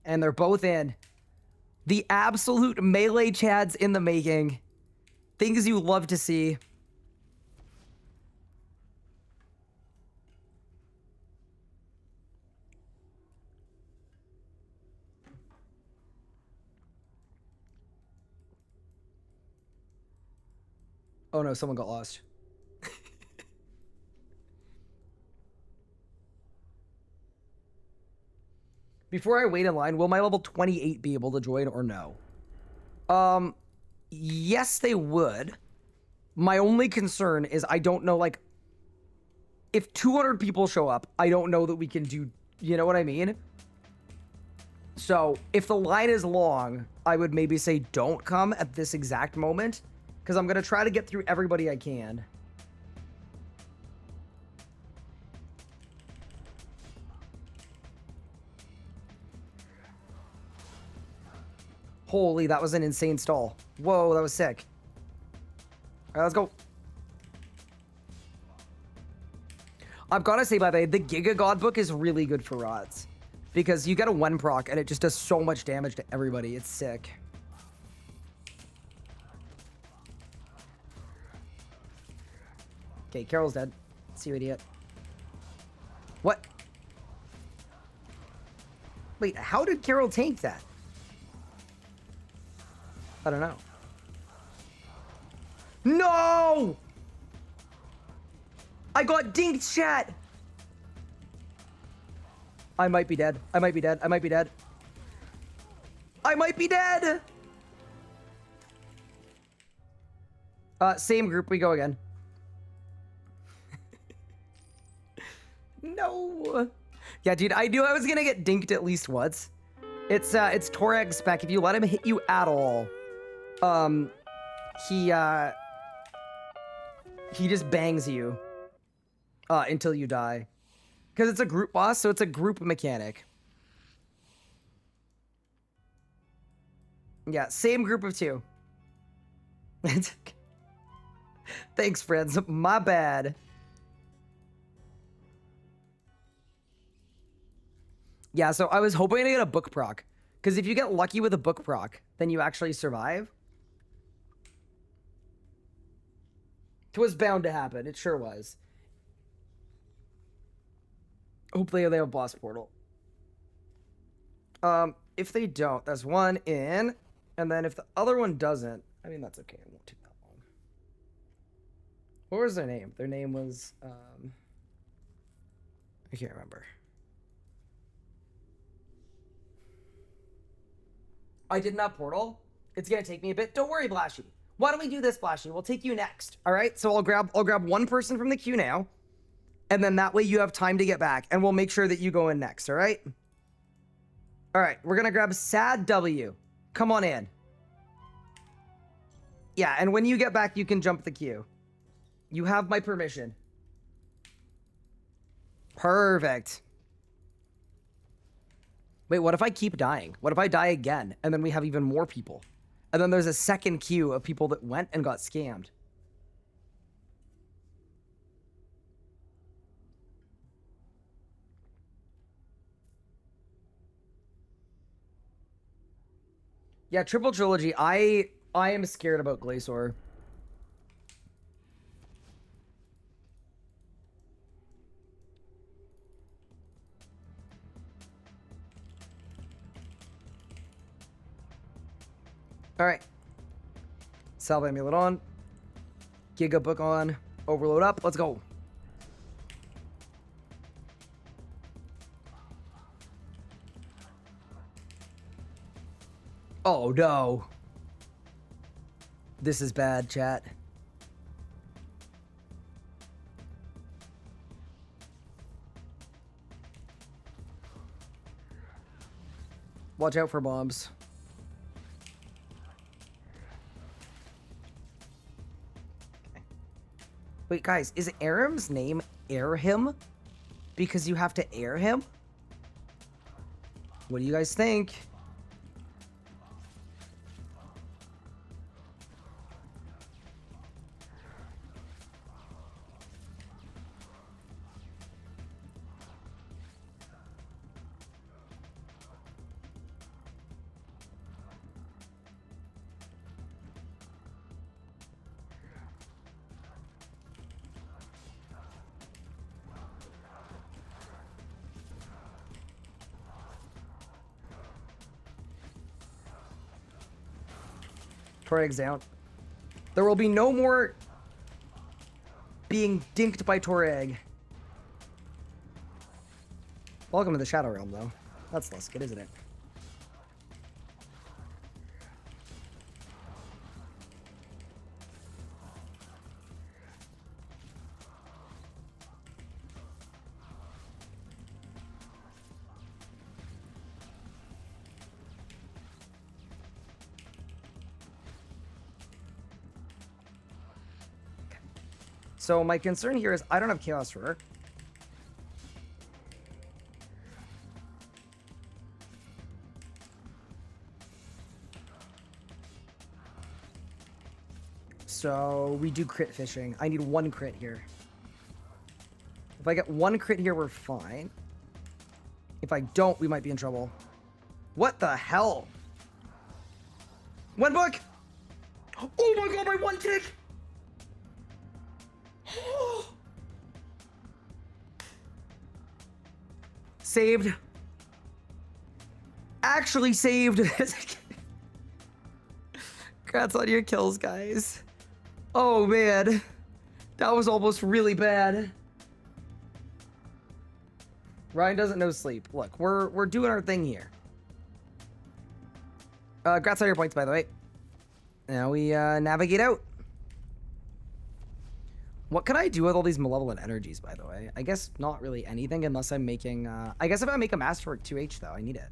And they're both in. The absolute melee chads in the making. Things you love to see. Oh no, someone got lost. Before I wait in line, will my level 28 be able to join or no? Yes, they would. My only concern is I don't know, like, if 200 people show up, I don't know that we can do, you know what I mean? So, if the line is long, I would maybe say don't come at this exact moment, because I'm going to try to get through everybody I can. Holy, that was an insane stall. Whoa, that was sick. All right, let's go. I've got to say, by the way, the Giga God book is really good for rods. Because you get a 1 proc and it just does so much damage to everybody. It's sick. Okay, Carol's dead. See you, idiot. What? Wait, how did Carol tank that? I don't know. No! I got dinked, chat! I might be dead. I might be dead. I might be dead. I might be dead! Same group. We go again. No. Yeah, dude, I knew I was gonna get dinked at least once. It's Torag spec. If you let him hit you at all, he just bangs you until you die. Because it's a group boss, so it's a group mechanic. Yeah, same group of 2. Thanks, friends. My bad. Yeah, so I was hoping to get a book proc. Because if you get lucky with a book proc, then you actually survive. It was bound to happen. It sure was. Hopefully they have a boss portal. If they don't, that's 1 in. And then if the other one doesn't, I mean, that's okay. It won't take that long. What was their name? Their name was, I can't remember. I did not portal. It's gonna take me a bit. Don't worry, Blashy. Why don't we do this, Blashy? We'll take you next. All right. So I'll grab 1 person from the queue now, and then that way you have time to get back, and we'll make sure that you go in next. All right. All right. We're gonna grab Sad W. Come on in. Yeah, and when you get back, you can jump the queue. You have my permission. Perfect. Wait, what if I keep dying? What if I die again, and then we have even more people? And then there's a second queue of people that went and got scammed. Yeah, triple trilogy. I am scared about Glacior. All right. Salve Amulet on. Giga Book on. Overload up. Let's go. Oh, no. This is bad, chat. Watch out for bombs. Wait, guys, is Aram's name Airhim? Because you have to air him? What do you guys think? Torag's out. There will be no more being dinked by Torag. Welcome to the Shadow Realm, though. That's less good, isn't it? So my concern here is I don't have Chaos Roar. So we do crit fishing. I need 1 crit here. If I get one crit here, we're fine. If I don't, we might be in trouble. What the hell? One book! Oh my god, my one tick! Saved. Actually saved. Congrats on your kills, guys. Oh man. That was almost really bad. Ryan doesn't know sleep. Look, we're doing our thing here. Congrats on your points, by the way. Now we navigate out. What can I do with all these malevolent energies, by the way? I guess not really anything unless I'm making... I guess if I make a Masterwork 2H, though, I need it.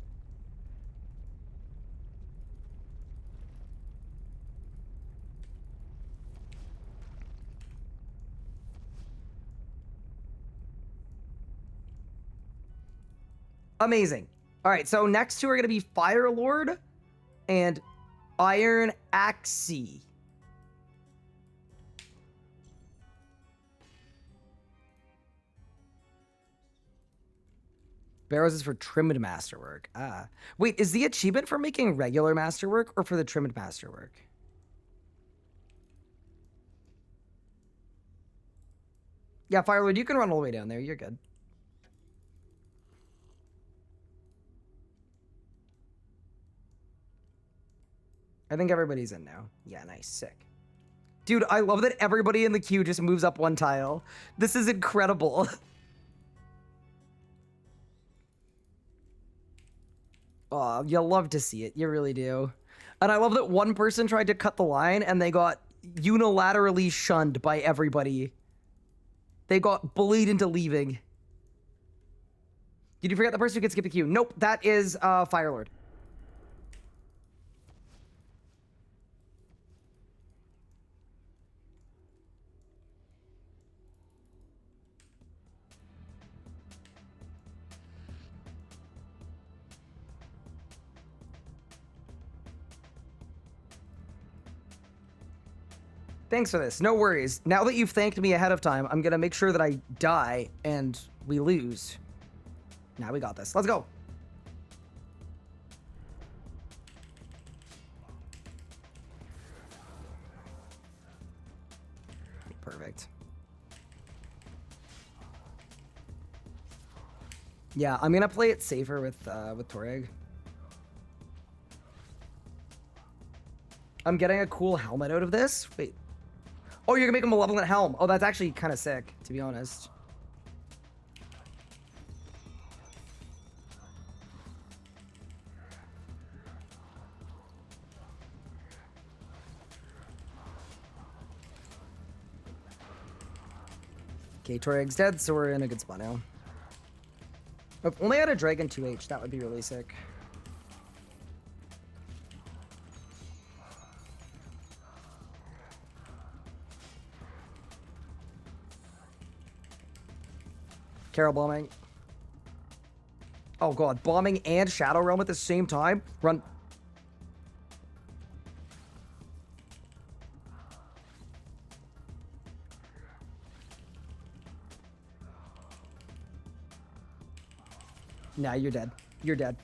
Amazing. All right, so next two are going to be Fire Lord and Iron Axe. Barrows is for trimmed masterwork. Ah. Wait, is the achievement for making regular masterwork or for the trimmed masterwork? Yeah, Firelord, you can run all the way down there. You're good. I think everybody's in now. Yeah, nice. Sick. Dude, I love that everybody in the queue just moves up one tile. This is incredible. Oh, you'll love to see it. You really do. And I love that one person tried to cut the line and they got unilaterally shunned by everybody. They got bullied into leaving. Did you forget the person who could skip the queue? Nope, that is Firelord. Thanks for this. No worries. Now that you've thanked me ahead of time, I'm gonna make sure that I die and we lose. Now we got this. Let's go. Perfect. Yeah, I'm gonna play it safer with Toreg. I'm getting a cool helmet out of this. Wait. Oh, you're gonna make a malevolent helm. Oh, that's actually kind of sick, to be honest. Okay, Toreg's dead, so we're in a good spot now. If only I had a Dragon 2H, that would be really sick. Carol bombing. Oh god, bombing and Shadow Realm at the same time? Run. Nah, you're dead. You're dead.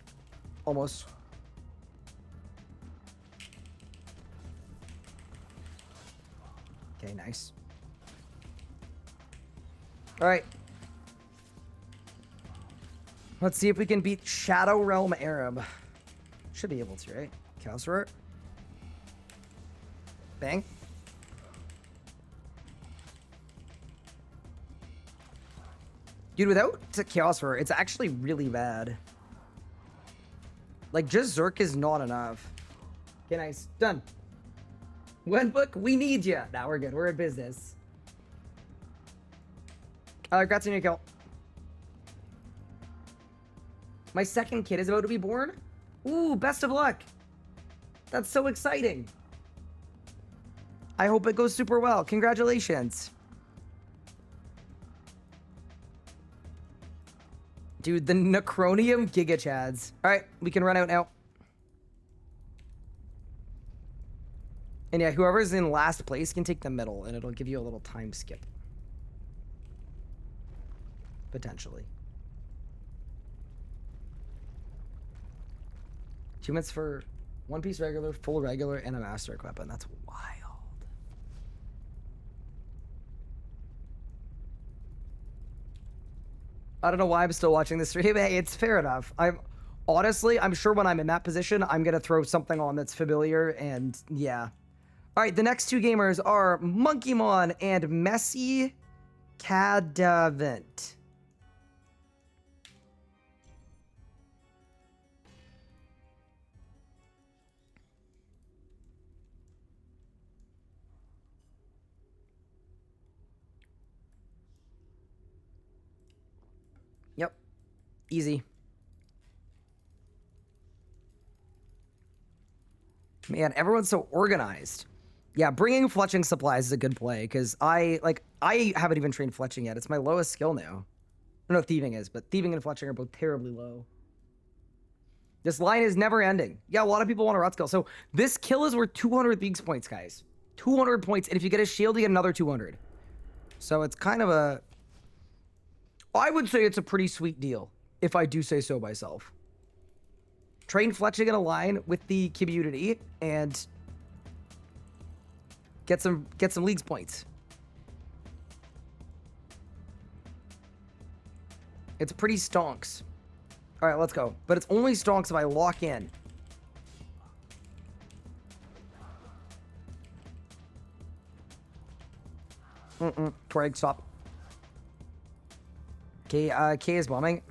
Almost. Okay, nice. Alright. Let's see if we can beat Shadow Realm Arab. Should be able to, right? Chaos Roar. Bang. Dude, without Chaos Roar, it's actually really bad. Like, just Zerk is not enough. Okay, nice. Done. One book, we need you. Now we're good. We're in business. Congrats on your kill. My second kid is about to be born? Ooh, best of luck. That's so exciting. I hope it goes super well. Congratulations. Dude, the Necronium Giga Chads. All right, we can run out now. And yeah, whoever's in last place can take the middle, and it'll give you a little time skip. potentially. Achievements for one piece regular, full regular, and a master weapon. That's wild. I don't know why I'm still watching this stream. Hey, it's fair enough. I'm sure when I'm in that position, I'm gonna throw something on that's familiar, and yeah. All right, the next two gamers are Monkeymon and Messy Cadavant. Yep, easy. Man, everyone's so organized. Yeah, bringing fletching supplies is a good play, because I haven't even trained fletching yet. It's my lowest skill now. I don't know what thieving is, but thieving and fletching are both terribly low. This line is never ending. Yeah, a lot of people want a rot skill. So this kill is worth 200 leagues points, guys. 200 points, and if you get a shield, you get another 200. So it's kind of a... I would say it's a pretty sweet deal, if I do say so myself. Train fletching in a line with the community, and get some leagues points. It's pretty stonks. All right, let's go. But it's only stonks if I lock in. Torag, stop. Okay, K is bombing.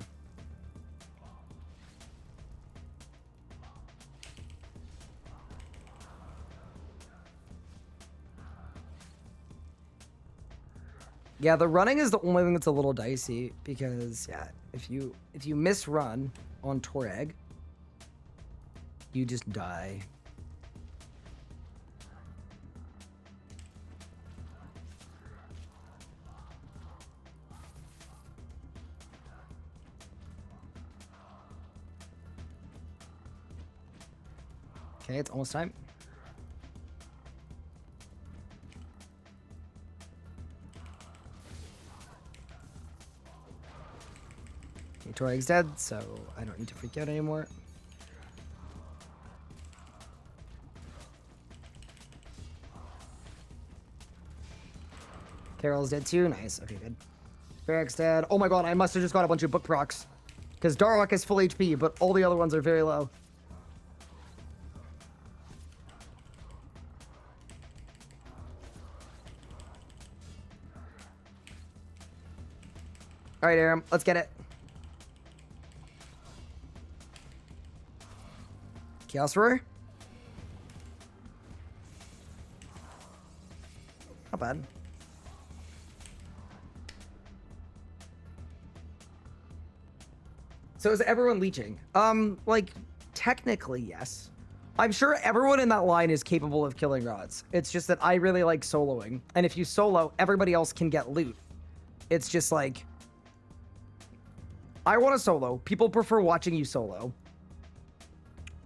Yeah, the running is the only thing that's a little dicey, because yeah, if you miss run on Torag, you just die. Okay, it's almost time. Torag's dead, so I don't need to freak out anymore. Carol's dead too. Nice. Okay, good. Varric's dead. Oh my god, I must have just got a bunch of book procs. Because Darlock is full HP, but all the other ones are very low. Alright, Aram, let's get it. Chaos Roar? Not bad. So is everyone leeching? Like, technically, yes. I'm sure everyone in that line is capable of killing rods. It's just that I really like soloing. And if you solo, everybody else can get loot. It's just like... I want to solo. People prefer watching you solo.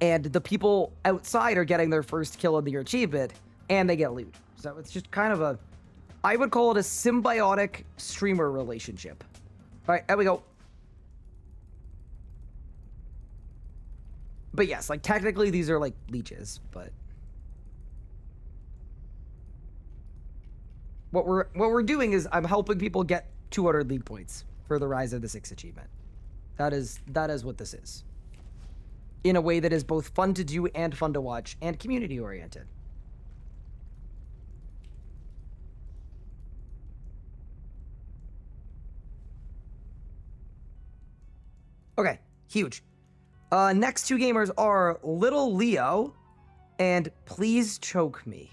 And the people outside are getting their first kill in the achievement, and they get loot. So it's just kind of a... I would call it a symbiotic streamer relationship. All right, there we go. But yes, like, technically these are, like, leeches, but... What we're doing is I'm helping people get 200 league points for the Rise of the Six achievement. That is what this is. In a way that is both fun to do and fun to watch and community oriented. Okay, huge. Next two gamers are Little Leo and Please Choke Me.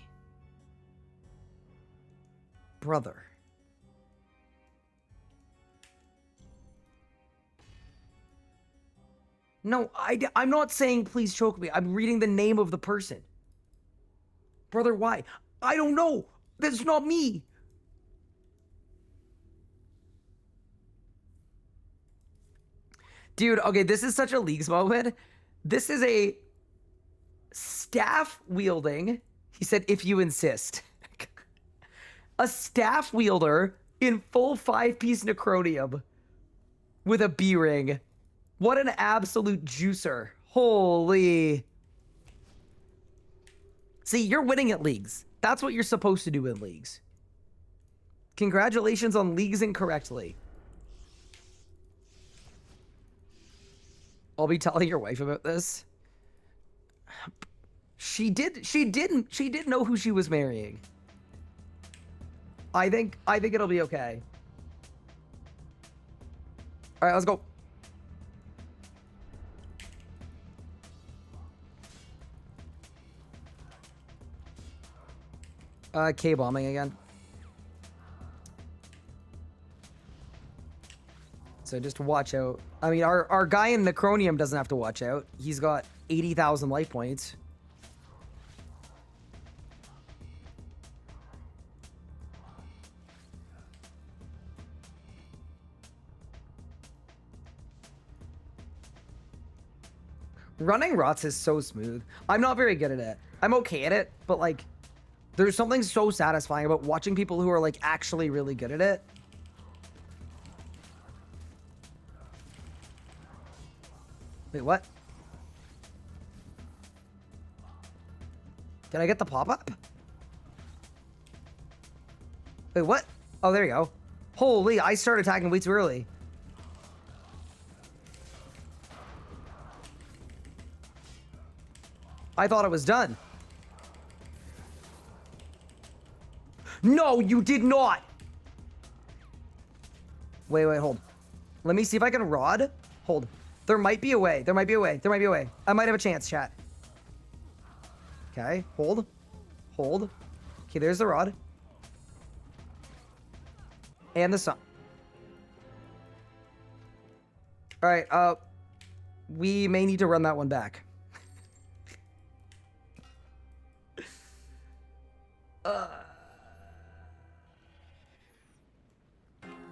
Brother. No, I'm not saying please choke me. I'm reading the name of the person. Brother, why? I don't know. That's not me. Dude, okay, this is such a Leagues moment. This is a staff wielding, he said, if you insist. A staff wielder in full 5-piece Necronium with a B ring. What an absolute juicer. Holy. See, you're winning at leagues. That's what you're supposed to do in leagues. Congratulations on leagues incorrectly. I'll be telling your wife about this. She didn't know who she was marrying. I think it'll be okay. All right, let's go. K-bombing again. So just watch out. I mean, our guy in Necronium doesn't have to watch out. He's got 80,000 life points. Running rots is so smooth. I'm not very good at it. I'm okay at it, but like, there's something so satisfying about watching people who are like actually really good at it. Wait, what? Did I get the pop-up? Wait, what? Oh, there you go. Holy, I started attacking way too early. I thought it was done. No, you did not. Wait, hold. Let me see if I can rod. Hold. There might be a way. There might be a way. There might be a way. I might have a chance, chat. Okay, hold. Hold. Okay, there's the rod. And the sun. All right, we may need to run that one back.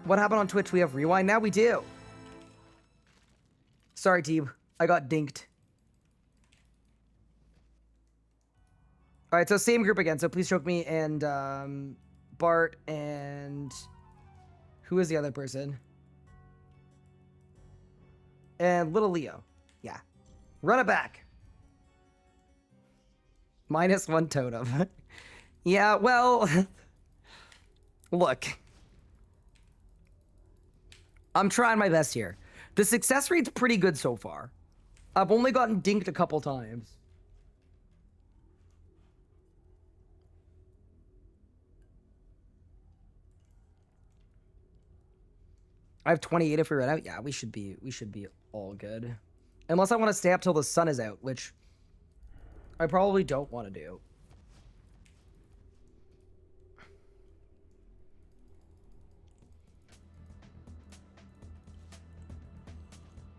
What happened on Twitch? We have rewind now? We do. Sorry, team. I got dinked. All right, so same group again. So please choke me and Bart and who is the other person? And little Leo. Yeah. Run it back. -1 totem. Yeah, well, look. I'm trying my best here. The success rate's pretty good so far. I've only gotten dinked a couple times. I have 28 if we run out. Yeah, we should be all good. Unless I want to stay up till the sun is out, which I probably don't want to do.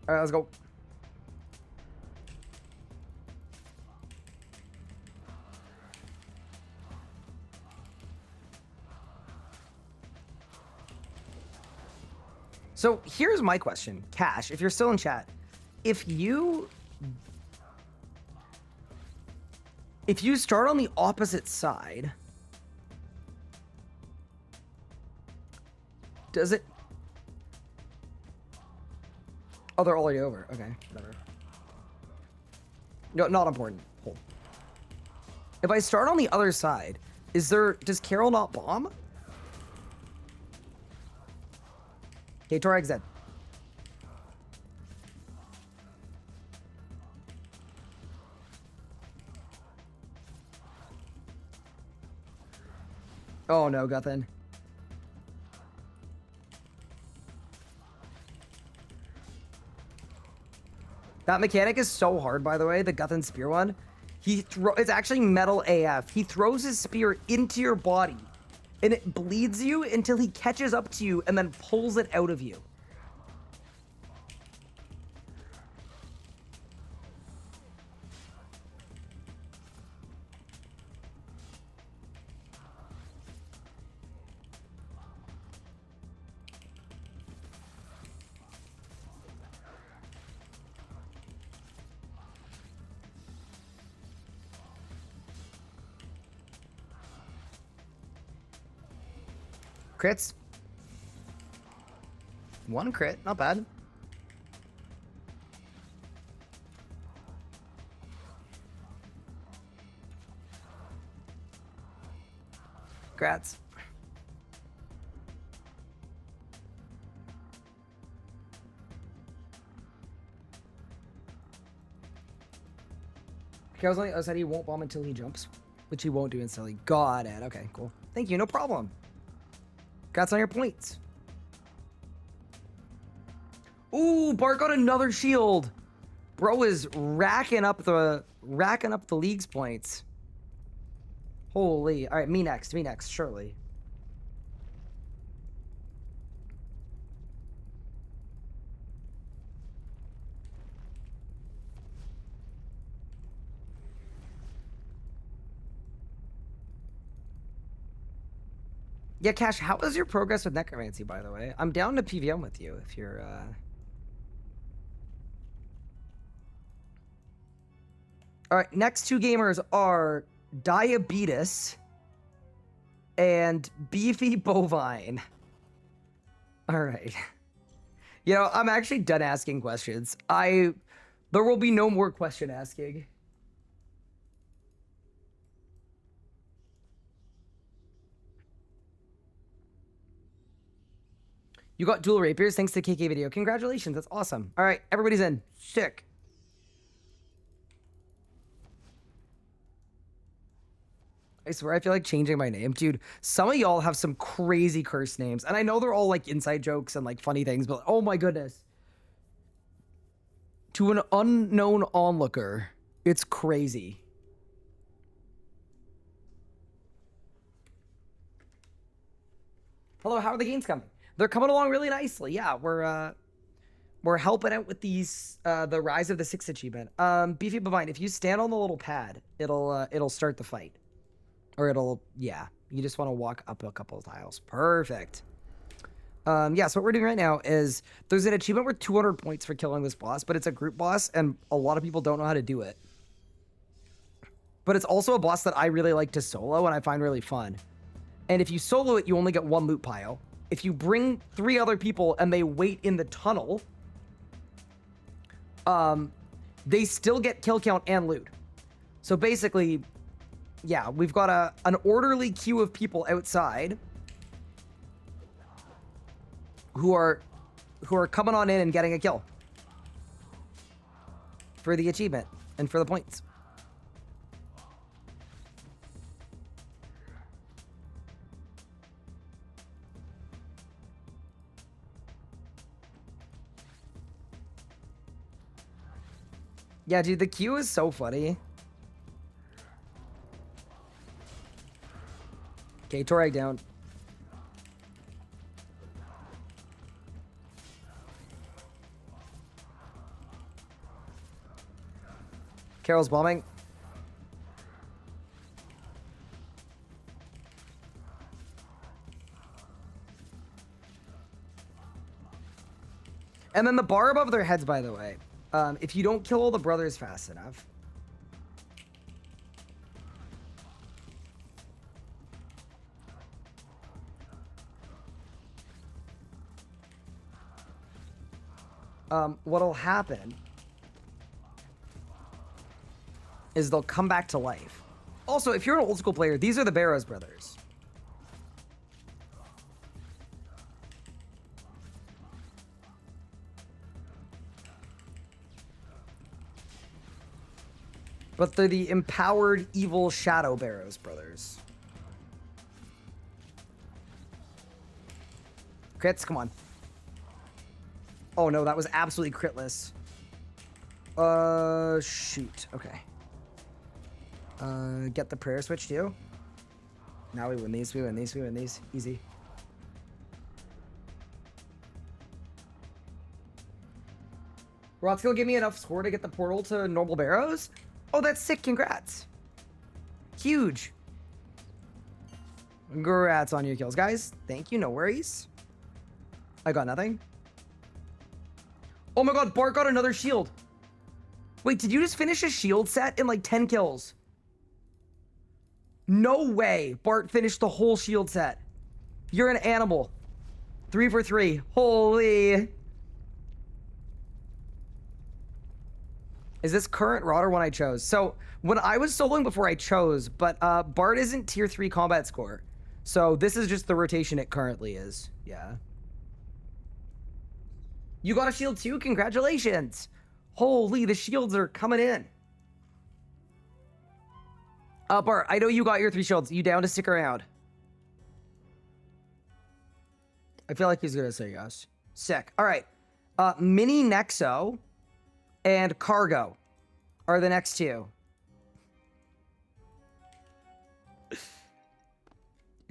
All right, let's go. So here's my question, Cash, if you're still in chat. If you start on the opposite side, does it... Oh, they're already over. Okay, whatever. No, not important. Hold. If I start on the other side, does Carol not bomb? Okay, Torag's dead. Oh no, Guthin. That mechanic is so hard, by the way, the Guthin spear one. It's actually metal AF. He throws his spear into your body, and it bleeds you until he catches up to you and then pulls it out of you. Crits. One crit, not bad. Congrats. Carol's on the other side, he won't bomb until he jumps, which he won't do instantly. Got it. Okay, cool. Thank you, no problem. Congrats on your points. Ooh, Bart got another shield. Bro is racking up the league's points. Holy. All right, me next, surely. Yeah, Cash, how is your progress with Necromancy, by the way? I'm down to PVM with you if you're, All right, next two gamers are Diabetes and Beefy Bovine. All right. You know, I'm actually done asking questions. There will be no more question asking. You got dual rapiers thanks to KK video. Congratulations, that's awesome. All right, everybody's in. Sick. I swear I feel like changing my name. Dude, some of y'all have some crazy curse names. And I know they're all like inside jokes and like funny things, but oh my goodness. To an unknown onlooker, it's crazy. Hello, how are the games coming? They're coming along really nicely. Yeah, we're helping out with these the Rise of the Six achievement. Beefy Bovine, if you stand on the little pad, it'll start the fight. Or yeah, you just want to walk up a couple of tiles. Perfect. Yeah, so what we're doing right now is there's an achievement worth 200 points for killing this boss, but it's a group boss and a lot of people don't know how to do it. But it's also a boss that I really like to solo and I find really fun. And if you solo it, you only get one loot pile. If you bring 3 other people and they wait in the tunnel, they still get kill count and loot. So basically, yeah, we've got an orderly queue of people outside who are coming on in and getting a kill for the achievement and for the points. Yeah, dude, the queue is so funny. Okay, Torag down. Carol's bombing. And then the bar above their heads, by the way. If you don't kill all the brothers fast enough. What'll happen is they'll come back to life. Also, if you're an old school player, these are the Barrows brothers. But they're the empowered evil Shadow Barrows brothers. Crits, come on. Oh no, that was absolutely critless. Shoot. Okay. Get the prayer switch too. Now we win these, we win these, we win these. Easy. Rod's gonna give me enough score to get the portal to normal Barrows? Oh, that's sick. Congrats. Huge. Congrats on your kills, guys. Thank you. No worries. I got nothing. Oh my god, Bart got another shield. Wait, did you just finish a shield set in like 10 kills? No way. Bart finished the whole shield set. You're an animal. 3 for 3. Holy. Is this current rod or one I chose? So when I was soloing before I chose, but Bart isn't tier 3 combat score. So this is just the rotation it currently is. Yeah. You got a shield too? Congratulations. Holy, the shields are coming in. Bart, I know you got your 3 shields. You down to stick around? I feel like he's gonna say yes. Sick. All right. Mini Nexo and Cargo are the next 2.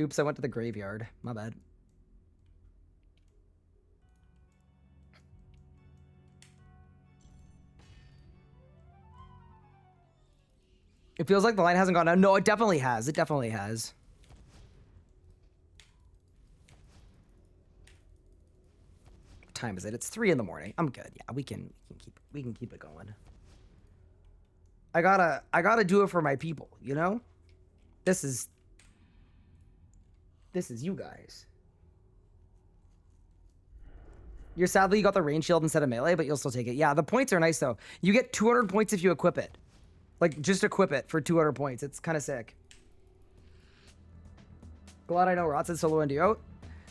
Oops, I went to the graveyard. My bad. It feels like the line hasn't gone down. No, it definitely has. It definitely has. What time is it? It's 3 in the morning. I'm good. Yeah, we can keep it going. I gotta do it for my people, you know? This is you guys. You're sadly you got the range shield instead of melee, but you'll still take it. Yeah, the points are nice though. You get 200 points if you equip it. Like, just equip it for 200 points. It's kind of sick. Glad I know Rots is solo and duo.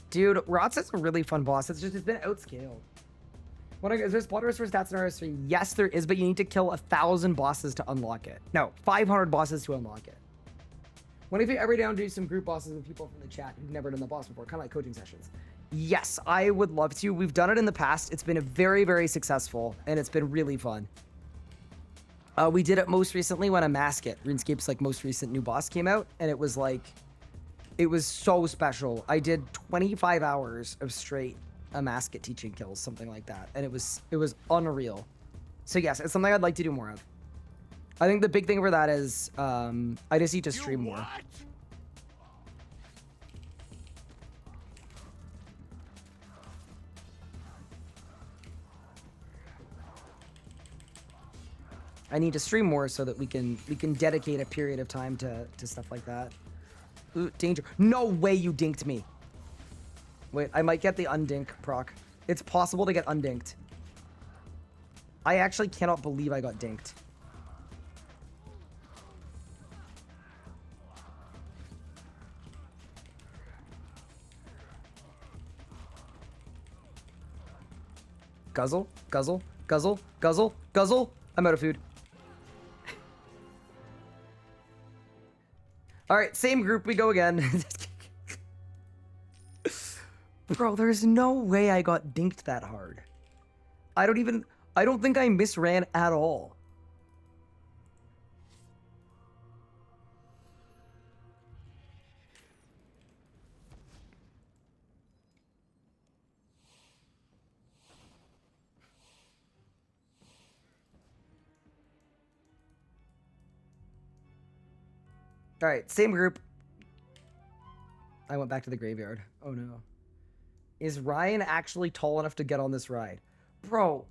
Dude, Rots is a really fun boss. It's been outscaled. Is there spotters for stats in RS3? Yes, there is, but you need to kill 1,000 bosses to unlock it. No, 500 bosses to unlock it. What if you ever down to do some group bosses with people from the chat who've never done the boss before? Kind of like coaching sessions. Yes, I would love to. We've done it in the past. It's been very, very successful, and it's been really fun. We did it most recently when a Masket, RuneScape's like most recent new boss, came out, and it was like, it was so special. I did 25 hours of straight a Masket teaching kills, something like that, and it was unreal. So yes, it's something I'd like to do more of. I think the big thing for that is I just need to stream more. I need to stream more so that we can dedicate a period of time to stuff like that. Ooh, danger. No way you dinked me. Wait, I might get the undink proc. It's possible to get undinked. I actually cannot believe I got dinked. Guzzle, guzzle, guzzle, guzzle, guzzle. I'm out of food. All right, same group, we go again. Bro, there's no way I got dinked that hard. I don't think I misran at all. All right, same group. I went back to the graveyard. Oh no. Is Ryan actually tall enough to get on this ride? Bro,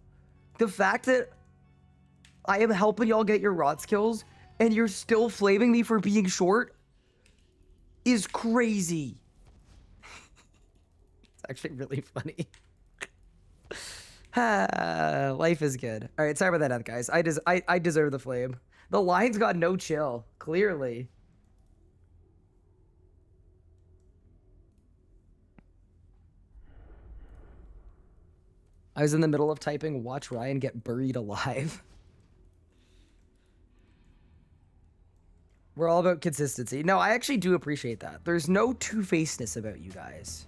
the fact that I am helping y'all get your rot skills and you're still flaming me for being short is crazy. It's actually really funny. Life is good. All right, sorry about that, guys. I deserve the flame. The line's got no chill, clearly. I was in the middle of typing, watch Ryan get buried alive. We're all about consistency. No, I actually do appreciate that. There's no two-facedness about you guys.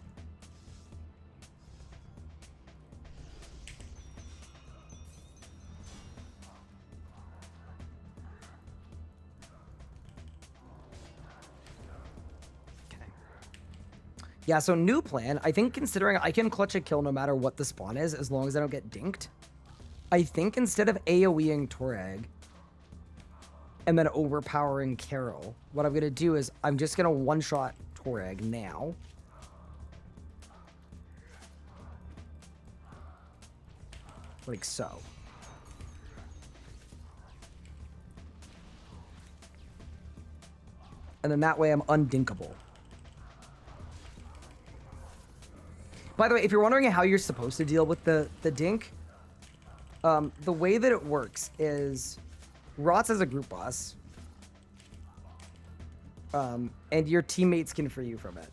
Yeah, so new plan, I think considering I can clutch a kill no matter what the spawn is, as long as I don't get dinked, I think instead of AoEing Torag and then overpowering Carol, what I'm going to do is I'm just going to one-shot Torag now. Like so. And then that way I'm undinkable. By the way, if you're wondering how you're supposed to deal with the dink, the way that it works is Rots is a group boss, and your teammates can free you from it.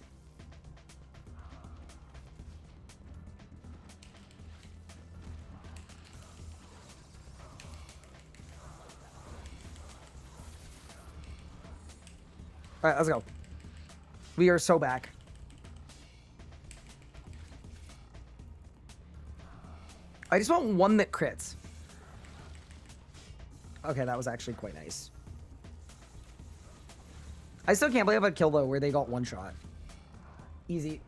All right, let's go. We are so back. I just want one that crits. Okay, that was actually quite nice. I still can't believe I killed though where they got one shot. Easy.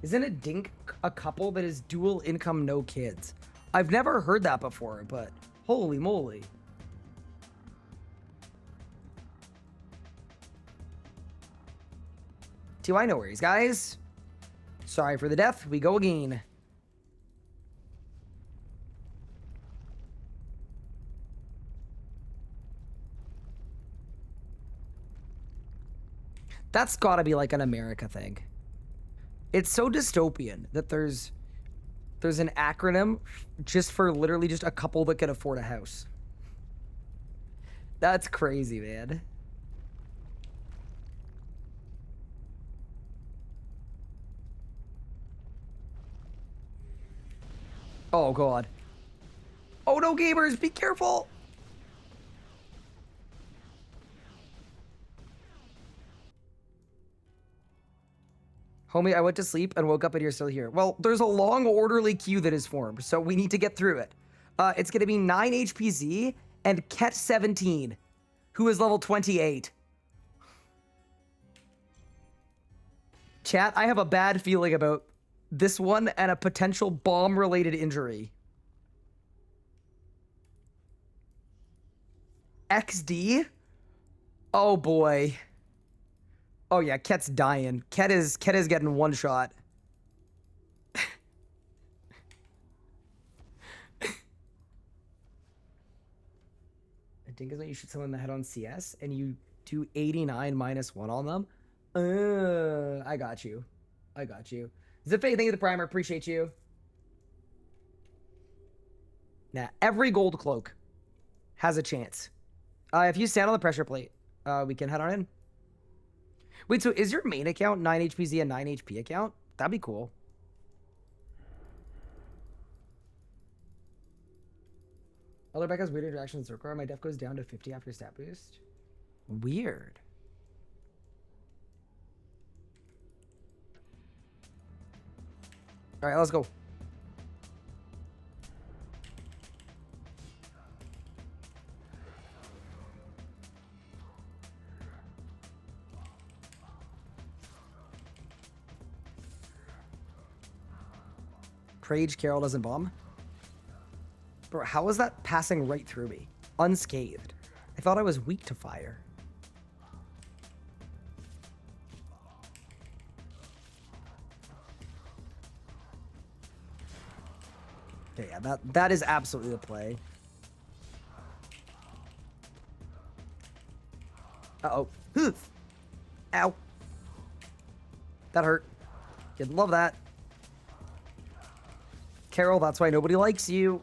Isn't a dink a couple that is dual income, no kids? I've never heard that before, but holy moly. TY, no worries, guys. Sorry for the death. We go again. That's gotta be like an America thing. It's so dystopian that there's an acronym just for literally just a couple that can afford a house. That's crazy, man. Oh, God. Oh, no, gamers, be careful. Homie, I went to sleep and woke up and you're still here. Well, there's a long orderly queue that is formed, so we need to get through it. It's going to be 9 HPZ and Ket 17, who is level 28. Chat, I have a bad feeling about this one and a potential bomb-related injury. XD? Oh, boy. Oh yeah, Ket's dying. Ket is getting one shot. I think is when you shoot someone in the head on CS and you do 89 -1 on them. I got you. I got you. Zippe, thank you for the primer. Appreciate you. Now, every gold cloak has a chance. If you stand on the pressure plate, we can head on in. Wait, so is your main account 9 HPZ a 9 HP account? That'd be cool. Elder Beck has weird interaction with Zerkar. My def goes down to 50 after stat boost. Weird. Alright, let's go. Prage Carol doesn't bomb? Bro, how was that passing right through me? Unscathed. I thought I was weak to fire. Okay, yeah, that is absolutely the play. Uh-oh. Ow. That hurt. You'd love that. Carol, that's why nobody likes you.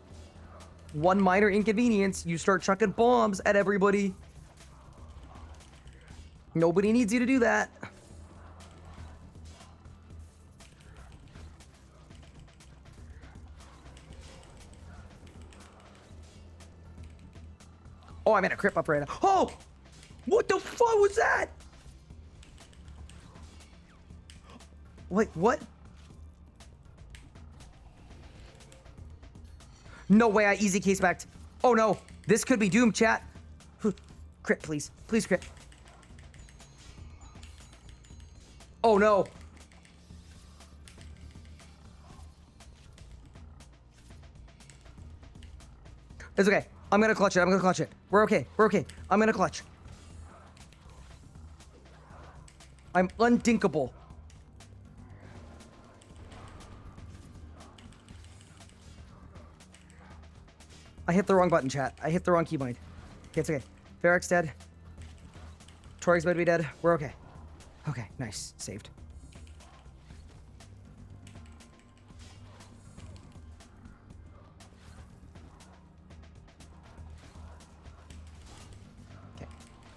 One minor inconvenience, you start chucking bombs at everybody. Nobody needs you to do that. Oh, I'm in a crip up right now. Oh! What the fuck was that? Wait, what? No way I easy case backed. Oh no, this could be doom, chat. Crit, please. Please crit. Oh no. It's okay. I'm gonna clutch it. I'm gonna clutch it. We're okay. We're okay. I'm gonna clutch. I'm undinkable. I hit the wrong button, chat. I hit the wrong keybind. Okay, it's okay. Varric's dead. Torig's about to be dead. We're okay. Okay, nice. Saved. Okay.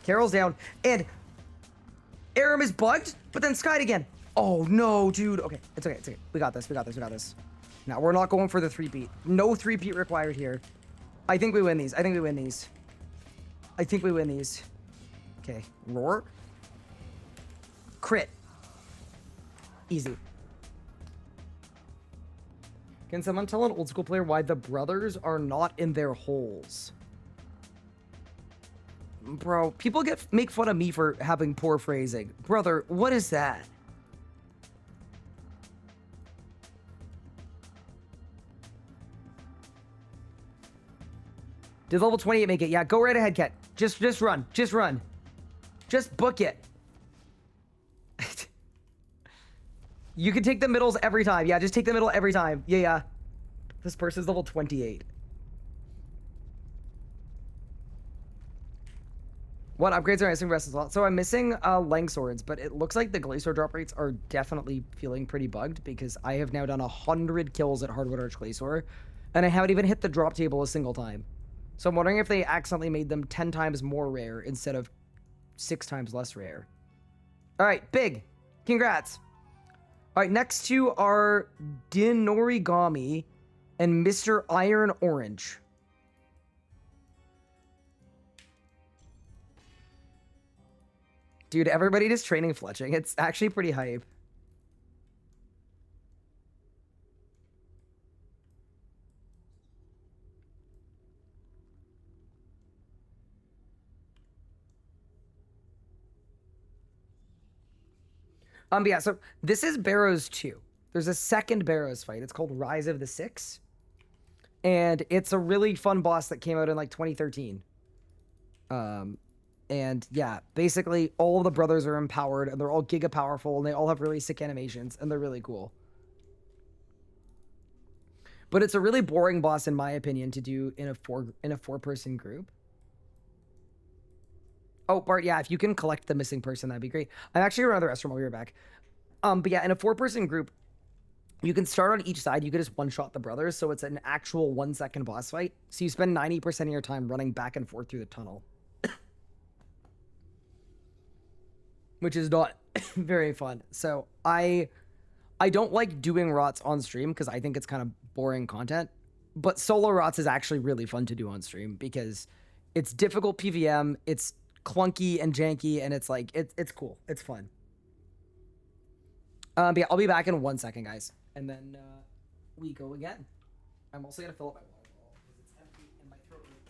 Carol's down. And Aram is bugged, but then skied again. Oh, no, dude. Okay, it's okay. It's okay. We got this. We got this. We got this. Now we're not going for the 3-peat. No 3-peat required here. I think we win these. I think we win these. I think we win these. Okay. Roar. Crit. Easy. Can someone tell an old school player why the brothers are not in their holes? Bro, people make fun of me for having poor phrasing. Brother, what is that? Did level 28 make it? Yeah, go right ahead, Ket. Just run. Just run. Just book it. You can take the middles every time. Yeah, just take the middle every time. Yeah. This person's level 28. What upgrades are I missing? Rest as well. So I'm missing Lang Swords, but it looks like the Glacier drop rates are definitely feeling pretty bugged because I have now done 100 kills at Hardwood Arch Glacier, and I haven't even hit the drop table a single time. So I'm wondering if they accidentally made them 10 times more rare instead of 6 times less rare. All right, big. Congrats. All right, next two are Dinorigami and Mr. Iron Orange. Dude, everybody just training fletching. It's actually pretty hype. But yeah, so this is Barrows 2. There's a second Barrows fight. It's called Rise of the Six. And it's a really fun boss that came out in like 2013. And yeah, basically all the brothers are empowered and they're all giga powerful and they all have really sick animations and they're really cool. But it's a really boring boss in my opinion to do in a four-person group. Oh, Bart, yeah, if you can collect the missing person, that'd be great. I'm actually going to the restroom. I'll be right back. But yeah, in a 4-person group, you can start on each side. You can just one-shot the brothers, so it's an actual 1-second boss fight. So you spend 90% of your time running back and forth through the tunnel. Which is not very fun. So I don't like doing rots on stream because I think it's kind of boring content. But solo rots is actually really fun to do on stream because it's difficult PVM, it's clunky and janky, and it's like it's cool. It's fun. But yeah, I'll be back in 1 second, guys, and then we go again. I'm also gonna fill up my water bottle because it's empty and my throat hurts.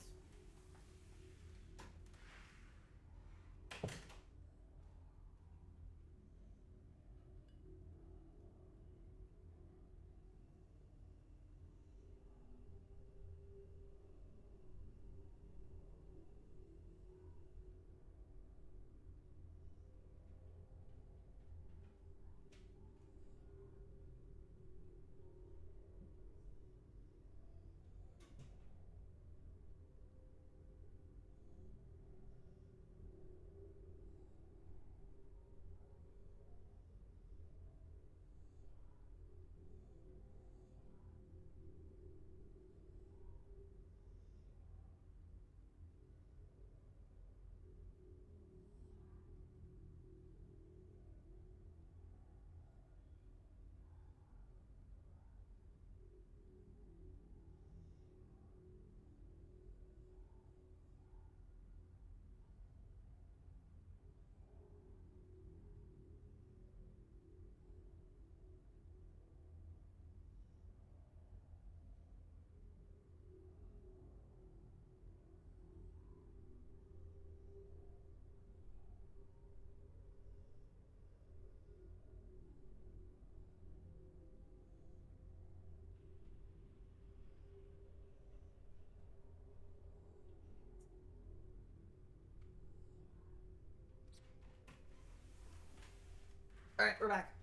All right, we're back.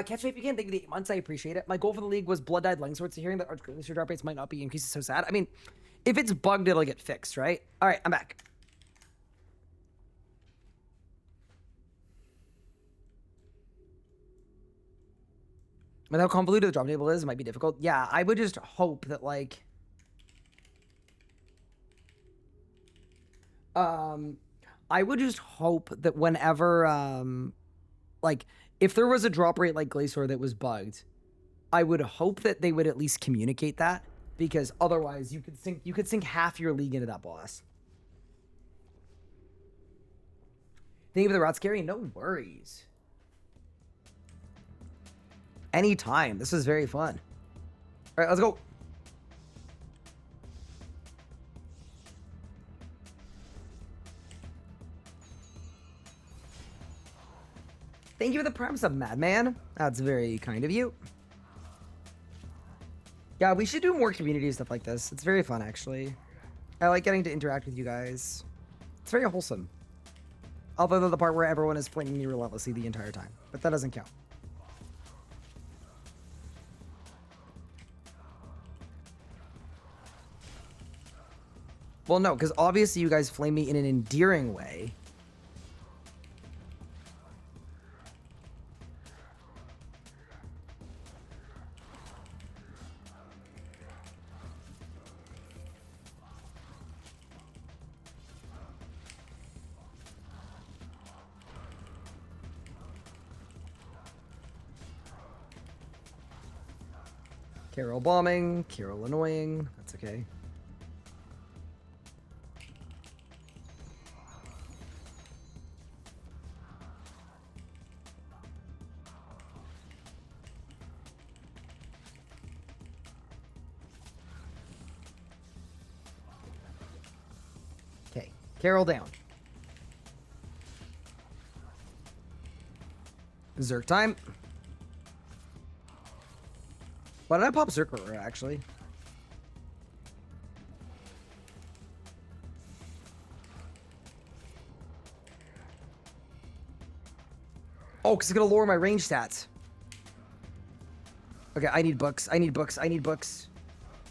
Catch me if you can. Thank you for the 8 months. I appreciate it. My goal for the league was Blood Dyed Langswords. So hearing that Arch Glacier drop rates might not be increased is so sad. I mean, if it's bugged, it'll get fixed, right? All right, I'm back. With how convoluted the drop table is, it might be difficult. Yeah, I would just hope that, like... I would just hope that whenever, like, if there was a drop rate like Glacier that was bugged, I would hope that they would at least communicate that, because otherwise you could sink half your league into that boss. Thank you for the rat scary. No worries. Anytime. This was very fun. All right, let's go. Thank you for the prime sub, Madman. That's very kind of you. Yeah, we should do more community stuff like this. It's very fun, actually. I like getting to interact with you guys. It's very wholesome. Other than the part where everyone is flaming me relentlessly the entire time. But that doesn't count. Well, no, because obviously you guys flame me in an endearing way. Carol bombing, Carol annoying. That's okay. Okay, Carol down. Zerk time. Why did I pop Zerker, actually? Oh, because it's going to lower my range stats. Okay, I need books. I need books. I need books.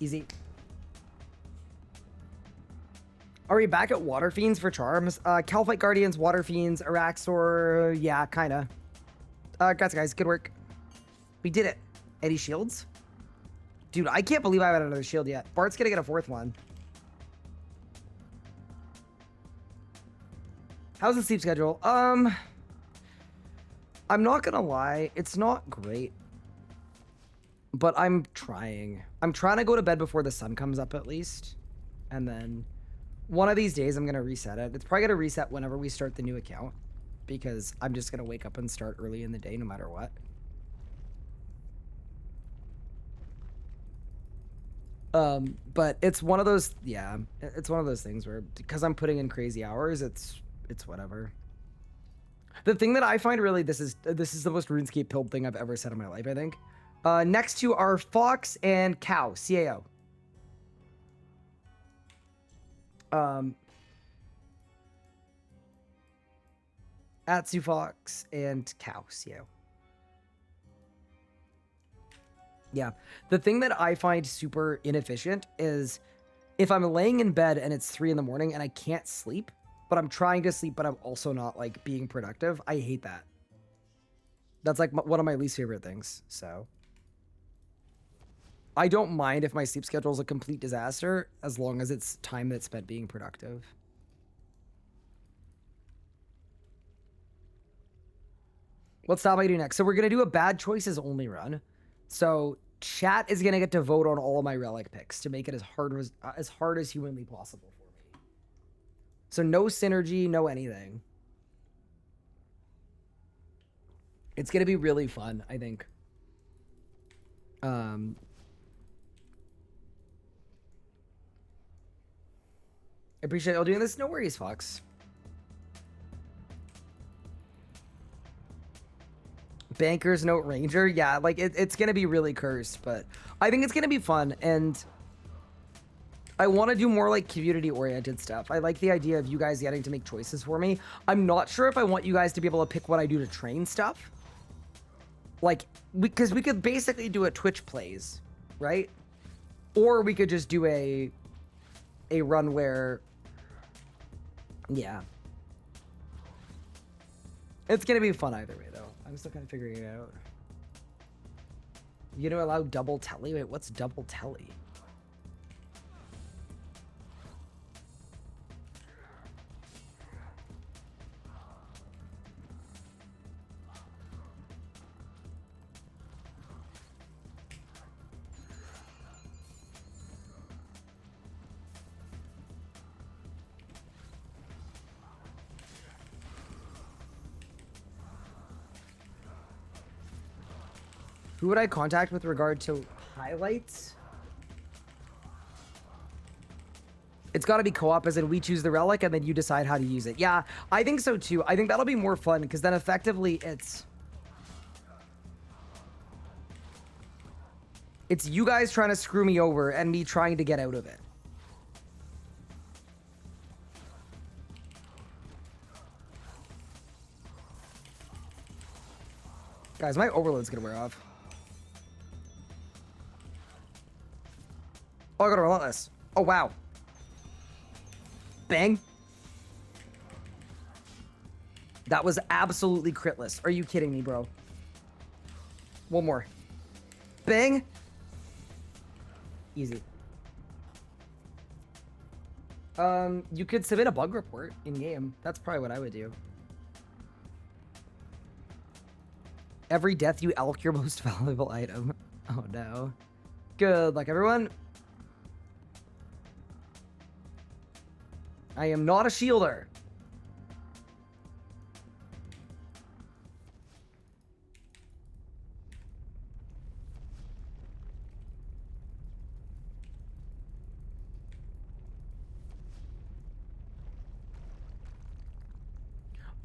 Easy. Are we back at Water Fiends for charms? Calphite Guardians, Water Fiends, Araxor. Yeah, kind of. Congrats, guys. Good work. We did it. Any shields? Dude, I can't believe I haven't had another shield yet. Bart's gonna get a fourth one. How's the sleep schedule? I'm not gonna lie, it's not great. But I'm trying. I'm trying to go to bed before the sun comes up at least. And then one of these days I'm gonna reset it. It's probably gonna reset whenever we start the new account, because I'm just gonna wake up and start early in the day no matter what. But it's one of those, yeah, it's one of those things where, because I'm putting in crazy hours, it's whatever. The thing that I find really, this is the most RuneScape pilled thing I've ever said in my life, I think. Next to are Fox and Cow, CAO. Atsu Fox and Cow, CAO. Yeah, the thing that I find super inefficient is if I'm laying in bed and it's 3 in the morning and I can't sleep, but I'm trying to sleep, but I'm also not like being productive. I hate that. That's like one of my least favorite things. So I don't mind if my sleep schedule is a complete disaster as long as it's time that's spent being productive. What style am I do next? So we're going to do a bad choices only run. So chat is going to get to vote on all of my relic picks to make it as hard as humanly possible for me. So no synergy, no anything. It's going to be really fun, I think. I appreciate y'all doing this. No worries, Fox. Banker's Note Ranger. Yeah, like it's going to be really cursed, but I think it's going to be fun. And I want to do more like community oriented stuff. I like the idea of you guys getting to make choices for me. I'm not sure if I want you guys to be able to pick what I do to train stuff. Like, because we could basically do a Twitch plays, right? Or we could just do a run where, yeah. It's going to be fun either way, though. I'm still kind of figuring it out. You know, allow double telly? Wait, what's double telly? Who would I contact with regard to highlights? It's got to be co-op, as in we choose the relic and then you decide how to use it. Yeah, I think so too. I think that'll be more fun because then effectively it's you guys trying to screw me over and me trying to get out of it. Guys, my overload's gonna wear off. Oh, I got a relentless. Oh, wow. Bang. That was absolutely critless. Are you kidding me, bro? One more. Bang. Easy. You could submit a bug report in game. That's probably what I would do. Every death you elk your most valuable item. Oh no. Good luck, everyone. I am not a shielder.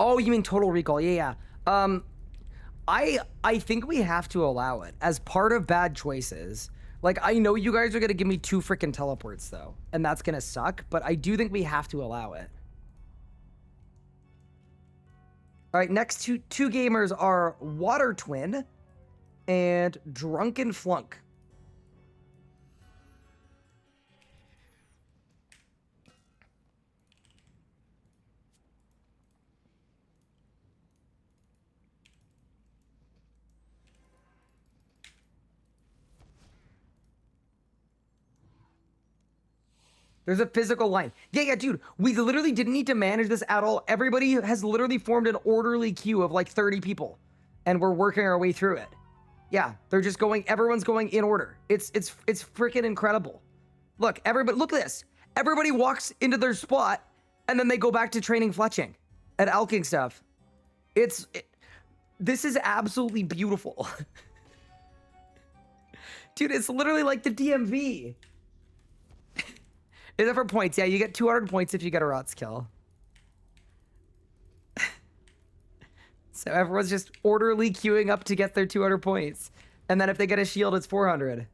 Oh, you mean total recall? Yeah, yeah. I think we have to allow it as part of bad choices. Like, I know you guys are gonna give me 2 freaking teleports though, and that's gonna suck, but I do think we have to allow it. All right, next two gamers are Water Twin and Drunken Flunk. There's a physical line. Yeah, yeah, dude. We literally didn't need to manage this at all. Everybody has literally formed an orderly queue of like 30 people. And we're working our way through it. Yeah, they're just going, everyone's going in order. It's freaking incredible. Look, everybody, look at this. Everybody walks into their spot and then they go back to training fletching and alking stuff. This is absolutely beautiful. Dude, it's literally like the DMV. Is it for points? Yeah, you get 200 points if you get a Rots kill. So everyone's just orderly queuing up to get their 200 points. And then if they get a shield, it's 400.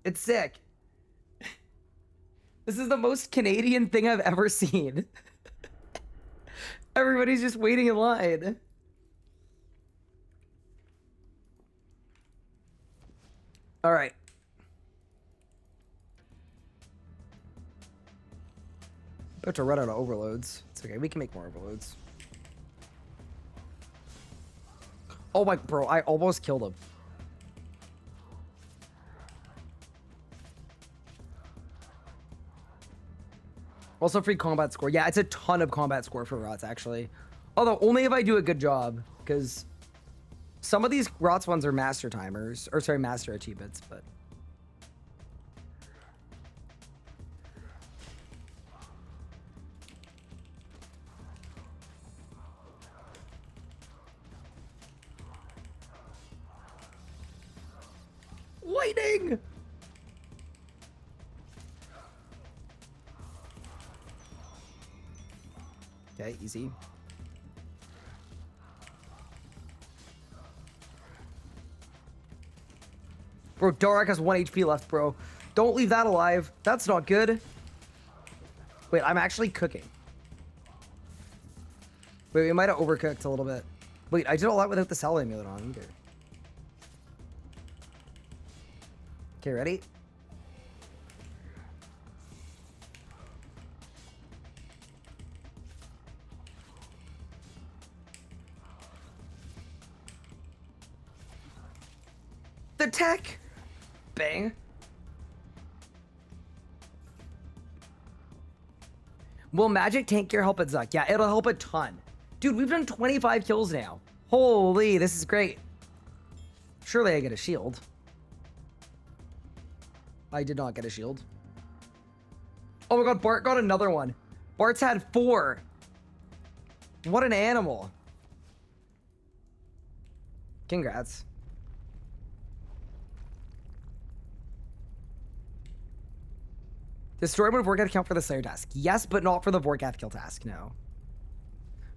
It's sick. This is the most Canadian thing I've ever seen. Everybody's just waiting in line. All right. About to run out of overloads. It's okay, we can make more overloads. Oh my, bro, I almost killed him. Also free combat score. Yeah, it's a ton of combat score for Rots, actually. Although, only if I do a good job, because some of these Rots ones are master timers, or sorry, master achievements, but... Lightning! Okay, easy. Bro, Darak has 1 HP left, bro. Don't leave that alive. That's not good. Wait, I'm actually cooking. Wait, we might have overcooked a little bit. Wait, I did a lot without the cell amulet on either. Okay, ready? The tech! Bang. Will magic tank gear help it, Zuck? Yeah, it'll help a ton. Dude, we've done 25 kills now. Holy, this is great. Surely I get a shield. I did not get a shield. Oh my god, Bart got another one. Bart's had 4. What an animal. Congrats. The story mode of Vorkath count for the Slayer task? Yes, but not for the Vorkath kill task, no.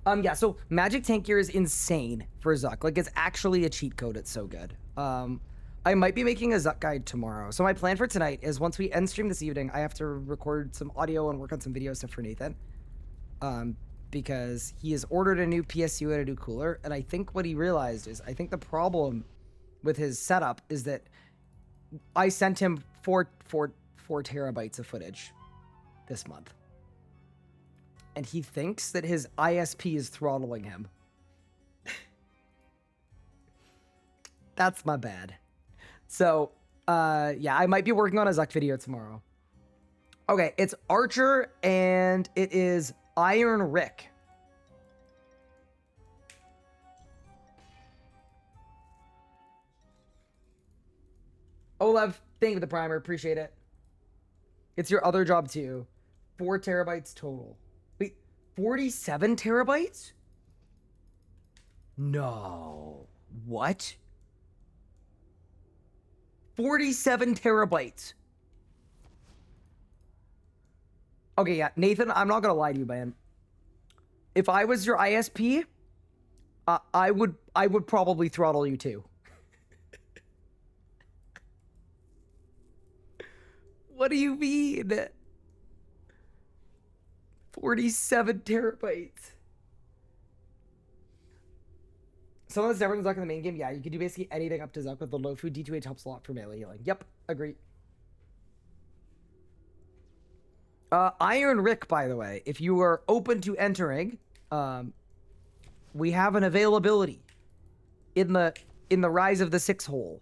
Yeah, so Magic Tank Gear is insane for Zuck. Like, it's actually a cheat code. It's so good. I might be making a Zuck guide tomorrow. So my plan for tonight is once we end stream this evening, I have to record some audio and work on some video stuff for Nathan. Because he has ordered a new PSU and a new cooler. And I think what he realized is, I think the problem with his setup is that I sent him 4 terabytes of footage this month. And he thinks that his ISP is throttling him. That's my bad. So, yeah, I might be working on a Zuck video tomorrow. Okay, it's Archer and it is Iron Rick. Olev, thank you for the primer. Appreciate it. It's your other job too. 4 terabytes total. Wait, 47 terabytes? No. What? 47 terabytes. Okay, yeah, Nathan, I'm not gonna lie to you, man. If I was your ISP, I would probably throttle you too. What do you mean? 47 terabytes. Some of the different Zuck in the main game, yeah, you can do basically anything up to Zuck with the low food. D2H helps a lot for melee healing. Yep, agree. Iron Rick, by the way, if you are open to entering, we have an availability in the Rise of the Six hole.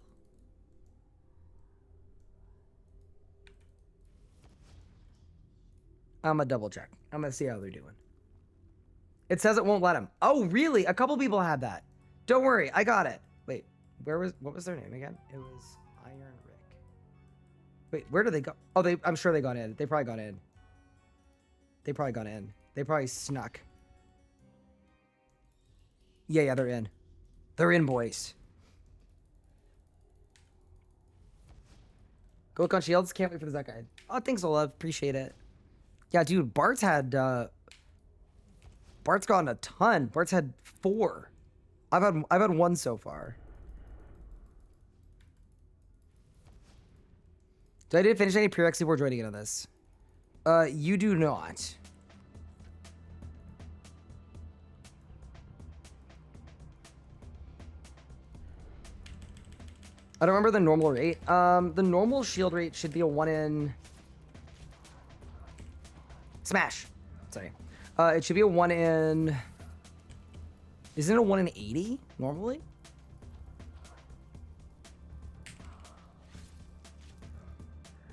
I'm gonna double check. I'm gonna see how they're doing. It says it won't let him. Oh, really? A couple people had that. Don't worry, I got it. Wait, what was their name again? It was Iron Rick. Wait, where did they go? Oh, I'm sure they got in. They probably got in. They probably got in. They probably snuck. Yeah, they're in. They're in, boys. Go look on shields. Can't wait for the Zuck guide. Oh, thanks, Olav. Appreciate it. Yeah, dude, Bart's gotten a ton. Bart's had 4. I've had 1 so far. Do I need to finish any prereqs before joining in on this? You do not. I don't remember the normal rate. The normal shield rate should be a 1 in... Smash. Sorry. It should be a 1 in... Isn't it a 1 in 80 normally?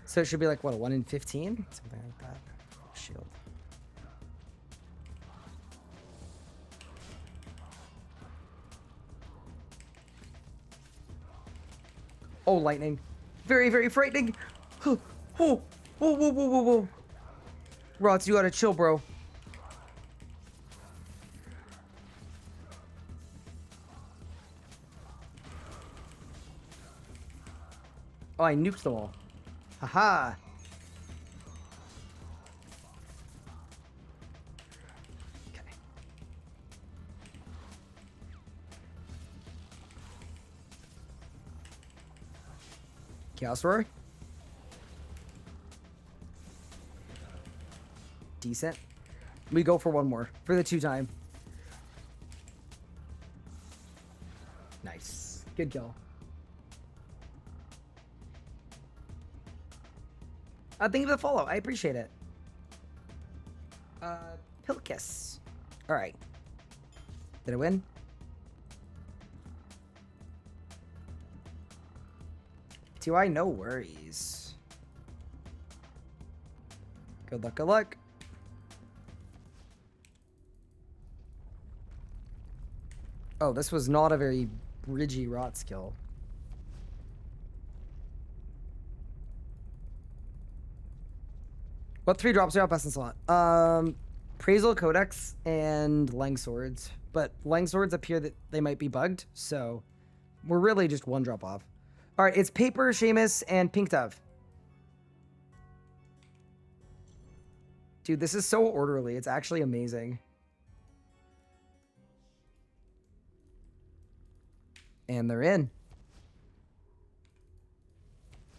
So it should be like, what, a 1 in 15? Something like that. Shield. Oh, lightning. Very, very frightening. Oh, whoa, whoa, whoa, whoa, whoa, whoa. Rots, you gotta chill, bro. Oh, I nuked them all. Haha. Okay. Chaos Roar. Decent. We go for 1 more. For the 2-time. Nice. Good kill. Thank you for the follow. I appreciate it. Pilkiss. Alright. Did I win? TY, no worries. Good luck, good luck. Oh, this was not a very bridgy rot skill. What 3 drops are out best in slot? Praisal Codex and Lang Swords. But Lang Swords appear that they might be bugged, so we're really just 1 drop off. Alright, it's Paper, Seamus, and Pink Dove. Dude, this is so orderly. It's actually amazing. And they're in.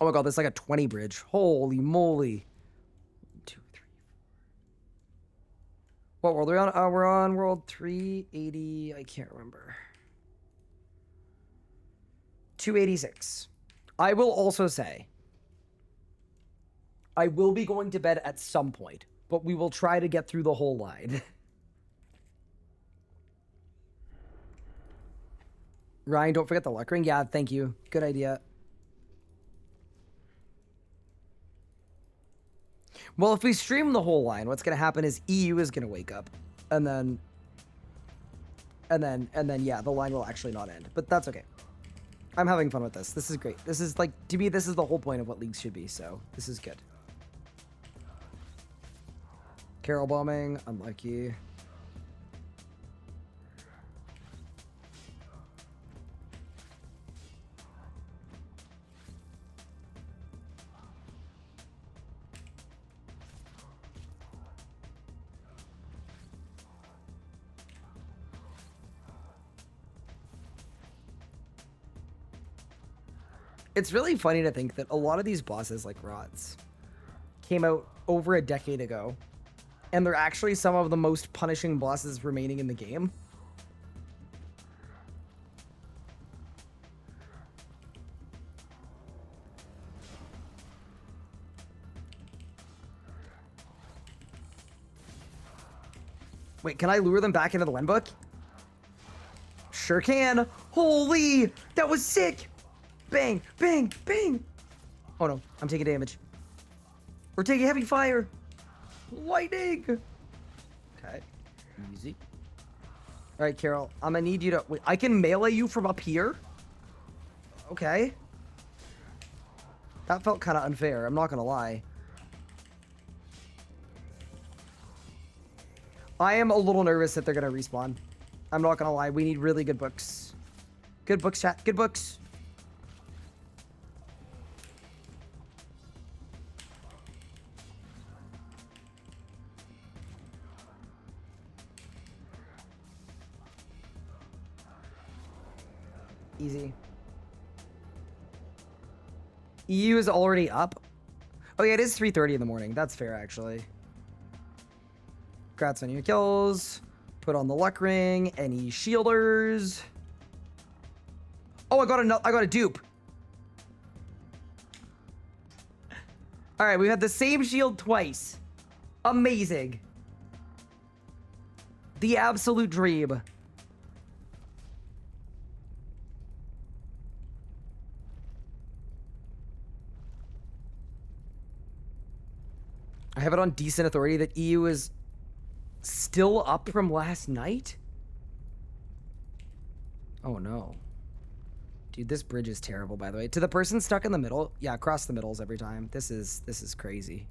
Oh my god, that's like a 20 bridge. Holy moly. 1, 2, 3, 4. What world are we on? We're on world 380. I can't remember. 286. I will also say, I will be going to bed at some point, but we will try to get through the whole line. Ryan, don't forget the luck ring. Yeah, thank you. Good idea. Well, if we stream the whole line, what's going to happen is EU is going to wake up. And then, yeah, the line will actually not end. But that's okay. I'm having fun with this. This is great. This is like, to me, this is the whole point of what leagues should be. So this is good. Carol bombing. Unlucky. It's really funny to think that a lot of these bosses, like Rots, came out over a decade ago, and they're actually some of the most punishing bosses remaining in the game. Wait, can I lure them back into the win book? Sure can. Holy, that was sick. Bang, bang, bang. Oh no, I'm taking damage. We're taking heavy fire. Lightning. Okay, easy. All right, Carol, I'm gonna need you to, wait, I can melee you from up here? Okay. That felt kind of unfair, I'm not gonna lie. I am a little nervous that they're gonna respawn. I'm not gonna lie, we need really good books. Good books, chat, good books. Easy. EU is already up. Oh yeah, it is 3:30 in the morning. That's fair, actually. Congrats on your kills. Put on the luck ring. Any shielders? Oh, I got a dupe. All right, we had the same shield twice. Amazing. The absolute dream. I have it on decent authority that EU is still up from last night? Oh no. Dude, this bridge is terrible, by the way. To the person stuck in the middle, yeah, across the middles every time. This is crazy.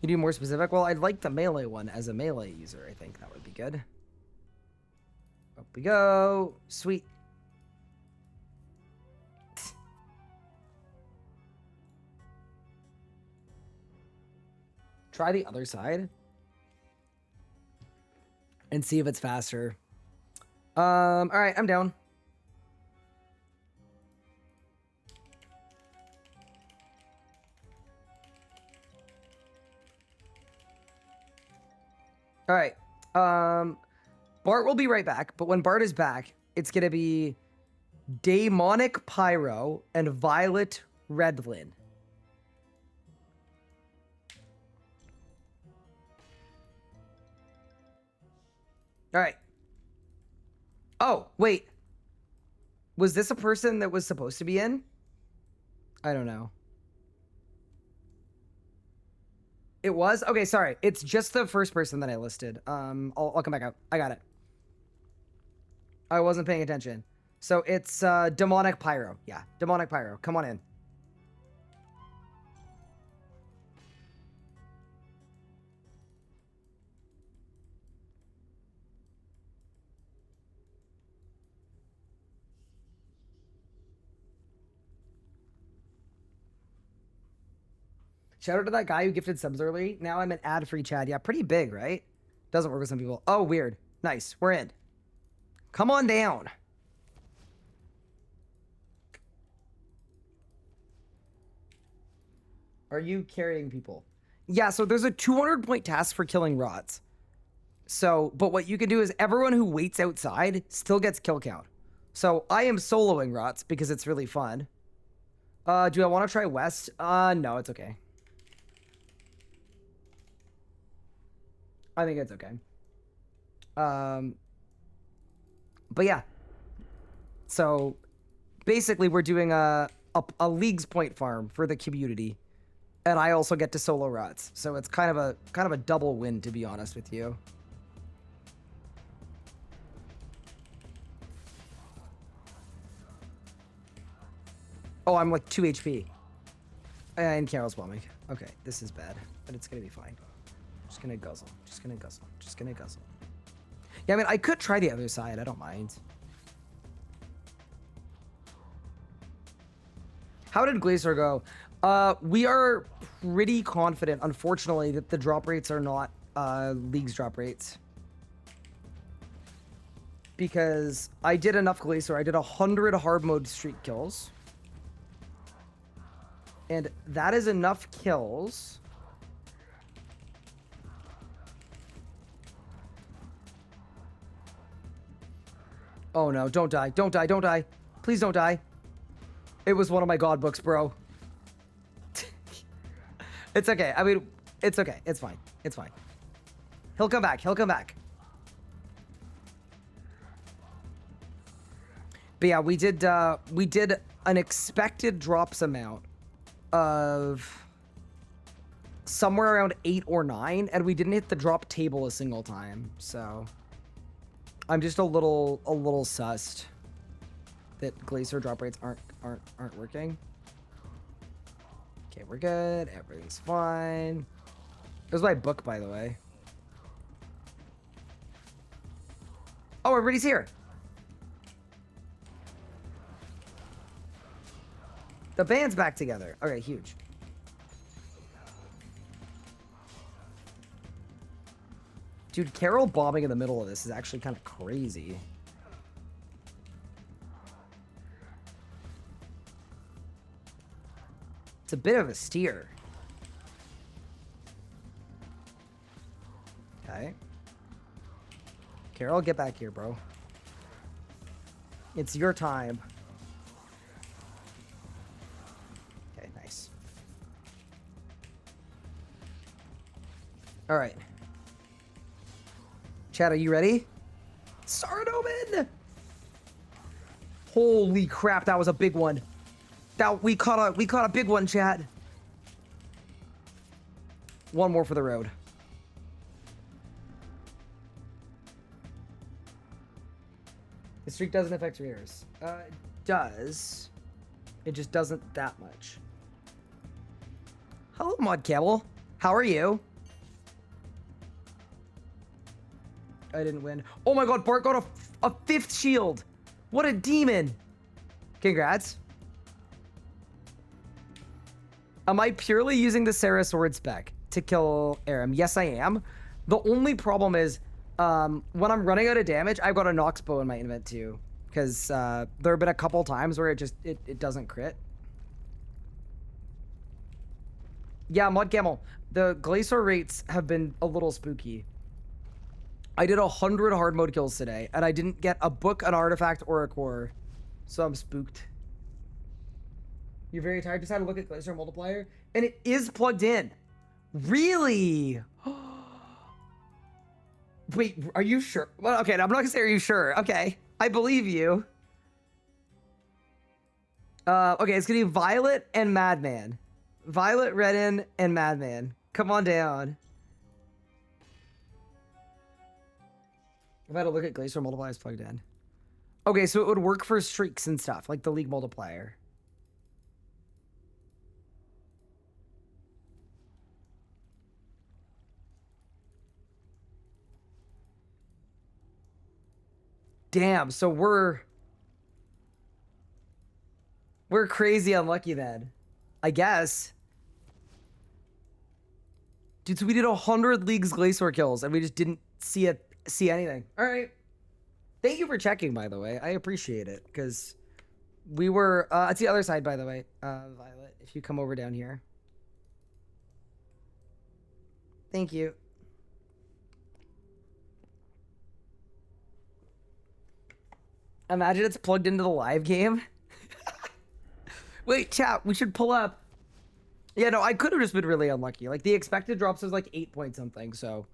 You do more specific? Well, I'd like the melee one as a melee user. I think that would be good. Up we go. Sweet. Try the other side and see if it's faster. All right, I'm down. All right. Bart will be right back, but when Bart is back, it's gonna be Demonic Pyro and Violet Redlin. All right. Oh, wait. Was this a person that was supposed to be in? I don't know. It was? Okay, sorry. It's just the first person that I listed. I'll come back out. I got it. I wasn't paying attention. So it's Demonic Pyro. Yeah, Demonic Pyro. Come on in. Shout out to that guy who gifted subs early. Now I'm an ad-free Chad. Yeah, pretty big, right? Doesn't work with some people. Oh, weird. Nice. We're in. Come on down. Are you carrying people? Yeah, so there's a 200-point task for killing rots. So, but what you can do is everyone who waits outside still gets kill count. So I am soloing rots because it's really fun. Do I want to try west? No, it's okay. I think it's okay. But yeah. So basically we're doing a leagues point farm for the community. And I also get to solo rots. So it's kind of a double win, to be honest with you. Oh, I'm like 2 HP. And Carol's bombing. Okay, this is bad, but it's gonna be fine. Just gonna guzzle. Just gonna guzzle. Just gonna guzzle. Yeah, I mean, I could try the other side. I don't mind. How did Glacier go? We are pretty confident, unfortunately, that the drop rates are not League's drop rates. Because I did enough Glacier. I did 100 hard mode streak kills. And that is enough kills. Oh no, don't die. Don't die, don't die. Please don't die. It was one of my god books, bro. It's okay. I mean, it's okay. It's fine. It's fine. He'll come back. He'll come back. But yeah, we did an expected drops amount of somewhere around 8 or 9, and we didn't hit the drop table a single time. So I'm just a little sussed that Glacier drop rates aren't working. Okay, we're good. Everything's fine. It was my book, by the way. Oh, everybody's here. The band's back together. Okay, huge. Dude, Carol bombing in the middle of this is actually kind of crazy. It's a bit of a steer. Okay. Carol, get back here, bro. It's your time. Okay, nice. All right. Chad, are you ready? Sardoman! Holy crap, that was a big one. We caught a big one, Chad. One more for the road. The streak doesn't affect rears. It does. It just doesn't that much. Hello, Mod Camel. How are you? I didn't win. Oh my god, Bart got a 5th shield. What a demon. Congrats. Am I purely using the Sarah sword spec to kill Aram? Yes, I am. The only problem is when I'm running out of damage, I've got a Nox bow in my invent too. Because there have been a couple times where it doesn't crit. Yeah, Mod Camel. The Glacier rates have been a little spooky. I did 100 hard mode kills today, and I didn't get a book, an artifact, or a core. So I'm spooked. You're very tired? Just had to look at Glacier multiplier, and it is plugged in. Really? Wait, are you sure? Well, okay, I'm not gonna say are you sure. Okay, I believe you. Okay, it's gonna be Violet and Madman. Violet, Redden, and Madman. Come on down. I've had to look at Glacier multipliers plugged in. Okay, so it would work for streaks and stuff, like the League multiplier. Damn, so we're crazy unlucky then, I guess. Dude, so we did 100 Leagues Glacier kills and we just didn't see anything. All right. Thank you for checking, by the way. I appreciate it because we were, it's the other side, by the way, Violet, if you come over down here. Thank you. Imagine it's plugged into the live game. Wait, chat, we should pull up. Yeah, no, I could have just been really unlucky. Like, the expected drops was like 8 point something, so.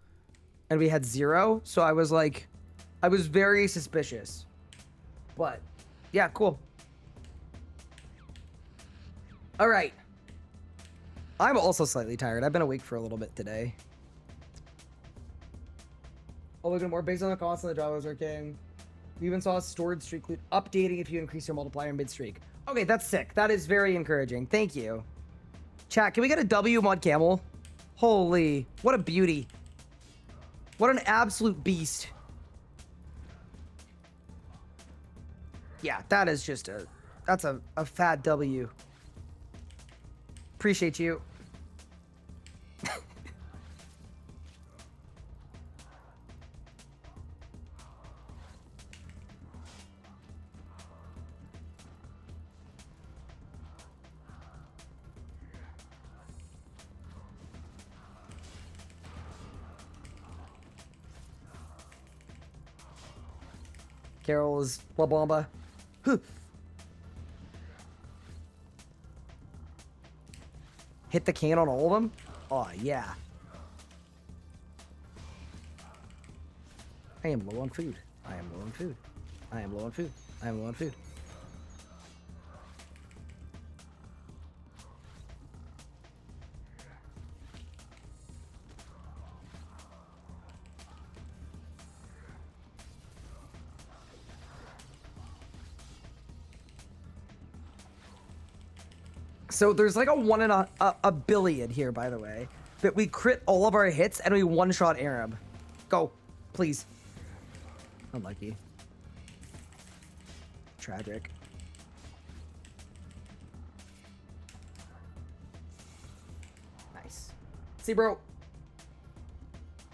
And we had 0, so I was like, I was very suspicious. But, yeah, cool. All right. I'm also slightly tired. I've been awake for a little bit today. Oh, look at more based on the cost of the job was working. We even saw a stored streak loot updating if you increase your multiplier mid-streak. Okay, that's sick. That is very encouraging. Thank you. Chat, can we get a W mod camel? Holy, what a beauty. What an absolute beast. Yeah, that is just that's a fat W. Appreciate you. Carol is La Bomba. Hit the can on all of them? Oh, yeah. I am low on food. I am low on food. I am low on food. I am low on food. So there's like a 1 in a billion here, by the way, that we crit all of our hits and we one-shot Arab. Go, please. Unlucky. Tragic. Nice. See, bro.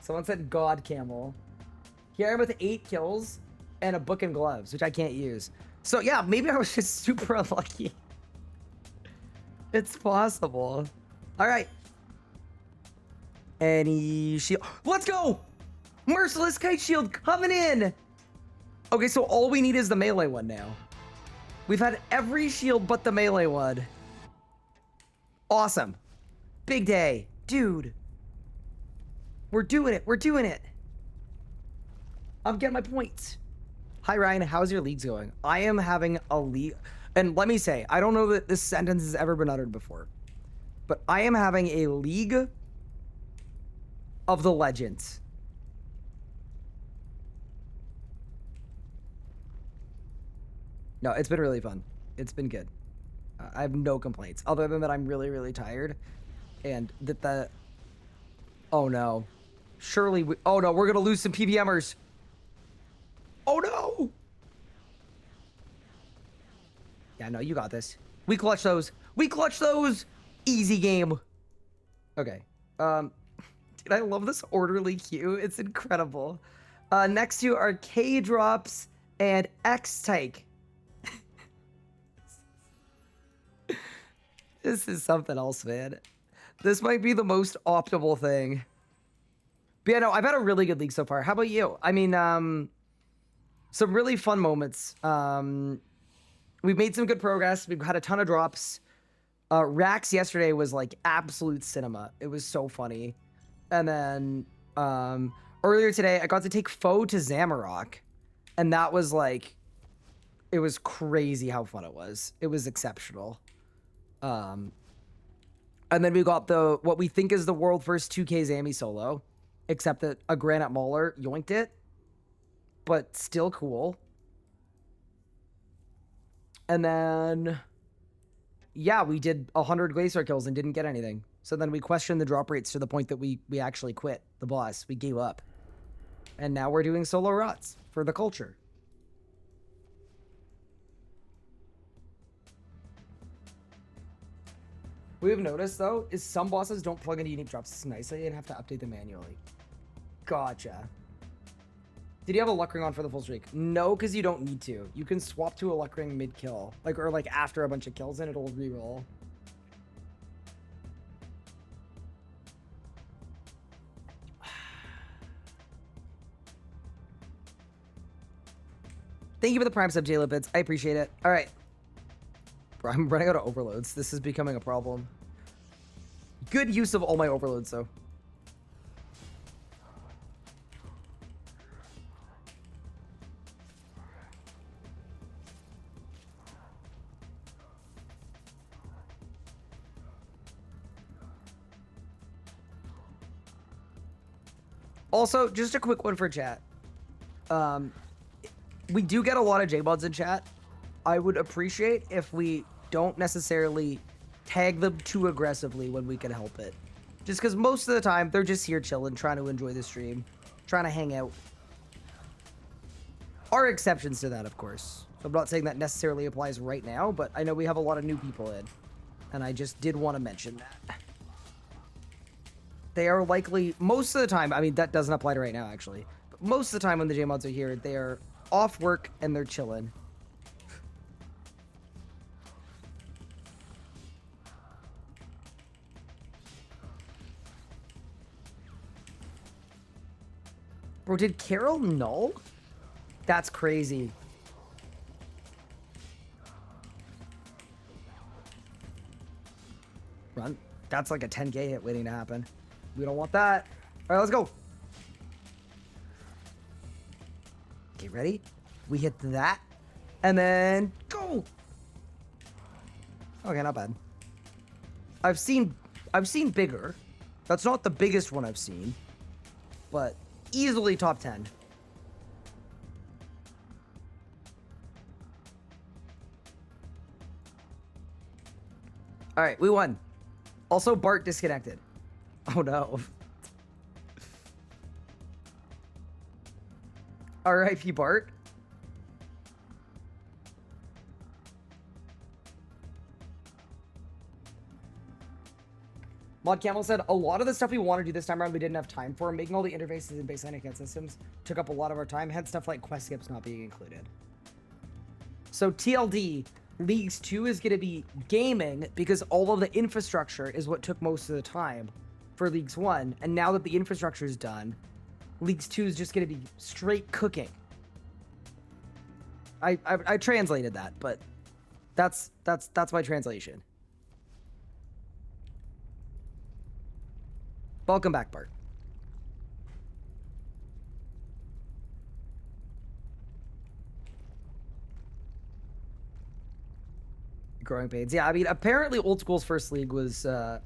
Someone said God Camel. Here I am with 8 kills and a book and gloves, which I can't use. So yeah, maybe I was just super unlucky. It's possible. All right. Any shield? Let's go! Merciless Kite Shield coming in! Okay, so all we need is the melee one now. We've had every shield but the melee one. Awesome. Big day. Dude. We're doing it. We're doing it. I'm getting my points. Hi, Ryan. How's your leagues going? I am having a league... And let me say, I don't know that this sentence has ever been uttered before, but I am having a league of the legends. No, it's been really fun. It's been good. I have no complaints, other than that I'm really, really tired, and that the... Oh no. Surely we... Oh no, we're gonna lose some PVMers. Oh no! Yeah, no, you got this. We clutch those. We clutch those. Easy game. Okay. Dude, I love this orderly queue. It's incredible. Next to are K drops and X Tyke. This is something else, man. This might be the most optimal thing. But yeah, no, I've had a really good league so far. How about you? I mean, some really fun moments. We've made some good progress. We've had a ton of drops. Rax yesterday was like absolute cinema. It was so funny. And then earlier today, I got to take Faux to Zamorak. And that was like, it was crazy how fun it was. It was exceptional. And then we got what we think is the world first 2K Zami solo. Except that a Granite Mauler yoinked it. But still cool. And then, yeah, we did 100 Glacier kills and didn't get anything. So then we questioned the drop rates to the point that we actually quit the boss. We gave up. And now we're doing solo rots for the culture. What we've noticed though is some bosses don't plug into unique drops nicely and have to update them manually. Gotcha. Did you have a luck ring on for the full streak? No, because you don't need to. You can swap to a luck ring mid-kill. Like, or like after a bunch of kills and it'll reroll. Thank you for the prime sub, J-Lipids. I appreciate it. All right. Bro, I'm running out of overloads. This is becoming a problem. Good use of all my overloads, though. Also, just a quick one for chat. We do get a lot of J-mods in chat. I would appreciate if we don't necessarily tag them too aggressively when we can help it. Just because most of the time, they're just here chilling, trying to enjoy the stream, trying to hang out. Are exceptions to that, of course. I'm not saying that necessarily applies right now, but I know we have a lot of new people in. And I just did want to mention that. They are likely, most of the time, I mean, that doesn't apply to right now, actually. But most of the time when the J-mods are here, they are off work and they're chilling. Bro, did Carol null? That's crazy. Run. That's like a 10k hit waiting to happen. We don't want that. All right, let's go. Okay, ready? We hit that. And then go. Okay, not bad. I've seen bigger. That's not the biggest one I've seen. But easily top 10. All right, we won. Also, Bart disconnected. Oh no. R.I.P. Bart. Mod Camel said, a lot of the stuff we want to do this time around we didn't have time for. Making all the interfaces and baseline account systems took up a lot of our time, hence stuff like quest skips not being included. So TLD, Leagues 2 is going to be gaming because all of the infrastructure is what took most of the time for Leagues 1. And now that the infrastructure is done, Leagues 2 is just going to be straight cooking. I translated that, but that's my translation. Welcome back, Bart. Growing pains. Yeah, I mean, apparently Old School's first league was the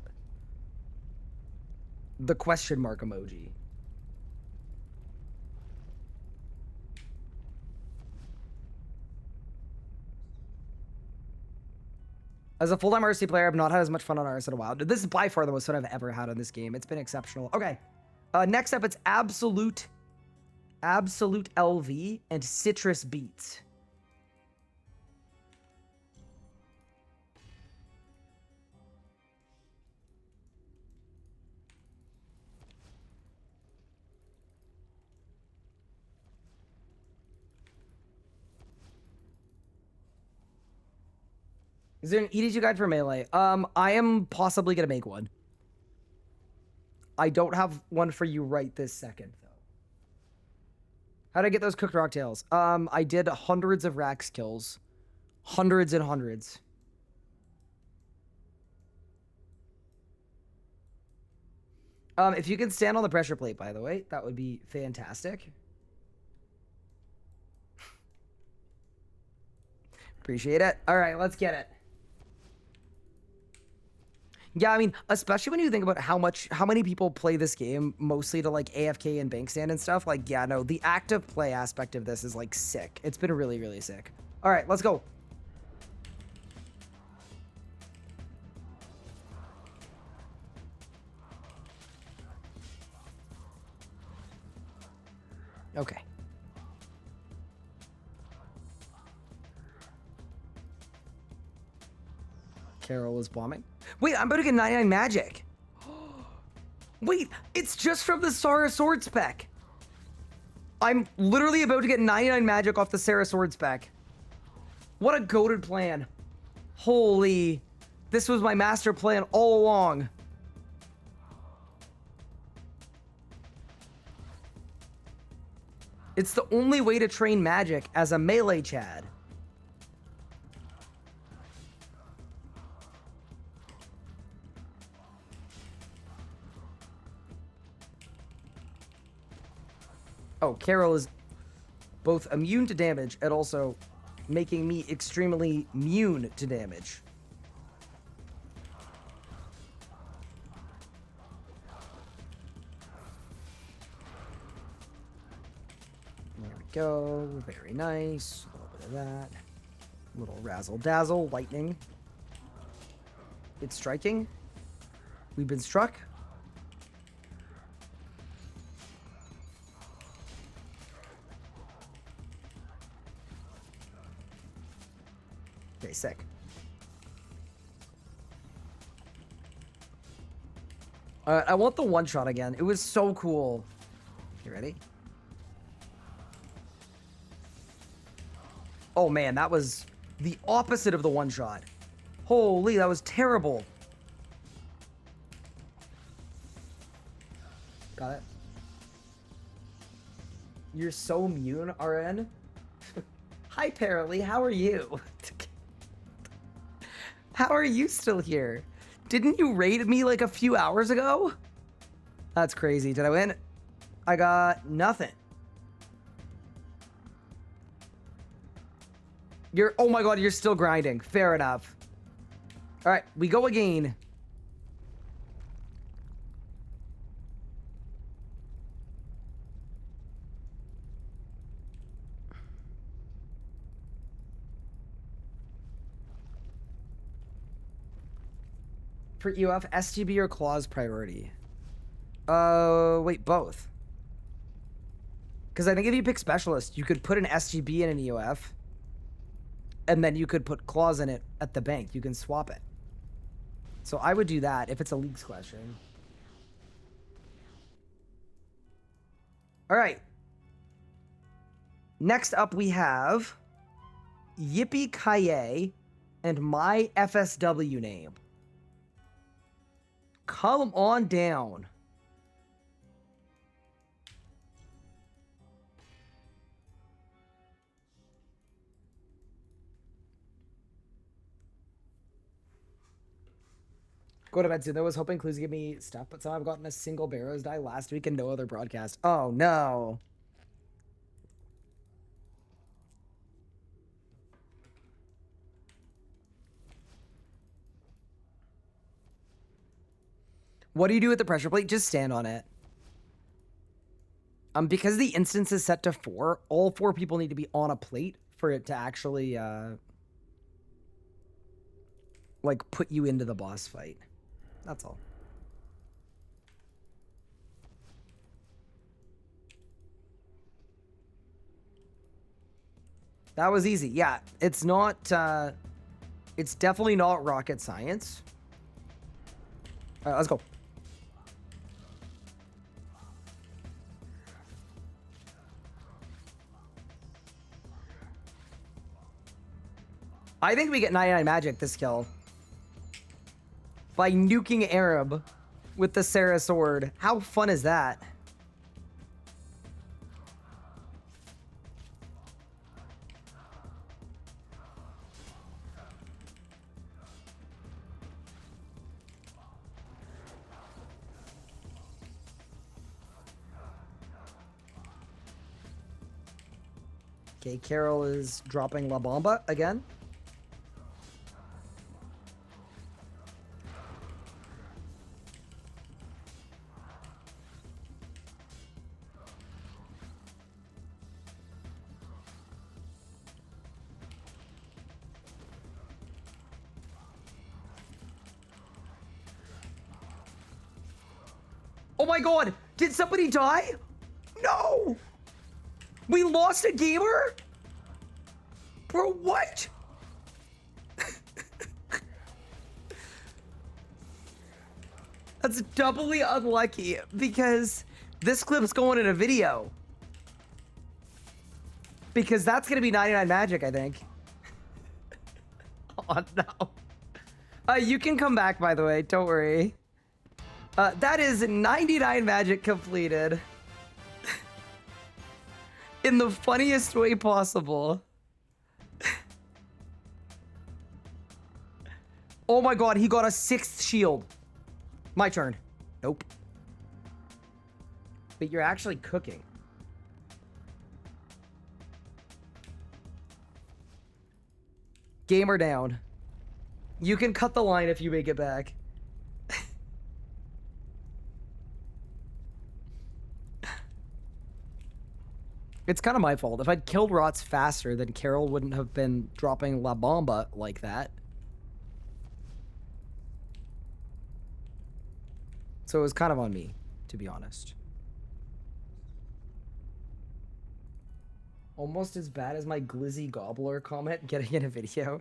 question mark emoji. As a full-time RC player, I've not had as much fun on RS in a while. This is by far the most fun I've ever had on this game. It's been exceptional. Okay. Next up, it's Absolute LV and Citrus Beats. Is there an EDG guide for Melee? I am possibly going to make one. I don't have one for you right this second, though. How did I get those cooked rocktails? I did hundreds of Rax kills. Hundreds and hundreds. If you can stand on the pressure plate, by the way, that would be fantastic. Appreciate it. All right, let's get it. Yeah, I mean, especially when you think about how many people play this game mostly to like AFK and bank stand and stuff. Like, yeah, no, the active play aspect of this is like sick. It's been really, really sick. All right, let's go. Okay. Carol is bombing. Wait, I'm about to get 99 magic. Wait, it's just from the Sarah sword spec. I'm literally about to get 99 magic off the Sarah sword spec. What a goated plan. Holy, this was my master plan all along. It's the only way to train magic as a melee Chad. Oh, Carol is both immune to damage and also making me extremely immune to damage. There we go. Very nice. A little bit of that. A little razzle dazzle. Lightning. It's striking. We've been struck. Okay, sick. I want the one shot again. It was so cool. You ready? Oh man, that was the opposite of the one shot. Holy, that was terrible. Got it. You're so immune, RN. Hi, Paralee. How are you? How are you still here? Didn't you raid me like a few hours ago? That's crazy. Did I win? I got nothing. Oh my god, you're still grinding. Fair enough. All right, we go again. For UF, STB or claws priority? Wait, both. Because I think if you pick specialist, you could put an SGB in an EOF, and then you could put claws in it at the bank. You can swap it. So I would do that if it's a leagues question. All right. Next up, we have Yippee Kaye and my FSW name. Come on down. Go to bed soon. I was hoping clues give me stuff, but somehow I've gotten a single Barrows die last week and no other broadcast. Oh no. What do you do with the pressure plate? Just stand on it. Because the instance is set to 4, all 4 people need to be on a plate for it to actually, like, put you into the boss fight. That's all. That was easy. Yeah, it's not, it's definitely not rocket science. All right, let's go. I think we get 99 magic this kill. By nuking Arab with the Sarah sword. How fun is that? Okay, Carol is dropping La Bomba again. Oh my god! Did somebody die? No! We lost a gamer? Bro, what? That's doubly unlucky because this clip's going in a video. Because that's going to be 99 magic, I think. Oh, no. You can come back, by the way. Don't worry. That is 99 magic completed. In the funniest way possible. Oh my god, he got a 6th shield. My turn. Nope. But you're actually cooking. Gamer down. You can cut the line if you make it back. It's kind of my fault. If I'd killed Rots faster, then Carol wouldn't have been dropping La Bomba like that. So it was kind of on me, to be honest. Almost as bad as my Glizzy Gobbler comment getting in a video.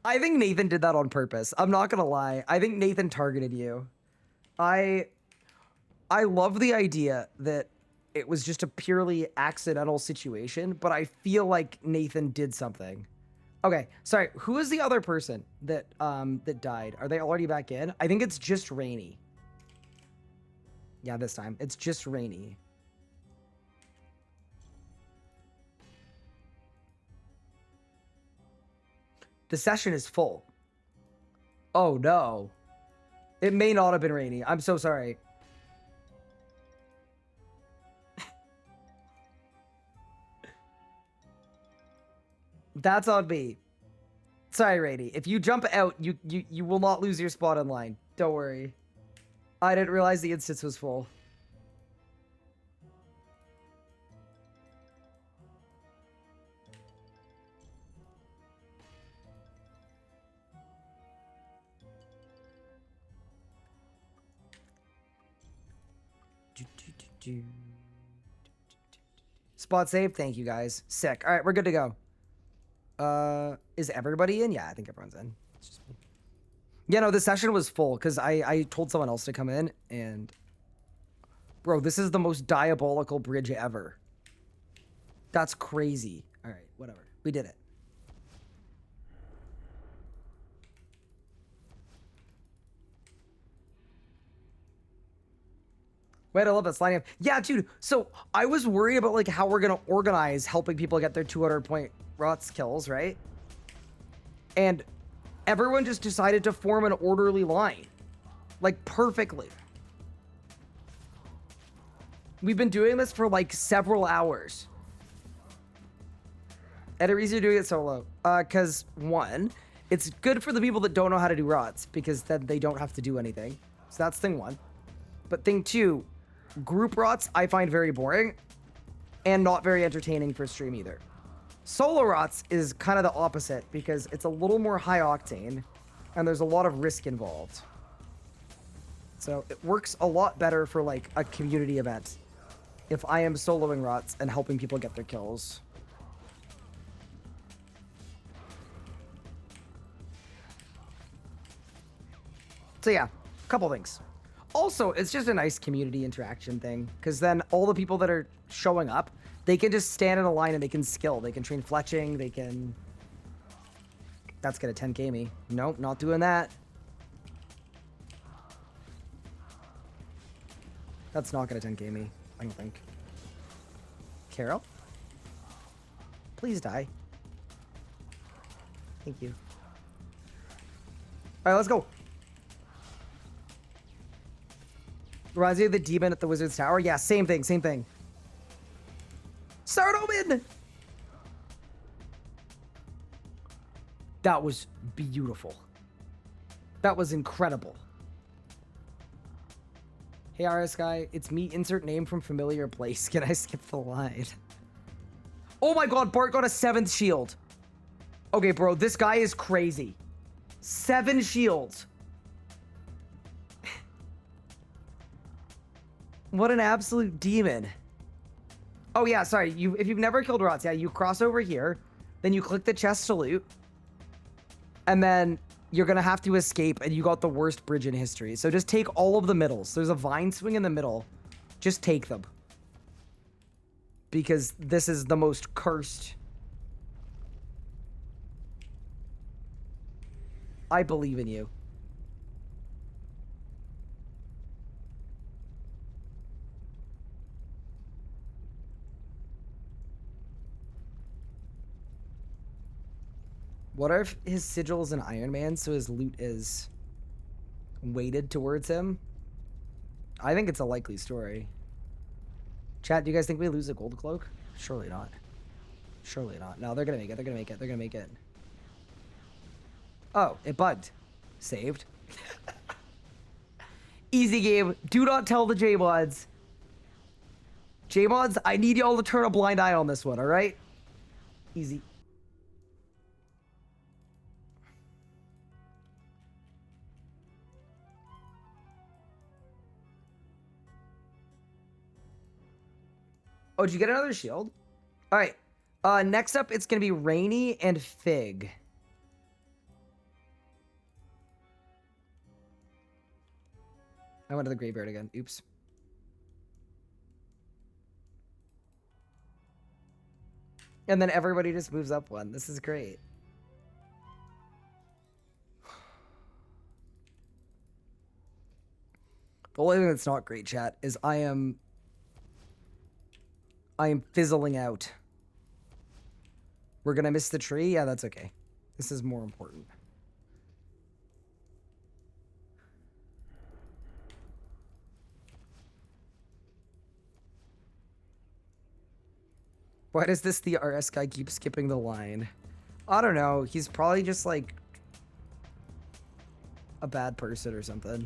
I think Nathan did that on purpose. I'm not gonna lie. I think Nathan targeted you. I love the idea that it was just a purely accidental situation, but I feel like Nathan did something. Okay, sorry. Who is the other person that that died? Are they already back in? I think it's just Rainy. Yeah, this time it's just Rainy. The session is full. Oh no. It may not have been Rainy. I'm so sorry. That's on me. Sorry, Rainy. If you jump out, you will not lose your spot in line. Don't worry. I didn't realize the instance was full. Spot save. Thank you, guys. Sick. All right, we're good to go. Is everybody in? Yeah, I think everyone's in. It's just me. Yeah, no, the session was full because I told someone else to come in and... Bro, this is the most diabolical bridge ever. That's crazy. All right, whatever. We did it. Wait, I love that sliding up. Yeah, dude. So I was worried about like how we're gonna organize helping people get their 200-point Rots kills, right? And everyone just decided to form an orderly line, like perfectly. We've been doing this for like several hours. And the reason you're doing it solo, because one, it's good for the people that don't know how to do Rots because then they don't have to do anything. So that's thing one. But thing two, group Rots I find very boring and not very entertaining for stream either. Solo Rots is kind of the opposite because it's a little more high octane and there's a lot of risk involved. So it works a lot better for like a community event if I am soloing Rots and helping people get their kills. So yeah, a couple things. Also, it's just a nice community interaction thing, because then all the people that are showing up, they can just stand in a line and they can skill. They can train fletching, they can... That's gonna 10k me. Nope, not doing that. That's not gonna 10k me, I don't think. Carol? Please die. Thank you. Alright, let's go. Reminds me of the demon at the Wizard's Tower? Yeah, same thing, same thing. Start Omen! That was beautiful. That was incredible. Hey, RS guy, it's me. Insert name from familiar place. Can I skip the line? Oh my god, Bart got a 7th shield. Okay, bro, this guy is crazy. 7 shields. What an absolute demon. Oh yeah, sorry. If you've never killed Rots, yeah, you cross over here, then you click the chest to loot, and then you're gonna have to escape, and you got the worst bridge in history. So just take all of the middles. There's a vine swing in the middle. Just take them. Because this is the most cursed. I believe in you. What if his sigil is an Iron Man, so his loot is weighted towards him? I think it's a likely story. Chat, do you guys think we lose a gold cloak? Surely not. Surely not. No, they're gonna make it. They're gonna make it. They're gonna make it. Oh, it bugged. Saved. Easy game. Do not tell the J-mods. J-mods, I need y'all to turn a blind eye on this one, alright? Easy. Oh, did you get another shield? All right. Next up, it's going to be Rainy and Fig. I went to the graveyard again. Oops. And then everybody just moves up one. This is great. The only thing that's not great, chat, is I am fizzling out. We're gonna miss the tree? Yeah, that's okay. This is more important. Why does the RS guy keep skipping the line? I don't know. He's probably just like a bad person or something.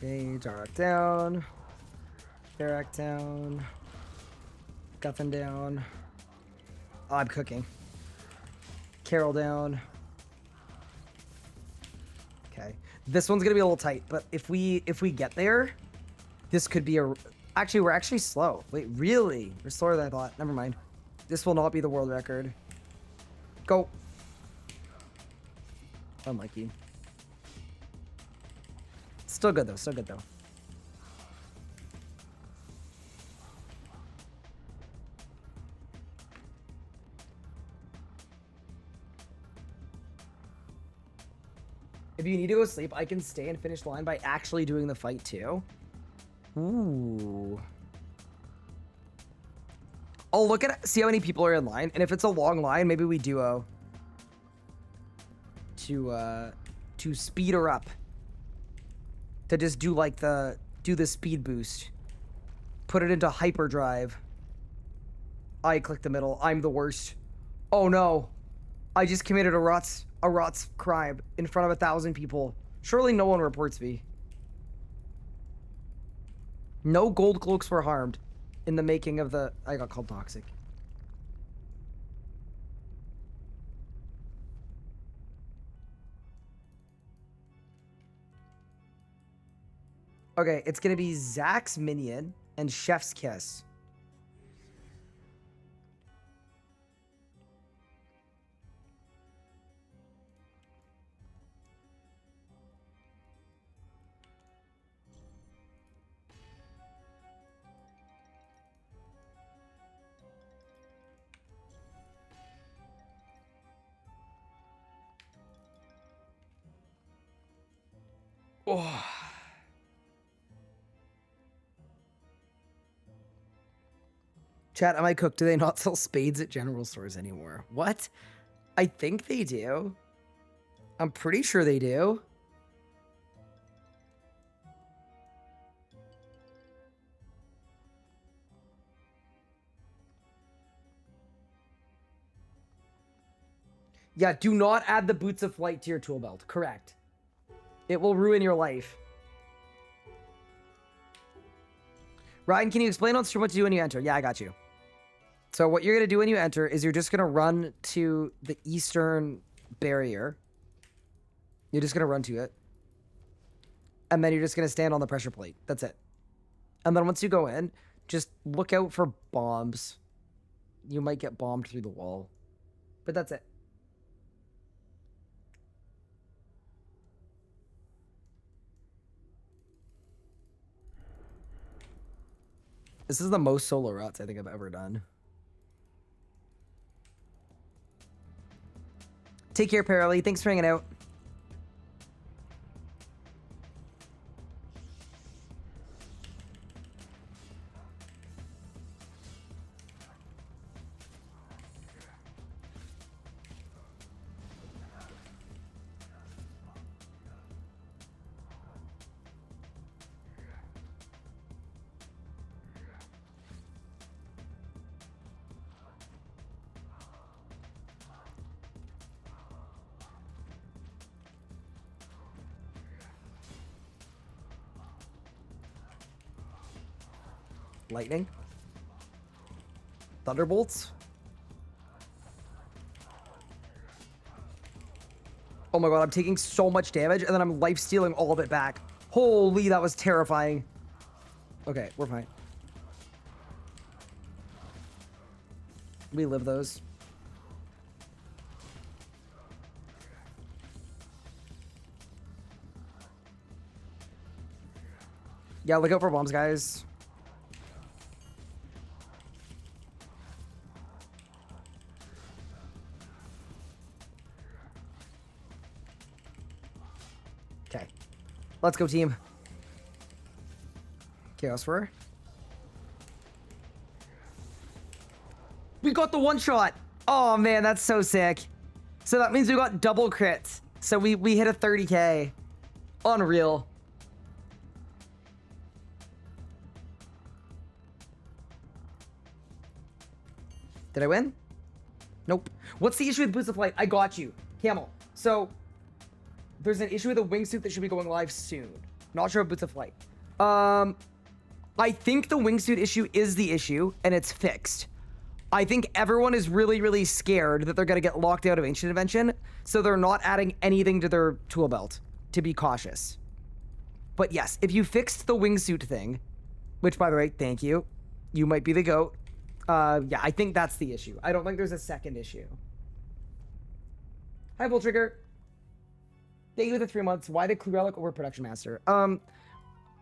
Okay, Zamorak down. Zamorak down. Guffin down. Oh, I'm cooking. Carol down. Okay. This one's gonna be a little tight, but if we get there, this could be a... Actually, we're actually slow. Wait, really? We're slower than I thought. Never mind. This will not be the world record. Go. Unlucky. Still good though, still good though. If you need to go sleep, I can stay and finish the line by actually doing the fight too. Ooh. I'll look at see how many people are in line, and if it's a long line, maybe we duo to speed her up. To just do like the speed boost. Put it into hyperdrive. I click the middle. I'm the worst. Oh no. I just committed a Rot's crime in front of 1,000 people. Surely no one reports me. No gold cloaks were harmed in the making of the... I got called toxic. Okay, it's gonna be Zach's Minion and Chef's Kiss. Oh. Chat, am I cooked? Do they not sell spades at general stores anymore? What? I think they do. I'm pretty sure they do. Yeah, do not add the boots of flight to your tool belt. Correct. It will ruin your life. Ryan, can you explain on stream what to do when you enter? Yeah, I got you. So what you're going to do when you enter is you're just going to run to the eastern barrier. You're just going to run to it. And then you're just going to stand on the pressure plate. That's it. And then once you go in, just look out for bombs. You might get bombed through the wall. But that's it. This is the most solo routes I think I've ever done. Take care, Paralee. Thanks for hanging out. Lightning. Thunderbolts. Oh my god, I'm taking so much damage, and then I'm life-stealing all of it back. Holy, that was terrifying. Okay, we're fine. We live those. Yeah, look out for bombs, guys. Okay. Let's go, team. Chaos Roar. We got the one shot. Oh, man, that's so sick. So that means we got double crits. So we hit a 30k. Unreal. Did I win? Nope. What's the issue with Boots of Flight? I got you. Camel. So, there's an issue with a wingsuit that should be going live soon. Not sure about Boots of Flight. I think the wingsuit issue is the issue, and it's fixed. I think everyone is really, really scared that they're going to get locked out of Ancient Invention, so they're not adding anything to their tool belt, to be cautious. But yes, if you fixed the wingsuit thing, which, by the way, thank you. You might be the GOAT. Yeah, I think that's the issue. I don't think there's a second issue. Hi, Bull Trigger. Thank you for the 3 months. Why did Clue Relic over Production Master?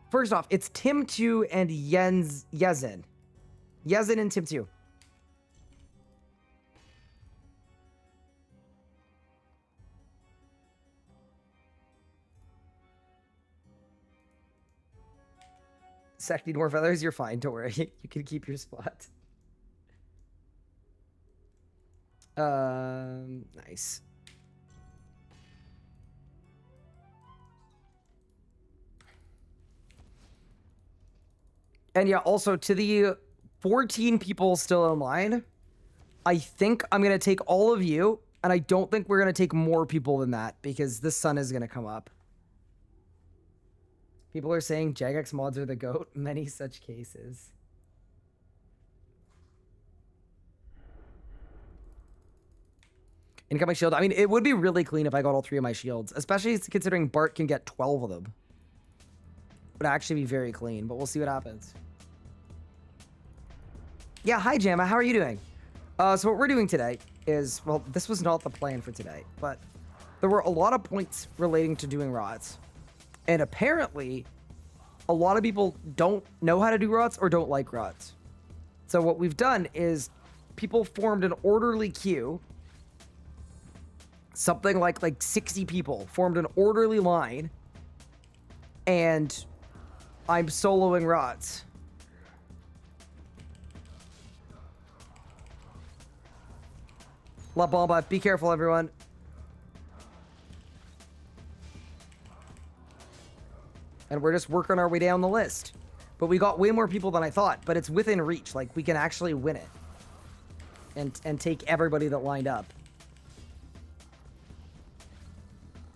First off, it's Tim 2 and Yezin. Yezin and Tim 2. Sec, need more feathers? You're fine. Don't worry. You can keep your spot. Nice. And yeah, also to the 14 people still online, I think I'm going to take all of you, and I don't think we're going to take more people than that because the sun is going to come up. People are saying Jagex mods are the GOAT. Many such cases. Incoming shield. I mean, it would be really clean if I got all 3 of my shields, especially considering Bart can get 12 of them. Would actually be very clean, but we'll see what happens. Yeah, hi, Jamma. How are you doing? So what we're doing today is, well, this was not the plan for today, but there were a lot of points relating to doing rots. And apparently, a lot of people don't know how to do rots or don't like rots. So what we've done is people formed an orderly queue. Something like 60 people formed an orderly line. And I'm soloing rots. La Bomba, be careful, everyone. And we're just working our way down the list. But we got way more people than I thought, but it's within reach. Like, we can actually win it. And take everybody that lined up.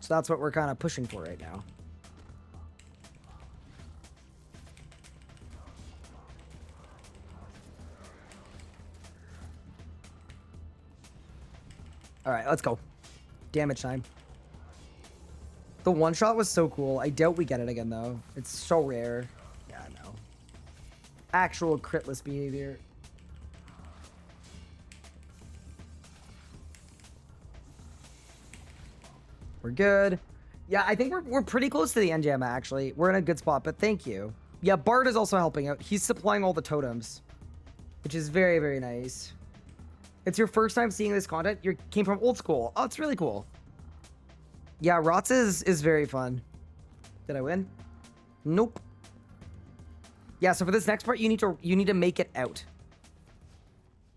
So that's what we're kind of pushing for right now. All right, let's go. Damage time. The one shot was so cool. I doubt we get it again, though. It's so rare. Yeah, no. Actual critless behavior. We're good. Yeah, I think we're pretty close to the end, Jamma, actually. We're in a good spot, but thank you. Yeah, Bard is also helping out. He's supplying all the totems, which is very, very nice. It's your first time seeing this content? You came from old school. Oh, it's really cool. Yeah, Rots is very fun. Did I win? Nope. Yeah, so for this next part, you need to make it out.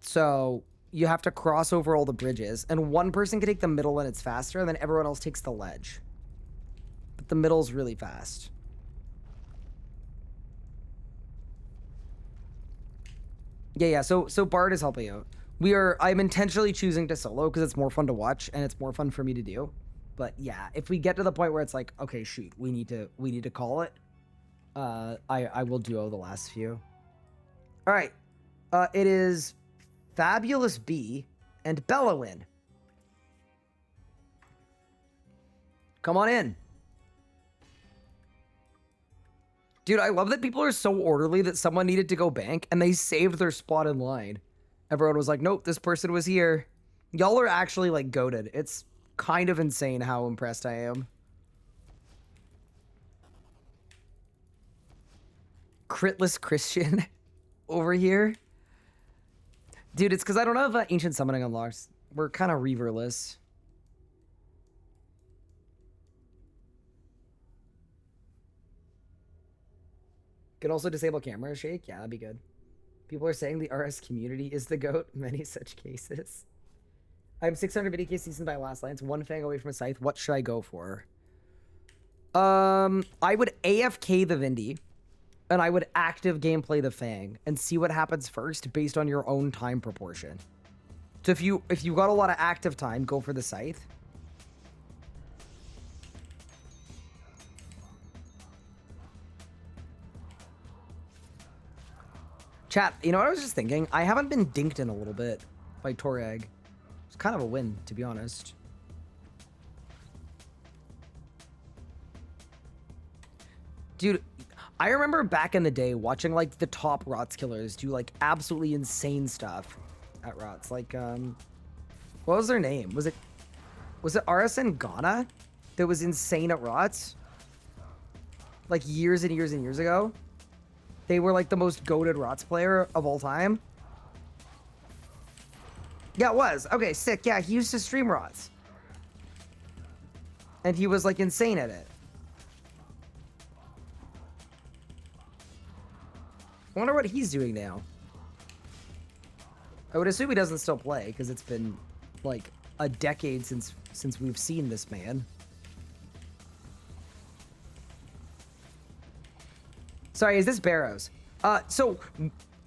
So you have to cross over all the bridges, and one person can take the middle and it's faster, and then everyone else takes the ledge. But the middle's really fast. Yeah, so Bard is helping out. I'm intentionally choosing to solo because it's more fun to watch and it's more fun for me to do. But yeah, if we get to the point where it's like, okay, shoot, we need to call it, I will duo the last few. All right, it is Fabulous B and Bellowin. Come on in. Dude, I love that people are so orderly that someone needed to go bank and they saved their spot in line. Everyone was like, nope, this person was here. Y'all are actually like goated. It's kind of insane how impressed I am. Critless Christian over here. Dude, it's because I don't have Ancient Summoning unlocked. We're kind of Reaverless. Could also disable camera shake. Yeah, that'd be good. People are saying the RS community is the GOAT. Many such cases. I'm 600 VDK seasoned by Last Lance. One fang away from a scythe. What should I go for? I would AFK the Vindy. And I would active gameplay the Fang. And see what happens first based on your own time proportion. So if you got a lot of active time, go for the scythe. Chat, you know what I was just thinking? I haven't been dinked in a little bit by Torag. It's kind of a win, to be honest. Dude, I remember back in the day watching like the top Rots killers do like absolutely insane stuff at Rots. Like, what was their name? Was it RSN Ghana that was insane at Rots? Like years and years and years ago? They were like the most goated Rots player of all time. Yeah, it was. Okay, sick. Yeah, he used to stream Rots. And he was like insane at it. I wonder what he's doing now. I would assume he doesn't still play because it's been like a decade since we've seen this man. Sorry, is this Barrows? So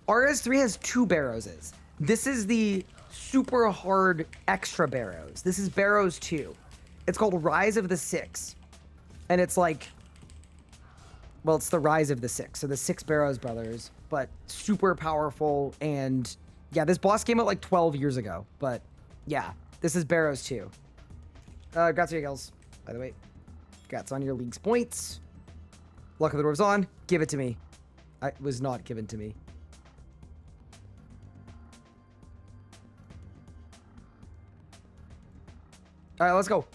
RS3 has 2 Barrowses. This is the super hard extra Barrows. This is Barrows 2. It's called Rise of the Six. And it's like, well, it's the Rise of the Six. So the 6 Barrows brothers, but super powerful. And yeah, this boss came out like 12 years ago. But yeah, this is Barrows 2. Congrats on your kills, by the way. Congrats on your league's points. Luck of the Dwarves on. Give it to me. It was not given to me. All right, let's go.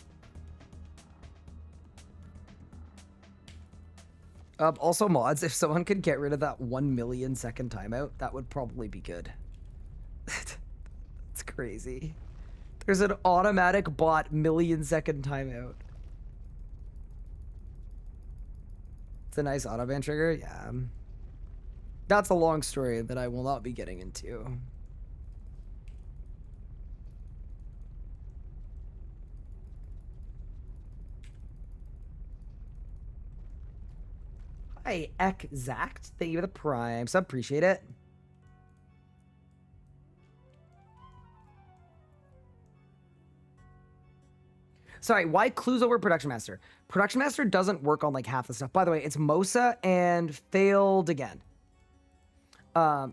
Also, mods, if someone could get rid of that 1 million second timeout, that would probably be good. It's crazy. There's an automatic bot 1 million second timeout. It's a nice autoban trigger. Yeah. That's a long story that I will not be getting into. Hi, Exact. Thank you for the prime. So appreciate it. Sorry, why clues over Production Master? Production Master doesn't work on like half the stuff. By the way, it's Mosa and failed again. But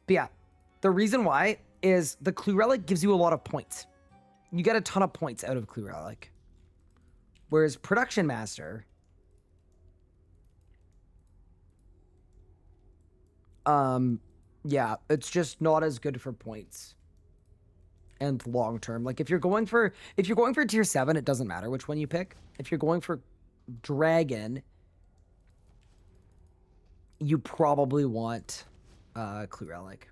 yeah, the reason why is the Clue Relic gives you a lot of points. You get a ton of points out of Clue Relic. Whereas Production Master, yeah, it's just not as good for points and long term. Like if you're going for tier 7, it doesn't matter which one you pick. If you're going for Dragon, you probably want Clue Relic.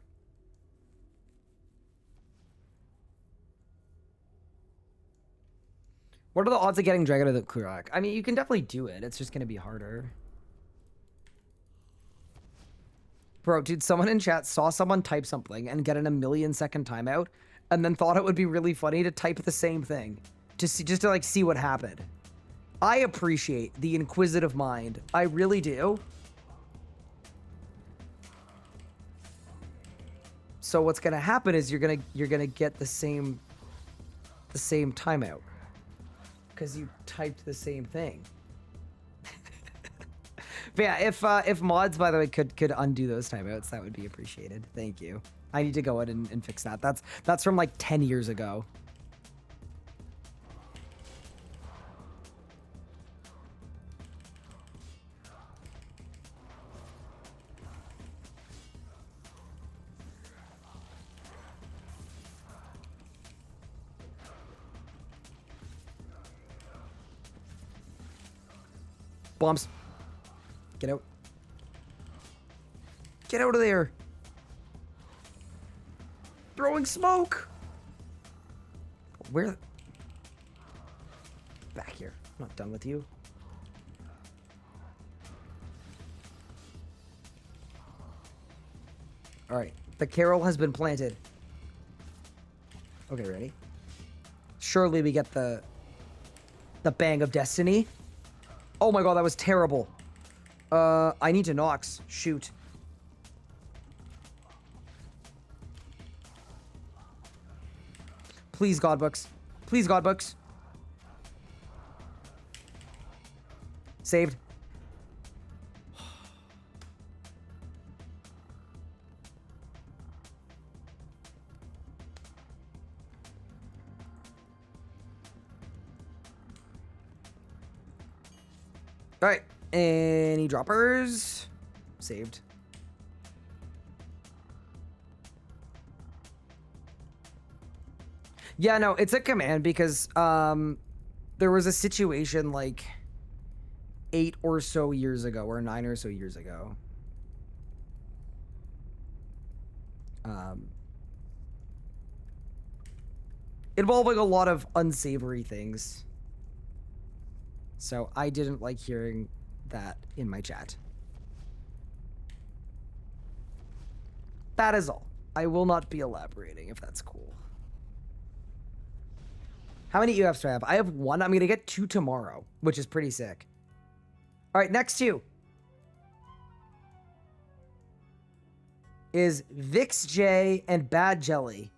What are the odds of getting Dragon with the Clue Relic? I mean, you can definitely do it. It's just going to be harder. Bro, dude, someone in chat saw someone type something and get in a 1,000,000-second timeout and then thought it would be really funny to type the same thing. Just to like see what happened. I appreciate the inquisitive mind. I really do. So what's going to happen is you're going to get the same timeout. Because you typed the same thing. But yeah, if mods, by the way, could undo those timeouts, that would be appreciated. Thank you. I need to go in and fix that. That's from like 10 years ago. Bombs. Get out. Get out of there. Throwing smoke. Where? Back here. I'm not done with you. All right. The carol has been planted. Okay, ready? Surely we get the bang of destiny. Oh my god, that was terrible. I need to Nox. Shoot. Please, Godbooks. Please, Godbooks. Saved. All right. Any droppers? Saved. Yeah, no, it's a command because there was a situation like 8 or so years ago, or 9 or so years ago. Involving a lot of unsavory things. So I didn't like hearing that in my chat. That is all. I will not be elaborating if that's cool. How many EFs do I have? I have 1. I'm going to get 2 tomorrow, which is pretty sick. All right, next 2 is Vix J and Bad Jelly.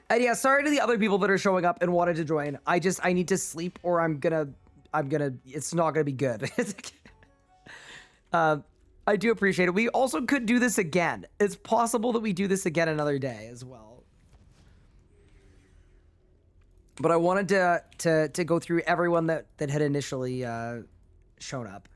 And yeah, sorry to the other people that are showing up and wanted to join. I need to sleep or it's not gonna be good. I do appreciate it. We also could do this again. It's possible that we do this again another day as well. But I wanted to go through everyone that had initially shown up.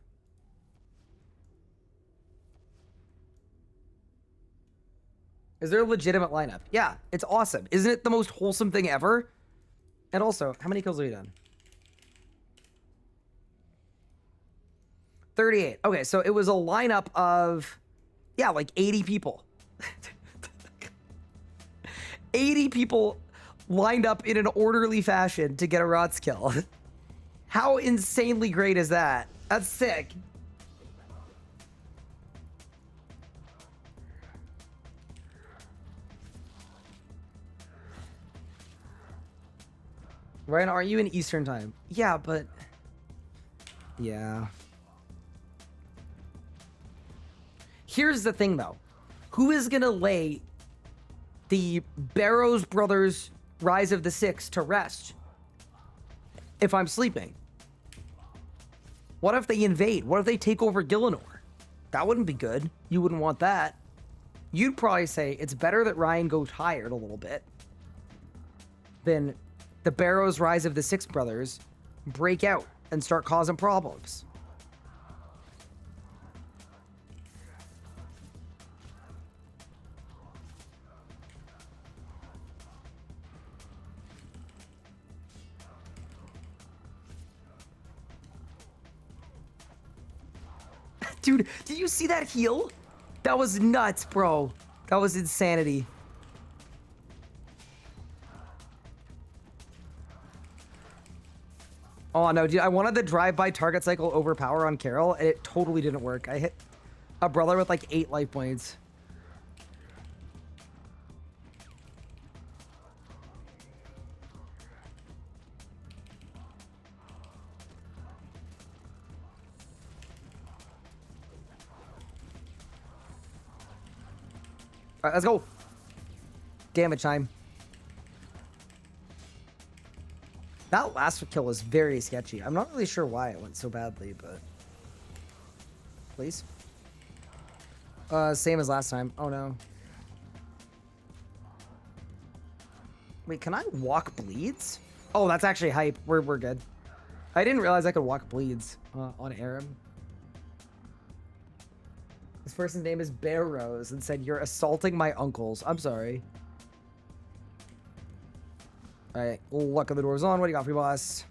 Is there a legitimate lineup? Yeah, it's awesome. Isn't it the most wholesome thing ever? And also, how many kills have we done? 38. Okay, so it was a lineup of, yeah, like 80 people. 80 people lined up in an orderly fashion to get a Rots kill. How insanely great is that? That's sick. Ryan, are you in Eastern time? Yeah, but... yeah. Here's the thing, though. Who is gonna lay the Barrows Brothers Rise of the Six to rest if I'm sleeping? What if they invade? What if they take over Gillinor? That wouldn't be good. You wouldn't want that. You'd probably say it's better that Ryan go tired a little bit than the Barrows Rise of the Six Brothers break out and start causing problems. Dude, did you see that heal? That was nuts, bro. That was insanity. Oh no, dude, I wanted the drive-by target cycle overpower on Carol, and it totally didn't work. I hit a brother with like 8 life points. All right, let's go. Damage time. That last kill was very sketchy. I'm not really sure why it went so badly, but... Please? Same as last time. Oh, no. Wait, can I walk bleeds? Oh, that's actually hype. We're good. I didn't realize I could walk bleeds on Arab. This person's name is Bear Rose and said, "You're assaulting my uncles." I'm sorry. All right, luck of the doors on. What do you got for me, boss?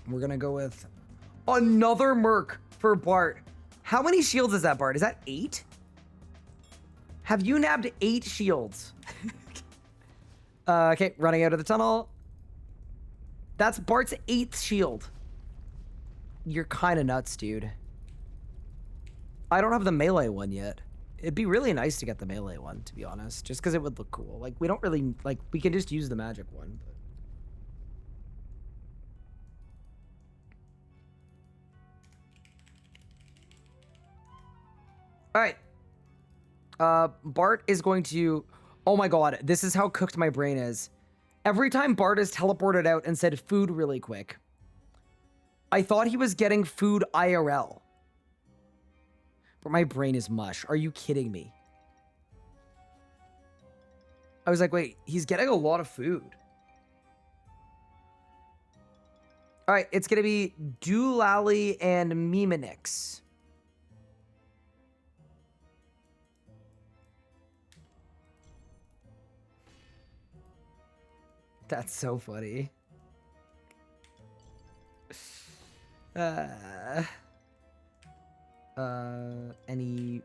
We're gonna go with another Merc for Bart. How many shields is that, Bart? Is that 8? Have you nabbed 8 shields? Okay, running out of the tunnel. That's Bart's 8th shield. You're kind of nuts, dude. I don't have the melee one yet. It'd be really nice to get the melee one, to be honest, just because it would look cool. Like, we don't really, like, we can just use the magic one. But... All right. Bart is going to... Oh my god, this is how cooked my brain is. Every time Bart is teleported out and said food really quick, I thought he was getting food IRL. But my brain is mush. Are you kidding me? I was like, wait, he's getting a lot of food. All right, it's going to be Doolally and Mimanix. That's so funny. Any...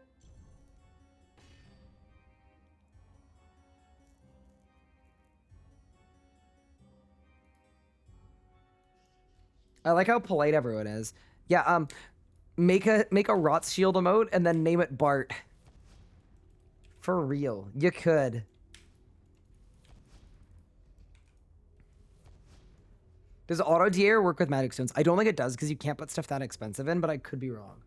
I like how polite everyone is. Yeah, make a rot shield emote and then name it Bart. For real, you could. Does auto de-air work with magic stones? I don't think it does because you can't put stuff that expensive in, but I could be wrong.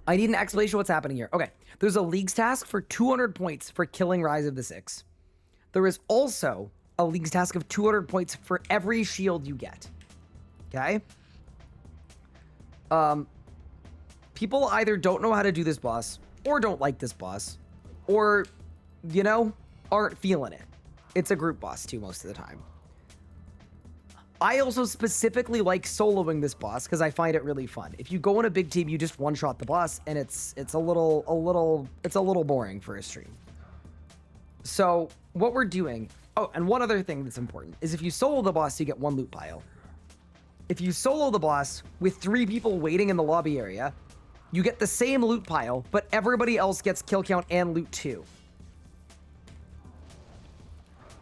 I need an explanation of what's happening here. Okay, there's a League's task for 200 points for killing Rise of the Six. There is also a League's task of 200 points for every shield you get. Okay? People either don't know how to do this boss, or don't like this boss, or, you know, aren't feeling it. It's a group boss, too, most of the time. I also specifically like soloing this boss because I find it really fun. If you go in a big team, you just one-shot the boss, and it's a little boring for a stream. So what we're doing, oh, and one other thing that's important is if you solo the boss, you get 1 loot pile. If you solo the boss with 3 people waiting in the lobby area, you get the same loot pile, but everybody else gets kill count and loot too.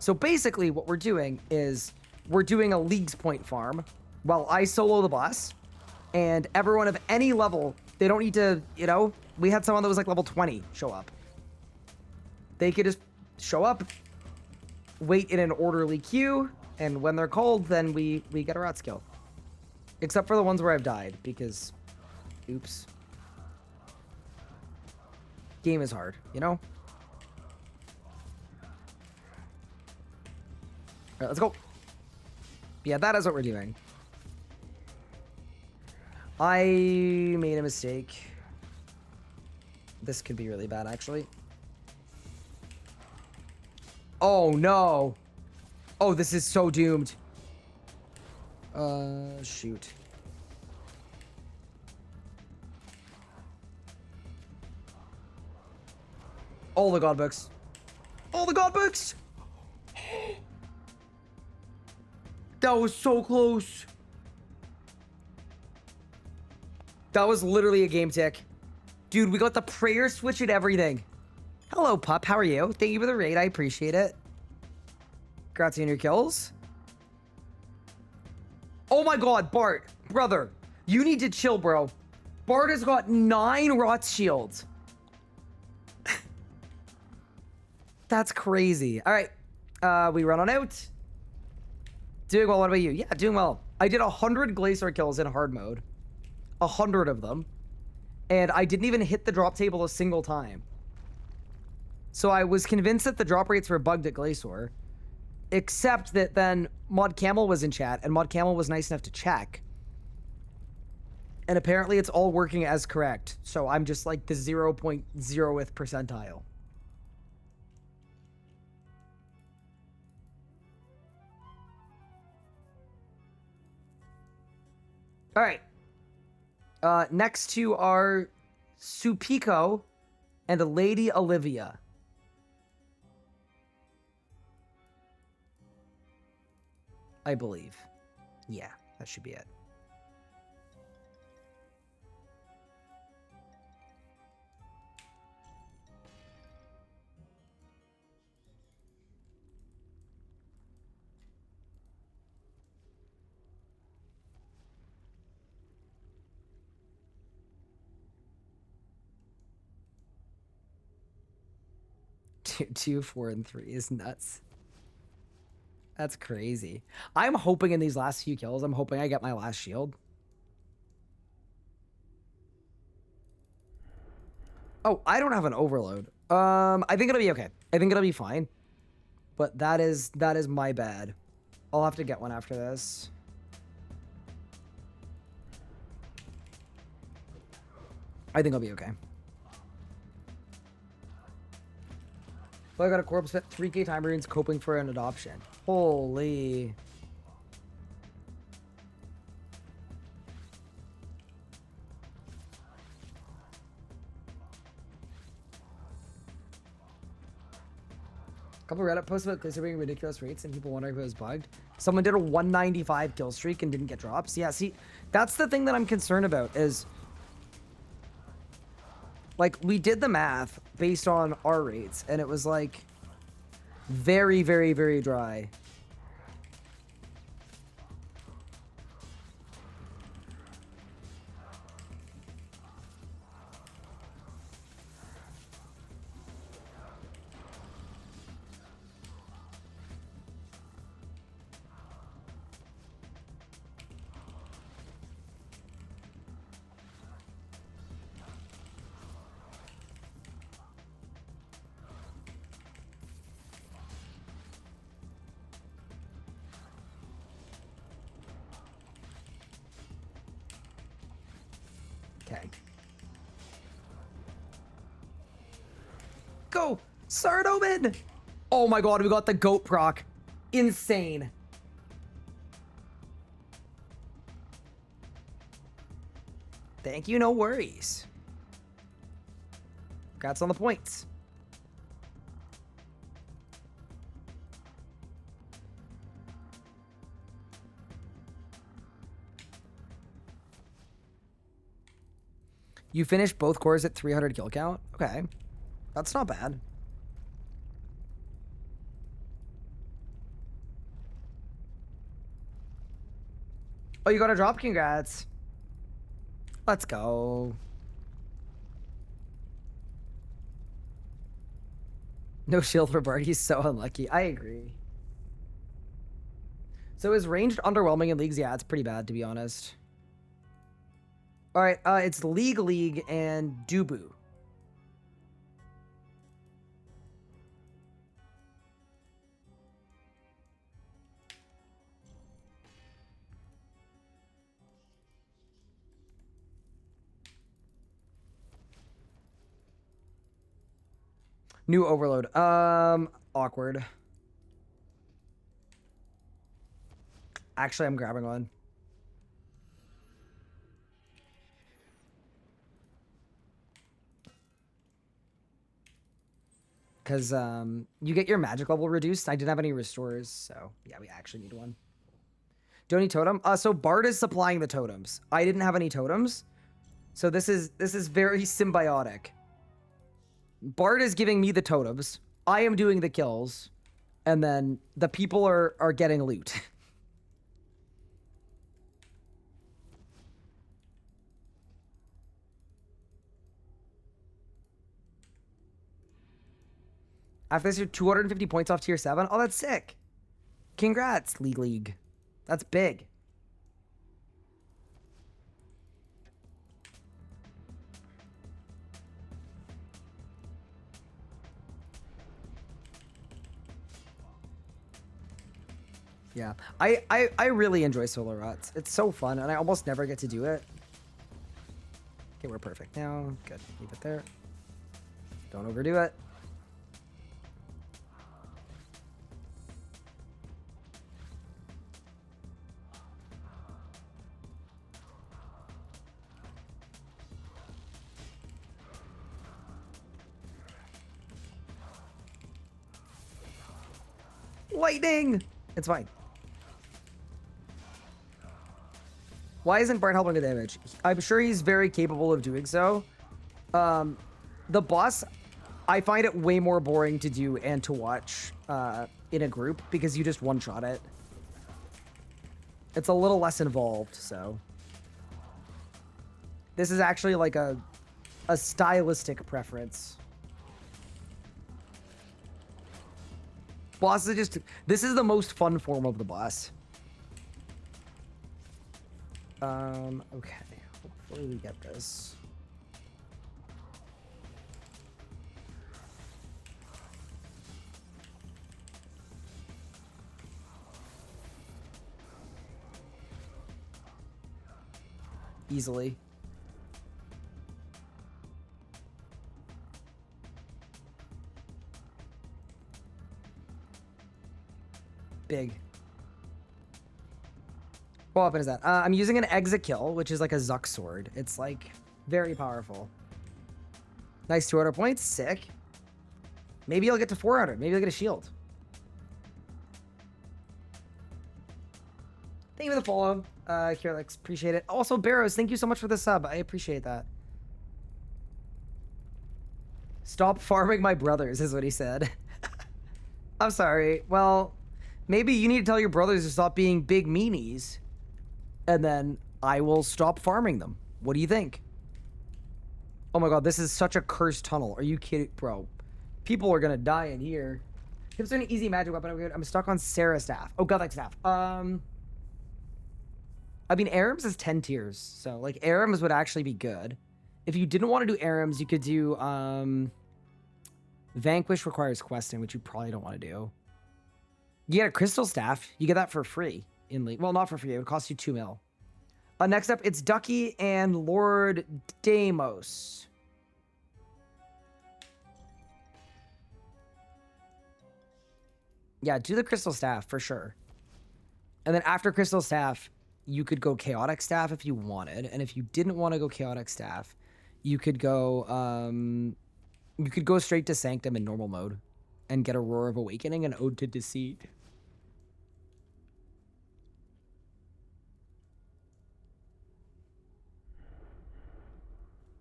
So basically what we're doing is we're doing a League's point farm while I solo the boss, and everyone of any level, they don't need to, you know, we had someone that was like level 20 show up. They could just show up, wait in an orderly queue, and when they're called, then we get a rot skill. Except for the ones where I've died, because, oops. game is hard, you know? All right, let's go. Yeah, that is what we're doing. I made a mistake. This could be really bad, actually. Oh, no. Oh, this is so doomed. Shoot. All the god books. All the god books! That was so close. That was literally a game tick. Dude, we got the prayer switch and everything. Hello, pup. How are you? Thank you for the raid. I appreciate it. Congrats on your kills. Oh my god, Bart. Brother, you need to chill, bro. Bart has got 9 rot shields. That's crazy. All right. We run on out. Doing well. What about you? Yeah, doing well. I did 100 Glacier kills in hard mode. 100 of them. And I didn't even hit the drop table a single time. So I was convinced that the drop rates were bugged at Glacier. Except that then Mod Camel was in chat, and Mod Camel was nice enough to check. And apparently it's all working as correct. So I'm just like the 0.0th percentile. All right. Next to our Supiko and a Lady Olivia. I believe. Yeah, that should be it. Two, 4, and 3 is nuts. That's crazy. I'm hoping in these last few kills, I'm hoping I get my last shield. Oh, I don't have an overload. I think it'll be okay. I think it'll be fine. But that is my bad. I'll have to get one after this. I think I'll be okay. Well, I got a corpse fit, 3k time marines coping for an adoption. Holy. A couple Reddit posts about Glacier being ridiculous rates and people wondering if it was bugged. Someone did a 195 kill streak and didn't get drops. Yeah, see, that's the thing that I'm concerned about is... Like, we did the math based on our rates, and it was, like, very, very, very dry. Okay. Go! Sardoman! Oh my god, we got the goat proc. Insane. Thank you, no worries. Congrats on the points. You finished both cores at 300 kill count? Okay. That's not bad. Oh, you got a drop? Congrats. Let's go. No shield for Bart. He's so unlucky. I agree. So is ranged underwhelming in leagues? Yeah, it's pretty bad, to be honest. All right, it's League, and Dubu. New overload. Awkward. Actually, I'm grabbing one. Because you get your magic level reduced. I didn't have any restores, so yeah, we actually need one. Don't need totem. So Bard is supplying the totems. I didn't have any totems, so this is very symbiotic. Bard is giving me the totems. I am doing the kills, and then the people are getting loot. After this, you're 250 points off tier 7. Oh, that's sick. Congrats, League. That's big. Yeah, I really enjoy solo rots. It's so fun, and I almost never get to do it. Okay, we're perfect now. Good. Leave it there. Don't overdo it. Lightning! It's fine. Why isn't Bart helping with damage? I'm sure he's very capable of doing so. The boss, I find it way more boring to do and to watch in a group because you just one-shot it. It's a little less involved, so. This is actually like a stylistic preference. Boss is just, this is the most fun form of the boss. Okay. Hopefully we get this. Easily. Big. What weapon is that? I'm using an exit kill, which is like a Zuck sword. It's like very powerful. Nice 200 points. Sick. Maybe I'll get to 400. Maybe I'll get a shield. Thank you for the follow, Kirlix. Appreciate it. Also, Barrows, thank you so much for the sub. I appreciate that. Stop farming my brothers, is what he said. I'm sorry. Well, maybe you need to tell your brothers to stop being big meanies, and then I will stop farming them. What do you think? Oh my god, this is such a cursed tunnel. Are you kidding? Bro, people are gonna die in here. Tips an easy magic weapon. I'm stuck on Sarah staff. Oh, godlike staff. I mean, Arams is 10 tiers, so like Arams would actually be good. If you didn't want to do Arams, you could do Vanquish requires questing, which you probably don't want to do. You get a crystal staff. You get that for free in League. Well, not for free. It would cost you 2 mil. Next up, it's Ducky and Lord Deimos. Yeah, do the crystal staff for sure. And then after crystal staff, you could go chaotic staff if you wanted. And if you didn't want to go chaotic staff, you could go straight to Sanctum in normal mode and get a Roar of Awakening and Ode to Deceit.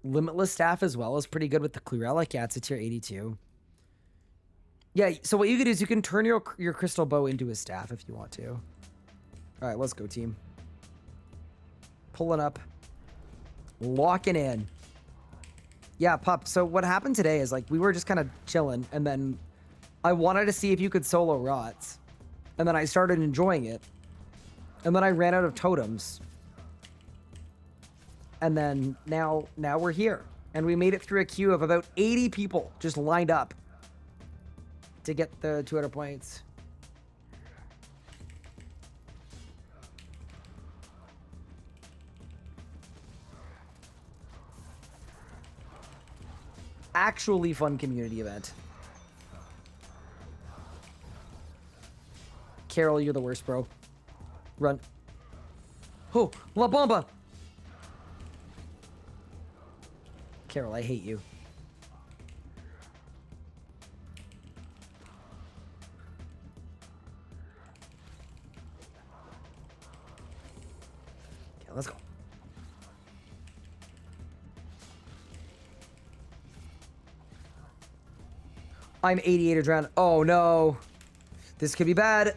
Limitless staff as well is pretty good with the Clue Relic. Yeah, it's a tier 82. Yeah, so what you can do is you can turn your crystal bow into a staff if you want to. All right, let's go, team. Pulling up. Locking in. Yeah, Pup, so what happened today is, like, we were just kind of chilling, and then I wanted to see if you could solo rots. And then I started enjoying it. And then I ran out of totems. And then now we're here. And we made it through a queue of about 80 people just lined up to get the 200 points. Actually fun community event. Carol, you're the worst, bro. Run. Oh, La Bomba. Carol, I hate you. Okay, let's go. I'm 88 adrenaline. Oh no. This could be bad.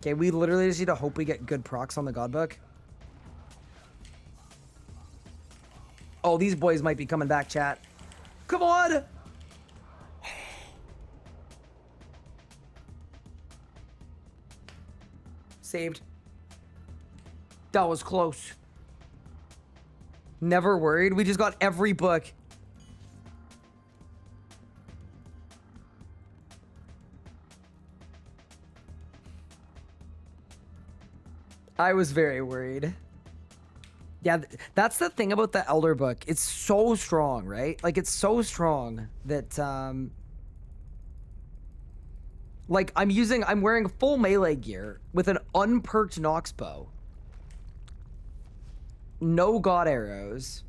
Okay, we literally just need to hope we get good procs on the God Book. Oh, these boys might be coming back, chat. Come on! Saved. That was close. Never worried. We just got every book. I was very worried. Yeah, that's the thing about the Elder Book. It's so strong, right? Like, it's so strong that, like, I'm wearing full melee gear with an unperked Nox bow. No God arrows.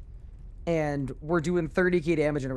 And we're doing 30k damage in a